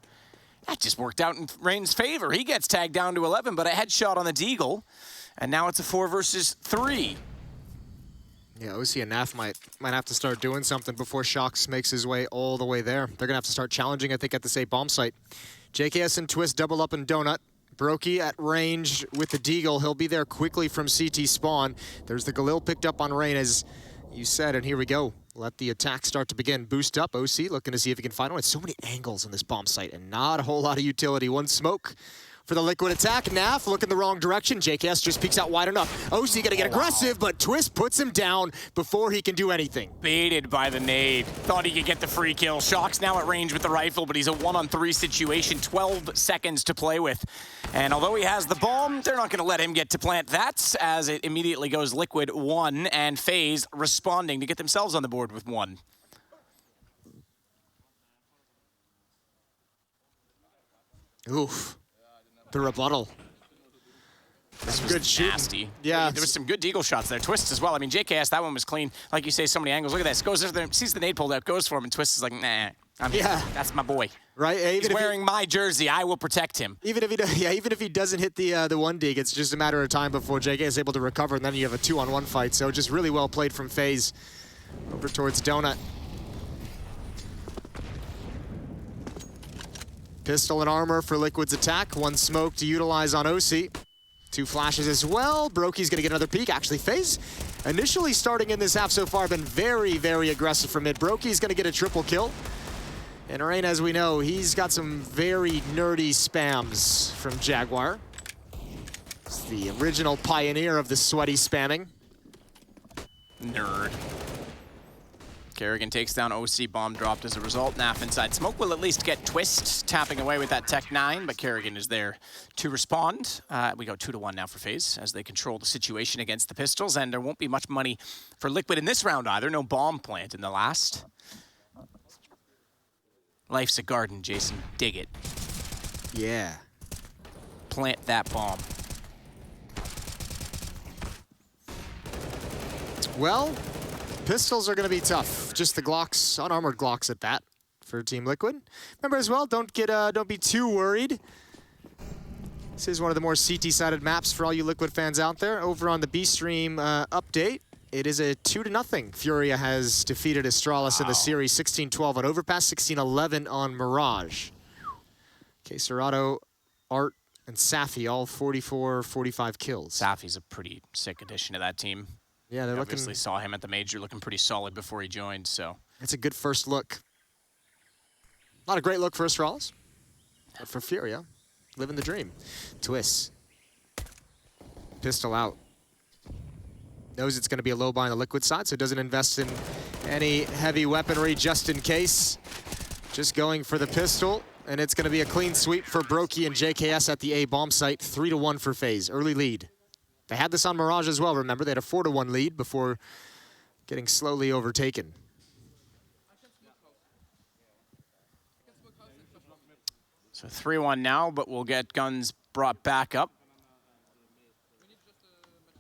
That just worked out in Rain's favor. He gets tagged down to 11, but a headshot on the Deagle. And now it's a 4 versus 3. Yeah, OC and Naf might have to start doing something before Shox makes his way all the way there. They're going to have to start challenging, I think, at this A bomb site. JKS and Twist double up in Donut. Brokey at range with the Deagle. He'll be there quickly from CT spawn. There's the Galil picked up on Rain, as you said, and here we go. Let the attack start to begin. Boost up, OC looking to see if he can find one. It's so many angles on this bomb site and not a whole lot of utility. One smoke for the Liquid attack. Naf looking the wrong direction. JKS just peeks out wide enough. OC gonna get aggressive, but Twist puts him down before he can do anything. Baited by the nade. Thought he could get the free kill. Shox now at range with the rifle, but he's a 1-on-3 situation. 12 seconds to play with. And although he has the bomb, they're not gonna let him get to plant that, as it immediately goes Liquid 1 and FaZe responding to get themselves on the board with 1. Oof. The rebuttal. This good shooting. Nasty. Yeah. There was some good deagle shots there. Twist as well. I mean, JKS, that one was clean. Like you say, so many angles. Look at this. Goes there, sees the nade pulled out, goes for him, and Twist is like, nah. That's my boy. Right? He's wearing my jersey. I will protect him. Even if he doesn't hit the one dig, it's just a matter of time before JK is able to recover, and then you have a 2-on-1 fight. So just really well played from FaZe over towards Donut. Pistol and armor for Liquid's attack. One smoke to utilize on OC. 2 flashes as well. Brokey's gonna get another peek. Actually, FaZe initially starting in this half so far been very, very aggressive from mid. Brokey's gonna get a triple kill. And Rain, as we know, he's got some very nerdy spams from Jaguar. It's the original pioneer of the sweaty spamming. Nerd. Kerrigan takes down OC, bomb dropped as a result. Naf inside smoke will at least get Twist tapping away with that Tech 9, but Kerrigan is there to respond. We go 2-1 now for FaZe as they control the situation against the Pistols, and there won't be much money for Liquid in this round either. No bomb plant in the last. Life's a garden, Jason. Dig it. Yeah. Plant that bomb. Well, Pistols are going to be tough. Just the Glocks, unarmored Glocks at that for Team Liquid. Remember as well, don't be too worried. This is one of the more CT-sided maps for all you Liquid fans out there. Over on the B-Stream update, it is a 2-0. Furia has defeated Astralis in the series, 16-12 on Overpass, 16-11 on Mirage. Okay, Serato, Art, and Safi, all 44, 45 kills. Safi's a pretty sick addition to that team. Yeah, they're obviously saw him at the major looking pretty solid before he joined, so. It's a good first look. Not a great look for Astralis, but for Furia, living the dream. Twist. Pistol out. Knows it's going to be a low buy on the Liquid side, so doesn't invest in any heavy weaponry just in case. Just going for the pistol, and it's going to be a clean sweep for Brokey and JKS at the A bomb site. 3-1 for FaZe, early lead. They had this on Mirage as well, remember? They had a 4-1 lead before getting slowly overtaken. So 3-1 now, but we'll get guns brought back up.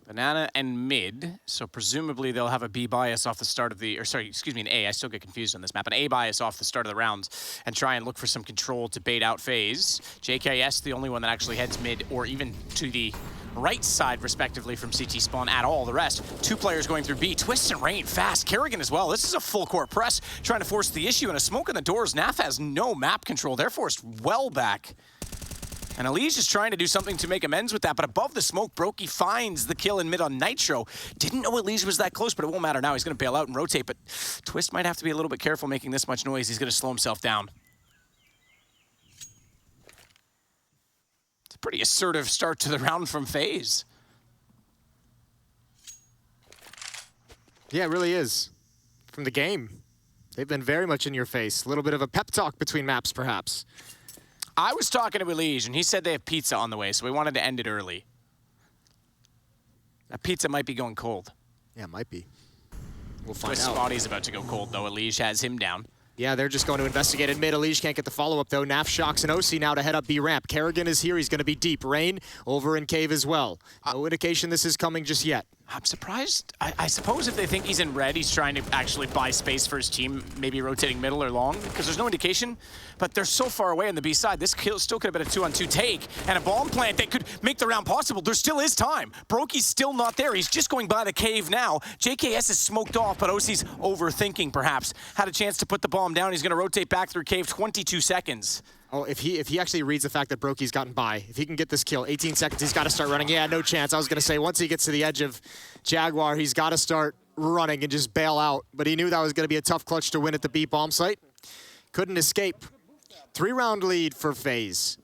Banana and mid, so presumably they'll have a B bias off the start of the, or sorry, excuse me, an A. I still get confused on this map. An A bias off the start of the rounds and try and look for some control to bait out FaZe. JKS, the only one that actually heads mid or even to the right side, respectively, from CT spawn at all. The rest, 2 players going through B. Twist and Rain fast. Kerrigan as well. This is a full court press, trying to force the issue, and a smoke in the doors. Naf has no map control. They're forced well back. And Elise is trying to do something to make amends with that, but above the smoke, Brokey finds the kill in mid on Nitro. Didn't know Elise was that close, but it won't matter now. He's going to bail out and rotate, but Twist might have to be a little bit careful making this much noise. He's going to slow himself down. It's a pretty assertive start to the round from FaZe. Yeah, it really is. From the game, they've been very much in your face. A little bit of a pep talk between maps, perhaps. I was talking to Elige, and he said they have pizza on the way, so we wanted to end it early. That pizza might be going cold. Yeah, it might be. We'll find Twist's out. body's about to go cold, though. Elige has him down. Yeah, they're just going to investigate in mid. Elige can't get the follow-up, though. Naf, Shox, and OC now to head up B ramp. Kerrigan is here. He's going to be deep. Rain over in cave as well. No indication this is coming just yet. I'm surprised. I suppose if they think he's in red, he's trying to actually buy space for his team, maybe rotating middle or long, because there's no indication. But they're so far away on the B side. This kill still could have been a 2-on-2 take and a bomb plant that could make the round possible. There still is time. Brokey's still not there. He's just going by the cave now. JKS is smoked off, but OC's overthinking perhaps. Had a chance to put the bomb down. He's going to rotate back through cave, 22 seconds. Oh, if he actually reads the fact that Brokey's gotten by, if he can get this kill, 18 seconds, he's got to start running. Yeah, no chance. I was going to say, once he gets to the edge of Jaguar, he's got to start running and just bail out. But he knew that was going to be a tough clutch to win at the B bomb site. Couldn't escape. 3-round lead for FaZe.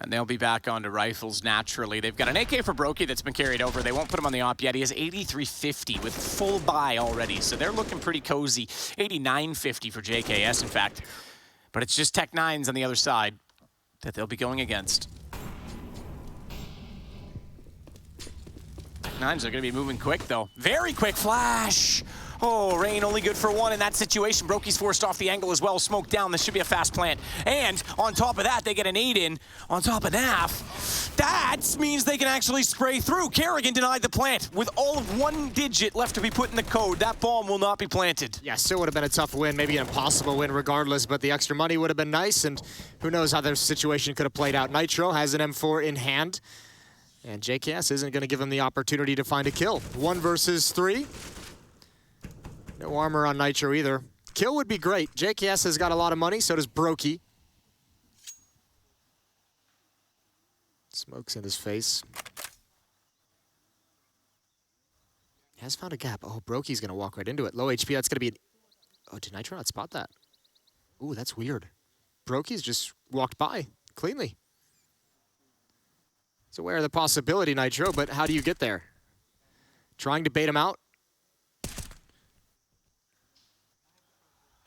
And they'll be back onto rifles naturally. They've got an AK for Brokey that's been carried over. They won't put him on the op yet. He has 8350 with full buy already, so they're looking pretty cozy. 8950 for JKS, in fact. But it's just Tech-9s on the other side that they'll be going against. Tech-9s are going to be moving quick, though. Very quick flash. Oh, Rain only good for one in that situation. Brokey's forced off the angle as well. Smoke down. This should be a fast plant. And on top of that, they get an 8 in on top of NAF. That means they can actually spray through. Kerrigan denied the plant. With all of 1 digit left to be put in the code, that bomb will not be planted. Yeah, still would have been a tough win, maybe an impossible win regardless, but the extra money would have been nice, and who knows how their situation could have played out. Nitro has an M4 in hand, and JKS isn't going to give him the opportunity to find a kill. 1 versus 3. No armor on Nitro either. Kill would be great. JKS has got a lot of money, so does Brokey. Smoke's in his face. He has found a gap. Oh, Brokey's gonna walk right into it. Low HP, that's gonna be an... Oh, did Nitro not spot that? Ooh, that's weird. Brokey's just walked by cleanly. He's aware of the possibility, Nitro, but how do you get there? Trying to bait him out.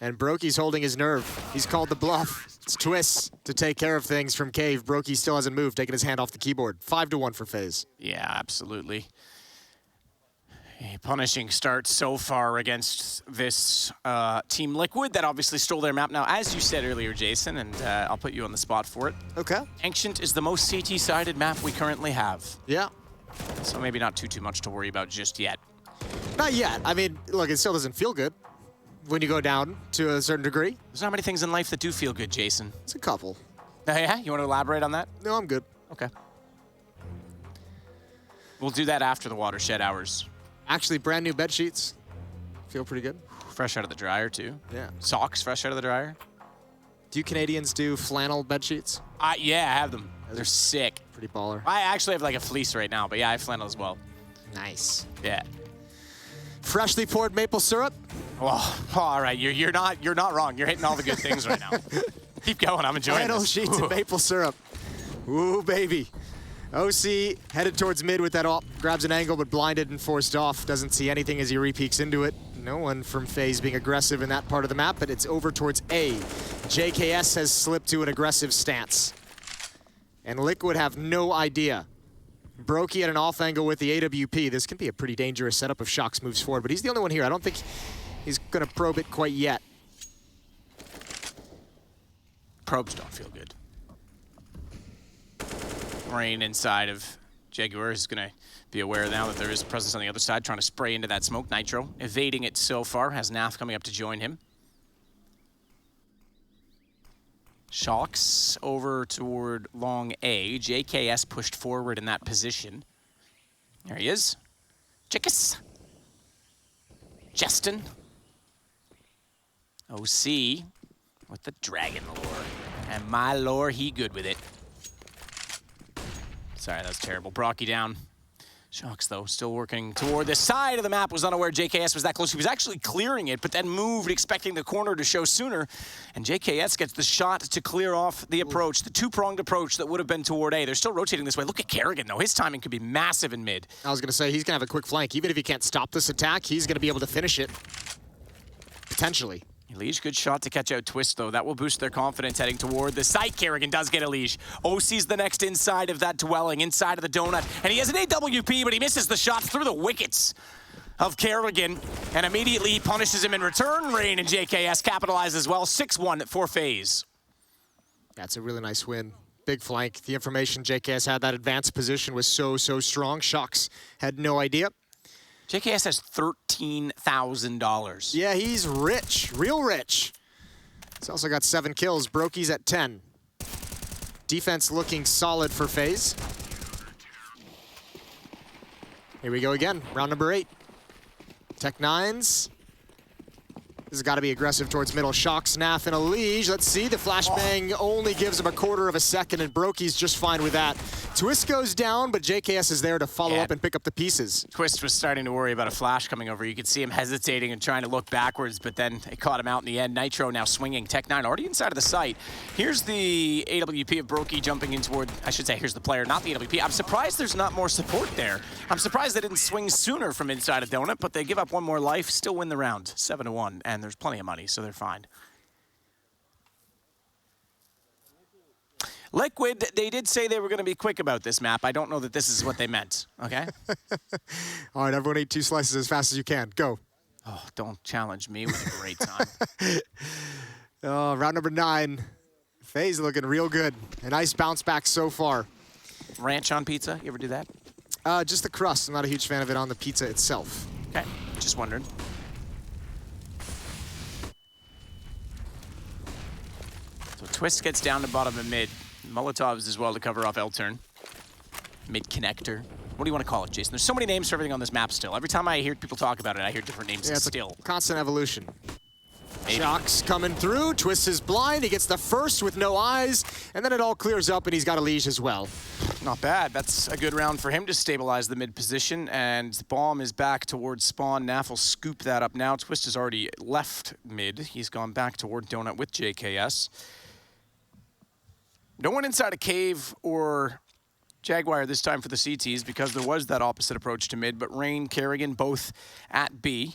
And Brokey's holding his nerve. He's called the bluff. It's Twist to take care of things from Cave. Brokey still hasn't moved, taking his hand off the keyboard. 5-1 for FaZe. Yeah, absolutely. A punishing start so far against this Team Liquid that obviously stole their map. Now, as you said earlier, Jason, and I'll put you on the spot for it. Okay. Ancient is the most CT-sided map we currently have. Yeah. So maybe not too much to worry about just yet. Not yet. I mean, look, it still doesn't feel good when you go down to a certain degree. There's not many things in life that do feel good, Jason. It's a couple. Yeah? You want to elaborate on that? No, I'm good. Okay. We'll do that after the watershed hours. Actually, brand new bed sheets. Feel pretty good. Fresh out of the dryer, too. Yeah. Socks fresh out of the dryer. Do you Canadians do flannel bed sheets? Yeah, I have them. They're sick. Pretty baller. I actually have like a fleece right now, but yeah, I have flannel as well. Nice. Yeah. Freshly poured maple syrup. Oh, all right. You're not wrong. You're hitting all the good things right now. Keep going. I'm enjoying Flannel this. sheets and maple syrup. Ooh, baby. OC headed towards mid with that op. Grabs an angle, but blinded and forced off. Doesn't see anything as he repeeks into it. No one from FaZe being aggressive in that part of the map, but it's over towards A. JKS has slipped to an aggressive stance. And Liquid have no idea. Brokey at an off angle with the AWP. This can be a pretty dangerous setup if Shox moves forward, but he's the only one here. I don't think he's going to probe it quite yet. Probes don't feel good. Rain inside of Jaguar is going to be aware now that there is a presence on the other side, trying to spray into that smoke. Nitro evading it so far, has Naf coming up to join him. Shox over toward long A. JKS pushed forward in that position. There he is. Chickus. Justin. OC with the dragon lore. And my lore, he good with it. Sorry, that was terrible. Brocky down. Shox, though, still working toward the side of the map. Was unaware JKS was that close. He was actually clearing it, but then moved, expecting the corner to show sooner. And JKS gets the shot to clear off the approach, the two-pronged approach that would have been toward A. They're still rotating this way. Look at Kerrigan, though. His timing could be massive in mid. I was going to say, he's going to have a quick flank. Even if he can't stop this attack, he's going to be able to finish it. Potentially. Elige, good shot to catch out Twist, though. That will boost their confidence heading toward the site. Kerrigan does get Elige. OC's the next inside of that dwelling, inside of the donut. And he has an AWP, but he misses the shot through the wickets of Kerrigan. And immediately he punishes him in return. Rain and JKS capitalize as well. 6-1 for FaZe. That's a really nice win. Big flank. The information JKS had, that advanced position was so strong. Shox had no idea. JKS has $13,000. Yeah, he's rich, real rich. He's also got 7 kills. Brokey's at 10. Defense looking solid for FaZe. Here we go again, round number 8. Tech9s. This has got to be aggressive towards middle. Shox, Naf, and Elige. Let's see, the flashbang only gives him a quarter of a second, and Brokey's just fine with that. Twist goes down, but JKS is there to follow up and pick up the pieces. Twist was starting to worry about a flash coming over. You could see him hesitating and trying to look backwards, but then it caught him out in the end. Nitro now swinging. Tech9 already inside of the site. Here's the AWP of Brokey jumping in toward, I should say, here's the player, not the AWP. I'm surprised there's not more support there. I'm surprised they didn't swing sooner from inside of Donut, but they give up one more life, still win the round, 7-1, and there's plenty of money, so they're fine. Liquid, they did say they were going to be quick about this map. I don't know that this is what they meant, okay? All right, everyone eat 2 slices as fast as you can. Go. Oh, don't challenge me with a great time. Round number 9. FaZe looking real good. A nice bounce back so far. Ranch on pizza, you ever do that? Just the crust. I'm not a huge fan of it on the pizza itself. Okay, just wondering. So Twist gets down to bottom of mid. Molotovs as well to cover off L-turn. Mid connector. What do you want to call it, Jason? There's so many names for everything on this map still. Every time I hear people talk about it, I hear different names still. A constant evolution. Shox coming through. Twist is blind. He gets the first with no eyes. And then it all clears up, and he's got Elige as well. Not bad. That's a good round for him to stabilize the mid position. And Bomb is back towards spawn. Naf will scoop that up now. Twist has already left mid. He's gone back toward Donut with JKS. No one inside a cave or Jaguar this time for the CTs because there was that opposite approach to mid, but Rain, Kerrigan both at B.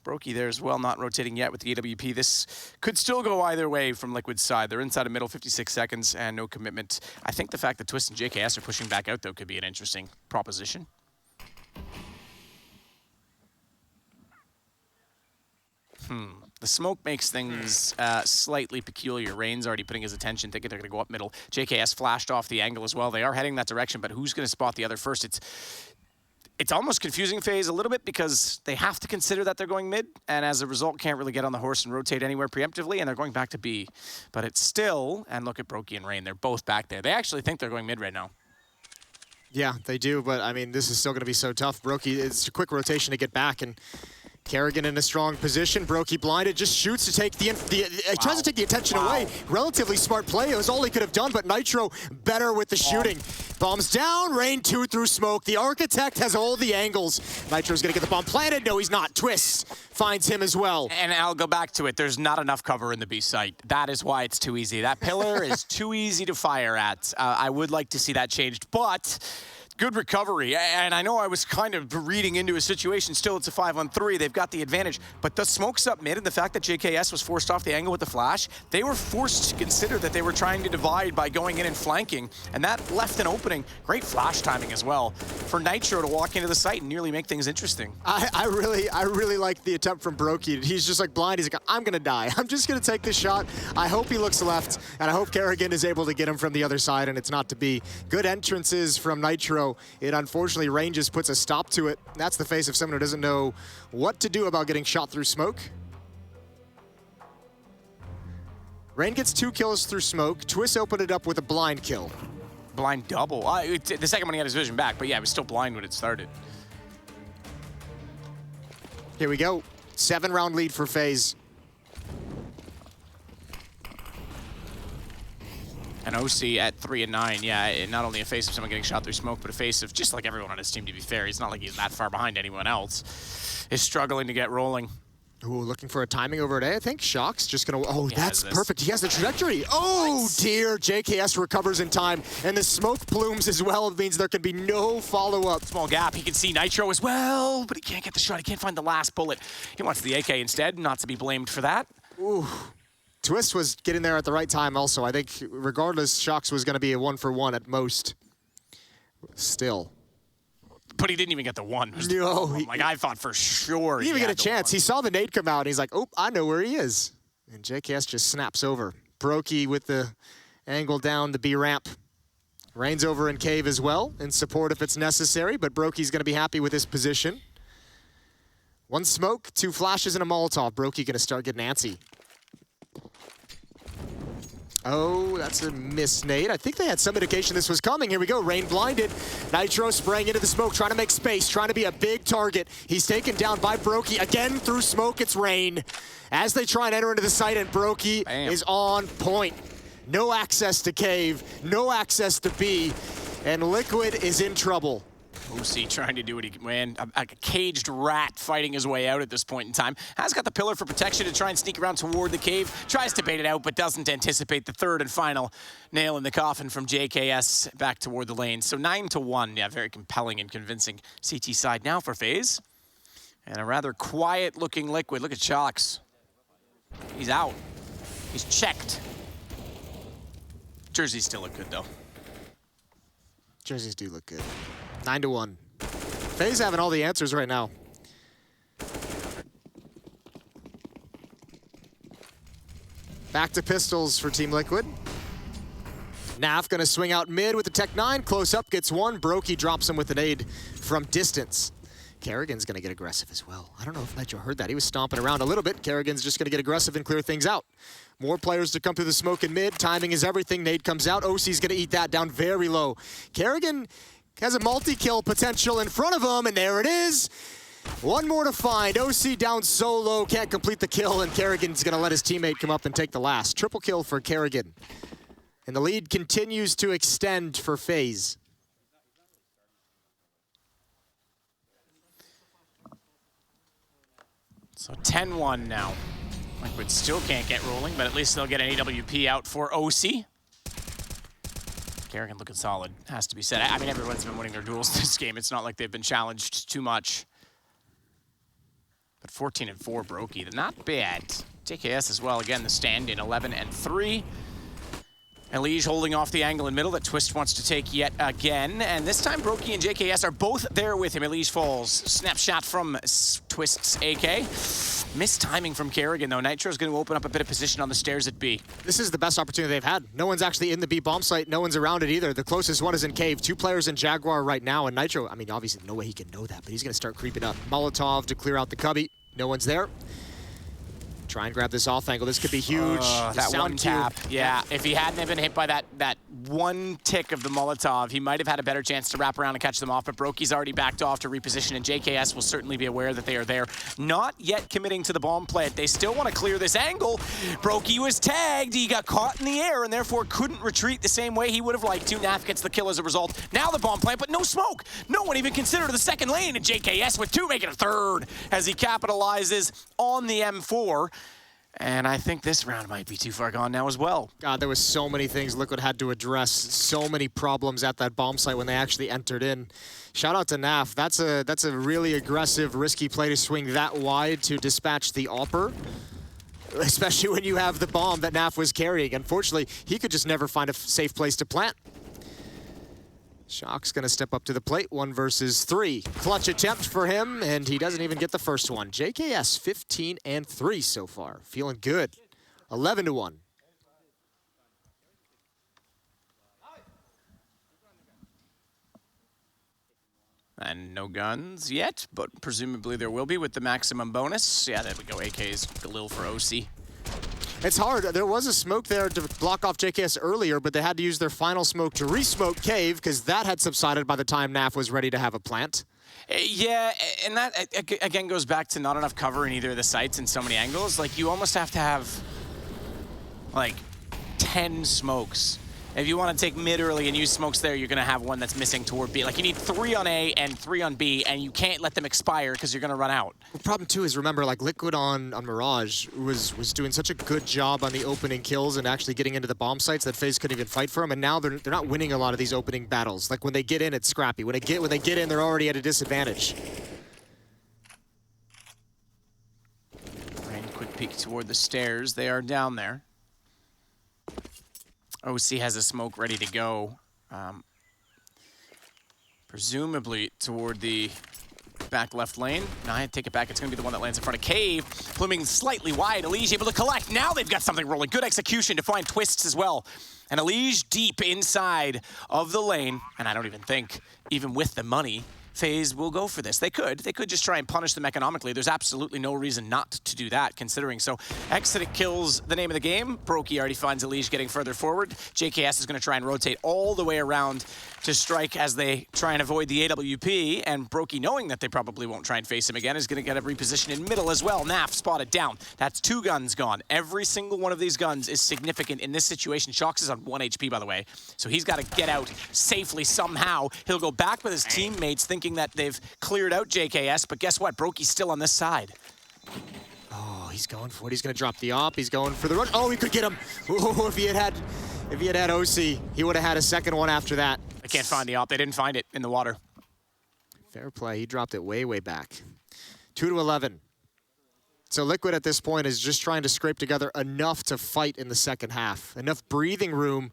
Brokey there as well, not rotating yet with the AWP. This could still go either way from Liquid's side. They're inside of middle, 56 seconds, and no commitment. I think the fact that Twist and JKS are pushing back out, though, could be an interesting proposition. The smoke makes things slightly peculiar. Rain's already putting his attention, thinking they're going to go up middle. JKS flashed off the angle as well. They are heading that direction, but who's going to spot the other first? It's almost confusing FaZe a little bit because they have to consider that they're going mid, and as a result, can't really get on the horse and rotate anywhere preemptively, and they're going back to B. But it's still, and look at Brokey and Rain, they're both back there. They actually think they're going mid right now. Yeah, they do, but I mean, this is still going to be so tough. Brokey, it's a quick rotation to get back, and Kerrigan in a strong position. Brokey blinded, just shoots to take he tries to take the attention away. Relatively smart play. It was all he could have done, but Nitro better with the shooting. Bombs down, Rain 2 through smoke. The Architect has all the angles. Nitro's gonna get the bomb planted. No, he's not. Twist finds him as well. And I'll go back to it. There's not enough cover in the B site. That is why it's too easy. That pillar is too easy to fire at. I would like to see that changed, but good recovery, and I know I was kind of reading into a situation. Still, it's a 5-on-3. They've got the advantage, but the smoke's up mid, and the fact that JKS was forced off the angle with the flash, they were forced to consider that they were trying to divide by going in and flanking, and that left an opening. Great flash timing as well for Nitro to walk into the site and nearly make things interesting. I really like the attempt from Brokey. He's just like blind. He's like, I'm gonna die. I'm just gonna take this shot. I hope he looks left, and I hope Kerrigan is able to get him from the other side, and it's not to be. Good entrances from Nitro. It unfortunately, Rain just puts a stop to it. That's the face of someone who doesn't know what to do about getting shot through smoke. Rain gets 2 kills through smoke. Twist opened it up with a blind kill. Blind double. The second one he had his vision back, but yeah, it was still blind when it started. Here we go. 7-round lead for FaZe. And OC at 3 and 9, yeah, not only a face of someone getting shot through smoke, but a face of just like everyone on his team, to be fair. He's not like he's that far behind anyone else. Is struggling to get rolling. Ooh, looking for a timing over at A, I think. Shox just gonna, oh, that's perfect. He has the trajectory. Oh, dear, JKS recovers in time, and the smoke plumes as well. It means there can be no follow-up. Small gap, he can see Nitro as well, but he can't get the shot. He can't find the last bullet. He wants the AK instead, not to be blamed for that. Ooh. Twist was getting there at the right time also. I think regardless, Shox was going to be a 1-for-1 at most. Still. But he didn't even get the one. No. Like, I thought for sure he didn't even get a chance. He saw the nade come out, and he's like, oh, I know where he is. And JKS just snaps over. Brokey with the angle down the B ramp. Rain's over in cave as well, in support if it's necessary, but Brokey's going to be happy with his position. 1 smoke, 2 flashes, and a Molotov. Brokey going to start getting antsy. Oh, that's a miss, Nate. I think they had some indication this was coming. Here we go, Rain blinded. Nitro spraying into the smoke, trying to make space, trying to be a big target. He's taken down by Brokey. Again, through smoke, it's Rain. As they try and enter into the site, and Brokey is on point. No access to cave, no access to B, and Liquid is in trouble. OC trying to do what he can. A caged rat fighting his way out at this point in time. Has got the pillar for protection to try and sneak around toward the cave. Tries to bait it out, but doesn't anticipate the third and final nail in the coffin from JKS back toward the lane. So 9-1. Yeah, very compelling and convincing CT side now for FaZe. And a rather quiet-looking Liquid. Look at Shocks. He's out. He's checked. Jerseys still look good, though. Jerseys do look good. 9-1. FaZe having all the answers right now. Back to pistols for Team Liquid. Naf gonna swing out mid with the Tech 9. Close up, gets 1. Brokey drops him with an aid from distance. Kerrigan's gonna get aggressive as well. I don't know if Nitro heard that. He was stomping around a little bit. Kerrigan's just gonna get aggressive and clear things out. More players to come through the smoke in mid. Timing is everything. Nade comes out. OC's gonna eat that down very low. Kerrigan has a multi-kill potential in front of him, and there it is. 1 more to find. OC down so low, can't complete the kill, and Kerrigan's gonna let his teammate come up and take the last. Triple kill for Kerrigan. And the lead continues to extend for FaZe. So 10-1 now. Liquid still can't get rolling, but at least they'll get an AWP out for OC. Kerrigan looking solid, has to be said. I mean, everyone's been winning their duels this game. It's not like they've been challenged too much. But 14-4 Brokey, not bad. JKS as well, again, the stand-in 11-3. Elige holding off the angle in middle that Twist wants to take yet again. And this time, Brokey and JKS are both there with him. Elige falls. Snapshot from Twist's AK. Missed timing from Kerrigan, though. Nitro's going to open up a bit of position on the stairs at B. This is the best opportunity they've had. No one's actually in the B bomb site. No one's around it either. The closest one is in cave. 2 players in Jaguar right now. And Nitro, I mean, obviously no way he can know that, but he's going to start creeping up. Molotov to clear out the cubby. No one's there. Try and grab this off angle. This could be huge. That one tap. Yeah, if he hadn't been hit by that one tick of the Molotov, he might have had a better chance to wrap around and catch them off, but Brokey's already backed off to reposition, and JKS will certainly be aware that they are there. Not yet committing to the bomb plant. They still want to clear this angle. Brokey was tagged. He got caught in the air and therefore couldn't retreat the same way he would have liked to. Naf gets the kill as a result. Now the bomb plant, but no smoke. No one even considered the second lane, and JKS with 2 making a third as he capitalizes on the M4. And I think this round might be too far gone now as well. God, there was so many things Liquid had to address, so many problems at that bomb site when they actually entered in. Shout out to Naf. That's a really aggressive, risky play to swing that wide to dispatch the AWPer, especially when you have the bomb that Naf was carrying. Unfortunately, he could just never find a safe place to plant. Shock's gonna step up to the plate, 1 versus 3. Clutch attempt for him, and he doesn't even get the first one. JKS 15-3 so far, feeling good. 11-1. And no guns yet, but presumably there will be with the maximum bonus. Yeah, there we go. AK's Galil for OC. It's hard. There was a smoke there to block off JKS earlier, but they had to use their final smoke to re-smoke cave because that had subsided by the time Naf was ready to have a plant. Yeah, and that, again, goes back to not enough cover in either of the sites in so many angles. Like, you almost have to have, like, 10 smokes. If you want to take mid early and use smokes there, you're going to have one that's missing toward B. Like, you need 3 on A and 3 on B, and you can't let them expire because you're going to run out. The problem, too, is remember, like, Liquid on Mirage was doing such a good job on the opening kills and actually getting into the bomb sites that FaZe couldn't even fight for them, and now they're not winning a lot of these opening battles. Like, when they get in, it's scrappy. When they get in, they're already at a disadvantage. Rain, quick peek toward the stairs. They are down there. OC has a smoke ready to go. Presumably toward the back left lane. I take it back. It's going to be the one that lands in front of Cave. Pluming slightly wide. Elige able to collect. Now they've got something rolling. Good execution to find Twists as well. And Elige deep inside of the lane. And I don't even think, even with the money, FaZe will go for this. They could just try and punish them economically. There's absolutely no reason not to do that, considering. So Exit kills the name of the game. Brokey already finds Elige getting further forward. JKS is going to try and rotate all the way around to strike as they try and avoid the AWP. And Brokey, knowing that they probably won't try and face him again, is going to get a reposition in middle as well. Naf spotted down. That's 2 guns gone. Every single one of these guns is significant in this situation. Shox is on 1 HP, by the way. So he's got to get out safely somehow. He'll go back with his teammates thinking that they've cleared out JKS, but guess what? Brokey's still on this side. Oh, he's going for it. He's going to drop the op. He's going for the rush. Oh, he could get him. Ooh, if he had OC, he would have had a second one after that. They can't find the op. They didn't find it in the water. Fair play. He dropped it way, way back. 2-11. So Liquid at this point is just trying to scrape together enough to fight in the second half. Enough breathing room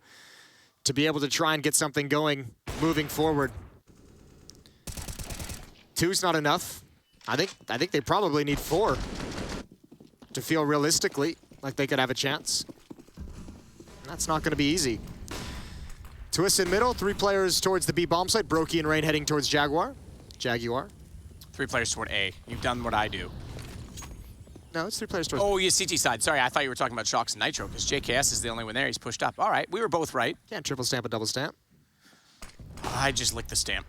to be able to try and get something going moving forward. 2's not enough. I think they probably need 4 to feel realistically like they could have a chance. That's not going to be easy. Twist in middle, 3 players towards the B bomb site. Brokey and Rain heading towards Jaguar. 3 players toward A. You've done what I do. No, it's 3 players towards Oh, you CT side. Sorry, I thought you were talking about Shox and Nitro, because JKS is the only one there. He's pushed up. All right, we were both right. Yeah, triple stamp, a double stamp. I just licked the stamp.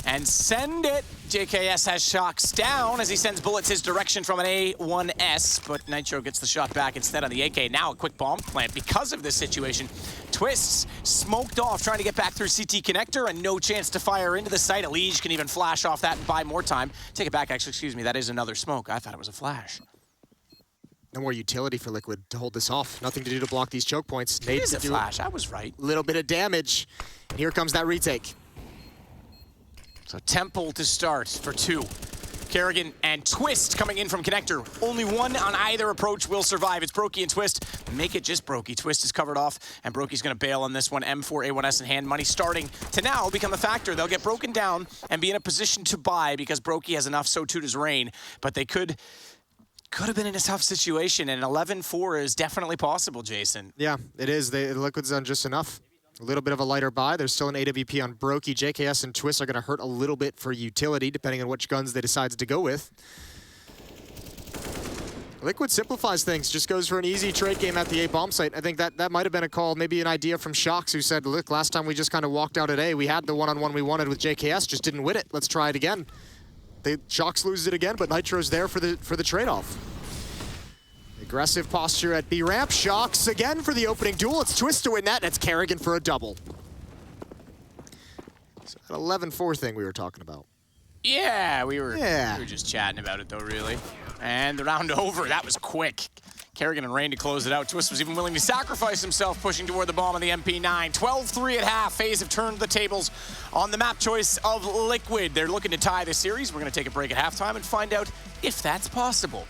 And send it. JKS has Shox down as he sends bullets his direction from an A1S, but Nitro gets the shot back instead on the AK. Now a quick bomb plant because of this situation. Twists smoked off, trying to get back through CT connector and no chance to fire into the site. Elige can even flash off that and buy more time. Take it back, actually, excuse me, that is another smoke. I thought it was a flash. No more utility for Liquid to hold this off. Nothing to do to block these choke points. It is a flash, I was right. Little bit of damage. And here comes that retake. So Temple to start for 2. Kerrigan and Twist coming in from connector. Only one on either approach will survive. It's Brokey and Twist. Make it just Brokey. Twist is covered off, and Brokey's going to bail on this one. M4, A1S in hand. Money starting to now become a factor. They'll get broken down and be in a position to buy because Brokey has enough, so too does Rain. But they could have been in a tough situation, and 11-4 is definitely possible, Jason. Yeah, it is. Liquid's done just enough. A little bit of a lighter buy. There's still an AWP on Brokey. JKS and Twist are going to hurt a little bit for utility, depending on which guns they decide to go with. Liquid simplifies things, just goes for an easy trade game at the A bomb site. I think that might have been a call, maybe an idea from Shox, who said, look, last time we just kind of walked out at A. We had the one-on-one we wanted with JKS, just didn't win it. Let's try it again. Shox loses it again, but Nitro's there for the trade-off. Aggressive posture at B ramp. Shox again for the opening duel. It's Twist to win that, and it's Kerrigan for a double. So that 11-4 thing we were talking about. Yeah, we were just chatting about it though, really. And the round over. That was quick. Kerrigan and Rain to close it out. Twist was even willing to sacrifice himself, pushing toward the bomb on the MP9. 12-3 at half. FaZe have turned the tables on the map choice of Liquid. They're looking to tie the series. We're going to take a break at halftime and find out if that's possible.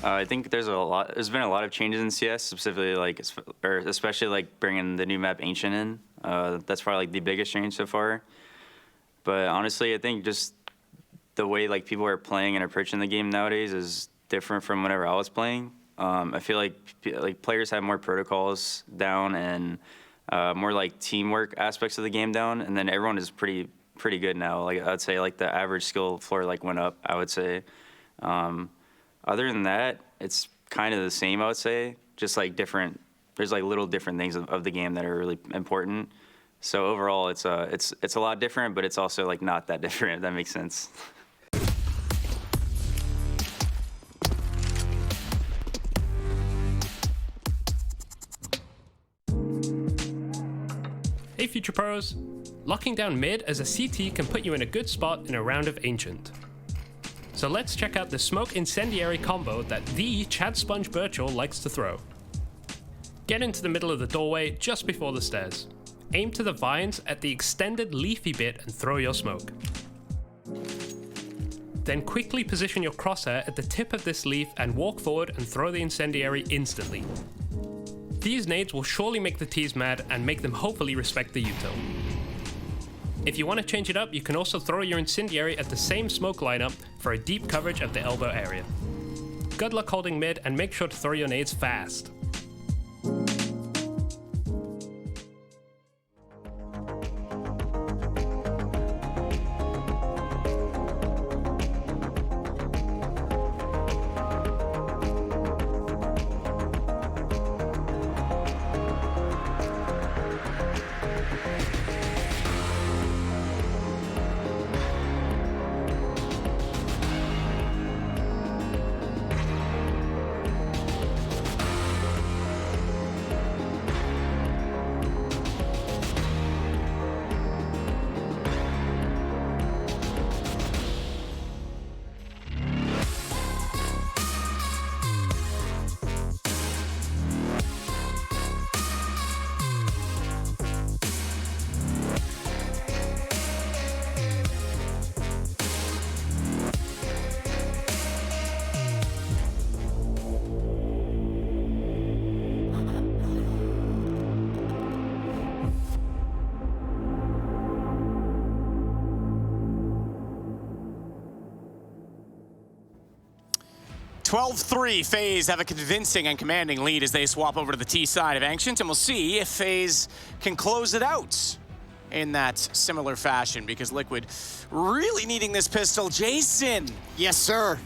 I think there's been a lot of changes in CS, specifically especially like bringing the new map Ancient in. That's probably like the biggest change so far. But honestly, I think just the way like people are playing and approaching the game nowadays is different from whenever I was playing. I feel like players have more protocols down and more like teamwork aspects of the game down, and then everyone is pretty good now. Like I'd say like the average skill floor like went up, I would say. Other than that, it's kind of the same, I would say. Just like different, there's like little different things of the game that are really important. So overall, it's a lot different, but it's also like not that different, if that makes sense. Future Pros, locking down mid as a CT can put you in a good spot in a round of Ancient. So let's check out the Smoke Incendiary combo that the Chad Sponge Birchall likes to throw. Get into the middle of the doorway just before the stairs. Aim to the vines at the extended leafy bit and throw your smoke. Then quickly position your crosshair at the tip of this leaf and walk forward and throw the incendiary instantly. These nades will surely make the T's mad and make them hopefully respect the util. If you want to change it up, you can also throw your incendiary at the same smoke lineup for a deep coverage of the elbow area. Good luck holding mid and make sure to throw your nades fast. (12-3), FaZe have a convincing and commanding lead as they swap over to the T side of Ancient, and we'll see if FaZe can close it out in that similar fashion, because Liquid really needing this pistol. Jason. Yes, sir.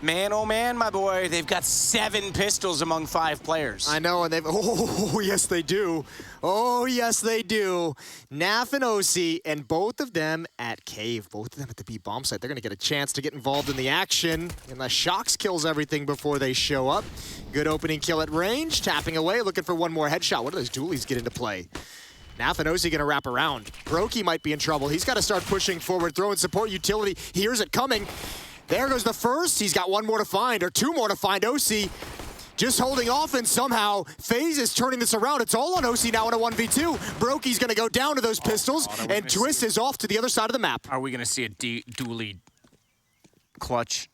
Man, oh man, my boy, they've got 7 pistols among 5 players. I know, and they've, oh, yes, they do. Oh, yes, they do. Naf and OC, and both of them at Cave, both of them at the B bomb site. They're going to get a chance to get involved in the action, unless Shox kills everything before they show up. Good opening kill at range, tapping away, looking for one more headshot. What do those dualies get into play? Naf and OC going to wrap around. Brokey might be in trouble. He's got to start pushing forward, throwing support utility. He hears it coming. There goes the first. He's got one more to find, or 2 more to find. OC just holding off, and somehow FaZe is turning this around. It's all on OC now in a 1v2. Brokey's going to go down to those pistols, and Twist is off to the other side of the map. Are we going to see a dually clutch?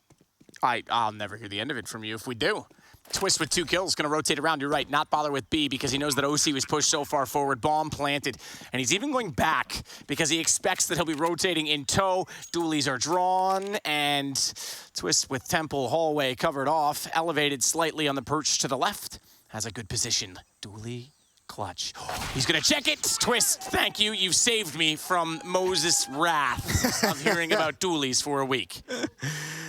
I'll never hear the end of it from you if we do. Twist with 2 kills, going to rotate around. You're right, not bother with B because he knows that OC was pushed so far forward. Bomb planted, and he's even going back because he expects that he'll be rotating in tow. Dualies are drawn, and Twist with Temple hallway covered off, elevated slightly on the perch to the left. Has a good position. Dually clutch. He's going to check it. Twist, thank you. You've saved me from Moses' wrath of hearing about dualies for a week.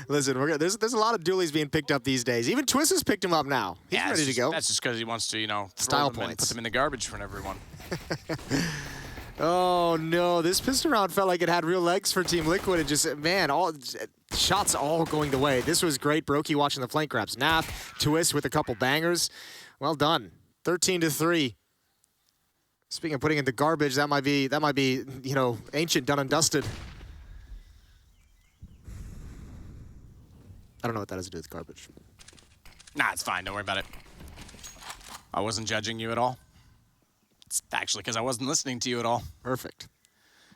Listen, there's a lot of dualies being picked up these days. Even Twist has picked him up now. He's ready to go. That's just because he wants to, you know, style throw them points. and put them in the garbage for everyone. Oh no, this pistol round felt like it had real legs for Team Liquid. It just, man, all shots all going the way. This was great. Brokey watching the flank grabs. Naf, Twist with a couple bangers. Well done. 13-3. Speaking of putting in the garbage, that might be, you know, Ancient done and dusted. I don't know what that has to do with garbage. Nah, it's fine. Don't worry about it. I wasn't judging you at all. It's actually because I wasn't listening to you at all. Perfect.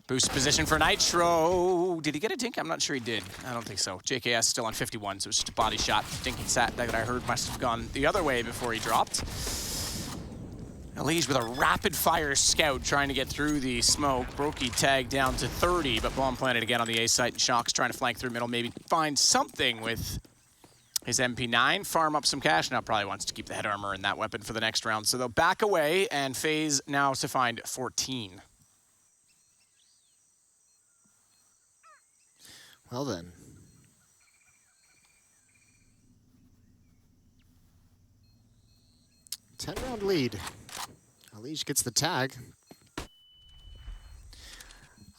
Boost position for Nitro. Did he get a dink? I'm not sure he did. I don't think so. JKS still on 51, so it's just a body shot. Dinking sat that I heard must have gone the other way before he dropped. Elige with a rapid-fire scout trying to get through the smoke. Brokey tagged down to 30, but bomb planted again on the A site. And Shox trying to flank through middle, maybe find something with his MP9. Farm up some cash. Now probably wants to keep the head armor and that weapon for the next round. So they'll back away, and FaZe now to find 14. Well then. Ten-round lead. Elige gets the tag.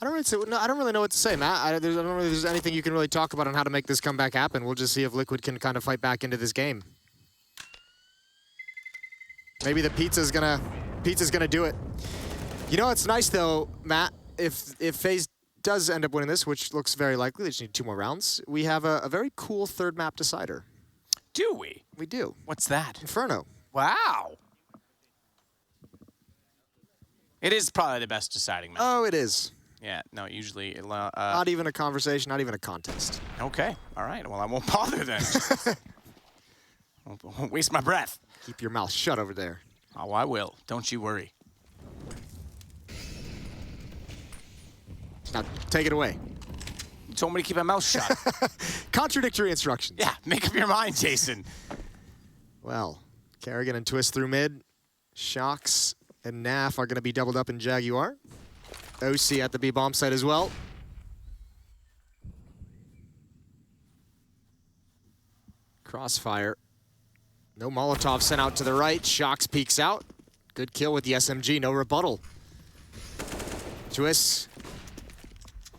I don't really know what to say, Matt. I don't know if there's anything you can really talk about on how to make this comeback happen. We'll just see if Liquid can kind of fight back into this game. Maybe the pizza's gonna do it. You know, it's nice though, Matt, if FaZe does end up winning this, which looks very likely, they just need 2 more rounds, we have a very cool 3rd map decider. Do we? We do. What's that? Inferno. Wow. It is probably the best deciding map. Oh, it is. Yeah, no, usually... not even a conversation, not even a contest. Okay, all right. Well, I won't bother then. Won't waste my breath. Keep your mouth shut over there. Oh, I will. Don't you worry. Now, take it away. You told me to keep my mouth shut. Contradictory instructions. Yeah, make up your mind, Jason. Well, Kerrigan and Twist through mid. Shocks and Naf are going to be doubled up in Jaguar. OC at the B bomb site as well. Crossfire. No Molotov sent out to the right. Shocks peeks out. Good kill with the SMG, no rebuttal. Twist.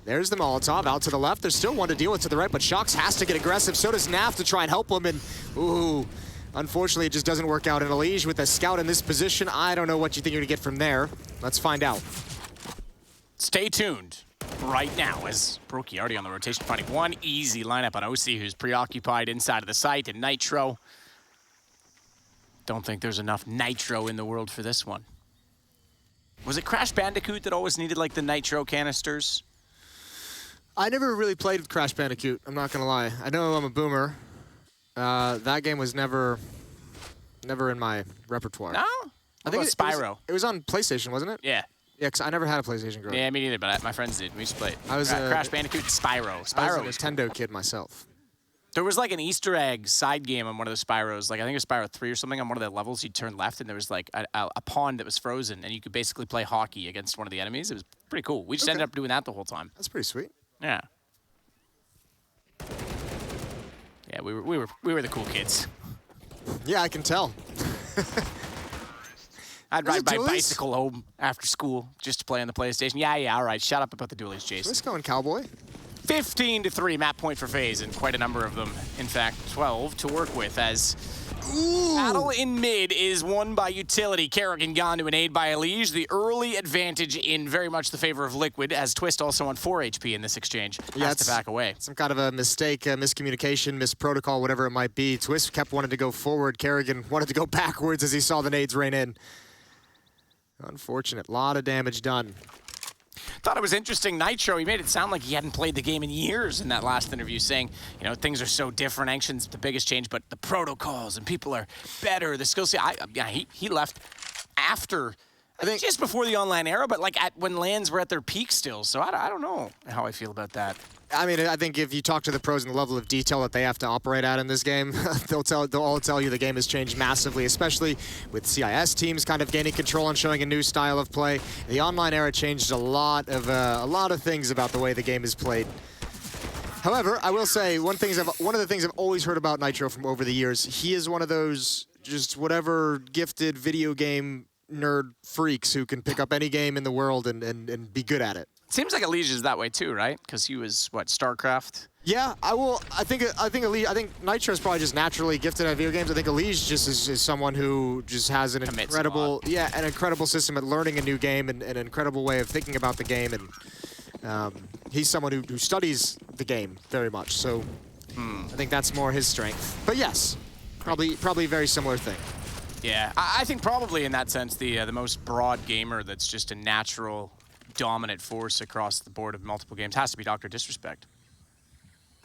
There's the Molotov out to the left. There's still one to deal with to the right, but Shocks has to get aggressive. So does Naf to try and help him. And ooh, unfortunately, it just doesn't work out. And Elige with a scout in this position, I don't know what you think you're gonna get from there. Let's find out. Stay tuned right now as Brokey already on the rotation, finding one easy lineup on OC, who's preoccupied inside of the site, and Nitro. Don't think there's enough Nitro in the world for this one. Was it Crash Bandicoot that always needed like the Nitro canisters? I never really played with Crash Bandicoot, I'm not gonna lie. I know I'm a boomer. That game was never in my repertoire. No? I think it's Spyro. It was on PlayStation, wasn't it? Yeah. Yeah, because I never had a PlayStation growing up. Yeah, me neither, but my friends did. We used to play it. I was Crash Bandicoot, Spyro. Spyro I was a Nintendo kid myself. There was like an Easter egg side game on one of the Spyros. Like I think it was Spyro 3 or something. On one of the levels, you'd turn left and there was like a pond that was frozen, and you could basically play hockey against one of the enemies. It was pretty cool. We just ended up doing that the whole time. That's pretty sweet. Yeah. Yeah, we were the cool kids. Yeah, I can tell. I'd ride my bicycle home after school just to play on the PlayStation. Yeah, all right. Shut up about the dualies, Jason. Let's go in Cowboy. 15-3 map point for FaZe, and quite a number of them. In fact, 12 to work with as battle in mid is won by utility. Kerrigan gone to an aid by Elige. The early advantage in very much the favor of Liquid, as Twist also on 4 HP in this exchange. Yeah, has to back away. Some kind of a mistake, miscommunication, misprotocol, whatever it might be. Twist kept wanting to go forward. Kerrigan wanted to go backwards as he saw the nades rain in. Unfortunate. Lot of damage done. Thought it was interesting. Nitro, he made it sound like he hadn't played the game in years in that last interview, saying, you know, things are so different. Ancient's the biggest change, but the protocols and people are better. The skill set. Yeah, he left after, I think just before the online era, but like when LANs were at their peak still. So I don't know how I feel about that. I mean, I think if you talk to the pros and the level of detail that they have to operate at in this game, they'll all tell you the game has changed massively, especially with CIS teams kind of gaining control and showing a new style of play. The online era changed a lot of things about the way the game is played. However, I will say one of the things I've always heard about Nitro from over the years, he is one of those just whatever gifted video game nerd freaks who can pick up any game in the world and be good at it. Seems like Elige is that way too, right? Because he was what, StarCraft? Yeah, I think Nitro is probably just naturally gifted at video games. I think Elige just is someone who just has an incredible system at learning a new game and an incredible way of thinking about the game. And he's someone who studies the game very much. So I think that's more his strength. But yes, probably a very similar thing. Yeah, I think probably in that sense the most broad gamer that's just a natural dominant force across the board of multiple games has to be Dr. Disrespect.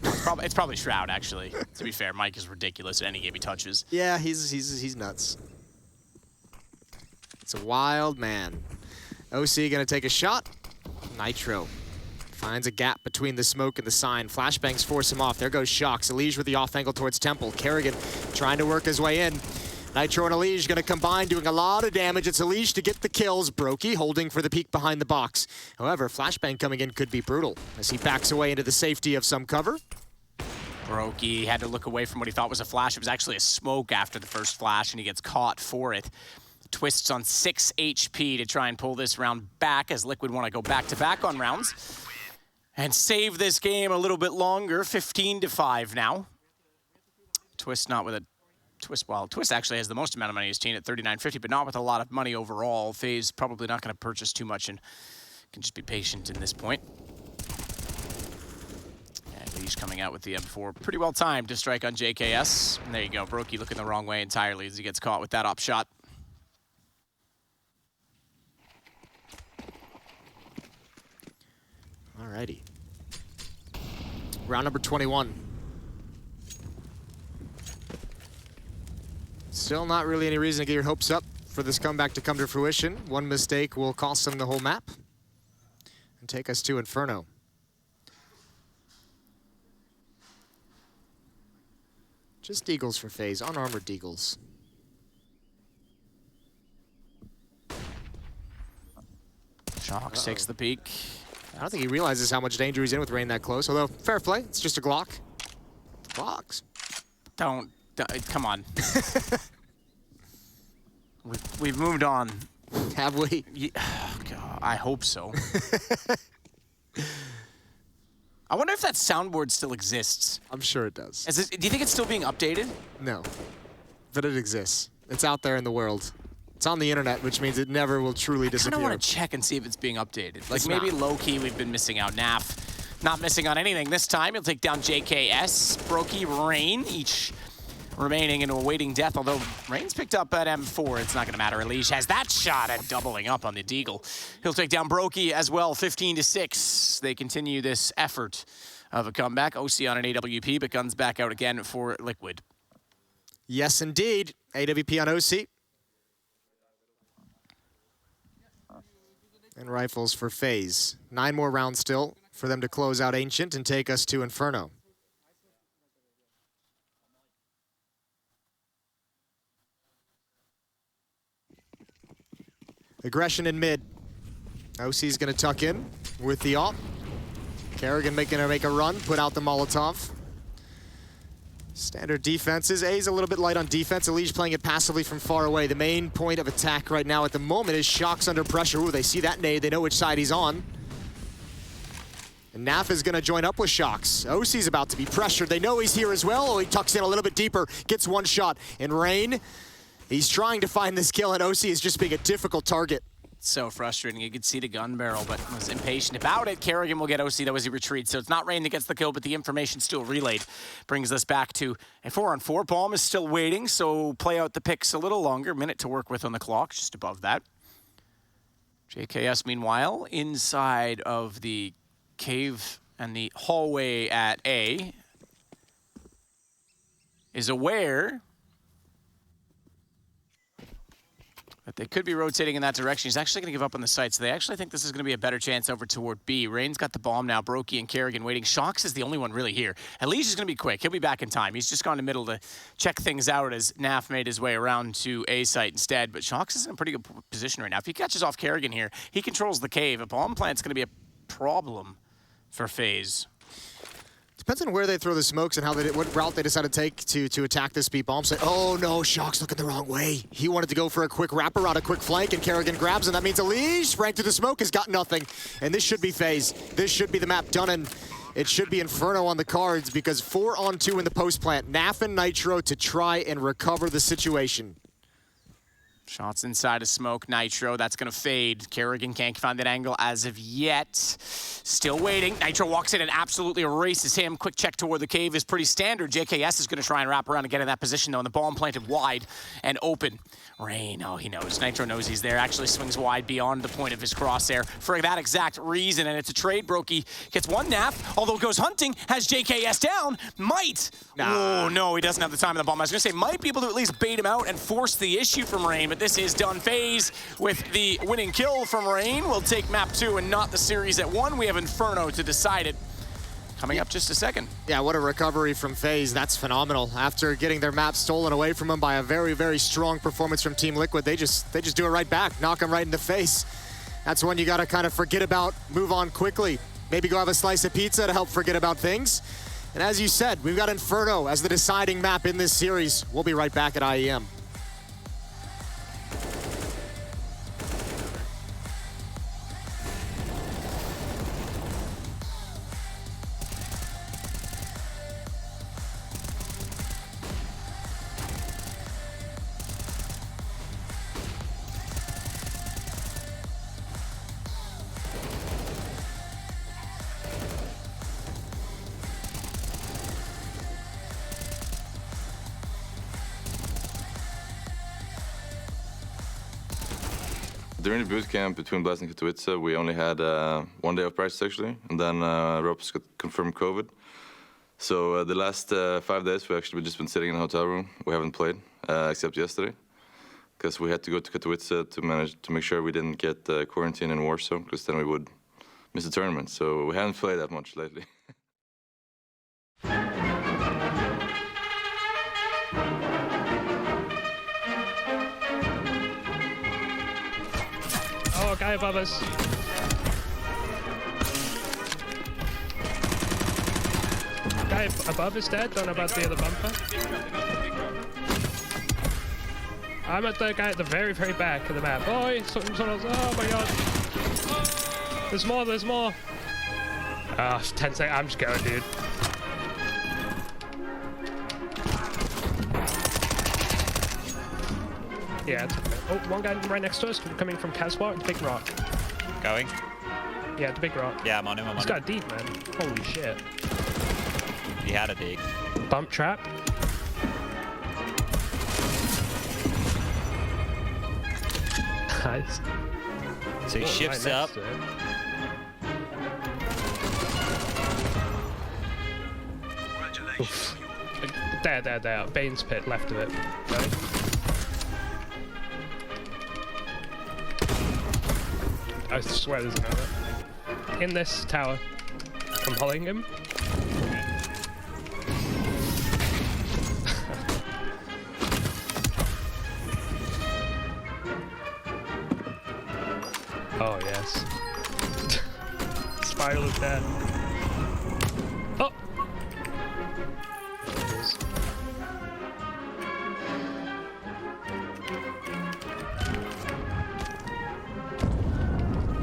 It's probably Shroud, actually. To be fair, Mike is ridiculous at any game he touches. Yeah, he's nuts. It's a wild man. OC gonna take a shot. Nitro finds a gap between the smoke and the sign. Flashbangs force him off. There goes Shocks. Elige with the off angle towards Temple. Kerrigan trying to work his way in. Nitro and Elige gonna combine, doing a lot of damage. It's Elige to get the kills. Brokey holding for the peek behind the box. However, Flashbang coming in could be brutal as he backs away into the safety of some cover. Brokey had to look away from what he thought was a flash. It was actually a smoke after the first flash, and he gets caught for it. Twists on 6 HP to try and pull this round back, as Liquid want to go back-to-back on rounds and save this game a little bit longer. 15-5 now. Twist not with a Twist actually has the most amount of money in his team at 39.50, but not with a lot of money overall. FaZe probably not going to purchase too much and can just be patient in this point. And Leash coming out with the M4. Pretty well timed to strike on JKS. And there you go. Brokey looking the wrong way entirely as he gets caught with that op shot. Alrighty. Round number 21. Still not really any reason to get your hopes up for this comeback to come to fruition. One mistake will cost them the whole map and take us to Inferno. Just Deagles for FaZe, unarmored Deagles. Shox takes the peek. I don't think he realizes how much danger he's in with Rain that close, although fair play, it's just a Glock. Glocks. Don't come on. We've moved on. Have we? Yeah, oh God, I hope so. I wonder if that soundboard still exists. I'm sure it does. Do you think it's still being updated? No, but it exists. It's out there in the world. It's on the internet, which means it never will truly disappear. I kind of want to check and see if it's being updated. Like maybe low-key we've been missing out. Naf not missing on anything this time. He'll take down JKS, Brokey, Rain, each remaining and awaiting death, although Rain's picked up at M4. It's not going to matter. Elish has that shot at doubling up on the Deagle. He'll take down Brokey as well, 15-6. They continue this effort of a comeback. OC on an AWP, but guns back out again for Liquid. Yes, indeed. AWP on OC. And rifles for FaZe. 9 more rounds still for them to close out Ancient and take us to Inferno. Aggression in mid. OC's gonna tuck in with the op. Kerrigan making her make a run, put out the Molotov. Standard defenses. A's a little bit light on defense. Elish playing it passively from far away. The main point of attack right now at the moment is Shox under pressure. Ooh, they see that nade. They know which side he's on. And Naf is going to join up with Shox. OC's about to be pressured. They know he's here as well. Oh, he tucks in a little bit deeper. Gets one shot. And Rain, he's trying to find this kill, and OC is just being a difficult target. So frustrating. You could see the gun barrel, but was impatient about it. Kerrigan will get OC though as he retreats. So it's not Rain that gets the kill, but the information still relayed. Brings us back to a 4-on-4. Bomb is still waiting, so play out the picks a little longer. Minute to work with on the clock, just above that. JKS, meanwhile, inside of the cave and the hallway at A, is aware that they could be rotating in that direction. He's actually going to give up on the site, so they actually think this is going to be a better chance over toward B. Rain's got the bomb now. Brokey and Kerrigan waiting. Shox is the only one really here. Elish is going to be quick. He'll be back in time. He's just gone to middle to check things out as Naf made his way around to A site instead. But Shox is in a pretty good position right now. If he catches off Kerrigan here, he controls the cave. A bomb plant's going to be a problem for FaZe. Depends on where they throw the smokes and how what route they decide to take to attack this B bomb site. Oh no, Shox looking the wrong way. He wanted to go for a quick wraparound, a quick flank, and Kerrigan grabs, and that means Elish, ranked through the smoke, has got nothing. And this should be FaZe. This should be the map done, and it should be Inferno on the cards because 4-on-2 in the post plant. Naf and Nitro to try and recover the situation. Shots inside of smoke. Nitro, that's going to fade. Kerrigan can't find that angle as of yet. Still waiting. Nitro walks in and absolutely erases him. Quick check toward the cave is pretty standard. JKS is going to try and wrap around and get in that position, though, and the bomb planted wide and open. Rain, oh, he knows. Nitro knows he's there. Actually swings wide beyond the point of his crosshair for that exact reason, and it's a trade. Brokey gets one Naf, although goes hunting, has JKS down. Might. Oh, no, he doesn't have the time of the bomb. I was going to say, might be able to at least bait him out and force the issue from Rain, but this is done. FaZe with the winning kill from Rain will take map 2 and not the series at 1. We have Inferno to decide it. Coming up just a second. Yeah, what a recovery from FaZe. That's phenomenal. After getting their map stolen away from them by a very, very strong performance from Team Liquid, they just do it right back, knock them right in the face. That's one you got to kind of forget about, move on quickly. Maybe go have a slice of pizza to help forget about things. And as you said, we've got Inferno as the deciding map in this series. We'll be right back at IEM. during the boot camp between Blast and Katowice, we only had 1 day of practice actually, and then Ropes got confirmed COVID. So the last 5 days we've just been sitting in a hotel room. We haven't played except yesterday, because we had to go to Katowice to make sure we didn't get quarantined in Warsaw, because then we would miss the tournament. So we haven't played that much lately. Oh, guy above us. Guy above is dead. Don't know about the other bumper. I'm at the guy at the very, very back of the map. Oh, oh my god. There's more, there's more. Ah, 10 seconds. I'm just going, dude. Yeah, it's okay. Oh, one guy right next to us coming from Caswar at the big rock. Going? Yeah, the big rock. Yeah, I'm on him, He's got a deep, man. Holy shit. He had a dig. Bump trap. Nice. So he shifts up. Oof. There. Bane's pit, left of it. Right. I swear there's another. In this tower. I'm holding him. Oh, yes. Spiral is dead. Oh! There it is.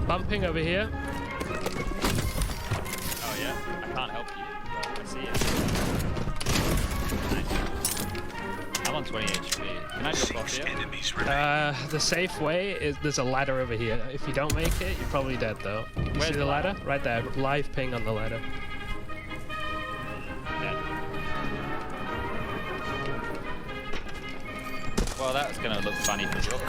Bumping over here. Oh yeah? I can't help you, but I see it. Nice. I'm on 20 HP. Can I jump off here? The safe way is there's a ladder over here. If you don't make it, you're probably dead though. You see the ladder? Right there. Live ping on the ladder. Dead. Well, that's gonna look funny for sure.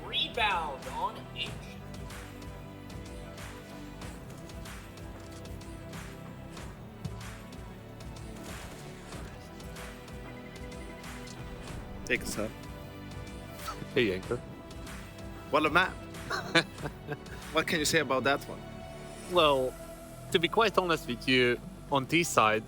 Rebound on Ancient. Take us up. Hey, Anchor. What a map. What can you say about that one? Well, to be quite honest with you, on T side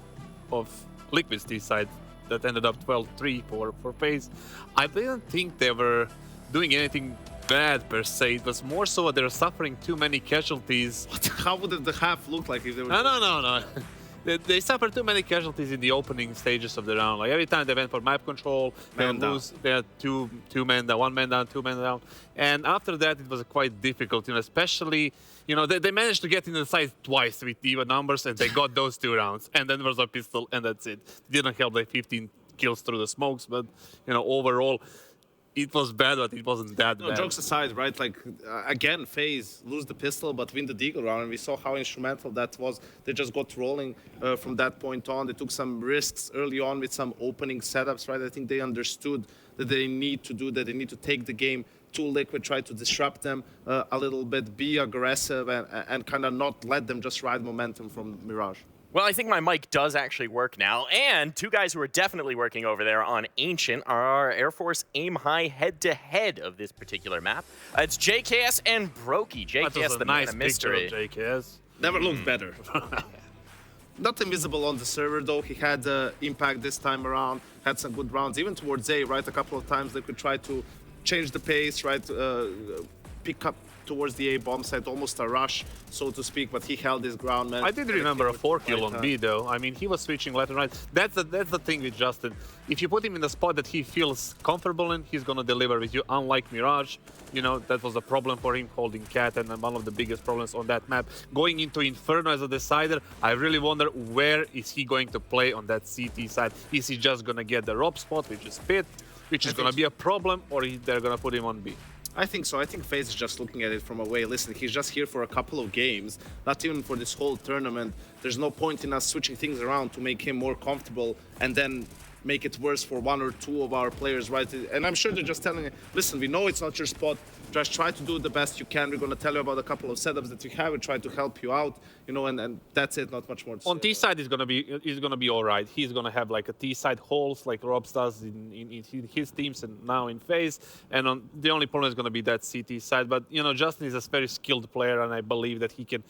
of Liquid's T side, that ended up 12-3 for FaZe, I didn't think they were doing anything bad per se. It was more so they're suffering too many casualties. How would the half look like if they were... No. They suffered too many casualties in the opening stages of the round. Like every time they went for map control, they would lose. They had two men down, 1 man down, 2 men down. And after that, it was quite difficult, especially, they managed to get in the side twice with even numbers, and they got those 2 rounds. And then there was a pistol, and that's it. It didn't help like 15 kills through the smokes, but, overall, it was bad, but it wasn't that bad. Jokes aside, right? Like, again, FaZe lose the pistol, but win the Deagle round. And we saw how instrumental that was. They just got rolling from that point on. They took some risks early on with some opening setups, right? I think they understood that they need to do that. They need to take the game to Liquid, try to disrupt them a little bit, be aggressive, and kind of not let them just ride momentum from Mirage. Well, I think my mic does actually work now, and 2 guys who are definitely working over there on Ancient are our Air Force Aim High head-to-head of this particular map. It's JKS and Brokey. JKS, the man of mystery. JKS. Never looked better. Not invisible on the server, though. He had impact this time around, had some good rounds, even towards A, right? A couple of times they could try to change the pace, right? towards the A bomb site, almost a rush, so to speak, but he held his ground, man. I did remember a 4-kill on B, though. I mean, he was switching left and right. That's the thing with Justin. If you put him in the spot that he feels comfortable in, he's going to deliver with you, unlike Mirage. You know, that was a problem for him holding Cat, and one of the biggest problems on that map. Going into Inferno as a decider, I really wonder where is he going to play on that CT side. Is he just going to get the rob spot, which is pit, which is going to be a problem, or they're going to put him on B? I think so. I think FaZe is just looking at it from away. Listen, he's just here for a couple of games, not even for this whole tournament. There's no point in us switching things around to make him more comfortable and then make it worse for one or two of our players, right? And I'm sure they're just telling him, listen, we know it's not your spot. Just try to do the best you can. We're going to tell you about a couple of setups that we have and try to help you out, you know, and that's it, not much more to say. On T side, he's gonna be all right. He's gonna have like a T side holes like Robs does in his teams and now in FaZe. And the only problem is gonna be that CT side. But you know, Justin is a very skilled player, and I believe that he can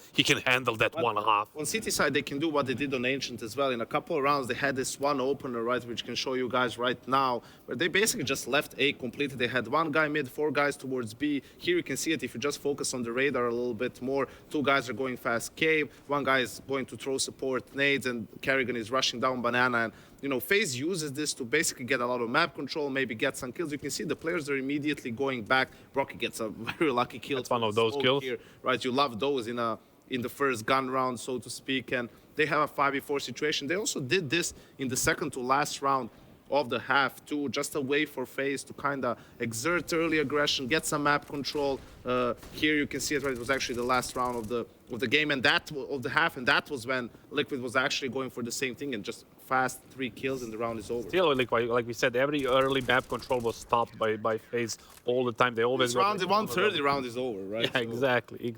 handle that 1.5. On CT side, they can do what they did on Ancient as well. In a couple of rounds, they had this one opener, right, which can show you guys right now, where they basically just left A completely. They had one guy mid, 4 guys towards B. Here you can see it if you just focus on the radar a little bit more. 2 guys are going fast cave, 1 guy is going to throw support nades, and Kerrigan is rushing down banana. And you know, FaZe uses this to basically get a lot of map control, maybe get some kills. You can see the players are immediately going back. Brocky gets a very lucky kill. That's one of those kills here, right? You love those in the first gun round, so to speak. And they have a 5v4 situation. They also did this in the second to last round of the half too, just a way for FaZe to kind of exert early aggression, get some map control. Here you can see it, right? It was actually the last round of the game, and that of the half, and that was when Liquid was actually going for the same thing and just fast 3 kills and the round is over. Still, like we said, every early map control was stopped by FaZe all the time. They always round, the 130 round is over, right? Yeah, exactly.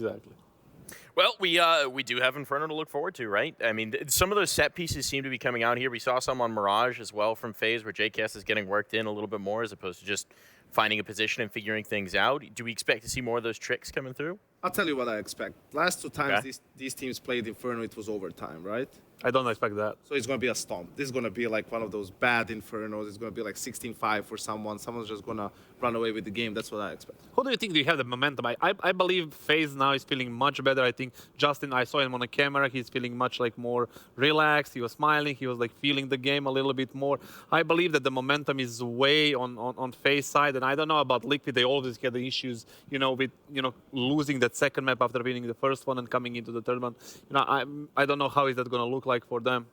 Well, we do have Inferno to look forward to, right? I mean, some of those set pieces seem to be coming out here. We saw some on Mirage as well from FaZe, where JKS is getting worked in a little bit more as opposed to just finding a position and figuring things out. Do we expect to see more of those tricks coming through? I'll tell you what I expect. Last 2 times these teams played Inferno, it was overtime, right? I don't expect that. So it's going to be a stomp. This is going to be like one of those bad Infernos. It's going to be like 16-5 for someone. Someone's just going to run away with the game. That's what I expect. Who do you think do you have the momentum? I believe FaZe now is feeling much better. I think Justin, I saw him on the camera. He's feeling much like more relaxed. He was smiling. He was like feeling the game a little bit more. I believe that the momentum is way on FaZe side. And I don't know about Liquid. They always get the issues, you know, with, you know, losing that second map after winning the first one and coming into the third one. You know, I don't know how is that going to look like for them.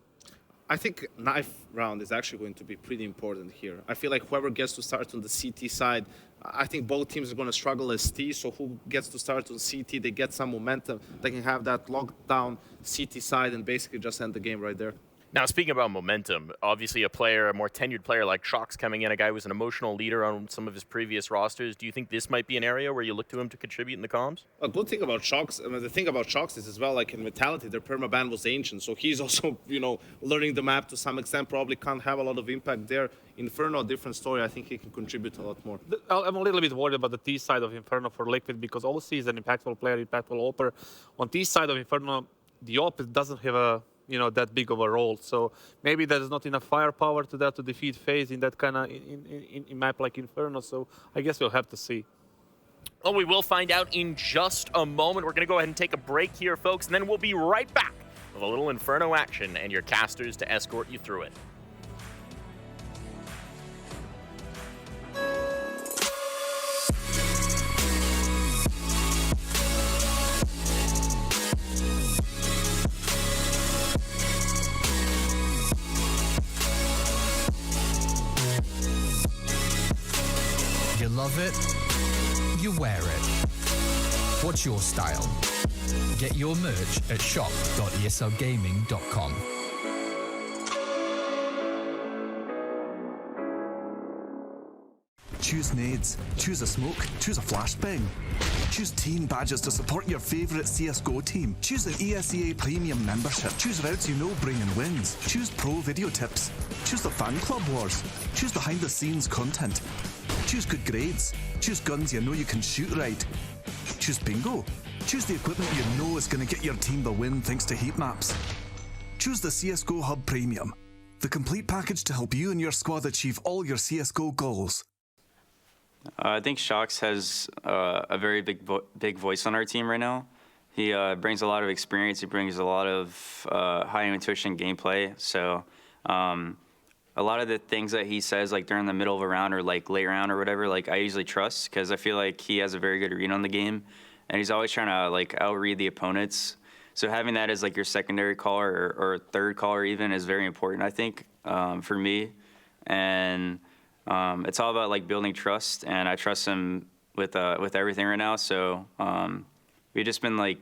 I think knife round is actually going to be pretty important here. I feel like whoever gets to start on the CT side, I think both teams are going to struggle as T, so who gets to start on CT, they get some momentum. They can have that locked down CT side and basically just end the game right there. Now, speaking about momentum, obviously a more tenured player like Shox coming in, a guy who was an emotional leader on some of his previous rosters. Do you think this might be an area where you look to him to contribute in the comms? A good thing about Shox, I mean, the thing about Shox is as well, like in Vitality, their permaban was Ancient, so he's also, you know, learning the map to some extent, probably can't have a lot of impact there. Inferno, a different story. I think he can contribute a lot more. I'm a little bit worried about the T side of Inferno for Liquid because OC is an impactful player, impactful AWPer. On T side of Inferno, the AWP doesn't have a, you know, that big of a role. So maybe there's not enough firepower to that to defeat FaZe in that kind of in map like Inferno. So I guess we'll have to see. Well, we will find out in just a moment. We're going to go ahead and take a break here, folks, and then we'll be right back with a little Inferno action and your casters to escort you through it. You love it, you wear it. What's your style? Get your merch at shop.eslgaming.com. Choose nades, choose a smoke, choose a flashbang. Choose team badges to support your favourite CSGO team. Choose an ESEA Premium membership. Choose routes you know bring in wins. Choose pro video tips. Choose the fan club wars. Choose behind the scenes content. Choose good grades. Choose guns you know you can shoot right. Choose bingo. Choose the equipment you know is going to get your team the win thanks to heat maps. Choose the CSGO Hub Premium, the complete package to help you and your squad achieve all your CSGO goals. I think Shox has a very big voice on our team right now. He brings a lot of experience. He brings a lot of high intuition gameplay. So a lot of the things that he says, like during the middle of a round or like late round or whatever, like I usually trust because I feel like he has a very good read on the game, and he's always trying to like outread the opponents. So having that as like your secondary caller or third caller even is very important, I think, for me. And it's all about like building trust, and I trust him with everything right now. So we've just been like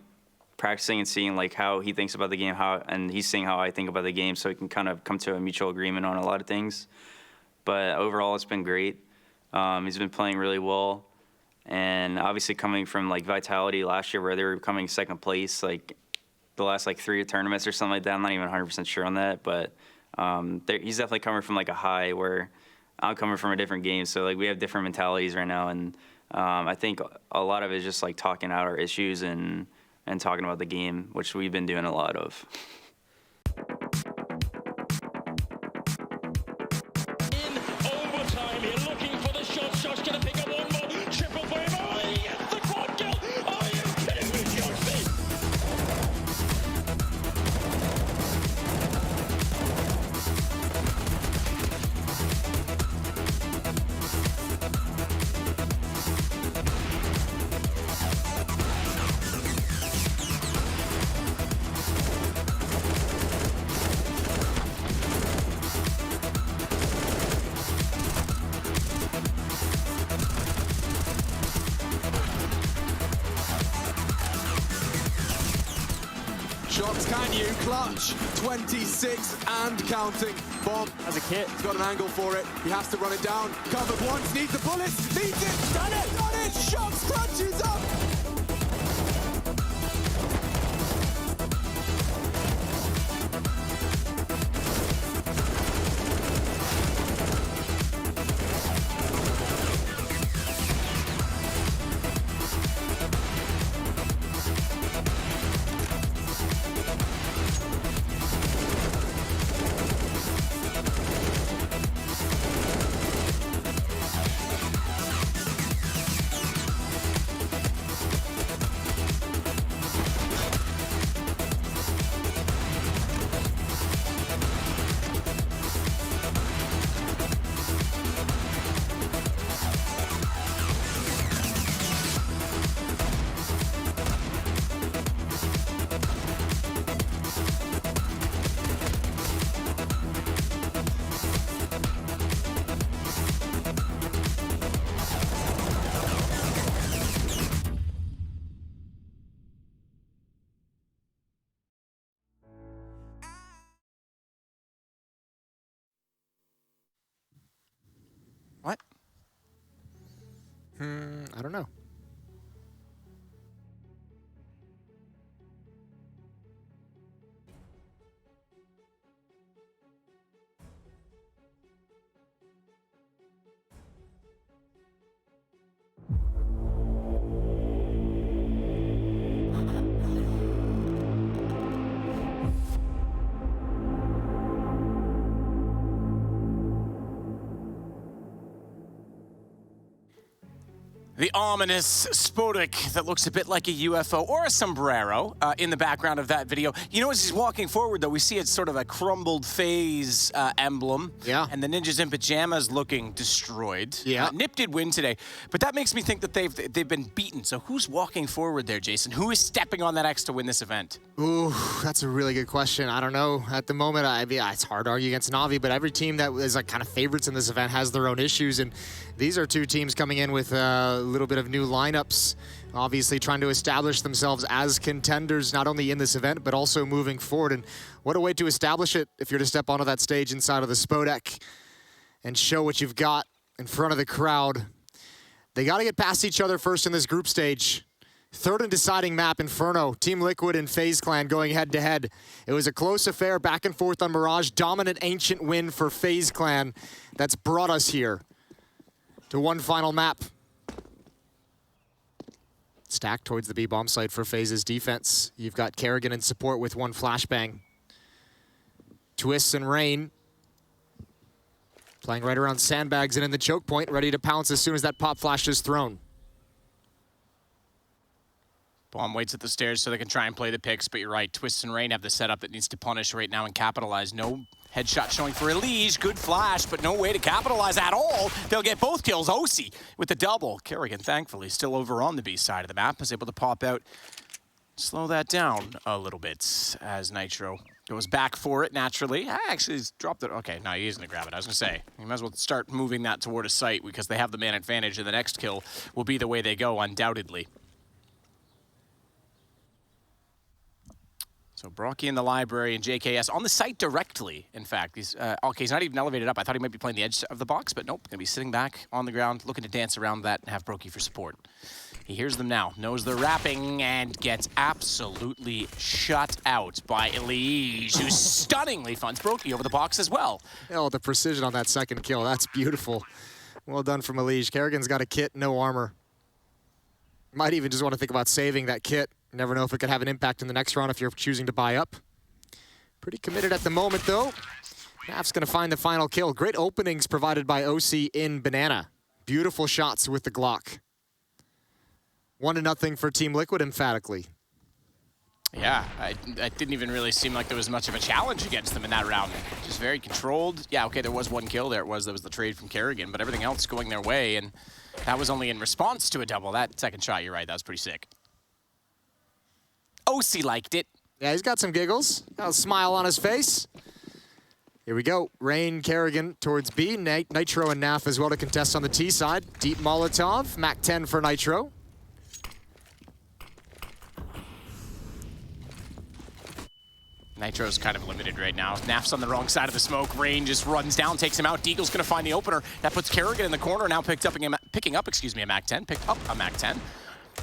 practicing and seeing like how he thinks about the game, and he's seeing how I think about the game, so we can kind of come to a mutual agreement on a lot of things. But overall, it's been great. He's been playing really well, and obviously coming from like Vitality last year, where they were coming second place, like the last like 3 tournaments or something like that. I'm not even 100% sure on that, but he's definitely coming from like a high where I'm coming from a different game. So like we have different mentalities right now, and I think a lot of it is just like talking out our issues and talking about the game, which we've been doing a lot of. In overtime, you're looking for the shot. Shot's gonna pick up one more. Triple for him. Oh, he gets the quad kill. Are you kidding me, Johnson? Shox, can you clutch? 26 and counting. Bomb as a kit. He's got an angle for it. He has to run it down. Covered once, needs the bullets, needs it, done it, got it! Shox clutches up! What? I don't know. The ominous Spodek that looks a bit like a UFO or a sombrero in the background of that video. You know, as he's walking forward, though, we see it's sort of a crumbled FaZe emblem. Yeah. And the Ninjas in Pajamas looking destroyed. Yeah. Nip did win today, but that makes me think that they've been beaten. So who's walking forward there, Jason? Who is stepping on that X to win this event? Ooh, that's a really good question. I don't know. At the moment, it's hard to argue against Na'Vi, but every team that is like kind of favorites in this event has their own issues, and these are two teams coming in with a little bit of new lineups, obviously trying to establish themselves as contenders, not only in this event, but also moving forward. And what a way to establish it if you're to step onto that stage inside of the Spodek and show what you've got in front of the crowd. They got to get past each other first in this group stage. Third and deciding map, Inferno. Team Liquid and FaZe Clan going head-to-head. It was a close affair, back and forth on Mirage. Dominant Ancient win for FaZe Clan. That's brought us here to one final map. Stack towards the B-bomb site for FaZe's defense. You've got Kerrigan in support with one flashbang. Twists and Rain Playing right around sandbags and in the choke point, ready to pounce as soon as that pop flash is thrown. Bomb waits at the stairs so they can try and play the picks, but you're right. Twist and Rain have the setup that needs to punish right now and capitalize. No headshot showing for Elige. Good flash, but no way to capitalize at all. They'll get both kills. Osi with the double. Kerrigan, thankfully, still over on the B side of the map, is able to pop out, slow that down a little bit as Nitro goes back for it naturally. Actually, he's dropped it. Okay, no, he isn't going to grab it. I was going to say, you might as well start moving that toward a site because they have the man advantage, and the next kill will be the way they go, undoubtedly. So Brocky in the library and JKS on the site directly, in fact. He's okay, he's not even elevated up. I thought he might be playing the edge of the box, but nope. Gonna be sitting back on the ground, looking to dance around that and have Brocky for support. He hears them now, knows they're rapping, and gets absolutely shut out by Elige, who stunningly funds Brocky over the box as well. Oh, the precision on that second kill, that's beautiful. Well done from Elige. Kerrigan's got a kit, no armor. Might even just want to think about saving that kit. Never know if it could have an impact in the next round if you're choosing to buy up. Pretty committed at the moment, though. Naf's going to find the final kill. Great openings provided by OC in Banana. Beautiful shots with the Glock. 1-0 for Team Liquid, emphatically. Yeah, it didn't even really seem like there was much of a challenge against them in that round. Just very controlled. Yeah, okay, there was one kill. There was the trade from Kerrigan, but everything else going their way, and that was only in response to a double. That second shot, you're right, that was pretty sick. OC liked it. Yeah, he's got some giggles. Got a smile on his face. Here we go. Rain, Kerrigan towards B. Nitro and Naf as well to contest on the T side. Deep Molotov. Mac 10 for Nitro. Nitro's kind of limited right now. Naf's on the wrong side of the smoke. Rain just runs down, takes him out. Deagle's going to find the opener. That puts Kerrigan in the corner. Now picking up a Mac 10. Picked up a Mac 10.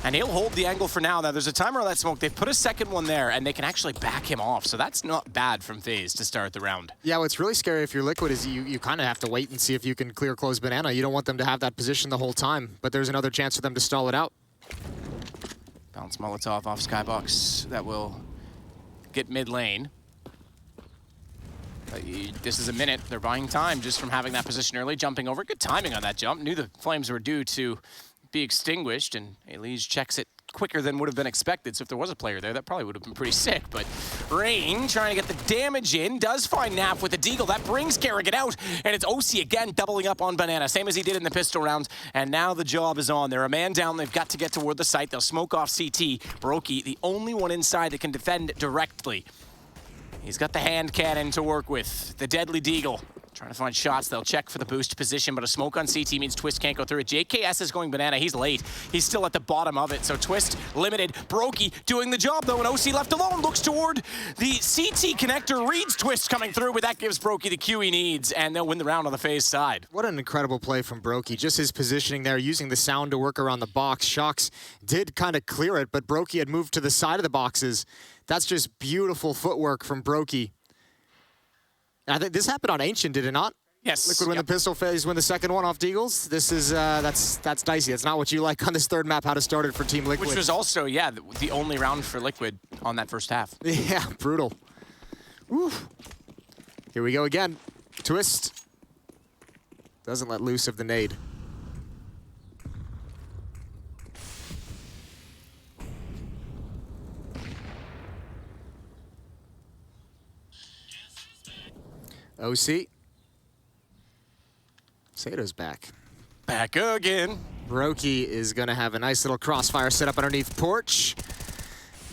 And he'll hold the angle for now. Now, there's a timer on that smoke. They've put a second one there, and they can actually back him off. So that's not bad from FaZe to start the round. Yeah, what's really scary if you're Liquid is you kind of have to wait and see if you can clear close Banana. You don't want them to have that position the whole time, but there's another chance for them to stall it out. Bounce Molotov off Skybox. That will get mid lane. This is a minute. They're buying time just from having that position early, jumping over. Good timing on that jump. Knew the flames were due to be extinguished, and Elige checks it quicker than would have been expected. So if there was a player there, that probably would have been pretty sick. But Rain trying to get the damage in, does find Naf with a deagle. That brings Kerrigan out, and it's OC again doubling up on Banana, same as he did in the pistol round. And now the job is on. They're a man down. They've got to get toward the site. They'll smoke off CT. Brokey, the only one inside that can defend directly. He's got the hand cannon to work with, the deadly deagle. Trying to find shots. They'll check for the boost position, but a smoke on CT means Twist can't go through it. JKS is going Banana. He's late. He's still at the bottom of it, so Twist limited. Brokey doing the job, though, and OC left alone. Looks toward the CT connector. Reads Twist coming through, but that gives Brokey the Q he needs, and they'll win the round on the FaZe side. What an incredible play from Brokey. Just his positioning there, using the sound to work around the box. Shox did kind of clear it, but Brokey had moved to the side of the boxes. That's just beautiful footwork from Brokey. I think this happened on Ancient, did it not? Yes. Liquid win the pistol phase, win the second one off Deagles. This is, that's dicey. It's not what you like on this third map, how to start it for Team Liquid. Which was also, yeah, the only round for Liquid on that first half. Yeah, brutal. Woo. Here we go again. Twist. Doesn't let loose of the nade. OC. Sato's back. Back again. Brokey is going to have a nice little crossfire set up underneath porch.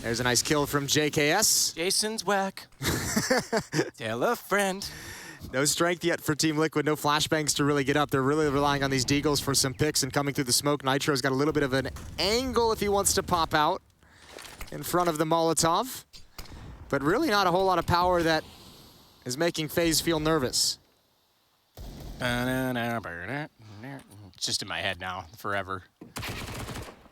There's a nice kill from JKS. Jason's whack. Tell a friend. No strength yet for Team Liquid. No flashbangs to really get up. They're really relying on these deagles for some picks and coming through the smoke. Nitro's got a little bit of an angle if he wants to pop out in front of the Molotov. But really not a whole lot of power that is making FaZe feel nervous. It's just in my head now, forever.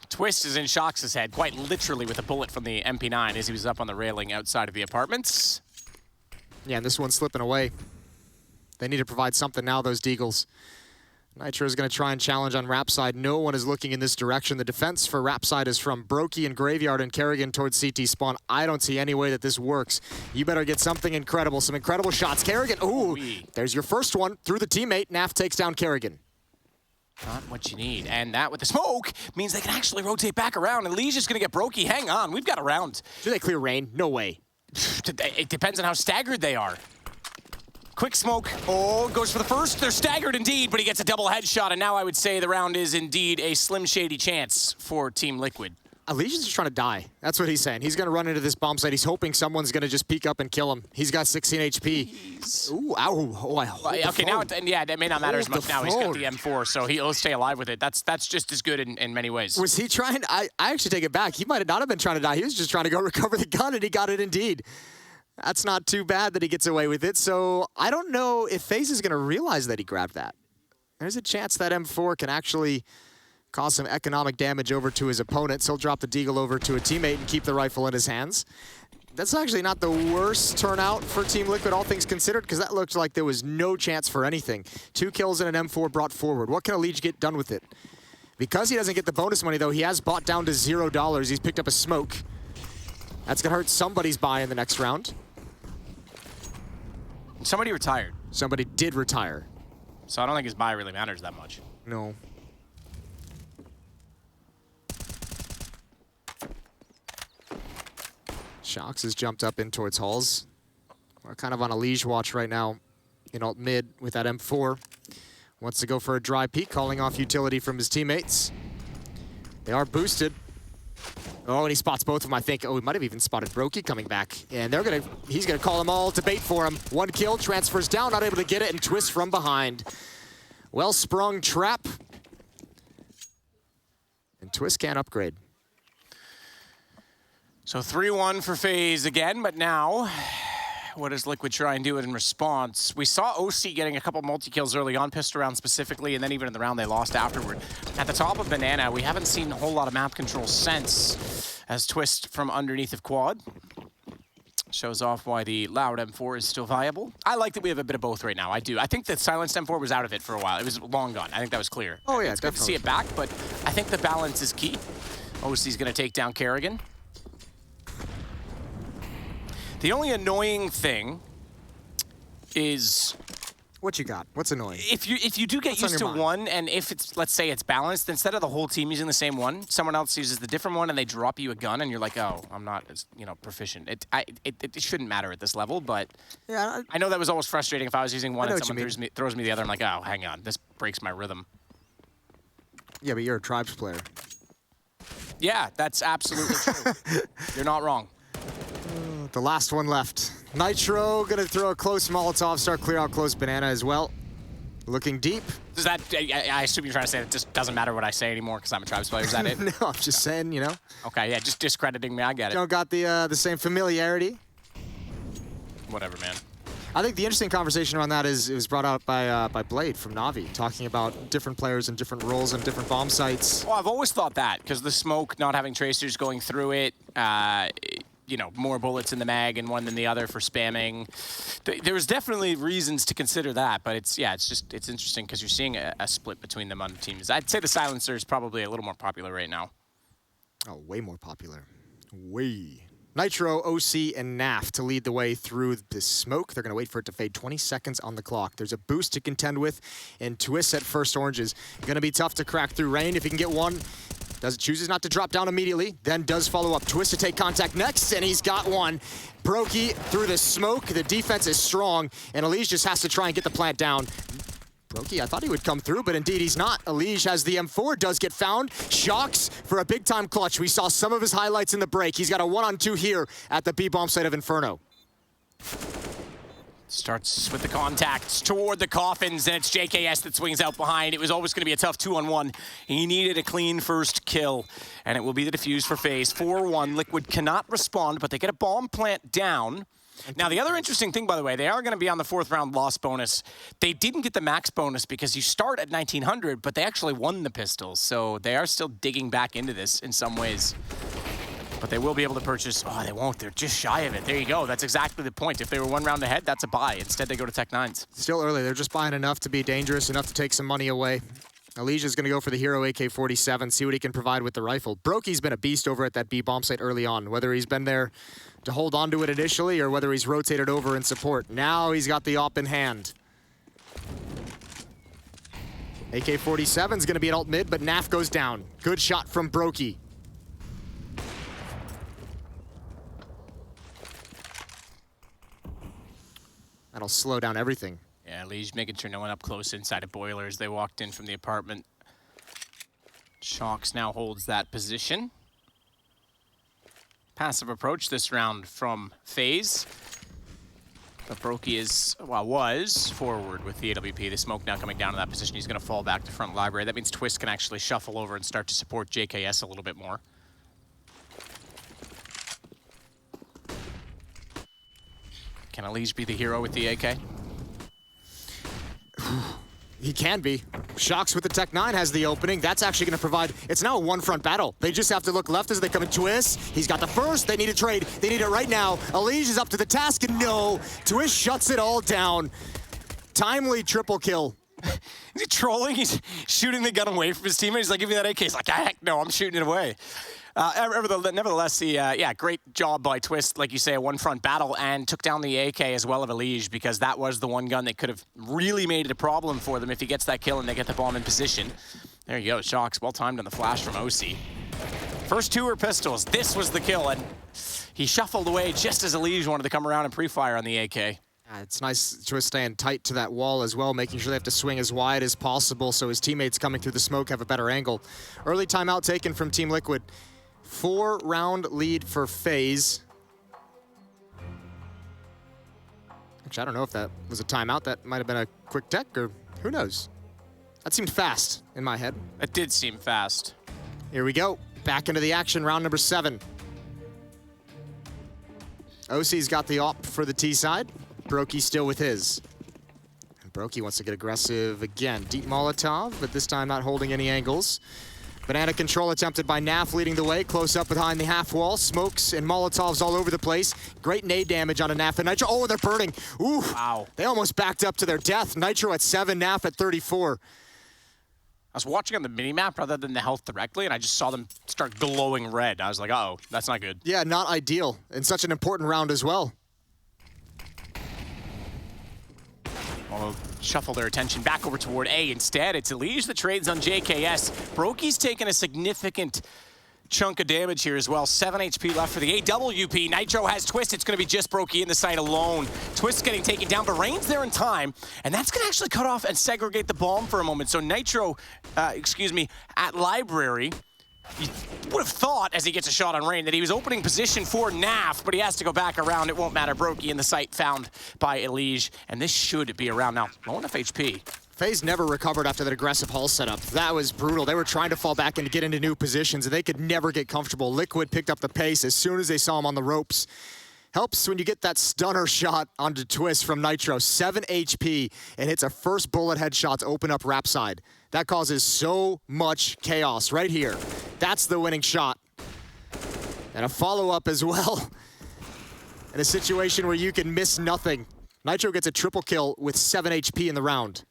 Twist is in Shox's head, quite literally with a bullet from the MP9 as he was up on the railing outside of the apartments. Yeah, and this one's slipping away. They need to provide something now, those deagles. Nitro is going to try and challenge on Rapside. No one is looking in this direction. The defense for Rapside is from Brokey and Graveyard and Kerrigan towards CT spawn. I don't see any way that this works. You better get something incredible, some incredible shots. Kerrigan, ooh, there's your first one through the teammate. Naf takes down Kerrigan. Not what you need. And that with the smoke means they can actually rotate back around. And Lee's just going to get Brokey. Hang on, we've got a round. Do they clear Rain? No way. It depends on how staggered they are. Quick smoke. Oh, goes for the first. They're staggered indeed, but he gets a double headshot. And now I would say the round is indeed a slim shady chance for Team Liquid. Legion's just trying to die. That's what he's saying. He's going to run into this bomb site. He's hoping someone's going to just peek up and kill him. He's got 16 HP. Ooh, ow. Oh, I hold okay, now, yeah, that may not matter as much now. He's got the phone. M4, so he'll stay alive with it. That's just as good in many ways. Was he trying? I actually take it back. He might not have been trying to die. He was just trying to go recover the gun, and he got it indeed. That's not too bad that he gets away with it. So I don't know if FaZe is going to realize that he grabbed that. There's a chance that M4 can actually cause some economic damage over to his opponent. So he'll drop the deagle over to a teammate and keep the rifle in his hands. That's actually not the worst turnout for Team Liquid, all things considered, because that looked like there was no chance for anything. 2 kills and an M4 brought forward. What can Elige get done with it? Because he doesn't get the bonus money, though, he has bought down to $0. He's picked up a smoke. That's going to hurt somebody's buy in the next round. Somebody retired. Somebody did retire. So I don't think his buy really matters that much. No. Shox has jumped up in towards Halls. We're kind of on a Liege watch right now in alt mid with that M4. Wants to go for a dry peek, calling off utility from his teammates. They are boosted. Oh, and he spots both of them, I think. Oh, he might have even spotted Brokey coming back. And he's gonna call them all to bait for him. 1 kill, transfers down, not able to get it, and twists from behind. Well sprung trap. And Twist can't upgrade. So 3-1 for FaZe again, but now, what does Liquid try and do in response? We saw OC getting a couple multi-kills early on, pissed around specifically, and then even in the round they lost afterward. At the top of Banana, we haven't seen a whole lot of map control since, as Twist from underneath of Quad shows off why the loud M4 is still viable. I like that we have a bit of both right now, I do. I think the silenced M4 was out of it for a while. It was long gone, I think that was clear. Oh yeah, it's good to see it back, but I think the balance is key. OC's gonna take down Kerrigan. The only annoying thing is... What you got? What's annoying? If you do get used to one, and if it's, let's say it's balanced, instead of the whole team using the same one, someone else uses the different one and they drop you a gun and you're like, oh, I'm not as, proficient. It shouldn't matter at this level, but yeah, I know that was always frustrating if I was using one and someone throws me the other. I'm like, oh, hang on, this breaks my rhythm. Yeah, but you're a Tribes player. Yeah, that's absolutely true. You're not wrong. The last one left. Nitro gonna throw a close Molotov, start clear out close Banana as well. Looking deep. Does that, I assume you're trying to say it just doesn't matter what I say anymore because I'm a Tribes player, is that it? No, I'm just saying, Okay, yeah, just discrediting me, I get it. Don't got the same familiarity. Whatever, man. I think the interesting conversation around that is it was brought out by Blade from Na'Vi, talking about different players and different roles and different bomb sites. Well, I've always thought that, because the smoke, not having tracers going through it, more bullets in the mag and one than the other for spamming. There's definitely reasons to consider that, but it's interesting because you're seeing a split between them on the teams. I'd say the silencer is probably a little more popular right now. Oh, way more popular. Way. Nitro, OC, and Naf to lead the way through the smoke. They're going to wait for it to fade. 20 seconds on the clock. There's a boost to contend with, and Twist at first oranges. Going to be tough to crack through. Rain, if he can get one, chooses not to drop down immediately, then does follow up. Twist to take contact next, and he's got one. Brokey through the smoke. The defense is strong, and Elige just has to try and get the plant down. Brokey, I thought he would come through, but indeed he's not. Elige has the M4, does get found. Shox for a big-time clutch. We saw some of his highlights in the break. He's got a 1-on-2 here at the B-bomb site of Inferno. Starts with the contacts toward the coffins, and it's JKS that swings out behind. It was always going to be a tough 2-on-1. He needed a clean first kill, and it will be the defuse for FaZe. 4-1, Liquid cannot respond, but they get a bomb plant down. Now, the other interesting thing, by the way, they are going to be on the 4th round loss bonus. They didn't get the max bonus because you start at 1900, but they actually won the pistols, so they are still digging back into this in some ways. But they will be able to purchase, oh, they won't, they're just shy of it. There you go, that's exactly the point. If they were 1 round ahead, that's a buy. Instead, they go to Tech-9s. Still early, they're just buying enough to be dangerous, enough to take some money away. Elijah's gonna go for the hero AK-47, see what he can provide with the rifle. Brokey's been a beast over at that B bomb site early on, whether he's been there to hold on to it initially or whether he's rotated over in support. Now he's got the op in hand. AK-47's gonna be at alt mid, but Naf goes down. Good shot from Brokey. That'll slow down everything. Yeah, Lige making sure no one up close inside of Boilers. They walked in from the apartment. Shocks now holds that position. Passive approach this round from FaZe. But Brokey is, well, was forward with the AWP. The smoke now coming down to that position. He's going to fall back to front library. That means Twist can actually shuffle over and start to support JKS a little bit more. Can Elige be the hero with the AK? He can be. Shocks with the Tech-9 has the opening. That's actually going to provide, it's now a one-front battle. They just have to look left as they come in. Twist, he's got the first. They need a trade. They need it right now. Elige is up to the task, and no. Twist shuts it all down. Timely triple kill. Is he trolling? He's shooting the gun away from his teammate. He's like, give me that AK. He's like, heck no, I'm shooting it away. Nevertheless, yeah, great job by Twist, like you say, a one-front battle, and took down the AK as well of Elige, because that was the one gun that could have really made it a problem for them if he gets that kill and they get the bomb in position. There you go, Shocks, well-timed on the flash from OC. First 2 were pistols. This was the kill, and he shuffled away just as Elige wanted to come around and pre-fire on the AK. It's nice Twist staying tight to that wall as well, making sure they have to swing as wide as possible so his teammates coming through the smoke have a better angle. Early timeout taken from Team Liquid. 4-round lead for FaZe. Actually, I don't know if that was a timeout. That might have been a quick tech, or who knows? That seemed fast in my head. It did seem fast. Here we go. Back into the action, round number 7. OC's got the op for the T side. Brokey still with his. And Brokey wants to get aggressive again. Deep Molotov, but this time not holding any angles. Banana control attempted by Naf, leading the way, close up behind the half wall. Smokes and Molotovs all over the place. Great nade damage on a Naf and Nitro. Oh, they're burning. Ooh, wow. They almost backed up to their death. Nitro at 7, Naf at 34. I was watching on the minimap rather than the health directly, and I just saw them start glowing red. I was like, uh-oh, that's not good. Yeah, not ideal. In such an important round as well. Well, shuffle their attention back over toward A. Instead, it's Elige that trades on JKS. Brokey's taken a significant chunk of damage here as well. 7 HP left for the AWP. Nitro has Twist. It's going to be just Brokey in the site alone. Twist getting taken down, but Rain's there in time, and that's going to actually cut off and segregate the bomb for a moment. So Nitro, at Library, you would have thought, as he gets a shot on Rain, that he was opening position for Naf, but he has to go back around. It won't matter. Brokey in the site found by Elige, and this should be around now. Low enough HP. FaZe never recovered after that aggressive hull setup. That was brutal. They were trying to fall back and get into new positions, and they could never get comfortable. Liquid picked up the pace as soon as they saw him on the ropes. Helps when you get that stunner shot onto Twist from Nitro. 7 HP, and hits a first bullet headshot to open up Rap side. That causes so much chaos right here. That's the winning shot. And a follow-up as well. In a situation where you can miss nothing. Nitro gets a triple kill with 7 HP in the round.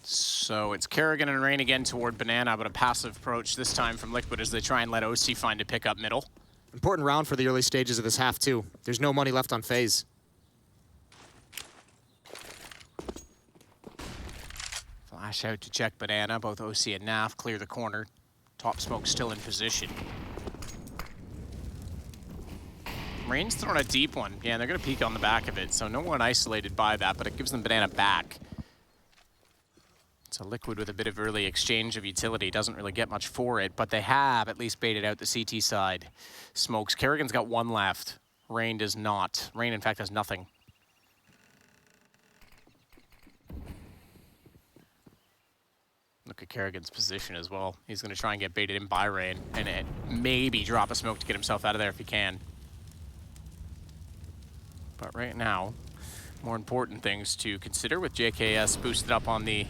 So it's Kerrigan and Rain again toward Banana, but a passive approach this time from Liquid as they try and let OC find a pick up middle. Important round for the early stages of this half, too. There's no money left on FaZe. Flash out to check Banana. Both OC and Naf clear the corner. Top Smoke still in position. Rain's throwing a deep one. Yeah, they're going to peek on the back of it, so no one isolated by that, but it gives them Banana back. So Liquid with a bit of early exchange of utility. Doesn't really get much for it, but they have at least baited out the CT side. Smokes. Kerrigan's got 1 left. Rain does not. Rain, in fact, has nothing. Look at Kerrigan's position as well. He's going to try and get baited in by Rain and maybe drop a smoke to get himself out of there if he can. But right now, more important things to consider with JKS boosted up on the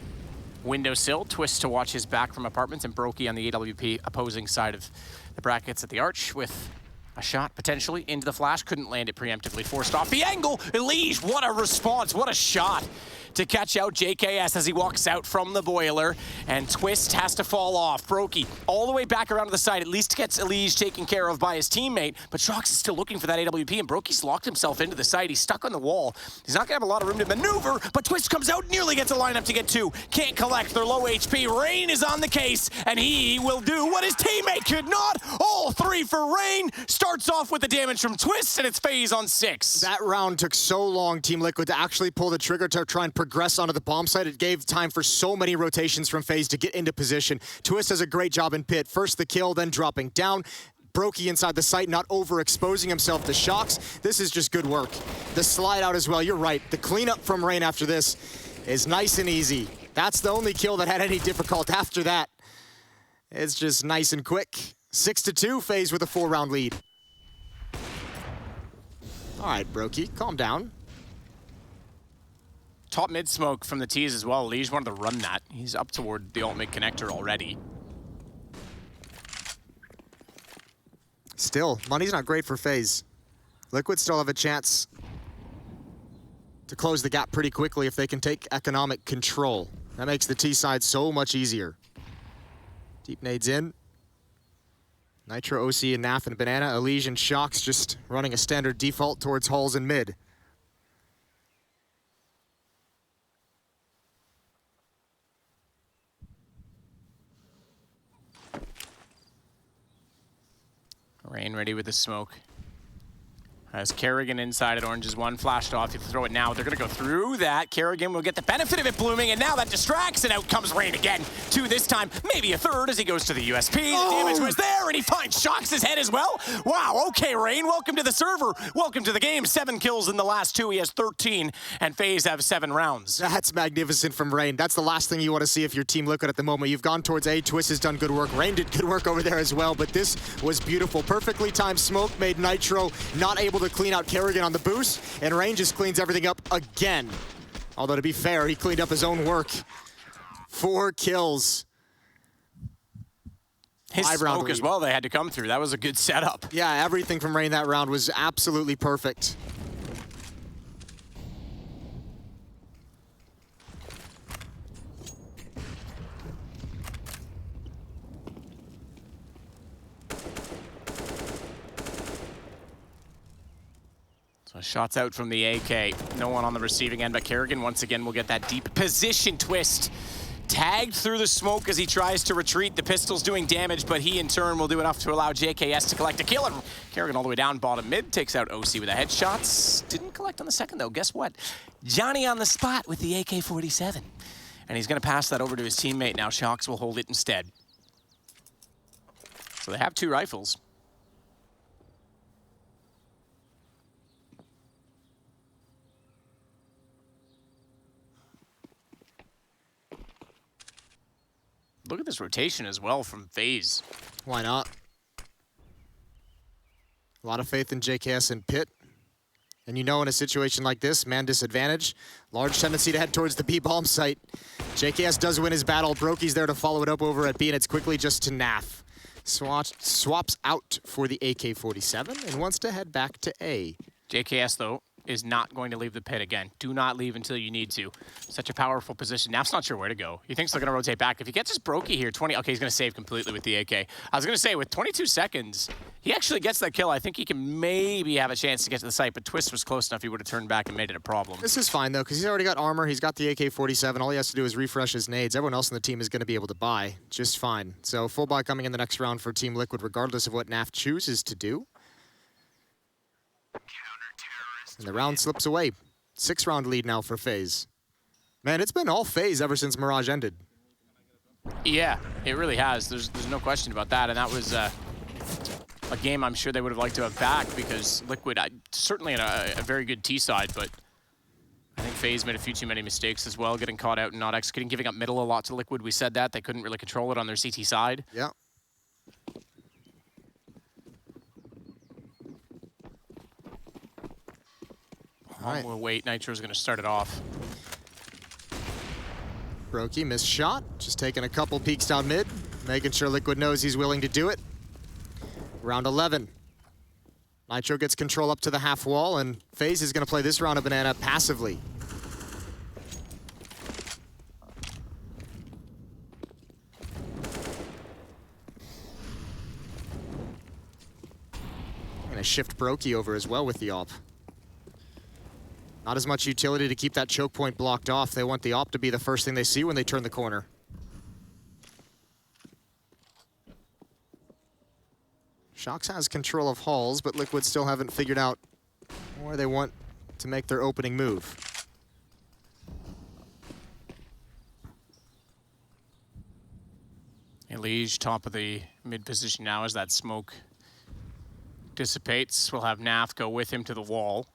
windowsill. Twist to watch his back from apartments, and Brokey on the AWP opposing side of the brackets at the arch with a shot potentially into the flash. Couldn't land it preemptively. Forced off the angle. Elige, what a response. What a shot to catch out JKS as he walks out from the boiler, and Twist has to fall off. Brokey all the way back around to the side, at least gets Elige taken care of by his teammate, but Shox is still looking for that AWP, and Brokey's locked himself into the site. He's stuck on the wall. He's not gonna have a lot of room to maneuver, but Twist comes out, nearly gets a lineup to get 2. Can't collect, they're low HP. Rain is on the case, and he will do what his teammate could not. All 3 for Rain. Starts off with the damage from Twist, and it's FaZe on 6. That round took so long, Team Liquid, to actually pull the trigger to try and progress onto the bomb site. It gave time for so many rotations from FaZe to get into position. Twist does a great job in pit. First the kill, then dropping down. Brokey inside the site, not overexposing himself to Shox. This is just good work. The slide out as well, you're right. The cleanup from Rain after this is nice and easy. That's the only kill that had any difficult after that. It's just nice and quick. 6-2, FaZe with a 4-round lead. All right, Brokey, calm down. Top mid smoke from the T's as well. Elige wanted to run that. He's up toward the ultimate connector already. Still, money's not great for FaZe. Liquid still have a chance to close the gap pretty quickly if they can take economic control. That makes the T side so much easier. Deep nades in. Nitro, OC, and Naf and Banana. Elige and Shox just running a standard default towards halls and mid. Rain ready with the smoke. As Kerrigan inside at Orange's 1, flashed off. You throw it now. They're going to go through that. Kerrigan will get the benefit of it blooming, and now that distracts, and out comes Rain again. 2 this time, maybe a 3rd as he goes to the USP. The damage was there, and he finds Shox's head as well. Wow, okay, Rain, welcome to the server. Welcome to the game. 7 kills in the last 2. He has 13, and FaZe have 7 rounds. That's magnificent from Rain. That's the last thing you want to see if you're Team Liquid at the moment. You've gone towards A. Twist has done good work. Rain did good work over there as well, but this was beautiful. Perfectly timed smoke made Nitro not able to clean out Kerrigan on the boost, and Rain just cleans everything up again. Although, to be fair, he cleaned up his own work. 4 kills. His smoke as well they had to come through. That was a good setup. Yeah, everything from Rain that round was absolutely perfect. So shots out from the AK. No one on the receiving end, but Kerrigan once again will get that deep position twist. Tagged through the smoke as he tries to retreat. The pistol's doing damage, but he in turn will do enough to allow JKS to collect a kill. And Kerrigan all the way down bottom mid, takes out OC with a headshot. Didn't collect on the second though. Guess what? Johnny on the spot with the AK-47. And he's gonna pass that over to his teammate now. Shox will hold it instead. So they have 2 rifles. Look at this rotation as well from FaZe. Why not? A lot of faith in JKS and Pit. And you know, in a situation like this, man disadvantage, large tendency to head towards the B bomb site. JKS does win his battle. Brokey's there to follow it up over at B, and it's quickly just to Naf. Swaps out for the AK-47 and wants to head back to A. JKS, though, is not going to leave the pit again. Do not leave until you need to. Such a powerful position. Naf's not sure where to go. He thinks they're going to rotate back. If he gets his Brokey here, okay, he's going to save completely with the AK. I was going to say, with 22 seconds, he actually gets that kill. I think he can maybe have a chance to get to the site, but Twist was close enough he would have turned back and made it a problem. This is fine, though, because he's already got armor. He's got the AK-47. All he has to do is refresh his nades. Everyone else on the team is going to be able to buy just fine. So full buy coming in the next round for Team Liquid, regardless of what Naf chooses to do. And the round slips away. 6-round lead now for FaZe. Man, it's been all FaZe ever since Mirage ended. Yeah, it really has. There's no question about that. And that was a game I'm sure they would have liked to have back, because Liquid, certainly in a very good T side, but I think FaZe made a few too many mistakes as well, getting caught out and not executing, giving up middle a lot to Liquid. We said that. They couldn't really control it on their CT side. Yeah. We'll wait. Nitro's going to start it off. Brokey, missed shot. Just taking a couple peeks down mid, making sure Liquid knows he's willing to do it. Round 11. Nitro gets control up to the half wall, and FaZe is going to play this round of Banana passively. Going to shift Brokey over as well with the AWP. Not as much utility to keep that choke point blocked off. They want the AWP to be the first thing they see when they turn the corner. Shox has control of halls, but Liquid still haven't figured out where they want to make their opening move. Elige, top of the mid position now as that smoke dissipates. We'll have Naf go with him to the wall.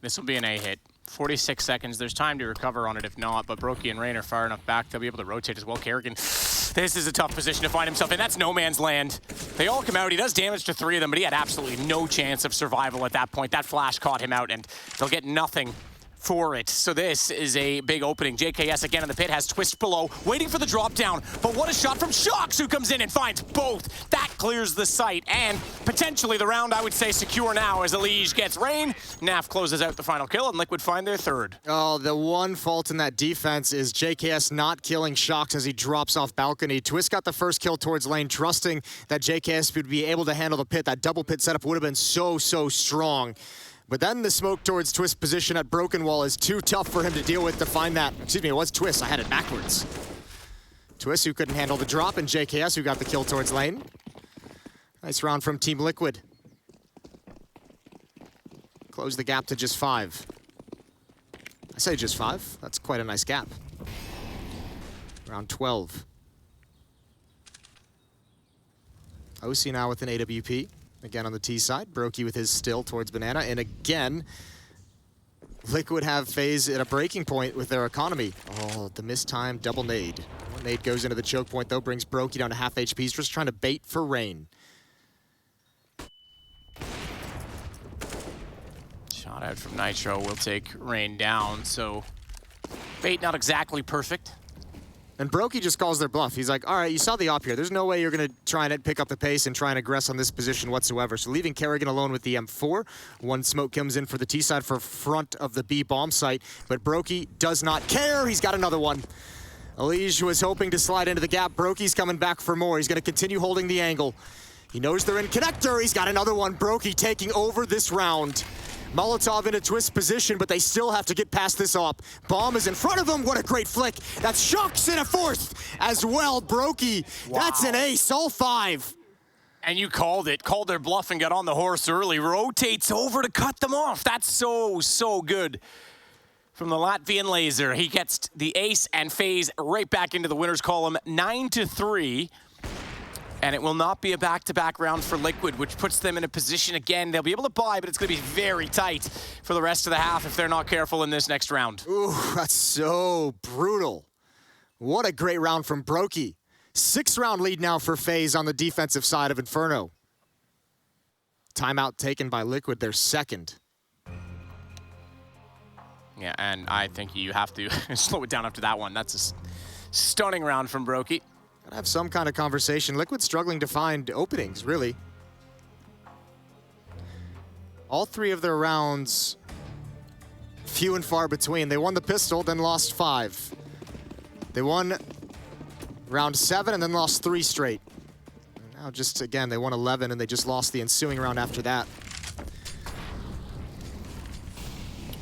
This will be an A hit. 46 seconds. There's time to recover on it if not, but Brokey and Rain are far enough back they'll be able to rotate as well. Kerrigan, this is a tough position to find himself in. That's no man's land. They all come out. He does damage to 3 of them, but he had absolutely no chance of survival at that point. That flash caught him out, and they'll get nothing for it. So this is a big opening. JKS again in the pit, has Twist below, waiting for the drop down. But what a shot from Shox, who comes in and finds both. That clears the site, and potentially the round, I would say, secure now as Elige gets Rain. Naf closes out the final kill, and Liquid find their third. Oh, the one fault in that defense is JKS not killing Shox as he drops off balcony. Twist got the first kill towards lane, trusting that JKS would be able to handle the pit. That double pit setup would have been so strong. But then the smoke towards Twist position at Broken Wall is too tough for him to deal with to find that. Excuse me, it was Twist. I had it backwards. Twist, who couldn't handle the drop, and JKS, who got the kill towards lane. Nice round from Team Liquid. Close the gap to just 5. I say just 5. That's quite a nice gap. Round 12. OC now with an AWP. Again on the T side, Brokey with his still towards Banana, and again, Liquid have FaZe at a breaking point with their economy. Oh, the missed time, double nade. One nade goes into the choke point though, brings Brokey down to half HP. He's just trying to bait for Rain. Shot out from Nitro will take Rain down, so bait not exactly perfect. And Brokey just calls their bluff. He's like, all right, you saw the op here. There's no way you're going to try and pick up the pace and try and aggress on this position whatsoever. So leaving Kerrigan alone with the M4. One smoke comes in for the T side for front of the B bomb site. But Brokey does not care. He's got another one. Elige was hoping to slide into the gap. Brokey's coming back for more. He's going to continue holding the angle. He knows they're in connector. He's got another one. Brokey taking over this round. Molotov in a Twist position, but they still have to get past this op. Bomb is in front of them. What a great flick. That's Shox in a 4th as well. Brokey, wow. That's an ace, all 5. And you called it. Called their bluff and got on the horse early. Rotates over to cut them off. That's so good. From the Latvian laser, he gets the ace and FaZe right back into the winner's column, 9-3. And it will not be a back-to-back round for Liquid, which puts them in a position again. They'll be able to buy, but it's going to be very tight for the rest of the half if they're not careful in this next round. Ooh, that's so brutal. What a great round from Brokey. 6-round lead now for FaZe on the defensive side of Inferno. Timeout taken by Liquid, their second. Yeah, and I think you have to slow it down after that one. That's a stunning round from Brokey. Gotta have some kind of conversation. Liquid struggling to find openings, really. All 3 of their rounds, few and far between. They won the pistol, then lost 5. They won round 7 and then lost 3 straight. And now just, again, they won 11 and they just lost the ensuing round after that.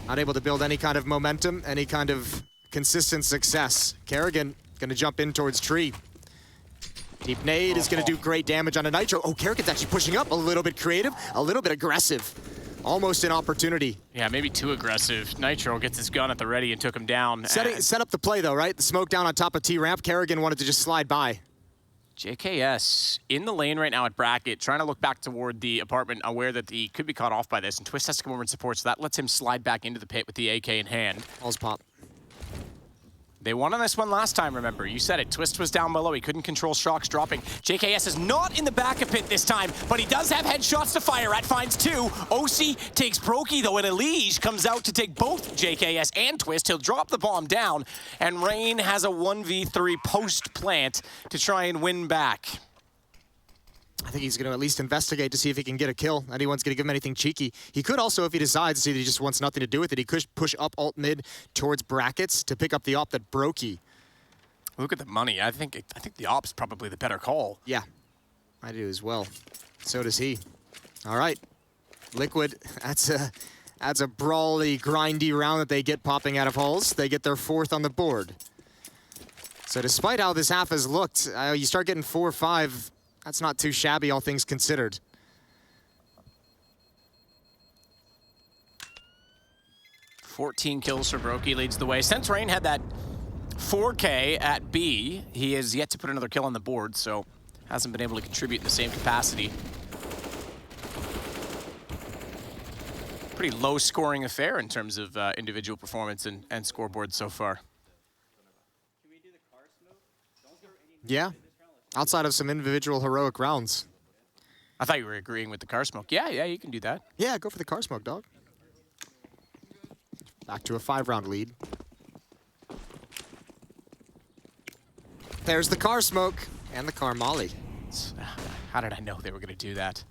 Not able to build any kind of momentum, any kind of consistent success. Kerrigan gonna jump in towards Tree. Deep nade is going to do great damage on a Nitro. Oh, Kerrigan's actually pushing up, a little bit creative, a little bit aggressive. Almost an opportunity. Yeah, maybe too aggressive. Nitro gets his gun at the ready and took him down. Set up the play though, right? The smoke down on top of T-ramp. Kerrigan wanted to just slide by. JKS in the lane right now at bracket, trying to look back toward the apartment, aware that he could be caught off by this, and Twist has to come over and support, so that lets him slide back into the pit with the AK in hand. All's pop. They won on this one last time, remember. You said it. Twist was down below. He couldn't control shocks dropping. JKS is not in the back of pit this time, but he does have headshots to fire at. Finds 2. OC takes Brokey, though, and Elige comes out to take both JKS and Twist. He'll drop the bomb down, and Rain has a 1v3 post-plant to try and win back. I think he's going to at least investigate to see if he can get a kill. Anyone's going to give him anything cheeky. He could also, if he decides to see that he just wants nothing to do with it, he could push up alt mid towards brackets to pick up the op that Brokey. Look at the money. I think the op's probably the better call. Yeah, I do as well. So does he. All right, Liquid. That's a brawly, grindy round that they get popping out of holes. They get their 4th on the board. So despite how this half has looked, you start getting 4 or 5. That's not too shabby, all things considered. $14 kills for Brokey leads the way. Since Rain had that 4K at B, he has yet to put another kill on the board, so hasn't been able to contribute in the same capacity. Pretty low scoring affair in terms of individual performance and scoreboard so far. Yeah. Outside of some individual heroic rounds. I thought you were agreeing with the car smoke. Yeah, you can do that. Yeah, go for the car smoke, dog. Back to a 5-round lead. There's the car smoke and the car molly. How did I know they were going to do that?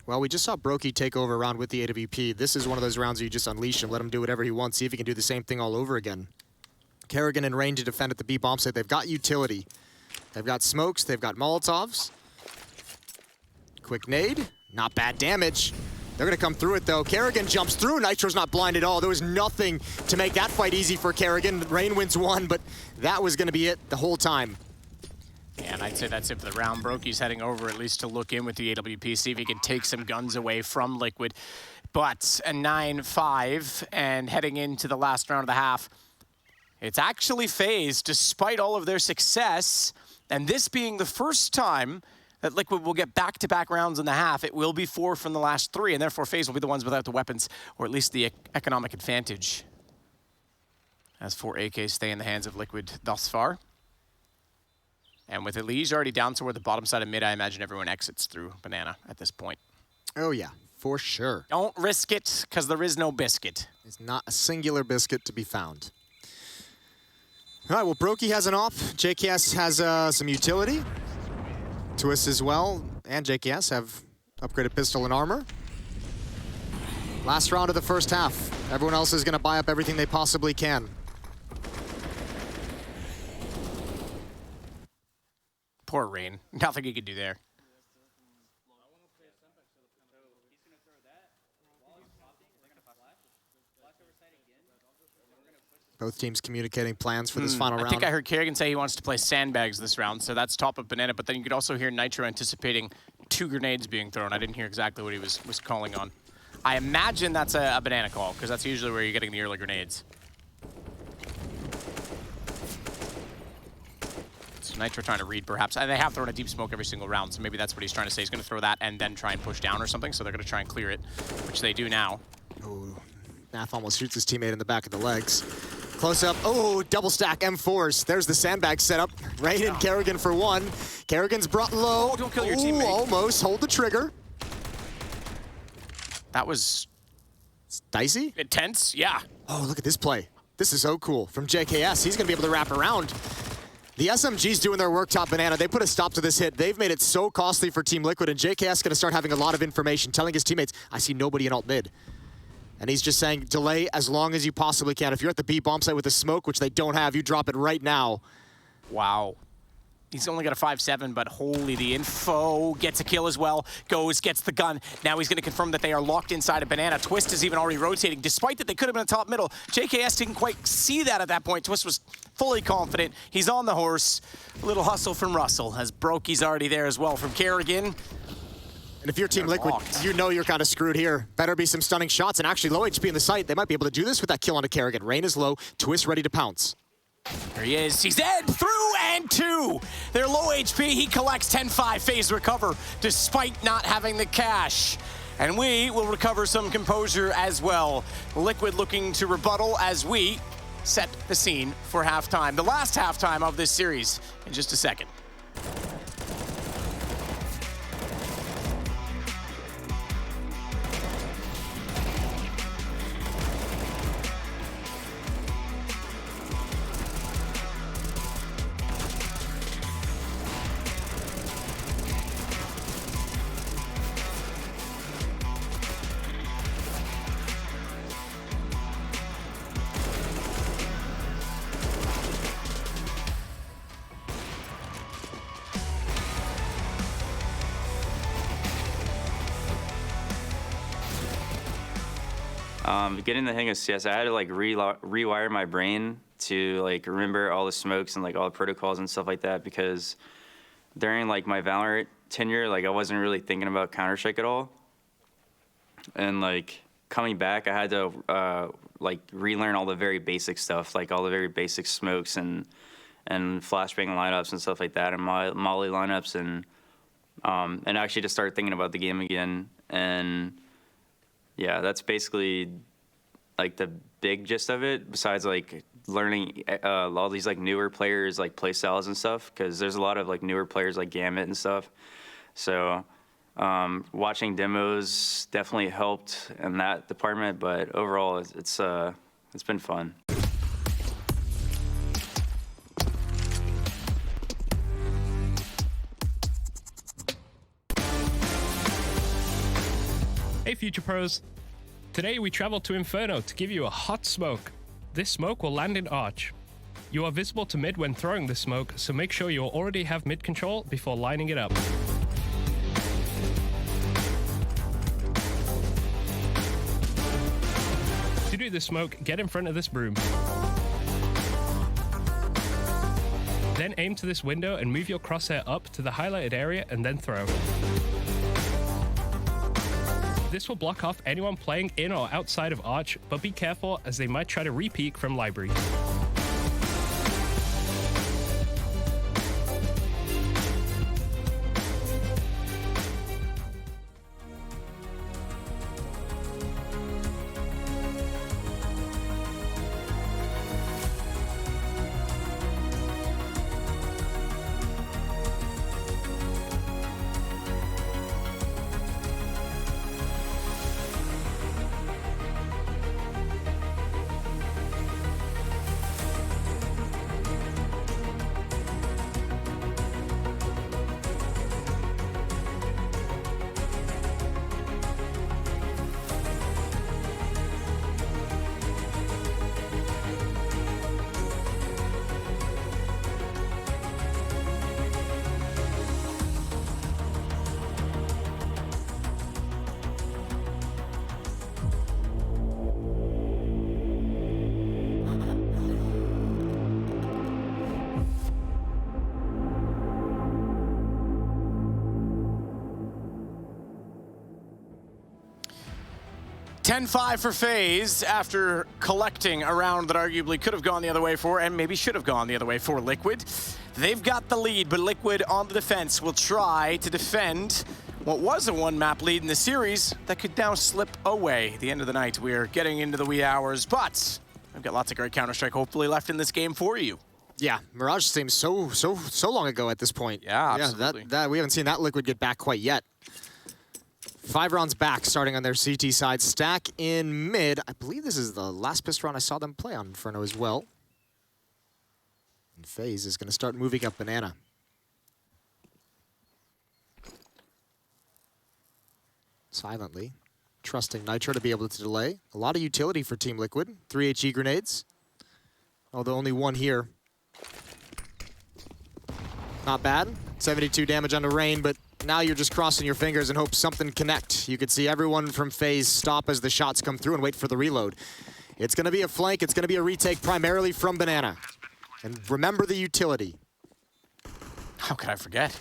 Well, we just saw Brokey take over a round with the AWP. This is one of those rounds where you just unleash him, let him do whatever he wants, see if he can do the same thing all over again. Kerrigan and Rain to defend at the B bomb site. They've got utility. They've got smokes. They've got Molotovs. Quick nade. Not bad damage. They're going to come through it, though. Kerrigan jumps through. Nitro's not blind at all. There was nothing to make that fight easy for Kerrigan. Rain wins 1, but that was going to be it the whole time. Yeah, and I'd say that's it for the round. Brokey's heading over at least to look in with the AWP, see if he can take some guns away from Liquid. But a 9-5, and heading into the last round of the half, it's actually FaZe, despite all of their success, and this being the first time that Liquid will get back-to-back rounds in the half. It will be 4 from the last 3, and therefore FaZe will be the ones without the weapons, or at least the economic advantage. As 4 AKs stay in the hands of Liquid thus far. And with Elige already down toward the bottom side of mid, I imagine everyone exits through Banana at this point. Oh yeah, for sure. Don't risk it, because there is no biscuit. There's not a singular biscuit to be found. All right, well, Brokey has an op. JKS has some utility. Twist as well, and JKS have upgraded pistol and armor. Last round of the first half. Everyone else is going to buy up everything they possibly can. Poor Rain. Nothing he could do there. Both teams communicating plans for this final round. I think I heard Kerrigan say he wants to play sandbags this round, so that's top of Banana, but then you could also hear Nitro anticipating 2 grenades being thrown. I didn't hear exactly what he was calling on. I imagine that's a Banana call, because that's usually where you're getting the early grenades. So Nitro trying to read, perhaps. And they have thrown a deep smoke every single round, so maybe that's what he's trying to say. He's going to throw that and then try and push down or something, so they're going to try and clear it, which they do now. Ooh, Nath almost shoots his teammate in the back of the legs. Close up. Oh, double stack M4s. There's the sandbag setup. Rain and Kerrigan for 1. Kerrigan's brought low. Oh, don't kill your teammate. Almost. Hold the trigger. That was... It's dicey? Intense, yeah. Oh, look at this play. This is so cool. From JKS, he's going to be able to wrap around. The SMG's doing their work, top Banana. They put a stop to this hit. They've made it so costly for Team Liquid, and JKS is going to start having a lot of information, telling his teammates, I see nobody in alt mid. And he's just saying, delay as long as you possibly can. If you're at the B bomb site with a smoke, which they don't have, you drop it right now. Wow. He's only got a 5-7, but holy, the info. Gets a kill as well. Goes, gets the gun. Now he's going to confirm that they are locked inside a Banana. Twist is even already rotating, despite that they could have been a top middle. JKS didn't quite see that at that point. Twist was fully confident. He's on the horse. A little hustle from Russell, as Brokey's already there as well from Kerrigan. And if you're Team Liquid, you know you're kind of screwed here. Better be some stunning shots, and actually low HP in the site. They might be able to do this with that kill onto Kerrigan. Rain is low, Twist ready to pounce. There he is. He's dead. Through and 2. They're low HP. He collects 10-5. FaZe recover despite not having the cash. And we will recover some composure as well. Liquid looking to rebuttal as we set the scene for halftime. The last halftime of this series in just a second. Getting the hang of CS, I had to like rewire my brain to like remember all the smokes and like all the protocols and stuff like that, because during like my Valorant tenure, like I wasn't really thinking about Counter-Strike at all. And like coming back, I had to like relearn all the very basic stuff, like all the very basic smokes and flashbang lineups and stuff like that, and molly lineups, and actually just start thinking about the game again. And yeah, that's basically like the big gist of it, besides like learning all these like newer players like play styles and stuff, because there's a lot of like newer players like Gambit and stuff. So watching demos definitely helped in that department, but overall it's been fun. Hey Future Pros, today we travel to Inferno to give you a hot smoke. This smoke will land in Arch. You are visible to mid when throwing this smoke, so make sure you already have mid control before lining it up. To do this smoke, get in front of this broom. Then aim to this window and move your crosshair up to the highlighted area and then throw. This will block off anyone playing in or outside of Arch, but be careful as they might try to re-peek from Library. $10-5 for FaZe after collecting a round that arguably could have gone the other way for, and maybe should have gone the other way for, Liquid. They've got the lead, but Liquid on the defense will try to defend what was a one-map lead in the series that could now slip away. At the end of the night, we're getting into the wee hours, but we've got lots of great Counter-Strike hopefully left in this game for you. Yeah, Mirage seems so long ago at this point. Yeah, absolutely. Yeah, we haven't seen that Liquid get back quite yet. 5 rounds back, starting on their CT side. Stack in mid. I believe this is the last pistol round I saw them play on Inferno as well. And FaZe is going to start moving up Banana. Silently, trusting Nitro to be able to delay. A lot of utility for Team Liquid. 3 HE grenades, although only 1 here. Not bad. 72 damage on the rain, but now you're just crossing your fingers and hope something connect. You could see everyone from FaZe stop as the shots come through and wait for the reload. It's going to be a flank. It's going to be a retake primarily from Banana. And remember the utility. How could I forget?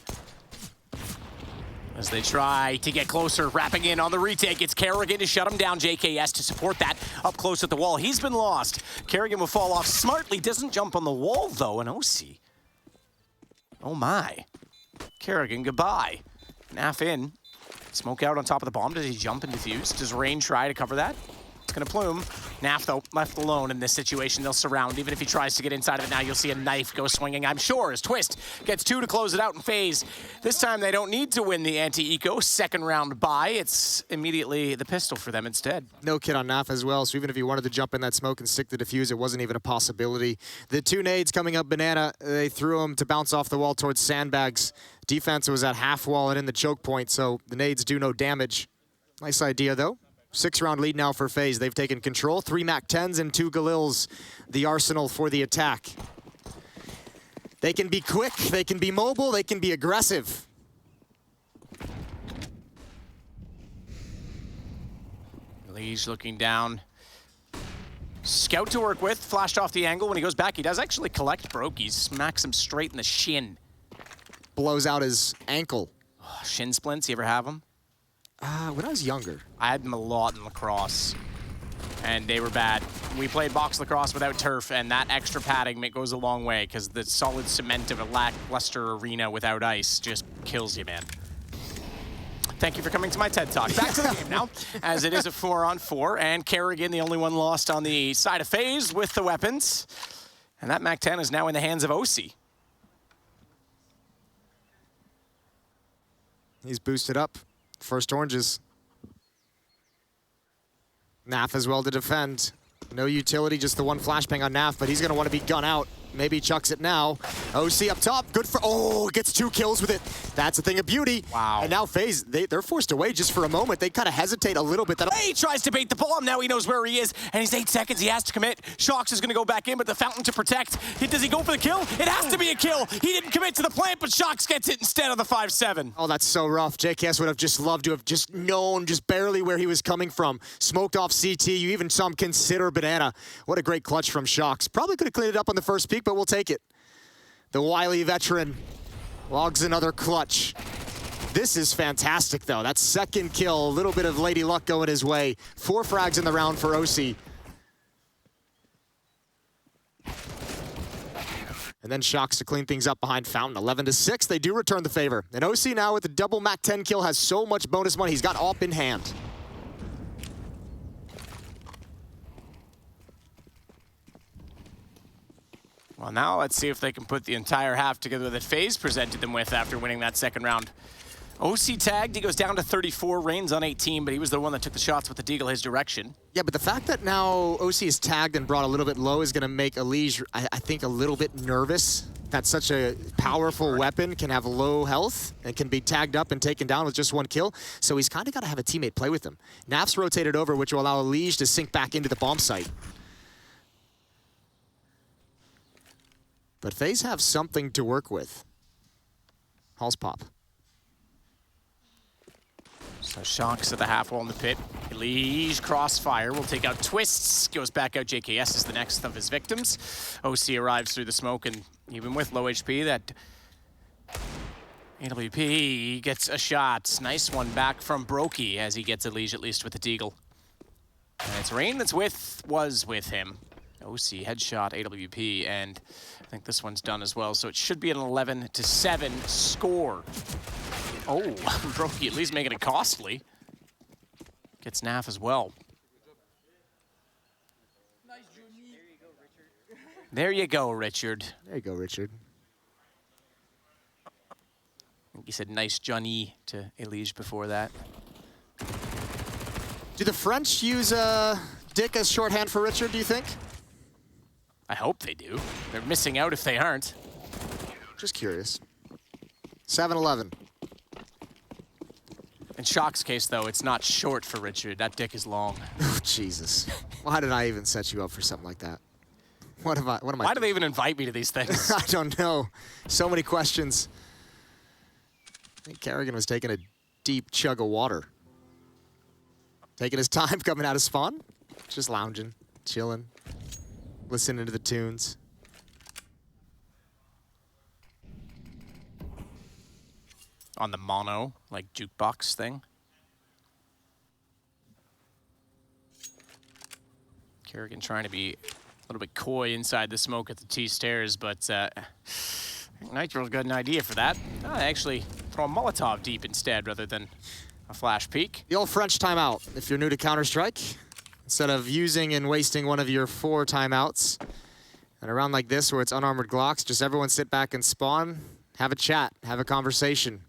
As they try to get closer, wrapping in on the retake. It's Kerrigan to shut him down. JKS to support that up close at the wall. He's been lost. Kerrigan will fall off smartly. Doesn't jump on the wall, though, and OC. Oh, my. Kerrigan, goodbye. Naf in. Smoke out on top of the bomb. Does he jump and defuse? Does Rain try to cover that? It's going to plume. Naf, though, left alone in this situation. They'll surround. Even if he tries to get inside of it now, you'll see a knife go swinging, I'm sure, as Twist gets 2 to close it out in FaZe. This time, they don't need to win the anti-eco. Second round bye. It's immediately the pistol for them instead. No kid on Naf as well, so even if he wanted to jump in that smoke and stick the defuse, it wasn't even a possibility. The 2 nades coming up Banana, they threw them to bounce off the wall towards sandbags. Defense was at half wall and in the choke point, so the nades do no damage. Nice idea, though. 6-round lead now for FaZe. They've taken control. 3 MAC-10s and 2 Galils, the arsenal for the attack. They can be quick, they can be mobile, they can be aggressive. Lige looking down. Scout to work with, flashed off the angle. When he goes back, he does actually collect Brokey. Smacks him straight in the shin. Blows out his ankle. Shin splints, you ever have them? When I was younger. I had them a lot in lacrosse, and they were bad. We played box lacrosse without turf, and that extra padding goes a long way, because the solid cement of a lackluster arena without ice just kills you, man. Thank you for coming to my TED Talk. Back to the game now, as it is a 4-on-4, and Kerrigan, the only one lost on the side of FaZe with the weapons. And that MAC-10 is now in the hands of OC. He's boosted up. First oranges. Naf as well to defend. No utility, just the one flashbang on Naf, but he's going to want to be gun out. Maybe he chucks it now. OC up top, good for, oh, gets 2 kills with it. That's a thing of beauty. Wow. And now FaZe, they're forced away just for a moment. They kind of hesitate a little bit. He tries to bait the bomb, now he knows where he is, and he's 8 seconds, he has to commit. Shox is gonna go back in, but the fountain to protect. Does he go for the kill? It has to be a kill. He didn't commit to the plant, but Shox gets it instead of the 5-7. Oh, that's so rough. JKS would have just loved to have just known just barely where he was coming from. Smoked off CT, you even saw him consider Banana. What a great clutch from Shox. Probably could have cleaned it up on the first peak, but we'll take it. The wily veteran logs another clutch. This is fantastic, though. That second kill, a little bit of lady luck going his way. 4 frags in the round for OC. And then Shox to clean things up behind Fountain. 11-6, they do return the favor. And OC now with the double MAC-10 kill has so much bonus money. He's got AWP in hand. Well, now let's see if they can put the entire half together that FaZe presented them with after winning that second round. OC tagged, he goes down to 34, Rain's on 18, but he was the one that took the shots with the deagle his direction. Yeah, but the fact that now OC is tagged and brought a little bit low is going to make Elige, I think, a little bit nervous. That such a powerful weapon can have low health and can be tagged up and taken down with just 1 kill. So he's kind of got to have a teammate play with him. Naf's rotated over, which will allow Elige to sink back into the bomb site. But FaZe have something to work with. Hall's pop. So Shox at the half wall in the pit. Elige crossfire will take out Twists. Goes back out. JKS is the next of his victims. OC arrives through the smoke, and even with low HP, that AWP gets a shot. Nice one back from Brokey as he gets Elige at least with the deagle. And it's Rain that's was with him. OC headshot AWP, and I think this one's done as well. So it should be an 11-7 score. Oh, Brokey at least making it costly. Gets Naf as well. There you go, Richard. There you go, Richard. I think he said nice Johnny to Elige before that. Do the French use Dick as shorthand for Richard, do you think? I hope they do. They're missing out if they aren't. Just curious. 7-11. In Shock's case, though, it's not short for Richard. That dick is long. Oh, Jesus. Why did I even set you up for something like that? What am I? Why do they even invite me to these things? I don't know. So many questions. I think Kerrigan was taking a deep chug of water. Taking his time coming out of spawn. Just lounging, chilling, listening to the tunes. On the mono, like, jukebox thing. Kerrigan trying to be a little bit coy inside the smoke at the T-stairs, but Nitro's got an idea for that. Actually, throw a Molotov deep instead rather than A flash peek. The old French timeout, if you're new to Counter-Strike. Instead of using and wasting one of your 4 timeouts. And around like this, where it's unarmored Glocks, just everyone sit back and spawn, have a chat, have a conversation.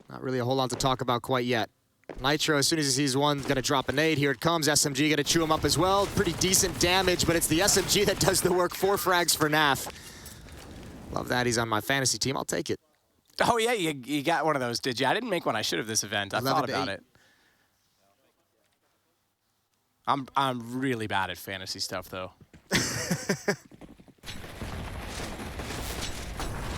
Not really a whole lot to talk about quite yet. Nitro, as soon as he sees one, gonna drop a nade. Here it comes. SMG gonna chew him up as well. Pretty decent damage, but it's the SMG that does the work. 4 frags for Naf. Love that. He's on my fantasy team. I'll take it. Oh, yeah, you got one of those, did you? I didn't make one. I should have this event. I thought about it. I'm really bad at fantasy stuff, though.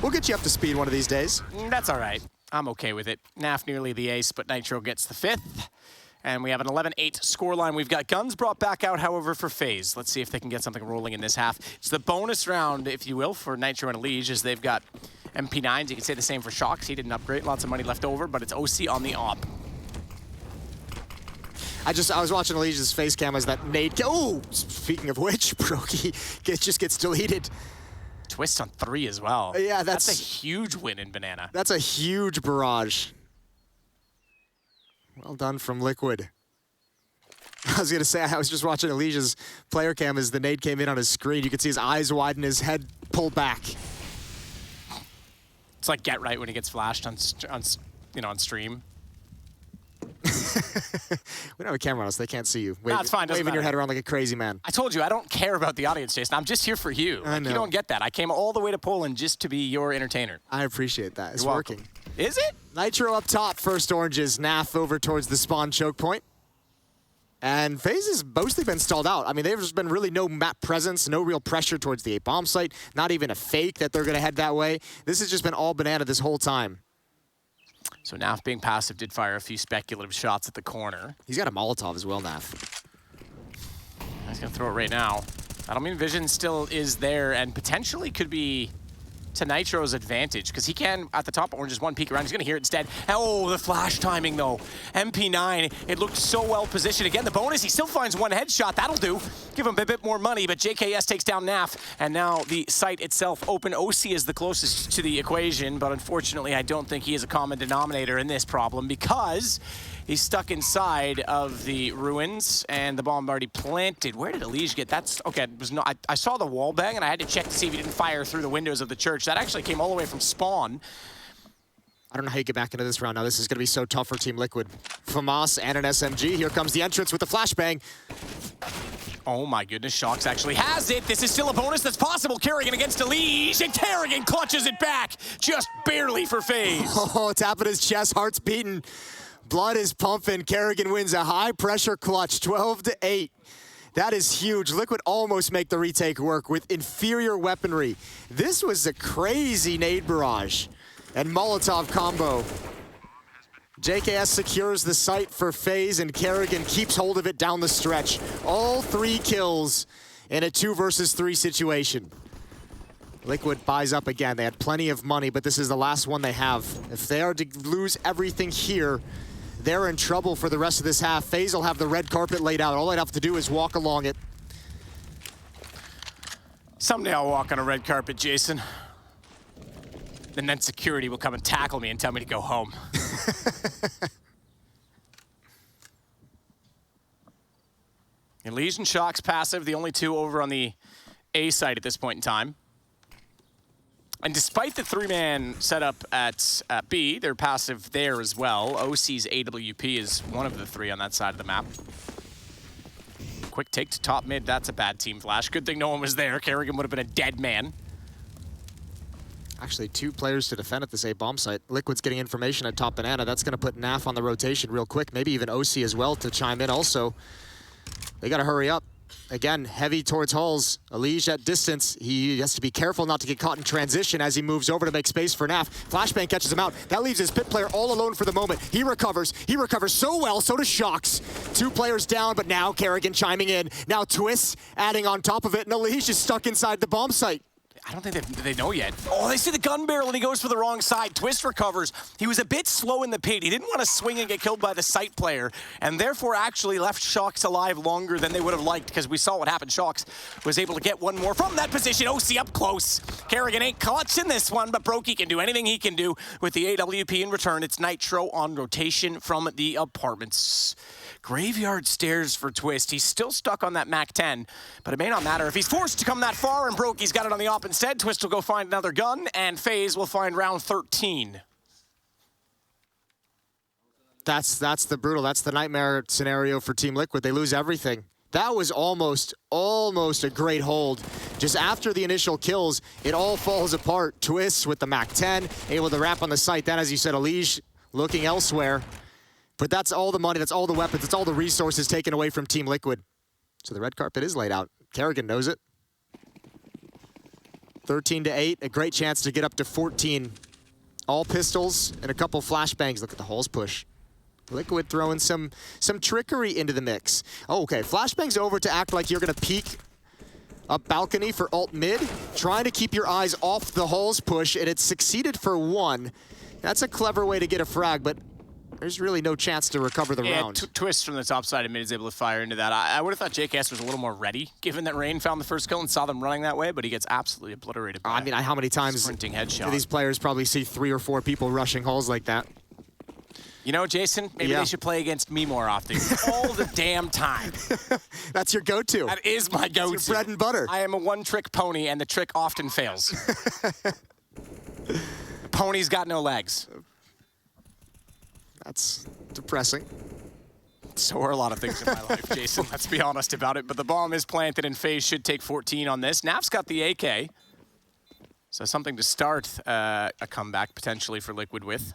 We'll get you up to speed one of these days. That's all right. I'm okay with it. Naf nearly the ace, but Nitro gets the 5th. And we have an 11-8 scoreline. We've got guns brought back out, however, for FaZe. Let's see if they can get something rolling in this half. It's the bonus round, if you will, for Nitro and Elige, as they've got MP9s. You can say the same for Shox. He didn't upgrade. Lots of money left over, but it's OC on the op. I was watching Elige's face cam as that nade. Oh, speaking of which, Brokey just gets deleted. Twist on 3 as well. Yeah, that's a huge win in Banana. That's a huge barrage. Well done from Liquid. I was gonna say, I was just watching Elige's player cam as the nade came in on his screen. You could see his eyes widen, his head pulled back. It's like Get Right when he gets flashed on stream. We don't have a camera on us, they can't see you. No, it's fine, waving your head around like a crazy man. I told you, I don't care about the audience, Jason. I'm just here for you. I know. You don't get that. I came all the way to Poland just to be your entertainer. I appreciate that. It's You're working. welcome. Is it? Nitro up top, first oranges. Naf over towards the spawn choke point. And FaZe has mostly been stalled out. I mean, there's been really no map presence, no real pressure towards the A bomb site, not even a fake that they're going to head that way. This has just been all Banana this whole time. So Naf, being passive, did fire a few speculative shots at the corner. He's got a Molotov as well, Naf. He's going to throw it right now. I don't mean Vision still is there and potentially could be to Nitro's advantage, because he can, at the top, orange is one peek around. He's going to hear it instead. Oh, the flash timing, though. MP9, it looked so well positioned. Again, the bonus, he still finds one headshot. That'll do. Give him a bit more money, but JKS takes down Naf, and now the site itself open. OC is the closest to the equation, but unfortunately, I don't think he is a common denominator in this problem, because he's stuck inside of the ruins, and the bomb already planted. Where did Elige get? That's okay. It was not. I saw the wall bang, and I had to check to see if he didn't fire through the windows of the church. That actually came all the way from spawn. I don't know how you get back into this round now. This is going to be so tough for Team Liquid. FAMAS and an SMG. Here comes the entrance with the flashbang. Oh my goodness, Shox actually has it. This is still a bonus that's possible. Kerrigan against Elige, and Kerrigan clutches it back, just barely for FaZe. Oh, tapping his chest, heart's beating. Blood is pumping. Kerrigan wins a high-pressure clutch, 12-8. That is huge. Liquid almost make the retake work with inferior weaponry. This was a crazy nade barrage and Molotov combo. JKS secures the site for FaZe, and Kerrigan keeps hold of it down the stretch. All 3 kills in a 2 versus 3 situation. Liquid buys up again. They had plenty of money, but this is the last one they have. If they are to lose everything here, they're in trouble for the rest of this half. FaZe will have the red carpet laid out. All they'd have to do is walk along it. Someday I'll walk on a red carpet, Jason. And then security will come and tackle me and tell me to go home. Elige and Shox passive, the only 2 over on the A side at this point in time. And despite the 3-man setup at B, they're passive there as well. OC's AWP is one of the 3 on that side of the map. Quick take to top mid, that's a bad team flash. Good thing no one was there. Kerrigan would have been a dead man. Actually, 2 players to defend at this A bomb site. Liquid's getting information at top Banana. That's going to put Naf on the rotation real quick. Maybe even OC as well to chime in also. They got to hurry up. Again, heavy towards Halls. Elige at distance. He has to be careful not to get caught in transition as he moves over to make space for Naf. Flashbang catches him out. That leaves his pit player all alone for the moment. He recovers. He recovers so well, so does Shox. 2 players down, but now Kerrigan chiming in. Now Twist adding on top of it, and Elige is stuck inside the bomb site. I don't think they know yet. Oh, they see the gun barrel and he goes for the wrong side. Twist recovers. He was a bit slow in the pit. He didn't want to swing and get killed by the site player, and therefore actually left Shox alive longer than they would have liked, because we saw what happened. Shox was able to get one more from that position. OC up close. Kerrigan ain't clutch in this one, but Brokey can do anything he can do with the AWP in return. It's Nitro on rotation from the apartments. Graveyard stairs for Twist. He's still stuck on that MAC-10, but it may not matter if he's forced to come that far, and Brokey's got it on the op instead. Twist will go find another gun, and FaZe will find round 13. That's the brutal, that's the nightmare scenario for Team Liquid. They lose everything. That was almost a great hold. Just after the initial kills, it all falls apart. Twist with the MAC-10, able to wrap on the site. Then, as you said, Elige looking elsewhere. But that's all the money, that's all the weapons, that's all the resources taken away from Team Liquid. So the red carpet is laid out. Kerrigan knows it. 13-8, a great chance to get up to 14. All pistols and a couple flashbangs. Look at the holes push. Liquid throwing some trickery into the mix. Oh, okay, flashbangs over to act like you're gonna peek up balcony for ult mid, trying to keep your eyes off the holes push, and it's succeeded for one. That's a clever way to get a frag, but there's really no chance to recover the round. Twist from the top side of mid is able to fire into that. I would have thought JKS was a little more ready, given that Rain found the first kill and saw them running that way, but he gets absolutely obliterated by I mean, how many times sprinting headshot. do these players probably see 3 or 4 people rushing holes like that? You know, Jason, maybe they should play against me more often. All the damn time. That's your go-to. That is my go-to. It's your bread and butter. I am a one-trick pony, and the trick often fails. Pony's got no legs. That's depressing. So are a lot of things in my life, Jason. Let's be honest about it. But the bomb is planted, and FaZe should take 14 on this. Naf's got the AK. So something to start a comeback potentially for Liquid with.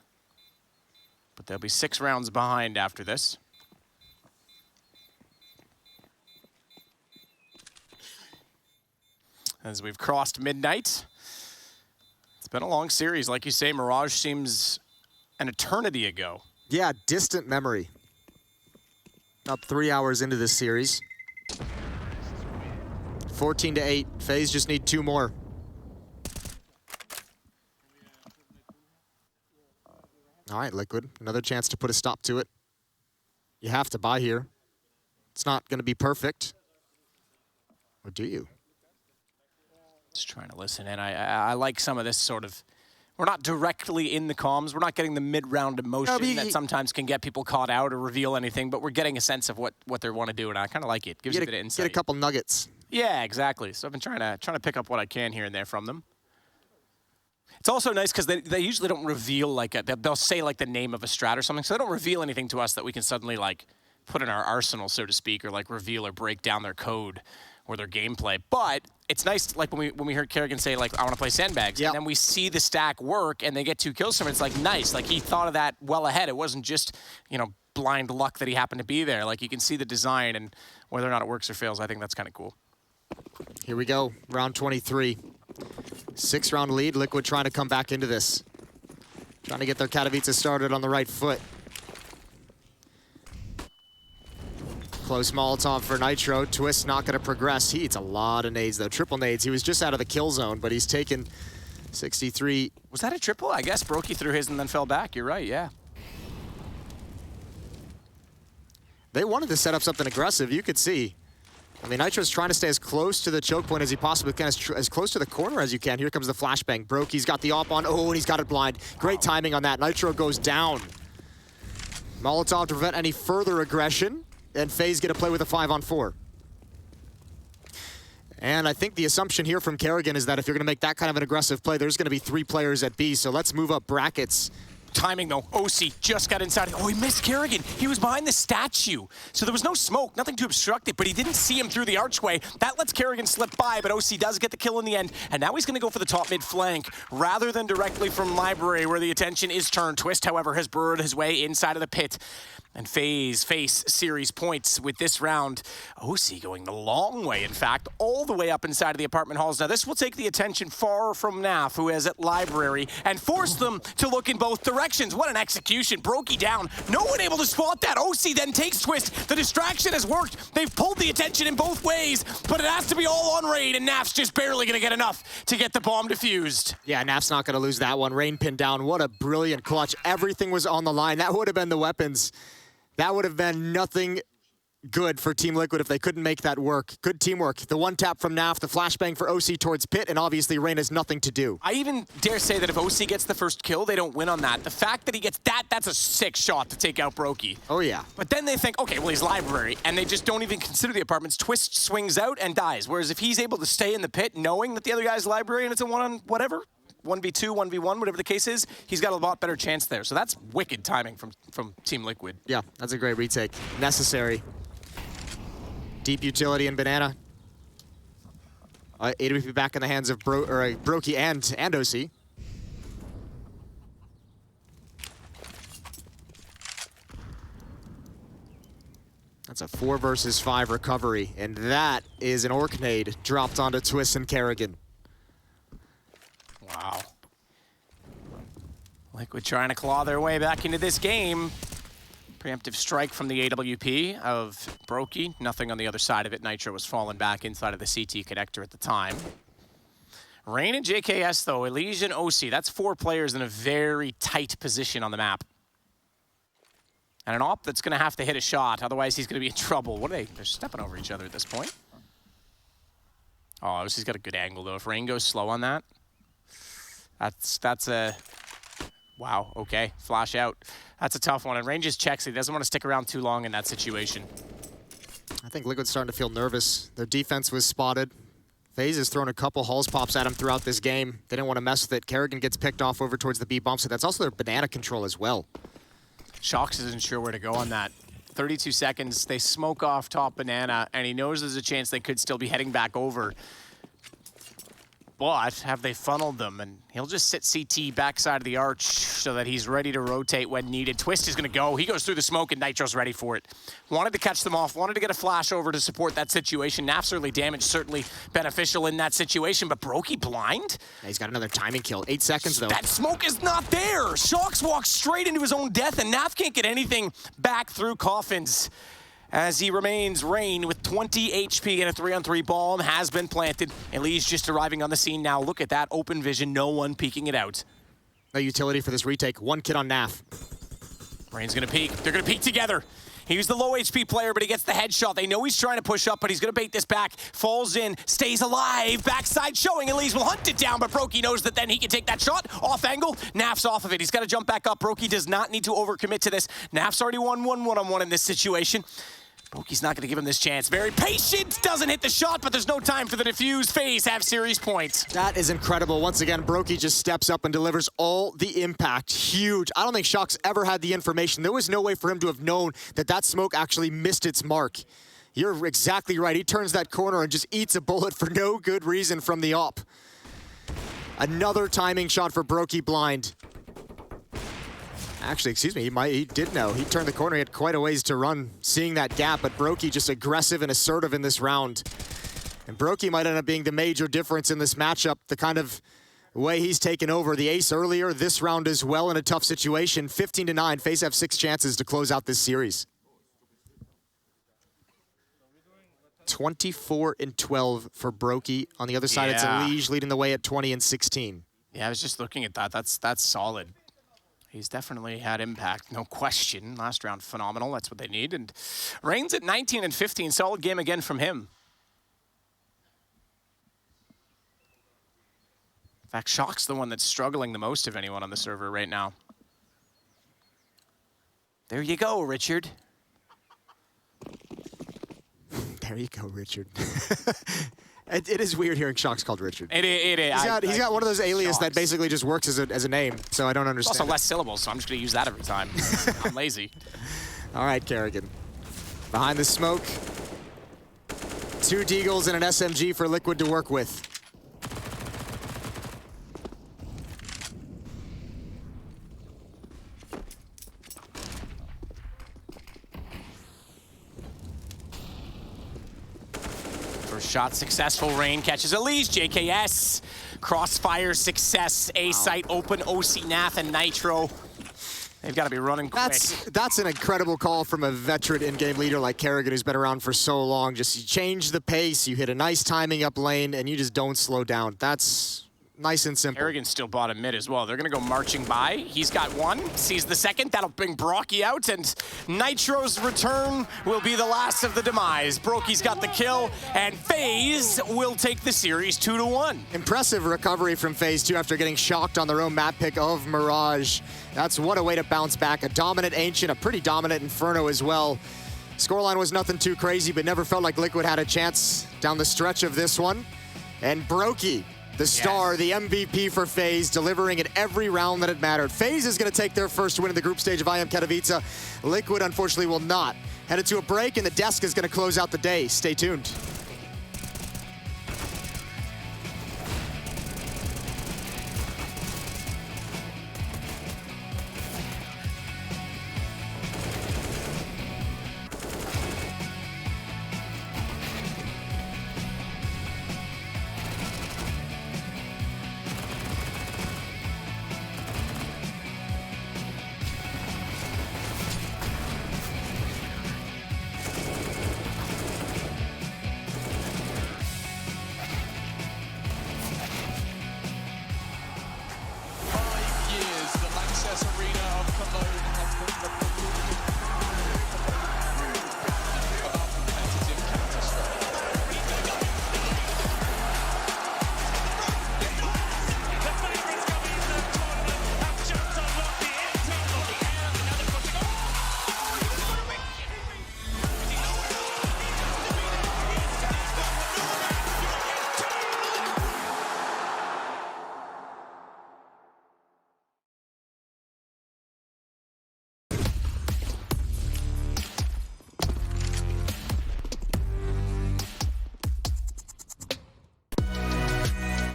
But they'll be 6 rounds behind after this. As we've crossed midnight. It's been a long series. Like you say, Mirage seems an eternity ago. Yeah, distant memory. Up 3 hours into this series. 14-8. FaZe just need 2 more. All right, Liquid, another chance to put a stop to it. You have to buy here. It's not going to be perfect. Or do you? Just trying to listen in. I like some of this sort of... We're not directly in the comms. We're not getting the mid-round emotion that sometimes can get people caught out or reveal anything, but we're getting a sense of what they want to do, and I kind of like it. Gives you a bit of insight. Get a couple nuggets. Yeah, exactly. So I've been trying to pick up what I can here and there from them. It's also nice because they usually don't reveal, like, they'll say, like, the name of a strat or something, so they don't reveal anything to us that we can suddenly, like, put in our arsenal, so to speak, or, like, reveal or break down their code or their gameplay. But it's nice, like, when we heard Kerrigan say, like, I want to play sandbags, and then we see the stack work, and they get 2 kills from it. It's, like, nice. Like, he thought of that well ahead. It wasn't just, you know, blind luck that he happened to be there. Like, you can see the design, and whether or not it works or fails, I think that's kind of cool. Here we go, round 23. 6-round lead, Liquid trying to come back into this. Trying to get their Katowice started on the right foot. Close Molotov for Nitro. Twist not going to progress. He eats a lot of nades, though. Triple nades. He was just out of the kill zone, but he's taken 63. Was that a triple? I guess Brokey threw his and then fell back. You're right, yeah. They wanted to set up something aggressive, you could see. I mean, Nitro's trying to stay as close to the choke point as he possibly can, as close to the corner as you can. Here comes the flashbang. Brokey's got the op on. Oh, and he's got it blind. Great timing on that. Nitro goes down. Molotov to prevent any further aggression, and FaZe get to play with a 5-on-4. And I think the assumption here from Kerrigan is that if you're going to make that kind of an aggressive play, there's going to be 3 players at B, so let's move up brackets. Timing, though. OC just got inside. Oh, he missed Kerrigan. He was behind the statue. So there was no smoke, nothing to obstruct it, but he didn't see him through the archway. That lets Kerrigan slip by, but OC does get the kill in the end. And now he's going to go for the top mid flank rather than directly from Library, where the attention is turned. Twist, however, has burrowed his way inside of the pit. And FaZe face series points with this round. OC going the long way, in fact, all the way up inside of the apartment halls. Now, this will take the attention far from Naf, who is at Library, and force them to look in both directions. What an execution. Brokey down. No one able to spot that. OC then takes Twist. The distraction has worked. They've pulled the attention in both ways, but it has to be all on Rain, and Naf's just barely going to get enough to get the bomb defused. Yeah, Naf's not going to lose that one. Rain pinned down. What a brilliant clutch. Everything was on the line. That would have been the weapons. That would have been nothing good for Team Liquid if they couldn't make that work. Good teamwork. The one tap from Naf, the flashbang for OC towards Pit, and obviously Rain has nothing to do. I even dare say that if OC gets the first kill, they don't win on that. The fact that he gets that's a sick shot to take out Brokey. Oh, yeah. But then they think, okay, well, he's Library, and they just don't even consider the apartments. Twist swings out and dies. Whereas if he's able to stay in the pit knowing that the other guy's Library and it's a one-on-whatever, 1v2, 1v1, whatever the case is, he's got a lot better chance there. So that's wicked timing from Team Liquid. Yeah, that's a great retake. Necessary. Deep utility in Banana. AWP back in the hands of Brokey and OC. That's a 4 versus 5 recovery, and that is an Orc-nade dropped onto Twist and Kerrigan. Wow. Liquid trying to claw their way back into this game. Preemptive strike from the AWP of Brokey. Nothing on the other side of it. Nitro was falling back inside of the CT connector at the time. Rain and JKS, though, Elysian and OC. That's 4 players in a very tight position on the map. And an op that's going to have to hit a shot. Otherwise, he's going to be in trouble. What are they? They're stepping over each other at this point. Oh, OC's got a good angle, though. If Rain goes slow on that, that's a... Wow, okay. Flash out. That's a tough one. And Rain just checks it. He doesn't want to stick around too long in that situation. I think Liquid's starting to feel nervous. Their defense was spotted. FaZe has thrown a couple Hulls pops at him throughout this game. They didn't want to mess with it. Kerrigan gets picked off over towards the B bump, so that's also their Banana control as well. Shox isn't sure where to go on that. 32 seconds, they smoke off top Banana, and he knows there's a chance they could still be heading back over. But have they funneled them? And he'll just sit CT backside of the arch so that he's ready to rotate when needed. Twist is going to go. He goes through the smoke, and Nitro's ready for it. Wanted to catch them off. Wanted to get a flash over to support that situation. Naf's early damage certainly beneficial in that situation, but Brokey blind? Yeah, he's got another timing kill. 8 seconds, though. That smoke is not there. Shox walks straight into his own death, and Naf can't get anything back through coffins. As he remains Rain with 20 HP and a 3-on-3 bomb has been planted. And Lee's just arriving on the scene now. Look at that open vision, no one peeking it out. No utility for this retake. 1 kid on Naf. Rain's gonna peek. They're gonna peek together. He's the low HP player, but he gets the headshot. They know he's trying to push up, but he's gonna bait this back. Falls in, stays alive. Backside showing. Elise will hunt it down, but Brokey knows that then he can take that shot. Off angle, Naf's off of it. He's gotta jump back up. Brokey does not need to overcommit to this. Naf's already won one-on-one in this situation. Brokey's not gonna give him this chance. Very patient, doesn't hit the shot, but there's no time for the defuse. FaZe have series points. That is incredible. Once again, Brokey just steps up and delivers all the impact. Huge. I don't think Shox ever had the information. There was no way for him to have known that that smoke actually missed its mark. You're exactly right. He turns that corner and just eats a bullet for no good reason from the op. Another timing shot for Brokey blind. Actually, excuse me, he did know. He turned the corner, he had quite a ways to run, seeing that gap, but Brokey just aggressive and assertive in this round. And Brokey might end up being the major difference in this matchup, the kind of way he's taken over. The ace earlier, this round as well in a tough situation. 15-9, FaZe have 6 chances to close out this series. 24-12 for Brokey. On the other side, It's Elige leading the way at 20-16. Yeah, I was just looking at that. That's solid. He's definitely had impact, no question. Last round, phenomenal. That's what they need. And Rain's at 19-15. Solid game again from him. In fact, Shock's the one that's struggling the most of anyone on the server right now. There you go, Richard. There you go, Richard. It is weird hearing Shox called Richard. It is. He's got one of those alias that basically just works as a name, so I don't understand. It's also less syllables, so I'm just going to use that every time. I'm lazy. All right, Kerrigan. Behind the smoke. 2 Deagles and an SMG for Liquid to work with. First shot successful. Rain catches Elise. JKS. Crossfire success. A site open. OC Nath and Nitro. They've got to be running quick. That's an incredible call from a veteran in-game leader like Kerrigan, who's been around for so long. Just you change the pace, you hit a nice timing up lane, and you just don't slow down. That's nice and simple. Kerrigan still bottom mid as well. They're going to go marching by. He's got one, sees the second. That'll bring Brocky out, and Nitro's return will be the last of the demise. Brokey's got the kill, and FaZe will take the series 2-1. Impressive recovery from FaZe 2 after getting shocked on their own map pick of Mirage. That's what a way to bounce back. A dominant Ancient, a pretty dominant Inferno as well. Scoreline was nothing too crazy, but never felt like Liquid had a chance down the stretch of this one. And Brokey, the star, the MVP for FaZe, delivering in every round that it mattered. FaZe is going to take their first win in the group stage of IEM Katowice. Liquid, unfortunately, will not. Headed to a break, and the desk is going to close out the day. Stay tuned.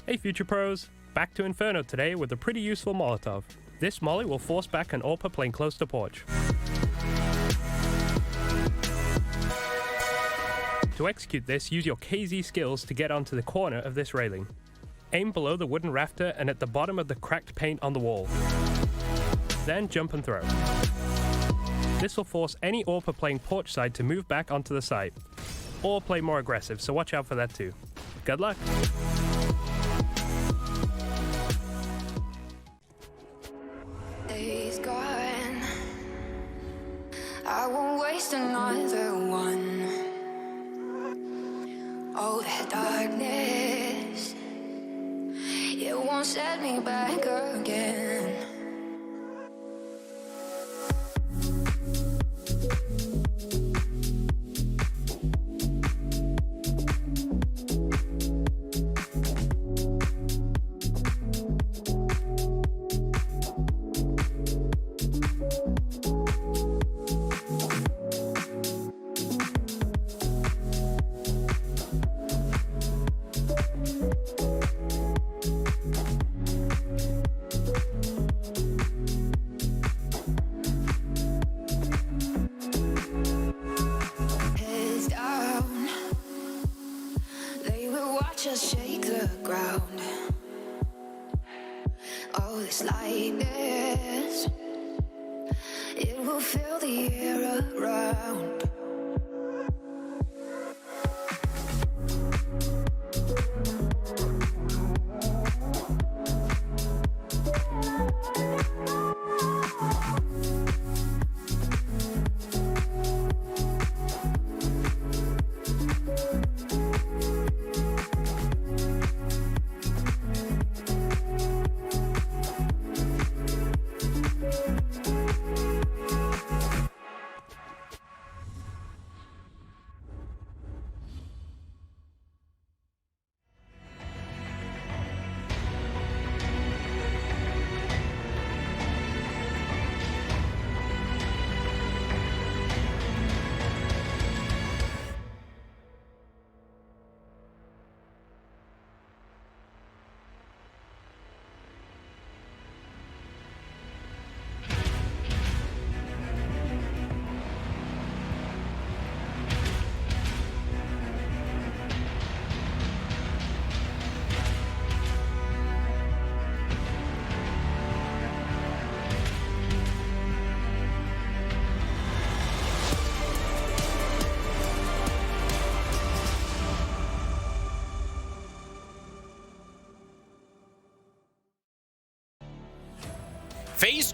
Hey Future Pros, back to Inferno today with a pretty useful Molotov. This molly will force back an AWPer playing close to Porch. To execute this, use your KZ skills to get onto the corner of this railing. Aim below the wooden rafter and at the bottom of the cracked paint on the wall. Then jump and throw. This will force any AWPer playing Porch side to move back onto the site, or play more aggressive, so watch out for that too. Good luck! Days gone, I won't waste another one. Oh, that darkness, it won't set me back again. Just shake the ground. Oh, this lightness, it will fill the air around.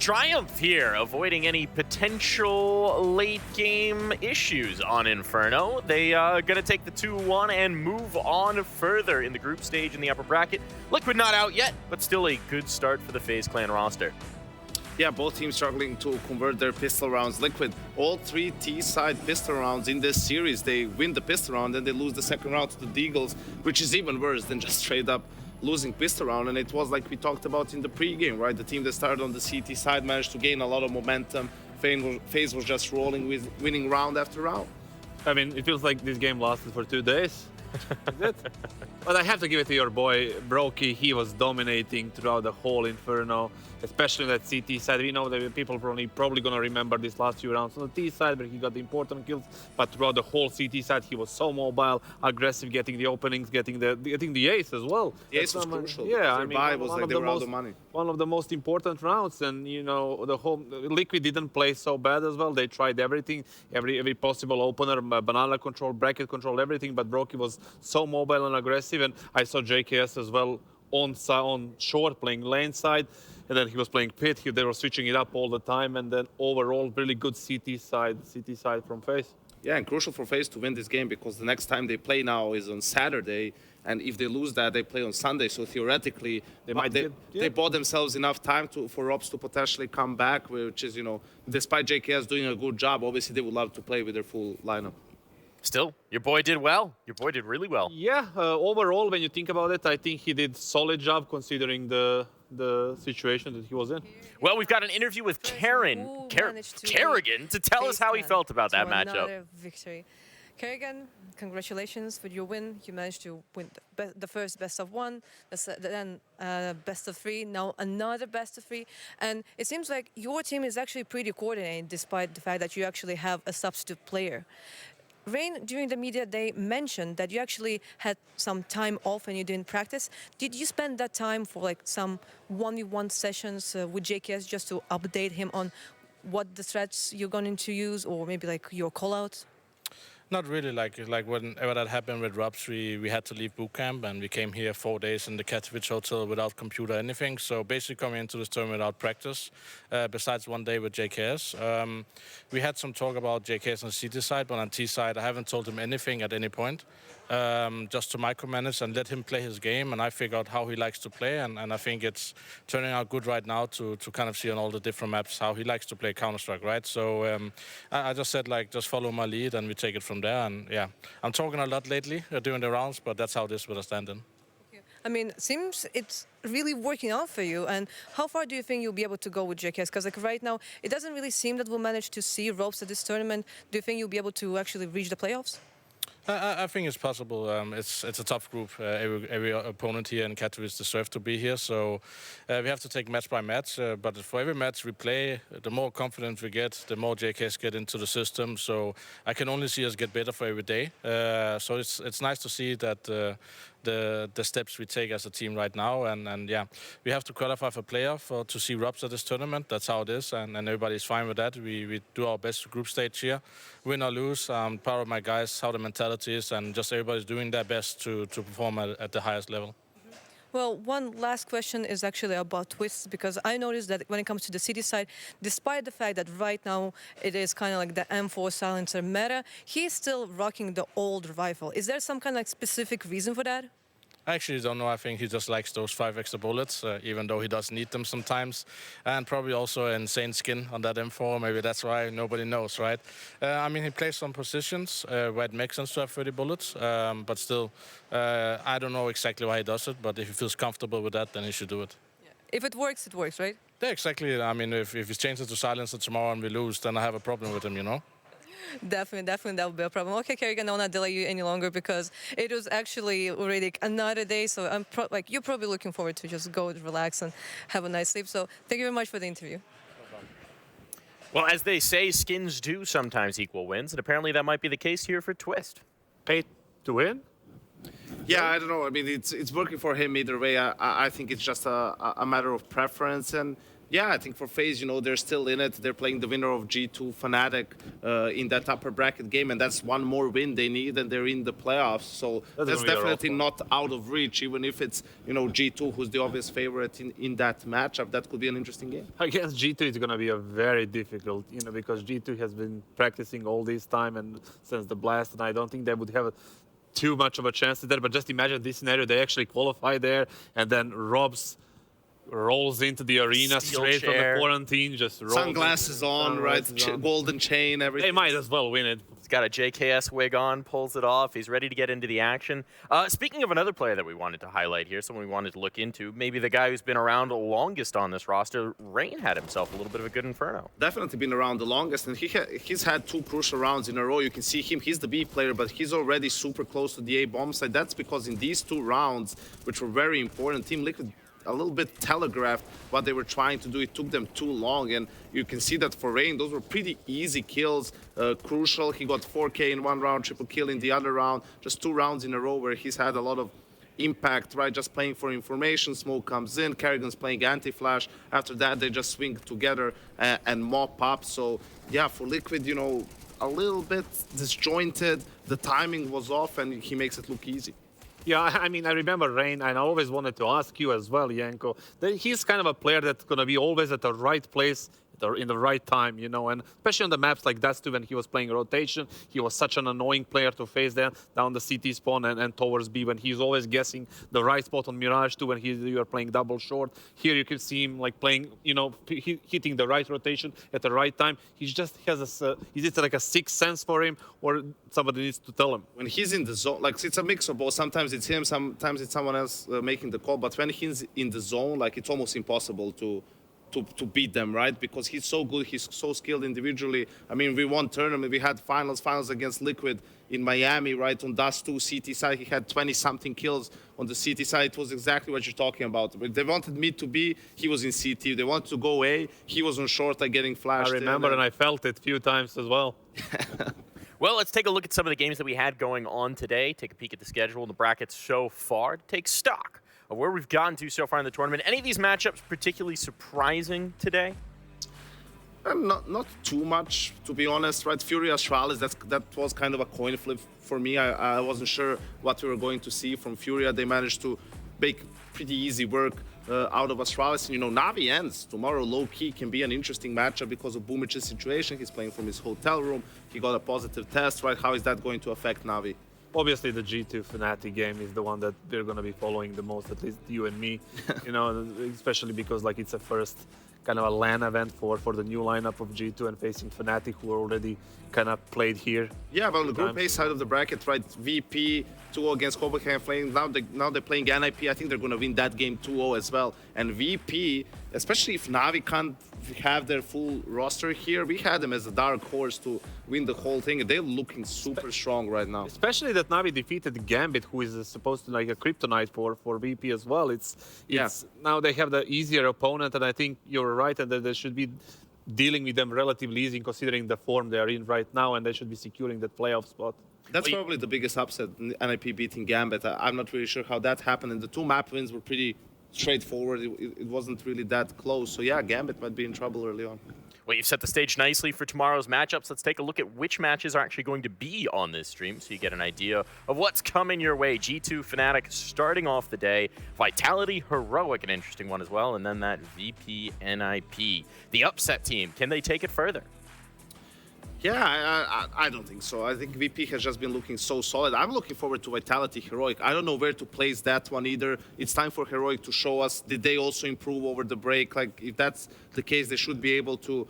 Triumph here, avoiding any potential late-game issues on Inferno. They are going to take the 2-1 and move on further in the group stage in the upper bracket. Liquid not out yet, but still a good start for the FaZe Clan roster. Yeah, both teams struggling to convert their pistol rounds. Liquid, all 3 T-side pistol rounds in this series, they win the pistol round, then they lose the second round to the Deagles, which is even worse than just straight up losing pistol round. And it was like we talked about in the pregame, right? The team that started on the CT side managed to gain a lot of momentum. FaZe was just rolling with winning round after round. I mean, it feels like this game lasted for 2 days. But I have to give it to your boy, Brokey. He was dominating throughout the whole Inferno, especially on that CT side. We know that people probably going to remember this last few rounds on the T side where he got the important kills, but throughout the whole CT side, he was so mobile, aggressive, getting the openings, getting the ace as well. The ace was crucial. Yeah, I mean, was like they were out of money. One of the most important rounds, and you know, the whole Liquid didn't play so bad as well. They tried everything, every possible opener, banana control, bracket control, everything, but Brokey was so mobile and aggressive. And I saw JKS as well on short playing lane side, and then he was playing pit. They were switching it up all the time, and then overall really good CT side from FaZe. Yeah, and crucial for FaZe to win this game because the next time they play now is on Saturday, and if they lose that, they play on Sunday. So theoretically, they bought themselves enough time for Ops to potentially come back, which is, you know, despite JKS doing a good job, obviously they would love to play with their full lineup. Still, your boy did well. Your boy did really well. Yeah, overall, when you think about it, I think he did solid job considering the situation that he was in. Well, we've got an interview with Kerrigan to tell us how he felt about that matchup. Another victory. Kerrigan, congratulations for your win. You managed to win the first best of 1, then best of 3, now another best of 3. And it seems like your team is actually pretty coordinated despite the fact that you actually have a substitute player. Rain, during the media day, mentioned that you actually had some time off and you didn't practice. Did you spend that time for like some 1v1 sessions with JKS just to update him on what the threats you're going to use, or maybe like your callouts? Not really. Like whenever that happened with Robs, we had to leave boot camp and we came here 4 days in the Katowice hotel without computer or anything. So basically coming into this tournament without practice, besides 1 day with JKS. We had some talk about JKS on CT side, but on T side I haven't told him anything at any point. Just to micromanage and let him play his game, and I figure out how he likes to play, and I think it's turning out good right now to kind of see on all the different maps how he likes to play Counter-Strike, right? So I just said, like, just follow my lead and we take it from there. And yeah, I'm talking a lot lately during the rounds, but that's how this will stand in. I mean, seems it's really working out for you. And how far do you think you'll be able to go with JKS? Because like right now, it doesn't really seem that we'll manage to see ropes at this tournament. Do you think you'll be able to actually reach the playoffs? I think it's possible. It's a tough group. Every opponent here in Katowice deserves to be here. So we have to take match by match. But for every match we play, the more confidence we get, the more JKS get into the system. So I can only see us get better for every day. So it's nice to see that the steps we take as a team right now. And yeah, we have to qualify for playoff to see Robs at this tournament. That's how it is. And everybody's fine with that. We do our best group stage here. Win or lose, I'm proud of my guys, how the mentality is, and just everybody's doing their best to perform at the highest level. Well, one last question is actually about Twist, because I noticed that when it comes to the city side, despite the fact that right now it is kind of like the M4 silencer meta, he's still rocking the old rifle. Is there some kind of like specific reason for that? I actually don't know. I think he just likes those 5 extra bullets, even though he does need them sometimes. And probably also an insane skin on that M4. Maybe that's why nobody knows, right? I mean, he plays some positions where it makes sense to have 30 bullets. But still, I don't know exactly why he does it. But if he feels comfortable with that, then he should do it. Yeah. If it works, right? Yeah, exactly. I mean, if he changes to silencer tomorrow and we lose, then I have a problem with him, you know? Definitely that would be a problem. Okay, Kerrigan, I will not delay you any longer because it was actually already another day. So I'm you're probably looking forward to just go relax and have a nice sleep. So thank you very much for the interview. Well, as they say, skins do sometimes equal wins, and apparently that might be the case here for Twist. Pay to win? Yeah, I don't know. I mean, it's working for him either way. I think it's just a matter of preference. And Yeah, I think for FaZe, they're still in it. They're playing the winner of G2 Fnatic in that upper bracket game, and that's one more win they need, and they're in the playoffs. So that's definitely not out of reach, even if it's, G2 who's the obvious favorite in that matchup. That could be an interesting game. Against G2, it's going to be a very difficult, because G2 has been practicing all this time and since the blast, and I don't think they would have too much of a chance there. But just imagine this scenario: they actually qualify there, and then Robs rolls into the arena straight from the quarantine, just rolls sunglasses on, golden chain, everything. They might as well win it. He's got a JKS wig on, pulls it off. He's ready to get into the action. Speaking of another player that we wanted to highlight here, someone we wanted to look into, maybe the guy who's been around the longest on this roster, Rain had himself a little bit of a good Inferno. Definitely been around the longest, and he's had 2 crucial rounds in a row. You can see him, he's the B player, but he's already super close to the A bomb side. That's because in these 2 rounds, which were very important, Team Liquid a little bit telegraphed what they were trying to do. It took them too long, and you can see that for Rain, those were pretty easy kills. Crucial, he got 4K in 1 round, triple kill in the other round. Just 2 rounds in a row where he's had a lot of impact, right? Just playing for information. Smoke comes in, Kerrigan's playing anti-flash. After that, they just swing together and mop up. So yeah, for Liquid, a little bit disjointed. The timing was off, and he makes it look easy. Yeah, I mean, I remember Rain, and I always wanted to ask you as well, Yanko, that he's kind of a player that's going to be always at the right place in the right time, and especially on the maps like that too, when he was playing rotation, he was such an annoying player to face there down the CT spawn and towards B, when he's always guessing the right spot on Mirage too, when you are playing double short. Here you can see him like playing, hitting the right rotation at the right time. He just has is it like a sixth sense for him, or somebody needs to tell him? When he's in the zone, like it's a mix of both. Sometimes it's him, sometimes it's someone else making the call, but when he's in the zone, like it's almost impossible to beat them, right? Because he's so good, he's so skilled individually. I mean, we won tournament, we had finals against Liquid in Miami, right? On Dust 2 CT side, he had 20-something kills on the CT side. It was exactly what you're talking about. They wanted mid to B, he was in CT. They wanted to go A, he was on short, like getting flashed. I remember, and I felt it a few times as well. Well, let's take a look at some of the games that we had going on today. Take a peek at the schedule and the brackets so far. Take stock of where we've gotten to so far in the tournament. Any of these matchups particularly surprising today? Not too much, to be honest, right? Fury Astralis, that was kind of a coin flip for me. I wasn't sure what we were going to see from Furia. They managed to make pretty easy work out of Astralis. And, Navi ends tomorrow. Low-key can be an interesting matchup because of Boomic's situation. He's playing from his hotel room. He got a positive test, right? How is that going to affect Navi? Obviously, the G2 Fnatic game is the one that we're going to be following the most, at least you and me, especially because it's a first kind of a LAN event for the new lineup of G2 and facing Fnatic, who are already kind of played here. Yeah, but on the group A side of the bracket, right, VP 2-0 against Copenhagen Flames. Now they're playing NIP. I think they're going to win that game 2-0 as well. And VP, especially if Navi can't have their full roster here, we had them as a dark horse to win the whole thing. They're looking super strong right now. Especially that Navi defeated Gambit, who is supposed to like a kryptonite for VP as well. Now they have the easier opponent, and I think you're right, and that they should be dealing with them relatively easy considering the form they are in right now, and they should be securing that playoff spot. That's probably the biggest upset, NIP beating Gambit. I'm not really sure how that happened, and the 2 map wins were pretty straightforward. It wasn't really that close. So yeah, Gambit might be in trouble early on. Well, you've set the stage nicely for tomorrow's matchups. Let's take a look at which matches are actually going to be on this stream so you get an idea of what's coming your way. G2 Fnatic starting off the day. Vitality Heroic, an interesting one as well. And then that VP NIP. The upset team, can they take it further? Yeah, I don't think so. I think VP has just been looking so solid. I'm looking forward to Vitality Heroic. I don't know where to place that one either. It's time for Heroic to show us, did they also improve over the break? Like, if that's the case, they should be able to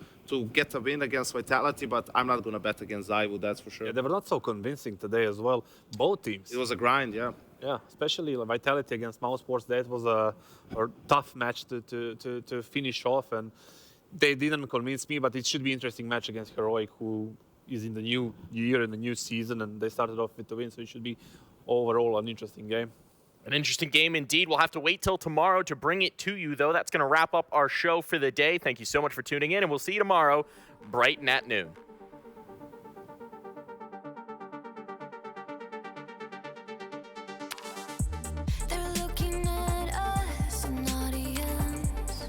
get a win against Vitality, but I'm not going to bet against Zaiwu, that's for sure. Yeah, they were not so convincing today as well, both teams. It was a grind, yeah. Yeah, especially Vitality against Mousesports. That was a tough match to finish off, and they didn't convince me, but it should be an interesting match against Heroic, who is in the new year and the new season, and they started off with the win, so it should be overall an interesting game. An interesting game indeed. We'll have to wait till tomorrow to bring it to you, though. That's going to wrap up our show for the day. Thank you so much for tuning in, and we'll see you tomorrow, bright and at noon. They're looking at us, an audience.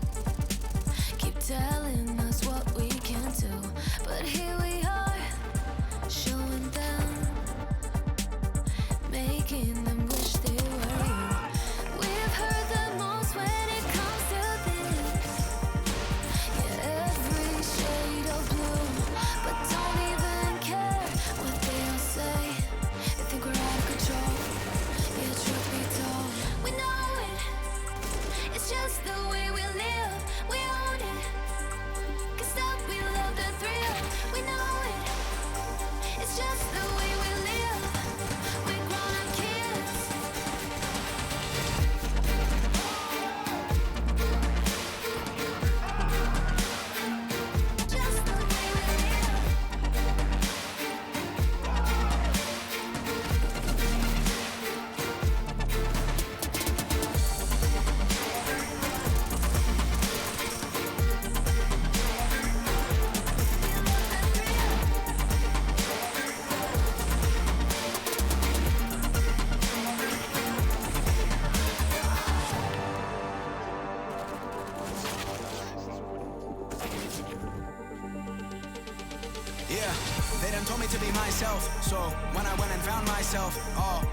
Yeah, they done told me to be myself. So when I went and found myself,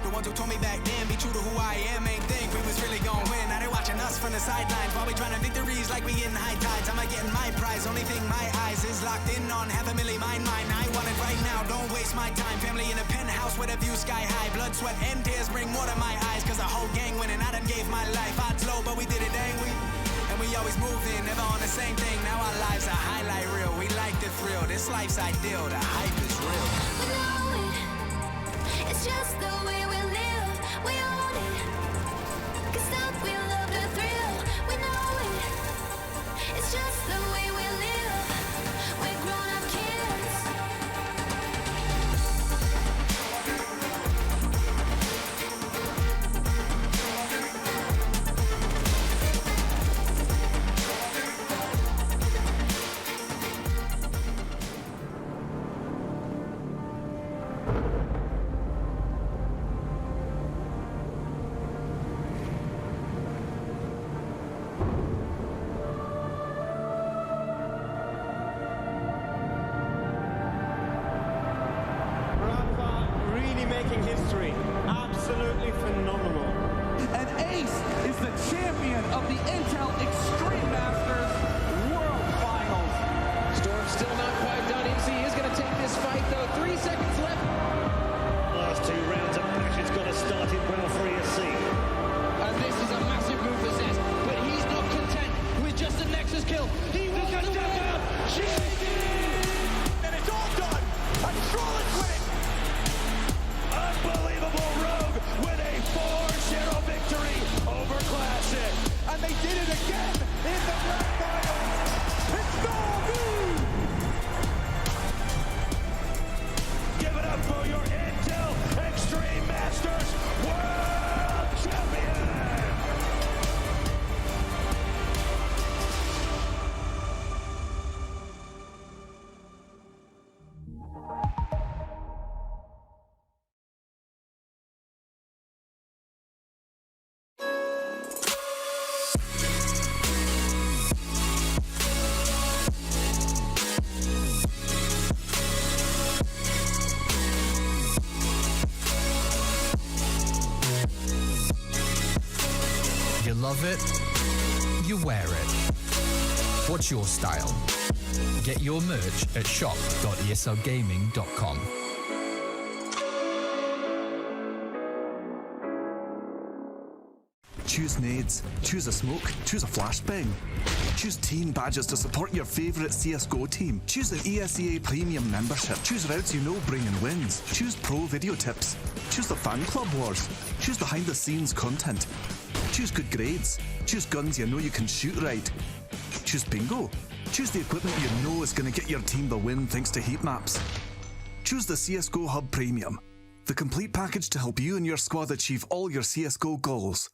the ones who told me back then, be true to who I am, ain't think we was really gonna win. Now they watching us from the sidelines while we trying to victories like we getting high tides. I'm not getting my prize. Only thing my eyes is locked in on, $500,000 mine. I want it right now, don't waste my time. Family in a penthouse with a view sky high. Blood, sweat, and tears bring water to my eyes. Cause the whole gang winning, I done gave my life. Odds low, but we did it, ain't we? And we always moved in, never on the same thing. Now our lives are highlight reel. We like the thrill, this life's ideal. The hype is real. We know it, it's just the way we live. We own it, cause now we love the thrill. We know it, it's just the way we live. We're grown-up kids. Really making history. Absolutely phenomenal. And Ace is the champion of the Intel Extreme Masters World Finals. Storm's still not quite done. MC is going to take this fight, though. 3 seconds left. Last 2 rounds of passion's got to start it well for ESC. And this is a massive move for Zest, but he's not content with just a Nexus kill. He wants to step out. And it's all done. A flawless win. Unbelievable Rogue with a 4-0 victory over Classic. And they did it again in the grand finals. It's Norby! Give it up for your Intel Extreme Masters World Champion! You love it, you wear it. What's your style? Get your merch at shop.eslgaming.com. Choose nades, choose a smoke, choose a flashbang. Choose team badges to support your favourite CSGO team. Choose an ESEA Premium membership. Choose routes you know bring in wins. Choose pro video tips. Choose the fan club wars. Choose behind the scenes content. Choose good grades. Choose guns you know you can shoot right. Choose bingo. Choose the equipment you know is going to get your team the win thanks to heat maps. Choose the CSGO Hub Premium, the complete package to help you and your squad achieve all your CSGO goals.